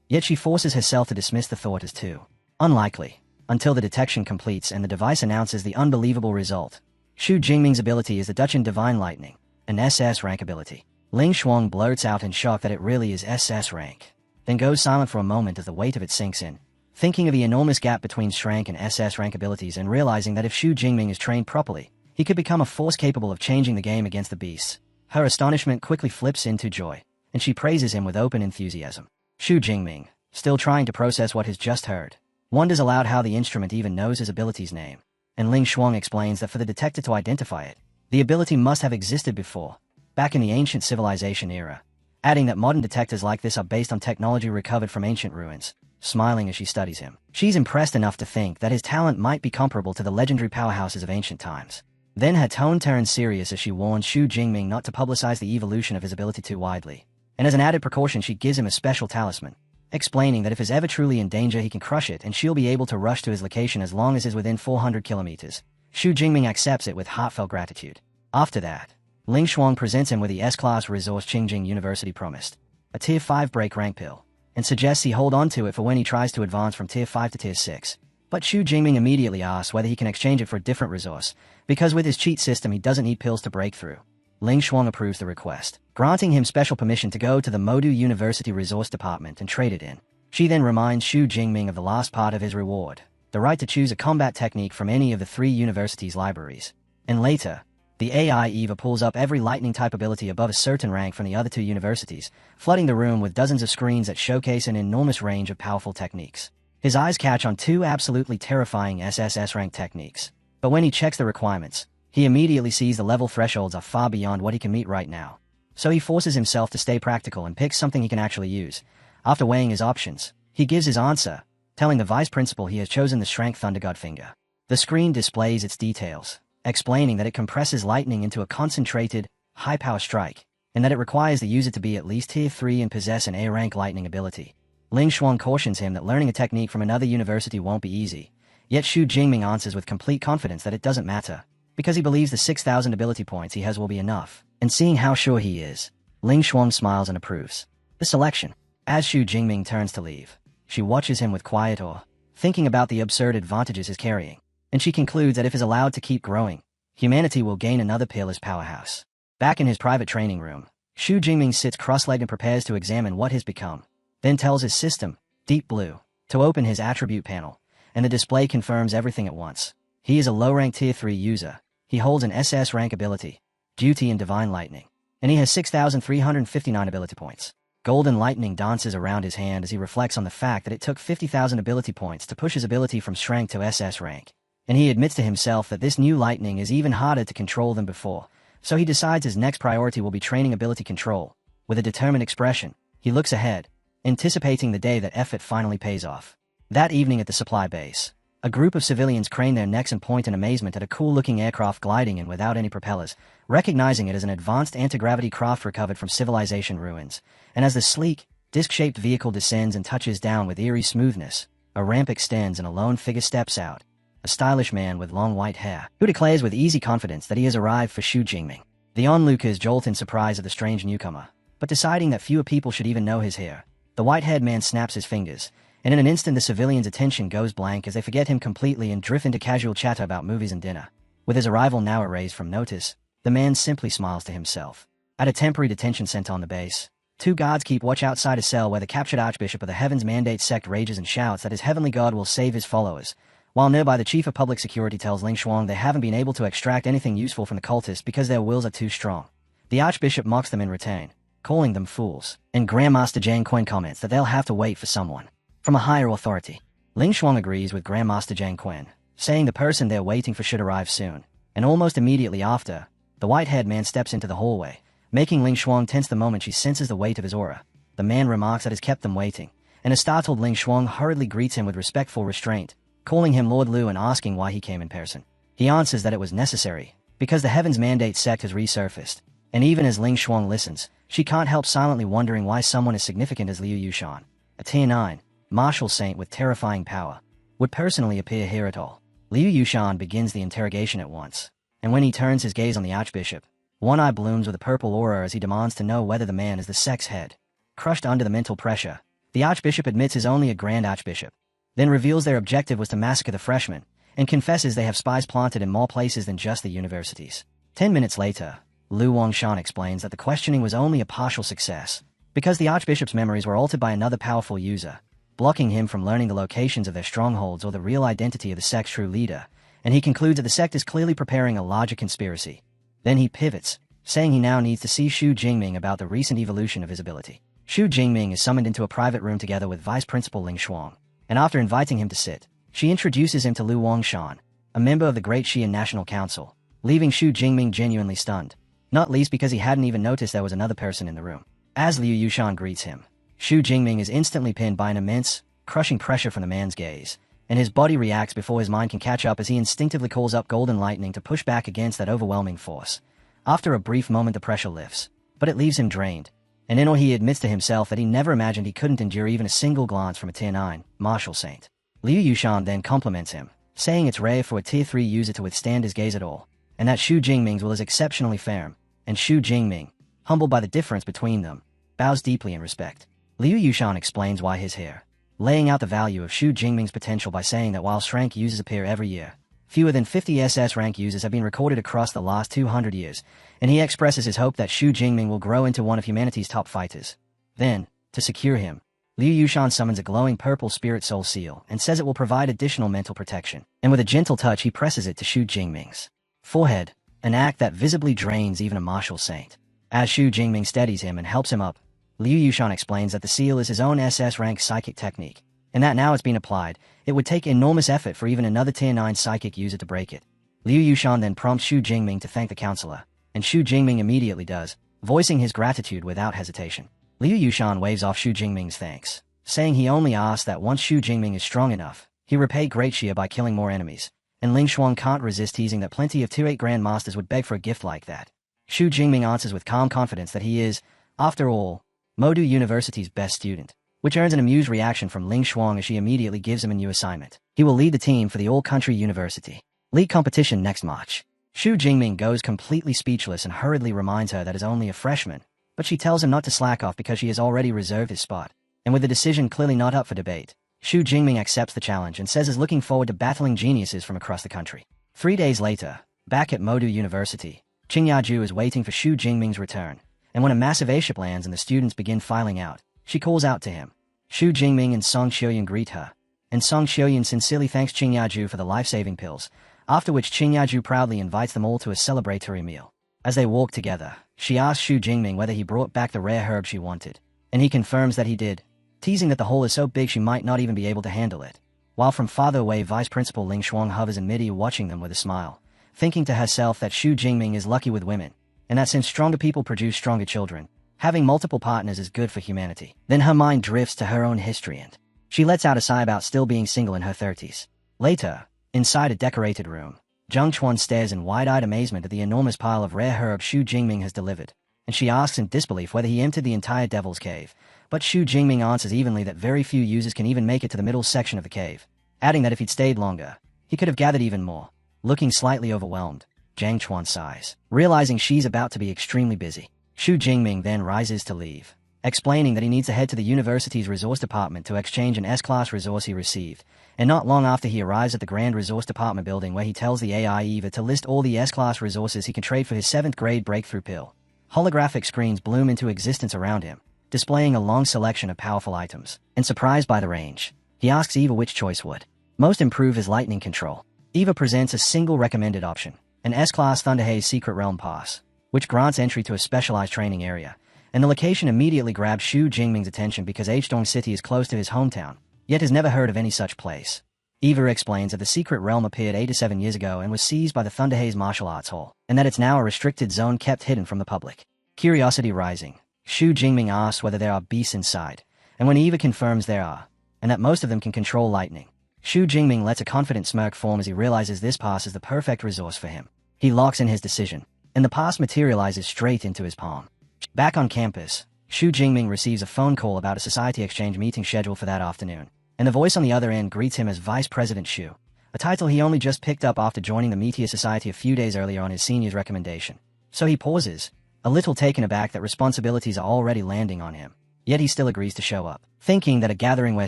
Yet she forces herself to dismiss the thought as too unlikely, until the detection completes and the device announces the unbelievable result. Xu Jingming's ability is the Dutchan Divine Lightning, an SS rank ability. Ling Shuang blurts out in shock that it really is SS rank, then goes silent for a moment as the weight of it sinks in, thinking of the enormous gap between S rank and SS rank abilities and realizing that if Xu Jingming is trained properly, he could become a force capable of changing the game against the beasts. Her astonishment quickly flips into joy, and she praises him with open enthusiasm. Xu Jingming, still trying to process what he's just heard, wonders aloud how the instrument even knows his ability's name, and Ling Shuang explains that for the detector to identify it, the ability must have existed before, back in the ancient civilization era, adding that modern detectors like this are based on technology recovered from ancient ruins. Smiling as she studies him, she's impressed enough to think that his talent might be comparable to the legendary powerhouses of ancient times. Then her tone turns serious as she warns Xu Jingming not to publicize the evolution of his ability too widely, and as an added precaution she gives him a special talisman, explaining that if he's ever truly in danger he can crush it and she'll be able to rush to his location as long as he's within 400 kilometers. Xu Jingming accepts it with heartfelt gratitude. After that, Ling Shuang presents him with the S-Class resource Qingjing University promised, a Tier 5 break rank pill, and suggests he hold on to it for when he tries to advance from Tier 5 to Tier 6. But Xu Jingming immediately asks whether he can exchange it for a different resource, because with his cheat system he doesn't need pills to break through. Ling Shuang approves the request, granting him special permission to go to the Modu University Resource Department and trade it in. She then reminds Xu Jingming of the last part of his reward, the right to choose a combat technique from any of the 3 universities' libraries. And later, the AI Eva pulls up every lightning type ability above a certain rank from the other 2 universities, flooding the room with dozens of screens that showcase an enormous range of powerful techniques. His eyes catch on 2 absolutely terrifying SSS rank techniques, but when he checks the requirements, he immediately sees the level thresholds are far beyond what he can meet right now. So he forces himself to stay practical and picks something he can actually use. After weighing his options, he gives his answer, telling the vice principal he has chosen the Strength Thunder God Finger. The screen displays its details, explaining that it compresses lightning into a concentrated, high-power strike, and that it requires the user to be at least Tier 3 and possess an A-rank lightning ability. Ling Shuang cautions him that learning a technique from another university won't be easy, yet Xu Jingming answers with complete confidence that it doesn't matter, because he believes the 6,000 ability points he has will be enough. And seeing how sure he is, Ling Shuang smiles and approves the selection. As Xu Jingming turns to leave, she watches him with quiet awe, thinking about the absurd advantages he's carrying, and she concludes that if he's allowed to keep growing, humanity will gain another peerless powerhouse. Back in his private training room, Xu Jingming sits cross-legged and prepares to examine what he's become, then tells his system, Deep Blue, to open his attribute panel, and the display confirms everything at once. He is a low-rank Tier 3 user. He holds an SS rank ability, Duty and Divine Lightning, and he has 6,359 ability points. Golden lightning dances around his hand as he reflects on the fact that it took 50,000 ability points to push his ability from strength to SS rank, and he admits to himself that this new lightning is even harder to control than before, so he decides his next priority will be training ability control. With a determined expression, he looks ahead, anticipating the day that effort finally pays off. That evening at the supply base, a group of civilians crane their necks and point in amazement at a cool-looking aircraft gliding in without any propellers, recognizing it as an advanced anti-gravity craft recovered from civilization ruins. And as the sleek, disc-shaped vehicle descends and touches down with eerie smoothness, a ramp extends and a lone figure steps out, a stylish man with long white hair, who declares with easy confidence that he has arrived for Xu Jingming. The onlookers jolt in surprise at the strange newcomer, but deciding that fewer people should even know he's here, the white-haired man snaps his fingers, and in an instant the civilians' attention goes blank as they forget him completely and drift into casual chatter about movies and dinner. With his arrival now erased from notice, the man simply smiles to himself. At a temporary detention center on the base, 2 guards keep watch outside a cell where the captured Archbishop of the Heavens Mandate sect rages and shouts that his heavenly god will save his followers, while nearby the chief of public security tells Ling Shuang they haven't been able to extract anything useful from the cultists because their wills are too strong. The Archbishop mocks them in return, calling them fools, and Grandmaster Jiang Quen comments that they'll have to wait for someone from a higher authority. Ling Shuang agrees with Grandmaster Jiang Quen, saying the person they're waiting for should arrive soon, and almost immediately after, the white-haired man steps into the hallway, making Ling Shuang tense the moment she senses the weight of his aura. The man remarks that has kept them waiting, and a startled Ling Shuang hurriedly greets him with respectful restraint, calling him Lord Lu and asking why he came in person. He answers that it was necessary, because the Heavens Mandate sect has resurfaced, and even as Ling Shuang listens, she can't help silently wondering why someone as significant as Liu Yushan, a Tier 9, martial saint with terrifying power, would personally appear here at all. Liu Yushan begins the interrogation at once, and when he turns his gaze on the Archbishop, one eye blooms with a purple aura as he demands to know whether the man is the sect's head. Crushed under the mental pressure, the Archbishop admits he's only a Grand Archbishop, then reveals their objective was to massacre the freshmen, and confesses they have spies planted in more places than just the universities. 10 minutes later, Lu Wangshan explains that the questioning was only a partial success, because the Archbishop's memories were altered by another powerful user, blocking him from learning the locations of their strongholds or the real identity of the sect's true leader, and he concludes that the sect is clearly preparing a larger conspiracy. Then he pivots, saying he now needs to see Xu Jingming about the recent evolution of his ability. Xu Jingming is summoned into a private room together with Vice Principal Ling Shuang, and after inviting him to sit, she introduces him to Lu Wangshan, a member of the Great Xi'an National Council, leaving Xu Jingming genuinely stunned, not least because he hadn't even noticed there was another person in the room. As Liu Yushan greets him, Xu Jingming is instantly pinned by an immense, crushing pressure from the man's gaze, and his body reacts before his mind can catch up as he instinctively calls up Golden Lightning to push back against that overwhelming force. After a brief moment the pressure lifts, but it leaves him drained, and in awe he admits to himself that he never imagined he couldn't endure even a single glance from a Tier 9, martial saint. Liu Yushan then compliments him, saying it's rare for a Tier 3 user to withstand his gaze at all, and that Xu Jingming's will is exceptionally firm, and Xu Jingming, humbled by the difference between them, bows deeply in respect. Liu Yushan explains why he's here, laying out the value of Xu Jingming's potential by saying that while rank users appear every year, fewer than 50 SS rank users have been recorded across the last 200 years, and he expresses his hope that Xu Jingming will grow into one of humanity's top fighters. Then, to secure him, Liu Yushan summons a glowing purple spirit soul seal and says it will provide additional mental protection, and with a gentle touch he presses it to Xu Jingming's forehead, an act that visibly drains even a martial saint. As Xu Jingming steadies him and helps him up, Liu Yushan explains that the seal is his own SS rank psychic technique, and that now it's been applied, it would take enormous effort for even another Tier 9 psychic user to break it. Liu Yushan then prompts Xu Jingming to thank the counselor, and Xu Jingming immediately does, voicing his gratitude without hesitation. Liu Yushan waves off Xu Jingming's thanks, saying he only asks that once Xu Jingming is strong enough, he repay Great Xia by killing more enemies, and Ling Shuang can't resist teasing that plenty of Tier 8 Grandmasters would beg for a gift like that. Xu Jingming answers with calm confidence that he is, after all, Modu University's best student, which earns an amused reaction from Ling Shuang as she immediately gives him a new assignment. He will lead the team for the All-Country University League competition next March. Xu Jingming goes completely speechless and hurriedly reminds her that is only a freshman, but she tells him not to slack off because she has already reserved his spot. And with the decision clearly not up for debate, Xu Jingming accepts the challenge and says is looking forward to battling geniuses from across the country. 3 days later, back at Modu University, Qingyaju is waiting for Xu Jingming's return, and when a massive airship lands and the students begin filing out, she calls out to him. Xu Jingming and Song Xiuyan greet her, and Song Xiuyan sincerely thanks Qingyaju for the life-saving pills, after which Qingyaju proudly invites them all to a celebratory meal. As they walk together, she asks Xu Jingming whether he brought back the rare herb she wanted, and he confirms that he did, teasing that the hole is so big she might not even be able to handle it. While from farther away, Vice Principal Ling Shuang hovers in mid-air watching them with a smile, thinking to herself that Xu Jingming is lucky with women, and that since stronger people produce stronger children, having multiple partners is good for humanity. Then her mind drifts to her own history and she lets out a sigh about still being single in her 30s. Later, inside a decorated room, Zheng Chuan stares in wide-eyed amazement at the enormous pile of rare herbs Xu Jingming has delivered, and she asks in disbelief whether he emptied the entire Devil's Cave, but Xu Jingming answers evenly that very few users can even make it to the middle section of the cave, adding that if he'd stayed longer, he could have gathered even more. Looking slightly overwhelmed, Zhang Chuan sighs, realizing she's about to be extremely busy. Xu Jingming then rises to leave, explaining that he needs to head to the university's resource department to exchange an S-class resource he received, and not long after he arrives at the Grand Resource Department building where he tells the AI Eva to list all the S-class resources he can trade for his 7th grade breakthrough pill. Holographic screens bloom into existence around him, displaying a long selection of powerful items, and surprised by the range, he asks Eva which choice would most improve his lightning control. Eva presents a single recommended option, an S-Class Thunderhaze Secret Realm Pass, which grants entry to a specialized training area, and the location immediately grabs Xu Jingming's attention because Hdong City is close to his hometown, yet has never heard of any such place. Eva explains that the Secret Realm appeared 8 to 7 years ago and was seized by the Thunderhaze Martial Arts Hall, and that it's now a restricted zone kept hidden from the public. Curiosity rising, Xu Jingming asks whether there are beasts inside, and when Eva confirms there are, and that most of them can control lightning, Xu Jingming lets a confident smirk form as he realizes this pass is the perfect resource for him. He locks in his decision, and the pass materializes straight into his palm. Back on campus, Xu Jingming receives a phone call about a society exchange meeting scheduled for that afternoon, and the voice on the other end greets him as Vice President Xu, a title he only just picked up after joining the Meteor Society a few days earlier on his senior's recommendation. So he pauses, a little taken aback that responsibilities are already landing on him, yet he still agrees to show up, thinking that a gathering where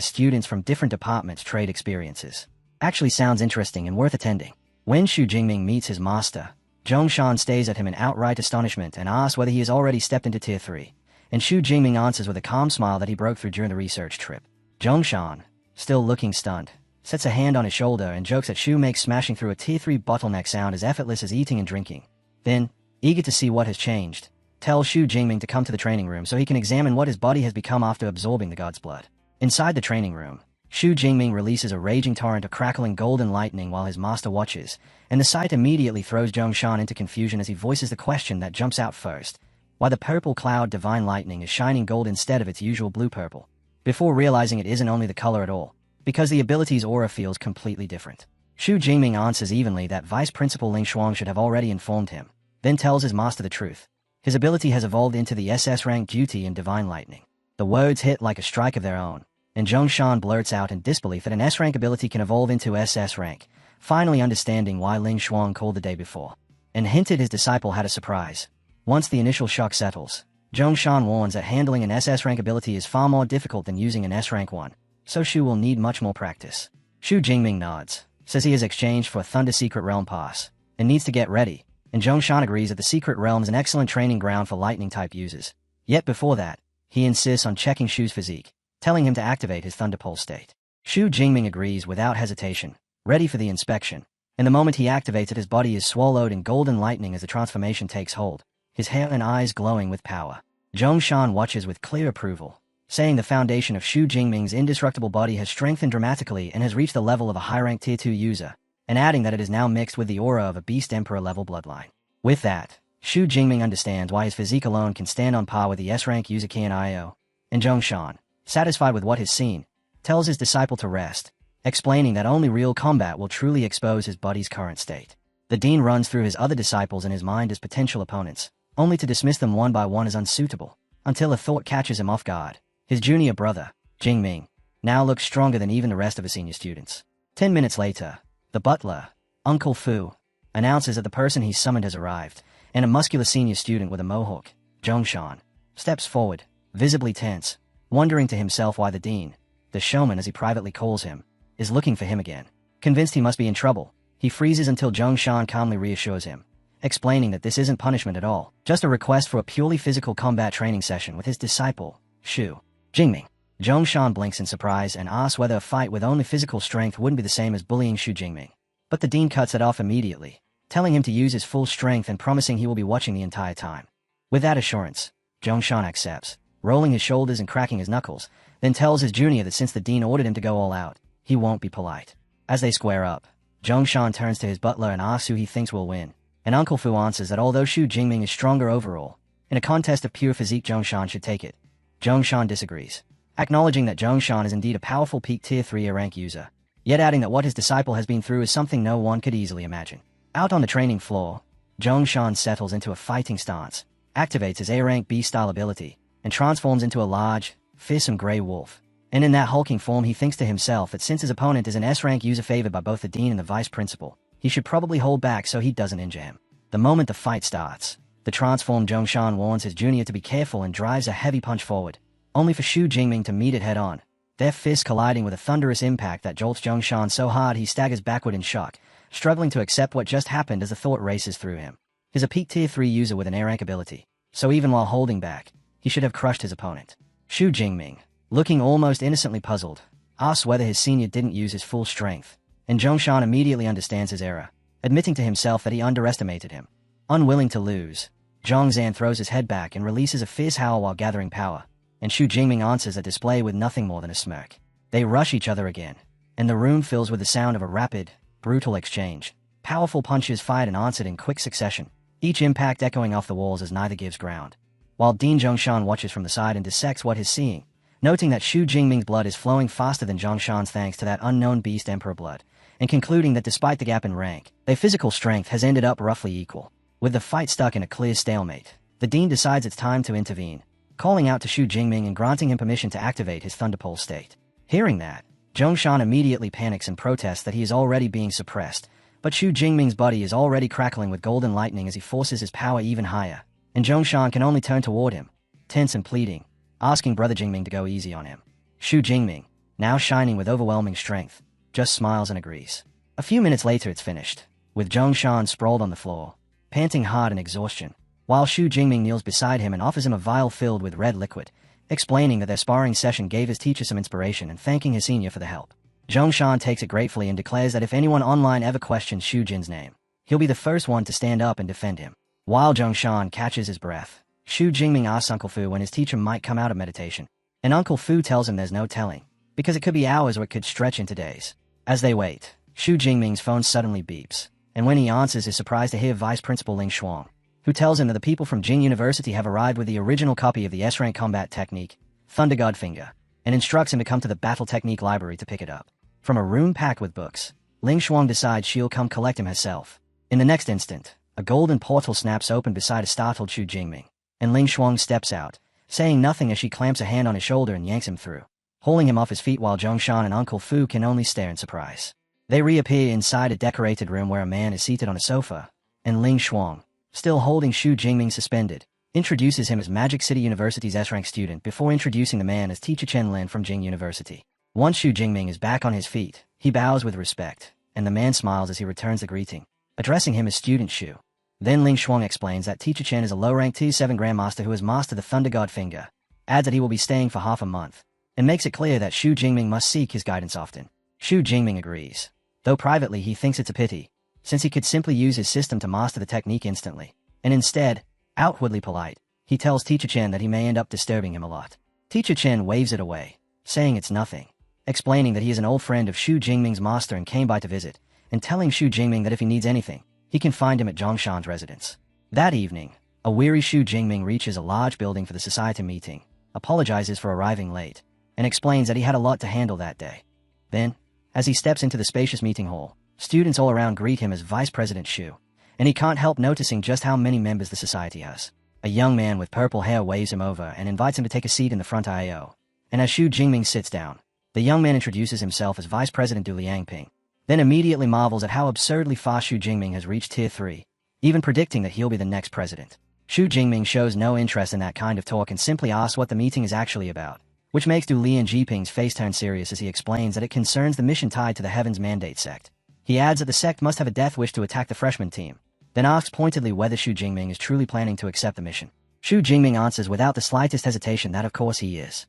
students from different departments trade experiences actually sounds interesting and worth attending. When Xu Jingming meets his master, Zhongshan stares at him in outright astonishment and asks whether he has already stepped into Tier 3, and Xu Jingming answers with a calm smile that he broke through during the research trip. Zhongshan, still looking stunned, sets a hand on his shoulder and jokes that Xu makes smashing through a Tier 3 bottleneck sound as effortless as eating and drinking. Then, eager to see what has changed, tells Xu Jingming to come to the training room so he can examine what his body has become after absorbing the god's blood. Inside the training room, Xu Jingming releases a raging torrent of crackling golden lightning while his master watches, and the sight immediately throws Zhongshan into confusion as he voices the question that jumps out first: why the purple cloud divine lightning is shining gold instead of its usual blue-purple, before realizing it isn't only the color at all, because the ability's aura feels completely different. Xu Jingming answers evenly that Vice Principal Ling Shuang should have already informed him, then tells his master the truth. His ability has evolved into the SS rank Duty in Divine Lightning. The words hit like a strike of their own, and Zhongshan blurts out in disbelief that an S-rank ability can evolve into SS rank, finally understanding why Ling Shuang called the day before, and hinted his disciple had a surprise. Once the initial shock settles, Zhongshan warns that handling an SS rank ability is far more difficult than using an S-rank one, so Xu will need much more practice. Xu Jingming nods, says he has exchanged for a Thunder Secret Realm Pass, and needs to get ready, and Zhongshan agrees that the Secret Realm is an excellent training ground for Lightning-type users. Yet before that, he insists on checking Xu's physique, telling him to activate his Thunder Pulse state. Xu Jingming agrees without hesitation, ready for the inspection, and the moment he activates it his body is swallowed in golden lightning as the transformation takes hold, his hair and eyes glowing with power. Zhongshan watches with clear approval, saying the foundation of Xu Jingming's indestructible body has strengthened dramatically and has reached the level of a high-rank Tier 2 user, and adding that it is now mixed with the aura of a Beast Emperor-level bloodline. With that, Xu Jingming understands why his physique alone can stand on par with the S-rank user Qian Io, and Zhongshan, satisfied with what he's seen, tells his disciple to rest, explaining that only real combat will truly expose his body's current state. The dean runs through his other disciples in his mind as potential opponents, only to dismiss them one by one as unsuitable, until a thought catches him off guard. His junior brother, Jingming, now looks stronger than even the rest of his senior students. 10 minutes later, the butler, Uncle Fu, announces that the person he's summoned has arrived, and a muscular senior student with a mohawk, Zhongshan, steps forward, visibly tense, wondering to himself why the dean, the showman as he privately calls him, is looking for him again. Convinced he must be in trouble, he freezes until Zhongshan calmly reassures him, explaining that this isn't punishment at all, just a request for a purely physical combat training session with his disciple, Shu Jingming. Zhongshan blinks in surprise and asks whether a fight with only physical strength wouldn't be the same as bullying Shu Jingming. But the dean cuts it off immediately, telling him to use his full strength and promising he will be watching the entire time. With that assurance, Zhongshan accepts, rolling his shoulders and cracking his knuckles, then tells his junior that since the dean ordered him to go all out, he won't be polite. As they square up, Zhongshan turns to his butler and asks who he thinks will win, and Uncle Fu answers that although Shu Jingming is stronger overall, in a contest of pure physique Zhongshan should take it. Zhongshan disagrees, acknowledging that Zhongshan is indeed a powerful peak Tier 3 A-rank user, yet adding that what his disciple has been through is something no one could easily imagine. Out on the training floor, Zhongshan settles into a fighting stance, activates his A-rank B-style ability, and transforms into a large, fearsome grey wolf. And in that hulking form he thinks to himself that since his opponent is an S-rank user favored by both the dean and the vice principal, he should probably hold back so he doesn't injure him. The moment the fight starts, the transformed Zhongshan warns his junior to be careful and drives a heavy punch forward, only for Shu Jingming to meet it head-on, their fists colliding with a thunderous impact that jolts Zhongshan so hard he staggers backward in shock, struggling to accept what just happened as the thought races through him. He's a peak Tier 3 user with an A-rank ability, so even while holding back, he should have crushed his opponent. Shu Jingming, looking almost innocently puzzled, asks whether his senior didn't use his full strength, and Zhongshan immediately understands his error, admitting to himself that he underestimated him. Unwilling to lose, Zhongzhan throws his head back and releases a fierce howl while gathering power, and Shu Jingming answers a display with nothing more than a smirk. They rush each other again, and the room fills with the sound of a rapid, brutal exchange. Powerful punches fired and answered in quick succession, each impact echoing off the walls as neither gives ground. While Dean Zhongshan watches from the side and dissects what he's seeing, noting that Shu Jingming's blood is flowing faster than Zhongshan's thanks to that unknown beast emperor blood, and concluding that despite the gap in rank, their physical strength has ended up roughly equal. With the fight stuck in a clear stalemate, the dean decides it's time to intervene, calling out to Shu Jingming and granting him permission to activate his Thunderpole state. Hearing that, Zhongshan immediately panics and protests that he is already being suppressed, but Shu Jingming's body is already crackling with golden lightning as he forces his power even higher, and Zhongshan can only turn toward him, tense and pleading, asking Brother Jingming to go easy on him. Shu Jingming, now shining with overwhelming strength, just smiles and agrees. A few minutes later it's finished, with Zhongshan sprawled on the floor, panting hard in exhaustion, while Shu Jingming kneels beside him and offers him a vial filled with red liquid, explaining that their sparring session gave his teacher some inspiration and thanking his senior for the help. Zhongshan takes it gratefully and declares that if anyone online ever questions Shu Jin's name, he'll be the first one to stand up and defend him. While Zhongshan catches his breath, Shu Jingming asks Uncle Fu when his teacher might come out of meditation, and Uncle Fu tells him there's no telling, because it could be hours or it could stretch into days. As they wait, Shu Jingming's phone suddenly beeps, and when he answers is surprised to hear Vice Principal Ling Shuang, who tells him that the people from Jing University have arrived with the original copy of the S-rank combat technique, Thunder God Finger, and instructs him to come to the Battle Technique Library to pick it up. From a room packed with books, Ling Shuang decides she'll come collect him herself. In the next instant, a golden portal snaps open beside a startled Shu Jingming, and Ling Shuang steps out, saying nothing as she clamps a hand on his shoulder and yanks him through, holding him off his feet while Zhongshan and Uncle Fu can only stare in surprise. They reappear inside a decorated room where a man is seated on a sofa, and Ling Shuang, still holding Shu Jingming suspended, introduces him as Magic City University's S-rank student before introducing the man as Teacher Chen Lin from Jing University. Once Shu Jingming is back on his feet, he bows with respect, and the man smiles as he returns the greeting, addressing him as Student Shu. Then Ling Shuang explains that Teacher Chen is a low-ranked Tier 7 Grandmaster who has mastered the Thunder God Finger, adds that he will be staying for half a month, and makes it clear that Shu Jingming must seek his guidance often. Shu Jingming agrees, though privately he thinks it's a pity, since he could simply use his system to master the technique instantly, and instead, outwardly polite, he tells Teacher Chen that he may end up disturbing him a lot. Teacher Chen waves it away, saying it's nothing, explaining that he is an old friend of Shu Jingming's master and came by to visit, and telling Shu Jingming that if he needs anything, he can find him at Zhongshan's residence. That evening, a weary Shu Jingming reaches a large building for the society meeting, apologizes for arriving late, and explains that he had a lot to handle that day. Then, as he steps into the spacious meeting hall, students all around greet him as Vice President Shu, and he can't help noticing just how many members the society has. A young man with purple hair waves him over and invites him to take a seat in the front aisle, and as Shu Jingming sits down, the young man introduces himself as Vice President Du Liangping, then immediately marvels at how absurdly fast Xu Jingming has reached Tier 3, even predicting that he'll be the next president. Xu Jingming shows no interest in that kind of talk and simply asks what the meeting is actually about, which makes Du Lian Jiping's face turn serious as he explains that it concerns the mission tied to the Heaven's Mandate sect. He adds that the sect must have a death wish to attack the freshman team, then asks pointedly whether Xu Jingming is truly planning to accept the mission. Xu Jingming answers without the slightest hesitation that of course he is.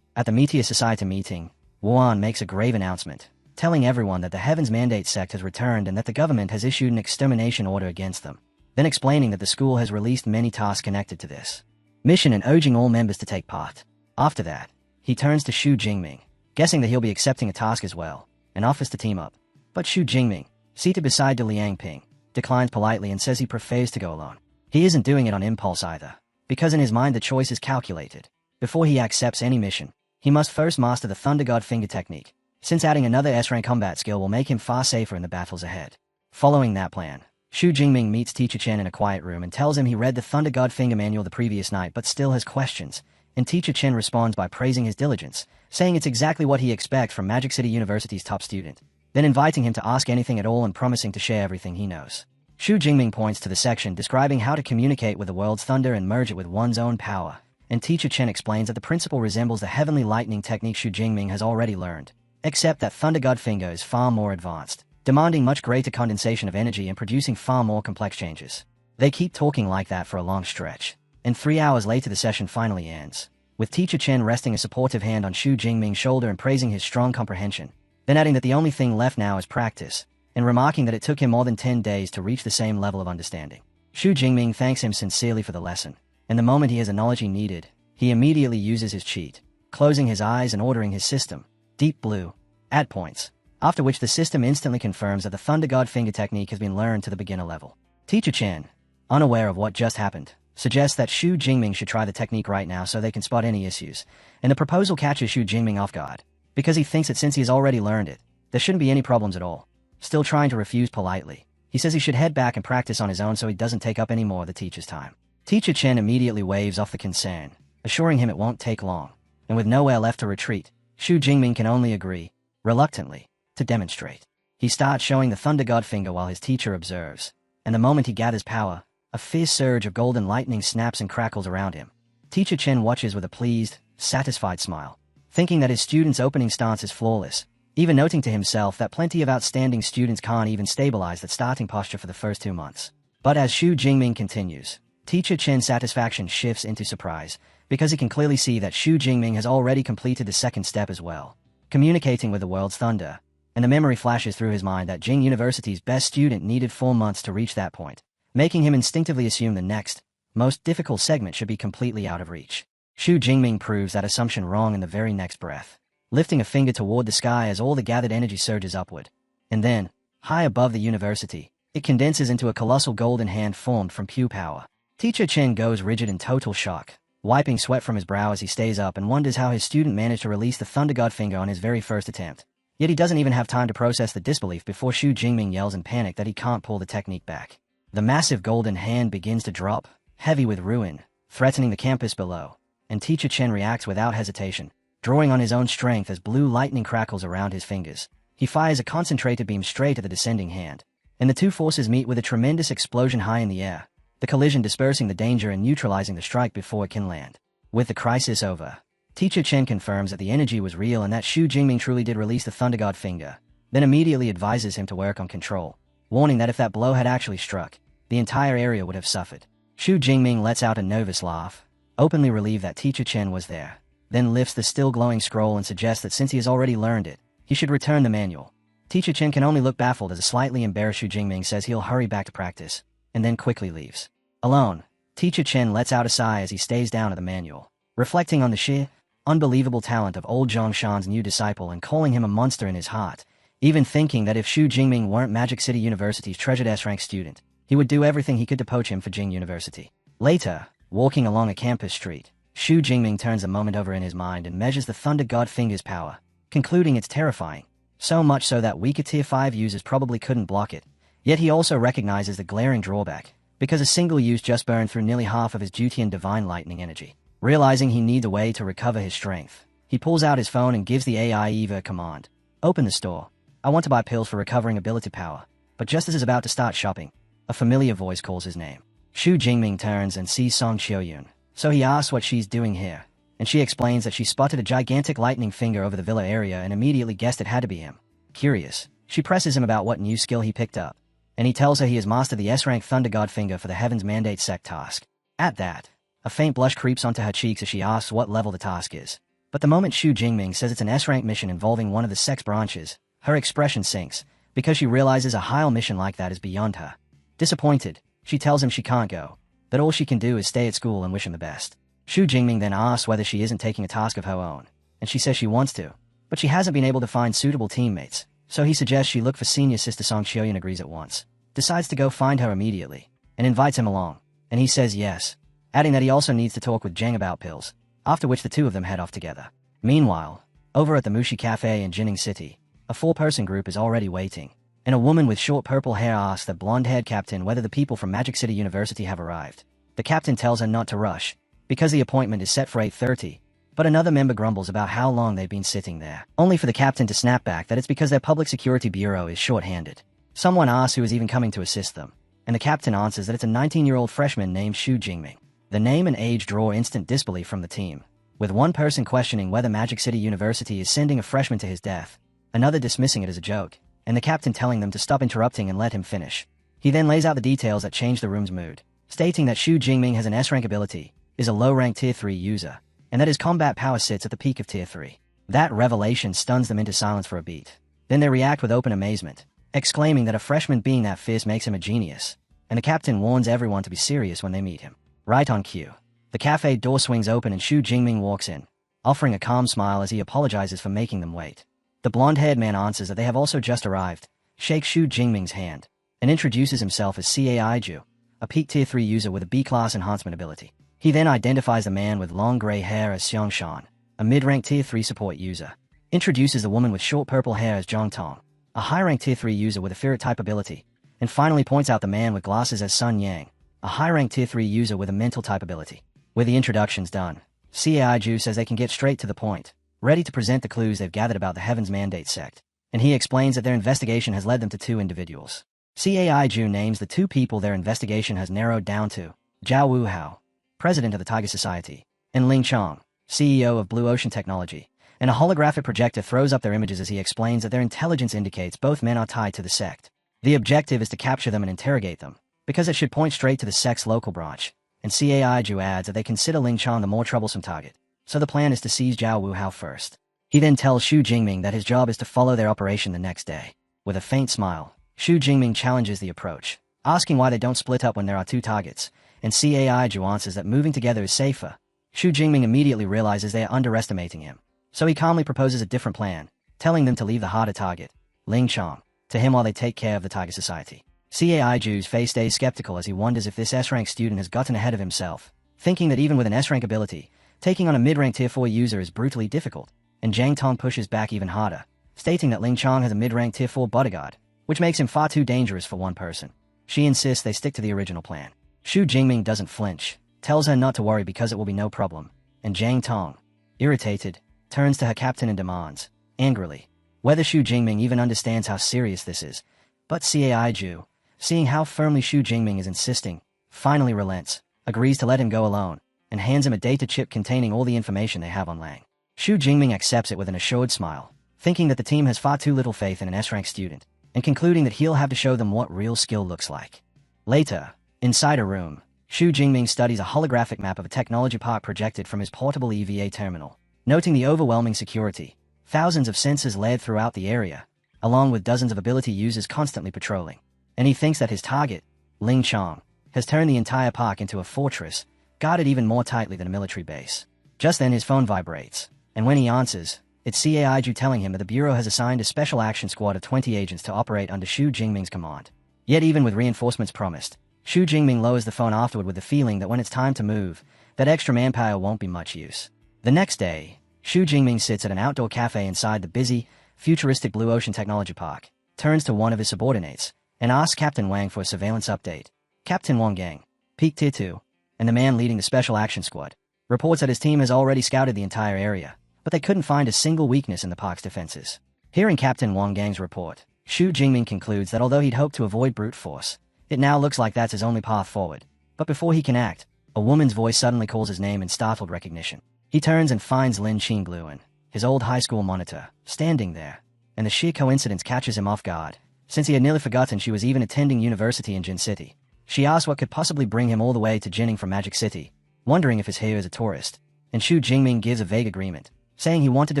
At the Meteor Society meeting, Wuan makes a grave announcement, telling everyone that the Heaven's Mandate sect has returned and that the government has issued an extermination order against them, then explaining that the school has released many tasks connected to this mission and urging all members to take part. After that, he turns to Xu Jingming, guessing that he'll be accepting a task as well, and offers to team up. But Xu Jingming, seated beside Du Liangping, declines politely and says he prefers to go alone. He isn't doing it on impulse either, because in his mind the choice is calculated. Before he accepts any mission, he must first master the Thunder God Finger technique, since adding another S-rank combat skill will make him far safer in the battles ahead. Following that plan, Xu Jingming meets Teacher Chen in a quiet room and tells him he read the Thunder God Finger manual the previous night but still has questions, and Teacher Chen responds by praising his diligence, saying it's exactly what he expects from Magic City University's top student, then inviting him to ask anything at all and promising to share everything he knows. Xu Jingming points to the section describing how to communicate with the world's thunder and merge it with one's own power, and Teacher Chen explains that the principle resembles the heavenly lightning technique Xu Jingming has already learned, except that Thunder God Finger is far more advanced, demanding much greater condensation of energy and producing far more complex changes. They keep talking like that for a long stretch, and 3 hours later the session finally ends, with Teacher Chen resting a supportive hand on Xu Jingming's shoulder and praising his strong comprehension, then adding that the only thing left now is practice, and remarking that it took him more than 10 days to reach the same level of understanding. Xu Jingming thanks him sincerely for the lesson, and the moment he has the knowledge he needed, he immediately uses his cheat, closing his eyes and ordering his system, Deep Blue, add points, after which the system instantly confirms that the Thunder God Finger technique has been learned to the beginner level. Teacher Chen, unaware of what just happened, suggests that Xu Jingming should try the technique right now so they can spot any issues, and the proposal catches Xu Jingming off guard, because he thinks that since he has already learned it, there shouldn't be any problems at all. Still trying to refuse politely, he says he should head back and practice on his own so he doesn't take up any more of the teacher's time. Teacher Chen immediately waves off the concern, assuring him it won't take long, and with nowhere left to retreat, Xu Jingming can only agree, reluctantly, to demonstrate. He starts showing the Thunder God Finger while his teacher observes, and the moment he gathers power, a fierce surge of golden lightning snaps and crackles around him. Teacher Chen watches with a pleased, satisfied smile, thinking that his student's opening stance is flawless, even noting to himself that plenty of outstanding students can't even stabilize that starting posture for the first 2 months. But as Xu Jingming continues, Teacher Chen's satisfaction shifts into surprise, because he can clearly see that Xu Jingming has already completed the second step as well, communicating with the world's thunder, and the memory flashes through his mind that Jing University's best student needed 4 months to reach that point, making him instinctively assume the next, most difficult segment should be completely out of reach. Xu Jingming proves that assumption wrong in the very next breath, lifting a finger toward the sky as all the gathered energy surges upward. And then, high above the university, it condenses into a colossal golden hand formed from pure power. Teacher Chen goes rigid in total shock, wiping sweat from his brow as he stays up and wonders how his student managed to release the Thunder God Finger on his very first attempt. Yet he doesn't even have time to process the disbelief before Xu Jingming yells in panic that he can't pull the technique back. The massive golden hand begins to drop, heavy with ruin, threatening the campus below, and Teacher Chen reacts without hesitation, drawing on his own strength as blue lightning crackles around his fingers. He fires a concentrated beam straight at the descending hand, and the two forces meet with a tremendous explosion high in the air, the collision dispersing the danger and neutralizing the strike before it can land. With the crisis over, Teacher Chen confirms that the energy was real and that Xu Jingming truly did release the Thunder God Finger, then immediately advises him to work on control, warning that if that blow had actually struck, the entire area would have suffered. Xu Jingming lets out a nervous laugh, openly relieved that Teacher Chen was there, then lifts the still glowing scroll and suggests that since he has already learned it, he should return the manual. Teacher Chen can only look baffled as a slightly embarrassed Xu Jingming says he'll hurry back to practice, and then quickly leaves. Alone, Teacher Chen lets out a sigh as he stays down at the manual, reflecting on the sheer, unbelievable talent of old Zhongshan's new disciple and calling him a monster in his heart, even thinking that if Xu Jingming weren't Magic City University's treasured S-rank student, he would do everything he could to poach him for Jing University. Later, walking along a campus street, Xu Jingming turns a moment over in his mind and measures the Thunder God Finger's power, concluding it's terrifying, so much so that weaker Tier 5 users probably couldn't block it. Yet he also recognizes the glaring drawback, because a single use just burned through nearly half of his Jutian Divine Lightning energy. Realizing he needs a way to recover his strength, he pulls out his phone and gives the AI Eva a command. Open the store. I want to buy pills for recovering ability power. But just as he's about to start shopping, a familiar voice calls his name. Xu Jingming turns and sees Song Qiuyun, so he asks what she's doing here, and she explains that she spotted a gigantic lightning finger over the villa area and immediately guessed it had to be him. Curious, she presses him about what new skill he picked up, and he tells her he has mastered the S-rank Thunder God finger for the Heaven's Mandate Sect task. At that, a faint blush creeps onto her cheeks as she asks what level the task is. But the moment Xu Jingming says it's an S-rank mission involving one of the sect's branches, her expression sinks, because she realizes a high mission like that is beyond her. Disappointed, she tells him she can't go, that all she can do is stay at school and wish him the best. Xu Jingming then asks whether she isn't taking a task of her own, and she says she wants to, but she hasn't been able to find suitable teammates, so he suggests she look for senior sister Song Qiuyun. Agrees at once, decides to go find her immediately, and invites him along, and he says yes, adding that he also needs to talk with Zheng about pills, after which the two of them head off together. Meanwhile, over at the Mushi Cafe in Jining City, a four-person group is already waiting, and a woman with short purple hair asks the blonde-haired captain whether the people from Magic City University have arrived. The captain tells her not to rush, because the appointment is set for 8:30, but another member grumbles about how long they've been sitting there, only for the captain to snap back that it's because their public security bureau is short-handed. Someone asks who is even coming to assist them, and the captain answers that it's a 19-year-old freshman named Xu Jingming. The name and age draw instant disbelief from the team, with one person questioning whether Magic City University is sending a freshman to his death, another dismissing it as a joke, and the captain telling them to stop interrupting and let him finish. He then lays out the details that change the room's mood, stating that Xu Jingming has an S-rank ability, is a low-rank Tier 3 user, and that his combat power sits at the peak of Tier 3. That revelation stuns them into silence for a beat. Then they react with open amazement, exclaiming that a freshman being that fierce makes him a genius, and the captain warns everyone to be serious when they meet him. Right on cue, the cafe door swings open and Xu Jingming walks in, offering a calm smile as he apologizes for making them wait. The blonde-haired man answers that they have also just arrived, shakes Xu Jingming's hand, and introduces himself as Caiju, a peak Tier 3 user with a B-class enhancement ability. He then identifies the man with long gray hair as Xiong Shan, a mid-rank Tier 3 support user, introduces the woman with short purple hair as Zhang Tong, a high-rank Tier 3 user with a Ferret-type ability, and finally points out the man with glasses as Sun Yang, a high-rank Tier 3 user with a mental-type ability. With the introductions done, Caiju says they can get straight to the point, ready to present the clues they've gathered about the Heaven's Mandate sect, and he explains that their investigation has led them to two individuals. Caiju names the two people their investigation has narrowed down to: Zhao Wuhao, president of the Tiger Society, and Ling Chong, CEO of Blue Ocean Technology, and a holographic projector throws up their images as he explains that their intelligence indicates both men are tied to the sect. The objective is to capture them and interrogate them, because it should point straight to the sect's local branch, and Caiju adds that they consider Ling Chong the more troublesome target, so the plan is to seize Zhao Wuhao first. He then tells Xu Jingming that his job is to follow their operation the next day. With a faint smile, Xu Jingming challenges the approach, asking why they don't split up when there are two targets, and Caiju answers that moving together is safer. Xu Jingming immediately realizes they are underestimating him, so he calmly proposes a different plan, telling them to leave the harder target, Ling Chong, to him while they take care of the Tiger Society. Caiju's face stays skeptical as he wonders if this S-rank student has gotten ahead of himself, thinking that even with an S-rank ability, taking on a mid-rank Tier 4 user is brutally difficult, and Zhang Tong pushes back even harder, stating that Ling Chong has a mid-rank Tier 4 bodyguard, which makes him far too dangerous for one person. She insists they stick to the original plan. Xu Jingming doesn't flinch, tells her not to worry because it will be no problem, and Zhang Tong, irritated, turns to her captain and demands, angrily, whether Xu Jingming even understands how serious this is. But Caiju, seeing how firmly Xu Jingming is insisting, finally relents, agrees to let him go alone, and hands him a data chip containing all the information they have on Lang. Xu Jingming accepts it with an assured smile, thinking that the team has far too little faith in an S-rank student, and concluding that he'll have to show them what real skill looks like. Later, inside a room, Xu Jingming studies a holographic map of a technology park projected from his portable EVA terminal, noting the overwhelming security, thousands of sensors layered throughout the area, along with dozens of ability users constantly patrolling. And he thinks that his target, Ling Chong, has turned the entire park into a fortress, guarded even more tightly than a military base. Just then his phone vibrates, and when he answers, it's Caiju telling him that the Bureau has assigned a special action squad of 20 agents to operate under Xu Jingming's command. Yet even with reinforcements promised, Xu Jingming lowers the phone afterward with the feeling that when it's time to move, that extra manpower won't be much use. The next day, Xu Jingming sits at an outdoor cafe inside the busy, futuristic Blue Ocean Technology Park, turns to one of his subordinates, and asks Captain Wang for a surveillance update. Captain Wang Gang, Peak Tier 2, and the man leading the Special Action Squad, reports that his team has already scouted the entire area, but they couldn't find a single weakness in the park's defenses. Hearing Captain Wang Gang's report, Xu Jingming concludes that although he'd hoped to avoid brute force, it now looks like that's his only path forward. But before he can act, a woman's voice suddenly calls his name in startled recognition. He turns and finds Lin Qingluan, his old high school monitor, standing there, and the sheer coincidence catches him off guard, since he had nearly forgotten she was even attending university in Jin City. She asks what could possibly bring him all the way to Jinning from Magic City, wondering if he's here as a tourist, and Xu Jingming gives a vague agreement, saying he wanted to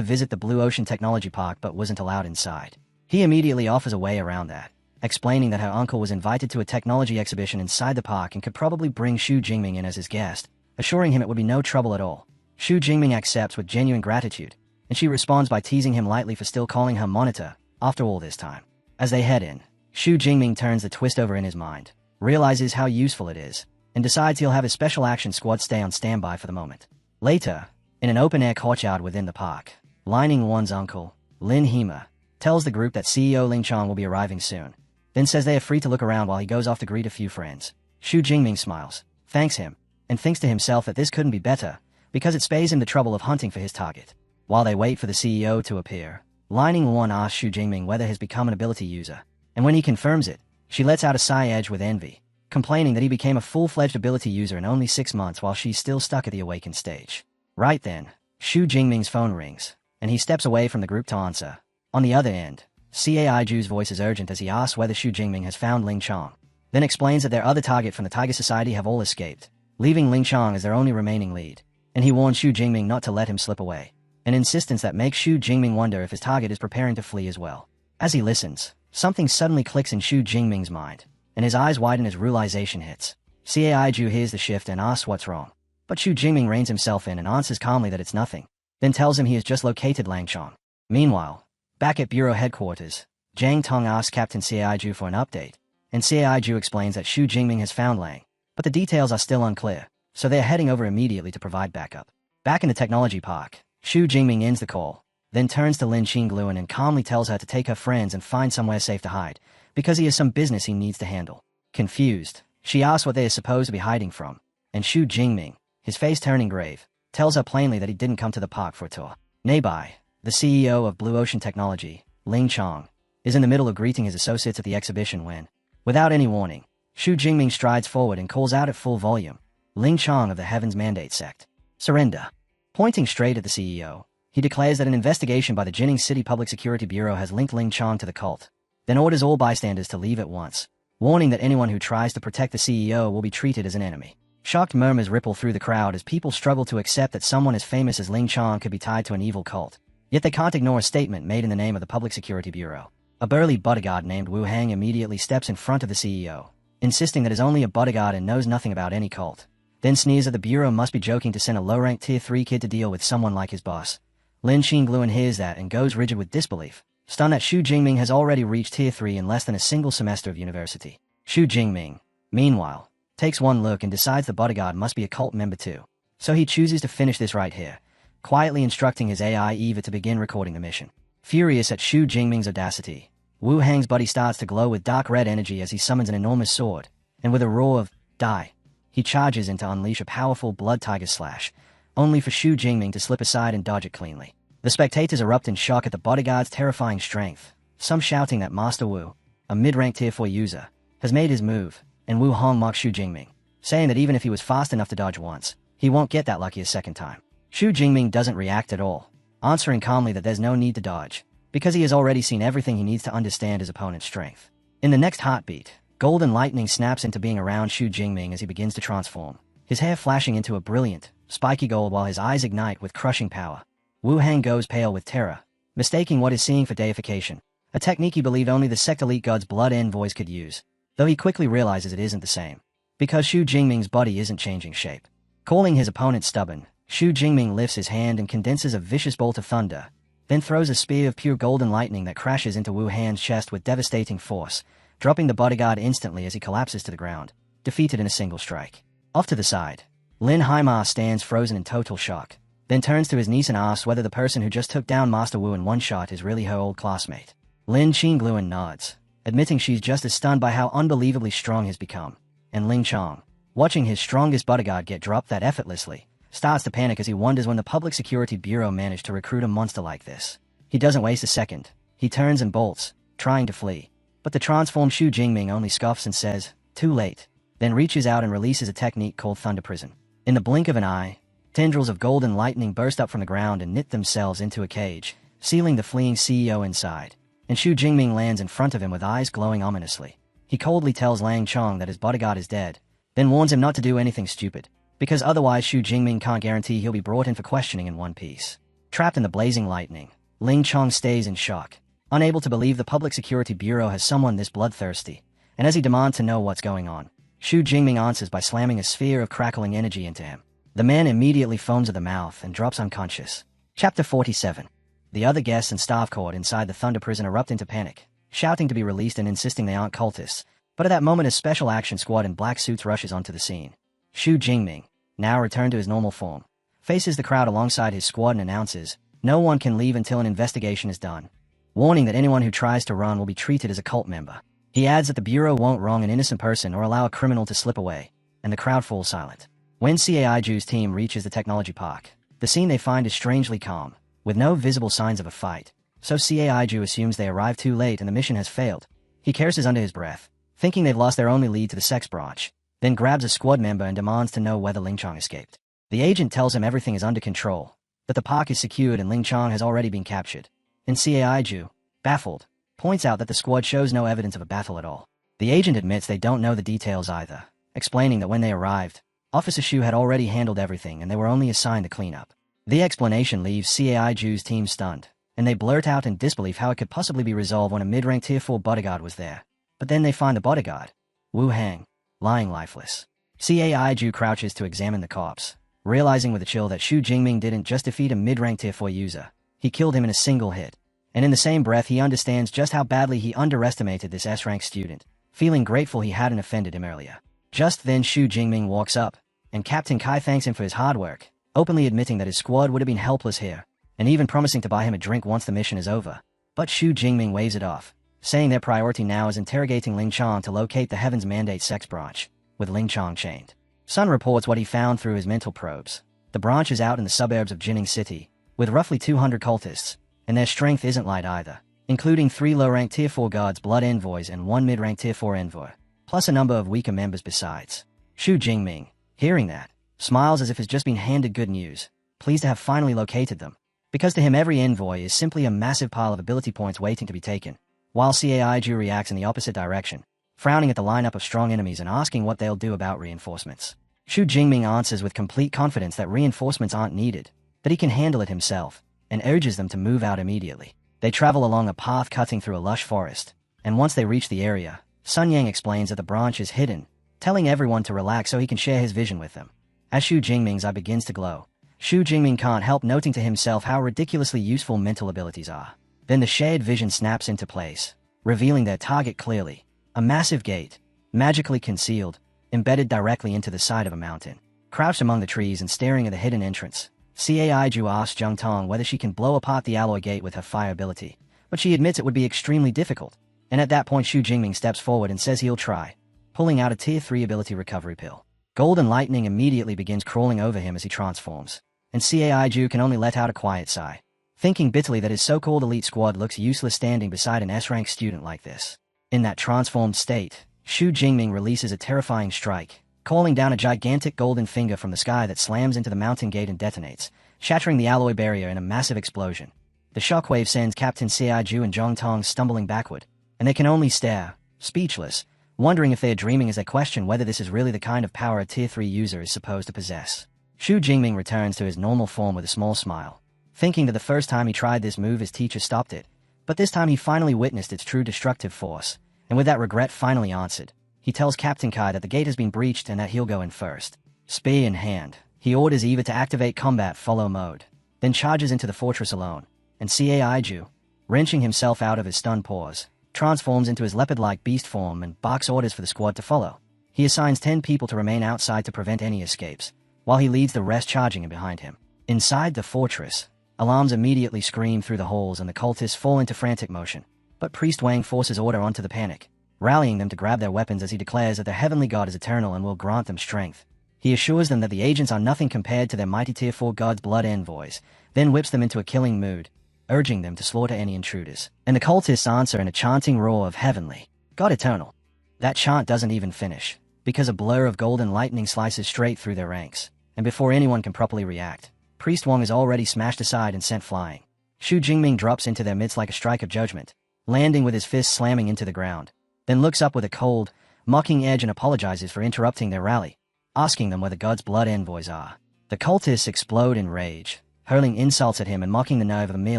visit the Blue Ocean Technology Park but wasn't allowed inside. He immediately offers a way around that, explaining that her uncle was invited to a technology exhibition inside the park and could probably bring Xu Jingming in as his guest, assuring him it would be no trouble at all. Xu Jingming accepts with genuine gratitude, and she responds by teasing him lightly for still calling her monitor after all this time. As they head in, Xu Jingming turns the twist over in his mind, realizes how useful it is, and decides he'll have his special action squad stay on standby for the moment. Later, in an open-air courtyard within the park, Lining Wan's uncle, Lin Hema, tells the group that CEO Ling Chong will be arriving soon, then says they are free to look around while he goes off to greet a few friends. Xu Jingming smiles, thanks him, and thinks to himself that this couldn't be better, because it spares him the trouble of hunting for his target. While they wait for the CEO to appear, Lining Wan asks Xu Jingming whether he's become an ability user, and when he confirms it, she lets out a sigh edged with envy, complaining that he became a full-fledged ability user in only 6 months while she's still stuck at the Awakens stage. Right then, Xu Jingming's phone rings, and he steps away from the group to answer. On the other end, Cai Ju's voice is urgent as he asks whether Xu Jingming has found Ling Chong, then explains that their other target from the Tiger Society have all escaped, leaving Ling Chong as their only remaining lead, and he warns Xu Jingming not to let him slip away, an insistence that makes Xu Jingming wonder if his target is preparing to flee as well. As he listens, something suddenly clicks in Xu Jingming's mind, and his eyes widen as realization hits. Cai Ju hears the shift and asks what's wrong, but Xu Jingming reins himself in and answers calmly that it's nothing, then tells him he has just located Lang Chong. Meanwhile, back at Bureau headquarters, Zhang Tong asks Captain Cai Ju for an update, and Cai Ju explains that Xu Jingming has found Lang, but the details are still unclear, so they are heading over immediately to provide backup. Back in the technology park, Xu Jingming ends the call, then turns to Lin Qingluan and calmly tells her to take her friends and find somewhere safe to hide, because he has some business he needs to handle. Confused, she asks what they are supposed to be hiding from, and Xu Jingming, his face turning grave, tells her plainly that he didn't come to the park for a tour. Nearby, the CEO of Blue Ocean Technology, Ling Chong, is in the middle of greeting his associates at the exhibition when, without any warning, Xu Jingming strides forward and calls out at full volume, Ling Chong of the Heaven's Mandate sect. Surrender. Pointing straight at the CEO, he declares that an investigation by the Jinning City Public Security Bureau has linked Ling Chong to the cult, then orders all bystanders to leave at once, warning that anyone who tries to protect the CEO will be treated as an enemy. Shocked murmurs ripple through the crowd as people struggle to accept that someone as famous as Ling Chong could be tied to an evil cult. Yet they can't ignore a statement made in the name of the Public Security Bureau. A burly bodyguard named Wu Hang immediately steps in front of the CEO, insisting that he's only a bodyguard and knows nothing about any cult, then sneers that the Bureau must be joking to send a low-ranked Tier 3 kid to deal with someone like his boss. Lin Qingluan hears that and goes rigid with disbelief, stunned that Xu Jingming has already reached Tier 3 in less than a single semester of university. Xu Jingming, meanwhile, takes one look and decides the bodyguard must be a cult member too. So he chooses to finish this right here, quietly instructing his AI Eva to begin recording the mission. Furious at Xu Jingming's audacity, Wu Hang's body starts to glow with dark red energy as he summons an enormous sword, and with a roar of, "Die!" he charges in to unleash a powerful blood tiger slash, only for Xu Jingming to slip aside and dodge it cleanly. The spectators erupt in shock at the bodyguard's terrifying strength, some shouting that Master Wu, a mid-rank Tier 4 user, has made his move, and Wu Hong mocks Xu Jingming, saying that even if he was fast enough to dodge once, he won't get that lucky a second time. Xu Jingming doesn't react at all, answering calmly that there's no need to dodge, because he has already seen everything he needs to understand his opponent's strength. In the next heartbeat, golden lightning snaps into being around Xu Jingming as he begins to transform, his hair flashing into a brilliant, spiky gold while his eyes ignite with crushing power. Wu Hang goes pale with terror, mistaking what he's seeing for deification, a technique he believed only the sect elite god's blood envoys could use, though he quickly realizes it isn't the same, because Xu Jingming's body isn't changing shape. Calling his opponent stubborn, Xu Jingming lifts his hand and condenses a vicious bolt of thunder, then throws a spear of pure golden lightning that crashes into Wu Hang's chest with devastating force, dropping the bodyguard instantly as he collapses to the ground, defeated in a single strike. Off to the side, Lin Haimar stands frozen in total shock, then turns to his niece and asks whether the person who just took down Master Wu in one shot is really her old classmate. Lin Qingluan nods, admitting she's just as stunned by how unbelievably strong he's become, and Ling Chong, watching his strongest bodyguard get dropped that effortlessly, starts to panic as he wonders when the Public Security Bureau managed to recruit a monster like this. He doesn't waste a second. He He turns and bolts, trying to flee. But the transformed Xu Jingming only scoffs and says, "Too late," then reaches out and releases a technique called Thunder Prison. In the blink of an eye, tendrils of golden lightning burst up from the ground and knit themselves into a cage, sealing the fleeing CEO inside. And Xu Jingming lands in front of him with eyes glowing ominously. He coldly tells Lang Chong that his bodyguard is dead, then warns him not to do anything stupid, because otherwise Xu Jingming can't guarantee he'll be brought in for questioning in one piece. Trapped in the blazing lightning, Ling Chong stays in shock, unable to believe the Public Security Bureau has someone this bloodthirsty, and as he demands to know what's going on, Xu Jingming answers by slamming a sphere of crackling energy into him. The man immediately foams at the mouth and drops unconscious. Chapter 47. The other guests and staff caught inside the Thunder Prison erupt into panic, shouting to be released and insisting they aren't cultists, but at that moment a special action squad in black suits rushes onto the scene. Xu Jingming, now returned to his normal form, faces the crowd alongside his squad and announces, "No one can leave until an investigation is done," warning that anyone who tries to run will be treated as a cult member. He adds that the Bureau won't wrong an innocent person or allow a criminal to slip away, and the crowd falls silent. When CAIJU's team reaches the technology park, the scene they find is strangely calm, with no visible signs of a fight, so CAIJU assumes they arrived too late and the mission has failed. He curses under his breath, thinking they've lost their only lead to the sex branch, then grabs a squad member and demands to know whether Ling Chong escaped. The agent tells him everything is under control, that the park is secured and Ling Chong has already been captured. And CAIJU, baffled, points out that the squad shows no evidence of a battle at all. The agent admits they don't know the details either, explaining that when they arrived, Officer Xu had already handled everything and they were only assigned the cleanup. The explanation leaves CAIJU's team stunned, and they blurt out in disbelief how it could possibly be resolved when a mid-rank Tier 4 bodyguard was there. But then they find the bodyguard, Wu Hang, lying lifeless. CAIJU crouches to examine the corpse, realizing with a chill that Xu Jingming didn't just defeat a mid-rank Tier 4 user, he killed him in a single hit. And in the same breath he understands just how badly he underestimated this S-rank student, feeling grateful he hadn't offended him earlier. Just then Xu Jingming walks up, and Captain Kai thanks him for his hard work, openly admitting that his squad would have been helpless here, and even promising to buy him a drink once the mission is over. But Xu Jingming waves it off, saying their priority now is interrogating Ling Chong to locate the Heaven's Mandate sex branch, with Ling Chong chained. Sun reports what he found through his mental probes. The branch is out in the suburbs of Jining City, with roughly 200 cultists, and their strength isn't light either, including 3 low-rank Tier 4 guards blood envoys and 1 mid-rank Tier 4 envoy, plus a number of weaker members besides. Xu Jingming, hearing that, smiles as if he's just been handed good news, pleased to have finally located them, because to him every envoy is simply a massive pile of ability points waiting to be taken, while CAIJU reacts in the opposite direction, frowning at the lineup of strong enemies and asking what they'll do about reinforcements. Xu Jingming answers with complete confidence that reinforcements aren't needed, that he can handle it himself, and urges them to move out immediately. They travel along a path cutting through a lush forest, and once they reach the area, Sun Yang explains that the branch is hidden, telling everyone to relax so he can share his vision with them. As Xu Jingming's eye begins to glow, Xu Jingming can't help noting to himself how ridiculously useful mental abilities are. Then the shared vision snaps into place, revealing their target clearly, a massive gate, magically concealed, embedded directly into the side of a mountain. Crouched among the trees and staring at the hidden entrance, CAIJU asks Zheng Tong whether she can blow apart the alloy gate with her fire ability, but she admits it would be extremely difficult, and at that point Xu Jingming steps forward and says he'll try, pulling out a Tier 3 ability recovery pill. Golden lightning immediately begins crawling over him as he transforms, and CAIJU can only let out a quiet sigh, thinking bitterly that his so-called elite squad looks useless standing beside an S-rank student like this. In that transformed state, Xu Jingming releases a terrifying strike, calling down a gigantic golden finger from the sky that slams into the mountain gate and detonates, shattering the alloy barrier in a massive explosion. The shockwave sends Captain CAIJU and Zheng Tong stumbling backward, and they can only stare, speechless, wondering if they are dreaming as they question whether this is really the kind of power a Tier 3 user is supposed to possess. Xu Jingming returns to his normal form with a small smile, thinking that the first time he tried this move his teacher stopped it, but this time he finally witnessed its true destructive force, and with that regret finally answered. He tells Captain Kai that the gate has been breached and that he'll go in first. Spear in hand, he orders Eva to activate combat follow mode, then charges into the fortress alone, and CAIJU, wrenching himself out of his stunned paws, transforms into his leopard-like beast form and barks orders for the squad to follow. He assigns 10 people to remain outside to prevent any escapes, while he leads the rest charging in behind him. Inside the fortress, alarms immediately scream through the halls and the cultists fall into frantic motion, but Priest Wang forces order onto the panic, rallying them to grab their weapons as he declares that their heavenly god is eternal and will grant them strength. He assures them that the agents are nothing compared to their mighty Tier 4 god's blood envoys, then whips them into a killing mood, urging them to slaughter any intruders. And the cultists answer in a chanting roar of heavenly, God eternal. That chant doesn't even finish, because a blur of golden lightning slices straight through their ranks, and before anyone can properly react, Priest Wong is already smashed aside and sent flying. Xu Jingming drops into their midst like a strike of judgment, landing with his fist slamming into the ground, then looks up with a cold, mocking edge and apologizes for interrupting their rally, asking them where the God's blood envoys are. The cultists explode in rage, hurling insults at him and mocking the nerve of a mere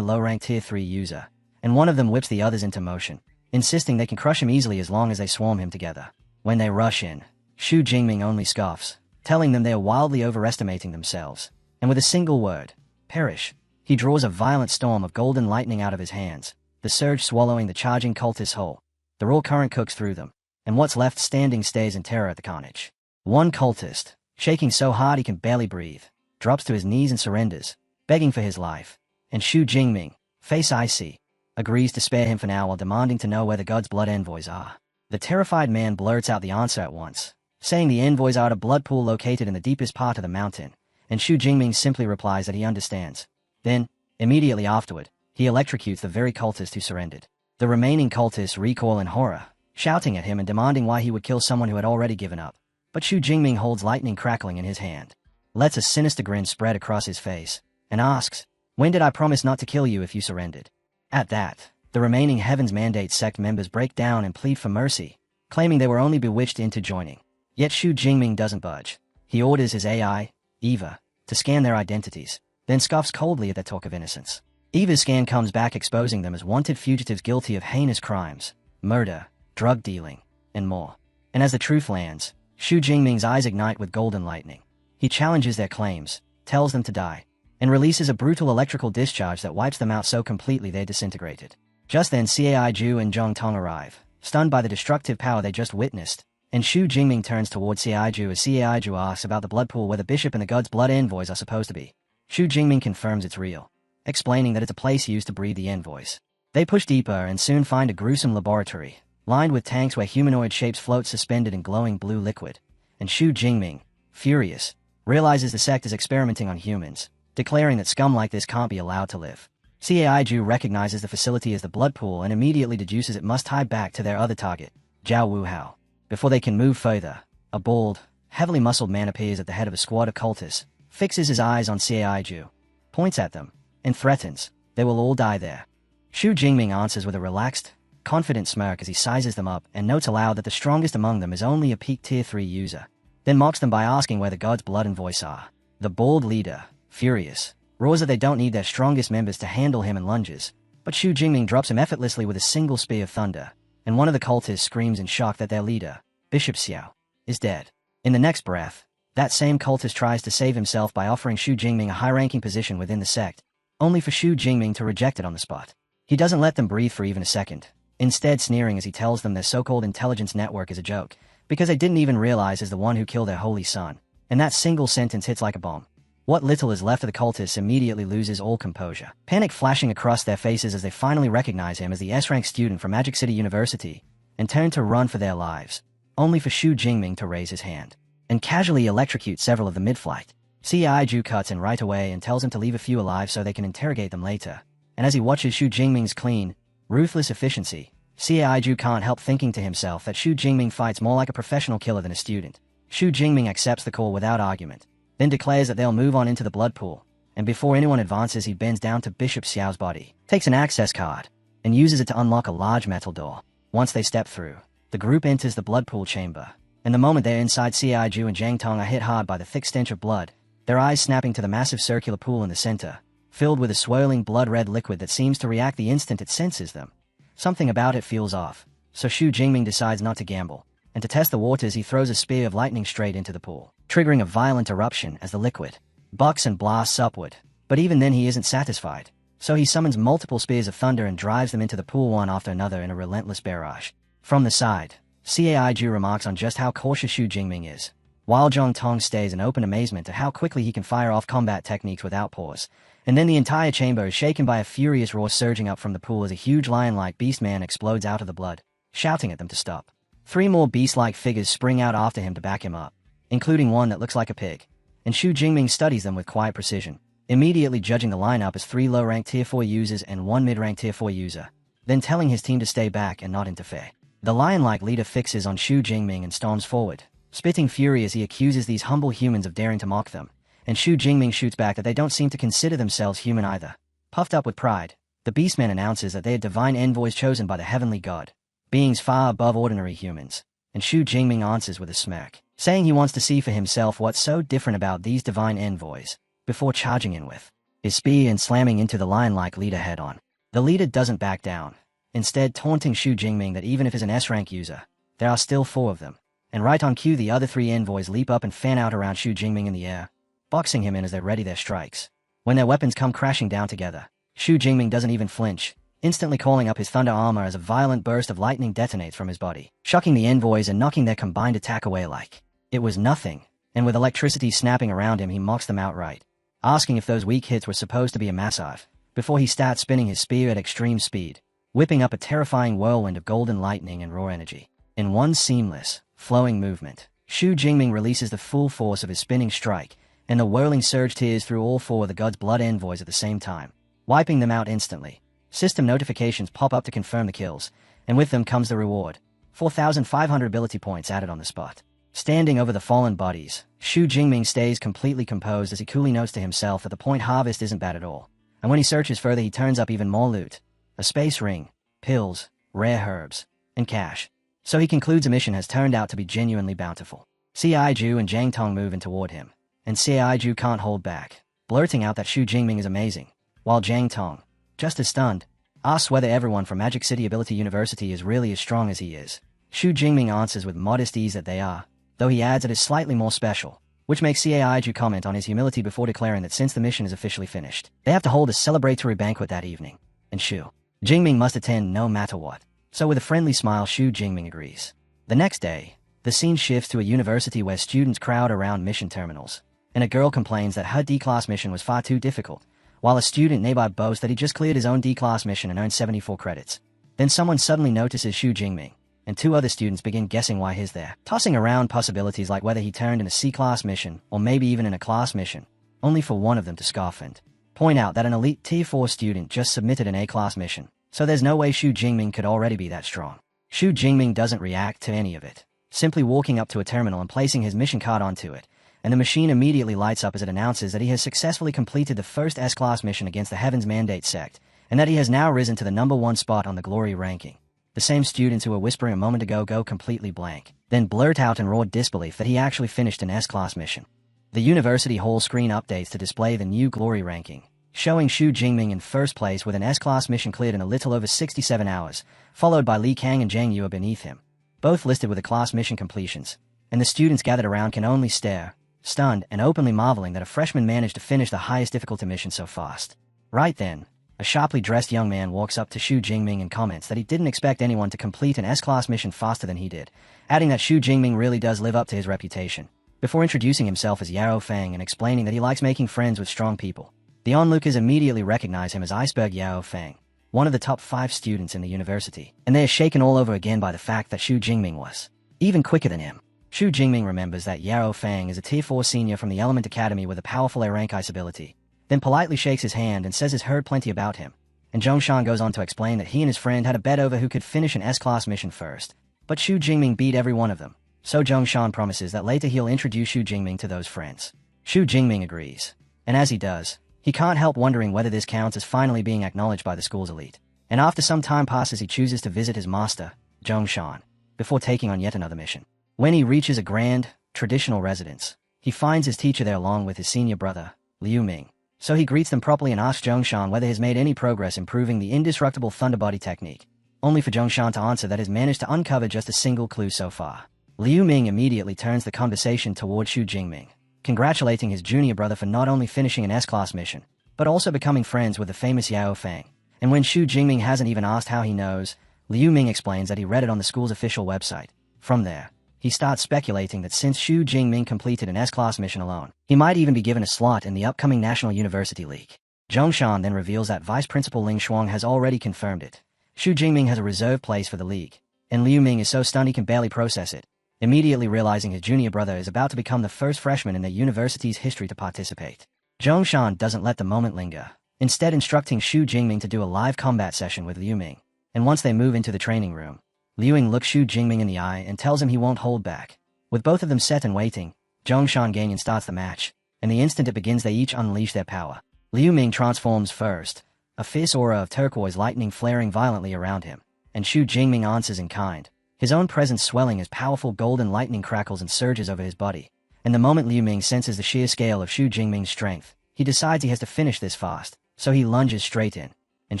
low-ranked Tier 3 user, and one of them whips the others into motion, insisting they can crush him easily as long as they swarm him together. When they rush in, Xu Jingming only scoffs, telling them they are wildly overestimating themselves, and with a single word, perish, he draws a violent storm of golden lightning out of his hands, the surge swallowing the charging cultists whole. The raw current cooks through them, and what's left standing stays in terror at the carnage. One cultist, shaking so hard he can barely breathe, drops to his knees and surrenders, begging for his life, and Xu Jingming, face icy, agrees to spare him for now while demanding to know where the God's blood envoys are. The terrified man blurts out the answer at once, saying the envoys are at a blood pool located in the deepest part of the mountain, and Xu Jingming simply replies that he understands. Then, immediately afterward, he electrocutes the very cultist who surrendered. The remaining cultists recoil in horror, shouting at him and demanding why he would kill someone who had already given up. But Xu Jingming holds lightning crackling in his hand, lets a sinister grin spread across his face, and asks, "When did I promise not to kill you if you surrendered?" At that, the remaining Heaven's Mandate sect members break down and plead for mercy, claiming they were only bewitched into joining. Yet Xu Jingming doesn't budge. He orders his AI, Eva, to scan their identities, then scoffs coldly at their talk of innocence. Eva's scan comes back exposing them as wanted fugitives guilty of heinous crimes, murder, drug dealing, and more. And as the truth lands, Xu Jingming's eyes ignite with golden lightning. He challenges their claims, tells them to die, and releases a brutal electrical discharge that wipes them out so completely they're disintegrated. Just then Cai Ju and Zhong Tong arrive, stunned by the destructive power they just witnessed, and Xu Jingming turns toward Cai Ju as Cai Ju asks about the blood pool where the bishop and the God's blood envoys are supposed to be. Xu Jingming confirms it's real, explaining that it's a place used to breed the envoys. They push deeper and soon find a gruesome laboratory, lined with tanks where humanoid shapes float suspended in glowing blue liquid, and Xu Jingming, furious, realizes the sect is experimenting on humans, declaring that scum like this can't be allowed to live. Cai Ju recognizes the facility as the blood pool and immediately deduces it must tie back to their other target, Zhao Wuhao. Before they can move further, a bald, heavily muscled man appears at the head of a squad of cultists, fixes his eyes on Cai Ju, points at them, and threatens, they will all die there. Xu Jingming answers with a relaxed, confident smirk as he sizes them up and notes aloud that the strongest among them is only a peak Tier 3 user, then mocks them by asking where the God's blood and voice are. The bald leader, furious, roars that they don't need their strongest members to handle him and lunges, but Xu Jingming drops him effortlessly with a single spear of thunder, and one of the cultists screams in shock that their leader, Bishop Xiao, is dead. In the next breath, that same cultist tries to save himself by offering Xu Jingming a high-ranking position within the sect, only for Xu Jingming to reject it on the spot. He doesn't let them breathe for even a second, instead sneering as he tells them their so-called intelligence network is a joke, because they didn't even realize is the one who killed their holy son, and that single sentence hits like a bomb. What little is left of the cultists immediately loses all composure, panic flashing across their faces as they finally recognize him as the S-rank student from Magic City University, and turn to run for their lives, only for Xu Jingming to raise his hand, and casually electrocute several of the mid-flight. Cai Ju cuts in right away and tells him to leave a few alive so they can interrogate them later, and as he watches Xu Jingming's clean, ruthless efficiency, Cai Ju can't help thinking to himself that Xu Jingming fights more like a professional killer than a student. Xu Jingming accepts the call without argument, then declares that they'll move on into the blood pool, and before anyone advances he bends down to Bishop Xiao's body, takes an access card, and uses it to unlock a large metal door. Once they step through, the group enters the blood pool chamber, and the moment they're inside, Cai Ju and Zhang Tong are hit hard by the thick stench of blood, their eyes snapping to the massive circular pool in the center, filled with a swirling blood-red liquid that seems to react the instant it senses them. Something about it feels off, so Xu Jingming decides not to gamble, and to test the waters he throws a spear of lightning straight into the pool, triggering a violent eruption as the liquid bucks and blasts upward. But even then he isn't satisfied, so he summons multiple spears of thunder and drives them into the pool one after another in a relentless barrage. From the side, Cai Ju remarks on just how cautious Xu Jingming is, while Zhong Tong stays in open amazement at how quickly he can fire off combat techniques without pause. And then the entire chamber is shaken by a furious roar surging up from the pool as a huge lion-like beast man explodes out of the blood, shouting at them to stop. 3 more beast-like figures spring out after him to back him up, including one that looks like a pig, and Xu Jingming studies them with quiet precision, immediately judging the lineup as 3 low-ranked Tier 4 users and 1 mid-ranked Tier 4 user, then telling his team to stay back and not interfere. The lion-like leader fixes on Xu Jingming and storms forward, spitting fury as he accuses these humble humans of daring to mock them, and Xu Jingming shoots back that they don't seem to consider themselves human either. Puffed up with pride, the Beastman announces that they are divine envoys chosen by the heavenly god, beings far above ordinary humans, and Xu Jingming answers with a smirk, saying he wants to see for himself what's so different about these divine envoys, before charging in with his spear and slamming into the lion-like leader head-on. The leader doesn't back down, instead taunting Xu Jingming that even if he's an S-rank user, there are still 4 of them, and right on cue the other 3 envoys leap up and fan out around Xu Jingming in the air, boxing him in as they ready their strikes. When their weapons come crashing down together, Xu Jingming doesn't even flinch, instantly calling up his thunder armor as a violent burst of lightning detonates from his body, shocking the envoys and knocking their combined attack away like it was nothing, and with electricity snapping around him he mocks them outright, asking if those weak hits were supposed to be a massive, before he starts spinning his spear at extreme speed, whipping up a terrifying whirlwind of golden lightning and raw energy. In one seamless, flowing movement, Xu Jingming releases the full force of his spinning strike, and the whirling surge tears through all 4 of the god's blood envoys at the same time, wiping them out instantly. System notifications pop up to confirm the kills, and with them comes the reward, 4,500 ability points added on the spot. Standing over the fallen bodies, Xu Jingming stays completely composed as he coolly notes to himself that the point harvest isn't bad at all, and when he searches further he turns up even more loot, a space ring, pills, rare herbs, and cash. So he concludes the mission has turned out to be genuinely bountiful. Ciiju and Zhang Tong move in toward him, and Ciiju can't hold back, blurting out that Xu Jingming is amazing, while Zhang Tong, just as stunned, asks whether everyone from Magic City Ability University is really as strong as he is. Xu Jingming answers with modest ease that they are, though he adds it is slightly more special, which makes Ciiju comment on his humility before declaring that since the mission is officially finished, they have to hold a celebratory banquet that evening, and Xu Jingming must attend no matter what. So with a friendly smile Xu Jingming agrees. The next day, the scene shifts to a university where students crowd around mission terminals, and a girl complains that her D-class mission was far too difficult, while a student nearby boasts that he just cleared his own D-class mission and earned 74 credits. Then someone suddenly notices Xu Jingming, and 2 other students begin guessing why he's there, tossing around possibilities like whether he turned in a C-class mission, or maybe even in a class mission, only for one of them to scoff and point out that an elite Tier 4 student just submitted an A-class mission, so there's no way Xu Jingming could already be that strong. Xu Jingming doesn't react to any of it, simply walking up to a terminal and placing his mission card onto it, and the machine immediately lights up as it announces that he has successfully completed the first S-class mission against the Heaven's Mandate sect, and that he has now risen to the number 1 spot on the glory ranking. The same students who were whispering a moment ago go completely blank, then blurt out in raw disbelief that he actually finished an S-class mission. The university hall screen updates to display the new glory ranking, showing Xu Jingming in first place with an S-class mission cleared in a little over 67 hours, followed by Li Kang and Zhang Yue beneath him, both listed with the class mission completions, and the students gathered around can only stare, stunned and openly marveling that a freshman managed to finish the highest difficulty mission so fast. Right then, a sharply dressed young man walks up to Xu Jingming and comments that he didn't expect anyone to complete an S-class mission faster than he did, adding that Xu Jingming really does live up to his reputation, before introducing himself as Yao Feng and explaining that he likes making friends with strong people. The onlookers immediately recognize him as Iceberg Yao Feng, one of the top 5 students in the university, and they are shaken all over again by the fact that Xu Jingming was even quicker than him. Xu Jingming remembers that Yao Feng is a Tier 4 senior from the Element Academy with a powerful A-rank ice ability, then politely shakes his hand and says he's heard plenty about him, and Zhongshan goes on to explain that he and his friend had a bet over who could finish an S-class mission first, but Xu Jingming beat every one of them, so Zhongshan promises that later he'll introduce Xu Jingming to those friends. Xu Jingming agrees, and as he does, he can't help wondering whether this counts as finally being acknowledged by the school's elite, and after some time passes he chooses to visit his master, Zhongshan, before taking on yet another mission. When he reaches a grand, traditional residence, he finds his teacher there along with his senior brother, Liu Ming. So he greets them properly and asks Zhongshan whether he's made any progress improving the indestructible thunder body technique, only for Zhongshan to answer that he's managed to uncover just a single clue so far. Liu Ming immediately turns the conversation toward Xu Jingming, congratulating his junior brother for not only finishing an S-class mission, but also becoming friends with the famous Yao Feng. And when Xu Jingming hasn't even asked how he knows, Liu Ming explains that he read it on the school's official website. From there, he starts speculating that since Xu Jingming completed an S-class mission alone, he might even be given a slot in the upcoming National University League. Zhongshan then reveals that Vice Principal Ling Shuang has already confirmed it. Xu Jingming has a reserved place for the league, and Liu Ming is so stunned he can barely process it, immediately realizing his junior brother is about to become the first freshman in the university's history to participate. Zhongshan doesn't let the moment linger, instead instructing Xu Jingming to do a live combat session with Liu Ming. And once they move into the training room, Liu Ming looks Xu Jingming in the eye and tells him he won't hold back. With both of them set and waiting, Zhongshan Ganyan starts the match, and the instant it begins they each unleash their power. Liu Ming transforms first, a fierce aura of turquoise lightning flaring violently around him, and Xu Jingming answers in kind, his own presence swelling as powerful golden lightning crackles and surges over his body. And the moment Liu Ming senses the sheer scale of Xu Jingming's strength, he decides he has to finish this fast, so he lunges straight in, and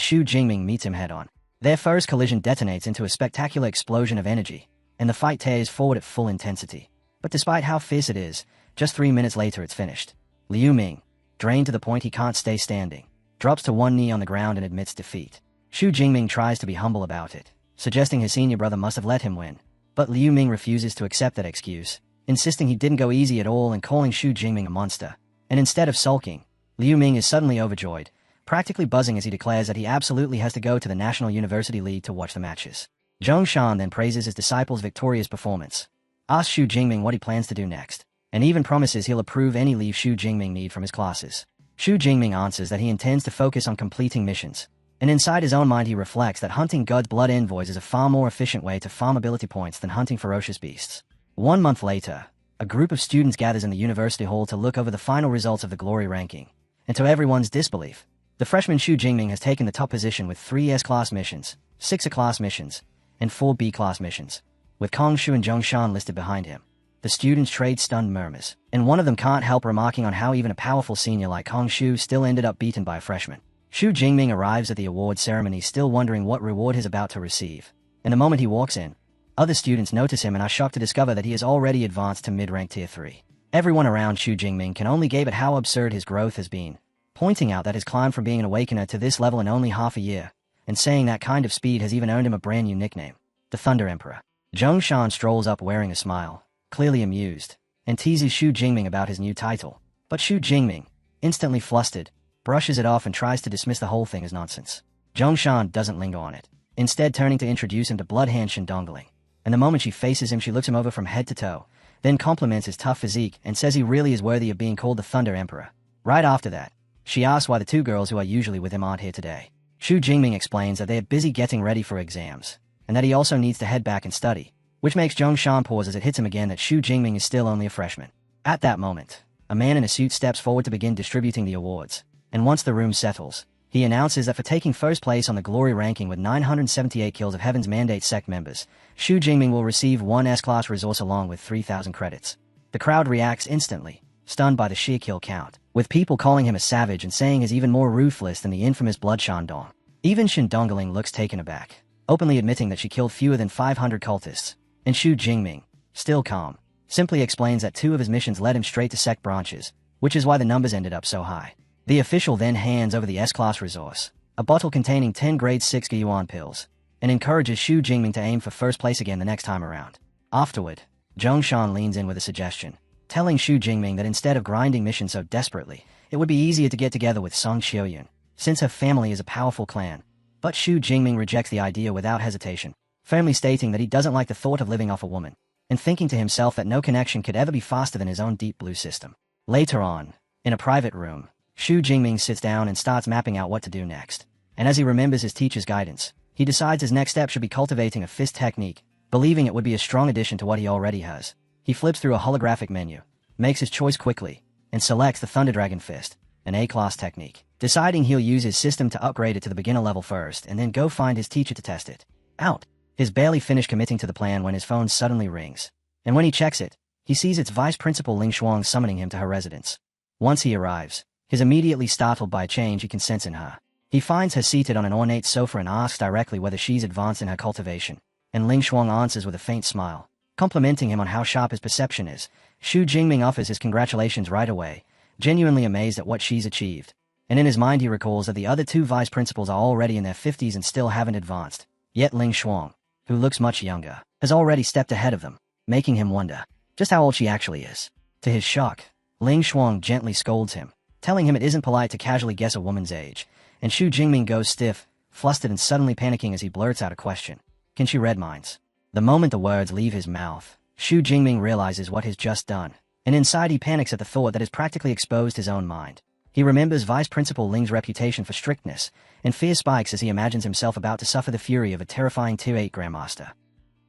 Xu Jingming meets him head-on. Their first collision detonates into a spectacular explosion of energy, and the fight tears forward at full intensity. But despite how fierce it is, just 3 minutes later it's finished. Liu Ming, drained to the point he can't stay standing, drops to one knee on the ground and admits defeat. Xu Jingming tries to be humble about it, suggesting his senior brother must have let him win. But Liu Ming refuses to accept that excuse, insisting he didn't go easy at all and calling Xu Jingming a monster. And instead of sulking, Liu Ming is suddenly overjoyed, practically buzzing as he declares that he absolutely has to go to the National University League to watch the matches. Zhongshan then praises his disciple's victorious performance, asks Xu Jingming what he plans to do next, and even promises he'll approve any leave Xu Jingming need from his classes. Xu Jingming answers that he intends to focus on completing missions, and inside his own mind he reflects that hunting God's blood envoys is a far more efficient way to farm ability points than hunting ferocious beasts. 1 month later, a group of students gathers in the university hall to look over the final results of the glory ranking, and to everyone's disbelief, the freshman Xu Jingming has taken the top position with 3 S-class missions, 6 A-class missions, and 4 B-class missions, with Kong Shu and Zhongshan listed behind him. The students trade stunned murmurs, and one of them can't help remarking on how even a powerful senior like Kong Shu still ended up beaten by a freshman. Xu Jingming arrives at the award ceremony still wondering what reward he's about to receive, and the moment he walks in, other students notice him and are shocked to discover that he has already advanced to mid-rank tier 3. Everyone around Xu Jingming can only gape at how absurd his growth has been, pointing out that his climb from being an awakener to this level in only half a year, and saying that kind of speed has even earned him a brand new nickname, the Thunder Emperor. Zhongshan strolls up wearing a smile, clearly amused, and teases Xu Jingming about his new title. But Xu Jingming, instantly flustered, brushes it off and tries to dismiss the whole thing as nonsense. Zhongshan doesn't linger on it, instead turning to introduce him to Bloodhand Shindongling. And the moment she faces him she looks him over from head to toe, then compliments his tough physique and says he really is worthy of being called the Thunder Emperor. Right after that, she asks why the 2 girls who are usually with him aren't here today. Xu Jingming explains that they are busy getting ready for exams, and that he also needs to head back and study, which makes Zhongshan pause as it hits him again that Xu Jingming is still only a freshman. At that moment, a man in a suit steps forward to begin distributing the awards, and once the room settles, he announces that for taking first place on the glory ranking with 978 kills of Heaven's Mandate sect members, Xu Jingming will receive 1 S-class resource along with 3,000 credits. The crowd reacts instantly, stunned by the sheer kill count, with people calling him a savage and saying he's even more ruthless than the infamous Blood Shandong. Even Shindongling looks taken aback, openly admitting that she killed fewer than 500 cultists, and Xu Jingming, still calm, simply explains that 2 of his missions led him straight to sect branches, which is why the numbers ended up so high. The official then hands over the S-class resource, a bottle containing 10 grade 6 Guiyuan pills, and encourages Xu Jingming to aim for first place again the next time around. Afterward, Zhongshan leans in with a suggestion, telling Xu Jingming that instead of grinding missions so desperately, it would be easier to get together with Song Xiuyun, since her family is a powerful clan. But Xu Jingming rejects the idea without hesitation, firmly stating that he doesn't like the thought of living off a woman, and thinking to himself that no connection could ever be faster than his own deep blue system. Later on, in a private room, Xu Jingming sits down and starts mapping out what to do next. And as he remembers his teacher's guidance, he decides his next step should be cultivating a fist technique, believing it would be a strong addition to what he already has. He flips through a holographic menu, makes his choice quickly, and selects the Thunder Dragon Fist, an A-class technique, deciding he'll use his system to upgrade it to the beginner level first and then go find his teacher to test it out. He's barely finished committing to the plan when his phone suddenly rings, and when he checks it, he sees its vice principal Ling Shuang summoning him to her residence. Once he arrives, he's immediately startled by a change he can sense in her. He finds her seated on an ornate sofa and asks directly whether she's advanced in her cultivation, and Ling Shuang answers with a faint smile, complimenting him on how sharp his perception is. Xu Jingming offers his congratulations right away, genuinely amazed at what she's achieved, and in his mind he recalls that the other 2 vice principals are already in their 50s and still haven't advanced, yet Ling Shuang, who looks much younger, has already stepped ahead of them, making him wonder just how old she actually is. To his shock, Ling Shuang gently scolds him, telling him it isn't polite to casually guess a woman's age, and Xu Jingming goes stiff, flustered and suddenly panicking as he blurts out a question. Can she read minds? The moment the words leave his mouth, Xu Jingming realizes what he's just done, and inside he panics at the thought that has practically exposed his own mind. He remembers Vice Principal Ling's reputation for strictness, and fear spikes as he imagines himself about to suffer the fury of a terrifying Tier 8 Grandmaster.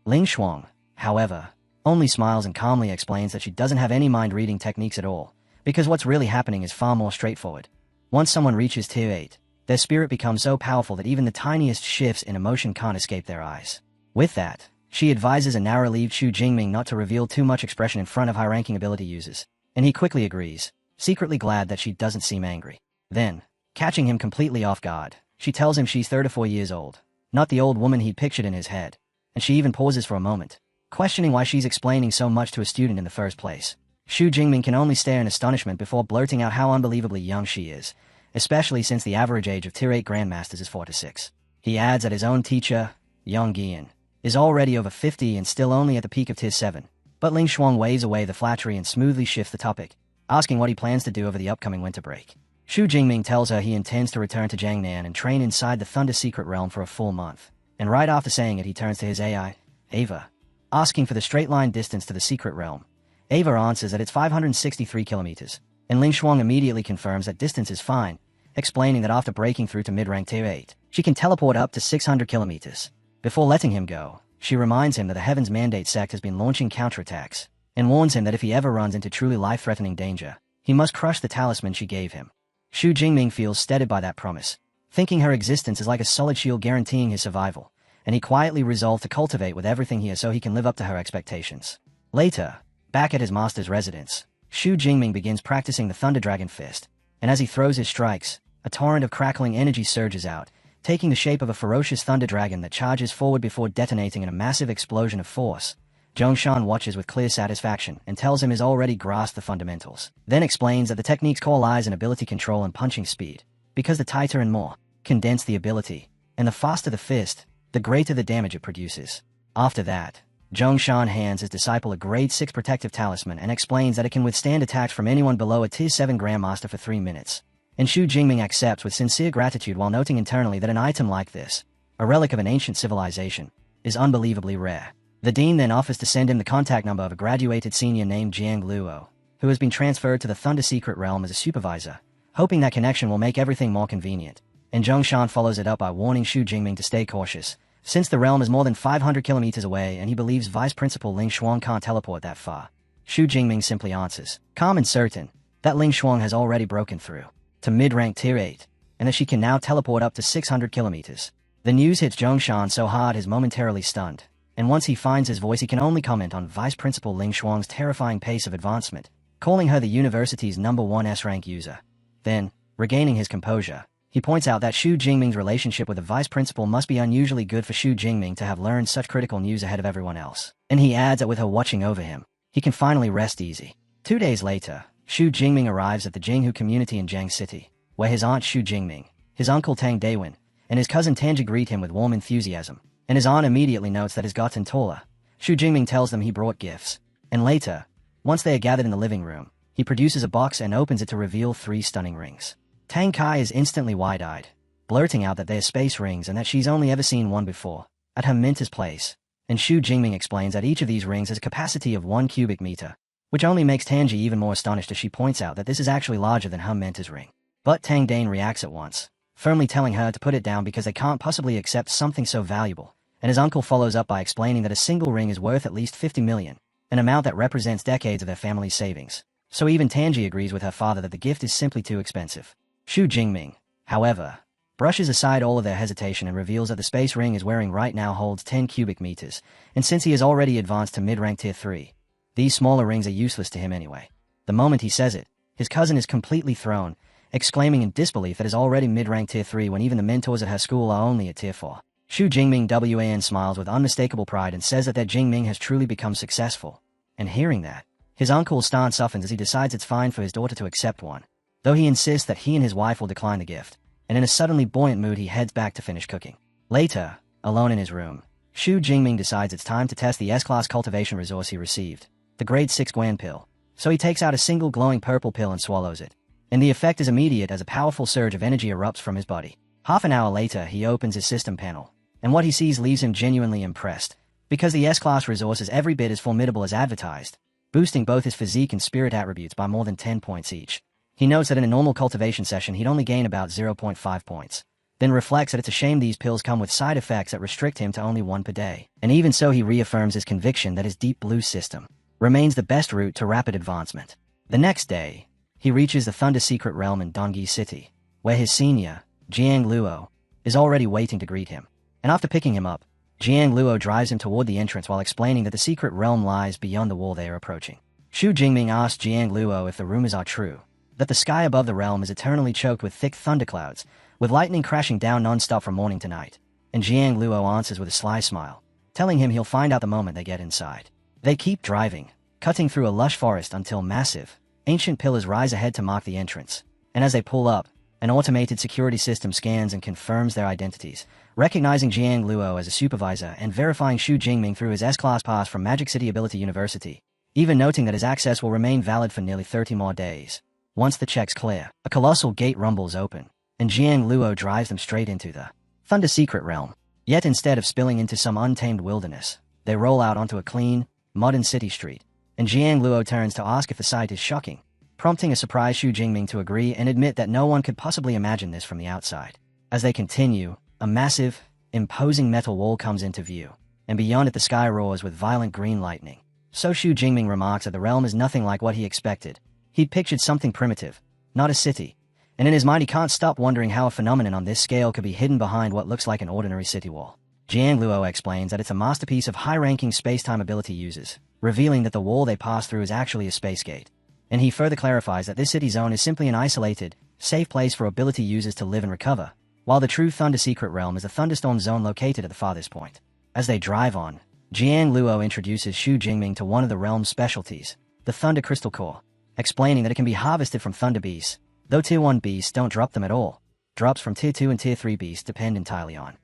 Ling Shuang, however, only smiles and calmly explains that she doesn't have any mind-reading techniques at all, because what's really happening is far more straightforward. Once someone reaches Tier 8, their spirit becomes so powerful that even the tiniest shifts in emotion can't escape their eyes. With that, she advises a narrow-leaved Xu Jingming not to reveal too much expression in front of high-ranking ability users, and he quickly agrees, secretly glad that she doesn't seem angry. Then, catching him completely off guard, she tells him she's 34 years old, not the old woman he'd pictured in his head, and she even pauses for a moment, questioning why she's explaining so much to a student in the first place. Xu Jingming can only stare in astonishment before blurting out how unbelievably young she is, especially since the average age of Tier 8 Grandmasters is 4 to 6. He adds that his own teacher, Yang Gian, is already over 50 and still only at the peak of Tier 7, but Ling Shuang waves away the flattery and smoothly shifts the topic, asking what he plans to do over the upcoming winter break. Xu Jingming tells her he intends to return to Jiangnan and train inside the Thunder Secret Realm for a full month, and right after saying it he turns to his AI, Ava, asking for the straight-line distance to the Secret Realm. Ava answers that it's 563 kilometers, and Ling Shuang immediately confirms that distance is fine, explaining that after breaking through to mid-rank Tier 8, she can teleport up to 600 kilometers. Before letting him go, she reminds him that the Heaven's Mandate sect has been launching counterattacks, and warns him that if he ever runs into truly life-threatening danger, he must crush the talisman she gave him. Xu Jingming feels steadied by that promise, thinking her existence is like a solid shield guaranteeing his survival, and he quietly resolved to cultivate with everything he has so he can live up to her expectations. Later, back at his master's residence, Xu Jingming begins practicing the Thunder Dragon Fist, and as he throws his strikes, a torrent of crackling energy surges out, taking the shape of a ferocious thunder dragon that charges forward before detonating in a massive explosion of force. Zhongshan watches with clear satisfaction and tells him he's already grasped the fundamentals, then explains that the technique's core lies in ability control and punching speed, because the tighter and more condensed the ability, and the faster the fist, the greater the damage it produces. After that, Zhongshan hands his disciple a grade 6 protective talisman and explains that it can withstand attacks from anyone below a Tier 7 Grandmaster for 3 minutes. And Xu Jingming accepts with sincere gratitude while noting internally that an item like this, a relic of an ancient civilization, is unbelievably rare. The dean then offers to send him the contact number of a graduated senior named Jiang Luo, who has been transferred to the Thunder Secret Realm as a supervisor, hoping that connection will make everything more convenient. And Zhongshan follows it up by warning Xu Jingming to stay cautious, since the realm is more than 500 kilometers away and he believes Vice Principal Ling Shuang can't teleport that far. Xu Jingming simply answers, calm and certain, that Ling Shuang has already broken through to mid-rank Tier 8, and that she can now teleport up to 600 kilometers. The news hits Zhongshan so hard he's momentarily stunned, and once he finds his voice he can only comment on Vice Principal Ling Shuang's terrifying pace of advancement, calling her the university's #1 S-rank user. Then, regaining his composure, he points out that Xu Jingming's relationship with the Vice Principal must be unusually good for Xu Jingming to have learned such critical news ahead of everyone else. And he adds that with her watching over him, he can finally rest easy. 2 days later, Xu Jingming arrives at the Jinghu community in Jiang City, where his aunt Xu Jingming, his uncle Tang Daiwen, and his cousin Tanji greet him with warm enthusiasm, and his aunt immediately notes that he's gotten taller. Xu Jingming tells them he brought gifts, and later, once they are gathered in the living room, he produces a box and opens it to reveal 3 stunning rings. Tang Kai is instantly wide-eyed, blurting out that they're space rings and that she's only ever seen one before, at her mentor's place, and Xu Jingming explains that each of these rings has a capacity of 1 cubic meter, which only makes Tanji even more astonished as she points out that this is actually larger than her mentor's ring. But Tang Dane reacts at once, firmly telling her to put it down because they can't possibly accept something so valuable, and his uncle follows up by explaining that a single ring is worth at least 50 million, an amount that represents decades of their family's savings. So even Tanji agrees with her father that the gift is simply too expensive. Xu Jingming, however, brushes aside all of their hesitation and reveals that the space ring is wearing right now holds 10 cubic meters, and since he has already advanced to mid-rank Tier 3, these smaller rings are useless to him anyway. The moment he says it, his cousin is completely thrown, exclaiming in disbelief that he's already mid-rank Tier 3 when even the mentors at her school are only at Tier 4. Xu Jingming WAN smiles with unmistakable pride and says that their Jingming has truly become successful. And hearing that, his uncle's stance softens as he decides it's fine for his daughter to accept one, though he insists that he and his wife will decline the gift, and in a suddenly buoyant mood he heads back to finish cooking. Later, alone in his room, Xu Jingming decides it's time to test the S-Class cultivation resource he received, the grade 6 Guan pill, so he takes out a single glowing purple pill and swallows it, and the effect is immediate as a powerful surge of energy erupts from his body. Half an hour later he opens his system panel, and what he sees leaves him genuinely impressed, because the S-Class resource is every bit as formidable as advertised, boosting both his physique and spirit attributes by more than 10 points each. He notes that in a normal cultivation session he'd only gain about 0.5 points, then reflects that it's a shame these pills come with side effects that restrict him to only one per day. And even so, he reaffirms his conviction that his Deep Blue system remains the best route to rapid advancement. The next day, he reaches the Thunder Secret Realm in Dongyi City, where his senior, Jiang Luo, is already waiting to greet him. And after picking him up, Jiang Luo drives him toward the entrance while explaining that the secret realm lies beyond the wall they are approaching. Xu Jingming asks Jiang Luo if the rumors are true, that the sky above the realm is eternally choked with thick thunderclouds, with lightning crashing down non-stop from morning to night. And Jiang Luo answers with a sly smile, telling him he'll find out the moment they get inside. They keep driving, cutting through a lush forest until massive, ancient pillars rise ahead to mark the entrance. And as they pull up, an automated security system scans and confirms their identities, recognizing Jiang Luo as a supervisor and verifying Xu Jingming through his S-Class pass from Magic City Ability University, even noting that his access will remain valid for nearly 30 more days. Once the checks clear, a colossal gate rumbles open, and Jiang Luo drives them straight into the Thunder Secret Realm. Yet instead of spilling into some untamed wilderness, they roll out onto a clean, modern city street, and Jiang Luo turns to ask if the sight is shocking, prompting a surprised Xu Jingming to agree and admit that no one could possibly imagine this from the outside. As they continue, a massive, imposing metal wall comes into view, and beyond it the sky roars with violent green lightning. So Xu Jingming remarks that the realm is nothing like what he expected. He'd pictured something primitive, not a city, and in his mind he can't stop wondering how a phenomenon on this scale could be hidden behind what looks like an ordinary city wall. Jiang Luo explains that it's a masterpiece of high-ranking space-time ability users, revealing that the wall they pass through is actually a space gate. And he further clarifies that this city zone is simply an isolated, safe place for ability users to live and recover, while the true Thunder Secret Realm is a thunderstorm zone located at the farthest point. As they drive on, Jiang Luo introduces Xu Jingming to one of the realm's specialties, the Thunder Crystal Core, explaining that it can be harvested from Thunder Beasts, though Tier 1 beasts don't drop them at all. Drops from Tier 2 and Tier 3 beasts depend entirely on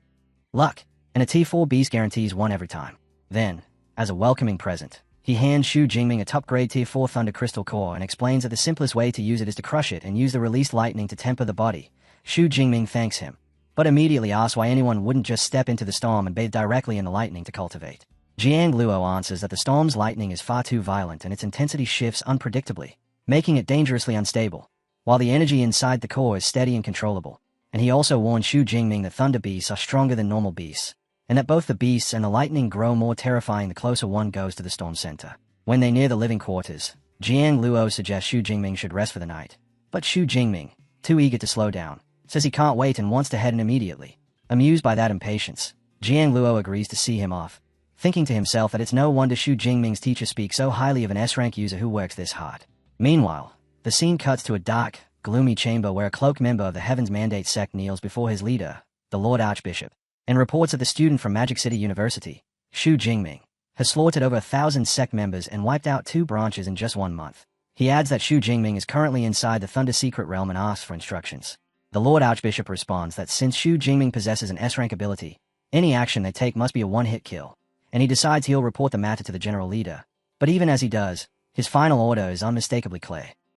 luck, and a Tier 4 beast guarantees one every time. Then, as a welcoming present, he hands Xu Jingming a top-grade Tier 4 Thunder Crystal Core and explains that the simplest way to use it is to crush it and use the released lightning to temper the body. Xu Jingming thanks him, but immediately asks why anyone wouldn't just step into the storm and bathe directly in the lightning to cultivate. Jiang Luo answers that the storm's lightning is far too violent and its intensity shifts unpredictably, making it dangerously unstable, while the energy inside the core is steady and controllable. And he also warns Xu Jingming that Thunder Beasts are stronger than normal beasts, and that both the beasts and the lightning grow more terrifying the closer one goes to the storm center. When they near the living quarters, Jiang Luo suggests Xu Jingming should rest for the night. But Xu Jingming, too eager to slow down, says he can't wait and wants to head in immediately. Amused by that impatience, Jiang Luo agrees to see him off, thinking to himself that it's no wonder Xu Jingming's teacher speaks so highly of an S-rank user who works this hard. Meanwhile, the scene cuts to a dark, gloomy chamber where a cloaked member of the Heaven's Mandate sect kneels before his leader, the Lord Archbishop, and reports that the student from Magic City University, Xu Jingming, has slaughtered over 1,000 sect members and wiped out 2 branches in just 1 month. He adds that Xu Jingming is currently inside the Thunder Secret Realm and asks for instructions. The Lord Archbishop responds that since Xu Jingming possesses an S-rank ability, any action they take must be a one-hit kill, and he decides he'll report the matter to the general leader. But even as he does, his final order is unmistakably clear.